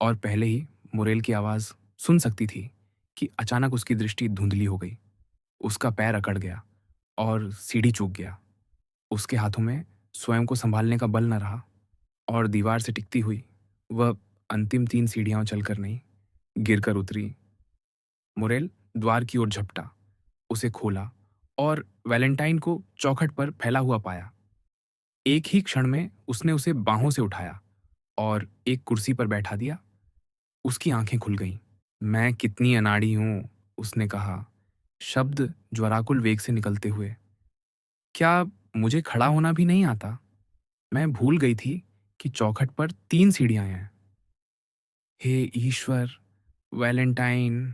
और पहले ही मुरेल की आवाज़ सुन सकती थी कि अचानक उसकी दृष्टि धुंधली हो गई। उसका पैर अकड़ गया और सीढ़ी चूक गया। उसके हाथों में स्वयं को सँभालने का बल न रहा और दीवार से टिकती हुई वह अंतिम 3 सीढ़ियाँ चलकर नहीं, गिरकर उतरी। मुरेल द्वार की ओर झपटा, उसे खोला और वैलेंटाइन को चौखट पर फैला हुआ पाया। एक ही क्षण में उसने उसे बाहों से उठाया और एक कुर्सी पर बैठा दिया। उसकी आंखें खुल गईं। मैं कितनी अनाड़ी हूँ, उसने कहा, शब्द ज्वराकुल वेग से निकलते हुए। क्या मुझे खड़ा होना भी नहीं आता? मैं भूल गई थी कि चौखट पर 3 सीढ़ियाँ हैं। हे ईश्वर! वैलेंटाइन,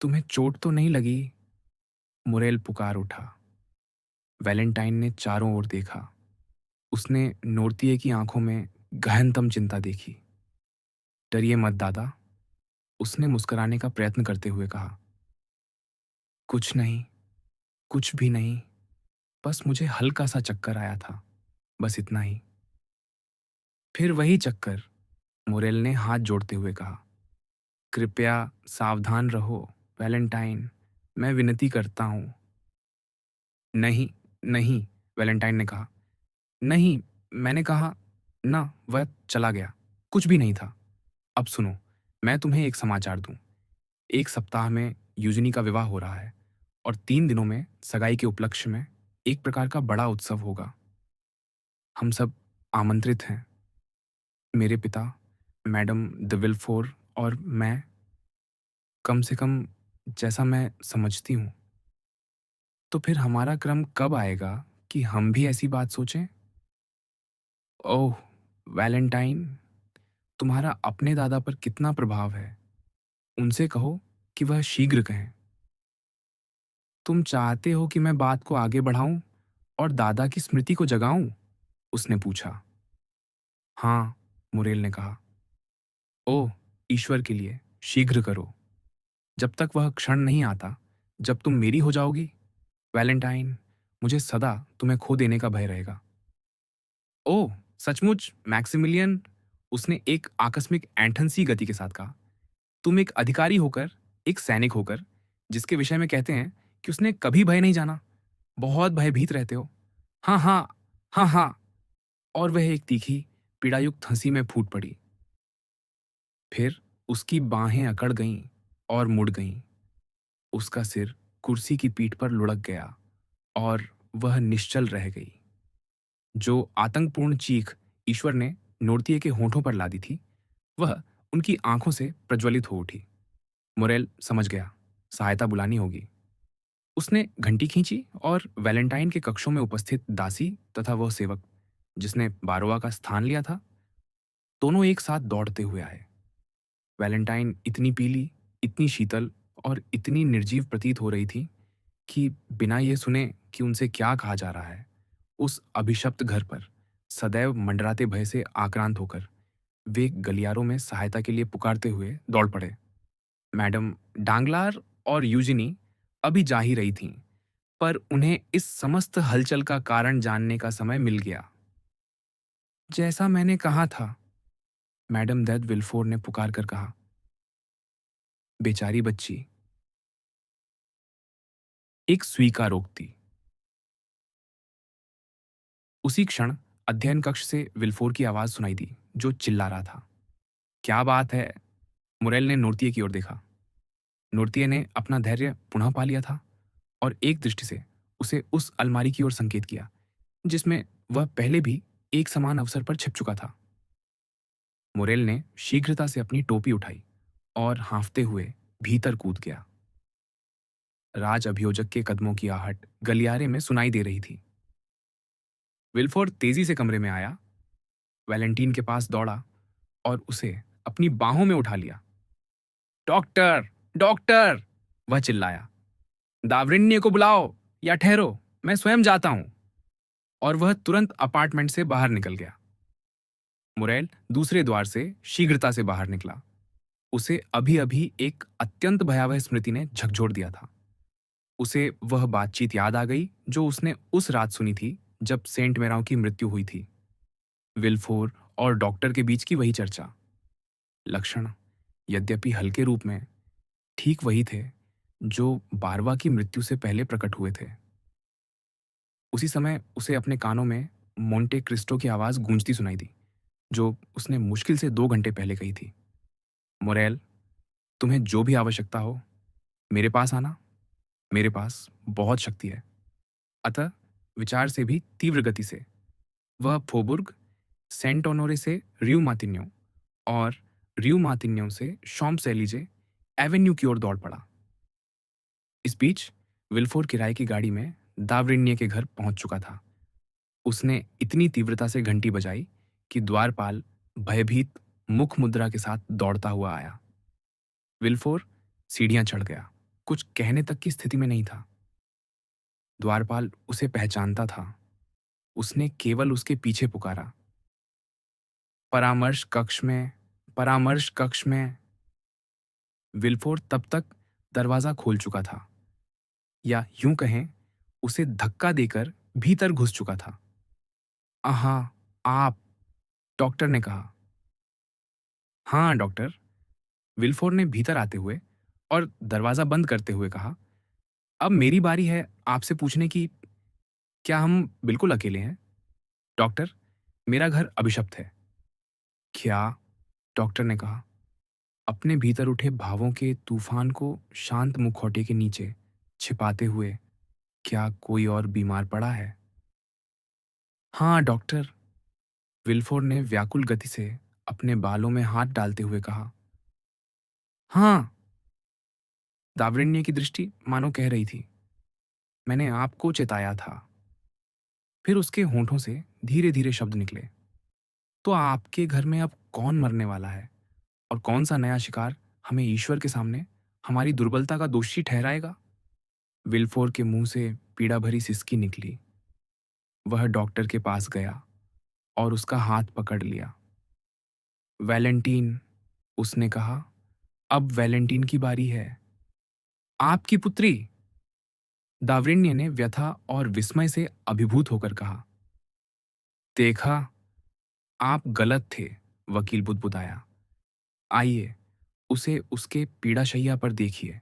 तुम्हें चोट तो नहीं लगी? मुरेल पुकार उठा। वैलेंटाइन ने चारों ओर देखा। उसने नोर्तिये की आंखों में गहनतम चिंता देखी। डरिए मत दादा, उसने मुस्कुराने का प्रयत्न करते हुए कहा। कुछ नहीं, कुछ भी नहीं, बस मुझे हल्का सा चक्कर आया था, बस इतना ही। फिर वही चक्कर, मुरेल ने हाथ जोड़ते हुए कहा। कृपया सावधान रहो, वैलेंटाइन, मैं विनती करता हूँ। नहीं, नहीं, वैलेंटाइन ने कहा। नहीं, मैंने कहा ना, वह चला गया। कुछ भी नहीं था। अब सुनो, मैं तुम्हें एक समाचार दूं। 1 सप्ताह में यूजिनी का विवाह हो रहा है और 3 दिनों में सगाई के उपलक्ष्य में एक प्रकार का बड़ा उत्सव होगा। हम सब आमंत्रित हैं। मेरे पिता, मैडम द विल्फोर और मैं, कम से कम जैसा मैं समझती हूँ। तो फिर हमारा क्रम कब आएगा कि हम भी ऐसी बात सोचें? ओह! वैलेंटाइन, तुम्हारा अपने दादा पर कितना प्रभाव है। उनसे कहो कि वह शीघ्र कहें। तुम चाहते हो कि मैं बात को आगे बढ़ाऊं और दादा की स्मृति को जगाऊं? उसने पूछा। हाँ, मुरेल ने कहा। ओह! ईश्वर के लिए, शीघ्र करो। जब तक वह क्षण नहीं आता, जब तुम मेरी हो जाओगी, वैलेंटाइन, मुझे सदा तुम्हें खो देने का भय रहेगा। ओह! सचमुच, मैक्सिमिलियन, उसने एक आकस्मिक ऐंठन सी गति के साथ कहा। तुम एक अधिकारी होकर, एक सैनिक होकर, जिसके विषय में कहते हैं कि उसने कभी भय नहीं जाना, बहुत भयभीत रहते हो। हाँ, हाँ, हाँ, हाँ। और वह एक तीखी, पीड़ायुक्त हंसी में फूट पड़ी। फिर उसकी बाहें अकड़ गईं और मुड़ गईं। उसका सिर कुर्सी की पीठ पर लुढ़क गया और वह निश्चल रह गई। जो आतंकपूर्ण चीख ईश्वर ने नोर्तिये के होठों पर लादी थी, वह उनकी आंखों से प्रज्वलित हो उठी। मुरेल समझ गया, सहायता बुलानी होगी। उसने घंटी खींची और वैलेंटाइन के कक्षों में उपस्थित दासी तथा वह सेवक, जिसने बारोआ का स्थान लिया था, दोनों एक साथ दौड़ते हुए आए। वैलेंटाइन इतनी पीली, इतनी शीतल और इतनी निर्जीव प्रतीत हो रही थी कि बिना ये सुने कि उनसे क्या कहा जा रहा है, उस अभिशप्त घर पर सदैव मंडराते भय से आक्रांत होकर वे गलियारों में सहायता के लिए पुकारते हुए दौड़ पड़े। मैडम डांगलार और यूजिनी अभी जा ही रही थीं, पर उन्हें इस समस्त हलचल का कारण जानने का समय मिल गया। जैसा मैंने कहा था, मैडम दैद विल्फोर ने पुकार कर कहा। बेचारी बच्ची। एक स्वीकारोक्ति। उसी क्षण अध्ययन कक्ष से विल्फोर की आवाज सुनाई दी, जो चिल्ला रहा था। क्या बात है? मुरेल ने नोर्तिये की ओर देखा। नोर्तिये ने अपना धैर्य पुनः पा लिया था और एक दृष्टि से उसे उस अलमारी की ओर संकेत किया, जिसमें वह पहले भी एक समान अवसर पर छिप चुका था। मुरेल ने शीघ्रता से अपनी टोपी उठाई और हाँफते हुए भीतर कूद गया। राज अभियोजक के कदमों की आहट गलियारे में सुनाई दे रही थी। विल्फोर तेजी से कमरे में आया, वैलेंटीन के पास दौड़ा और उसे अपनी बाहों में उठा लिया। Doctor, doctor! वह चिल्लाया। दावरिन्य को बुलाओ या ठहरो, मैं स्वयं जाता हूं। और वह तुरंत अपार्टमेंट से बाहर निकल गया। मुरेल दूसरे द्वार से शीघ्रता से बाहर निकला। उसे अभी अभी एक अत्यंत भयावह स्मृति ने झकझोर दिया था। उसे वह बातचीत याद आ गई जो उसने उस रात सुनी थी जब सेंट मेराव की मृत्यु हुई थी। विल्फोर और डॉक्टर के बीच की वही चर्चा। लक्षण, यद्यपि हल्के रूप में, ठीक वही थे जो बारवा की मृत्यु से पहले प्रकट हुए थे। उसी समय उसे अपने कानों में मोंटे क्रिस्टो की आवाज गूंजती सुनाई दी, जो उसने मुश्किल से 2 घंटे पहले कही थी। मोरेल, तुम्हें जो भी आवश्यकता हो, मेरे पास आना। मेरे पास बहुत शक्ति है। अतः विचार से भी तीव्र गति से वह फोबुर्ग, सेंट ऑनोरे से रियू मातिन्यो और रियू मातिन्यो से शॉम्स एलिजे एवेन्यू की ओर दौड़ पड़ा। इस बीच विल्फोर किराए की गाड़ी में दावरिन्य के घर पहुंच चुका था। उसने इतनी तीव्रता से घंटी बजाई कि द्वारपाल भयभीत मुख मुद्रा के साथ दौड़ता हुआ आया। विल्फोर सीढ़ियां चढ़ गया, कुछ कहने तक की स्थिति में नहीं था। द्वारपाल उसे पहचानता था। उसने केवल उसके पीछे पुकारा, परामर्श कक्ष में, परामर्श कक्ष में। विल्फोर तब तक दरवाजा खोल चुका था, या यूं कहें उसे धक्का देकर भीतर घुस चुका था। हाँ, आप, डॉक्टर ने कहा। हाँ डॉक्टर, विल्फोर ने भीतर आते हुए और दरवाजा बंद करते हुए कहा। अब मेरी बारी है आपसे पूछने की, क्या हम बिल्कुल अकेले हैं? डॉक्टर, मेरा घर अभिशप्त है। क्या? डॉक्टर ने कहा, अपने भीतर उठे भावों के तूफान को शांत मुखौटे के नीचे छिपाते हुए। क्या कोई और बीमार पड़ा है? हाँ डॉक्टर, विल्फोर ने व्याकुल गति से अपने बालों में हाथ डालते हुए कहा। हाँ, दावरिन्य की दृष्टि मानो कह रही थी, मैंने आपको चेताया था। फिर उसके होंठों से धीरे धीरे शब्द निकले। तो आपके घर में अब कौन मरने वाला है और कौन सा नया शिकार हमें ईश्वर के सामने हमारी दुर्बलता का दोषी ठहराएगा? विल्फोर के मुंह से पीड़ा भरी सिसकी निकली। वह डॉक्टर के पास गया और उसका हाथ पकड़ लिया। वैलेंटीन, उसने कहा, अब वैलेंटीन की बारी है। आपकी पुत्री, दावरिन्य ने व्यथा और विस्मय से अभिभूत होकर कहा। देखा, आप गलत थे, वकील बुदबुदाया। आइए, उसे उसके पीड़ाशैया पर देखिए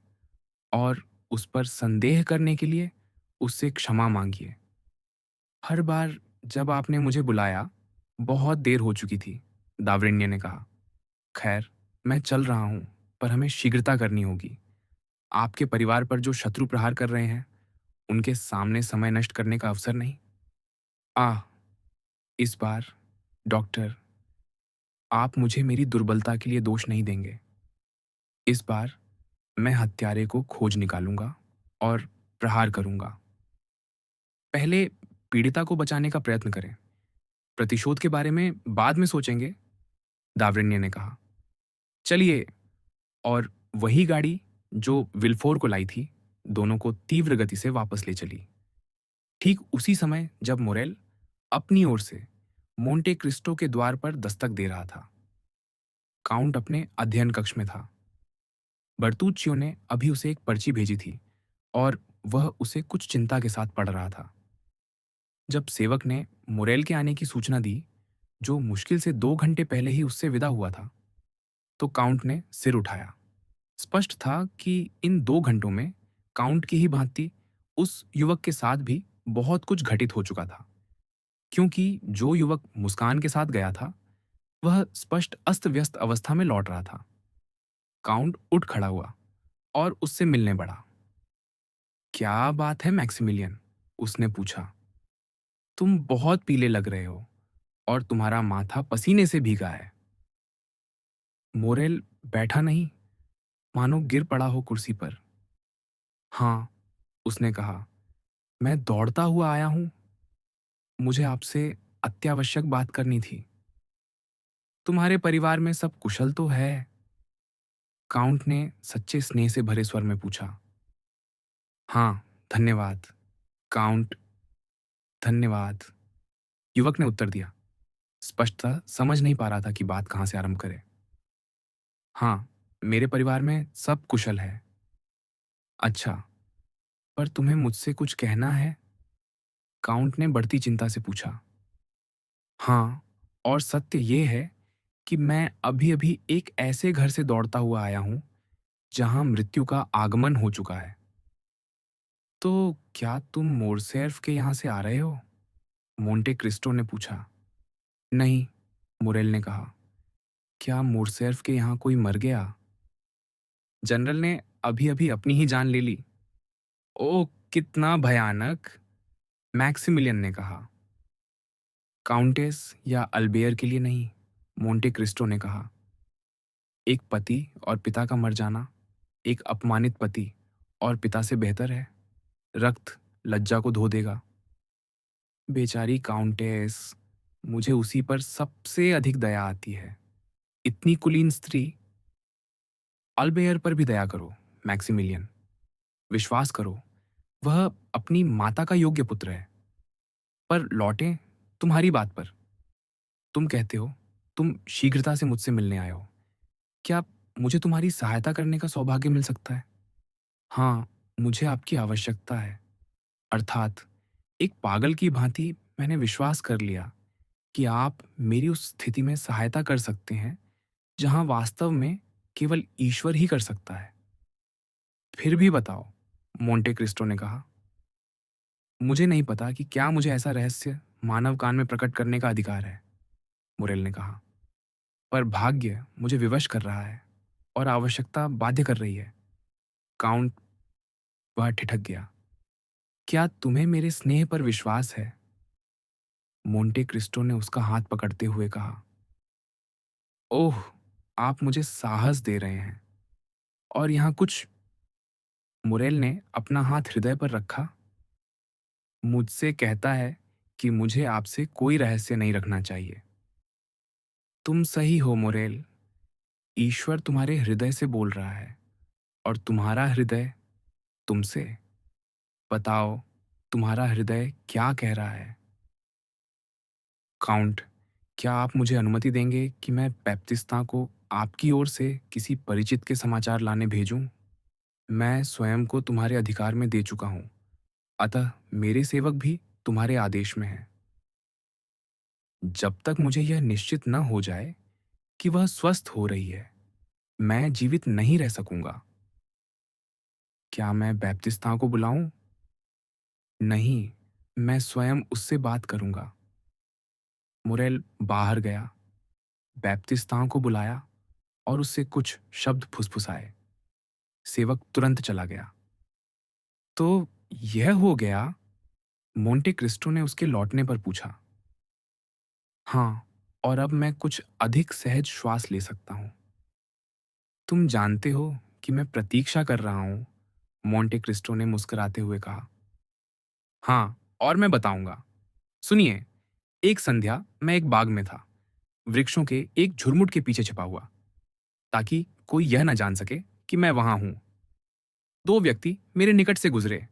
और उस पर संदेह करने के लिए उससे क्षमा मांगिए। हर बार जब आपने मुझे बुलाया, बहुत देर हो चुकी थी, दावरिन्य ने कहा। खैर, मैं चल रहा हूं, पर हमें शीघ्रता करनी होगी। आपके परिवार पर जो शत्रु प्रहार कर रहे हैं, उनके सामने समय नष्ट करने का अवसर नहीं। आह, इस बार, डॉक्टर, आप मुझे मेरी दुर्बलता के लिए दोष नहीं देंगे। इस बार मैं हत्यारे को खोज निकालूंगा और प्रहार करूंगा। पहले पीड़िता को बचाने का प्रयत्न करें, प्रतिशोध के बारे में बाद में सोचेंगे, दावरिन्य ने कहा। चलिए। और वही गाड़ी जो विल्फोर को लाई थी, दोनों को तीव्र गति से वापस ले चली। ठीक उसी समय जब मोरेल अपनी ओर से मोंटे क्रिस्टो के द्वार पर दस्तक दे रहा था। काउंट अपने अध्ययन कक्ष में था। बर्तुच्चियो ने अभी उसे एक पर्ची भेजी थी और वह उसे कुछ चिंता के साथ पढ़ रहा था। जब सेवक ने मोरेल के आने की सूचना दी, जो मुश्किल से 2 घंटे पहले ही उससे विदा हुआ था, तो काउंट ने सिर उठाया। स्पष्ट था कि इन 2 घंटों में काउंट की ही भांति उस युवक के साथ भी बहुत कुछ घटित हो चुका था, क्योंकि जो युवक मुस्कान के साथ गया था, वह स्पष्ट अस्त व्यस्त अवस्था में लौट रहा था। काउंट उठ खड़ा हुआ और उससे मिलने बढ़ा। क्या बात है मैक्सिमिलियन, उसने पूछा। तुम बहुत पीले लग रहे हो और तुम्हारा माथा पसीने से भीगा है। मोरेल बैठा नहीं, मानो गिर पड़ा हो कुर्सी पर। हाँ, उसने कहा, मैं दौड़ता हुआ आया हूं। मुझे आपसे अत्यावश्यक बात करनी थी। तुम्हारे परिवार में सब कुशल तो है? काउंट ने सच्चे स्नेह से भरे स्वर में पूछा। हाँ, धन्यवाद। काउंट, धन्यवाद। युवक ने उत्तर दिया, स्पष्टतः समझ नहीं पा रहा था कि बात कहाँ से आरंभ करे। हाँ, मेरे परिवार में सब कुशल है। अच्छा, पर तुम्हें मुझसे कुछ कहना है? काउंट ने बढ़ती चिंता से पूछा। हाँ, और सत्य ये है कि मैं अभी-अभी एक ऐसे घर से दौड़ता हुआ आया हूँ, जहाँ मृत्यु का आगमन हो चुका है। तो क्या तुम मोरसेर्फ के यहाँ से आ रहे हो? मोंटे क्रिस्टो ने पूछा। नहीं, मुरेल ने कहा। क्या मोरसेर्फ के यहाँ कोई मर गया? जनरल ने अभी-अभी अपनी ही जान ले ली। ओह, कितना भयानक! मैक्सिमिलियन ने कहा। काउंटेस या अल्बेयर के लिए नहीं, मोंटे क्रिस्टो ने कहा। एक पति और पिता का मर जाना, एक अपमानित पति और पिता से बेहतर है। रक्त लज्जा को धो देगा। बेचारी काउंटेस, मुझे उसी पर सबसे अधिक दया आती है। इतनी कुलीन स्त्री। अल्बेयर पर भी दया करो, मैक्सिमिलियन। विश्वास करो, वह अपनी माता का योग्य पुत्र है। पर लौटें तुम्हारी बात पर। तुम कहते हो, तुम शीघ्रता से मुझसे मिलने आए हो। क्या मुझे तुम्हारी सहायता करने का सौभाग्य मिल सकता है? हाँ, मुझे आपकी आवश्यकता है। अर्थात एक पागल की भांति मैंने विश्वास कर लिया कि आप मेरी उस स्थिति में सहायता कर सकते हैं जहां वास्तव में केवल ईश्वर ही कर सकता है। फिर भी बताओ, मोंटे क्रिस्टो ने कहा। मुझे नहीं पता कि क्या मुझे ऐसा रहस्य मानव कान में प्रकट करने का अधिकार है, मुरेल ने कहा। पर भाग्य मुझे विवश कर रहा है और आवश्यकता बाध्य कर रही है। काउंट, वह ठिठक गया। क्या तुम्हें मेरे स्नेह पर विश्वास है? मोंटे क्रिस्टो ने उसका हाथ पकड़ते हुए कहा। ओह, आप मुझे साहस दे रहे हैं। और यहाँ कुछ। मुरेल ने अपना हाथ हृदय पर रखा। मुझसे कहता है कि मुझे आपसे कोई रहस्य नहीं रखना चाहिए। तुम सही हो मोरेल। ईश्वर तुम्हारे हृदय से बोल रहा है और तुम्हारा हृदय तुमसे। बताओ, तुम्हारा हृदय क्या कह रहा है? काउंट, क्या आप मुझे अनुमति देंगे कि मैं बैप्तिस्ता को आपकी ओर से किसी परिचित के समाचार लाने भेजूं? मैं स्वयं को तुम्हारे अधिकार में दे चुका हूं, अतः मेरे सेवक भी तुम्हारे आदेश में हैं। जब तक मुझे यह निश्चित न हो जाए कि वह स्वस्थ हो रही है, मैं जीवित नहीं रह सकूंगा। क्या मैं बैप्तिस्ता को बुलाऊं? नहीं, मैं स्वयं उससे बात करूंगा। मुरेल बाहर गया, बैप्तिस्ता को बुलाया और उससे कुछ शब्द फुसफुसाए। सेवक तुरंत चला गया। तो यह हो गया? मोंटे क्रिस्टो ने उसके लौटने पर पूछा। हाँ, और अब मैं कुछ अधिक सहज श्वास ले सकता हूँ। तुम जानते हो कि मैं प्रतीक्षा कर रहा हूँ, मोंटे क्रिस्टो ने मुस्कुराते हुए कहा। हाँ, और मैं बताऊंगा। सुनिए, एक संध्या मैं एक बाग में था, वृक्षों के एक झुरमुट के पीछे छिपा हुआ, ताकि कोई यह न जान सके कि मैं वहां हूं। दो व्यक्ति मेरे निकट से गुजरे।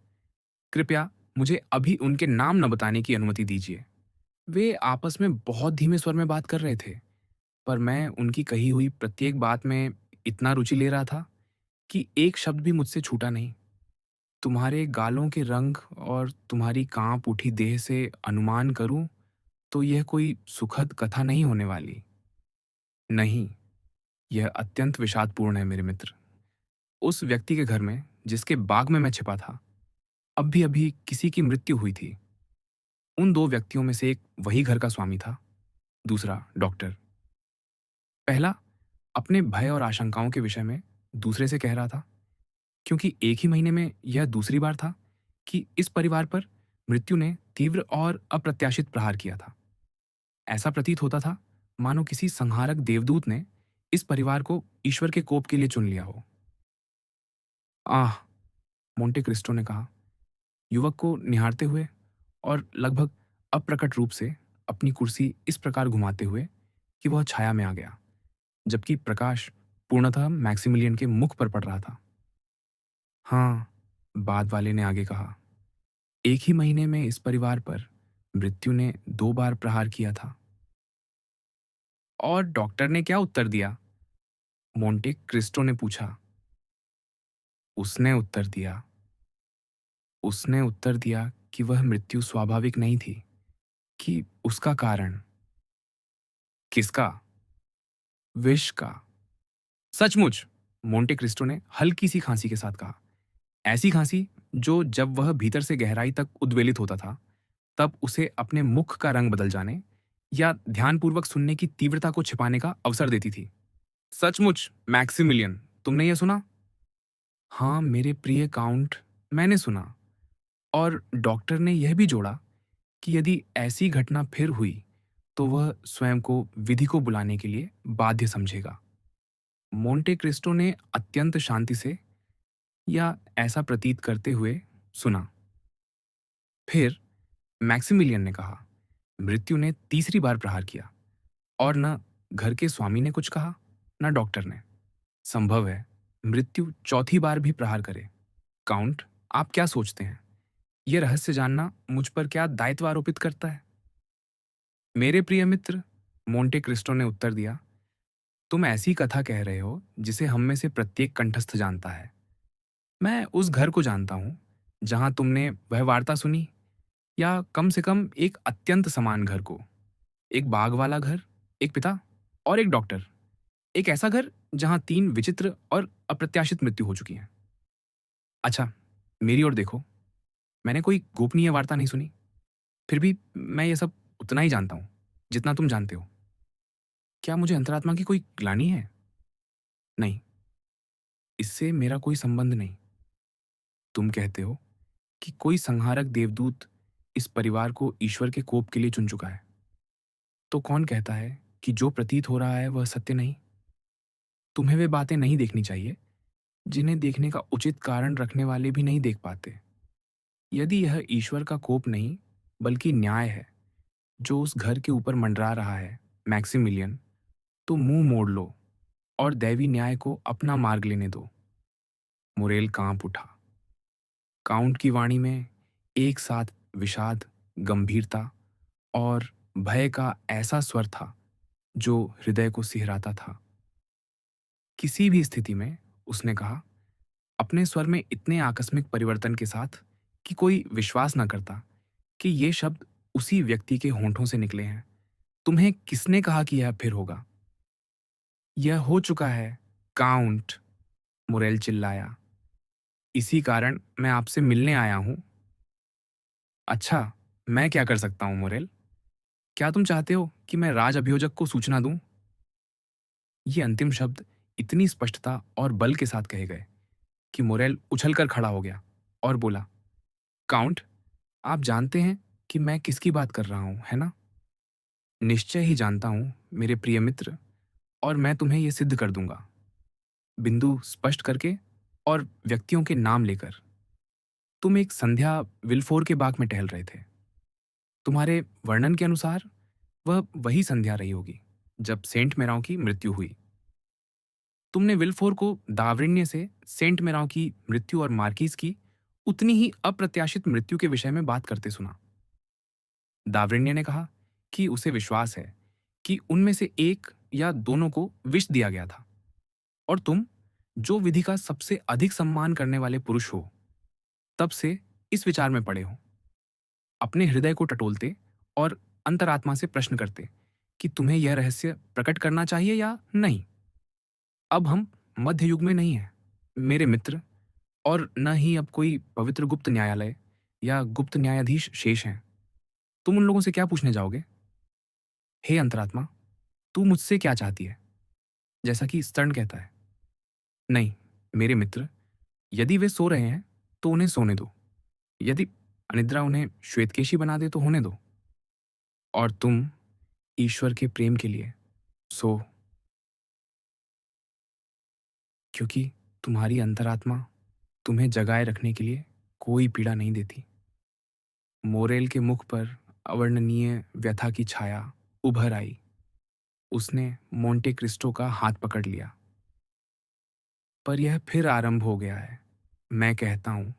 कृपया मुझे अभी उनके नाम न बताने की अनुमति दीजिए। वे आपस में बहुत धीमे स्वर में बात कर रहे थे, पर मैं उनकी कही हुई प्रत्येक बात में इतना रुचि ले रहा था कि एक शब्द भी मुझसे छूटा नहीं। तुम्हारे गालों के रंग और तुम्हारी कांप उठी देह से अनुमान करूं तो यह कोई सुखद कथा नहीं होने वाली। नहीं, यह अत्यंत विषादपूर्ण है मेरे मित्र। उस व्यक्ति के घर में, जिसके बाग में मैं छिपा था, अभी अभी किसी की मृत्यु हुई थी। उन दो व्यक्तियों में से एक वही घर का स्वामी था, दूसरा डॉक्टर। पहला अपने भय और आशंकाओं के विषय में दूसरे से कह रहा था, क्योंकि एक ही महीने में यह दूसरी बार था कि इस परिवार पर मृत्यु ने तीव्र और अप्रत्याशित प्रहार किया था। ऐसा प्रतीत होता था मानो किसी संहारक देवदूत ने इस परिवार को ईश्वर के कोप के लिए चुन लिया हो। आह, मोंटे क्रिस्टो ने कहा, युवक को निहारते हुए और लगभग अप्रकट रूप से अपनी कुर्सी इस प्रकार घुमाते हुए कि वह छाया में आ गया, जबकि प्रकाश पूर्णतः मैक्सिमिलियन के मुख पर पड़ रहा था। हाँ, बाद वाले ने आगे कहा, एक ही महीने में इस परिवार पर मृत्यु ने 2 बार प्रहार किया था। और डॉक्टर ने क्या उत्तर दिया? मोंटे क्रिस्टो ने पूछा। उसने उत्तर दिया उसने उत्तर दिया कि वह मृत्यु स्वाभाविक नहीं थी, कि उसका कारण। किसका? विष का। सचमुच? मोंटे क्रिस्टो ने हल्की सी खांसी के साथ कहा। ऐसी खांसी जो जब वह भीतर से गहराई तक उद्वेलित होता था, तब उसे अपने मुख का रंग बदल जाने या ध्यानपूर्वक सुनने की तीव्रता को छिपाने का अवसर देती थी। सचमुच, मैक्सिमिलियन, तुमने यह सुना? हाँ, मेरे प्रिय काउंट, मैंने सुना। और डॉक्टर ने यह भी जोड़ा कि यदि ऐसी घटना फिर हुई, तो वह स्वयं को विधि को बुलाने के लिए बाध्य समझेगा। मोंटे क्रिस्टो ने अत्यंत शांति से, या ऐसा प्रतीत करते हुए, सुना। फिर मैक्सिमिलियन ने कहा, मृत्यु ने तीसरी बार प्रहार किया, और न घर के स्वामी ने कुछ कहा, न डॉक्टर ने। संभव है मृत्यु चौथी बार भी प्रहार करे। काउंट, आप क्या सोचते हैं? यह रहस्य जानना मुझ पर क्या दायित्व आरोपित करता है? मेरे प्रिय मित्र, मोंटे क्रिस्टो ने उत्तर दिया, तुम ऐसी कथा कह रहे हो जिसे हम में से प्रत्येक कंठस्थ जानता है। मैं उस घर को जानता हूं जहां तुमने वह वार्ता सुनी, या कम से कम एक अत्यंत समान घर को। एक बाग वाला घर, एक पिता और एक डॉक्टर। एक ऐसा घर जहां 3 विचित्र और अप्रत्याशित मृत्यु हो चुकी हैं। अच्छा, मेरी ओर देखो, मैंने कोई गोपनीय वार्ता नहीं सुनी। फिर भी मैं ये सब उतना ही जानता हूं जितना तुम जानते हो। क्या मुझे अंतरात्मा की कोई ग्लानि है? नहीं, इससे मेरा कोई संबंध नहीं। तुम कहते हो कि कोई संहारक देवदूत इस परिवार को ईश्वर के कोप के लिए चुन चुका है। तो कौन कहता है कि जो प्रतीत हो रहा है वह सत्य नहीं? तुम्हें वे बातें नहीं देखनी चाहिए जिन्हें देखने का उचित कारण रखने वाले भी नहीं देख पाते। यदि यह ईश्वर का कोप नहीं, बल्कि न्याय है जो उस घर के ऊपर मंडरा रहा है, मैक्सिमिलियन, तो मुंह मोड़ लो और दैवी न्याय को अपना मार्ग लेने दो। मुरेल कांप उठा। काउंट की वाणी में एक साथ विषाद, गंभीरता और भय का ऐसा स्वर था जो हृदय को सिहराता था। किसी भी स्थिति में, उसने कहा, अपने स्वर में इतने आकस्मिक परिवर्तन के साथ कि कोई विश्वास न करता कि ये शब्द उसी व्यक्ति के होंठों से निकले हैं। तुम्हें किसने कहा कि यह फिर होगा? यह हो चुका है, काउंट, मुरेल चिल्लाया। इसी कारण मैं आपसे मिलने आया हूं। अच्छा, मैं क्या कर सकता हूं मुरेल? क्या तुम चाहते हो कि मैं राज अभियोजक को सूचना दूं? ये अंतिम शब्द इतनी स्पष्टता और बल के साथ कहे गए कि मुरेल उछलकर खड़ा हो गया और बोला, काउंट, आप जानते हैं कि मैं किसकी बात कर रहा हूं, है ना? निश्चय ही जानता हूं, मेरे प्रिय मित्र, और मैं तुम्हें यह सिद्ध कर दूंगा, बिंदु स्पष्ट करके और व्यक्तियों के नाम लेकर। तुम एक संध्या विल्फोर के बाग में टहल रहे थे। तुम्हारे वर्णन के अनुसार वह वही संध्या रही होगी जब सेंट मेराव की मृत्यु हुई। तुमने विल्फोर को दावृण्य से सेंट मेराव की मृत्यु और मार्किस की उतनी ही अप्रत्याशित मृत्यु के विषय में बात करते सुना। दावृण्य ने कहा कि उसे विश्वास है कि उनमें से एक या दोनों को विष दिया गया था, और तुम, जो विधि का सबसे अधिक सम्मान करने वाले पुरुष हो, तब से इस विचार में पड़े हो, अपने हृदय को टटोलते और अंतरात्मा से प्रश्न करते कि तुम्हें यह रहस्य प्रकट करना चाहिए या नहीं। अब हम मध्य युग में नहीं हैं, मेरे मित्र, और न ही अब कोई पवित्र गुप्त न्यायालय या गुप्त न्यायाधीश शेष हैं। तुम उन लोगों से क्या पूछने जाओगे? हे अंतरात्मा, तू मुझसे क्या चाहती है? जैसा कि स्तर्ण कहता है। नहीं, मेरे मित्र, यदि वे सो रहे हैं तो उन्हें सोने दो। यदि अनिद्रा उन्हें श्वेतकेशी बना दे तो होने दो। और तुम, ईश्वर के प्रेम के लिए सो, क्योंकि तुम्हारी अंतरात्मा तुम्हें जगाए रखने के लिए कोई पीड़ा नहीं देती। मोरेल के मुख पर अवर्णनीय व्यथा की छाया उभर आई। उसने मोंटे क्रिस्टो का हाथ पकड़ लिया। पर यह फिर आरंभ हो गया है, मैं कहता हूं।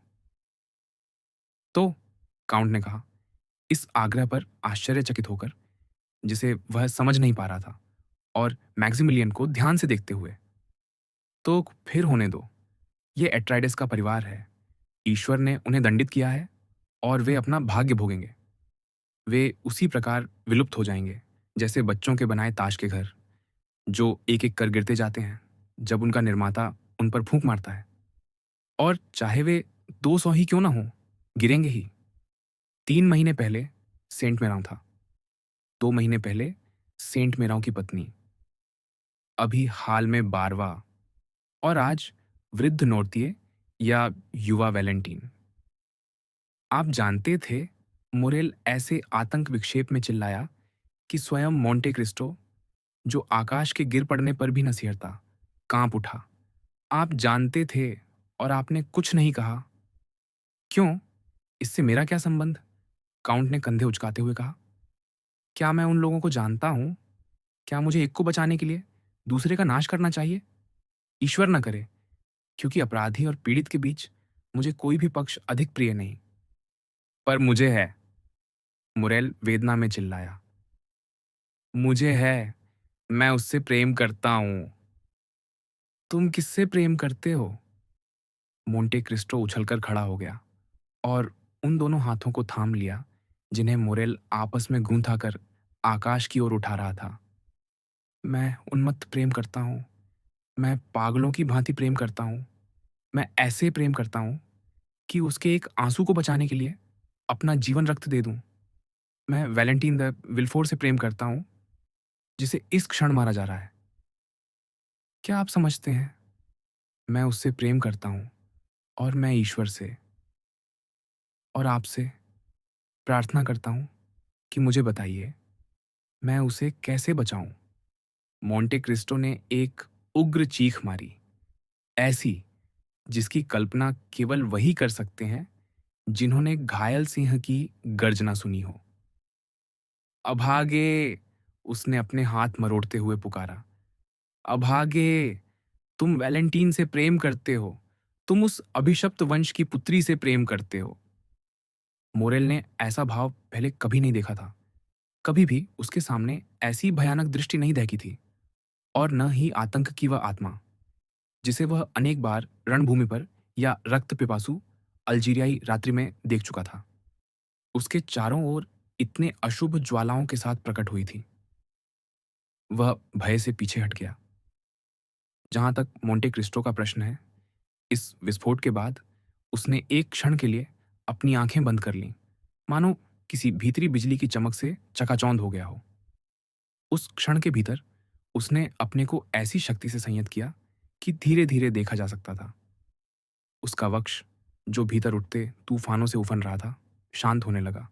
तो काउंट ने कहा, इस आग्रह पर आश्चर्यचकित होकर, जिसे वह समझ नहीं पा रहा था, और मैक्सिमिलियन को ध्यान से देखते हुए। तो फिर होने दो, ये एट्राइडस का परिवार है। ईश्वर ने उन्हें दंडित किया है और वे अपना भाग्य भोगेंगे। वे उसी प्रकार विलुप्त हो जाएंगे जैसे बच्चों के बनाए ताश के घर, जो एक एक कर गिरते जाते हैं जब उनका निर्माता उन पर फूंक मारता है। और चाहे वे 200 ही क्यों ना हो, गिरेंगे ही। 3 महीने पहले सेंट मेराव था, 2 महीने पहले सेंट मेराव की पत्नी, अभी हाल में 12वां, और आज वृद्ध नोर्तिये या युवा वैलेंटीन। आप जानते थे, मोरेल ऐसे आतंक विक्षेप में चिल्लाया कि स्वयं मोंटे क्रिस्टो, जो आकाश के गिर पड़ने पर भी न सिहरता, कांप उठा। आप जानते थे और आपने कुछ नहीं कहा। क्यों? इससे मेरा क्या संबंध? काउंट ने कंधे उचकाते हुए कहा। क्या मैं उन लोगों को जानता हूं? क्या मुझे एक को बचाने के लिए दूसरे का नाश करना चाहिए? ईश्वर न करे, क्योंकि अपराधी और पीड़ित के बीच मुझे कोई भी पक्ष अधिक प्रिय नहीं। पर मुझे है, मुरेल वेदना में चिल्लाया। मुझे है, मैं उससे प्रेम करता हूं। तुम किससे प्रेम करते हो? मोंटे क्रिस्टो उछलकर खड़ा हो गया और उन दोनों हाथों को थाम लिया जिन्हें मोरेल आपस में गूंथा कर आकाश की ओर उठा रहा था। मैं उन्मत्त प्रेम करता हूं। मैं पागलों की भांति प्रेम करता हूं। मैं ऐसे प्रेम करता हूं कि उसके एक आंसू को बचाने के लिए अपना जीवन रक्त दे दूं। मैं वैलेंटीन द विल्फोर से प्रेम करता हूं, जिसे इस क्षण मारा जा रहा है। क्या आप समझते हैं? मैं उससे प्रेम करता हूं, और मैं ईश्वर से और आपसे प्रार्थना करता हूं कि मुझे बताइए, मैं उसे कैसे बचाऊं? मोंटे क्रिस्टो ने एक उग्र चीख मारी, ऐसी जिसकी कल्पना केवल वही कर सकते हैं जिन्होंने घायल सिंह की गर्जना सुनी हो। अभागे! उसने अपने हाथ मरोड़ते हुए पुकारा। अभागे! तुम वैलेंटीन से प्रेम करते हो। तुम उस अभिशप्त वंश की पुत्री से प्रेम करते हो। मोरेल ने ऐसा भाव पहले कभी नहीं देखा था। कभी भी उसके सामने ऐसी भयानक दृष्टि नहीं देखी थी, और न ही आतंक की वह आत्मा, जिसे वह अनेक बार रणभूमि पर या रक्त पिपासु अल्जीरियाई रात्रि में देख चुका था। उसके चारों ओर इतने अशुभ ज्वालाओं के साथ प्रकट हुई थी। वह भय से पीछे हट गया। जहां तक मोंटे क्रिस्टो का प्रश्न है, इस विस्फोट के बाद उसने एक क्षण के लिए अपनी आंखें बंद कर लीं, मानो किसी भीतरी बिजली की चमक से चकाचौंध हो गया हो। उस क्षण के भीतर उसने अपने को ऐसी शक्ति से संयत किया कि धीरे धीरे देखा जा सकता था। उसका वक्ष, जो भीतर उठते तूफानों से उफन रहा था, शांत होने लगा,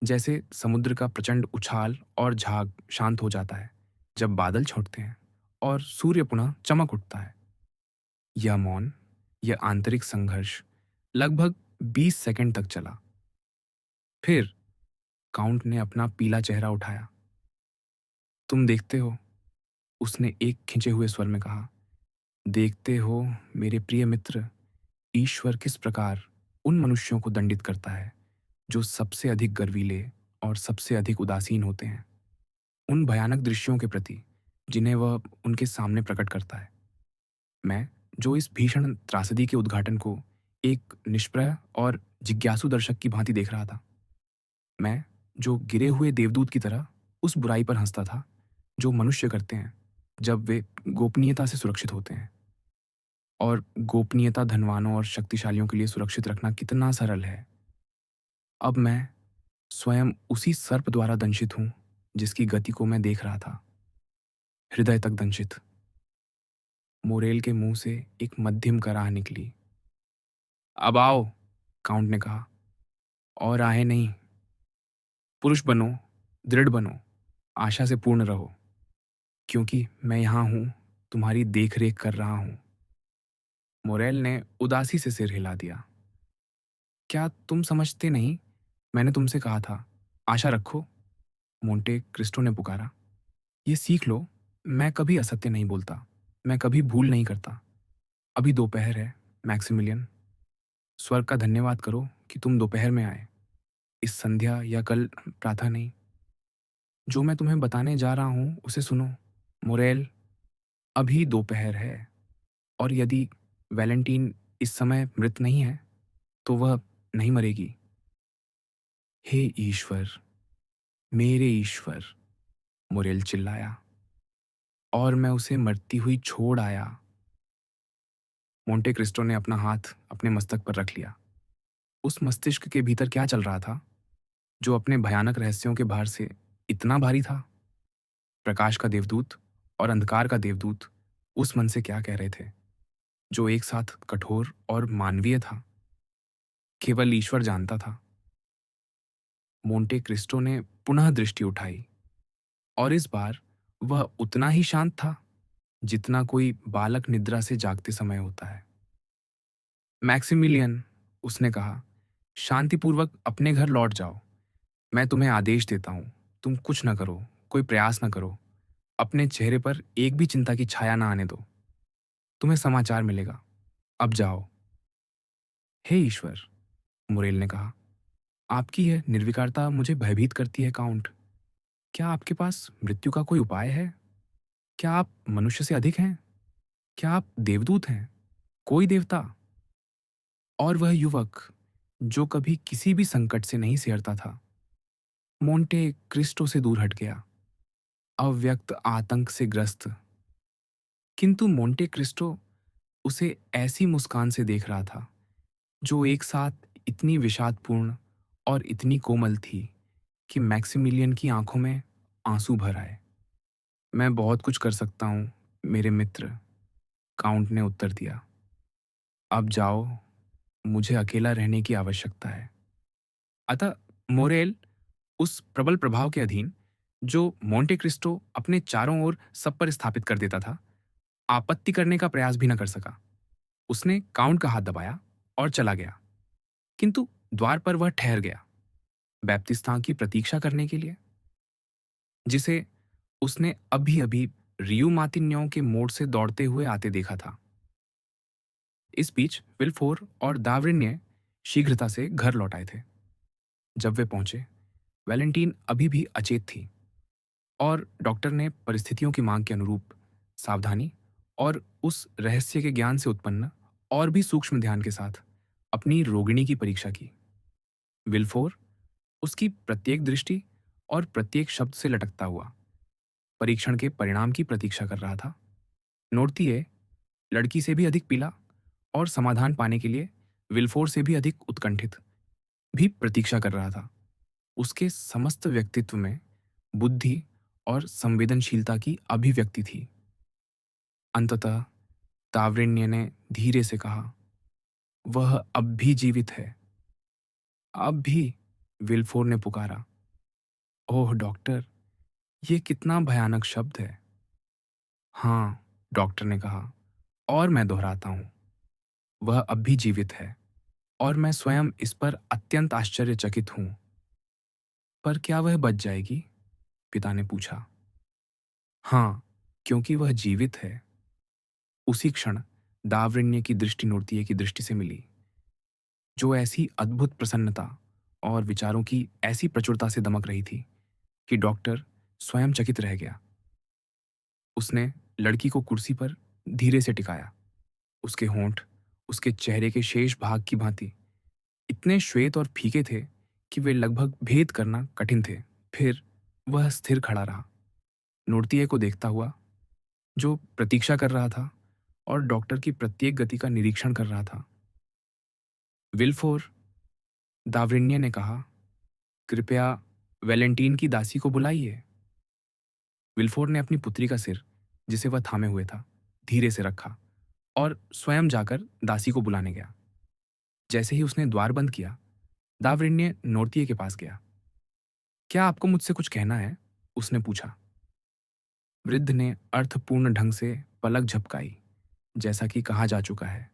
जैसे समुद्र का प्रचंड उछाल और झाग शांत हो जाता है जब बादल छूटते हैं और सूर्य पुनः चमक उठता है। यह मौन, यह आंतरिक संघर्ष लगभग 20 सेकंड तक चला। फिर काउंट ने अपना पीला चेहरा उठाया। तुम देखते हो, उसने एक खिंचे हुए स्वर में कहा, देखते हो मेरे प्रिय मित्र, ईश्वर किस प्रकार उन मनुष्यों को दंडित करता है जो सबसे अधिक गर्वीले और सबसे अधिक उदासीन होते हैं, उन भयानक दृश्यों के प्रति जिन्हें वह उनके सामने प्रकट करता है। मैं, जो इस भीषण त्रासदी के उद्घाटन को एक निष्प्रह और जिज्ञासु दर्शक की भांति देख रहा था, मैं, जो गिरे हुए देवदूत की तरह उस बुराई पर हंसता था जो मनुष्य करते हैं जब वे गोपनीयता से सुरक्षित होते हैं। और गोपनीयता धनवानों और शक्तिशालियों के लिए सुरक्षित रखना कितना सरल है। अब मैं स्वयं उसी सर्प द्वारा दंशित हूं जिसकी गति को मैं देख रहा था, हृदय तक दंशित। मोरेल के मुंह से एक मध्यम कराह निकली। अब आओ, काउंट ने कहा, और आए नहीं। पुरुष बनो, दृढ़ बनो, आशा से पूर्ण रहो, क्योंकि मैं यहां हूं, तुम्हारी देख रेख कर रहा हूं। मोरेल ने उदासी से सिर हिला दिया। क्या तुम समझते नहीं? मैंने तुमसे कहा था, आशा रखो, मोंटे क्रिस्टो ने पुकारा। ये सीख लो, मैं कभी असत्य नहीं बोलता, मैं कभी भूल नहीं करता। अभी दोपहर है, मैक्सिमिलियन। स्वर्ग का धन्यवाद करो कि तुम दोपहर में आए, इस संध्या या कल प्रातः नहीं। जो मैं तुम्हें बताने जा रहा हूं उसे सुनो, मोरेल। अभी दोपहर है, और यदि वैलेंटीन इस समय मृत नहीं है तो वह नहीं मरेगी। हे ईश्वर, मेरे ईश्वर, मोरेल चिल्लाया, और मैं उसे मरती हुई छोड़ आया। मोंटे क्रिस्टो ने अपना हाथ अपने मस्तक पर रख लिया। उस मस्तिष्क के भीतर क्या चल रहा था जो अपने भयानक रहस्यों के भार से इतना भारी था? प्रकाश का देवदूत और अंधकार का देवदूत उस मन से क्या कह रहे थे, जो एक साथ कठोर और मानवीय था? केवल ईश्वर जानता था। मोंटे क्रिस्टो ने पुनः दृष्टि उठाई, और इस बार वह उतना ही शांत था जितना कोई बालक निद्रा से जागते समय होता है। मैक्सिमिलियन, उसने कहा, शांतिपूर्वक अपने घर लौट जाओ। मैं तुम्हें आदेश देता हूं, तुम कुछ न करो, कोई प्रयास न करो। अपने चेहरे पर एक भी चिंता की छाया ना आने दो। तुम्हें समाचार मिलेगा। अब जाओ। हे ईश्वर, मुरेल ने कहा, आपकी यह निर्विकारता मुझे भयभीत करती है, काउंट। क्या आपके पास मृत्यु का कोई उपाय है? क्या आप मनुष्य से अधिक हैं? क्या आप देवदूत हैं? कोई देवता? और वह युवक जो कभी किसी भी संकट से नहीं सिहरता था, मोंटे क्रिस्टो से दूर हट गया, अव्यक्त आतंक से ग्रस्त। किंतु मोंटे क्रिस्टो उसे ऐसी मुस्कान से देख रहा था जो एक साथ इतनी विषादपूर्ण और इतनी कोमल थी कि मैक्सिमिलियन की आंखों में आंसू भर आए। मैं बहुत कुछ कर सकता हूं, मेरे मित्र, काउंट ने उत्तर दिया। अब जाओ, मुझे अकेला रहने की आवश्यकता है। अतः मोरेल उस प्रबल प्रभाव के अधीन, जो मोंटे क्रिस्टो अपने चारों ओर सब पर स्थापित कर देता था, आपत्ति करने का प्रयास भी न कर सका। उसने काउंट का हाथ दबाया और चला गया, किंतु द्वार पर वह ठहर गया, बैप्तिस्ता की प्रतीक्षा करने के लिए, जिसे उसने अभी अभी रियू मातिन्यों के मोड़ से दौड़ते हुए आते देखा था। इस बीच विल्फोर और दावरिन्य शीघ्रता से घर लौट आए थे। जब वे पहुंचे, वैलेंटीन अभी भी अचेत थी, और डॉक्टर ने परिस्थितियों की मांग के अनुरूप सावधानी और उस रहस्य के ज्ञान से उत्पन्न और भी सूक्ष्म ध्यान के साथ अपनी रोगिणी की परीक्षा की। विल्फोर उसकी प्रत्येक दृष्टि और प्रत्येक शब्द से लटकता हुआ परीक्षण के परिणाम की प्रतीक्षा कर रहा था। नोर्तिये लड़की से भी अधिक पीला और समाधान पाने के लिए विल्फोर से भी अधिक उत्कंठित भी प्रतीक्षा कर रहा था। उसके समस्त व्यक्तित्व में बुद्धि और संवेदनशीलता की अभिव्यक्ति थी। अंततः तावरेन्य ने धीरे से कहा, वह अब भी जीवित है। अब भी, विल्फोर ने पुकारा। ओह डॉक्टर, ये कितना भयानक शब्द है। हाँ, डॉक्टर ने कहा, और मैं दोहराता हूं, वह अब भी जीवित है, और मैं स्वयं इस पर अत्यंत आश्चर्यचकित हूं। पर क्या वह बच जाएगी? पिता ने पूछा। हाँ, क्योंकि वह जीवित है। उसी क्षण दावृण्य की दृष्टि नोर्तिये की दृष्टि से मिली, जो ऐसी अद्भुत प्रसन्नता और विचारों की ऐसी प्रचुरता से दमक रही थी कि डॉक्टर स्वयं चकित रह गया। उसने लड़की को कुर्सी पर धीरे से टिकाया। उसके होंठ उसके चेहरे के शेष भाग की भांति इतने श्वेत और फीके थे कि वे लगभग भेद करना कठिन थे। फिर वह स्थिर खड़ा रहा, नोर्तिये को देखता हुआ, जो प्रतीक्षा कर रहा था और डॉक्टर की प्रत्येक गति का निरीक्षण कर रहा था। विल्फोर, दावरिन्य ने कहा, कृपया वैलेंटीन की दासी को बुलाइए। विल्फोर ने अपनी पुत्री का सिर, जिसे वह थामे हुए था, धीरे से रखा और स्वयं जाकर दासी को बुलाने गया। जैसे ही उसने द्वार बंद किया, दावरिन्य नोर्तिये के पास गया। क्या आपको मुझसे कुछ कहना है? उसने पूछा। वृद्ध ने अर्थपूर्ण ढंग से पलक झपकाई, जैसा कि कहा जा चुका है।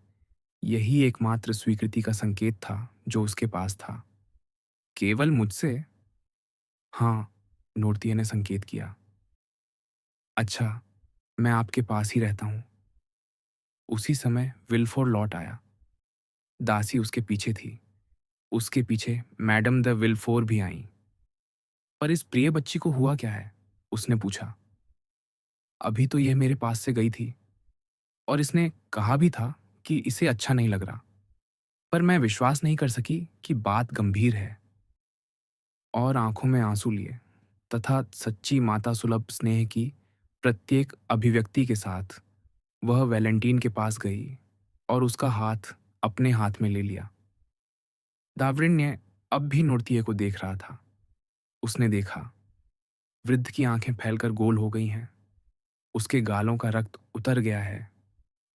यही एकमात्र स्वीकृति का संकेत था जो उसके पास था। केवल मुझसे? हाँ, नोरतिये ने संकेत किया। अच्छा, मैं आपके पास ही रहता हूँ। उसी समय विल्फोर लौट आया। दासी उसके पीछे थी। उसके पीछे मैडम द विल्फोर भी आईं। पर इस प्रिय बच्ची को हुआ क्या है? उसने पूछा। अभी तो यह मेरे पास से गई थी और इसने कहा भी था कि इसे अच्छा नहीं लग रहा। पर मैं विश्वास नहीं कर सकी कि बात गंभीर है और आंखों में आंसू लिए तथा सच्ची माता सुलभ स्नेह की प्रत्येक अभिव्यक्ति के साथ वह वैलेंटीन के पास गई और उसका हाथ अपने हाथ में ले लिया। दावरिन्य अब भी नृत्य को देख रहा था। उसने देखा, वृद्ध की आंखें फैलकर गोल हो गई हैं। उसके गालों का रक्त उतर गया है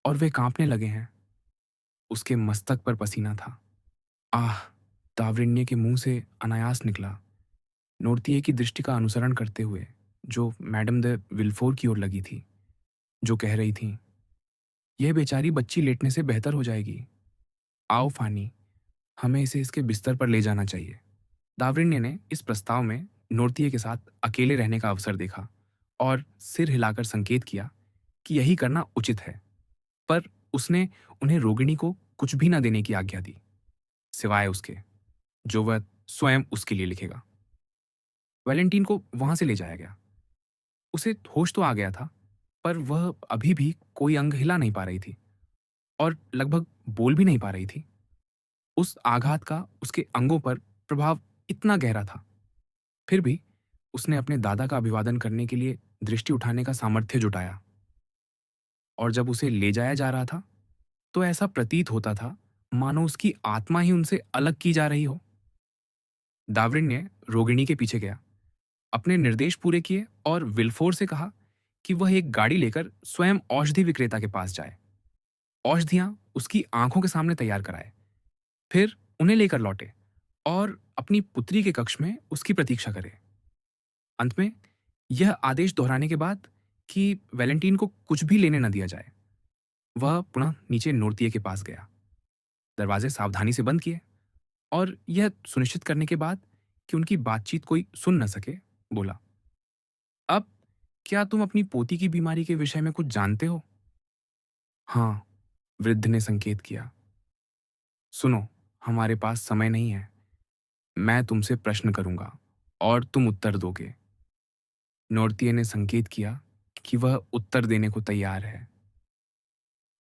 और वे कांपने लगे हैं। उसके मस्तक पर पसीना था। आह! दावरिन्य के मुंह से अनायास निकला, नोरतिये की दृष्टि का अनुसरण करते हुए, जो मैडम द विल्फोर की ओर लगी थी, जो कह रही थीं, "यह बेचारी बच्ची लेटने से बेहतर हो जाएगी। आओ फानी, हमें इसे इसके बिस्तर पर ले जाना चाहिए।" दावरिन्य ने इस प्रस्ताव में नोरतिये के साथ अकेले रहने का अवसर देखा और सिर हिलाकर संकेत किया कि यही करना उचित है। पर उसने उन्हें रोगिणी को कुछ भी न देने की आज्ञा दी, सिवाय उसके, जो वह स्वयं उसके लिए लिखेगा। वैलेंटीन को वहां से ले जाया गया। उसे होश तो आ गया था, पर वह अभी भी कोई अंग हिला नहीं पा रही थी और लगभग बोल भी नहीं पा रही थी। उस आघात का उसके अंगों पर प्रभाव इतना गहरा था। फिर भी उसने अपने दादा का अभिवादन करने के लिए दृष्टि उठाने का सामर्थ्य जुटाया और जब उसे ले जाया जा रहा था, तो ऐसा प्रतीत होता था मानो उसकी आत्मा ही उनसे अलग की जा रही हो। दावरिन्य रोगिणी के पीछे गया, अपने निर्देश पूरे किए और विल्फोर से कहा कि वह एक गाड़ी लेकर स्वयं औषधि विक्रेता के पास जाए। औषधियां उसकी आंखों के सामने तैयार कराए, फिर उन्हें लेकर लौटे और अपनी पुत्री के कक्ष में उसकी प्रतीक्षा करे। अंत में यह आदेश दोहराने के बाद कि वैलेंटीन को कुछ भी लेने न दिया जाए, वह पुनः नीचे नोरतिये के पास गया। दरवाजे सावधानी से बंद किए और यह सुनिश्चित करने के बाद कि उनकी बातचीत कोई सुन न सके, बोला, अब क्या तुम अपनी पोती की बीमारी के विषय में कुछ जानते हो? हाँ, वृद्ध ने संकेत किया। सुनो, हमारे पास समय नहीं है। मैं तुमसे प्रश्न करूंगा और तुम उत्तर दोगे। नोरतिये ने संकेत किया कि वह उत्तर देने को तैयार है।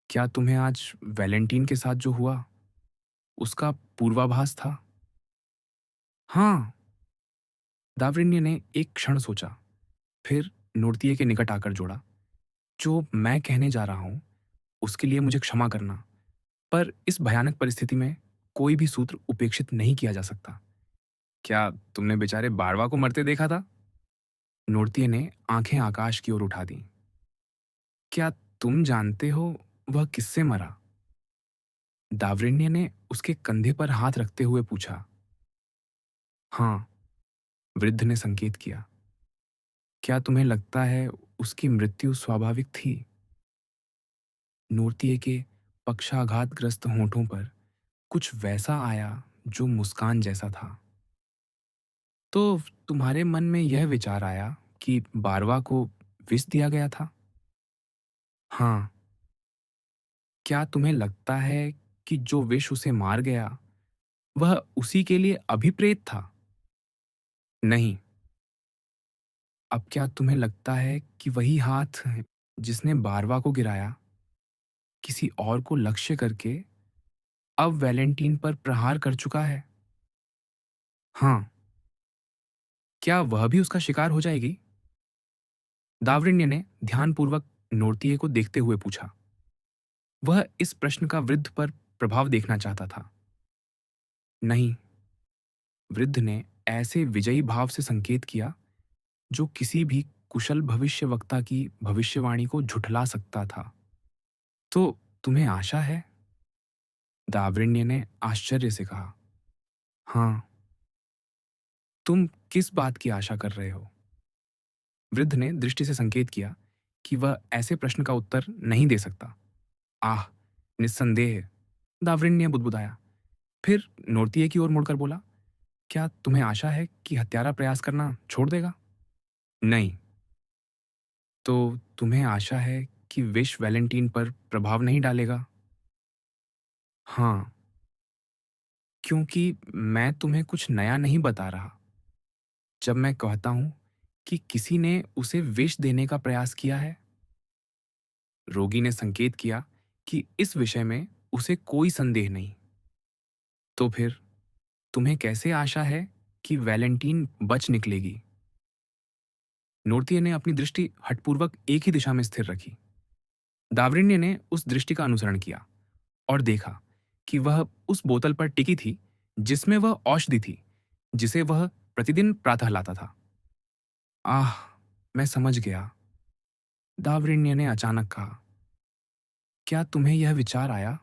क्या तुम्हें आज वैलेंटीन के साथ जो हुआ, उसका पूर्वाभास था? हाँ। दावरिन्य ने एक क्षण सोचा, फिर नोरतिये के निकट आकर जोड़ा, जो मैं कहने जा रहा हूं उसके लिए मुझे क्षमा करना, पर इस भयानक परिस्थिति में कोई भी सूत्र उपेक्षित नहीं किया जा सकता। क्या तुमने बेचारे बारवा को मरते देखा था? नोरतिये ने आंखें आकाश की ओर उठा दी। क्या तुम जानते हो वह किससे मरा? दावरिन्य ने उसके कंधे पर हाथ रखते हुए पूछा। हाँ, वृद्ध ने संकेत किया। क्या तुम्हें लगता है उसकी मृत्यु स्वाभाविक थी? नूर्तिये के पक्षाघातग्रस्त होठों पर कुछ वैसा आया जो मुस्कान जैसा था। तो तुम्हारे मन में यह विचार आया कि बारवा को विष दिया गया था? हाँ। क्या तुम्हें लगता है कि जो विष उसे मार गया, वह उसी के लिए अभिप्रेत था? नहीं। अब क्या तुम्हें लगता है कि वही हाथ जिसने बारवा को गिराया, किसी और को लक्ष्य करके अब वैलेंटीन पर प्रहार कर चुका है? हाँ। क्या वह भी उसका शिकार हो जाएगी? दावरिन्य ने ध्यानपूर्वक नोरतिये को देखते हुए पूछा। वह इस प्रश्न का वृद्ध पर प्रभाव देखना चाहता था। नहीं, वृद्ध ने ऐसे विजयी भाव से संकेत किया जो किसी भी कुशल भविष्यवक्ता की भविष्यवाणी को झुठला सकता था। तो तुम्हें आशा है? दावरिन्य ने आश्चर्य से कहा। हाँ। तुम किस बात की आशा कर रहे हो? वृद्ध ने दृष्टि से संकेत किया कि वह ऐसे प्रश्न का उत्तर नहीं दे सकता। आह! निस्संदेह, दावरिन्य बुदबुदाया। फिर नोरतिये की ओर मुड़कर बोला, क्या तुम्हें आशा है कि हत्यारा प्रयास करना छोड़ देगा? नहीं। तो तुम्हें आशा है कि विष वैलेंटाइन पर प्रभाव नहीं डालेगा? हाँ, क्योंकि मैं तुम्हें कुछ नया नहीं बता रहा जब मैं कहता हूं कि किसी ने उसे विष देने का प्रयास किया है। रोगी ने संकेत किया कि इस विषय में उसे कोई संदेह नहीं। तो फिर तुम्हें कैसे आशा है कि वैलेंटीन बच निकलेगी? नोर्तिये ने अपनी दृष्टि हठपूर्वक एक ही दिशा में स्थिर रखी। दावरिण्य ने उस दृष्टि का अनुसरण किया और देखा कि वह उस बोतल पर टिकी थी जिसमें वह औषधि थी जिसे वह प्रतिदिन प्रातः लाता था। आह, मैं समझ गया, दावरिण्य ने अचानक कहा। क्या तुम्हें यह विचार आया?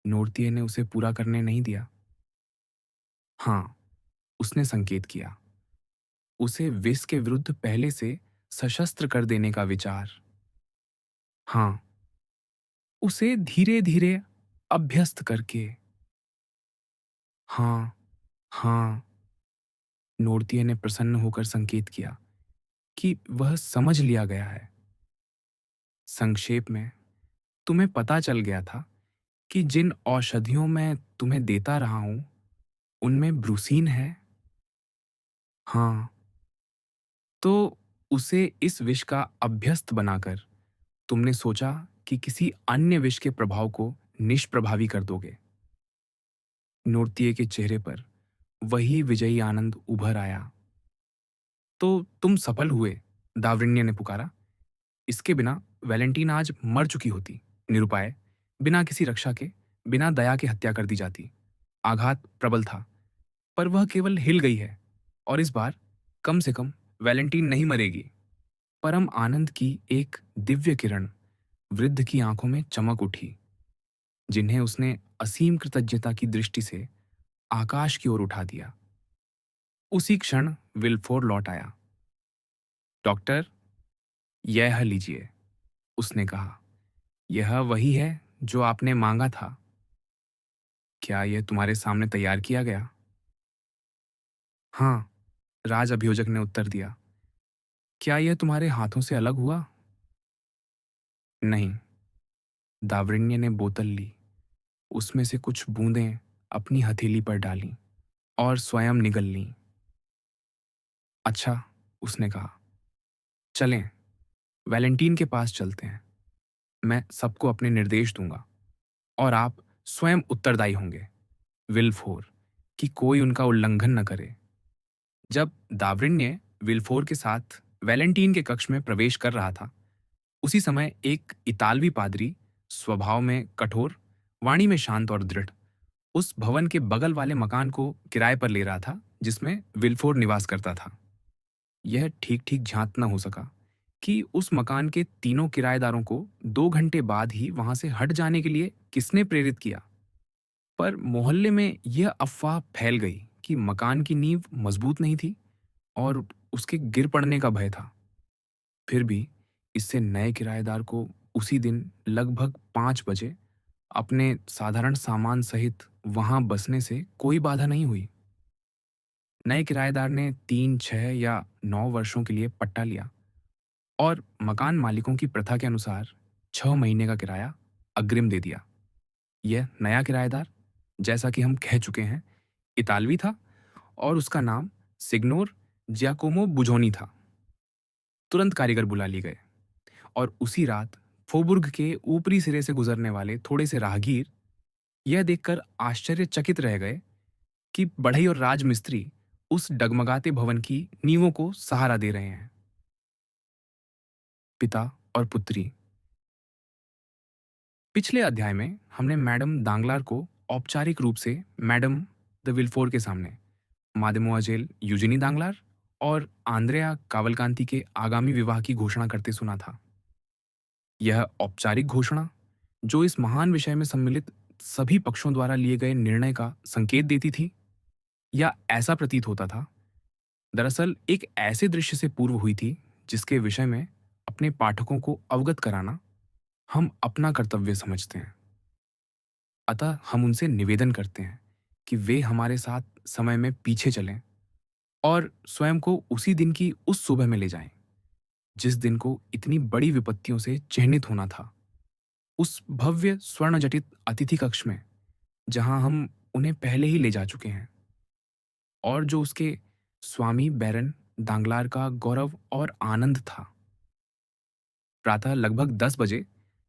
नोर्तिये ने उसे पूरा करने नहीं दिया। हाँ, उसने संकेत किया। उसे विष के विरुद्ध पहले से सशस्त्र कर देने का विचार। हाँ, उसे धीरे धीरे अभ्यस्त करके। हाँ, हाँ, नोर्तिये ने प्रसन्न होकर संकेत किया कि वह समझ लिया गया है। संक्षेप में, तुम्हें पता चल गया था कि जिन औषधियों मैं तुम्हें देता रहा हूं उनमें ब्रूसीन है। हाँ, तो उसे इस विष का अभ्यस्त बनाकर तुमने सोचा कि किसी अन्य विष के प्रभाव को निष्प्रभावी कर दोगे। नोर्तिये के चेहरे पर वही विजयी आनंद उभर आया। तो तुम सफल हुए, दावरिण्य ने पुकारा। इसके बिना वैलेंटीन आज मर चुकी होती, निरुपाय, बिना किसी रक्षा के, बिना दया के हत्या कर दी जाती। आघात प्रबल था, पर वह केवल हिल गई है, और इस बार कम से कम वैलेंटीन नहीं मरेगी। परम आनंद की एक दिव्य किरण वृद्ध की आंखों में चमक उठी, जिन्हें उसने असीम कृतज्ञता की दृष्टि से आकाश की ओर उठा दिया। उसी क्षण विल्फोर लौट आया। डॉक्टर, यह लीजिए, उसने कहा। यह वही है जो आपने मांगा था। क्या यह तुम्हारे सामने तैयार किया गया? हाँ, राज अभियोजक ने उत्तर दिया। क्या यह तुम्हारे हाथों से अलग हुआ? नहीं। दावरिण्य ने बोतल ली, उसमें से कुछ बूंदें अपनी हथेली पर डालीं और स्वयं निगल लीं। अच्छा, उसने कहा, चलें, वैलेंटीन के पास चलते हैं। मैं सबको अपने निर्देश दूंगा और आप स्वयं उत्तरदायी होंगे, विल्फोर, कि कोई उनका उल्लंघन न करे। जब दावरिण्य विल्फोर के साथ वैलेंटीन के कक्ष में प्रवेश कर रहा था, उसी समय एक इतालवी पादरी, स्वभाव में कठोर, वाणी में शांत और दृढ़, उस भवन के बगल वाले मकान को किराए पर ले रहा था जिसमें विल्फोर निवास करता था। यह ठीक ठीक ज्ञात न हो सका कि उस मकान के तीनों किराएदारों को 2 घंटे बाद ही वहां से हट जाने के लिए किसने प्रेरित किया। पर मोहल्ले में यह अफवाह फैल गई कि मकान की नींव मजबूत नहीं थी और उसके गिर पड़ने का भय था। फिर भी इससे नए किराएदार को उसी दिन लगभग 5 बजे अपने साधारण सामान सहित वहां बसने से कोई बाधा नहीं हुई। नए किराएदार ने 3, 6 या 9 वर्षों के लिए पट्टा लिया और मकान मालिकों की प्रथा के अनुसार 6 महीने का किराया अग्रिम दे दिया। यह नया किराएदार, जैसा कि हम कह चुके हैं, इतालवी था और उसका नाम सिग्नोर जियाकोमो बुझोनी था। तुरंत कारीगर बुला लिए गए और उसी रात फोबुर्ग के ऊपरी सिरे से गुजरने वाले थोड़े से राहगीर यह देखकर आश्चर्यचकित रह गए कि बढ़ई और राजमिस्त्री उस डगमगाते भवन की नींवों को सहारा दे रहे हैं। पिता और पुत्री। पिछले अध्याय में हमने मैडम दांगलार को औपचारिक रूप से मैडम द विल्फोर के सामने मादेमोअजेल यूजिनी दांगलार और आंद्रेया कावलकांति के आगामी विवाह की घोषणा करते सुना था। यह औपचारिक घोषणा, जो इस महान विषय में सम्मिलित सभी पक्षों द्वारा लिए गए निर्णय का संकेत देती थी, या ऐसा प्रतीत होता था, दरअसल एक ऐसे दृश्य से पूर्व हुई थी जिसके विषय में अपने पाठकों को अवगत कराना हम अपना कर्तव्य समझते हैं। अतः हम उनसे निवेदन करते हैं कि वे हमारे साथ समय में पीछे चलें और स्वयं को उसी दिन की उस सुबह में ले जाएं, जिस दिन को इतनी बड़ी विपत्तियों से चिह्नित होना था। उस भव्य स्वर्ण जटित अतिथि कक्ष में, जहां हम उन्हें पहले ही ले जा चुके हैं, और जो उसके स्वामी बैरन दांगलार का गौरव और आनंद था। प्रातः लगभग 10 बजे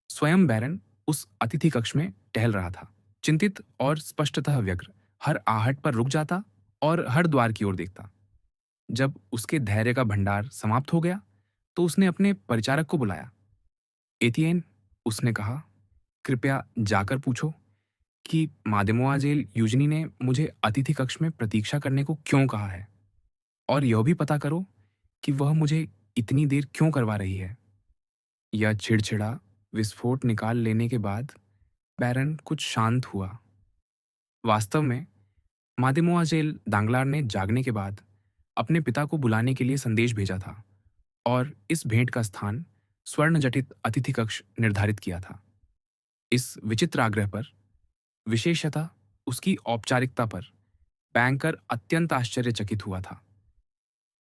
स्वयं बैरन उस अतिथि कक्ष में टहल रहा था, चिंतित और स्पष्टतः व्यग्र। हर आहट पर रुक जाता और हर द्वार की ओर देखता। जब उसके धैर्य का भंडार समाप्त हो गया, तो उसने अपने परिचारक को बुलाया। एतियेन, उसने कहा, कृपया जाकर पूछो कि मादेमोआजेल यूजनी ने मुझे अतिथि कक्ष में प्रतीक्षा करने को क्यों कहा है, और यह भी पता करो कि वह मुझे इतनी देर क्यों करवा रही है। यह चिड़चिड़ा विस्फोट निकाल लेने के बाद बैरन कुछ शांत हुआ। वास्तव में मादेमोआजेल दांगलार ने जागने के बाद अपने पिता को बुलाने के लिए संदेश भेजा था और इस भेंट का स्थान स्वर्ण जटित अतिथि कक्ष निर्धारित किया था। इस विचित्र आग्रह पर, विशेषतः उसकी औपचारिकता पर, बैंकर अत्यंत आश्चर्यचकित हुआ था,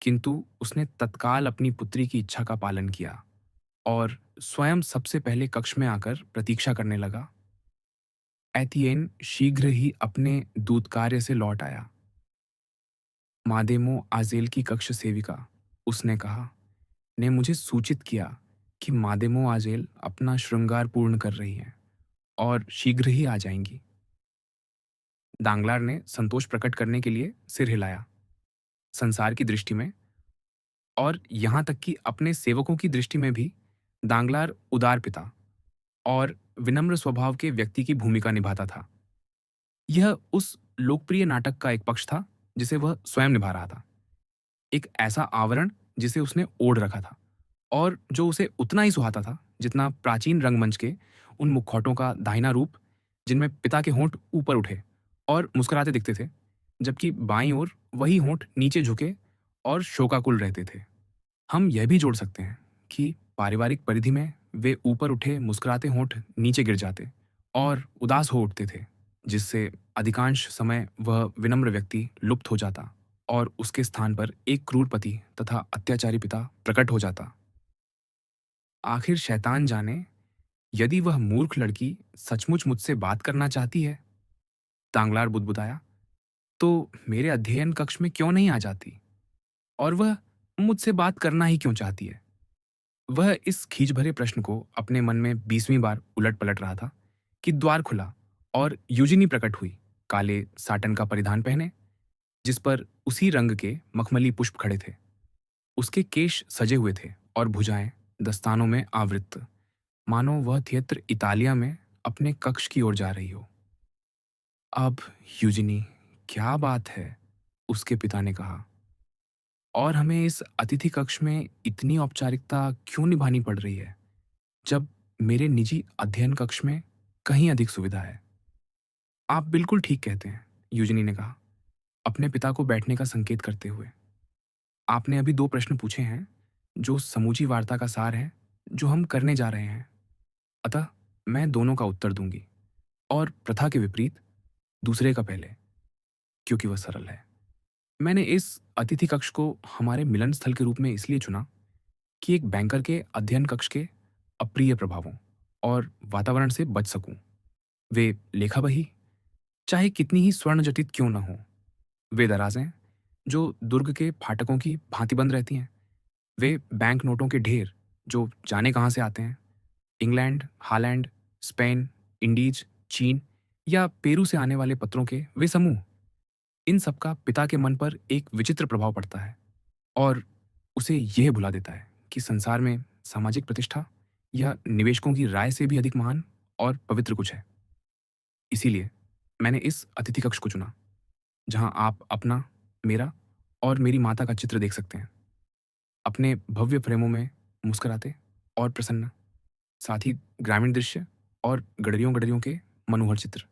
किंतु उसने तत्काल अपनी पुत्री की इच्छा का पालन किया और स्वयं सबसे पहले कक्ष में आकर प्रतीक्षा करने लगा। एतियेन शीघ्र ही अपने दूत कार्य से लौट आया। मादेमो आजेल की कक्ष सेविका, उसने कहा, ने मुझे सूचित किया कि मादेमो आजेल अपना श्रृंगार पूर्ण कर रही हैं और शीघ्र ही आ जाएंगी। दांगलार ने संतोष प्रकट करने के लिए सिर हिलाया। संसार की दृष्टि में, और यहाँ तक कि अपने सेवकों की दृष्टि में भी, दांगलार उदार पिता और विनम्र स्वभाव के व्यक्ति की भूमिका निभाता था। यह उस लोकप्रिय नाटक का एक पक्ष था जिसे वह स्वयं निभा रहा था, एक ऐसा आवरण जिसे उसने ओढ़ रखा था और जो उसे उतना ही सुहाता था जितना प्राचीन रंगमंच के उन मुखौटों का दाहिना रूप, जिनमें पिता के होंठ ऊपर उठे और मुस्कुराते दिखते थे, जबकि बाईं ओर वही होंठ नीचे झुके और शोकाकुल रहते थे। हम यह भी जोड़ सकते हैं कि पारिवारिक परिधि में वे ऊपर उठे मुस्कुराते होंठ नीचे गिर जाते और उदास हो उठते थे, जिससे अधिकांश समय वह विनम्र व्यक्ति लुप्त हो जाता और उसके स्थान पर एक क्रूर पति तथा अत्याचारी पिता प्रकट हो जाता। आखिर शैतान जाने, यदि वह मूर्ख लड़की सचमुच मुझसे बात करना चाहती है, तांगलार बुदबुदाया, तो मेरे अध्ययन कक्ष में क्यों नहीं आ जाती? और वह मुझसे बात करना ही क्यों चाहती है? वह इस खींच भरे प्रश्न को अपने मन में 20वीं बार उलट पलट रहा था कि द्वार खुला और यूजिनी प्रकट हुई, काले साटन का परिधान पहने, जिस पर उसी रंग के मखमली पुष्प खड़े थे। उसके केश सजे हुए थे और भुजाएं दस्तानों में आवृत, मानो वह थिएटर इतालिया में अपने कक्ष की ओर जा रही हो। अब यूजिनी, क्या बात है? उसके पिता ने कहा। और हमें इस अतिथि कक्ष में इतनी औपचारिकता क्यों निभानी पड़ रही है, जब मेरे निजी अध्ययन कक्ष में कहीं अधिक सुविधा है? आप बिल्कुल ठीक कहते हैं, यूजिनी ने कहा, अपने पिता को बैठने का संकेत करते हुए। आपने अभी 2 प्रश्न पूछे हैं, जो समूची वार्ता का सार है, जो हम करने जा रहे हैं। अतः मैं दोनों का उत्तर दूंगी, और प्रथा के विपरीत दूसरे का पहले, क्योंकि वह सरल है। मैंने इस अतिथि कक्ष को हमारे मिलन स्थल के रूप में इसलिए चुना कि एक बैंकर के अध्ययन कक्ष के अप्रिय प्रभावों और वातावरण से बच सकूं। वे लेखा बही, चाहे कितनी ही स्वर्ण जटित क्यों न हो, वे दराजें जो दुर्ग के फाटकों की भांति बंद रहती हैं, वे बैंक नोटों के ढेर जो जाने कहाँ से आते हैं, इंग्लैंड, हालैंड, स्पेन, इंडीज, चीन या पेरू से आने वाले पत्रों के वे समूह, इन सब का पिता के मन पर एक विचित्र प्रभाव पड़ता है और उसे यह भुला देता है कि संसार में सामाजिक प्रतिष्ठा या निवेशकों की राय से भी अधिक महान और पवित्र कुछ है। इसीलिए मैंने इस अतिथि कक्ष को चुना, जहां आप अपना, मेरा और मेरी माता का चित्र देख सकते हैं, अपने भव्य फ्रेमों में मुस्कुराते और प्रसन्न, साथ ही ग्रामीण दृश्य और गडरियों गडरियों के मनोहर चित्र।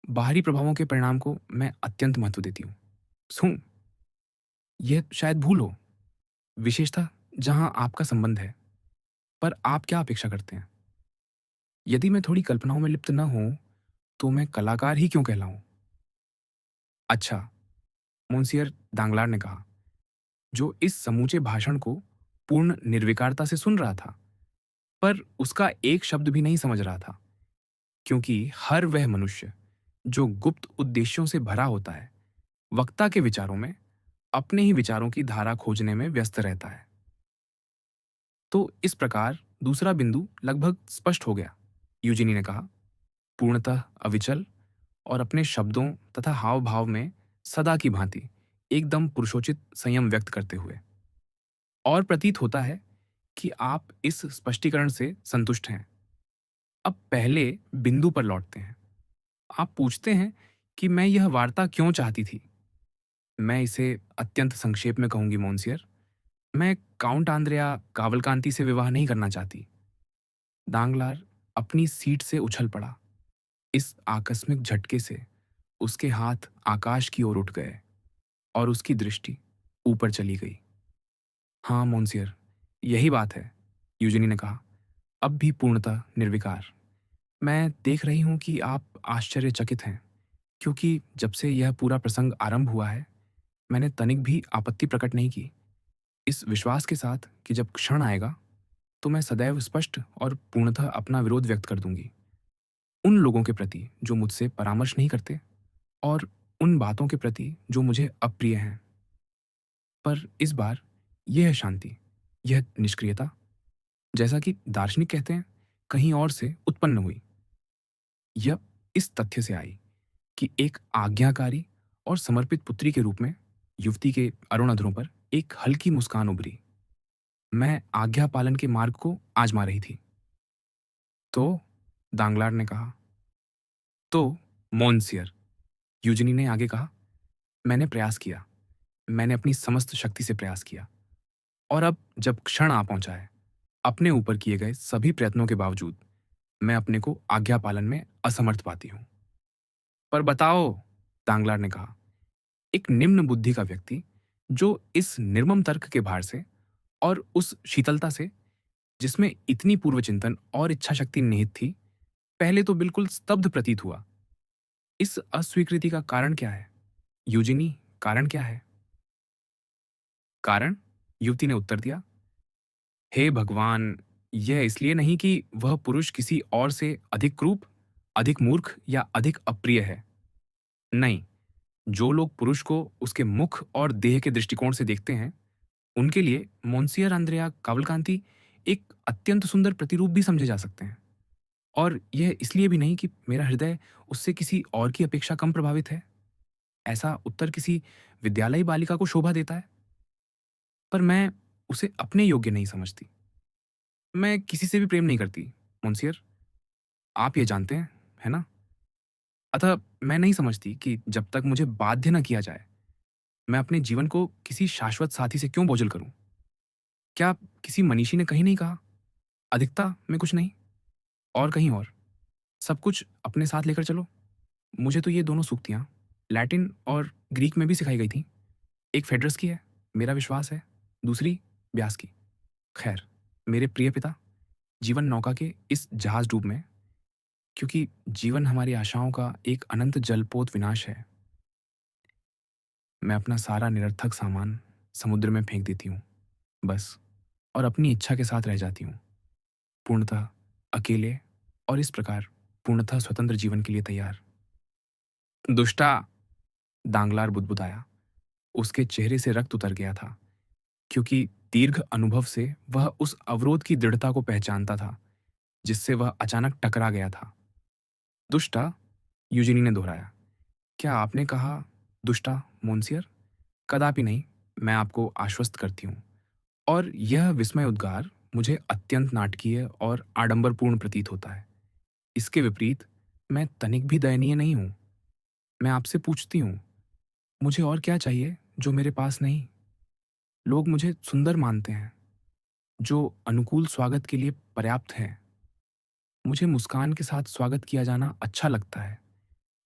बाहरी प्रभावों के परिणाम को मैं अत्यंत महत्व देती हूँ। सुन, यह शायद भूल हो, विशेषतः जहां आपका संबंध है, पर आप क्या अपेक्षा करते हैं? यदि मैं थोड़ी कल्पनाओं में लिप्त न हूं, तो मैं कलाकार ही क्यों कहलाऊं? अच्छा, मोंसियर दांगलार ने कहा, जो इस समूचे भाषण को पूर्ण निर्विकारता से सुन रहा था, पर उसका एक शब्द भी नहीं समझ रहा था, क्योंकि हर वह मनुष्य जो गुप्त उद्देश्यों से भरा होता है, वक्ता के विचारों में अपने ही विचारों की धारा खोजने में व्यस्त रहता है। तो इस प्रकार दूसरा बिंदु लगभग स्पष्ट हो गया, यूजिनी ने कहा, पूर्णतः अविचल और अपने शब्दों तथा हाव भाव में सदा की भांति एकदम पुरुषोचित संयम व्यक्त करते हुए। और प्रतीत होता है कि आप इस स्पष्टीकरण से संतुष्ट हैं। अब पहले बिंदु पर लौटते हैं। आप पूछते हैं कि मैं यह वार्ता क्यों चाहती थी। मैं इसे अत्यंत संक्षेप में कहूंगी मोन्सियर। मैं काउंट आंद्रेया कावलकांति से विवाह नहीं करना चाहती। दांगलार अपनी सीट से उछल पड़ा। इस आकस्मिक झटके से उसके हाथ आकाश की ओर उठ गए और उसकी दृष्टि ऊपर चली गई। हाँ मोन्सियर, यही बात है, यूजिनी ने कहा, अब भी पूर्णतः निर्विकार। मैं देख रही हूं कि आप आश्चर्यचकित हैं, क्योंकि जब से यह पूरा प्रसंग आरंभ हुआ है, मैंने तनिक भी आपत्ति प्रकट नहीं की, इस विश्वास के साथ कि जब क्षण आएगा तो मैं सदैव स्पष्ट और पूर्णतः अपना विरोध व्यक्त कर दूंगी उन लोगों के प्रति जो मुझसे परामर्श नहीं करते और उन बातों के प्रति जो मुझे अप्रिय हैं। पर इस बार यह शांति, यह निष्क्रियता, जैसा कि दार्शनिक कहते हैं, कहीं और से उत्पन्न हुई। यह इस तथ्य से आई कि एक आज्ञाकारी और समर्पित पुत्री के रूप में युवती के अरुण अधरों पर एक हल्की मुस्कान उभरी। मैं आज्ञा पालन के मार्ग को आजमा रही थी। तो दांगलार ने कहा। तो मोन्सियर, यूजिनी ने आगे कहा, मैंने प्रयास किया, मैंने अपनी समस्त शक्ति से प्रयास किया, और अब जब क्षण आ पहुंचा है, अपने ऊपर किए गए सभी प्रयत्नों के बावजूद मैं अपने को आज्ञा पालन में असमर्थ पाती हूं। पर बताओ, दांगलार ने कहा, एक निम्न बुद्धि का व्यक्ति जो इस निर्मम तर्क के भार से और उस शीतलता से जिसमें इतनी पूर्व चिंतन और इच्छा शक्ति निहित थी, पहले तो बिल्कुल स्तब्ध प्रतीत हुआ। इस अस्वीकृति का कारण क्या है, यूजिनी? कारण क्या है? कारण, युवती ने उत्तर दिया, हे भगवान, यह इसलिए नहीं कि वह पुरुष किसी और से अधिक क्रूप, अधिक मूर्ख या अधिक अप्रिय है। नहीं, जो लोग पुरुष को उसके मुख और देह के दृष्टिकोण से देखते हैं, उनके लिए मोन्सियर आंद्रेया कावलकांति एक अत्यंत सुंदर प्रतिरूप भी समझे जा सकते हैं। और यह इसलिए भी नहीं कि मेरा हृदय उससे किसी और की अपेक्षा कम प्रभावित है। ऐसा उत्तर किसी विद्यालयी बालिका को शोभा देता है, पर मैं उसे अपने योग्य नहीं समझती। मैं किसी से भी प्रेम नहीं करती, मोन्सियर, आप ये जानते हैं, है ना? अतः मैं नहीं समझती कि जब तक मुझे बाध्य न किया जाए, मैं अपने जीवन को किसी शाश्वत साथी से क्यों बोझल करूं? क्या किसी मनीषी ने कहीं नहीं कहा, अधिकता में कुछ नहीं, और कहीं और सब कुछ अपने साथ लेकर चलो? मुझे तो ये दोनों सूक्तियां लैटिन और ग्रीक में भी सिखाई गई थी। एक फेडरस की है, मेरा विश्वास है, दूसरी ब्यास की। खैर, मेरे प्रिय पिता, जीवन नौका के इस जहाज डूब में, क्योंकि जीवन हमारी आशाओं का एक अनंत जलपोत विनाश है, मैं अपना सारा निरर्थक सामान समुद्र में फेंक देती हूँ, बस, और अपनी इच्छा के साथ रह जाती हूँ, पूर्णतः अकेले, और इस प्रकार पूर्णतः स्वतंत्र जीवन के लिए तैयार। दुष्टा, दांगलार बुदबुदाया। उसके चेहरे से रक्त उतर गया था, क्योंकि दीर्घ अनुभव से वह उस अवरोध की दृढ़ता को पहचानता था जिससे वह अचानक टकरा गया था। दुष्टा, यूजिनी ने दोहराया। क्या आपने कहा दुष्टा, मोन्सियर? कदापि नहीं, मैं आपको आश्वस्त करती हूँ। और यह विस्मय उद्गार मुझे अत्यंत नाटकीय और आडंबरपूर्ण प्रतीत होता है। इसके विपरीत मैं तनिक भी दयनीय नहीं हूँ। मैं आपसे पूछती हूँ, मुझे और क्या चाहिए जो मेरे पास नहीं? लोग मुझे सुंदर मानते हैं, जो अनुकूल स्वागत के लिए पर्याप्त है। मुझे मुस्कान के साथ स्वागत किया जाना अच्छा लगता है,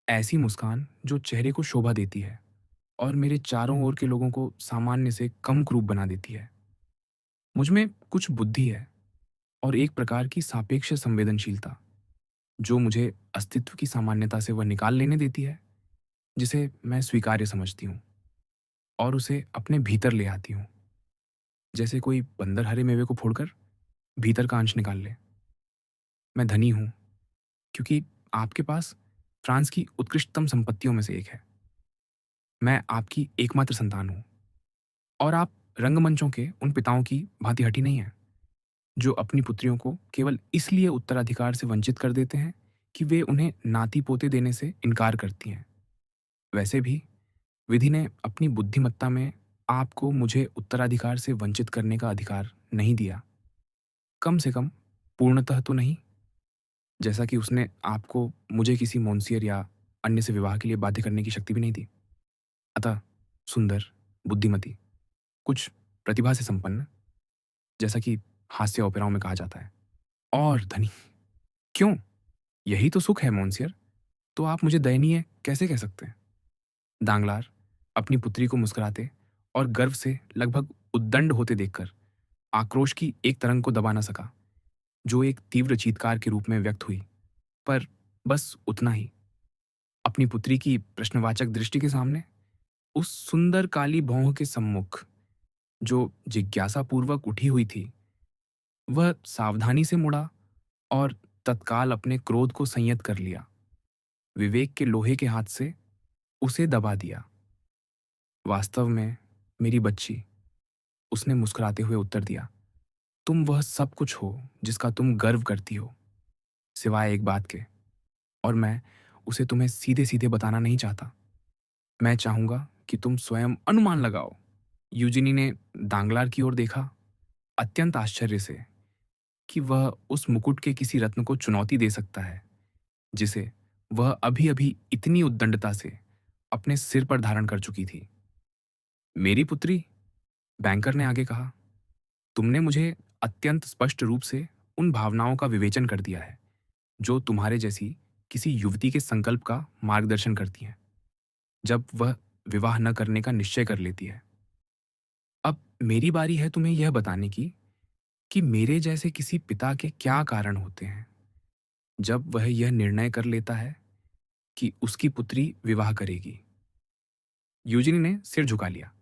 ऐसी मुस्कान जो चेहरे को शोभा देती है और मेरे चारों ओर के लोगों को सामान्य से कम क्रूप बना देती है। मुझ में कुछ बुद्धि है और एक प्रकार की सापेक्ष संवेदनशीलता, जो मुझे अस्तित्व की सामान्यता से वह निकाल लेने देती है जिसे मैं स्वीकार्य समझती हूँ और उसे अपने भीतर ले आती हूँ। जैसे कोई बंदर हरे मेवे को फोड़कर भीतर का अंश निकाल ले। मैं धनी हूँ क्योंकि आपके पास फ्रांस की उत्कृष्टतम संपत्तियों में से एक है। मैं आपकी एकमात्र संतान हूँ और आप रंगमंचों के उन पिताओं की भांति हठी नहीं हैं, जो अपनी पुत्रियों को केवल इसलिए उत्तराधिकार से वंचित कर देते हैं कि वे उन्हें नाती-पोते देने से इनकार करती हैं। वैसे भी विधि ने अपनी बुद्धिमत्ता में आपको मुझे उत्तराधिकार से वंचित करने का अधिकार नहीं दिया। कम से कम पूर्णतः तो नहीं, जैसा कि उसने आपको मुझे किसी मोंसियर या अन्य से विवाह के लिए बाध्य करने की शक्ति भी नहीं दी। अतः सुंदर, बुद्धिमती, कुछ प्रतिभा से संपन्न, जैसा कि हास्य ओपेराओं में कहा जाता है, और धनी। क्यों? यही तो सुख है मोंसियर। तो आप मुझे दयनीय कैसे कह सकते हैं? दांगलार अपनी पुत्री को मुस्कुराते और गर्व से लगभग उद्दंड होते देखकर आक्रोश की एक तरंग को दबा न सका, जो एक तीव्र चीत्कार के रूप में व्यक्त हुई। पर बस उतना ही। अपनी पुत्री की प्रश्नवाचक दृष्टि के सामने, उस सुंदर काली भौं के सम्मुख, जो जिज्ञासापूर्वक उठी हुई थी, वह सावधानी से मुड़ा और तत्काल अपने क्रोध को संयत कर लिया। विवेक के लोहे के हाथ से उसे दबा दिया। वास्तव में, मेरी बच्ची, उसने मुस्कुराते हुए उत्तर दिया, तुम वह सब कुछ हो जिसका तुम गर्व करती हो, सिवाय एक बात के, और मैं उसे तुम्हें सीधे-सीधे बताना नहीं चाहता। मैं चाहूंगा कि तुम स्वयं अनुमान लगाओ। यूजिनी ने दांगलार की ओर देखा, अत्यंत आश्चर्य से, कि वह उस मुकुट के किसी रत्न को चुनौती दे सकता है, जिसे वह अभी-अभी इतनी उद्दंडता से अपने सिर पर धारण कर चुकी थी। मेरी पुत्री, बैंकर ने आगे कहा, तुमने मुझे अत्यंत स्पष्ट रूप से उन भावनाओं का विवेचन कर दिया है, जो तुम्हारे जैसी किसी युवती के संकल्प का मार्गदर्शन करती हैं, जब वह विवाह न करने का निश्चय कर लेती है। अब मेरी बारी है तुम्हें यह बताने की कि मेरे जैसे किसी पिता के क्या कारण होते हैं, जब वह यह निर्णय कर लेता है कि उसकी पुत्री विवाह करेगी। यूजिनी ने सिर झुका लिया।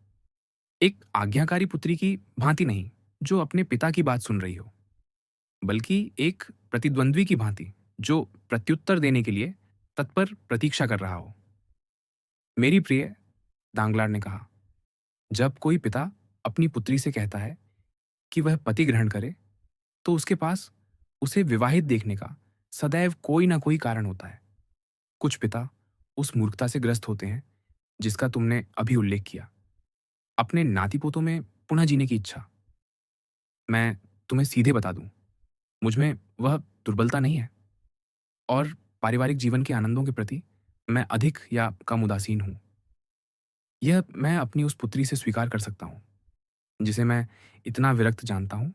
एक आज्ञाकारी पुत्री की भांति नहीं, जो अपने पिता की बात सुन रही हो, बल्कि एक प्रतिद्वंद्वी की भांति, जो प्रत्युत्तर देने के लिए तत्पर प्रतीक्षा कर रहा हो। मेरी प्रिय, दांगलार ने कहा, जब कोई पिता अपनी पुत्री से कहता है कि वह पति ग्रहण करे, तो उसके पास उसे विवाहित देखने का सदैव कोई ना कोई कारण होता है। कुछ पिता उस मूर्खता से ग्रस्त होते हैं जिसका तुमने अभी उल्लेख किया, अपने नाती-पोतों में पुनः जीने की इच्छा। मैं तुम्हें सीधे बता दूं, मुझ में वह दुर्बलता नहीं है, और पारिवारिक जीवन के आनंदों के प्रति मैं अधिक या कम उदासीन हूं। यह मैं अपनी उस पुत्री से स्वीकार कर सकता हूं, जिसे मैं इतना विरक्त जानता हूं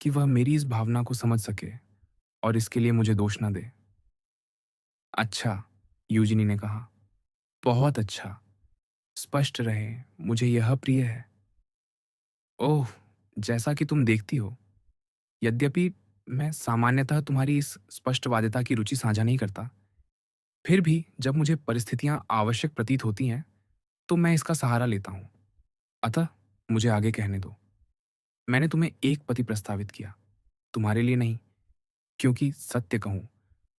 कि वह मेरी इस भावना को समझ सके और इसके लिए मुझे दोष न दे। अच्छा, यूजिनी ने कहा, बहुत अच्छा। स्पष्ट रहे, मुझे यह प्रिय है। ओह! जैसा कि तुम देखती हो, यद्यपि मैं सामान्यतः तुम्हारी इस स्पष्टवादिता की रुचि साझा नहीं करता, फिर भी जब मुझे परिस्थितियां आवश्यक प्रतीत होती हैं, तो मैं इसका सहारा लेता हूं। अतः मुझे आगे कहने दो। मैंने तुम्हें एक पति प्रस्तावित किया, तुम्हारे लिए नहीं, क्योंकि सत्य कहूं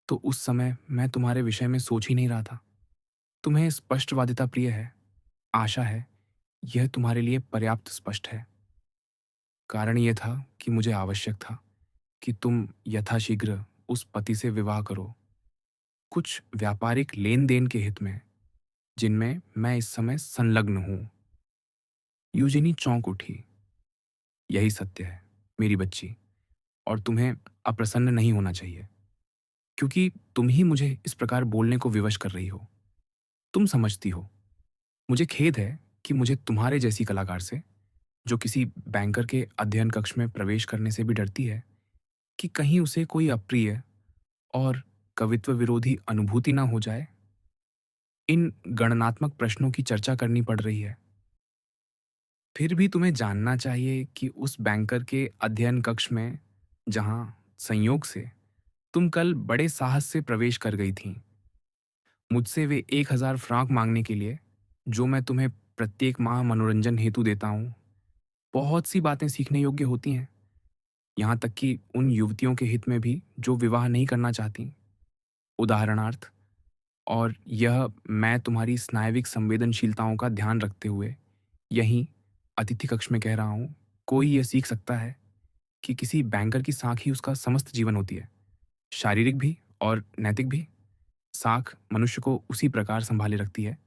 तो उस समय मैं तुम्हारे विषय में सोच ही नहीं रहा था। तुम्हें स्पष्टवादिता प्रिय है, आशा है, यह तुम्हारे लिए पर्याप्त स्पष्ट है। कारण यह था कि मुझे आवश्यक था कि तुम यथाशीघ्र उस पति से विवाह करो, कुछ व्यापारिक लेन-देन के हित में, जिनमें मैं इस समय संलग्न हूं। यूजिनी चौंक उठी। यही सत्य है, मेरी बच्ची, और तुम्हें अप्रसन्न नहीं होना चाहिए, क्योंकि तुम ही मुझे इस प्रकार बोलने को विवश कर रही हो। तुम समझती हो, मुझे खेद है कि मुझे तुम्हारे जैसी कलाकार से, जो किसी बैंकर के अध्ययन कक्ष में प्रवेश करने से भी डरती है कि कहीं उसे कोई अप्रिय और कवित्व विरोधी अनुभूति ना हो जाए, इन गणनात्मक प्रश्नों की चर्चा करनी पड़ रही है। फिर भी तुम्हें जानना चाहिए कि उस बैंकर के अध्ययन कक्ष में, जहां संयोग से तुम कल बड़े साहस से प्रवेश कर गई थीं, मुझसे वे 1000 फ्रांक मांगने के लिए, जो मैं तुम्हें प्रत्येक माह मनोरंजन हेतु देता हूँ, बहुत सी बातें सीखने योग्य होती हैं। यहाँ तक कि उन युवतियों के हित में भी जो विवाह नहीं करना चाहती। उदाहरणार्थ, और यह मैं तुम्हारी स्नायविक संवेदनशीलताओं का ध्यान रखते हुए यहीं अतिथि कक्ष में कह रहा हूँ, कोई यह सीख सकता है कि किसी बैंकर की साख ही उसका समस्त जीवन होती है, शारीरिक भी और नैतिक भी। साख मनुष्य को उसी प्रकार संभाले रखती है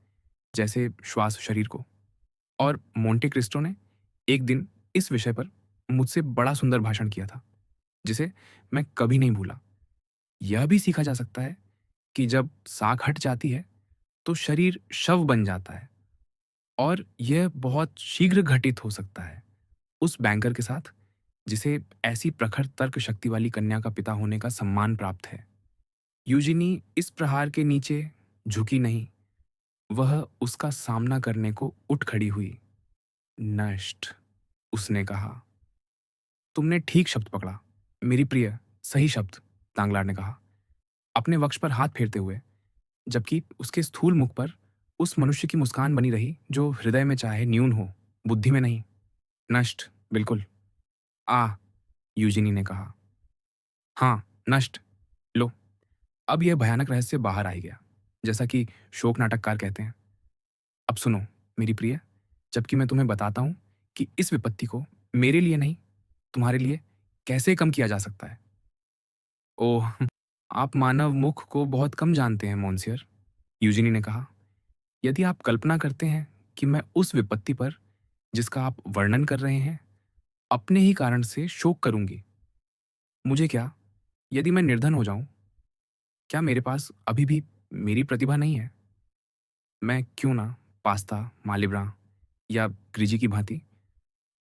जैसे श्वास शरीर को। और मोंटे क्रिस्टो ने एक दिन इस विषय पर मुझसे बड़ा सुंदर भाषण किया था, जिसे मैं कभी नहीं भूला। यह भी सीखा जा सकता है कि जब साख हट जाती है तो शरीर शव बन जाता है, और यह बहुत शीघ्र घटित हो सकता है उस बैंकर के साथ जिसे ऐसी प्रखर तर्क शक्ति वाली कन्या का पिता होने का सम्मान प्राप्त है। यूजिनी इस प्रहार के नीचे झुकी नहीं, वह उसका सामना करने को उठ खड़ी हुई। नष्ट, उसने कहा। तुमने ठीक शब्द पकड़ा, मेरी प्रिय, सही शब्द, दांगलार ने कहा, अपने वक्ष पर हाथ फेरते हुए, जबकि उसके स्थूल मुख पर उस मनुष्य की मुस्कान बनी रही जो हृदय में चाहे न्यून हो, बुद्धि में नहीं। नष्ट, बिल्कुल। आ, यूजिनी ने कहा। हाँ, नष्ट। लो, अब यह भयानक रहस्य बाहर आ ही गया, जैसा कि शोक नाटककार कहते हैं। अब सुनो, मेरी प्रिय, जबकि मैं तुम्हें बताता हूं कि इस विपत्ति को मेरे लिए नहीं, तुम्हारे लिए कैसे कम किया जा सकता है। ओह, आप मानव मुख को बहुत कम जानते हैं, मोन्सियर, यूजिनी ने कहा। यदि आप कल्पना करते हैं कि मैं उस विपत्ति पर, जिसका आप वर्णन कर रहे हैं, अपने ही कारण से शोक करूंगी। मुझे क्या, यदि मैं निर्धन हो जाऊं, क्या मेरे पास अभी भी मेरी प्रतिभा नहीं है? मैं क्यों ना पास्ता, मालिब्रा या ग्रिजी की भांति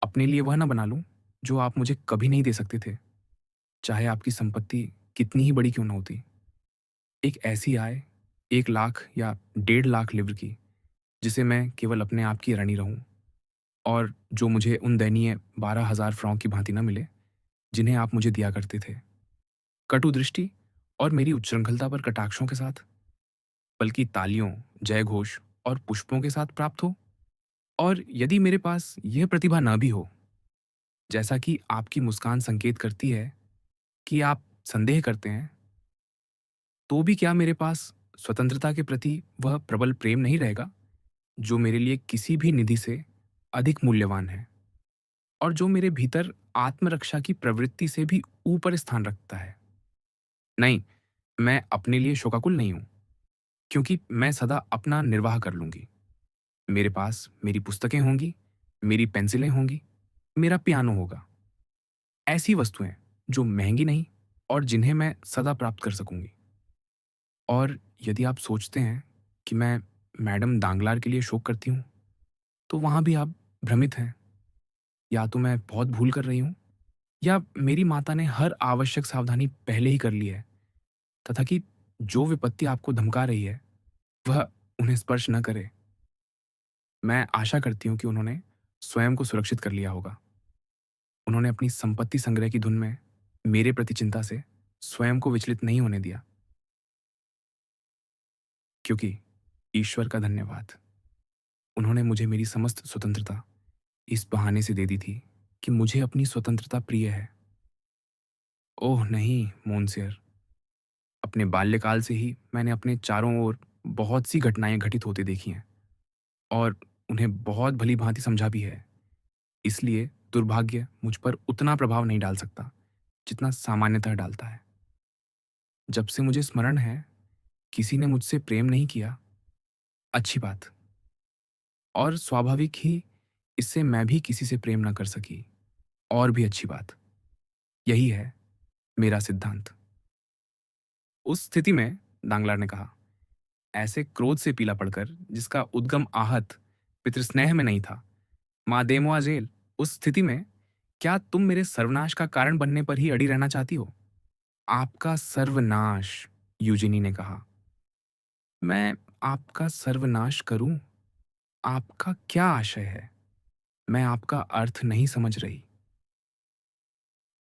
अपने लिए वह ना बना लूं जो आप मुझे कभी नहीं दे सकते थे, चाहे आपकी संपत्ति कितनी ही बड़ी क्यों ना होती। एक ऐसी आय, 1 लाख या 1.5 लाख लिव्र की, जिसे मैं केवल अपने आप की रानी रहूं, और जो मुझे उन दयनीय 12,000 फ्रॉन्क की भांति न मिले जिन्हें आप मुझे दिया करते थे, कटु दृष्टि और मेरी उच्छृंखलता पर कटाक्षों के साथ, बल्कि तालियों, जय घोष और पुष्पों के साथ प्राप्त हो। और यदि मेरे पास यह प्रतिभा न भी हो, जैसा कि आपकी मुस्कान संकेत करती है कि आप संदेह करते हैं, तो भी क्या मेरे पास स्वतंत्रता के प्रति वह प्रबल प्रेम नहीं रहेगा जो मेरे लिए किसी भी निधि से अधिक मूल्यवान है, और जो मेरे भीतर आत्मरक्षा की प्रवृत्ति से भी ऊपर स्थान रखता है? नहीं, मैं अपने लिए शोकाकुल नहीं हूं, क्योंकि मैं सदा अपना निर्वाह कर लूंगी। मेरे पास मेरी पुस्तकें होंगी, मेरी पेंसिलें होंगी, मेरा पियानो होगा, ऐसी वस्तुएं जो महंगी नहीं और जिन्हें मैं सदा प्राप्त कर सकूंगी। और यदि आप सोचते हैं कि मैं मैडम दांगलार के लिए शोक करती हूँ, तो वहां भी आप भ्रमित हैं। या तो मैं बहुत भूल कर रही हूँ, या मेरी माता ने हर आवश्यक सावधानी पहले ही कर ली है, तथा कि जो विपत्ति आपको धमका रही है वह उन्हें स्पर्श न करे। मैं आशा करती हूँ कि उन्होंने स्वयं को सुरक्षित कर लिया होगा। उन्होंने अपनी संपत्ति संग्रह की धुन में मेरे प्रति चिंता से स्वयं को विचलित नहीं होने दिया, क्योंकि ईश्वर का धन्यवाद, उन्होंने मुझे मेरी समस्त स्वतंत्रता इस बहाने से दे दी थी कि मुझे अपनी स्वतंत्रता प्रिय है। ओह नहीं, मोन्सियर, अपने बाल्यकाल से ही मैंने अपने चारों ओर बहुत सी घटनाएं घटित होते देखी हैं, और उन्हें बहुत भली भांति समझा भी है। इसलिए दुर्भाग्य मुझ पर उतना प्रभाव नहीं डाल सकता जितना सामान्यतः डालता है। जब से मुझे स्मरण है, किसी ने मुझसे प्रेम नहीं किया। अच्छी बात, और स्वाभाविक ही इससे मैं भी किसी से प्रेम न कर सकी। और भी अच्छी बात। यही है मेरा सिद्धांत। उस स्थिति में, दांगलार ने कहा, ऐसे क्रोध से पीला पड़कर जिसका उद्गम आहत पितृस्नेह में नहीं था, मादेमोआजेल, उस स्थिति में क्या तुम मेरे सर्वनाश का कारण बनने पर ही अड़ी रहना चाहती हो? आपका सर्वनाश, यूजिनी ने कहा। मैं आपका सर्वनाश करूं? आपका क्या आशय है? मैं आपका अर्थ नहीं समझ रही।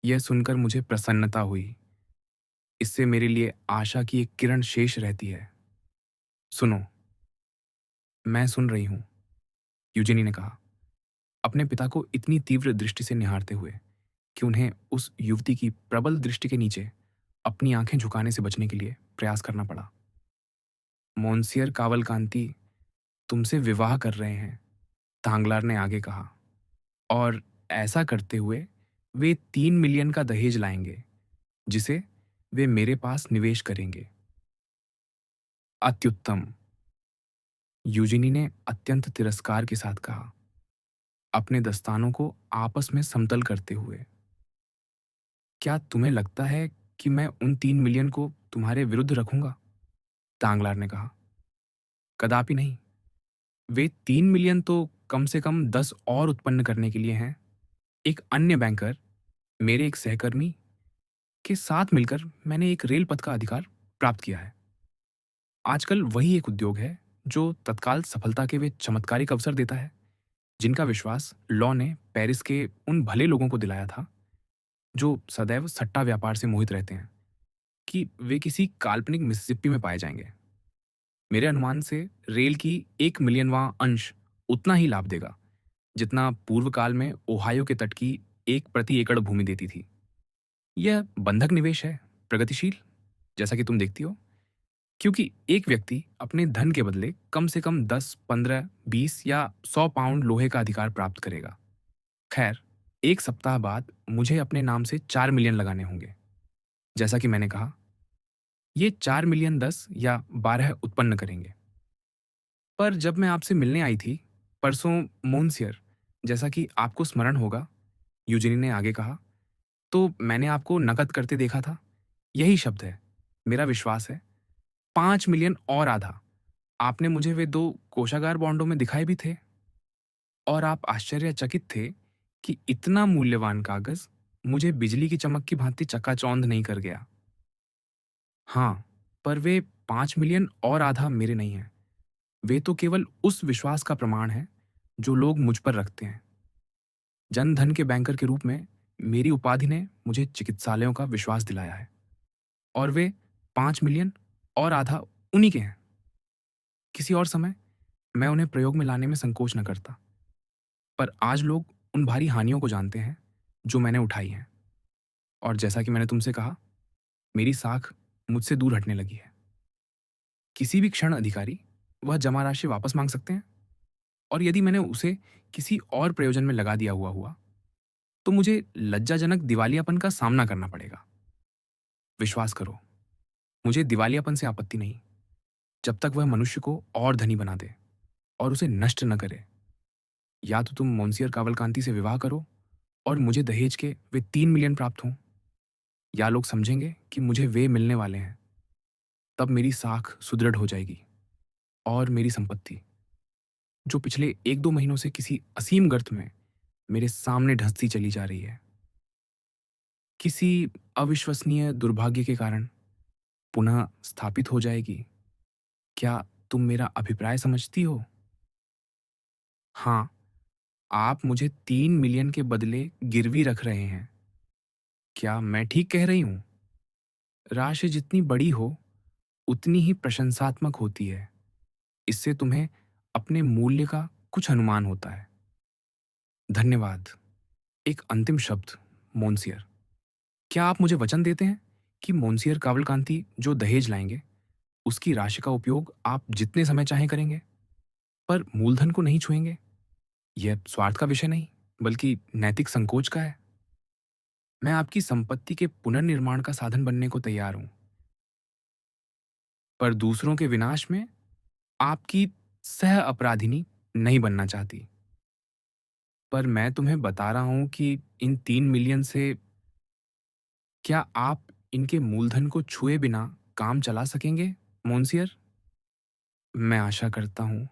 यह सुनकर मुझे प्रसन्नता हुई। इससे मेरे लिए आशा की एक किरण शेष रहती है। सुनो, मैं सुन रही हूँ, यूजिनी ने कहा, अपने पिता को इतनी तीव्र दृष्टि से निहारते हुए कि उन्हें उस युवती की प्रबल दृष्टि के नीचे अपनी आंखें झुकाने से बचने के लिए प्रयास करना पड़ा। मोन्सियर कावलकांति तुमसे विवाह कर रहे हैं, तांगलार ने आगे कहा, और ऐसा करते हुए वे 3 मिलियन का दहेज लाएंगे, जिसे वे मेरे पास निवेश करेंगे। अत्युत्तम, यूजिनी ने अत्यंत तिरस्कार के साथ कहा, अपने दस्तानों को आपस में समतल करते हुए। क्या तुम्हें लगता है कि मैं उन 3 मिलियन को तुम्हारे विरुद्ध रखूंगा? तांगलार ने कहा, कदापि नहीं। वे 3 मिलियन तो कम से कम 10 और उत्पन्न करने के लिए हैं। एक अन्य बैंकर, मेरे एक सहकर्मी के साथ मिलकर मैंने एक रेल पथ का अधिकार प्राप्त किया है। आजकल वही एक उद्योग है जो तत्काल सफलता के वे चमत्कारिक अवसर देता है, जिनका विश्वास लॉ ने पेरिस के उन भले लोगों को दिलाया था जो सदैव सट्टा व्यापार से मोहित रहते हैं, कि वे किसी काल्पनिक मिसिसिपी में पाए जाएंगे। मेरे अनुमान से रेल की 1 मिलियनवां अंश उतना ही लाभ देगा जितना पूर्व काल में ओहायो के तट की 1 प्रति एकड़ भूमि देती थी। यह बंधक निवेश है, प्रगतिशील, जैसा कि तुम देखती हो, क्योंकि एक व्यक्ति अपने धन के बदले कम से कम 10, 15, 20 या 100 पाउंड लोहे का अधिकार प्राप्त करेगा। खैर, एक सप्ताह बाद मुझे अपने नाम से 4 मिलियन लगाने होंगे। जैसा कि मैंने कहा, ये 4 मिलियन 10 या 12 उत्पन्न करेंगे। पर जब मैं आपसे मिलने आई थी परसों, मोन्सियर, जैसा कि आपको स्मरण होगा, यूजिनी ने आगे कहा, तो मैंने आपको नकद करते देखा था। यही शब्द है, मेरा विश्वास है, 5 मिलियन और आधा। आपने मुझे वे 2 कोषागार बॉन्डों में दिखाए भी थे, और आप आश्चर्यचकित थे कि इतना मूल्यवान कागज मुझे बिजली की चमक की भांति चकाचौंध नहीं कर गया। हाँ, पर वे 5 मिलियन और आधा मेरे नहीं हैं। वे तो केवल उस विश्वास का प्रमाण है जो लोग मुझ पर रखते हैं। जनधन के बैंकर के रूप में मेरी उपाधि ने मुझे चिकित्सालयों का विश्वास दिलाया है, और वे 5 मिलियन और आधा उन्हीं के हैं। किसी और समय मैं उन्हें प्रयोग में लाने में संकोच न करता, पर आज लोग उन भारी हानियों को जानते हैं जो मैंने उठाई हैं, और जैसा कि मैंने तुमसे कहा, मेरी साख मुझसे दूर हटने लगी है। किसी भी क्षण अधिकारी वह जमा राशि वापस मांग सकते हैं, और यदि मैंने उसे किसी और प्रयोजन में लगा दिया हुआ तो मुझे लज्जाजनक दिवालियापन का सामना करना पड़ेगा। विश्वास करो, मुझे दिवालियापन से आपत्ति नहीं, जब तक वह मनुष्य को और धनी बना दे और उसे नष्ट न करे। या तो तुम मोन्सियर कावलकांति से विवाह करो और मुझे दहेज के वे 3 मिलियन प्राप्त हों, या लोग समझेंगे कि मुझे वे मिलने वाले हैं। तब मेरी साख सुदृढ़ हो जाएगी, और मेरी संपत्ति, जो पिछले 1-2 महीनों से किसी असीम गर्त में मेरे सामने ढसती चली जा रही है, किसी अविश्वसनीय दुर्भाग्य के कारण पुनः स्थापित हो जाएगी। क्या तुम मेरा अभिप्राय समझती हो? हाँ, आप मुझे 3 मिलियन के बदले गिरवी रख रहे हैं। क्या मैं ठीक कह रही हूँ? राशि जितनी बड़ी हो, उतनी ही प्रशंसात्मक होती है। इससे तुम्हें अपने मूल्य का कुछ अनुमान होता है। धन्यवाद। एक अंतिम शब्द, मोन्सियर। क्या आप मुझे वचन देते हैं कि मोन्सियर कावलकांति जो दहेज लाएंगे, उसकी राशि का उपयोग आप जितने समय चाहें करेंगे, पर मूलधन को नहीं छुएंगे? यह स्वार्थ का विषय नहीं, बल्कि नैतिक संकोच का है। मैं आपकी संपत्ति के पुनर्निर्माण का साधन बनने को तैयार हूं, पर दूसरों के विनाश में आपकी सह अपराधिनी नहीं बनना चाहती। पर मैं तुम्हें बता रहा हूं कि इन 3 मिलियन से क्या आप इनके मूलधन को छुए बिना काम चला सकेंगे, मोन्सियर? मैं आशा करता हूं,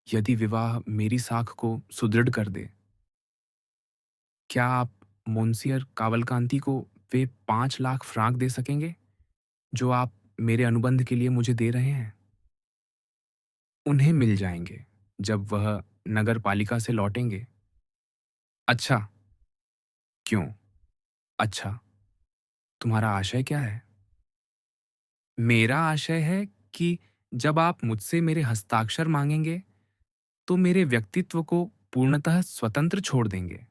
यदि विवाह मेरी साख को सुदृढ़ कर दे। क्या आप मोन्सियर कावलकांति को वे 5 लाख फ्रांक दे सकेंगे जो आप मेरे अनुबंध के लिए मुझे दे रहे हैं? उन्हें मिल जाएंगे जब वह नगर पालिका से लौटेंगे। अच्छा। क्यों? अच्छा, तुम्हारा आशय क्या है? मेरा आशय है कि जब आप मुझसे मेरे हस्ताक्षर मांगेंगे तो मेरे व्यक्तित्व को पूर्णतः स्वतंत्र छोड़ देंगे।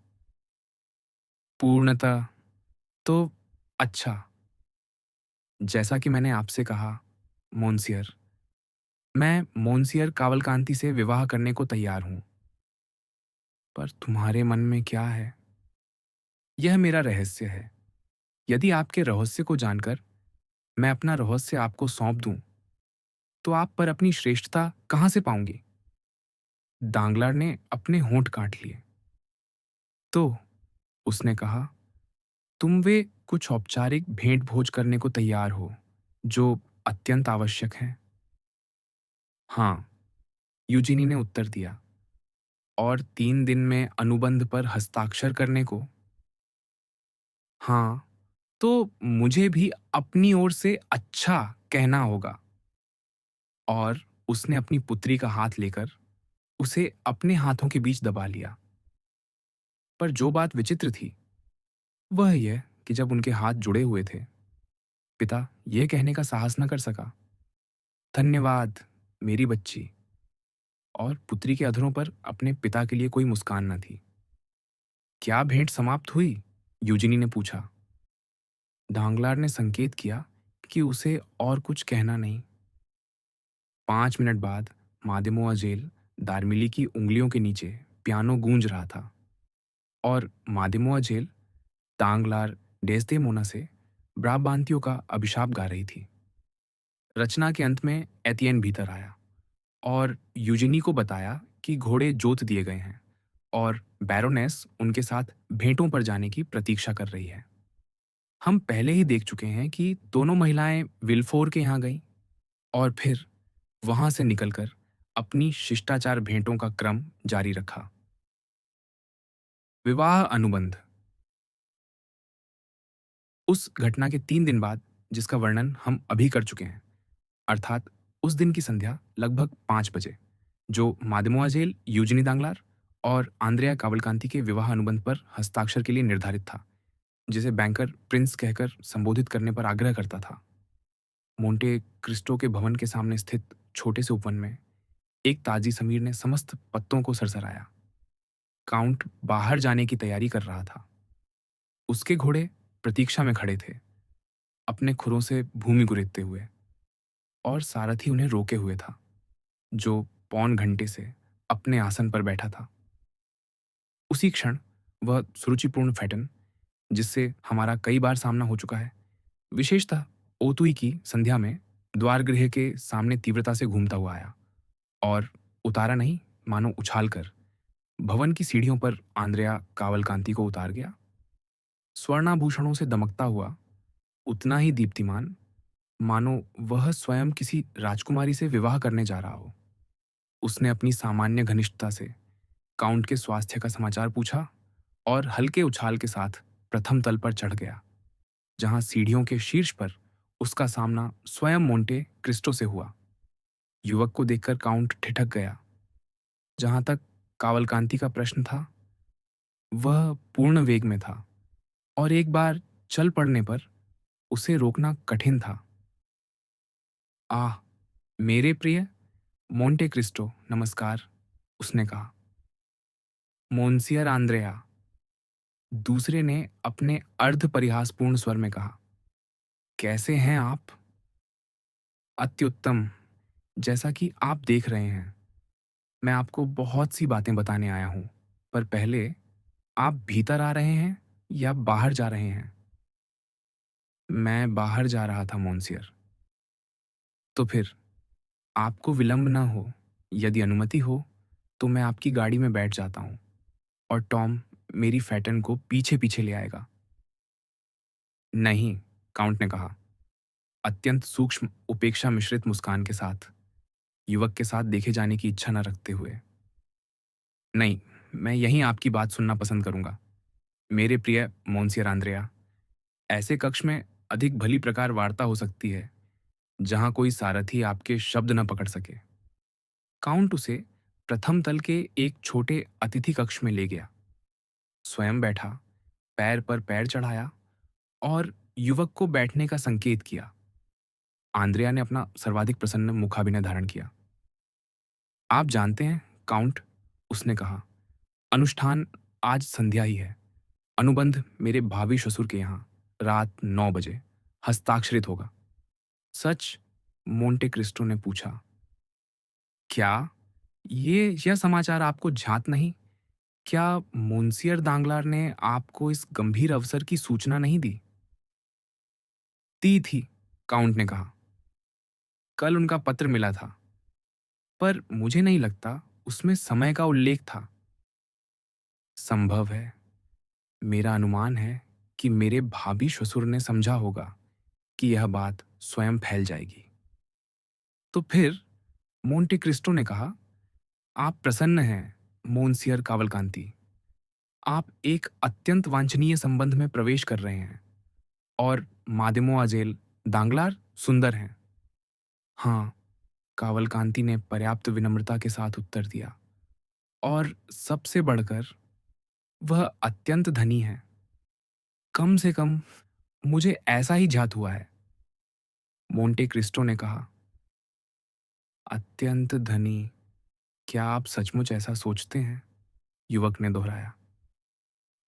पूर्णतः? तो अच्छा, जैसा कि मैंने आपसे कहा, मोंसियर, मैं मोंसियर कावलकांति से विवाह करने को तैयार हूं। पर तुम्हारे मन में क्या है, यह मेरा रहस्य है। यदि आपके रहस्य को जानकर मैं अपना रहस्य आपको सौंप दूं, तो आप पर अपनी श्रेष्ठता कहां से पाऊंगी? दांगलार ने अपने होंठ काट लिए। तो उसने कहा, तुम वे कुछ औपचारिक भेंट भोज करने को तैयार हो जो अत्यंत आवश्यक है? हाँ, यूजिनी ने उत्तर दिया। और 3 दिन में अनुबंध पर हस्ताक्षर करने को? हाँ, तो मुझे भी अपनी ओर से अच्छा कहना होगा। और उसने अपनी पुत्री का हाथ लेकर उसे अपने हाथों के बीच दबा लिया। पर जो बात विचित्र थी वह यह कि जब उनके हाथ जुड़े हुए थे, पिता यह कहने का साहस न कर सका, धन्यवाद मेरी बच्ची। और पुत्री के अधरों पर अपने पिता के लिए कोई मुस्कान न थी। क्या भेंट समाप्त हुई? यूजिनी ने पूछा। ढांगलार ने संकेत किया कि उसे और कुछ कहना नहीं। 5 मिनट बाद मादेमो अजेल दारमिली की उंगलियों के नीचे पियानो गूंज रहा था और मादेमो अजेल तांगलार डेस्देमोना से ब्राबांतियों का अभिशाप गा रही थी। रचना के अंत में एतियन भीतर आया और यूजिनी को बताया कि घोड़े जोत दिए गए हैं और बैरोनेस उनके साथ भेंटों पर जाने की प्रतीक्षा कर रही है। हम पहले ही देख चुके हैं कि दोनों महिलाएं विल्फोर के यहाँ गईं और फिर वहां से निकलकर अपनी शिष्टाचार भेंटों का क्रम जारी रखा। विवाह अनुबंध। उस घटना के 3 दिन बाद जिसका वर्णन हम अभी कर चुके हैं, अर्थात उस दिन की संध्या लगभग 5 बजे, जो मादेमोआजेल यूजिनी दांगलार और आंद्रेया कावलकांति के विवाह अनुबंध पर हस्ताक्षर के लिए निर्धारित था, जिसे बैंकर प्रिंस कहकर संबोधित करने पर आग्रह करता था, मोंटे क्रिस्टो के भवन के सामने स्थित छोटे से उपवन में एक ताजी समीर ने समस्त पत्तों को सरसराया। काउंट बाहर जाने की तैयारी कर रहा था। उसके घोड़े प्रतीक्षा में खड़े थे, अपने खुरों से भूमि गुरेदते हुए, और सारथी उन्हें रोके हुए था, जो पौन घंटे से अपने आसन पर बैठा था। उसी क्षण वह सुरुचिपूर्ण फैटन, जिससे हमारा कई बार सामना हो चुका है, विशेषतः ओतुई की संध्या में द्वारगृह के सामने तीव्रता से घूमता हुआ आया और उतारा नहीं, मानो उछालकर भवन की सीढ़ियों पर आंद्रेया कावलकांति को उतार गया। स्वर्णाभूषणों से दमकता हुआ, उतना ही दीप्तिमान, मानो वह स्वयं किसी राजकुमारी से विवाह करने जा रहा हो। उसने अपनी सामान्य घनिष्ठता से काउंट के स्वास्थ्य का समाचार पूछा और हल्के उछाल के साथ प्रथम तल पर चढ़ गया, जहां सीढ़ियों के शीर्ष पर उसका सामना स्वयं मोंटे क्रिस्टो से हुआ। युवक को देखकर काउंट ठिठक गया। जहां तक कावलकांति का प्रश्न था, वह पूर्ण वेग में था और एक बार चल पड़ने पर उसे रोकना कठिन था। आह, मेरे प्रिय मोंटे क्रिस्टो, नमस्कार, उसने कहा। मोन्सियर आंद्रेया, दूसरे ने अपने अर्ध परिहासपूर्ण स्वर में कहा। कैसे हैं आप? अत्युत्तम। जैसा कि आप देख रहे हैं, मैं आपको बहुत सी बातें बताने आया हूं, पर पहले आप भीतर आ रहे हैं या बाहर जा रहे हैं? मैं बाहर जा रहा था, मोन्सियर। तो फिर आपको विलंब ना हो, यदि अनुमति हो तो मैं आपकी गाड़ी में बैठ जाता हूं और टॉम मेरी फैटन को पीछे पीछे ले आएगा। नहीं, काउंट ने कहा, अत्यंत सूक्ष्म उपेक्षा मिश्रित मुस्कान के साथ, युवक के साथ देखे जाने की इच्छा न रखते हुए। नहीं, मैं यहीं आपकी बात सुनना पसंद करूंगा, मेरे प्रिय मोन्सियर आंद्रेया। ऐसे कक्ष में अधिक भली प्रकार वार्ता हो सकती है, जहां कोई सारथी आपके शब्द न पकड़ सके। काउंट उसे प्रथम तल के एक छोटे अतिथि कक्ष में ले गया, स्वयं बैठा, पैर पर पैर चढ़ाया और युवक को बैठने का संकेत किया। आंद्रिया ने अपना सर्वाधिक प्रसन्न मुखाभिनय धारण किया। आप जानते हैं, काउंट, उसने कहा, अनुष्ठान आज संध्या ही है। अनुबंध मेरे भावी ससुर के यहाँ रात 9 बजे हस्ताक्षरित होगा। सच? मोंटे क्रिस्टो ने पूछा। क्या यह समाचार आपको ज्ञात नहीं? क्या मोंसियर दांगलार ने आपको इस गंभीर अवसर की सूचना नहीं दी? दी थी, काउंट ने कहा। कल उनका पत्र मिला था, पर मुझे नहीं लगता उसमें समय का उल्लेख था। संभव है। मेरा अनुमान है कि मेरे भाभी ससुर ने समझा होगा कि यह बात स्वयं फैल जाएगी। तो फिर, मोंटे क्रिस्टो ने कहा, आप प्रसन्न हैं, मोंसियर कावलकांति। आप एक अत्यंत वांछनीय संबंध में प्रवेश कर रहे हैं और मादेमोआजेल दांगलार सुंदर हैं। हाँ, कावलकांति ने पर्याप्त विनम्रता के साथ उत्तर दिया। और सबसे बढ़कर, वह अत्यंत धनी है। कम से कम मुझे ऐसा ही ज्ञात हुआ है, मोंटे क्रिस्टो ने कहा। अत्यंत धनी? क्या आप सचमुच ऐसा सोचते हैं? युवक ने दोहराया।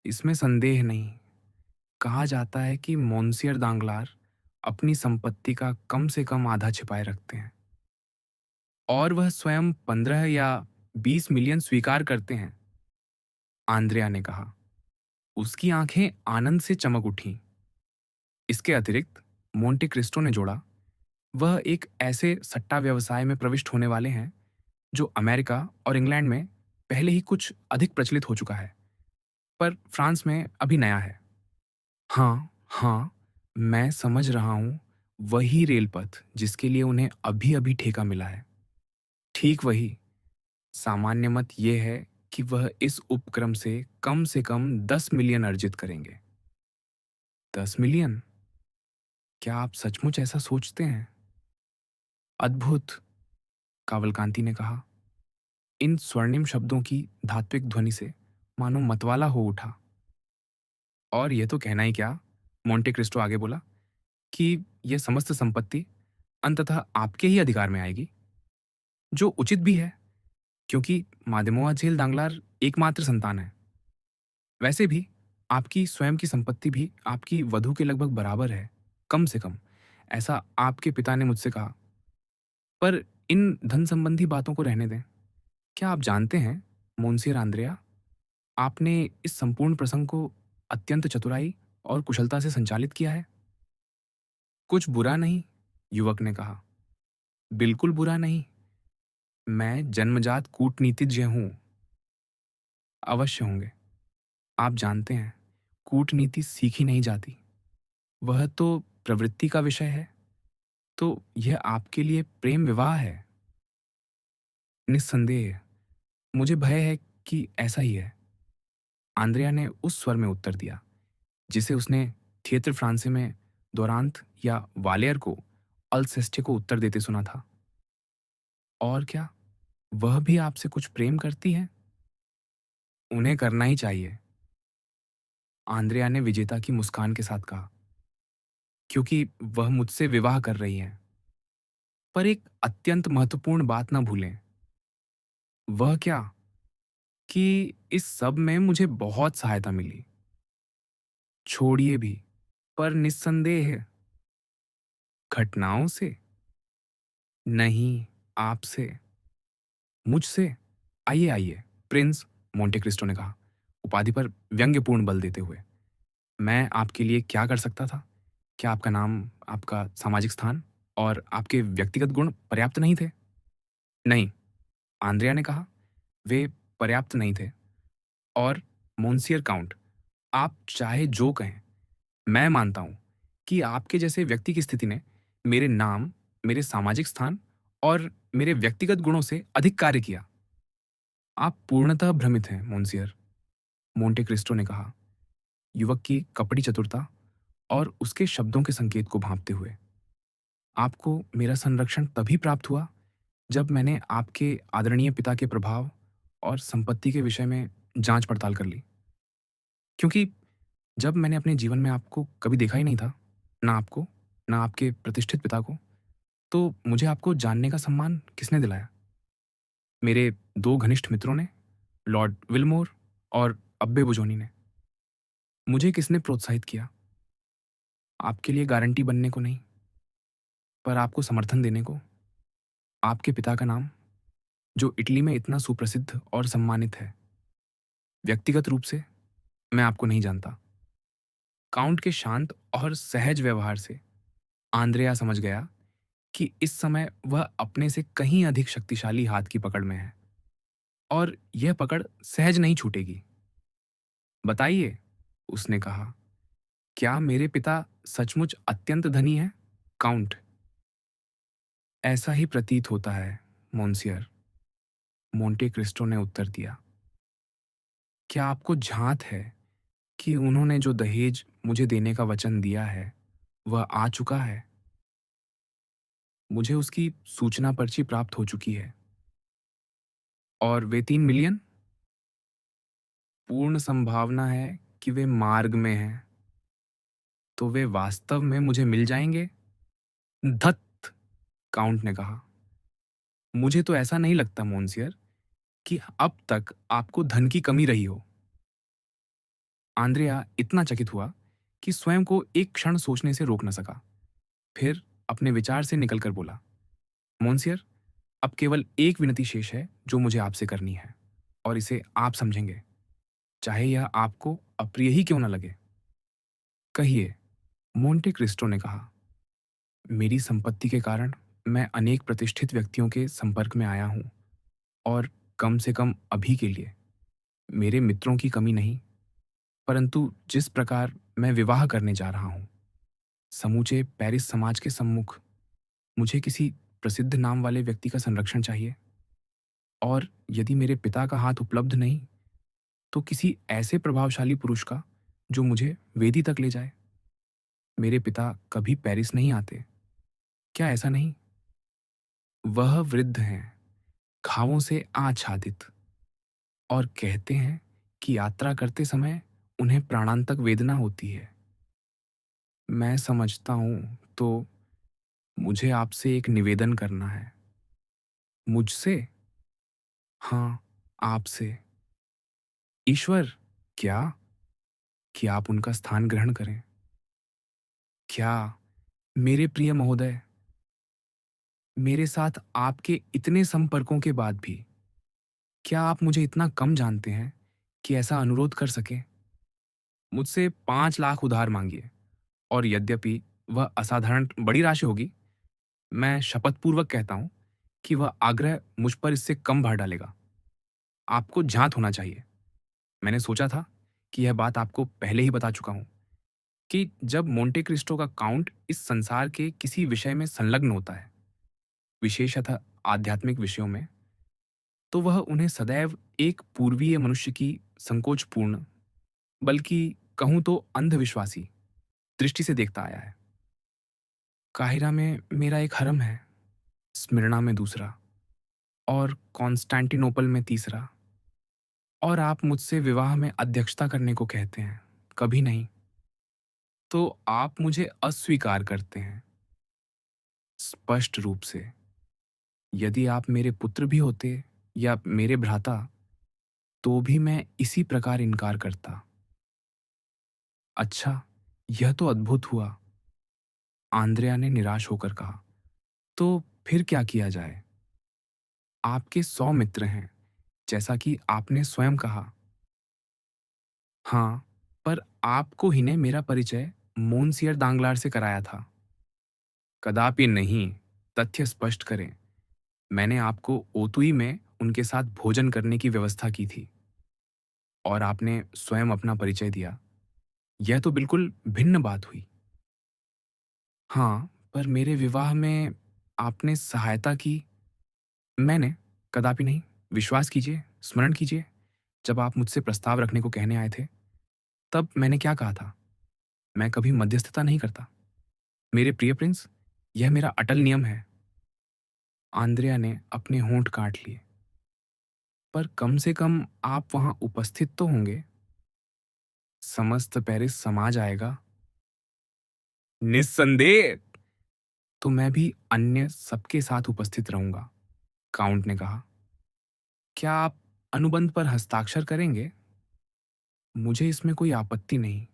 इसमें संदेह नहीं। कहा जाता है कि मोंसियर दांगलार अपनी संपत्ति का कम से कम आधा छिपाए रखते हैं, और वह स्वयं 15 या 20 मिलियन स्वीकार करते हैं, आंद्रिया ने कहा। उसकी आंखें आनंद से चमक उठीं। इसके अतिरिक्त, मोंटे क्रिस्टो ने जोड़ा, वह एक ऐसे सट्टा व्यवसाय में प्रविष्ट होने वाले हैं जो अमेरिका और इंग्लैंड में पहले ही कुछ अधिक प्रचलित हो चुका है, पर फ्रांस में अभी नया है। हाँ, हाँ, मैं समझ रहा हूँ, वही रेलपथ जिसके लिए उन्हें अभी-अभी ठेका मिला है। ठीक वही। सामान्य मत ये है कि वह इस उपक्रम से कम 10 मिलियन अर्जित करेंगे। 10 मिलियन? क्या आप सचमुच ऐसा सोचते हैं? अद्भुत, कावलकांति ने कहा, इन स्वर्णिम शब्दों की धात्विक ध्वनि से मानो मतवाला हो उठा। और यह तो कहना ही क्या, मोंटे क्रिस्टो आगे बोला, कि यह समस्त संपत्ति अंततः आपके ही अधिकार में आएगी, जो उचित भी है, क्योंकि मादेमोआजेल दांगलार एकमात्र संतान है। वैसे भी आपकी स्वयं की संपत्ति भी आपकी वधू के लगभग बराबर है, कम से कम, ऐसा आपके पिता ने मुझसे कहा। पर इन धन संबंधी बातों को रहने दें। क्या आप जानते हैं, मोंसियर आंद्रेया, आपने इस संपूर्ण प्रसंग को अत्यंत चतुराई और कुशलता से संचालित किया है। कुछ बुरा नहीं, युवक ने कहा। बिल्कुल बुरा नहीं। मैं जन्मजात कूटनीतिज्ञ हूँ। अवश्य होंगे। आप जानते हैं, कूटनीति सीखी नहीं जाती, वह तो प्रवृत्ति का विषय है। तो यह आपके लिए प्रेम विवाह है? निस्संदेह। मुझे भय है कि ऐसा ही है, आंद्रिया ने उस स्वर में उत्तर दिया जिसे उसने थिएटर फ्रांसे में दोरांत या वालियर को अल्सेस्टे को उत्तर देते सुना था। और क्या, वह भी आपसे कुछ प्रेम करती है? उन्हें करना ही चाहिए, आंद्रिया ने विजेता की मुस्कान के साथ कहा, क्योंकि वह मुझसे विवाह कर रही है। पर एक अत्यंत महत्वपूर्ण बात ना भूलें। वह क्या? कि इस सब में मुझे बहुत सहायता मिली। छोड़िए भी, पर निस्संदेह। घटनाओं से? नहीं, आपसे। मुझसे? आइए आइए, प्रिंस, मोंटे क्रिस्टो ने कहा, उपाधि पर व्यंग्यपूर्ण बल देते हुए। मैं आपके लिए क्या कर सकता था? क्या आपका नाम, आपका सामाजिक स्थान और आपके व्यक्तिगत गुण पर्याप्त नहीं थे? नहीं, आंद्रिया ने कहा, वे पर्याप्त नहीं थे। और मोंसियर काउंट, आप चाहे जो कहें, मैं मानता हूं कि आपके जैसे व्यक्ति की स्थिति ने मेरे नाम, मेरे सामाजिक स्थान और मेरे व्यक्तिगत गुणों से अधिक कार्य किया। आप पूर्णतः भ्रमित हैं, मोंसियर, मोंटे क्रिस्टो ने कहा, युवक की कपटी चतुरता और उसके शब्दों के संकेत को भांपते हुए। आपको मेरा संरक्षण तभी प्राप्त हुआ जब मैंने आपके आदरणीय पिता के प्रभाव और संपत्ति के विषय में जांच पड़ताल कर ली। क्योंकि जब मैंने अपने जीवन में आपको कभी देखा ही नहीं था, ना आपको, ना आपके प्रतिष्ठित पिता को, तो मुझे आपको जानने का सम्मान किसने दिलाया? मेरे 2 घनिष्ठ मित्रों ने, लॉर्ड विलमोर और अब्बे बुजोनी ने। मुझे किसने प्रोत्साहित किया? आपके लिए गारंटी बनने को नहीं, पर आपको समर्थन देने को। आपके पिता का नाम, जो इटली में इतना सुप्रसिद्ध और सम्मानित है। व्यक्तिगत रूप से मैं आपको नहीं जानता। काउंट के शांत और सहज व्यवहार से आंद्रेया समझ गया कि इस समय वह अपने से कहीं अधिक शक्तिशाली हाथ की पकड़ में है और यह पकड़ सहज नहीं छूटेगी। बताइए, उसने कहा, क्या मेरे पिता सचमुच अत्यंत धनी हैं? काउंट, ऐसा ही प्रतीत होता है, मोन्सियर, मोंटे क्रिस्टो ने उत्तर दिया। क्या आपको झांत है कि उन्होंने जो दहेज मुझे देने का वचन दिया है, वह आ चुका है? मुझे उसकी सूचना पर्ची प्राप्त हो चुकी है। और वे 3 मिलियन? पूर्ण संभावना है कि वे मार्ग में हैं। तो वे वास्तव में मुझे मिल जाएंगे? धत! काउंट ने कहा। मुझे तो ऐसा नहीं लगता, मोन्सियर, कि अब तक आपको धन की कमी रही हो। आंद्रेया इतना चकित हुआ कि स्वयं को एक क्षण सोचने से रोक न सका। फिर अपने विचार से निकलकर बोला, मोन्सियर, अब केवल एक विनती शेष है जो मुझे आपसे करनी है, और इसे आप समझेंगे, चाहे यह आपको अप्रिय ही क्यों न लगे। कहिए, मोंटे क्रिस्टो ने कहा। मेरी संपत्ति के कारण मैं अनेक प्रतिष्ठित व्यक्तियों के संपर्क में आया हूं, और कम से कम अभी के लिए मेरे मित्रों की कमी नहीं, परंतु जिस प्रकार मैं विवाह करने जा रहा हूं, समूचे पेरिस समाज के सम्मुख, मुझे किसी प्रसिद्ध नाम वाले व्यक्ति का संरक्षण चाहिए। और यदि मेरे पिता का हाथ उपलब्ध नहीं, तो किसी ऐसे प्रभावशाली पुरुष का जो मुझे वेदी तक ले जाए। मेरे पिता कभी पेरिस नहीं आते, क्या ऐसा नहीं? वह वृद्ध हैं, घावों से आच्छादित, और कहते हैं कि यात्रा करते समय उन्हें प्राणांतक वेदना होती है। मैं समझता हूं, तो मुझे आपसे एक निवेदन करना है। मुझसे? हाँ, आपसे। ईश्वर, क्या? कि आप उनका स्थान ग्रहण करें। क्या? मेरे प्रिय महोदय, मेरे साथ आपके इतने संपर्कों के बाद भी क्या आप मुझे इतना कम जानते हैं कि ऐसा अनुरोध कर सकें? मुझसे 5 लाख उधार मांगिए, और यद्यपि वह असाधारण बड़ी राशि होगी, मैं शपथपूर्वक कहता हूं कि वह आग्रह मुझ पर इससे कम भार डालेगा। आपको झांत होना चाहिए। मैंने सोचा था कि यह बात आपको पहले ही बता चुका हूं कि जब मोंटे क्रिस्टो का काउंट इस संसार के किसी विषय में संलग्न होता है, विशेषतः आध्यात्मिक विषयों में, तो वह उन्हें सदैव एक पूर्वीय मनुष्य की संकोचपूर्ण, बल्कि कहूं तो अंधविश्वासी दृष्टि से देखता आया है। काहिरा में मेरा एक हरम है, स्मिर्ना में दूसरा, और कॉन्स्टेंटिनोपल में तीसरा। और आप मुझसे विवाह में अध्यक्षता करने को कहते हैं, कभी नहीं। तो आप मुझे अस्वीकार करते हैं, स्पष्ट रूप से। यदि आप मेरे पुत्र भी होते या मेरे भ्राता, तो भी मैं इसी प्रकार इनकार करता। अच्छा, यह तो अद्भुत हुआ, आंद्रेया ने निराश होकर कहा। तो फिर क्या किया जाए? आपके 100 मित्र हैं, जैसा कि आपने स्वयं कहा। हाँ, पर आपको ही ने मेरा परिचय मोनसियर दांगलार से कराया था। कदापि नहीं, तथ्य स्पष्ट करें। मैंने आपको ओतुई में उनके साथ भोजन करने की व्यवस्था की थी, और आपने स्वयं अपना परिचय दिया। यह तो बिल्कुल भिन्न बात हुई। हाँ, पर मेरे विवाह में आपने सहायता की। मैंने? कदापि नहीं। विश्वास कीजिए, स्मरण कीजिए, जब आप मुझसे प्रस्ताव रखने को कहने आए थे, तब मैंने क्या कहा था? मैं कभी मध्यस्थता नहीं करता। मेरे प्रिय प्रिंस, यह मेरा अटल नियम है। आंद्रेया ने अपने होंठ काट लिए। पर कम से कम आप वहां उपस्थित तो होंगे। समस्त पेरिस समाज आएगा। निस्संदेह। तो मैं भी अन्य सबके साथ उपस्थित रहूंगा, काउंट ने कहा। क्या आप अनुबंध पर हस्ताक्षर करेंगे? मुझे इसमें कोई आपत्ति नहीं।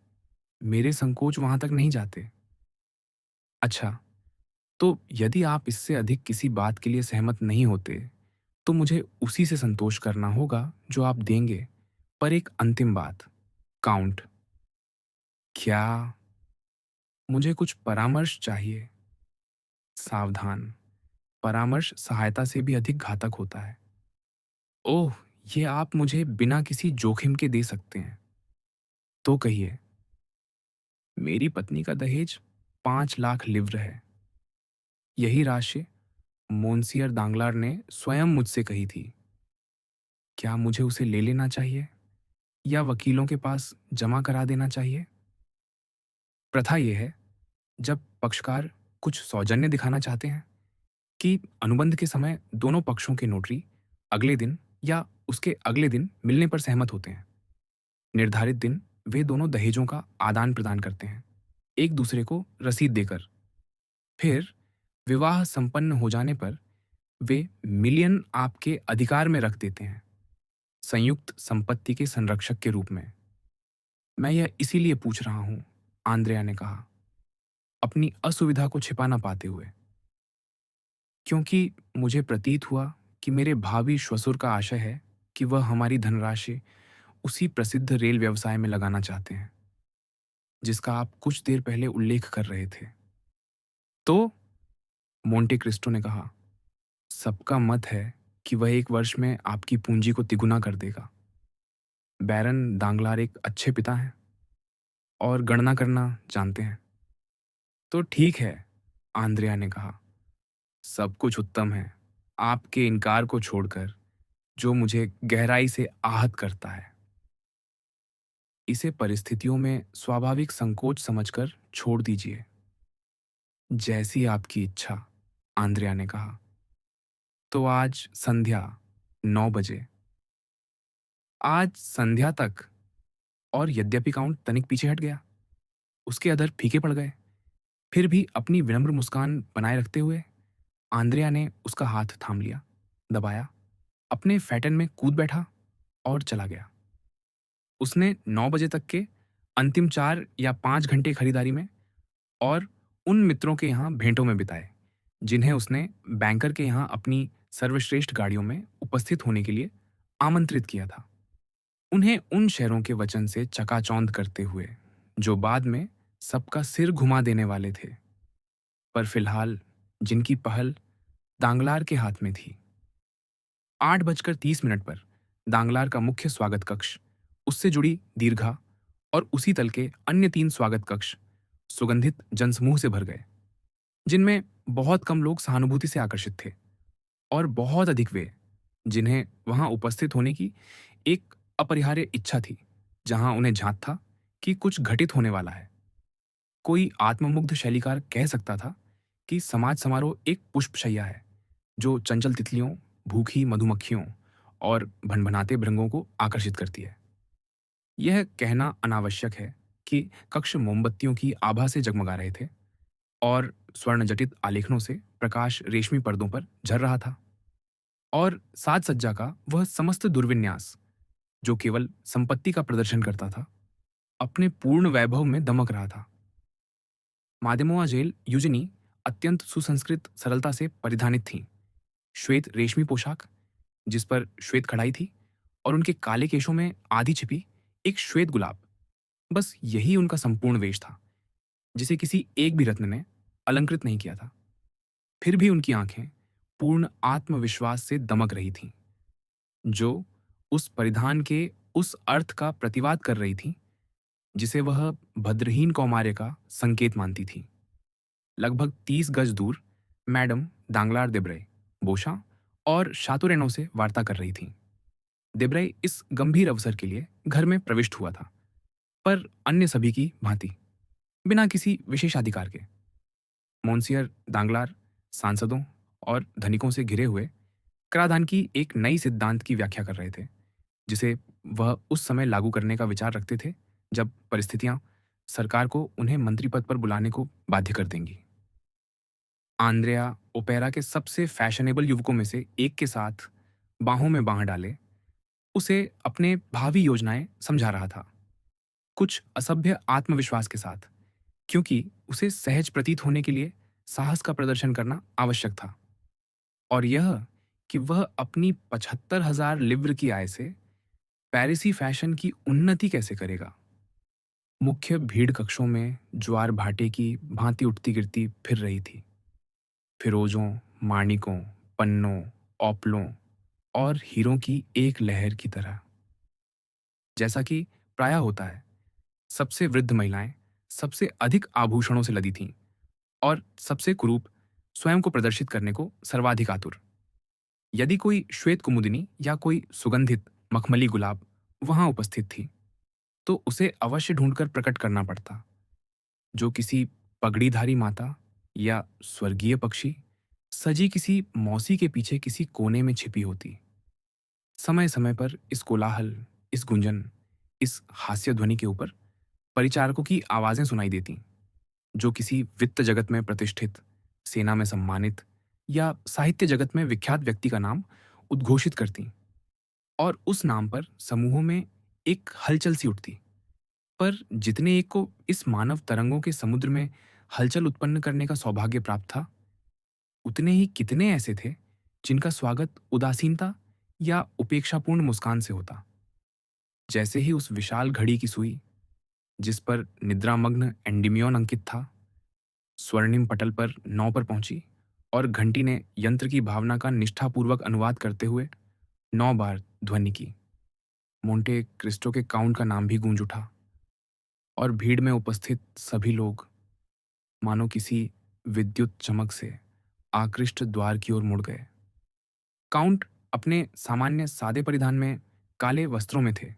मेरे संकोच वहां तक नहीं जाते। अच्छा, तो यदि आप इससे अधिक किसी बात के लिए सहमत नहीं होते, तो मुझे उसी से संतोष करना होगा जो आप देंगे। पर एक अंतिम बात, काउंट। क्या? मुझे कुछ परामर्श चाहिए। सावधान, परामर्श सहायता से भी अधिक घातक होता है। ओह, ये आप मुझे बिना किसी जोखिम के दे सकते हैं। तो कहिए। मेरी पत्नी का दहेज 5 लाख लिव्र है। यही राशि मोंसियर दांगलार ने स्वयं मुझसे कही थी। क्या मुझे उसे ले लेना चाहिए या वकीलों के पास जमा करा देना चाहिए? प्रथा यह है, जब पक्षकार कुछ सौजन्य दिखाना चाहते हैं, कि अनुबंध के समय दोनों पक्षों के नोटरी अगले दिन या उसके अगले दिन मिलने पर सहमत होते हैं। निर्धारित दिन वे दोनों दहेजों का आदान प्रदान करते हैं, एक दूसरे को रसीद देकर। फिर विवाह संपन्न हो जाने पर वे मिलियन आपके अधिकार में रख देते हैं, संयुक्त संपत्ति के संरक्षक के रूप में। मैं यह इसीलिए पूछ रहा हूं, आंद्रेया ने कहा, अपनी असुविधा को छिपा ना पाते हुए, क्योंकि मुझे प्रतीत हुआ कि मेरे भावी श्वसुर का आशय है कि वह हमारी धनराशि उसी प्रसिद्ध रेल व्यवसाय में लगाना चाहते हैं, जिसका आप कुछ देर पहले उल्लेख कर रहे थे। तो मोंटे क्रिस्टो ने कहा, सबका मत है कि वह 1 वर्ष में आपकी पूंजी को तिगुना कर देगा। बैरन दांगलार एक अच्छे पिता हैं और गणना करना जानते हैं। तो ठीक है, आंद्रेया ने कहा, सब कुछ उत्तम है, आपके इनकार को छोड़कर, जो मुझे गहराई से आहत करता है। इसे परिस्थितियों में स्वाभाविक संकोच समझकर छोड़ दीजिए। जैसी आपकी इच्छा, आंद्रेया ने कहा। तो आज संध्या 9 बजे। आज संध्या तक। और यद्यपि काउंट तनिक पीछे हट गया, उसके अधर फीके पड़ गए, फिर भी अपनी विनम्र मुस्कान बनाए रखते हुए आंद्रेया ने उसका हाथ थाम लिया, दबाया, अपने फैटन में कूद बैठा और चला गया। उसने 9 बजे तक के अंतिम 4 या 5 घंटे खरीदारी में और उन मित्रों के यहाँ भेंटों में बिताए, जिन्हें उसने बैंकर के यहाँ अपनी सर्वश्रेष्ठ गाड़ियों में उपस्थित होने के लिए आमंत्रित किया था। उन्हें उन शहरों के वचन से चकाचौंध करते हुए, जो बाद में सबका सिर घुमा देने वाले थे, पर फिलहाल जिनकी पहल दांगलार के हाथ में थी। 8 बजकर 30 मिनट पर दांगलार का मुख्य स्वागत कक्ष, उससे जुड़ी दीर्घा और उसी तल के अन्य 3 स्वागत कक्ष सुगंधित जनसमूह से भर गए, जिनमें बहुत कम लोग सहानुभूति से आकर्षित थे और बहुत अधिक वे, जिन्हें वहां उपस्थित होने की एक अपरिहार्य इच्छा थी, जहां उन्हें झांक था कि कुछ घटित होने वाला है। कोई आत्ममुग्ध शैलीकार कह सकता था कि समाज समारोह एक पुष्पशैया है, जो चंचल तितलियों, भूखी मधुमक्खियों और भनभनाते भृंगों को आकर्षित करती है। यह कहना अनावश्यक है कि कक्ष मोमबत्तियों की आभा से जगमगा रहे थे और स्वर्ण जटित आलेखनों से प्रकाश रेशमी पर्दों पर झर रहा था, और साज सज्जा का वह समस्त दुर्विन्यास, जो केवल संपत्ति का प्रदर्शन करता था, अपने पूर्ण वैभव में दमक रहा था। मादेमोआ जेल यूजनी अत्यंत सुसंस्कृत सरलता से परिधानित थीं। श्वेत रेशमी पोशाक, जिस पर श्वेत कढ़ाई थी, और उनके काले केशों में आधी छिपी एक श्वेत गुलाब, बस यही उनका संपूर्ण वेश था, जिसे किसी एक भी रत्न ने अलंकृत नहीं किया था। फिर भी उनकी आंखें पूर्ण आत्मविश्वास से दमक रही थीं, जो उस परिधान के उस अर्थ का प्रतिवाद कर रही थीं, जिसे वह भद्रहीन कौमार्य का संकेत मानती थी। लगभग 30 गज दूर मैडम दांगलार देब्रे, बोशा और शातुरेनो से वार्ता कर रही थीं। देब्रे इस गंभीर अवसर के लिए घर में प्रविष्ट हुआ था, पर अन्य सभी की भांति, बिना किसी विशेषाधिकार के। मोंसियर दांगलार सांसदों और धनिकों से घिरे हुए कराधान की एक नई सिद्धांत की व्याख्या कर रहे थे, जिसे वह उस समय लागू करने का विचार रखते थे जब परिस्थितियां सरकार को उन्हें मंत्री पद पर बुलाने को बाध्य कर देंगी। आंद्रेया ओपेरा के सबसे फैशनेबल युवकों में से एक के साथ बाहों में बाह डाले उसे अपने भावी योजनाएं समझा रहा था, कुछ असभ्य आत्मविश्वास के साथ, क्योंकि उसे सहज प्रतीत होने के लिए साहस का प्रदर्शन करना आवश्यक था। और यह कि वह अपनी 75,000 लिव्र की आय से पेरिसी फैशन की उन्नति कैसे करेगा। मुख्य भीड़ कक्षों में ज्वार भाटे की भांति उठती गिरती फिर रही थी, फिरोजों, माणिकों, पन्नों, औपलों और हीरों की एक लहर की तरह। जैसा कि प्रायः होता है, सबसे वृद्ध महिलाएं सबसे अधिक आभूषणों से लदी थीं और सबसे कुरूप स्वयं को प्रदर्शित करने को सर्वाधिक आतुर। यदि कोई श्वेत कुमुदिनी या कोई सुगंधित मखमली गुलाब वहां उपस्थित थी, तो उसे अवश्य ढूंढकर प्रकट करना पड़ता, जो किसी पगड़ीधारी माता या स्वर्गीय पक्षी सजी किसी मौसी के पीछे किसी कोने में छिपी होती। समय समय पर इस कोलाहल, इस गुंजन, इस हास्य ध्वनि के ऊपर परिचारकों की आवाजें सुनाई देती, जो किसी वित्त जगत में प्रतिष्ठित, सेना में सम्मानित या साहित्य जगत में विख्यात व्यक्ति का नाम उद्घोषित करती, और उस नाम पर समूहों में एक हलचल सी उठती। पर जितने एक को इस मानव तरंगों के समुद्र में हलचल उत्पन्न करने का सौभाग्य प्राप्त था, उतने ही कितने ऐसे थे जिनका स्वागत उदासीनता या उपेक्षापूर्ण मुस्कान से होता। जैसे ही उस विशाल घड़ी की सुई, जिस पर निद्रामग्न एंडीमियोन अंकित था, स्वर्णिम पटल पर 9 पर पहुंची और घंटी ने यंत्र की भावना का निष्ठापूर्वक अनुवाद करते हुए 9 बार ध्वनि की, मोंटे क्रिस्टो के काउंट का नाम भी गूंज उठा और भीड़ में उपस्थित सभी लोग मानो किसी विद्युत चमक से आकृष्ट द्वार की ओर मुड़ गए। काउंट अपने सामान्य सादे परिधान में काले वस्त्रों में थे।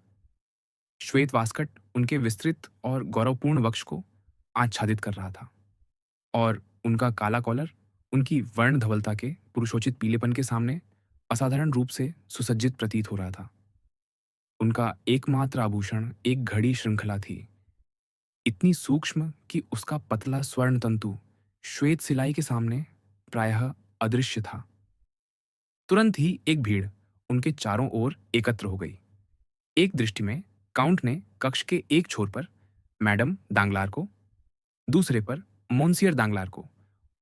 श्वेत वास्कट उनके विस्तृत और गौरवपूर्ण वक्ष को आच्छादित कर रहा था, और उनका काला कॉलर उनकी वर्ण धवलता के पुरुषोचित पीलेपन के सामने असाधारण रूप से सुसज्जित प्रतीत हो रहा था। उनका एकमात्र आभूषण एक घड़ी श्रृंखला थी, इतनी सूक्ष्म कि उसका पतला स्वर्ण तंतु श्वेत सिलाई के सामने प्रायः अदृश्य था। तुरंत ही एक भीड़ उनके चारों ओर एकत्र हो गई। एक दृष्टि में काउंट ने कक्ष के एक छोर पर मैडम दांगलार को, दूसरे पर मोन्सियर दांगलार को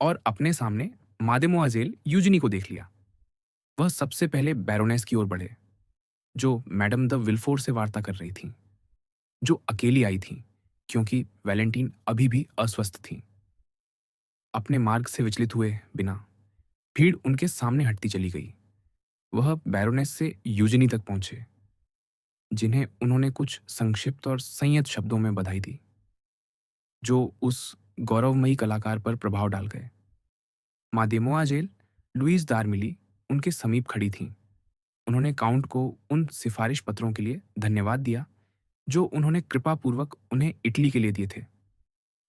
और अपने सामने मादेमोआजेल यूजनी को देख लिया। वह सबसे पहले बैरोनेस की ओर बढ़े, जो मैडम द विल्फोर से वार्ता कर रही थीं, जो अकेली आई थीं क्योंकि वैलेंटीन अभी भी अस्वस्थ थी। अपने मार्ग से विचलित हुए बिना भीड़ उनके सामने हटती चली गई। वह बैरोनेस से यूजनी तक पहुंचे, जिन्हें उन्होंने कुछ संक्षिप्त और संयत शब्दों में बधाई दी, जो उस गौरवमयी कलाकार पर प्रभाव डाल गए। मादेमोआजेल लुईस दारमिली उनके समीप खड़ी थीं। उन्होंने काउंट को उन सिफारिश पत्रों के लिए धन्यवाद दिया जो उन्होंने कृपापूर्वक उन्हें इटली के लिए दिए थे,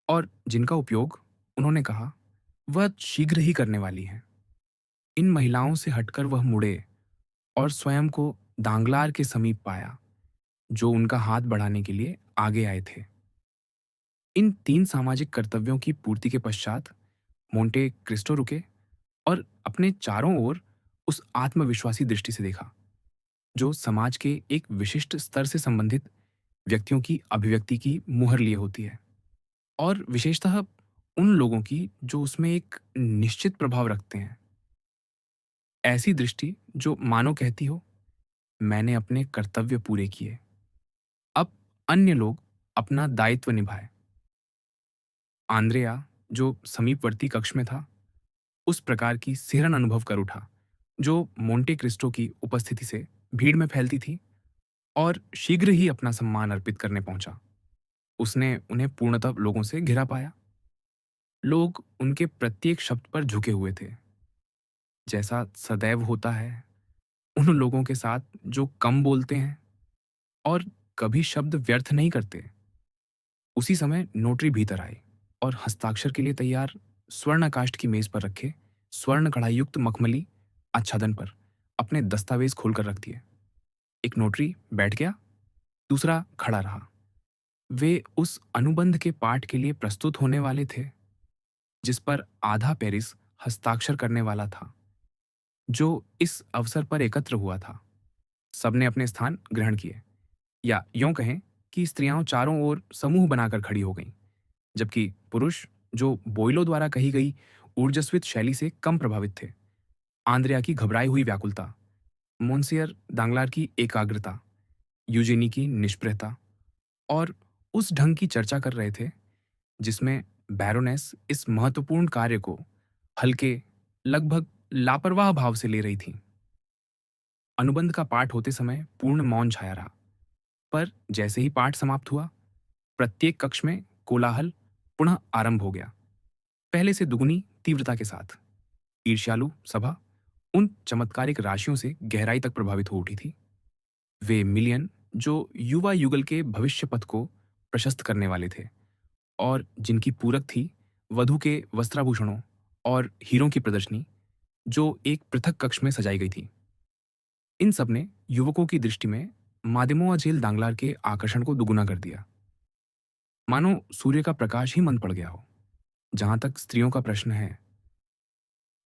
और जिनका उपयोग, उन्होंने कहा, वह शीघ्र ही करने वाली हैं। इन महिलाओं से हटकर वह मुड़े और स्वयं को दांगलार के समीप पाया, जो उनका हाथ बढ़ाने के लिए आगे आए थे। इन 3 सामाजिक कर्तव्यों की पूर्ति के पश्चात मोंटे क्रिस्टो रुके और अपने चारों ओर उस आत्मविश्वासी दृष्टि से देखा, जो समाज के एक विशिष्ट स्तर से संबंधित व्यक्तियों की अभिव्यक्ति की मुहर लिए होती है, और विशेषतः उन लोगों की जो उसमें एक निश्चित प्रभाव रखते हैं। ऐसी दृष्टि जो मानो कहती हो, मैंने अपने कर्तव्य पूरे किए, अब अन्य लोग अपना दायित्व निभाए। आंद्रेया, जो समीपवर्ती कक्ष में था, उस प्रकार की सिहरन अनुभव कर उठा जो मोंटे क्रिस्टो की उपस्थिति से भीड़ में फैलती थी, और शीघ्र ही अपना सम्मान अर्पित करने पहुंचा। उसने उन्हें पूर्णतः लोगों से घिरा पाया। लोग उनके प्रत्येक शब्द पर झुके हुए थे, जैसा सदैव होता है उन लोगों के साथ जो कम बोलते हैं और कभी शब्द व्यर्थ नहीं करते। उसी समय नोटरी भीतर आई और हस्ताक्षर के लिए तैयार स्वर्णकाष्ठ की मेज पर रखे स्वर्ण कढ़ाईयुक्त मखमली आच्छादन पर अपने दस्तावेज खोलकर रख दिए। एक नोटरी बैठ गया, दूसरा खड़ा रहा। वे उस अनुबंध के पाठ के लिए प्रस्तुत होने वाले थे, जिस पर आधा पेरिस हस्ताक्षर करने वाला था जो इस अवसर पर एकत्र हुआ था। सबने अपने स्थान ग्रहण किए, या यूं कहें कि स्त्रियां चारों ओर समूह बनाकर खड़ी हो गईं, जबकि पुरुष, जो बोइलो द्वारा कही गई ऊर्जस्वित शैली से कम प्रभावित थे, आंद्रिया की घबराई हुई व्याकुलता, मोन्सियर दांगलार की एकाग्रता, यूजेनी की निष्प्रहता और उस ढंग की चर्चा कर रहे थे जिसमें बैरोनेस इस महत्वपूर्ण कार्य को हल्के, लगभग लापरवाह भाव से ले रही थी। अनुबंध का पाठ होते समय पूर्ण मौन छाया रहा, पर जैसे ही पाठ समाप्त हुआ, प्रत्येक कक्ष में कोलाहल पुनः आरंभ हो गया, पहले से दुगनी तीव्रता के साथ। ईर्ष्यालु सभा उन चमत्कारिक राशियों से गहराई तक प्रभावित हो उठी थी। वे मिलियन जो युवा युगल के भविष्य पथ को प्रशस्त करने वाले थे और जिनकी पूरक थी वधु के वस्त्राभूषणों और हीरों की प्रदर्शनी, जो एक पृथक कक्ष में सजाई गई थी। इन सब ने युवकों की दृष्टि में मादिमोआ झेल दांगलार के आकर्षण को दुगुना कर दिया, मानो सूर्य का प्रकाश ही मंद पड़ गया हो। जहां तक स्त्रियों का प्रश्न है,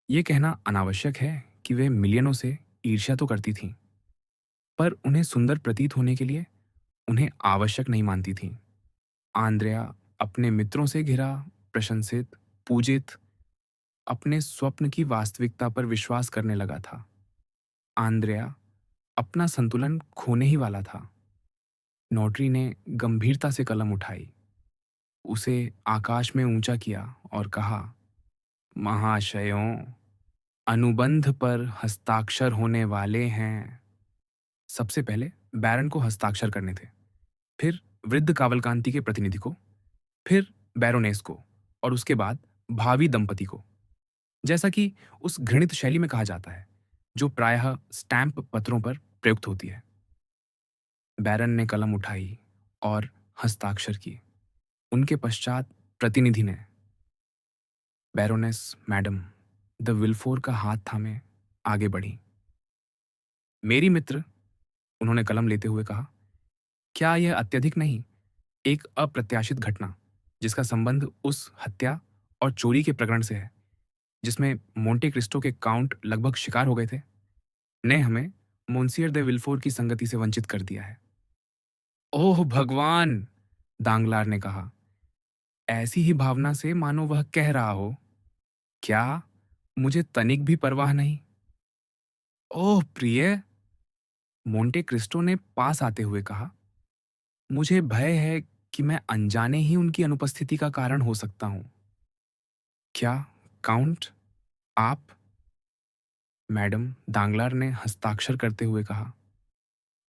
ये कहना अनावश्यक है कि वे मिलियनों से ईर्ष्या तो करती थीं, पर उन्हें सुंदर प्रतीत होने के लिए उन्हें आवश्यक नहीं मानती थीं। आंद्रेया अपने मित्रों से घिरा, प्रशंसित, पूजित, अपने स्वप्न की वास्तविकता पर विश्वास करने लगा था। आंद्रेया अपना संतुलन खोने ही वाला था। नोटरी ने गंभीरता से कलम उठाई, उसे आकाश में ऊंचा किया और कहा, महाशयों, अनुबंध पर हस्ताक्षर होने वाले हैं। सबसे पहले बैरन को हस्ताक्षर करने थे, फिर वृद्ध कावलकांति के प्रतिनिधि को, फिर बैरोनेस को और उसके बाद भावी दंपति को, जैसा कि उस घृणित शैली में कहा जाता है जो प्रायः स्टैंप पत्रों पर प्रयुक्त होती है। बैरन ने कलम उठाई और हस्ताक्षर किए। उनके पश्चात प्रतिनिधि ने, बैरोनेस मैडम द विल्फोर का हाथ थामे आगे बढ़ी। मेरी मित्र, उन्होंने कलम लेते हुए कहा, क्या यह अत्यधिक नहीं, एक अप्रत्याशित घटना जिसका संबंध उस हत्या और चोरी के प्रकरण से है जिसमें मोंटे क्रिस्टो के काउंट लगभग शिकार हो गए थे, ने हमें मोन्सियर दे विल्फोर की संगति से वंचित कर दिया है। ओह भगवान, दांगलार ने कहा, ऐसी ही भावना से मानो वह कह रहा हो, क्या मुझे तनिक भी परवाह नहीं। ओह प्रिय, मोंटे क्रिस्टो ने पास आते हुए कहा, मुझे भय है कि मैं अनजाने ही उनकी अनुपस्थिति का कारण हो सकता हूं। क्या काउंट, आप? मैडम दांगलार ने हस्ताक्षर करते हुए कहा,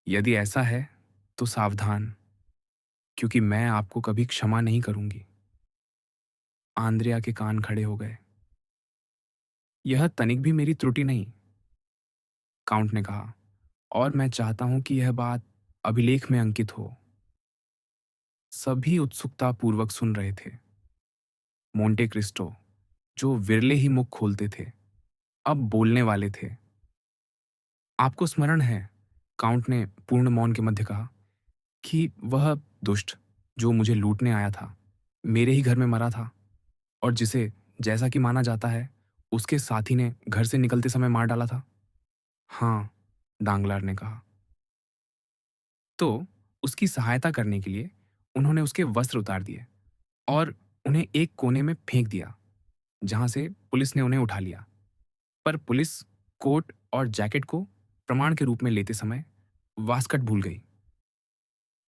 यदि ऐसा है तो सावधान, क्योंकि मैं आपको कभी क्षमा नहीं करूंगी। आंद्रिया के कान खड़े हो गए। यह तनिक भी मेरी त्रुटि नहीं, काउंट ने कहा, और मैं चाहता हूं कि यह बात अभिलेख में अंकित हो। सभी उत्सुकतापूर्वक सुन रहे थे। मोंटे क्रिस्टो, जो विरले ही मुख खोलते थे, अब बोलने वाले थे। आपको स्मरण है, काउंट ने पूर्ण मौन के मध्य कहा, कि वह दुष्ट जो मुझे लूटने आया था, मेरे ही घर में मरा था और जिसे, जैसा कि माना जाता है, उसके साथी ने घर से निकलते समय मार डाला था। हाँ, दांगलार ने कहा। तो उसकी सहायता करने के लिए उन्होंने उसके वस्त्र उतार दिए और उन्हें एक कोने में फेंक दिया, जहां से पुलिस ने उन्हें उठा लिया। पर पुलिस कोट और जैकेट को प्रमाण के रूप में लेते समय वास्कट भूल गई।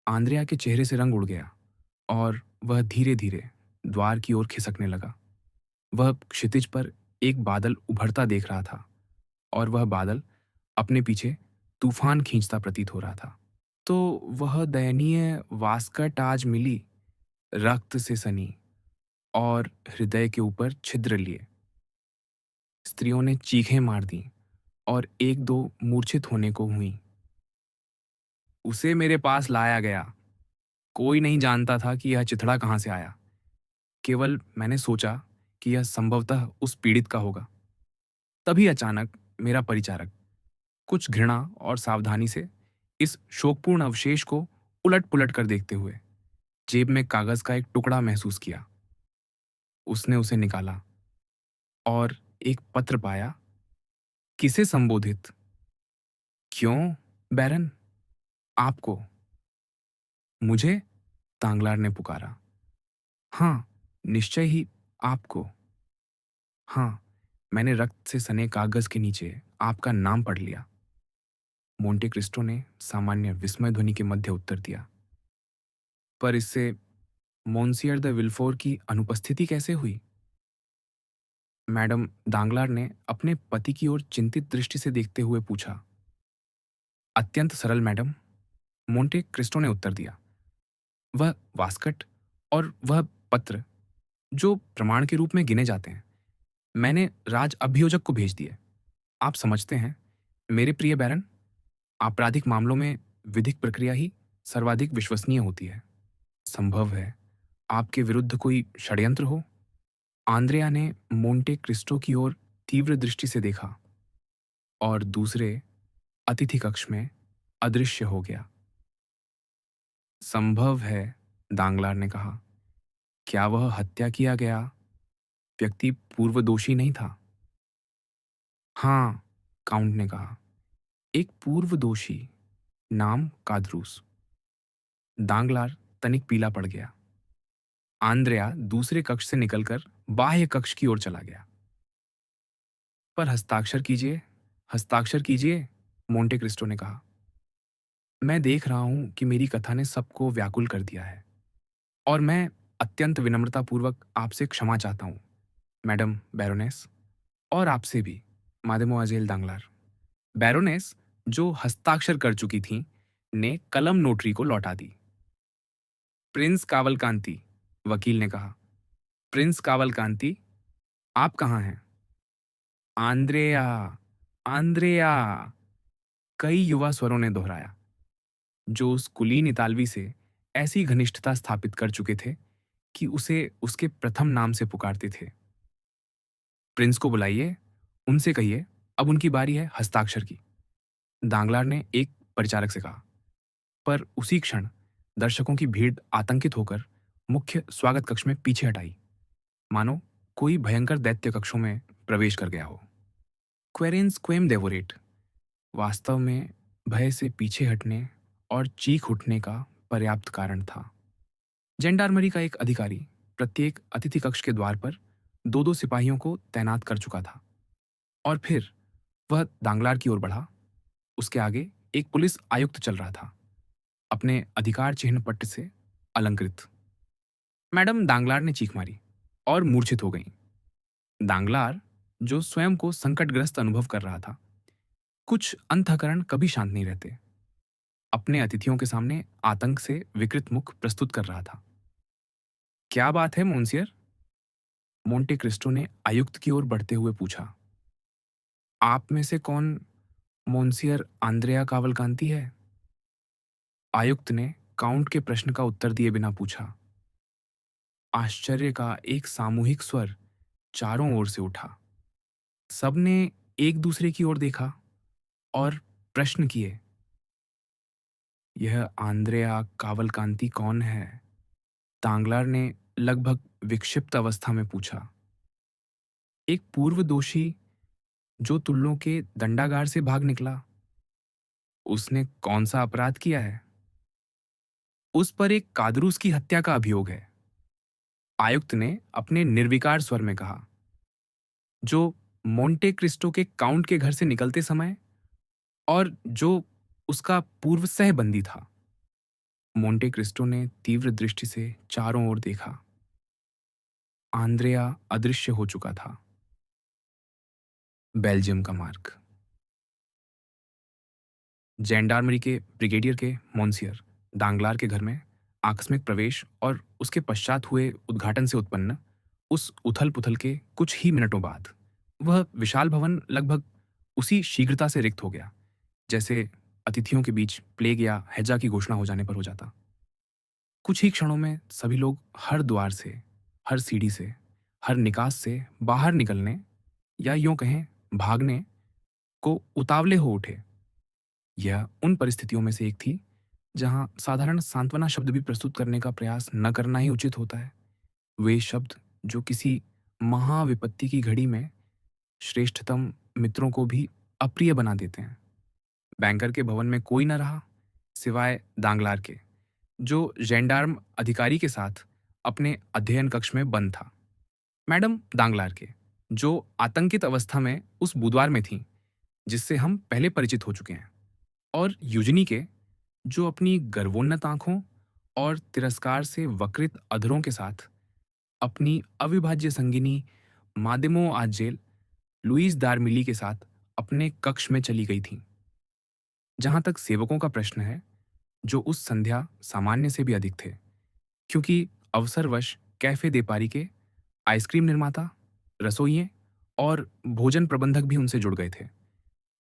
आंद्रिया के चेहरे से रंग उड़ गया और वह धीरे धीरे द्वार की ओर खिसकने लगा। वह क्षितिज पर एक बादल उभरता देख रहा था और वह बादल अपने पीछे तूफान खींचता प्रतीत हो रहा था। तो वह दयनीय वास्कट आज मिली, रक्त से सनी और हृदय के ऊपर छिद्र लिए। स्त्रियों ने चीखें मार दी और एक दो मूर्छित होने को हुई। उसे मेरे पास लाया गया। कोई नहीं जानता था कि यह चिथड़ा कहाँ से आया। केवल मैंने सोचा कि यह संभवतः उस पीड़ित का होगा। तभी अचानक मेरा परिचारक, कुछ घृणा और सावधानी से इस शोकपूर्ण अवशेष को उलट पुलट कर देखते हुए, जेब में कागज का एक टुकड़ा महसूस किया। उसने उसे निकाला और एक पत्र पाया। किसे संबोधित? क्यों, बैरन? आपको? मुझे? दांगलार ने पुकारा। हाँ, निश्चय ही आपको। हाँ, मैंने रक्त से सने कागज के नीचे आपका नाम पढ़ लिया। मोंटे क्रिस्टो ने सामान्य विस्मय ध्वनि के मध्य उत्तर दिया। पर इससे मोंसियर द विल्फोर की अनुपस्थिति कैसे हुई? मैडम दांगलार ने अपने पति की ओर चिंतित दृष्टि से देखते हुए पूछा। अत्यंत सरल मैडम, मोंटे क्रिस्टो ने उत्तर दिया। वह वास्कट और वह पत्र जो प्रमाण के रूप में गिने जाते हैं, मैंने राज अभियोजक को भेज दिए। आप समझते हैं, मेरे प्रिय बैरन, आपराधिक मामलों में विधिक प्रक्रिया ही सर्वाधिक विश्वसनीय होती है। संभव है आपके विरुद्ध कोई षड्यंत्र हो। आंद्रेया ने मोंटे क्रिस्टो की ओर तीव्र दृष्टि से देखा और दूसरे अतिथि कक्ष में अदृश्य हो गया। संभव है, दांगलार ने कहा। क्या वह हत्या किया गया व्यक्ति पूर्व दोषी नहीं था? हाँ, काउंट ने कहा। एक पूर्व दोषी, नाम काद्रूस। दांगलार तनिक पीला पड़ गया। आंद्रेया दूसरे कक्ष से निकलकर बाह्य कक्ष की ओर चला गया। पर हस्ताक्षर कीजिए, हस्ताक्षर कीजिए, मोंटे क्रिस्टो ने कहा। मैं देख रहा हूं कि मेरी कथा ने सबको व्याकुल कर दिया है और मैं अत्यंत विनम्रतापूर्वक आपसे क्षमा चाहता हूं, मैडम बैरोनेस, और आपसे भी, मादेमोआजेल दांगलार। बैरोनेस, जो हस्ताक्षर कर चुकी थीं, ने कलम नोटरी को लौटा दी। प्रिंस कावलकांति, वकील ने कहा। प्रिंस कावलकांति, आप कहाँ हैं? आंद्रेया, आंद्रेया, कई युवा स्वरों ने दोहराया, जो उस कुलीन इतालवी से ऐसी घनिष्ठता स्थापित कर चुके थे कि उसे उसके प्रथम नाम से पुकारते थे। प्रिंस को बुलाइए, उनसे कहिए अब उनकी बारी है हस्ताक्षर की, दांगलार ने एक परिचारक से कहा। पर उसी क्षण दर्शकों की भीड़ आतंकित होकर मुख्य स्वागत कक्ष में पीछे हटाई, मानो कोई भयंकर दैत्य कक्षों में प्रवेश कर गया हो। क्वेरेंस क्वेम देवोरेट, वास्तव में भय से पीछे हटने और चीख उठने का पर्याप्त कारण था। जेंडार्मरी का एक अधिकारी प्रत्येक अतिथि कक्ष के द्वार पर दो दो सिपाहियों को तैनात कर चुका था और फिर वह दांगलार की ओर बढ़ा। उसके आगे एक पुलिस आयुक्त चल रहा था, अपने अधिकार चिन्ह पट्ट से अलंकृत। मैडम दांगलार ने चीख मारी और मूर्छित हो गई। दांगलार, जो स्वयं को संकटग्रस्त अनुभव कर रहा था, कुछ अंतःकरण कभी शांत नहीं रहते, अपने अतिथियों के सामने आतंक से विकृत मुख प्रस्तुत कर रहा था। क्या बात है मोंसियर? मोंटे क्रिस्टो ने आयुक्त की ओर बढ़ते हुए पूछा। आप में से कौन मोंसियर आंद्रेया कावलकांति है? आयुक्त ने काउंट के प्रश्न का उत्तर दिए बिना पूछा। आश्चर्य का एक सामूहिक स्वर चारों ओर से उठा। सबने एक दूसरे की ओर देखा और प्रश्न किए, यह आंद्रेया कावलकांति कौन है? दांगलार ने लगभग विक्षिप्त अवस्था में पूछा। एक पूर्व दोषी जो तुल्लों के दंडागार से भाग निकला। उसने कौन सा अपराध किया है? उस पर एक कादरूस की हत्या का अभियोग है, आयुक्त ने अपने निर्विकार स्वर में कहा, जो मोंटे क्रिस्टो के काउंट के घर से निकलते समय और जो उसका पूर्व सहबंदी था। मोंटे क्रिस्टो ने तीव्र दृष्टि से चारों ओर देखा। आंद्रेया अदृश्य हो चुका था। बेल्जियम का मार्ग। जेंडार्मरी के ब्रिगेडियर के मोंसियर दांगलार के घर में आकस्मिक प्रवेश और उसके पश्चात हुए उद्घाटन से उत्पन्न उस उथल पुथल के कुछ ही मिनटों बाद वह विशाल भवन लगभग उसी शीघ्रता से रिक्त हो गया जैसे अतिथियों के बीच प्लेग या हैजा की घोषणा हो जाने पर हो जाता। कुछ ही क्षणों में सभी लोग हर द्वार से, हर सीढ़ी से, हर निकास से बाहर निकलने या यूं कहें भागने को उतावले हो उठे। यह उन परिस्थितियों में से एक थी जहां साधारण सांत्वना शब्द भी प्रस्तुत करने का प्रयास न करना ही उचित होता है। वे शब्द जो किसी महाविपत्ति की घड़ी में श्रेष्ठतम मित्रों को भी अप्रिय बना देते हैं। बैंकर के भवन में कोई न रहा सिवाय दांगलार के, जो जेंडार्म अधिकारी के साथ अपने अध्ययन कक्ष में बंद था। मैडम दांगलार के, जो आतंकित अवस्था में उस बुधवार में थीं, जिससे हम पहले परिचित हो चुके हैं। और यूजिनी के, जो अपनी गर्वोन्नत आंखों और तिरस्कार से वक्रित अधरों के साथ अपनी अविभाज्य संगिनी मादिमो आजेल लुईस दारमिली के साथ अपने कक्ष में चली गई थीं। जहां तक सेवकों का प्रश्न है, जो उस संध्या सामान्य से भी अधिक थे, क्योंकि अवसरवश कैफे दे पारी के आइसक्रीम निर्माता, रसोइये और भोजन प्रबंधक भी उनसे जुड़ गए थे।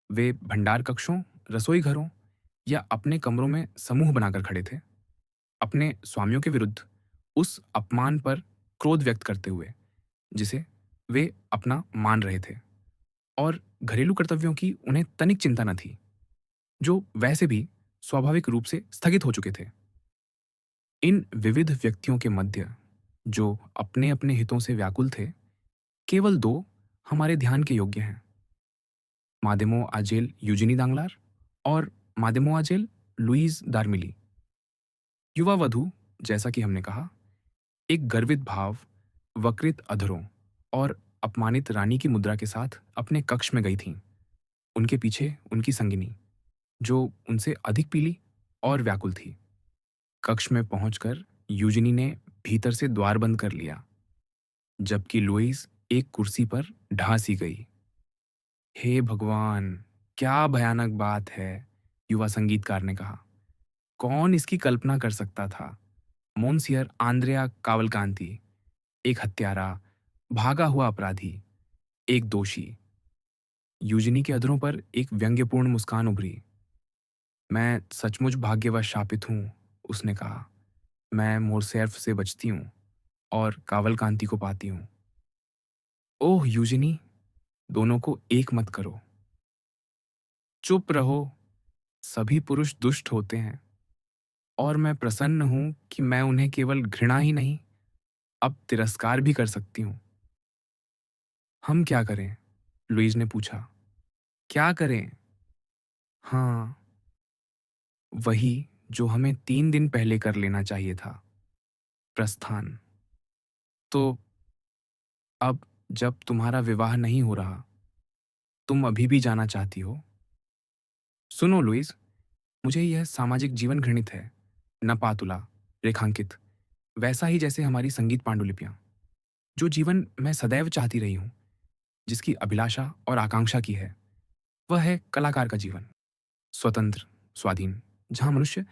वे भंडार कक्षों, रसोई घरों या अपने कमरों में समूह बनाकर खड़े थे, अपने स्वामियों के विरुद्ध उस अपमान पर क्रोध व्यक्त करते हुए जिसे वे अपना मान रहे थे। और घरेलू कर्तव्यों की उन्हें तनिक चिंता न थी, जो वैसे भी स्वाभाविक रूप से स्थगित हो चुके थे। इन विविध व्यक्तियों के मध्य, जो अपने अपने हितों से व्याकुल थे, केवल दो हमारे ध्यान के योग्य हैं: मादेमो आजेल यूजिनी दांगलार और मादेमो आजेल लुईस दारमिली। युवा वधु, जैसा कि हमने कहा, एक गर्वित भाव, वक्रित अधरों और अपमानित रानी की मुद्रा के साथ अपने कक्ष में गई थीं। उनके पीछे उनकी संगिनी, जो उनसे अधिक पीली और व्याकुल थी। कक्ष में पहुंचकर यूजिनी ने भीतर से द्वार बंद कर लिया, जबकि लुईस एक कुर्सी पर ढा सी गई। हे भगवान, क्या भयानक बात है, युवा संगीतकार ने कहा। कौन इसकी कल्पना कर सकता था? मोन्सियर आंद्रेया कावलकांति, एक हत्यारा, भागा हुआ अपराधी, एक दोषी। यूजिनी के अधरों पर एक व्यंग्यपूर्ण मुस्कान उभरी। मैं सचमुच भाग्यवश शापित हूं, उसने कहा। मैं मोरसेर्फ से बचती हूं और कावलकांति को पाती हूं। ओह यूजिनी, दोनों को एक मत करो। चुप रहो, सभी पुरुष दुष्ट होते हैं, और मैं प्रसन्न हूं कि मैं उन्हें केवल घृणा ही नहीं, अब तिरस्कार भी कर सकती हूं। हम क्या करें? लुईज ने पूछा। क्या करें? हाँ, वही जो हमें 3 दिन पहले कर लेना चाहिए था, प्रस्थान। तो अब जब तुम्हारा विवाह नहीं हो रहा, तुम अभी भी जाना चाहती हो? सुनो लुईस, मुझे यह सामाजिक जीवन घृणित है, न पातुला, रेखांकित, वैसा ही जैसे हमारी संगीत पांडुलिपियां। जो जीवन मैं सदैव चाहती रही हूं, जिसकी अभिलाषा और आकांक्षा की है, वह है कलाकार का जीवन। स्वतंत्र, स्वाधीन, जहां मनुष्य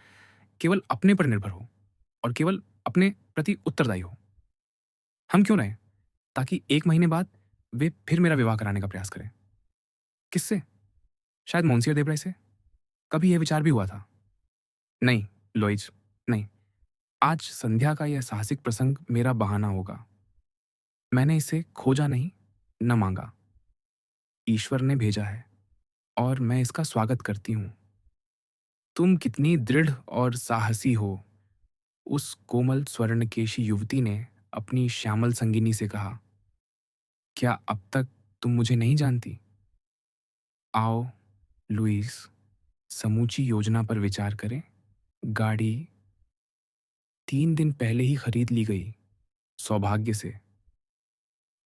केवल अपने पर निर्भर हो और केवल अपने प्रति उत्तरदायी हो। हम क्यों रहें, ताकि 1 महीने बाद वे फिर मेरा विवाह कराने का प्रयास करें? किससे? शायद मोंसियर देब्राय से। कभी यह विचार भी हुआ था। नहीं लॉइज, नहीं। आज संध्या का यह साहसिक प्रसंग मेरा बहाना होगा। मैंने इसे खोजा नहीं, न मांगा। ईश्वर ने भेजा है और मैं इसका स्वागत करती हूं। तुम कितनी दृढ़ और साहसी हो, उस कोमल स्वर्णकेशी युवती ने अपनी श्यामल संगिनी से कहा। क्या अब तक तुम मुझे नहीं जानती? आओ लुईस, समूची योजना पर विचार करें। गाड़ी 3 दिन पहले ही खरीद ली गई, सौभाग्य से।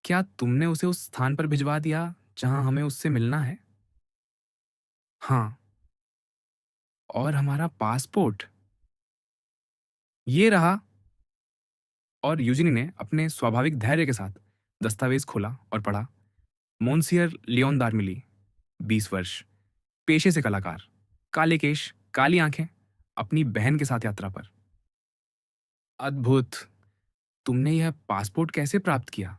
क्या तुमने उसे उस स्थान पर भिजवा दिया जहां हमें उससे मिलना है? हाँ। और हमारा पासपोर्ट? ये रहा। और यूजिनी ने अपने स्वाभाविक धैर्य के साथ दस्तावेज खोला और पढ़ा। मोन्सियर लियोन दारमिली, 20 वर्ष, पेशे से कलाकार, काले केश, काली आंखें, अपनी बहन के साथ यात्रा पर। अद्भुत! तुमने यह पासपोर्ट कैसे प्राप्त किया?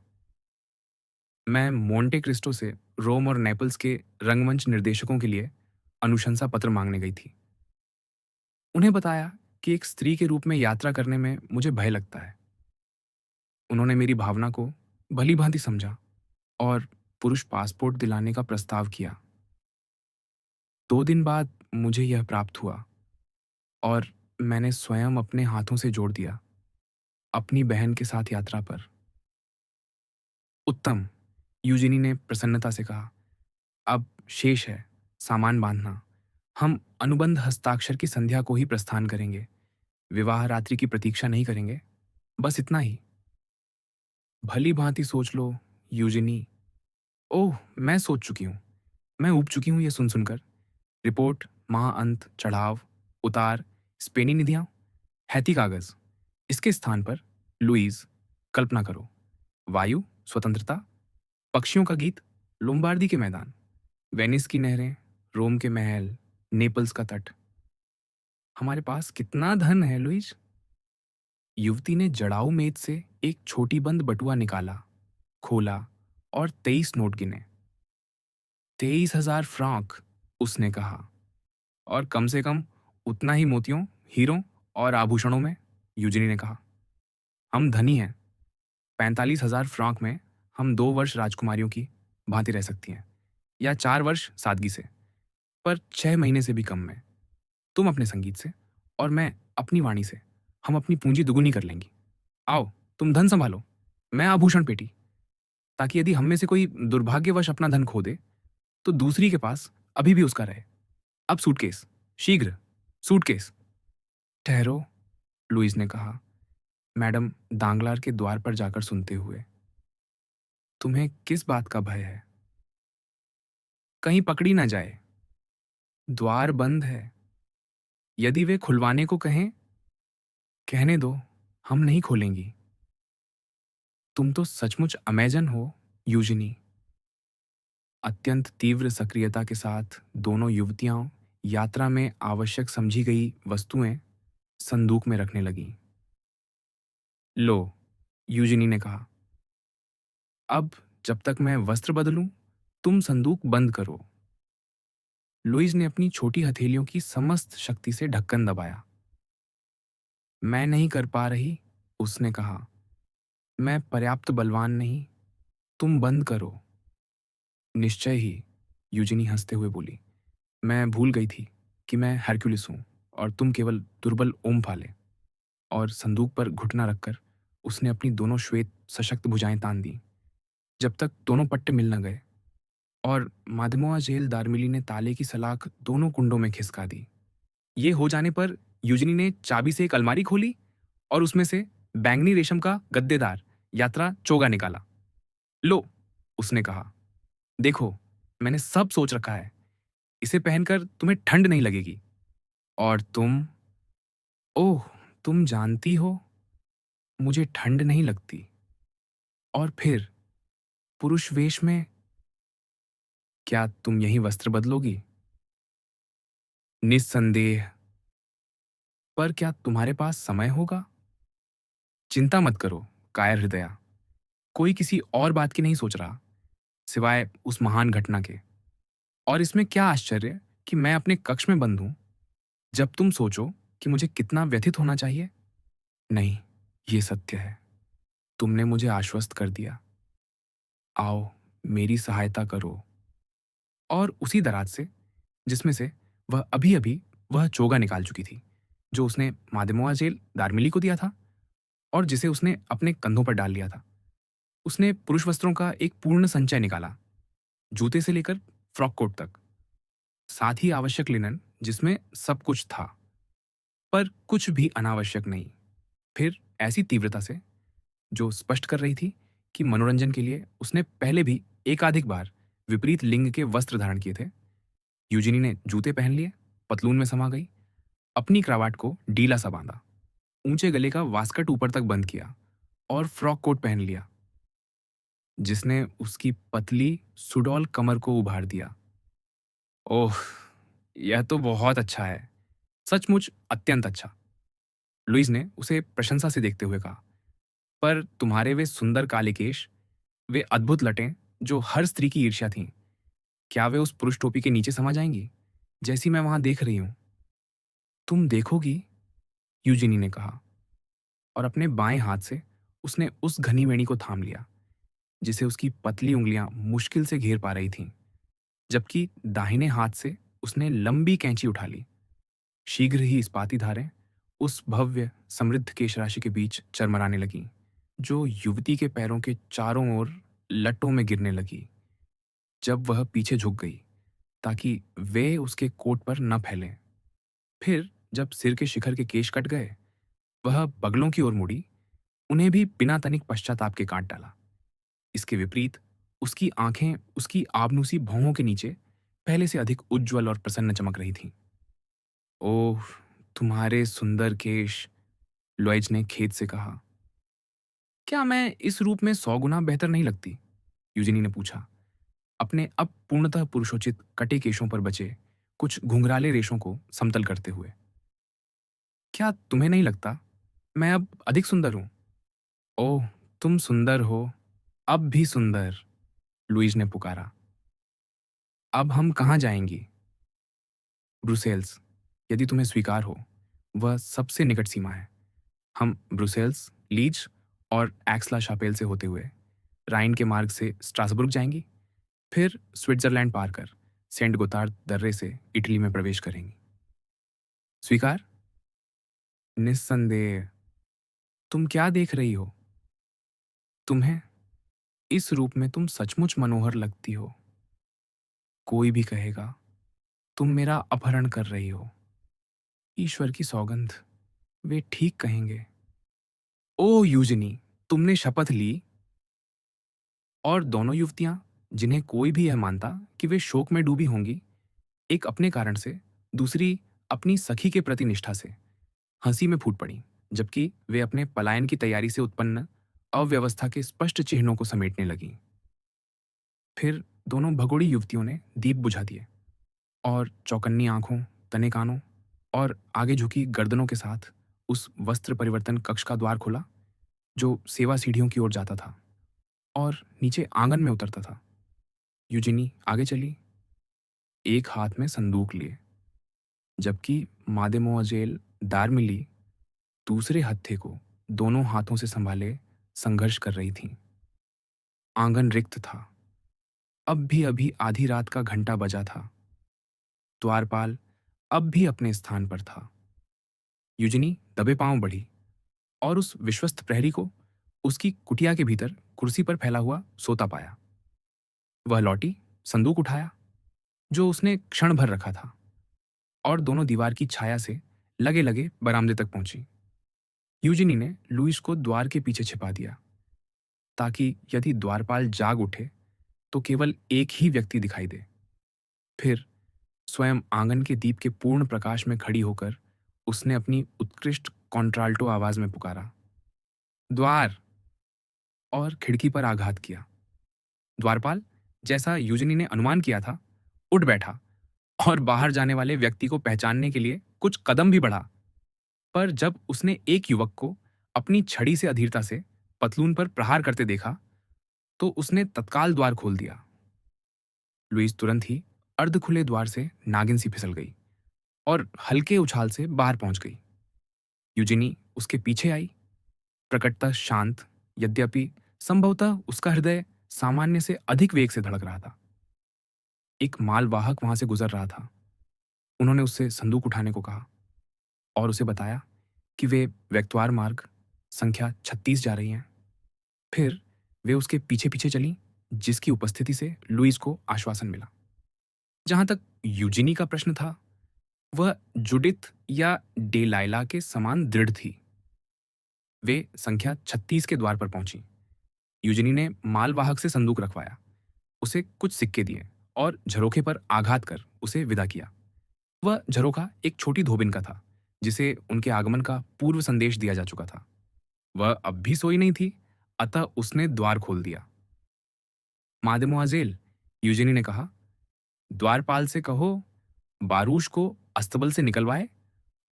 मैं मोंटे क्रिस्टो से रोम और नेपल्स के रंगमंच निर्देशकों के लिए अनुशंसा पत्र मांगने गई थी। उन्हें बताया कि एक स्त्री के रूप में यात्रा करने में मुझे भय लगता है। उन्होंने मेरी भावना को भली भांति समझा और पुरुष पासपोर्ट दिलाने का प्रस्ताव किया। 2 दिन बाद मुझे यह प्राप्त हुआ और मैंने स्वयं अपने हाथों से जोड़ दिया, अपनी बहन के साथ यात्रा पर। उत्तम! यूजिनी ने प्रसन्नता से कहा। अब शेष है सामान बांधना। हम अनुबंध हस्ताक्षर की संध्या को ही प्रस्थान करेंगे। विवाह रात्रि की प्रतीक्षा नहीं करेंगे। बस इतना ही। भली भांति सोच लो यूजिनी। ओह, मैं सोच चुकी हूँ। मैं ऊब चुकी हूँ ये सुन सुनकर। रिपोर्ट, महाअंत, चढ़ाव, उतार, स्पेनी निधियां, हैती कागज। इसके स्थान पर लुईज। कल्पना करो, वायु, स्वतंत्रता, पक्षियों का गीत, लोम्बार्दी के मैदान, वेनिस की नहरें, रोम के महल, नेपल्स का तट। हमारे पास कितना धन है लुईज। युवती ने जड़ाऊ मेज से एक छोटी बंद बटुआ निकाला, खोला और 23 नोट गिने। 23,000 फ्रांक, उसने कहा। और कम से कम उतना ही मोतियों, हीरों और आभूषणों में, यूजिनी ने कहा। हम धनी हैं। 45,000 फ्रांक में हम 2 वर्ष राजकुमारियों की भांति रह सकती हैं, या 4 वर्ष सादगी से, पर 6 महीने से भी कम में। तुम अपने संगीत से और मैं अपनी वाणी से हम अपनी पूंजी दुगुनी कर लेंगी। आओ, तुम धन संभालो, मैं आभूषण पेटी, ताकि यदि हम में से कोई दुर्भाग्यवश अपना धन खो दे तो दूसरी के पास अभी भी उसका रहे। अब सूटकेस, शीघ्र, सूटकेस। ठहरो, लुईस ने कहा, मैडम दांगलार के द्वार पर जाकर सुनते हुए। तुम्हें किस बात का भय है? कहीं पकड़ी ना जाए। द्वार बंद है। यदि वे खुलवाने को कहें, कहने दो, हम नहीं खोलेंगी। तुम तो सचमुच अमेजन हो, यूजिनी। अत्यंत तीव्र सक्रियता के साथ दोनों युवतियां यात्रा में आवश्यक समझी गई वस्तुएं संदूक में रखने लगीं। लो, यूजिनी ने कहा, अब जब तक मैं वस्त्र बदलूं, तुम संदूक बंद करो। लुईस ने अपनी छोटी हथेलियों की समस्त शक्ति से ढक्कन दबाया। मैं नहीं कर पा रही, उसने कहा। मैं पर्याप्त बलवान नहीं। तुम बंद करो। निश्चय ही, यूजिनी हंसते हुए बोली। मैं भूल गई थी कि मैं हरक्युलिस हूं और तुम केवल दुर्बल ओमफाले। और संदूक पर घुटना रखकर उसने अपनी दोनों श्वेत सशक्त भुजाएं तान दी, जब तक दोनों पट्टे मिल न गए। और मादमोआजेल दार्मिली ने ताले की सलाख दोनों कुंडों में खिसका दी। ये हो जाने पर यूजिनी ने चाबी से एक अलमारी खोली और उसमें से बैंगनी रेशम का गद्देदार यात्रा चोगा निकाला। लो, उसने कहा, देखो, मैंने सब सोच रखा है। इसे पहनकर तुम्हें ठंड नहीं लगेगी। और तुम, ओह, तुम जानती हो, मुझे ठंड नहीं लगती। और फिर पुरुष वेश में क्या तुम यही वस्त्र बदलोगी? निस्संदेह। पर क्या तुम्हारे पास समय होगा? चिंता मत करो, कायर हृदया। कोई किसी और बात की नहीं सोच रहा, सिवाय उस महान घटना के। और इसमें क्या आश्चर्य कि मैं अपने कक्ष में बंद हूं, जब तुम सोचो कि मुझे कितना व्यथित होना चाहिए। नहीं, ये सत्य है। तुमने मुझे आश्वस्त कर दिया। आओ, मेरी सहायता करो। और उसी दराज से, जिसमें से वह अभी अभी वह चोगा निकाल चुकी थी, जो उसने मादेमोआजेल दार्मिली को दिया था और जिसे उसने अपने कंधों पर डाल लिया था, उसने पुरुष वस्त्रों का एक पूर्ण संचय निकाला, जूते से लेकर फ्रॉक कोट तक, साथ ही आवश्यक लिनन जिसमें सब कुछ था, पर कुछ भी अनावश्यक नहीं। फिर ऐसी तीव्रता से, जो स्पष्ट कर रही थी कि मनोरंजन के लिए उसने पहले भी एकाधिक बार विपरीत लिंग के वस्त्र धारण किए थे, यूजिनी ने जूते पहन लिए, पतलून में समा गई, अपनी क्रावाट को ढीला सा बांधा, ऊंचे गले का वास्कट ऊपर तक बंद किया और फ्रॉक कोट पहन लिया, जिसने उसकी पतली सुडौल कमर को उभार दिया। ओह, यह तो बहुत अच्छा है, सचमुच अत्यंत अच्छा, लुईस ने उसे प्रशंसा से देखते हुए कहा। पर तुम्हारे वे सुंदर काले केश, वे अद्भुत लटें जो हर स्त्री की ईर्ष्या थीं, क्या वे उस पुरुष टोपी के नीचे समा जाएंगी, जैसी मैं वहां देख रही हूं? तुम देखोगी, यूजिनी ने कहा, और अपने बाएं हाथ से उसने उस घनी वेणी को थाम लिया, जिसे उसकी पतली उंगलियां मुश्किल से घेर पा रही थीं, जबकि दाहिने हाथ से उसने लंबी कैंची उठा ली। शीघ्र ही इस्पाती धारें उस भव्य समृद्ध केश राशि के बीच चरमराने लगीं, जो युवती के पैरों के चारों ओर लट्टों में गिरने लगी जब वह पीछे झुक गई ताकि वे उसके कोट पर न फैलें। फिर जब सिर के शिखर के केश कट गए, वह बगलों की ओर मुड़ी, उन्हें भी बिना तनिक पश्चाताप के काट डाला। इसके विपरीत उसकी आंखें उसकी आबनूसी भौहों के नीचे पहले से अधिक उज्ज्वल और प्रसन्न चमक रही थीं। ओह! तुम्हारे सुंदर केश, लॉयज ने खेद से कहा। क्या मैं इस रूप में 100 गुना बेहतर नहीं लगती? यूजिनी ने पूछा, अपने अब पूर्णतः पुरुषोचित कटे केशों पर बचे कुछ घुंघराले रेशों को समतल करते हुए। क्या तुम्हें नहीं लगता मैं अब अधिक सुंदर हूं? ओह, तुम सुंदर हो, अब भी सुंदर, लुईज ने पुकारा। अब हम कहाँ जाएंगी? ब्रुसेल्स, यदि तुम्हें स्वीकार हो। वह सबसे निकट सीमा है। हम ब्रुसेल्स, लीच और एक्सला शापेल से होते हुए राइन के मार्ग से स्ट्रासबुर्ग जाएंगी, फिर स्विट्जरलैंड पार कर सेंट गोतार्ड दर्रे से इटली में प्रवेश करेंगी। स्वीकार? निस्संदेह। तुम क्या देख रही हो? तुम्हें इस रूप में तुम सचमुच मनोहर लगती हो। कोई भी कहेगा तुम मेरा अपहरण कर रही हो। ईश्वर की सौगंध, वे ठीक कहेंगे। ओ यूजनी, तुमने शपथ ली? और दोनों युवतियां, जिन्हें कोई भी यह मानता कि वे शोक में डूबी होंगी, एक अपने कारण से, दूसरी अपनी सखी के प्रति निष्ठा से, हंसी में फूट पड़ी, जबकि वे अपने पलायन की तैयारी से उत्पन्न अव्यवस्था के स्पष्ट चिन्हों को समेटने लगीं। फिर दोनों भगोड़ी युवतियों ने दीप बुझा दिए और चौकन्नी आंखों, तने कानों और आगे झुकी गर्दनों के साथ उस वस्त्र परिवर्तन कक्ष का द्वार खोला जो सेवा सीढ़ियों की ओर जाता था और नीचे आंगन में उतरता था। यूजिनी आगे चली, एक हाथ में संदूक लिए, जबकि मादेमोअज़ेल दारमिली दूसरे हत्थे को दोनों हाथों से संभाले संघर्ष कर रही थीं। आंगन रिक्त था। अब भी अभी आधी रात का घंटा बजा था। द्वारपाल अब भी अपने स्थान पर था। यूजिनी दबे पांव बढ़ी और उस विश्वस्त प्रहरी को उसकी कुटिया के भीतर कुर्सी पर फैला हुआ सोता पाया। वह लौटी, संदूक उठाया जो उसने क्षण भर रखा था, और दोनों दीवार की छाया से लगे लगे बरामदे तक पहुंची। यूजिनी ने लुईस को द्वार के पीछे छिपा दिया ताकि यदि द्वारपाल जाग उठे तो केवल एक ही व्यक्ति दिखाई दे। फिर स्वयं आंगन के दीप के पूर्ण प्रकाश में खड़ी होकर उसने अपनी उत्कृष्ट कॉन्ट्राल्टो आवाज में पुकारा, द्वार! और खिड़की पर आघात किया। द्वारपाल, जैसा यूजिनी ने अनुमान किया था, उठ बैठा और बाहर जाने वाले व्यक्ति को पहचानने के लिए कुछ कदम भी बढ़ा। पर जब उसने एक युवक को अपनी छड़ी से अधीरता से पतलून पर प्रहार करते देखा, तो उसने तत्काल द्वार खोल दिया। लुईस तुरंत ही अर्ध खुले द्वार से नागिन सी फिसल गई और हल्के उछाल से बाहर पहुंच गई। यूजिनी उसके पीछे आई, प्रकटतः शांत, यद्यपि संभवतः उसका हृदय सामान्य से अधिक वेग से धड़क रहा था। एक मालवाहक वहां से गुजर रहा था। उन्होंने उससे संदूक उठाने को कहा और उसे बताया कि वे व्यक्तवार मार्ग संख्या 36 जा रही हैं। फिर वे उसके पीछे पीछे चलीं, जिसकी उपस्थिति से लुईस को आश्वासन मिला। जहां तक यूजिनी का प्रश्न था, वह जुडिथ या डेलाइला के समान दृढ़ थी। वे संख्या 36 के द्वार पर पहुंची। यूजिनी ने मालवाहक से संदूक रखवाया, उसे कुछ सिक्के दिए और झरोखे पर आघात कर उसे विदा किया। वह झरोखा एक छोटी धोबिन का था, जिसे उनके आगमन का पूर्व संदेश दिया जा चुका था। वह अब भी सोई नहीं थी, अतः उसने द्वार खोल दिया। मादेमोआजेल, यूजिनी ने कहा, द्वारपाल से कहो बारूश को अस्तबल से निकलवाए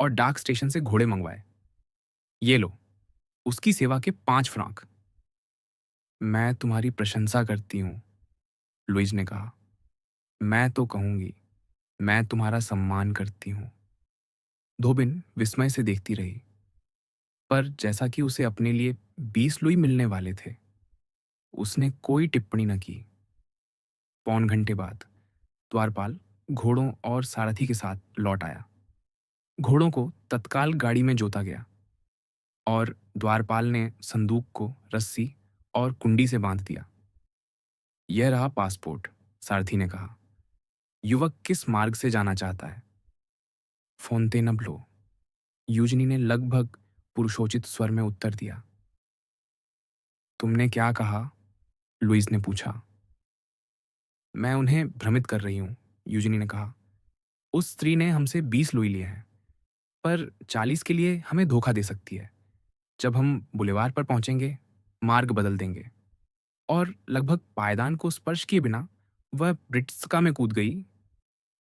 और डाक स्टेशन से घोड़े मंगवाए। ये लो, उसकी सेवा के 5 फ्रांक। मैं तुम्हारी प्रशंसा करती हूँ, लुईज ने कहा। मैं तो कहूंगी, मैं तुम्हारा सम्मान करती हूँ। धोबिन विस्मय से देखती रही, पर जैसा कि उसे अपने लिए 20 लुई मिलने वाले थे, उसने कोई टिप्पणी न की। पौन घंटे बाद द्वारपाल घोड़ों और सारथी के साथ लौट आया। घोड़ों को तत्काल गाड़ी में जोता गया और द्वारपाल ने संदूक को रस्सी और कुंडी से बांध दिया। यह रहा पासपोर्ट, सारथी ने कहा। युवक किस मार्ग से जाना चाहता है? फोंतेनब्लो, यूजनी ने लगभग पुरुषोचित स्वर में उत्तर दिया। तुमने क्या कहा? लुइस ने पूछा। मैं उन्हें भ्रमित कर रही हूँ, यूजनी ने कहा। उस स्त्री ने हमसे 20 लुई लिए हैं, पर 40 के लिए हमें धोखा दे सकती है। जब हम बुलेवार पर पहुंचेंगे, मार्ग बदल देंगे। और लगभग पायदान को स्पर्श किए बिना वह ब्रिट्सका में कूद गई,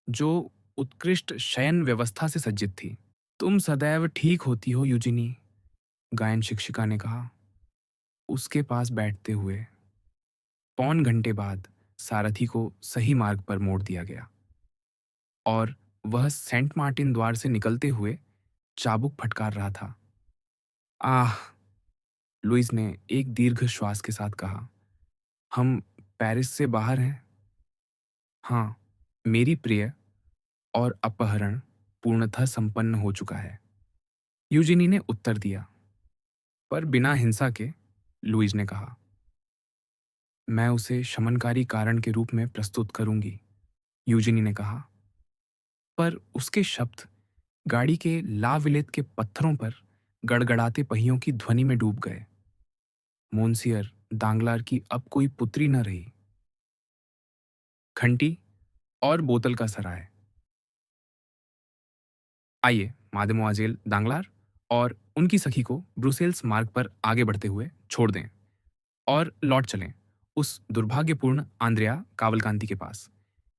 जो उत्कृष्ट शयन व्यवस्था से सज्जित थी। तुम सदैव ठीक होती हो, यूजिनी, गायन शिक्षिका ने कहा, उसके पास बैठते हुए। पौन घंटे बाद सारथी को सही मार्ग पर मोड़ दिया गया और वह सेंट मार्टिन द्वार से निकलते हुए चाबुक फटकार रहा था। आह, लुइस ने एक दीर्घ श्वास के साथ कहा, हम पेरिस से बाहर हैं। हाँ, मेरी प्रिय, और अपहरण पूर्णतः संपन्न हो चुका है, यूजिनी ने उत्तर दिया। पर बिना हिंसा के, लुइस ने कहा। मैं उसे शमनकारी कारण के रूप में प्रस्तुत करूंगी, यूजिनी ने कहा। पर उसके शब्द गाड़ी के लाविलेत के पत्थरों पर गड़गड़ाते पहियों की ध्वनि में डूब गए। मोन्सियर दांगलार की अब कोई पुत्री न रही। घंटी और बोतल का सराय। आइए मादेमोआजेल दांगलार और उनकी सखी को ब्रुसेल्स मार्ग पर आगे बढ़ते हुए छोड़ दें और लौट चलें उस दुर्भाग्यपूर्ण आंद्रिया कावलकांति के पास,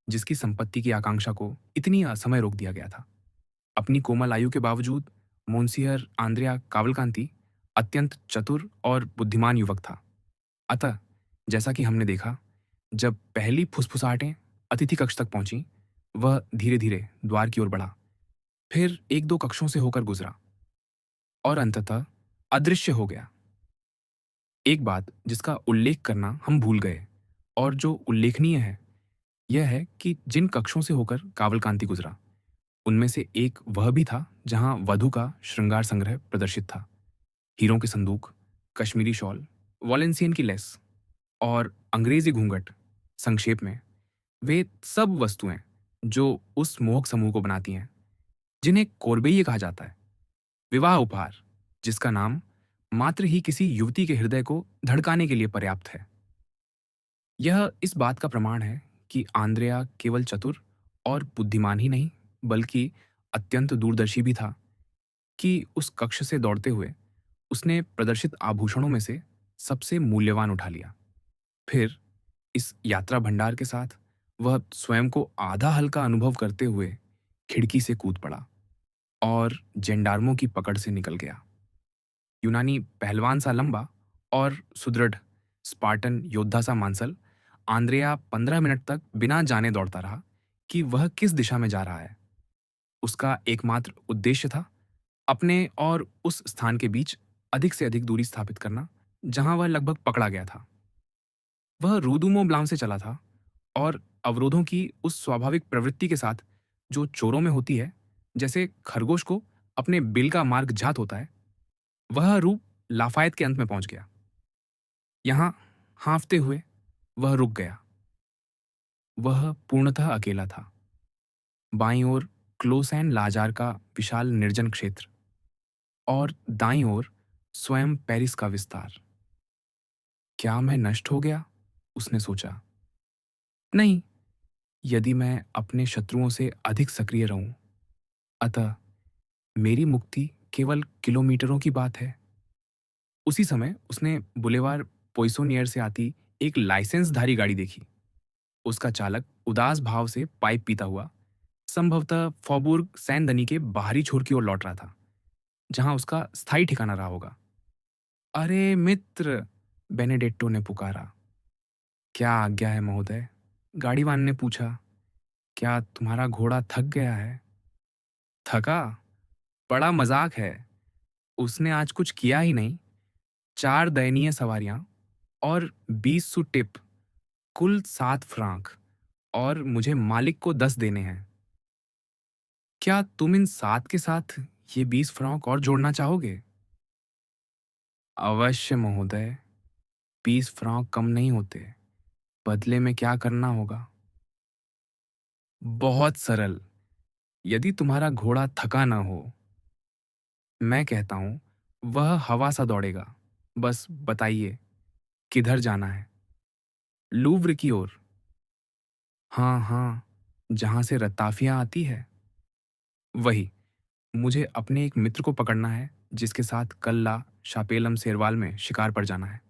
जिसकी संपत्ति की आकांक्षा को इतनी असमय रोक दिया गया था। अपनी कोमल आयु के बावजूद मोन्सियर आंद्रिया कावलकांति अत्यंत चतुर और बुद्धिमान युवक था। अतः जैसा कि हमने देखा, जब पहली फुसफुसाहटें अतिथि कक्ष तक पहुंची, वह धीरे धीरे द्वार की ओर बढ़ा, फिर एक दो कक्षों से होकर गुजरा और अंततः अदृश्य हो गया। एक बात जिसका उल्लेख करना हम भूल गए और जो उल्लेखनीय है, यह है कि जिन कक्षों से होकर कावलकांति गुजरा, उनमें से एक वह भी था जहां वधु का श्रृंगार संग्रह प्रदर्शित था। हीरों के संदूक, कश्मीरी शॉल, वॉलेंसियन की लेस और अंग्रेजी घूंघट। संक्षेप में, वे सब वस्तुएं जो उस मोहक समूह को बनाती हैं, जिन्हें कोरबेये कहा जाता है। विवाह उपहार, जिसका नाम मात्र ही किसी युवती के हृदय को धड़काने के लिए पर्याप्त है। यह इस बात का प्रमाण है कि आंद्रेया केवल चतुर और बुद्धिमान ही नहीं, बल्कि अत्यंत दूरदर्शी भी था कि उस कक्ष से दौड़ते हुए उसने प्रदर्शित आभूषणों में से सबसे मूल्यवान उठा लिया। फिर इस यात्रा भंडार के साथ वह स्वयं को आधा हल्का अनुभव करते हुए खिड़की से कूद पड़ा और जेंडार्मों की पकड़ से निकल गया। यूनानी पहलवान सा लंबा और सुदृढ़ स्पार्टन योद्धा सा मांसल आंद्रेया 15 मिनट तक बिना जाने दौड़ता रहा कि वह किस दिशा में जा रहा है। उसका एकमात्र उद्देश्य था अपने और उस स्थान के बीच अधिक से अधिक दूरी स्थापित करना जहां वह लगभग पकड़ा गया था। वह रूदुमो ब्लाम से चला था और अवरोधों की उस स्वाभाविक प्रवृत्ति के साथ जो चोरों में होती है, जैसे खरगोश को अपने बिल का मार्ग जात होता है, वह रूप लाफायत के अंत में पहुंच गया। यहां हाँफते हुए वह रुक गया। वह पूर्णतः अकेला था। बाईं ओर क्लोसैन लाजार का विशाल निर्जन क्षेत्र और दाईं ओर स्वयं पेरिस का विस्तार। क्या मैं नष्ट हो गया? उसने सोचा। नहीं, यदि मैं अपने शत्रुओं से अधिक सक्रिय रहूं। अतः मेरी मुक्ति केवल किलोमीटरों की बात है। उसी समय उसने बुलेवार पोइसोनियर से आती एक लाइसेंसधारी गाड़ी देखी। उसका चालक उदास भाव से पाइप पीता हुआ संभवतः फॉबुर्ग सैन दनी के बाहरी छोर की ओर लौट रहा था, जहां उसका स्थायी ठिकाना रहा होगा। अरे मित्र, बेनेडेट्टो ने पुकारा। क्या आज्ञा है महोदय? गाड़ीवान ने पूछा। क्या तुम्हारा घोड़ा थक गया है? थका? बड़ा मजाक है। उसने आज कुछ किया ही नहीं। 4 दयनीय सवारियां और 20 सु टिप, कुल 7 फ्रांक, और मुझे मालिक को 10 देने हैं। क्या तुम इन 7 के साथ ये 20 फ्रांक और जोड़ना चाहोगे? अवश्य महोदय, 20 फ्रांक कम नहीं होते। बदले में क्या करना होगा? बहुत सरल। यदि तुम्हारा घोड़ा थका ना हो, मैं कहता हूं, वह हवा सा दौड़ेगा। बस बताइए, किधर जाना है? लूव्र की ओर। हाँ हाँ, जहां से रत्ताफियां आती है। वही। मुझे अपने एक मित्र को पकड़ना है जिसके साथ कल ला शापेलम सेरवाल में शिकार पर जाना है।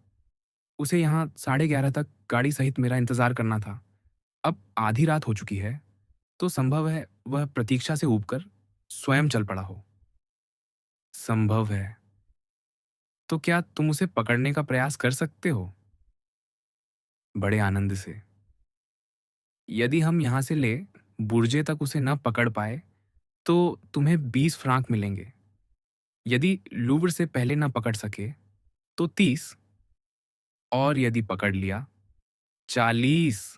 उसे यहाँ 11:30 तक गाड़ी सहित मेरा इंतजार करना था। अब आधी रात हो चुकी है, तो संभव है वह प्रतीक्षा से ऊबकर स्वयं चल पड़ा हो। संभव है। तो क्या तुम उसे पकड़ने का प्रयास कर सकते हो? बड़े आनंद से। यदि हम यहाँ से ले बुर्जे तक उसे न पकड़ पाए, तो तुम्हें 20 फ्रांक मिलेंगे। यदि लूव्र से पहले न पकड़ सके, तो 30। और यदि पकड़ लिया, 40।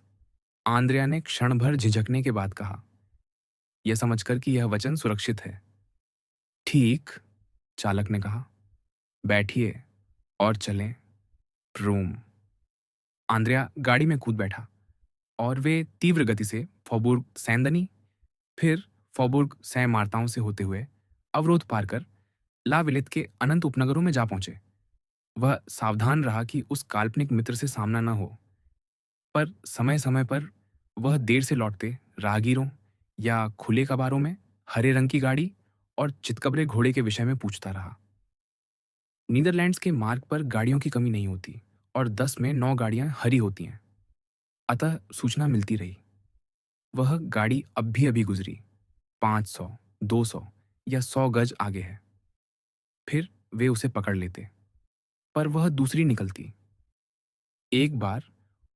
आंद्रिया ने क्षण भर झिझकने के बाद कहा, यह समझकर कि यह वचन सुरक्षित है। ठीक, चालक ने कहा। बैठिए और चलें। रोम। आंद्रिया गाड़ी में कूद बैठा और वे तीव्र गति से फॉबुर्ग सैंदनी, फिर फॉबुर्ग सै मार्ताओं से होते हुए अवरोध पार कर ला विलेत के अनंत उपनगरों में जा पहुंचे। वह सावधान रहा कि उस काल्पनिक मित्र से सामना न हो, पर समय समय पर वह देर से लौटते राहगीरों या खुले कबारों में हरे रंग की गाड़ी और चितकबरे घोड़े के विषय में पूछता रहा। नीदरलैंड्स के मार्ग पर गाड़ियों की कमी नहीं होती और 10 में 9 गाड़ियां हरी होती हैं। अतः सूचना मिलती रही। वह गाड़ी अब भी अभी गुजरी 500, 200 या 100 गज आगे है। फिर वे उसे पकड़ लेते, पर वह दूसरी निकलती। एक बार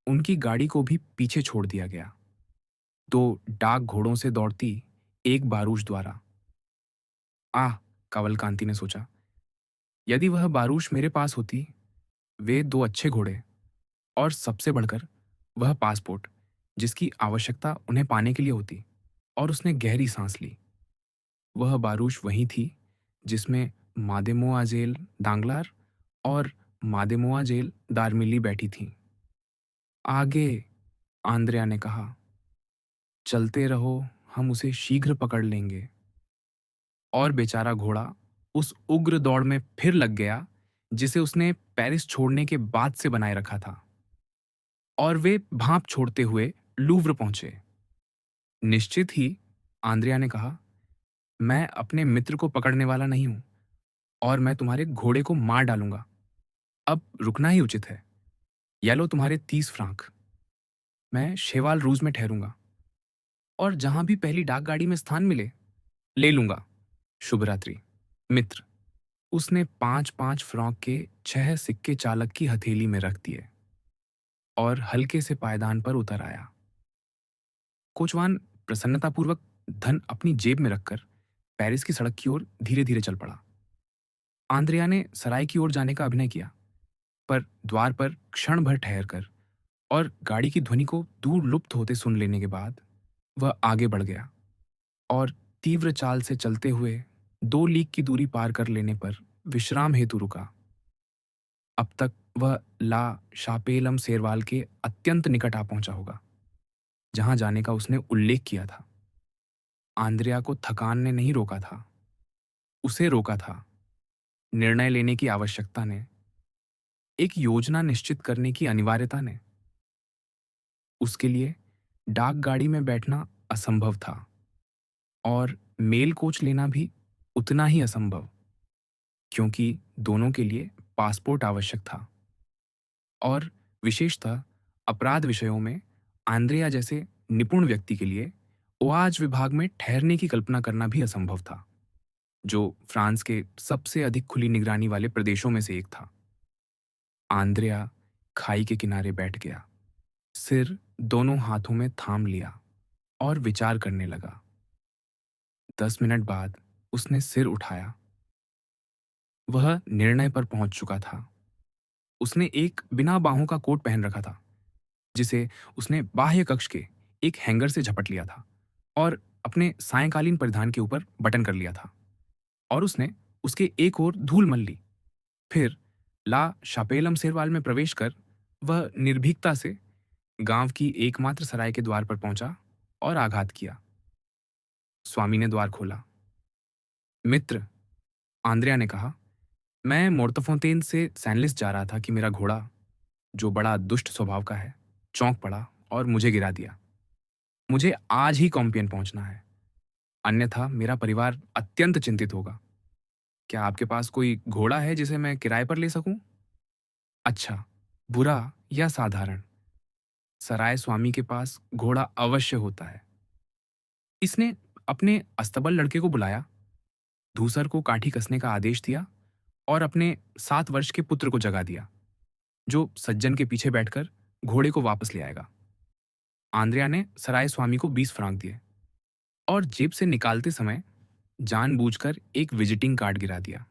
उनकी गाड़ी को भी पीछे छोड़ दिया गया। तो डाक घोड़ों से दौड़ती एक बारूश द्वारा। आह, कावलकांति ने सोचा, यदि वह बारूश मेरे पास होती, वे 2 अच्छे घोड़े, और सबसे बढ़कर वह पासपोर्ट जिसकी आवश्यकता उन्हें पाने के लिए होती। और उसने गहरी सांस ली। वह बारूश वही थी जिसमें मादेमोआजेल दांगलार और मादेमोआजेल दारमिली बैठी थीं। आगे, आंद्रिया ने कहा। चलते रहो, हम उसे शीघ्र पकड़ लेंगे। और बेचारा घोड़ा उस उग्र दौड़ में फिर लग गया जिसे उसने पेरिस छोड़ने के बाद से बनाए रखा था। और वे भांप छोड़ते हुए लूव्र पहुंचे। निश्चित ही, आंद्रिया ने कहा, मैं अपने मित्र को पकड़ने वाला नहीं हूं और मैं तुम्हारे घोड़े को मार डालूंगा। अब रुकना ही उचित है। या लो तुम्हारे 30 फ्रांक। मैं शेवाल रूज में ठहरूंगा और जहां भी पहली डाक गाड़ी में स्थान मिले, ले लूंगा। शुभ रात्रि, मित्र। उसने 5-5 फ्रांक के 6 सिक्के चालक की हथेली में रख दिए और हल्के से पायदान पर उतर आया। कोचवान प्रसन्नतापूर्वक धन अपनी जेब में रखकर पेरिस की सड़क की ओर धीरे धीरे चल पड़ा। आंद्रिया ने सराय की ओर जाने का अभिनय किया, पर द्वार पर क्षण भर ठहर कर और गाड़ी की ध्वनि को दूर लुप्त होते सुन लेने के बाद वह आगे बढ़ गया और तीव्र चाल से चलते हुए 2 लीग की दूरी पार कर लेने पर विश्राम हेतु रुका। अब तक वह ला शापेलम सेरवाल के अत्यंत निकट आ पहुंचा होगा, जहां जाने का उसने उल्लेख किया था। आंद्रिया को थकान ने नहीं रोका था, उसे रोका था निर्णय लेने की आवश्यकता ने, एक योजना निश्चित करने की अनिवार्यता ने। उसके लिए डाक गाड़ी में बैठना असंभव था और मेल कोच लेना भी उतना ही असंभव, क्योंकि दोनों के लिए पासपोर्ट आवश्यक था। और विशेषतः अपराध विषयों में आंद्रिया जैसे निपुण व्यक्ति के लिए ओआज विभाग में ठहरने की कल्पना करना भी असंभव था, जो फ्रांस के सबसे अधिक खुली निगरानी वाले प्रदेशों में से एक था। आंद्रिया खाई के किनारे बैठ गया, सिर दोनों हाथों में थाम लिया और विचार करने लगा। 10 मिनट बाद उसने सिर उठाया। वह निर्णय पर पहुंच चुका था। उसने एक बिना बाहों का कोट पहन रखा था, जिसे उसने बाह्य कक्ष के एक हैंगर से झपट लिया था और अपने सायंकालीन परिधान के ऊपर बटन कर लिया था। और उसने उसके एक ओर धूल मल ली। फिर ला शापेलम सेरवाल में प्रवेश कर वह निर्भीकता से गांव की एकमात्र सराय के द्वार पर पहुंचा और आघात किया। स्वामी ने द्वार खोला। मित्र, आंद्रिया ने कहा, मैं मोर्तफोंतेन से सैनलिस जा रहा था कि मेरा घोड़ा, जो बड़ा दुष्ट स्वभाव का है, चौंक पड़ा और मुझे गिरा दिया। मुझे आज ही कॉम्पियन पहुंचना है, अन्यथा मेरा परिवार अत्यंत चिंतित होगा। क्या आपके पास कोई घोड़ा है जिसे मैं किराए पर ले सकूं? अच्छा, बुरा या साधारण, सराय स्वामी के पास घोड़ा अवश्य होता है। इसने अपने अस्तबल लड़के को बुलाया, धूसर को काठी कसने का आदेश दिया और अपने 7 वर्ष के पुत्र को जगा दिया, जो सज्जन के पीछे बैठकर घोड़े को वापस ले आएगा। आंद्रिया ने सराय स्वामी को 20 फ्रांक दिए और जेब से निकालते समय जानबूझकर एक विजिटिंग कार्ड गिरा दिया।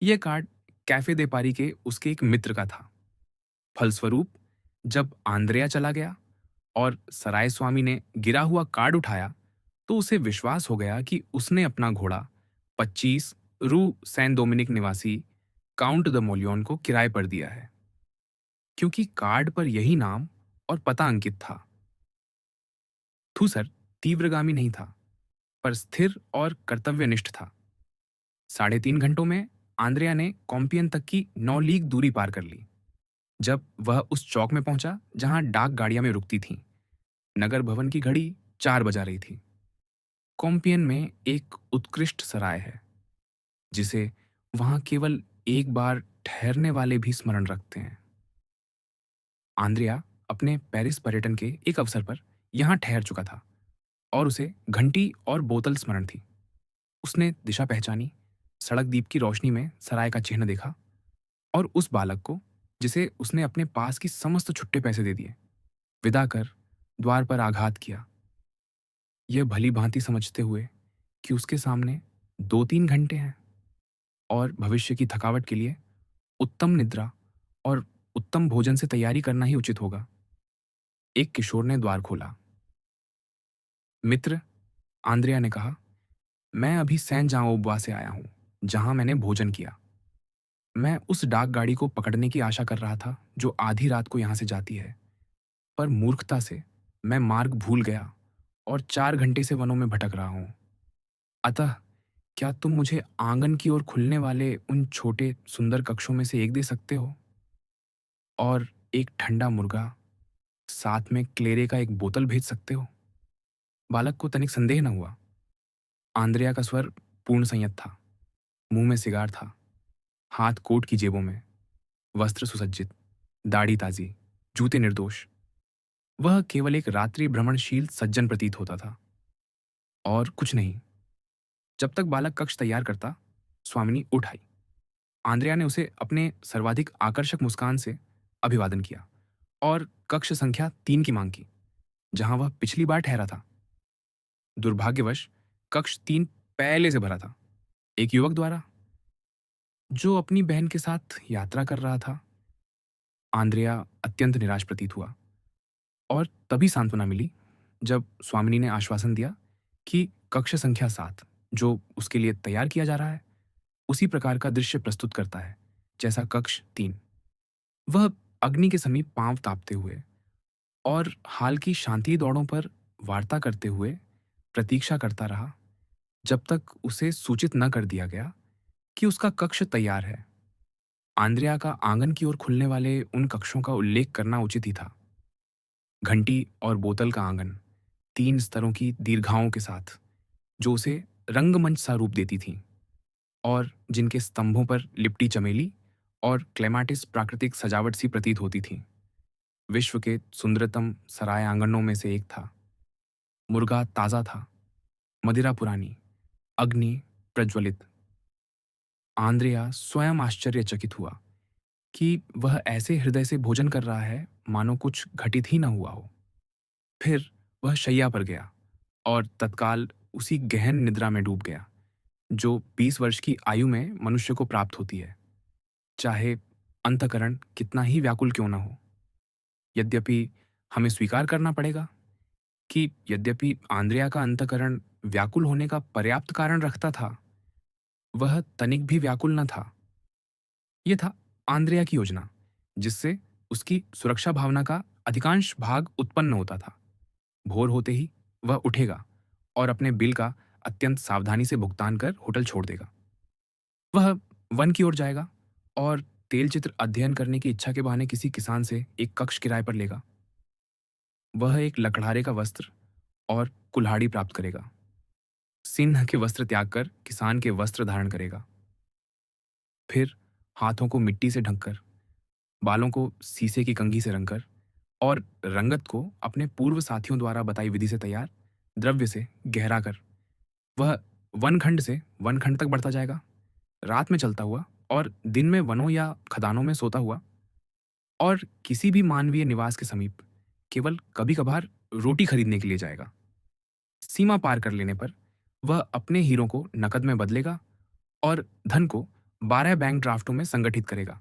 यह कार्ड कैफे दे पारी के उसके एक मित्र का था। फलस्वरूप जब आंद्रेया चला गया और सराय स्वामी ने गिरा हुआ कार्ड उठाया, तो उसे विश्वास हो गया कि उसने अपना घोड़ा 25 रू सैन डोमिनिक निवासी काउंट द मोलियन को किराए पर दिया है, क्योंकि कार्ड पर यही नाम और पता अंकित था। थूसर तीव्रगामी नहीं था, पर स्थिर और कर्तव्यनिष्ठ था। 3.5 घंटों में आंद्रिया ने कॉम्पियन तक की 9 लीग दूरी पार कर ली। जब वह उस चौक में पहुंचा जहां डाक गाड़ियां में रुकती थीं, नगर भवन की घड़ी 4 बजा रही थी। कॉम्पियन में एक उत्कृष्ट सराय है, जिसे वहां केवल एक बार ठहरने वाले भी स्मरण रखते हैं। आंद्रिया अपने पेरिस पर्यटन के एक अवसर पर यहां ठहर चुका था और उसे घंटी और बोतल स्मरण थी। उसने दिशा पहचानी, सड़क दीप की रोशनी में सराय का चिन्ह देखा और उस बालक को, जिसे उसने अपने पास की समस्त छुट्टे पैसे दे दिए, विदा कर द्वार पर आघात किया, यह भली भांति समझते हुए कि उसके सामने 2-3 घंटे हैं और भविष्य की थकावट के लिए उत्तम निद्रा और उत्तम भोजन से तैयारी करना ही उचित होगा। एक किशोर ने द्वार खोला। मित्र, आंद्रिया ने कहा, मैं अभी सैन जाओबा से आया हूं, जहां मैंने भोजन किया। मैं उस डाक गाड़ी को पकड़ने की आशा कर रहा था जो आधी रात को यहां से जाती है, पर मूर्खता से मैं मार्ग भूल गया और 4 घंटे से वनों में भटक रहा हूं। अतः क्या तुम मुझे आंगन की ओर खुलने वाले उन छोटे सुंदर कक्षों में से एक दे सकते हो? और एक ठंडा मुर्गा, साथ में क्लेरे का एक बोतल भेज सकते हो? बालक को तनिक संदेह न हुआ। आंद्रिया का स्वर पूर्ण संयत था, मुंह में सिगार था, हाथ कोट की जेबों में, वस्त्र सुसज्जित, दाढ़ी ताजी, जूते निर्दोष। वह केवल एक रात्रि भ्रमणशील सज्जन प्रतीत होता था और कुछ नहीं। जब तक बालक कक्ष तैयार करता, स्वामिनी उठ आई। आंद्रिया ने उसे अपने सर्वाधिक आकर्षक मुस्कान से अभिवादन किया और कक्ष संख्या 3 की मांग की, जहां वह पिछली बार ठहरा था। दुर्भाग्यवश कक्ष 3 पहले से भरा था, एक युवक द्वारा, जो अपनी बहन के साथ यात्रा कर रहा था। आंद्रिया अत्यंत निराश प्रतीत हुआ और तभी सांत्वना मिली जब स्वामिनी ने आश्वासन दिया कि कक्ष संख्या 7, जो उसके लिए तैयार किया जा रहा है, उसी प्रकार का दृश्य प्रस्तुत करता है जैसा कक्ष 3। वह अग्नि के समीप पांव तापते हुए और हाल की शांति दौड़ों पर वार्ता करते हुए प्रतीक्षा करता रहा, जब तक उसे सूचित न कर दिया गया कि उसका कक्ष तैयार है। आंद्रिया का आंगन की ओर खुलने वाले उन कक्षों का उल्लेख करना उचित ही था। घंटी और बोतल का आंगन 3 स्तरों की दीर्घाओं के साथ, जो उसे रंगमंच सा रूप देती थीं और जिनके स्तंभों पर लिपटी चमेली और क्लेमाटिस प्राकृतिक सजावट सी प्रतीत होती थी, विश्व के सुंदरतम सराय आंगनों में से एक था। मुर्गा ताज़ा था, मदिरा पुरानी, अग्नि प्रज्वलित। आंद्रिया स्वयं आश्चर्यचकित हुआ कि वह ऐसे हृदय से भोजन कर रहा है मानो कुछ घटित ही न हुआ हो। फिर वह शैया पर गया और तत्काल उसी गहन निद्रा में डूब गया जो 20 वर्ष की आयु में मनुष्य को प्राप्त होती है, चाहे अंतःकरण कितना ही व्याकुल क्यों न हो। यद्यपि हमें स्वीकार करना पड़ेगा कि यद्यपि आंद्रिया का अंतःकरण व्याकुल होने का पर्याप्त कारण रखता था, वह तनिक भी व्याकुल न था। यह था आंद्रिया की योजना, जिससे उसकी सुरक्षा भावना का अधिकांश भाग उत्पन्न होता था। भोर होते ही वह उठेगा और अपने बिल का अत्यंत सावधानी से भुगतान कर होटल छोड़ देगा। वह वन की ओर जाएगा और तेल चित्र अध्ययन करने की इच्छा के बहाने किसी किसान से एक कक्ष किराए पर लेगा। वह एक लकड़हारे का वस्त्र और कुल्हाड़ी प्राप्त करेगा। सिंह के वस्त्र त्याग कर किसान के वस्त्र धारण करेगा। फिर हाथों को मिट्टी से ढककर, बालों को शीशे की कंघी से रंगकर और रंगत को अपने पूर्व साथियों द्वारा बताई विधि से तैयार द्रव्य से गहरा कर वह वनखंड से वनखंड तक बढ़ता जाएगा, रात में चलता हुआ और दिन में वनों या खदानों में सोता हुआ, और किसी भी मानवीय निवास के समीप केवल कभी कभार रोटी खरीदने के लिए जाएगा। सीमा पार कर लेने पर वह अपने हीरों को नकद में बदलेगा और धन को 12 बैंक ड्राफ्टों में संगठित करेगा,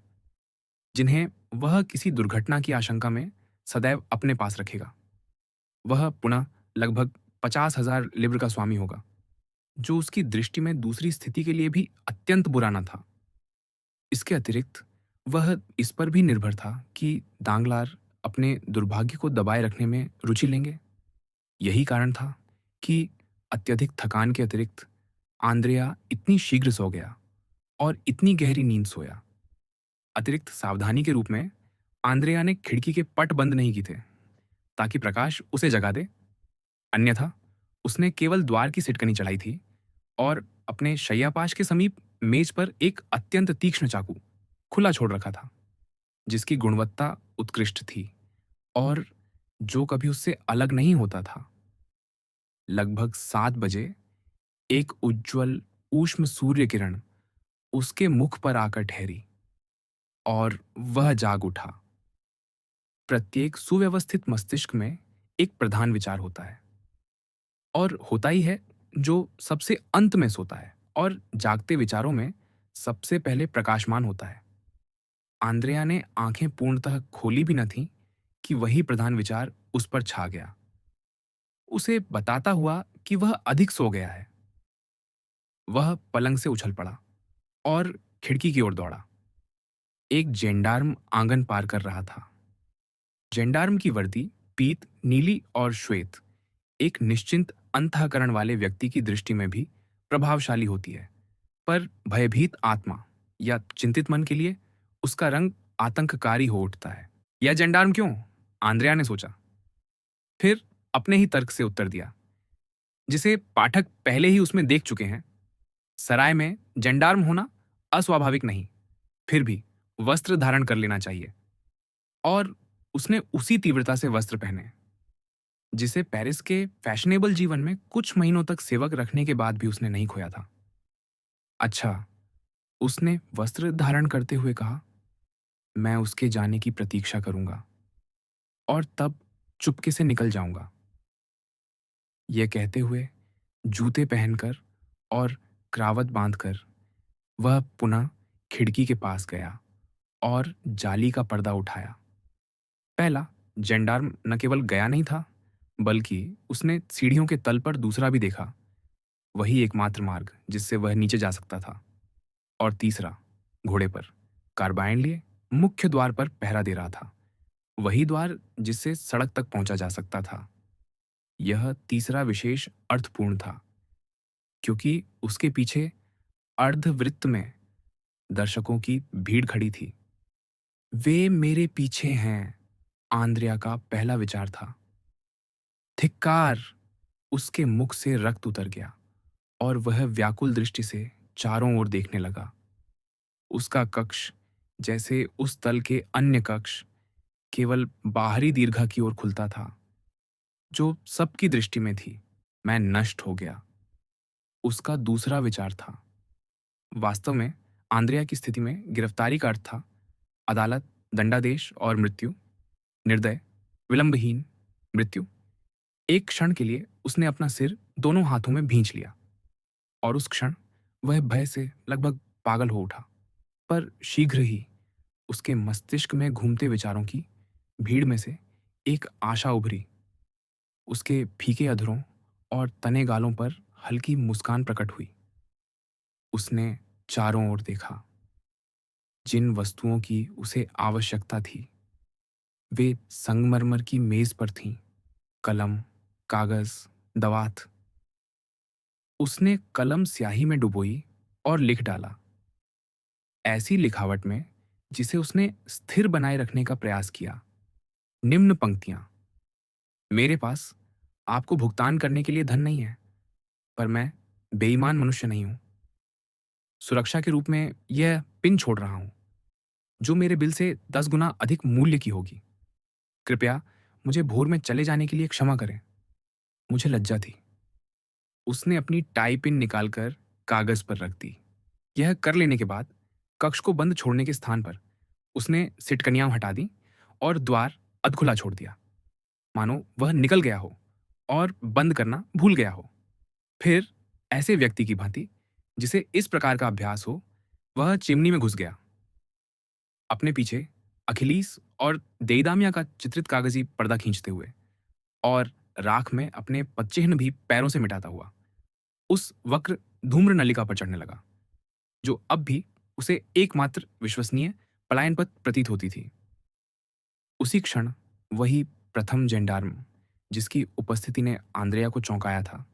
जिन्हें वह किसी दुर्घटना की आशंका में सदैव अपने पास रखेगा। वह पुनः लगभग 50,000 लिब्र का स्वामी होगा, जो उसकी दृष्टि में दूसरी स्थिति के लिए भी अत्यंत बुरा न था। इसके अतिरिक्त वह इस पर भी निर्भर था कि दांगलार अपने दुर्भाग्य को दबाए रखने में रुचि लेंगे। यही कारण था कि अत्यधिक थकान के अतिरिक्त आंद्रेया इतनी शीघ्र सो गया और इतनी गहरी नींद सोया। अतिरिक्त सावधानी के रूप में आंद्रेया ने खिड़की के पट बंद नहीं किए थे ताकि प्रकाश उसे जगा दे। अन्यथा उसने केवल द्वार की सिटकनी चढ़ाई थी और अपने शय्यापाश के समीप मेज पर एक अत्यंत तीक्ष्ण चाकू खुला छोड़ रखा था, जिसकी गुणवत्ता उत्कृष्ट थी और जो कभी उससे अलग नहीं होता था। लगभग 7 बजे एक उज्ज्वल ऊष्म सूर्य किरण उसके मुख पर आकर ठहरी और वह जाग उठा। प्रत्येक सुव्यवस्थित मस्तिष्क में एक प्रधान विचार होता है, और होता ही है जो सबसे अंत में सोता है और जागते विचारों में सबसे पहले प्रकाशमान होता है। आंद्रेया ने आंखें पूर्णतः खोली भी न थीं कि वही प्रधान विचार उस पर छा गया, उसे बताता हुआ कि वह अधिक सो गया है। वह पलंग से उछल पड़ा और खिड़की की ओर दौड़ा। एक जेंडार्म आंगन पार कर रहा था। जेंडार्म की वर्दी पीत, नीली और श्वेत एक निश्चिंत अंतःकरण वाले व्यक्ति की दृष्टि में भी प्रभावशाली होती है, पर भयभीत आत्मा या चिंतित मन के लिए उसका रंग आतंककारी हो उठता है। यह जेंडार्म क्यों? आंद्रेया ने सोचा, फिर अपने ही तर्क से उत्तर दिया, जिसे पाठक पहले ही उसमें देख चुके हैं। सराय में जेंडार्म होना अस्वाभाविक नहीं, फिर भी वस्त्र धारण कर लेना चाहिए। और उसने उसी तीव्रता से वस्त्र पहने जिसे पेरिस के फैशनेबल जीवन में कुछ महीनों तक सेवक रखने के बाद भी उसने नहीं खोया था। अच्छा, उसने वस्त्र धारण करते हुए कहा, मैं उसके जाने की प्रतीक्षा करूंगा और तब चुपके से निकल जाऊंगा। यह कहते हुए जूते पहनकर और क्रावत बांधकर वह पुनः खिड़की के पास गया और जाली का पर्दा उठाया। पहला जेंडार्म न केवल गया नहीं था, बल्कि उसने सीढ़ियों के तल पर दूसरा भी देखा, वही एकमात्र मार्ग जिससे वह नीचे जा सकता था। और तीसरा, घोड़े पर कार्बाइन लिए मुख्य द्वार पर पहरा दे रहा था, वही द्वार जिससे सड़क तक पहुंचा जा सकता था। यह तीसरा विशेष अर्थपूर्ण था, क्योंकि उसके पीछे अर्धवृत्त में दर्शकों की भीड़ खड़ी थी। वे मेरे पीछे हैं, आंद्रेया का पहला विचार था। धिक्कार! उसके मुख से रक्त उतर गया और वह व्याकुल दृष्टि से चारों ओर देखने लगा। उसका कक्ष जैसे उस तल के अन्य कक्ष केवल बाहरी दीर्घा की ओर खुलता था, जो सबकी दृष्टि में थी। मैं नष्ट हो गया, उसका दूसरा विचार था। वास्तव में आंद्रेया की स्थिति में गिरफ्तारी का अर्थ था अदालत, दंडादेश और मृत्यु। निर्दय, विलंबहीन मृत्यु। एक क्षण के लिए उसने अपना सिर दोनों हाथों में भींच लिया और उस क्षण वह भय से लगभग पागल हो उठा। पर शीघ्र ही उसके मस्तिष्क में घूमते विचारों की भीड़ में से एक आशा उभरी। उसके फीके अधरों और तने गालों पर हल्की मुस्कान प्रकट हुई। उसने चारों ओर देखा। जिन वस्तुओं की उसे आवश्यकता थी वे संगमरमर की मेज पर थीं, कलम, कागज, दवात। उसने कलम स्याही में डुबोई और लिख डाला, ऐसी लिखावट में जिसे उसने स्थिर बनाए रखने का प्रयास किया। निम्न पंक्तियां: मेरे पास आपको भुगतान करने के लिए धन नहीं है, पर मैं बेईमान मनुष्य नहीं हूं। सुरक्षा के रूप में यह पिन छोड़ रहा हूं, जो मेरे बिल से 10 गुना अधिक मूल्य की होगी। कृपया मुझे भोर में चले जाने के लिए क्षमा करें। मुझे लज्जा थी। उसने अपनी टाई पिन निकालकर कागज पर रख दी। यह कर लेने के बाद कक्ष को बंद छोड़ने के स्थान पर उसने सिटकनियां हटा दी और द्वार अधखुला छोड़ दिया, मानो वह निकल गया हो और बंद करना भूल गया हो। फिर ऐसे व्यक्ति की भांति जिसे इस प्रकार का अभ्यास हो, वह चिमनी में घुस गया। अपने पीछे अखिलीस और देईदामिया का चित्रित कागजी पर्दा खींचते हुए और राख में अपने पदचिह्न भी पैरों से मिटाता हुआ उस वक्र धूम्र नलिका पर चढ़ने लगा, जो अब भी उसे एकमात्र विश्वसनीय पलायन पथ प्रतीत होती थी। उसी क्षण वही प्रथम जेंडार्म, जिसकी उपस्थिति ने आंद्रेया को चौंकाया था,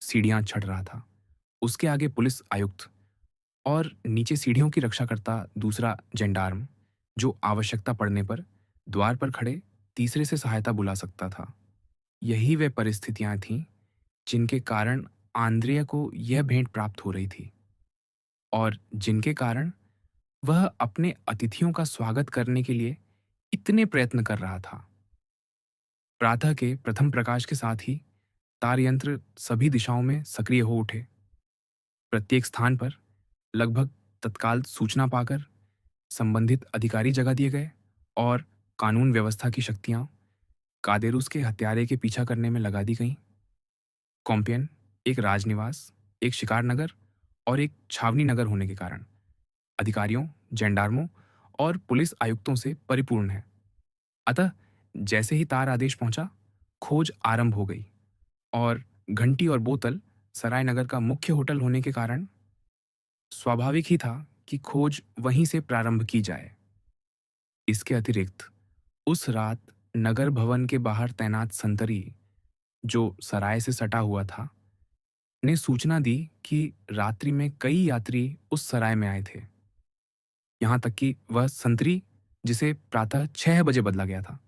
सीढ़ियां चढ़ रहा था। उसके आगे पुलिस आयुक्त और नीचे सीढ़ियों की रक्षा करता दूसरा जेंडार्म, जो आवश्यकता पड़ने पर द्वार पर खड़े तीसरे से सहायता बुला सकता था। यही वे परिस्थितियां थीं जिनके कारण आंद्रिया को यह भेंट प्राप्त हो रही थी और जिनके कारण वह अपने अतिथियों का स्वागत करने के लिए इतने प्रयत्न कर रहा था। प्रातः के प्रथम प्रकाश के साथ ही तार यंत्र सभी दिशाओं में सक्रिय हो उठे। प्रत्येक स्थान पर लगभग तत्काल सूचना पाकर संबंधित अधिकारी जगा दिए गए और कानून व्यवस्था की शक्तियां कादेरुस के हत्यारे के पीछा करने में लगा दी गईं। कॉम्पियन एक राजनिवास, एक शिकार नगर और एक छावनी नगर होने के कारण अधिकारियों, जेंडार्मों और पुलिस आयुक्तों से परिपूर्ण है। अतः जैसे ही तार आदेश पहुंचा, खोज आरंभ हो गई और घंटी और बोतल सराय नगर का मुख्य होटल होने के कारण स्वाभाविक ही था कि खोज वहीं से प्रारंभ की जाए। इसके अतिरिक्त उस रात नगर भवन के बाहर तैनात संतरी, जो सराय से सटा हुआ था, ने सूचना दी कि रात्रि में कई यात्री उस सराय में आए थे। यहां तक कि वह संतरी, जिसे प्रातः 6 बजे बदला गया था,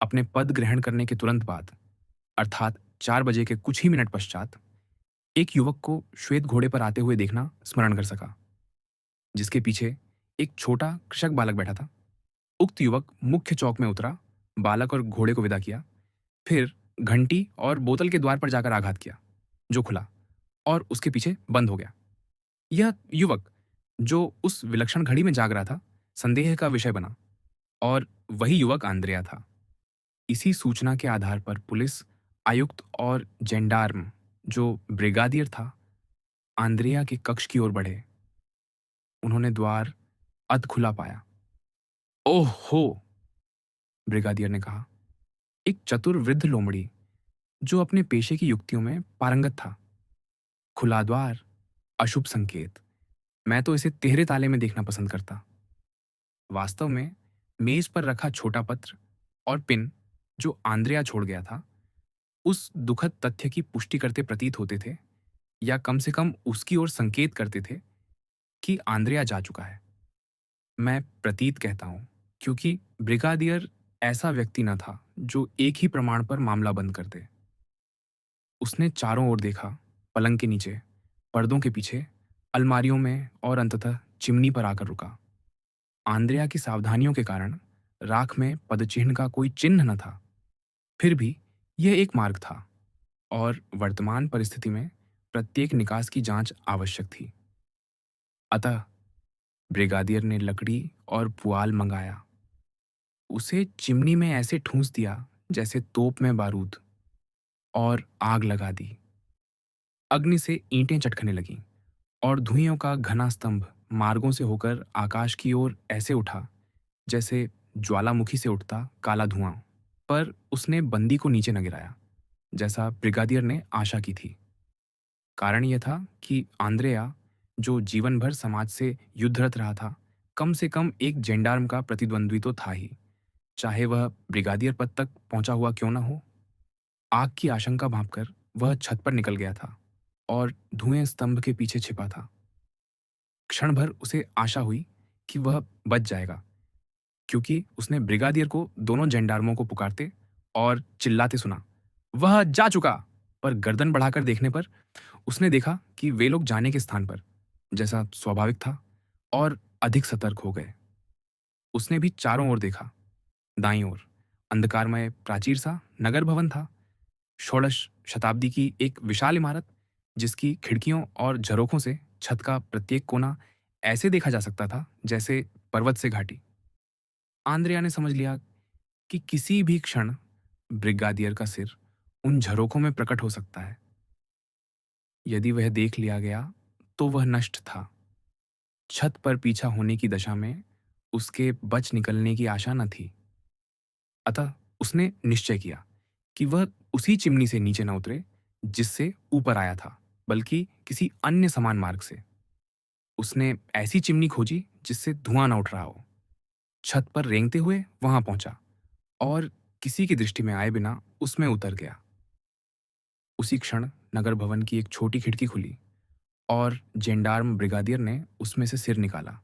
अपने पद ग्रहण करने के तुरंत बाद, अर्थात 4 बजे के कुछ ही मिनट पश्चात, एक युवक को श्वेत घोड़े पर आते हुए देखना स्मरण कर सका, जिसके पीछे एक छोटा कृषक बालक बैठा था। उक्त युवक मुख्य चौक में उतरा, बालक और घोड़े को विदा किया, फिर घंटी और बोतल के द्वार पर जाकर आघात किया, जो खुला और उसके पीछे बंद हो गया। यह युवक, जो उस विलक्षण घड़ी में जाग रहा था, संदेह का विषय बना और वही युवक आंद्रेया था। इसी सूचना के आधार पर पुलिस आयुक्त और जेंडार्म, जो ब्रिगादियर था, आंद्रेया के कक्ष की ओर बढ़े। उन्होंने द्वार अध खुला पाया। ओह हो! ब्रिगादियर ने कहा, एक चतुर वृद्ध लोमड़ी, जो अपने पेशे की युक्तियों में पारंगत था। खुला द्वार, अशुभ संकेत। मैं तो इसे तिहरे ताले में देखना पसंद करता। वास्तव में मेज पर रखा छोटा पत्र और पिन, जो आंद्रेया छोड़ गया था, उस दुखद तथ्य की पुष्टि करते प्रतीत होते थे, या कम से कम उसकी ओर संकेत करते थे कि आंद्रेया जा चुका है। मैं प्रतीत कहता हूं, क्योंकि ब्रिगादियर ऐसा व्यक्ति न था जो एक ही प्रमाण पर मामला बंद कर दे। उसने चारों ओर देखा, पलंग के नीचे, पर्दों के पीछे, अलमारियों में और अंततः चिमनी पर आकर रुका। आंद्रेया की सावधानियों के कारण राख में पदचिह्न का कोई चिन्ह न था। फिर भी यह एक मार्ग था और वर्तमान परिस्थिति में प्रत्येक निकास की जांच आवश्यक थी। अतः ब्रिगादियर ने लकड़ी और पुआल मंगाया, उसे चिमनी में ऐसे ठूंस दिया जैसे तोप में बारूद, और आग लगा दी। अग्नि से ईंटें चटकने लगीं और धुइयों का घना स्तंभ मार्गों से होकर आकाश की ओर ऐसे उठा जैसे ज्वालामुखी से उठता काला धुआं। पर उसने बंदी को नीचे न गिराया, जैसा ब्रिगादियर ने आशा की थी। कारण यह था कि आंद्रेया, जो जीवन भर समाज से युद्धरत रहा था, कम से कम एक जेंडार्म का प्रतिद्वंद्वी तो था ही। चाहे वह ब्रिगादियर पद तक पहुंचा हुआ क्यों ना हो। आग की आशंका भांपकर वह छत पर निकल गया था और धुएं स्तंभ के पीछे छिपा था। क्षण भर उसे आशा हुई कि वह बच जाएगा, क्योंकि उसने ब्रिगादियर को दोनों जेंडार्मों को पुकारते और चिल्लाते सुना, वह जा चुका। पर गर्दन बढ़ाकर देखने पर उसने देखा कि वे लोग जाने के स्थान पर, जैसा स्वाभाविक था, और अधिक सतर्क हो गए। उसने भी चारों ओर देखा। दाईं ओर अंधकारमय प्राचीर सा नगर भवन था, षोडश शताब्दी की एक विशाल इमारत, जिसकी खिड़कियों और झरोखों से छत का प्रत्येक कोना ऐसे देखा जा सकता था जैसे पर्वत से घाटी। आंद्रिया ने समझ लिया कि किसी भी क्षण ब्रिगादियर का सिर उन झरोखों में प्रकट हो सकता है। यदि वह देख लिया गया तो वह नष्ट था। छत पर पीछा होने की दशा में उसके बच निकलने की आशा न थी। अतः उसने निश्चय किया कि वह उसी चिमनी से नीचे न उतरे जिससे ऊपर आया था, बल्कि किसी अन्य समान मार्ग से। उसने ऐसी चिमनी खोजी जिससे धुआं न उठ रहा हो। छत पर रेंगते हुए वहां पहुंचा और किसी की दृष्टि में आए बिना उसमें उतर गया। उसी क्षण नगर भवन की एक छोटी खिड़की खुली और जेंडार्म ब्रिगादियर ने उसमें से सिर निकाला।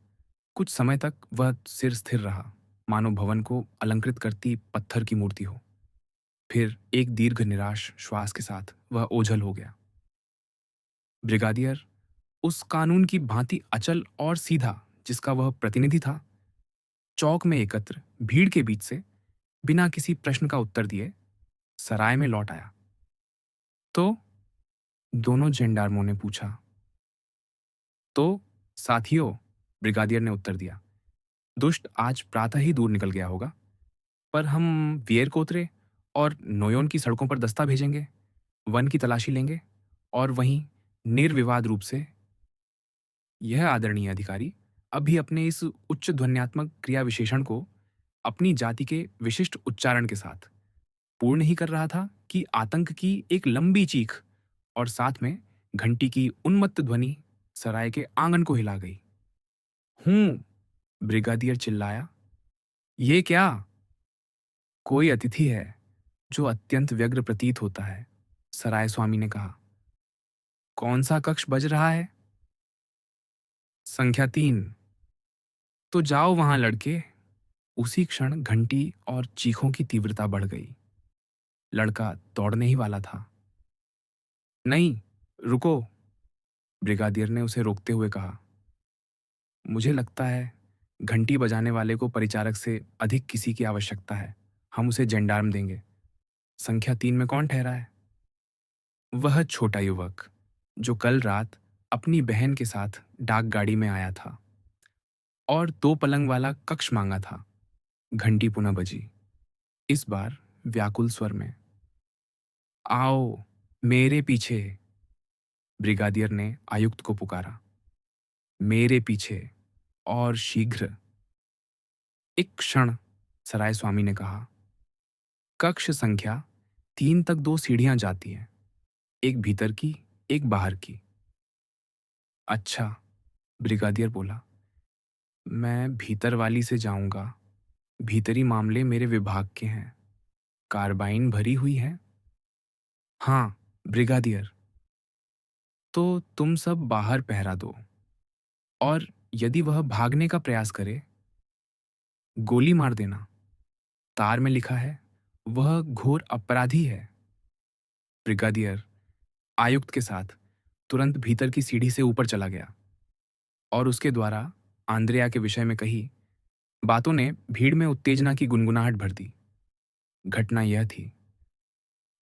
कुछ समय तक वह सिर स्थिर रहा, मानो भवन को अलंकृत करती पत्थर की मूर्ति हो। फिर एक दीर्घ निराश श्वास के साथ वह ओझल हो गया। ब्रिगादियर उस कानून की भांति अचल और सीधा जिसका वह प्रतिनिधि था, चौक में एकत्र भीड़ के बीच से बिना किसी प्रश्न का उत्तर दिए सराय में लौट आया। तो दोनों जेंडार्मों ने पूछा। तो साथियों, ब्रिगादियर ने उत्तर दिया, दुष्ट आज प्रातः ही दूर निकल गया होगा, पर हम वियर कोतरे और नोयोन की सड़कों पर दस्ता भेजेंगे, वन की तलाशी लेंगे और वहीं निर्विवाद रूप से यह आदरणीय अधिकारी अभी अपने इस उच्च ध्वन्यात्मक क्रिया विशेषण को अपनी जाति के विशिष्ट उच्चारण के साथ पूर्ण ही कर रहा था कि आतंक की एक लंबी चीख और साथ में घंटी की उन्मत्त ध्वनि सराय के आंगन को हिला गई। हूं, ब्रिगादियर चिल्लाया, ये क्या? कोई अतिथि है जो अत्यंत व्यग्र प्रतीत होता है, सराय स्वामी ने कहा। कौन सा कक्ष बज रहा है? संख्या 3। तो जाओ वहां लड़के। उसी क्षण घंटी और चीखों की तीव्रता बढ़ गई। लड़का दौड़ने ही वाला था। नहीं, रुको, ब्रिगादियर ने उसे रोकते हुए कहा। मुझे लगता है घंटी बजाने वाले को परिचारक से अधिक किसी की आवश्यकता है। हम उसे जेंडार्म देंगे। संख्या 3 में कौन ठहरा है? वह छोटा युवक जो कल रात अपनी बहन के साथ डाक गाड़ी में आया था और 2 पलंग वाला कक्ष मांगा था। घंटी पुनः बजी, इस बार व्याकुल स्वर में। आओ मेरे पीछे, ब्रिगादियर ने आयुक्त को पुकारा। मेरे पीछे, और शीघ्र। एक क्षण, सराय स्वामी ने कहा। कक्ष संख्या 3 तक 2 सीढ़ियां जाती हैं, एक भीतर की, एक बाहर की। अच्छा, ब्रिगादियर बोला, मैं भीतर वाली से जाऊंगा। भीतरी मामले मेरे विभाग के हैं। कार्बाइन भरी हुई है। हाँ, ब्रिगादियर। तो तुम सब बाहर पहरा दो, और यदि वह भागने का प्रयास करे, गोली मार देना। तार में लिखा है, वह घोर अपराधी है। ब्रिगादियर आयुक्त के साथ तुरंत भीतर की सीढ़ी से ऊपर चला गया और उसके द्वारा आंद्रेया के विषय में कही बातों ने भीड़ में उत्तेजना की गुनगुनाहट भर दी। घटना यह थी,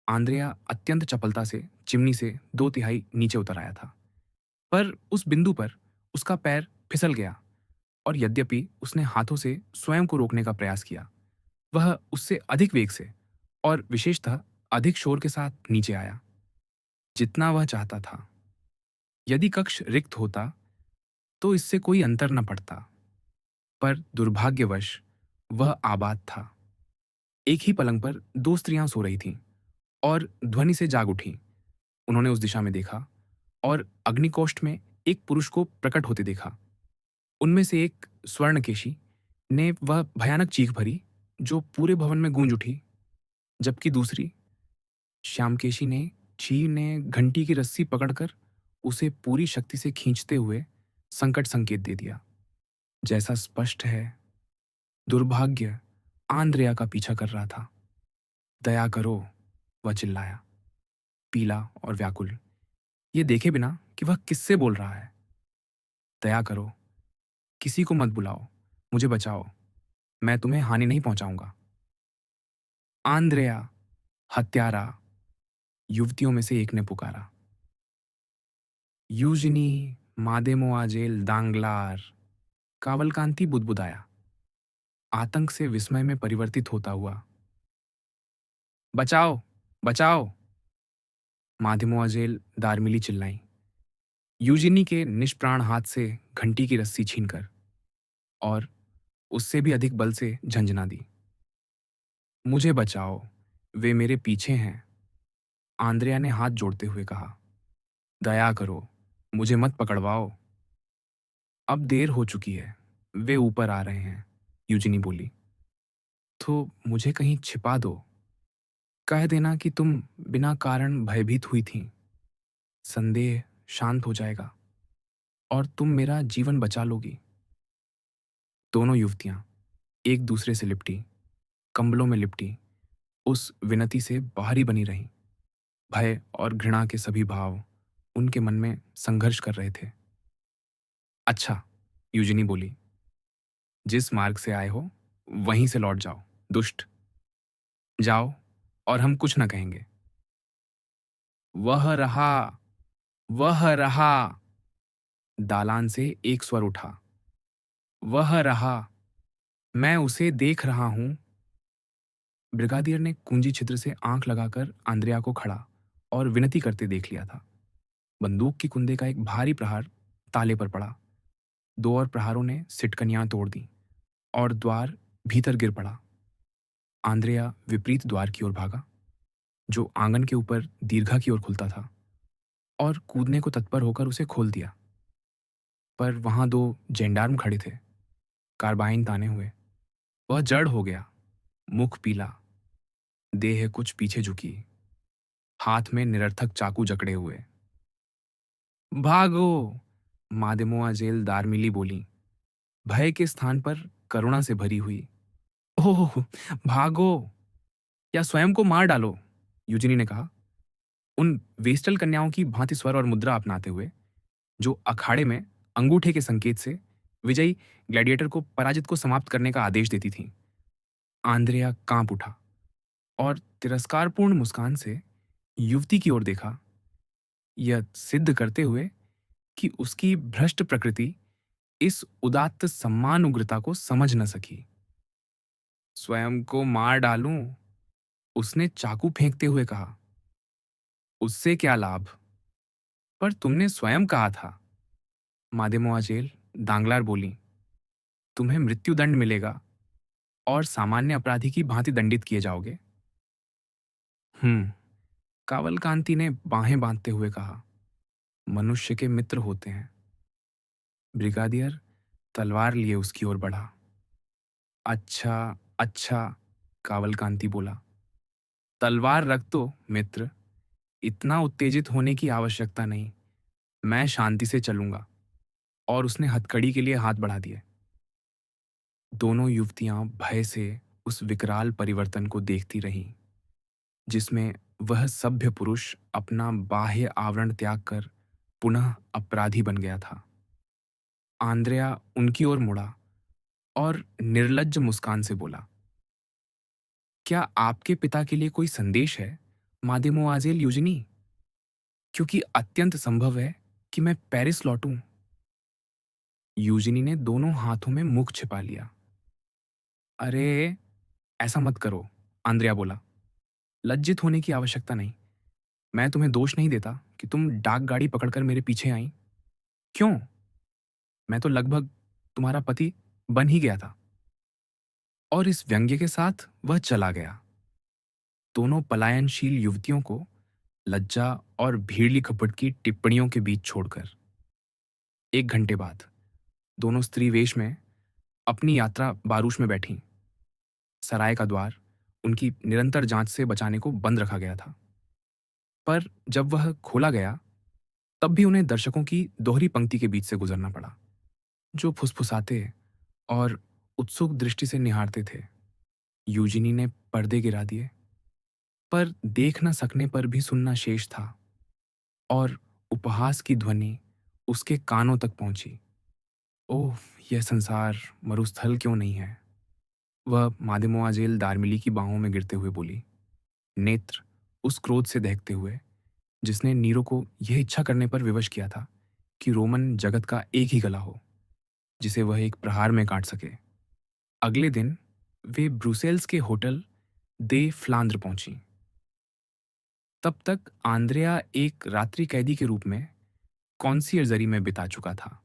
आंद्रेया अत्यंत चपलता से चिमनी से 2/3 नीचे उतर आया था, पर उस बिंदु पर उसका पैर फिसल गया और यद्यपि उसने हाथों से स्वयं को रोकने का प्रयास किया, वह उससे अधिक वेग से और विशेषतः अधिक शोर के साथ नीचे आया, जितना वह चाहता था। यदि कक्ष रिक्त होता तो इससे कोई अंतर न पड़ता, पर दुर्भाग्यवश वह आबाद था। एक ही पलंग पर 2 स्त्रियां सो रही थीं और ध्वनि से जाग उठीं। उन्होंने उस दिशा में देखा और अग्निकोष्ठ में एक पुरुष को प्रकट होते देखा। उनमें से एक स्वर्णकेशी ने वह भयानक चीख भरी जो पूरे भवन में गूंज उठी, जबकि दूसरी, श्यामकेशी ने घंटी की रस्सी पकड़कर उसे पूरी शक्ति से खींचते हुए संकट संकेत दे दिया। जैसा स्पष्ट है, दुर्भाग्य आंद्रेया का पीछा कर रहा था। दया करो, वह चिल्लाया, पीला और व्याकुल, ये देखे बिना कि वह किससे बोल रहा है। दया करो, किसी को मत बुलाओ, मुझे बचाओ, मैं तुम्हें हानि नहीं पहुंचाऊंगा। आंद्रेया, हत्यारा, युवतियों में से एक ने पुकारा। यूजिनी, मादेमोआजेल दांगलार, कावलकांति बुदबुदाया, आतंक से विस्मय में परिवर्तित होता हुआ। बचाओ, बचाओ, मादेमोआजेल दारमिली चिल्लाई, यूजिनी के निष्प्राण हाथ से घंटी की रस्सी छीनकर, और उससे भी अधिक बल से झंझना दी। मुझे बचाओ, वे मेरे पीछे हैं, आंद्रेया ने हाथ जोड़ते हुए कहा। दया करो, मुझे मत पकड़वाओ। अब देर हो चुकी है, वे ऊपर आ रहे हैं, यूजिनी बोली। तो मुझे कहीं छिपा दो, कह देना कि तुम बिना कारण भयभीत हुई थीं। संदेह शांत हो जाएगा और तुम मेरा जीवन बचा लोगी। दोनों युवतियां एक दूसरे से लिपटी, कंबलों में लिपटी, उस विनती से बाहरी बनी रहीं। भय और घृणा के सभी भाव उनके मन में संघर्ष कर रहे थे। अच्छा, यूजिनी बोली, जिस मार्ग से आए हो वहीं से लौट जाओ, दुष्ट। जाओ, और हम कुछ न कहेंगे। वह रहा, वह रहा, दालान से एक स्वर उठा। वह रहा, मैं उसे देख रहा हूं। ब्रिगादियर ने कुंजी छिद्र से आंख लगाकर आंद्रेया को खड़ा और विनती करते देख लिया था। बंदूक की कुंदे का एक भारी प्रहार ताले पर पड़ा। दो और प्रहारों ने सिटकनियां तोड़ दी और द्वार भीतर गिर पड़ा। आंद्रेया विपरीत द्वार की ओर भागा, जो आंगन के ऊपर दीर्घा की ओर खुलता था, और कूदने को तत्पर होकर उसे खोल दिया। पर वहां दो जेंडार्म खड़े थे, कार्बाइन ताने हुए। वह जड़ हो गया, मुख पीला, देह कुछ पीछे झुकी, हाथ में निरर्थक चाकू जकड़े हुए। भागो, मादेमोआ जेल दारमिली बोली, भय के स्थान पर करुणा से भरी हुई। ओह, भागो या स्वयं को मार डालो, यूजिनी ने कहा, उन वेस्टल कन्याओं की भांति स्वर और मुद्रा अपनाते हुए, जो अखाड़े में अंगूठे के संकेत से विजयी ग्लैडिएटर को पराजित को समाप्त करने का आदेश देती थीं। आंद्रेया कांप उठा और तिरस्कारपूर्ण मुस्कान से युवती की ओर देखा, यह सिद्ध करते हुए कि उसकी भ्रष्ट प्रकृति इस उदात्त सम्मान उग्रता को समझ न सकी। स्वयं को मार डालूं, उसने चाकू फेंकते हुए कहा। उससे क्या लाभ? पर तुमने स्वयं कहा था, मादेमोआजेल दांगलार बोली, तुम्हें मृत्युदंड मिलेगा और सामान्य अपराधी की भांति दंडित किए जाओगे। कावलकांति ने बाहें बांधते हुए कहा, मनुष्य के मित्र होते हैं। ब्रिगादियर तलवार लिए उसकी ओर बढ़ा। अच्छा, अच्छा, कावलकांति बोला, तलवार रख दो मित्र, इतना उत्तेजित होने की आवश्यकता नहीं, मैं शांति से चलूंगा। और उसने हथकड़ी के लिए हाथ बढ़ा दिए। दोनों युवतियां भय से उस विकराल परिवर्तन को देखती रहीं, जिसमें वह सभ्य पुरुष अपना बाह्य आवरण त्याग कर पुनः अपराधी बन गया था। आंद्रेया उनकी ओर मुड़ा और निर्लज्ज मुस्कान से बोला, क्या आपके पिता के लिए कोई संदेश है, मादेमोआजेल यूजिनी? क्योंकि अत्यंत संभव है कि मैं पेरिस लौटूं। यूजिनी ने दोनों हाथों में मुख छिपा लिया। अरे, ऐसा मत करो, आंद्रेया बोला, लज्जित होने की आवश्यकता नहीं। मैं तुम्हें दोष नहीं देता कि तुम डाक गाड़ी पकड़कर मेरे पीछे आई। क्यों? मैं तो लगभग तुम्हारा पति बन ही गया था। और इस व्यंग्य के साथ वह चला गया, दोनों पलायनशील युवतियों को लज्जा और भीड़ली खपट की टिप्पणियों के बीच छोड़कर। 1 घंटे बाद दोनों स्त्री वेश में अपनी यात्रा बारूश में बैठीं। सराय का द्वार उनकी निरंतर जांच से बचाने को बंद रखा गया था। पर जब वह खोला गया, तब भी उन्हें दर्शकों की दोहरी पंक्ति के बीच से गुजरना पड़ा, जो फुसफुसाते और उत्सुक दृष्टि से निहारते थे। यूजिनी ने पर्दे गिरा दिए, पर देख न सकने पर भी सुनना शेष था, और उपहास की ध्वनि उसके कानों तक पहुंची। ओह! यह संसार मरुस्थल क्यों नहीं है? वह मादेमोआजेल दार्मिली की बाहों में गिरते हुए बोली, नेत्र उस क्रोध से दहकते हुए जिसने नीरो को यह इच्छा करने पर विवश किया था कि रोमन जगत का एक ही गला हो, जिसे वह एक प्रहार में काट सके। अगले दिन वे ब्रुसेल्स के होटल दे फ्लांद्र पहुंची। तब तक आंद्रेया एक रात्रि कैदी के रूप में कॉन्सियर्जरी में बिता चुका था।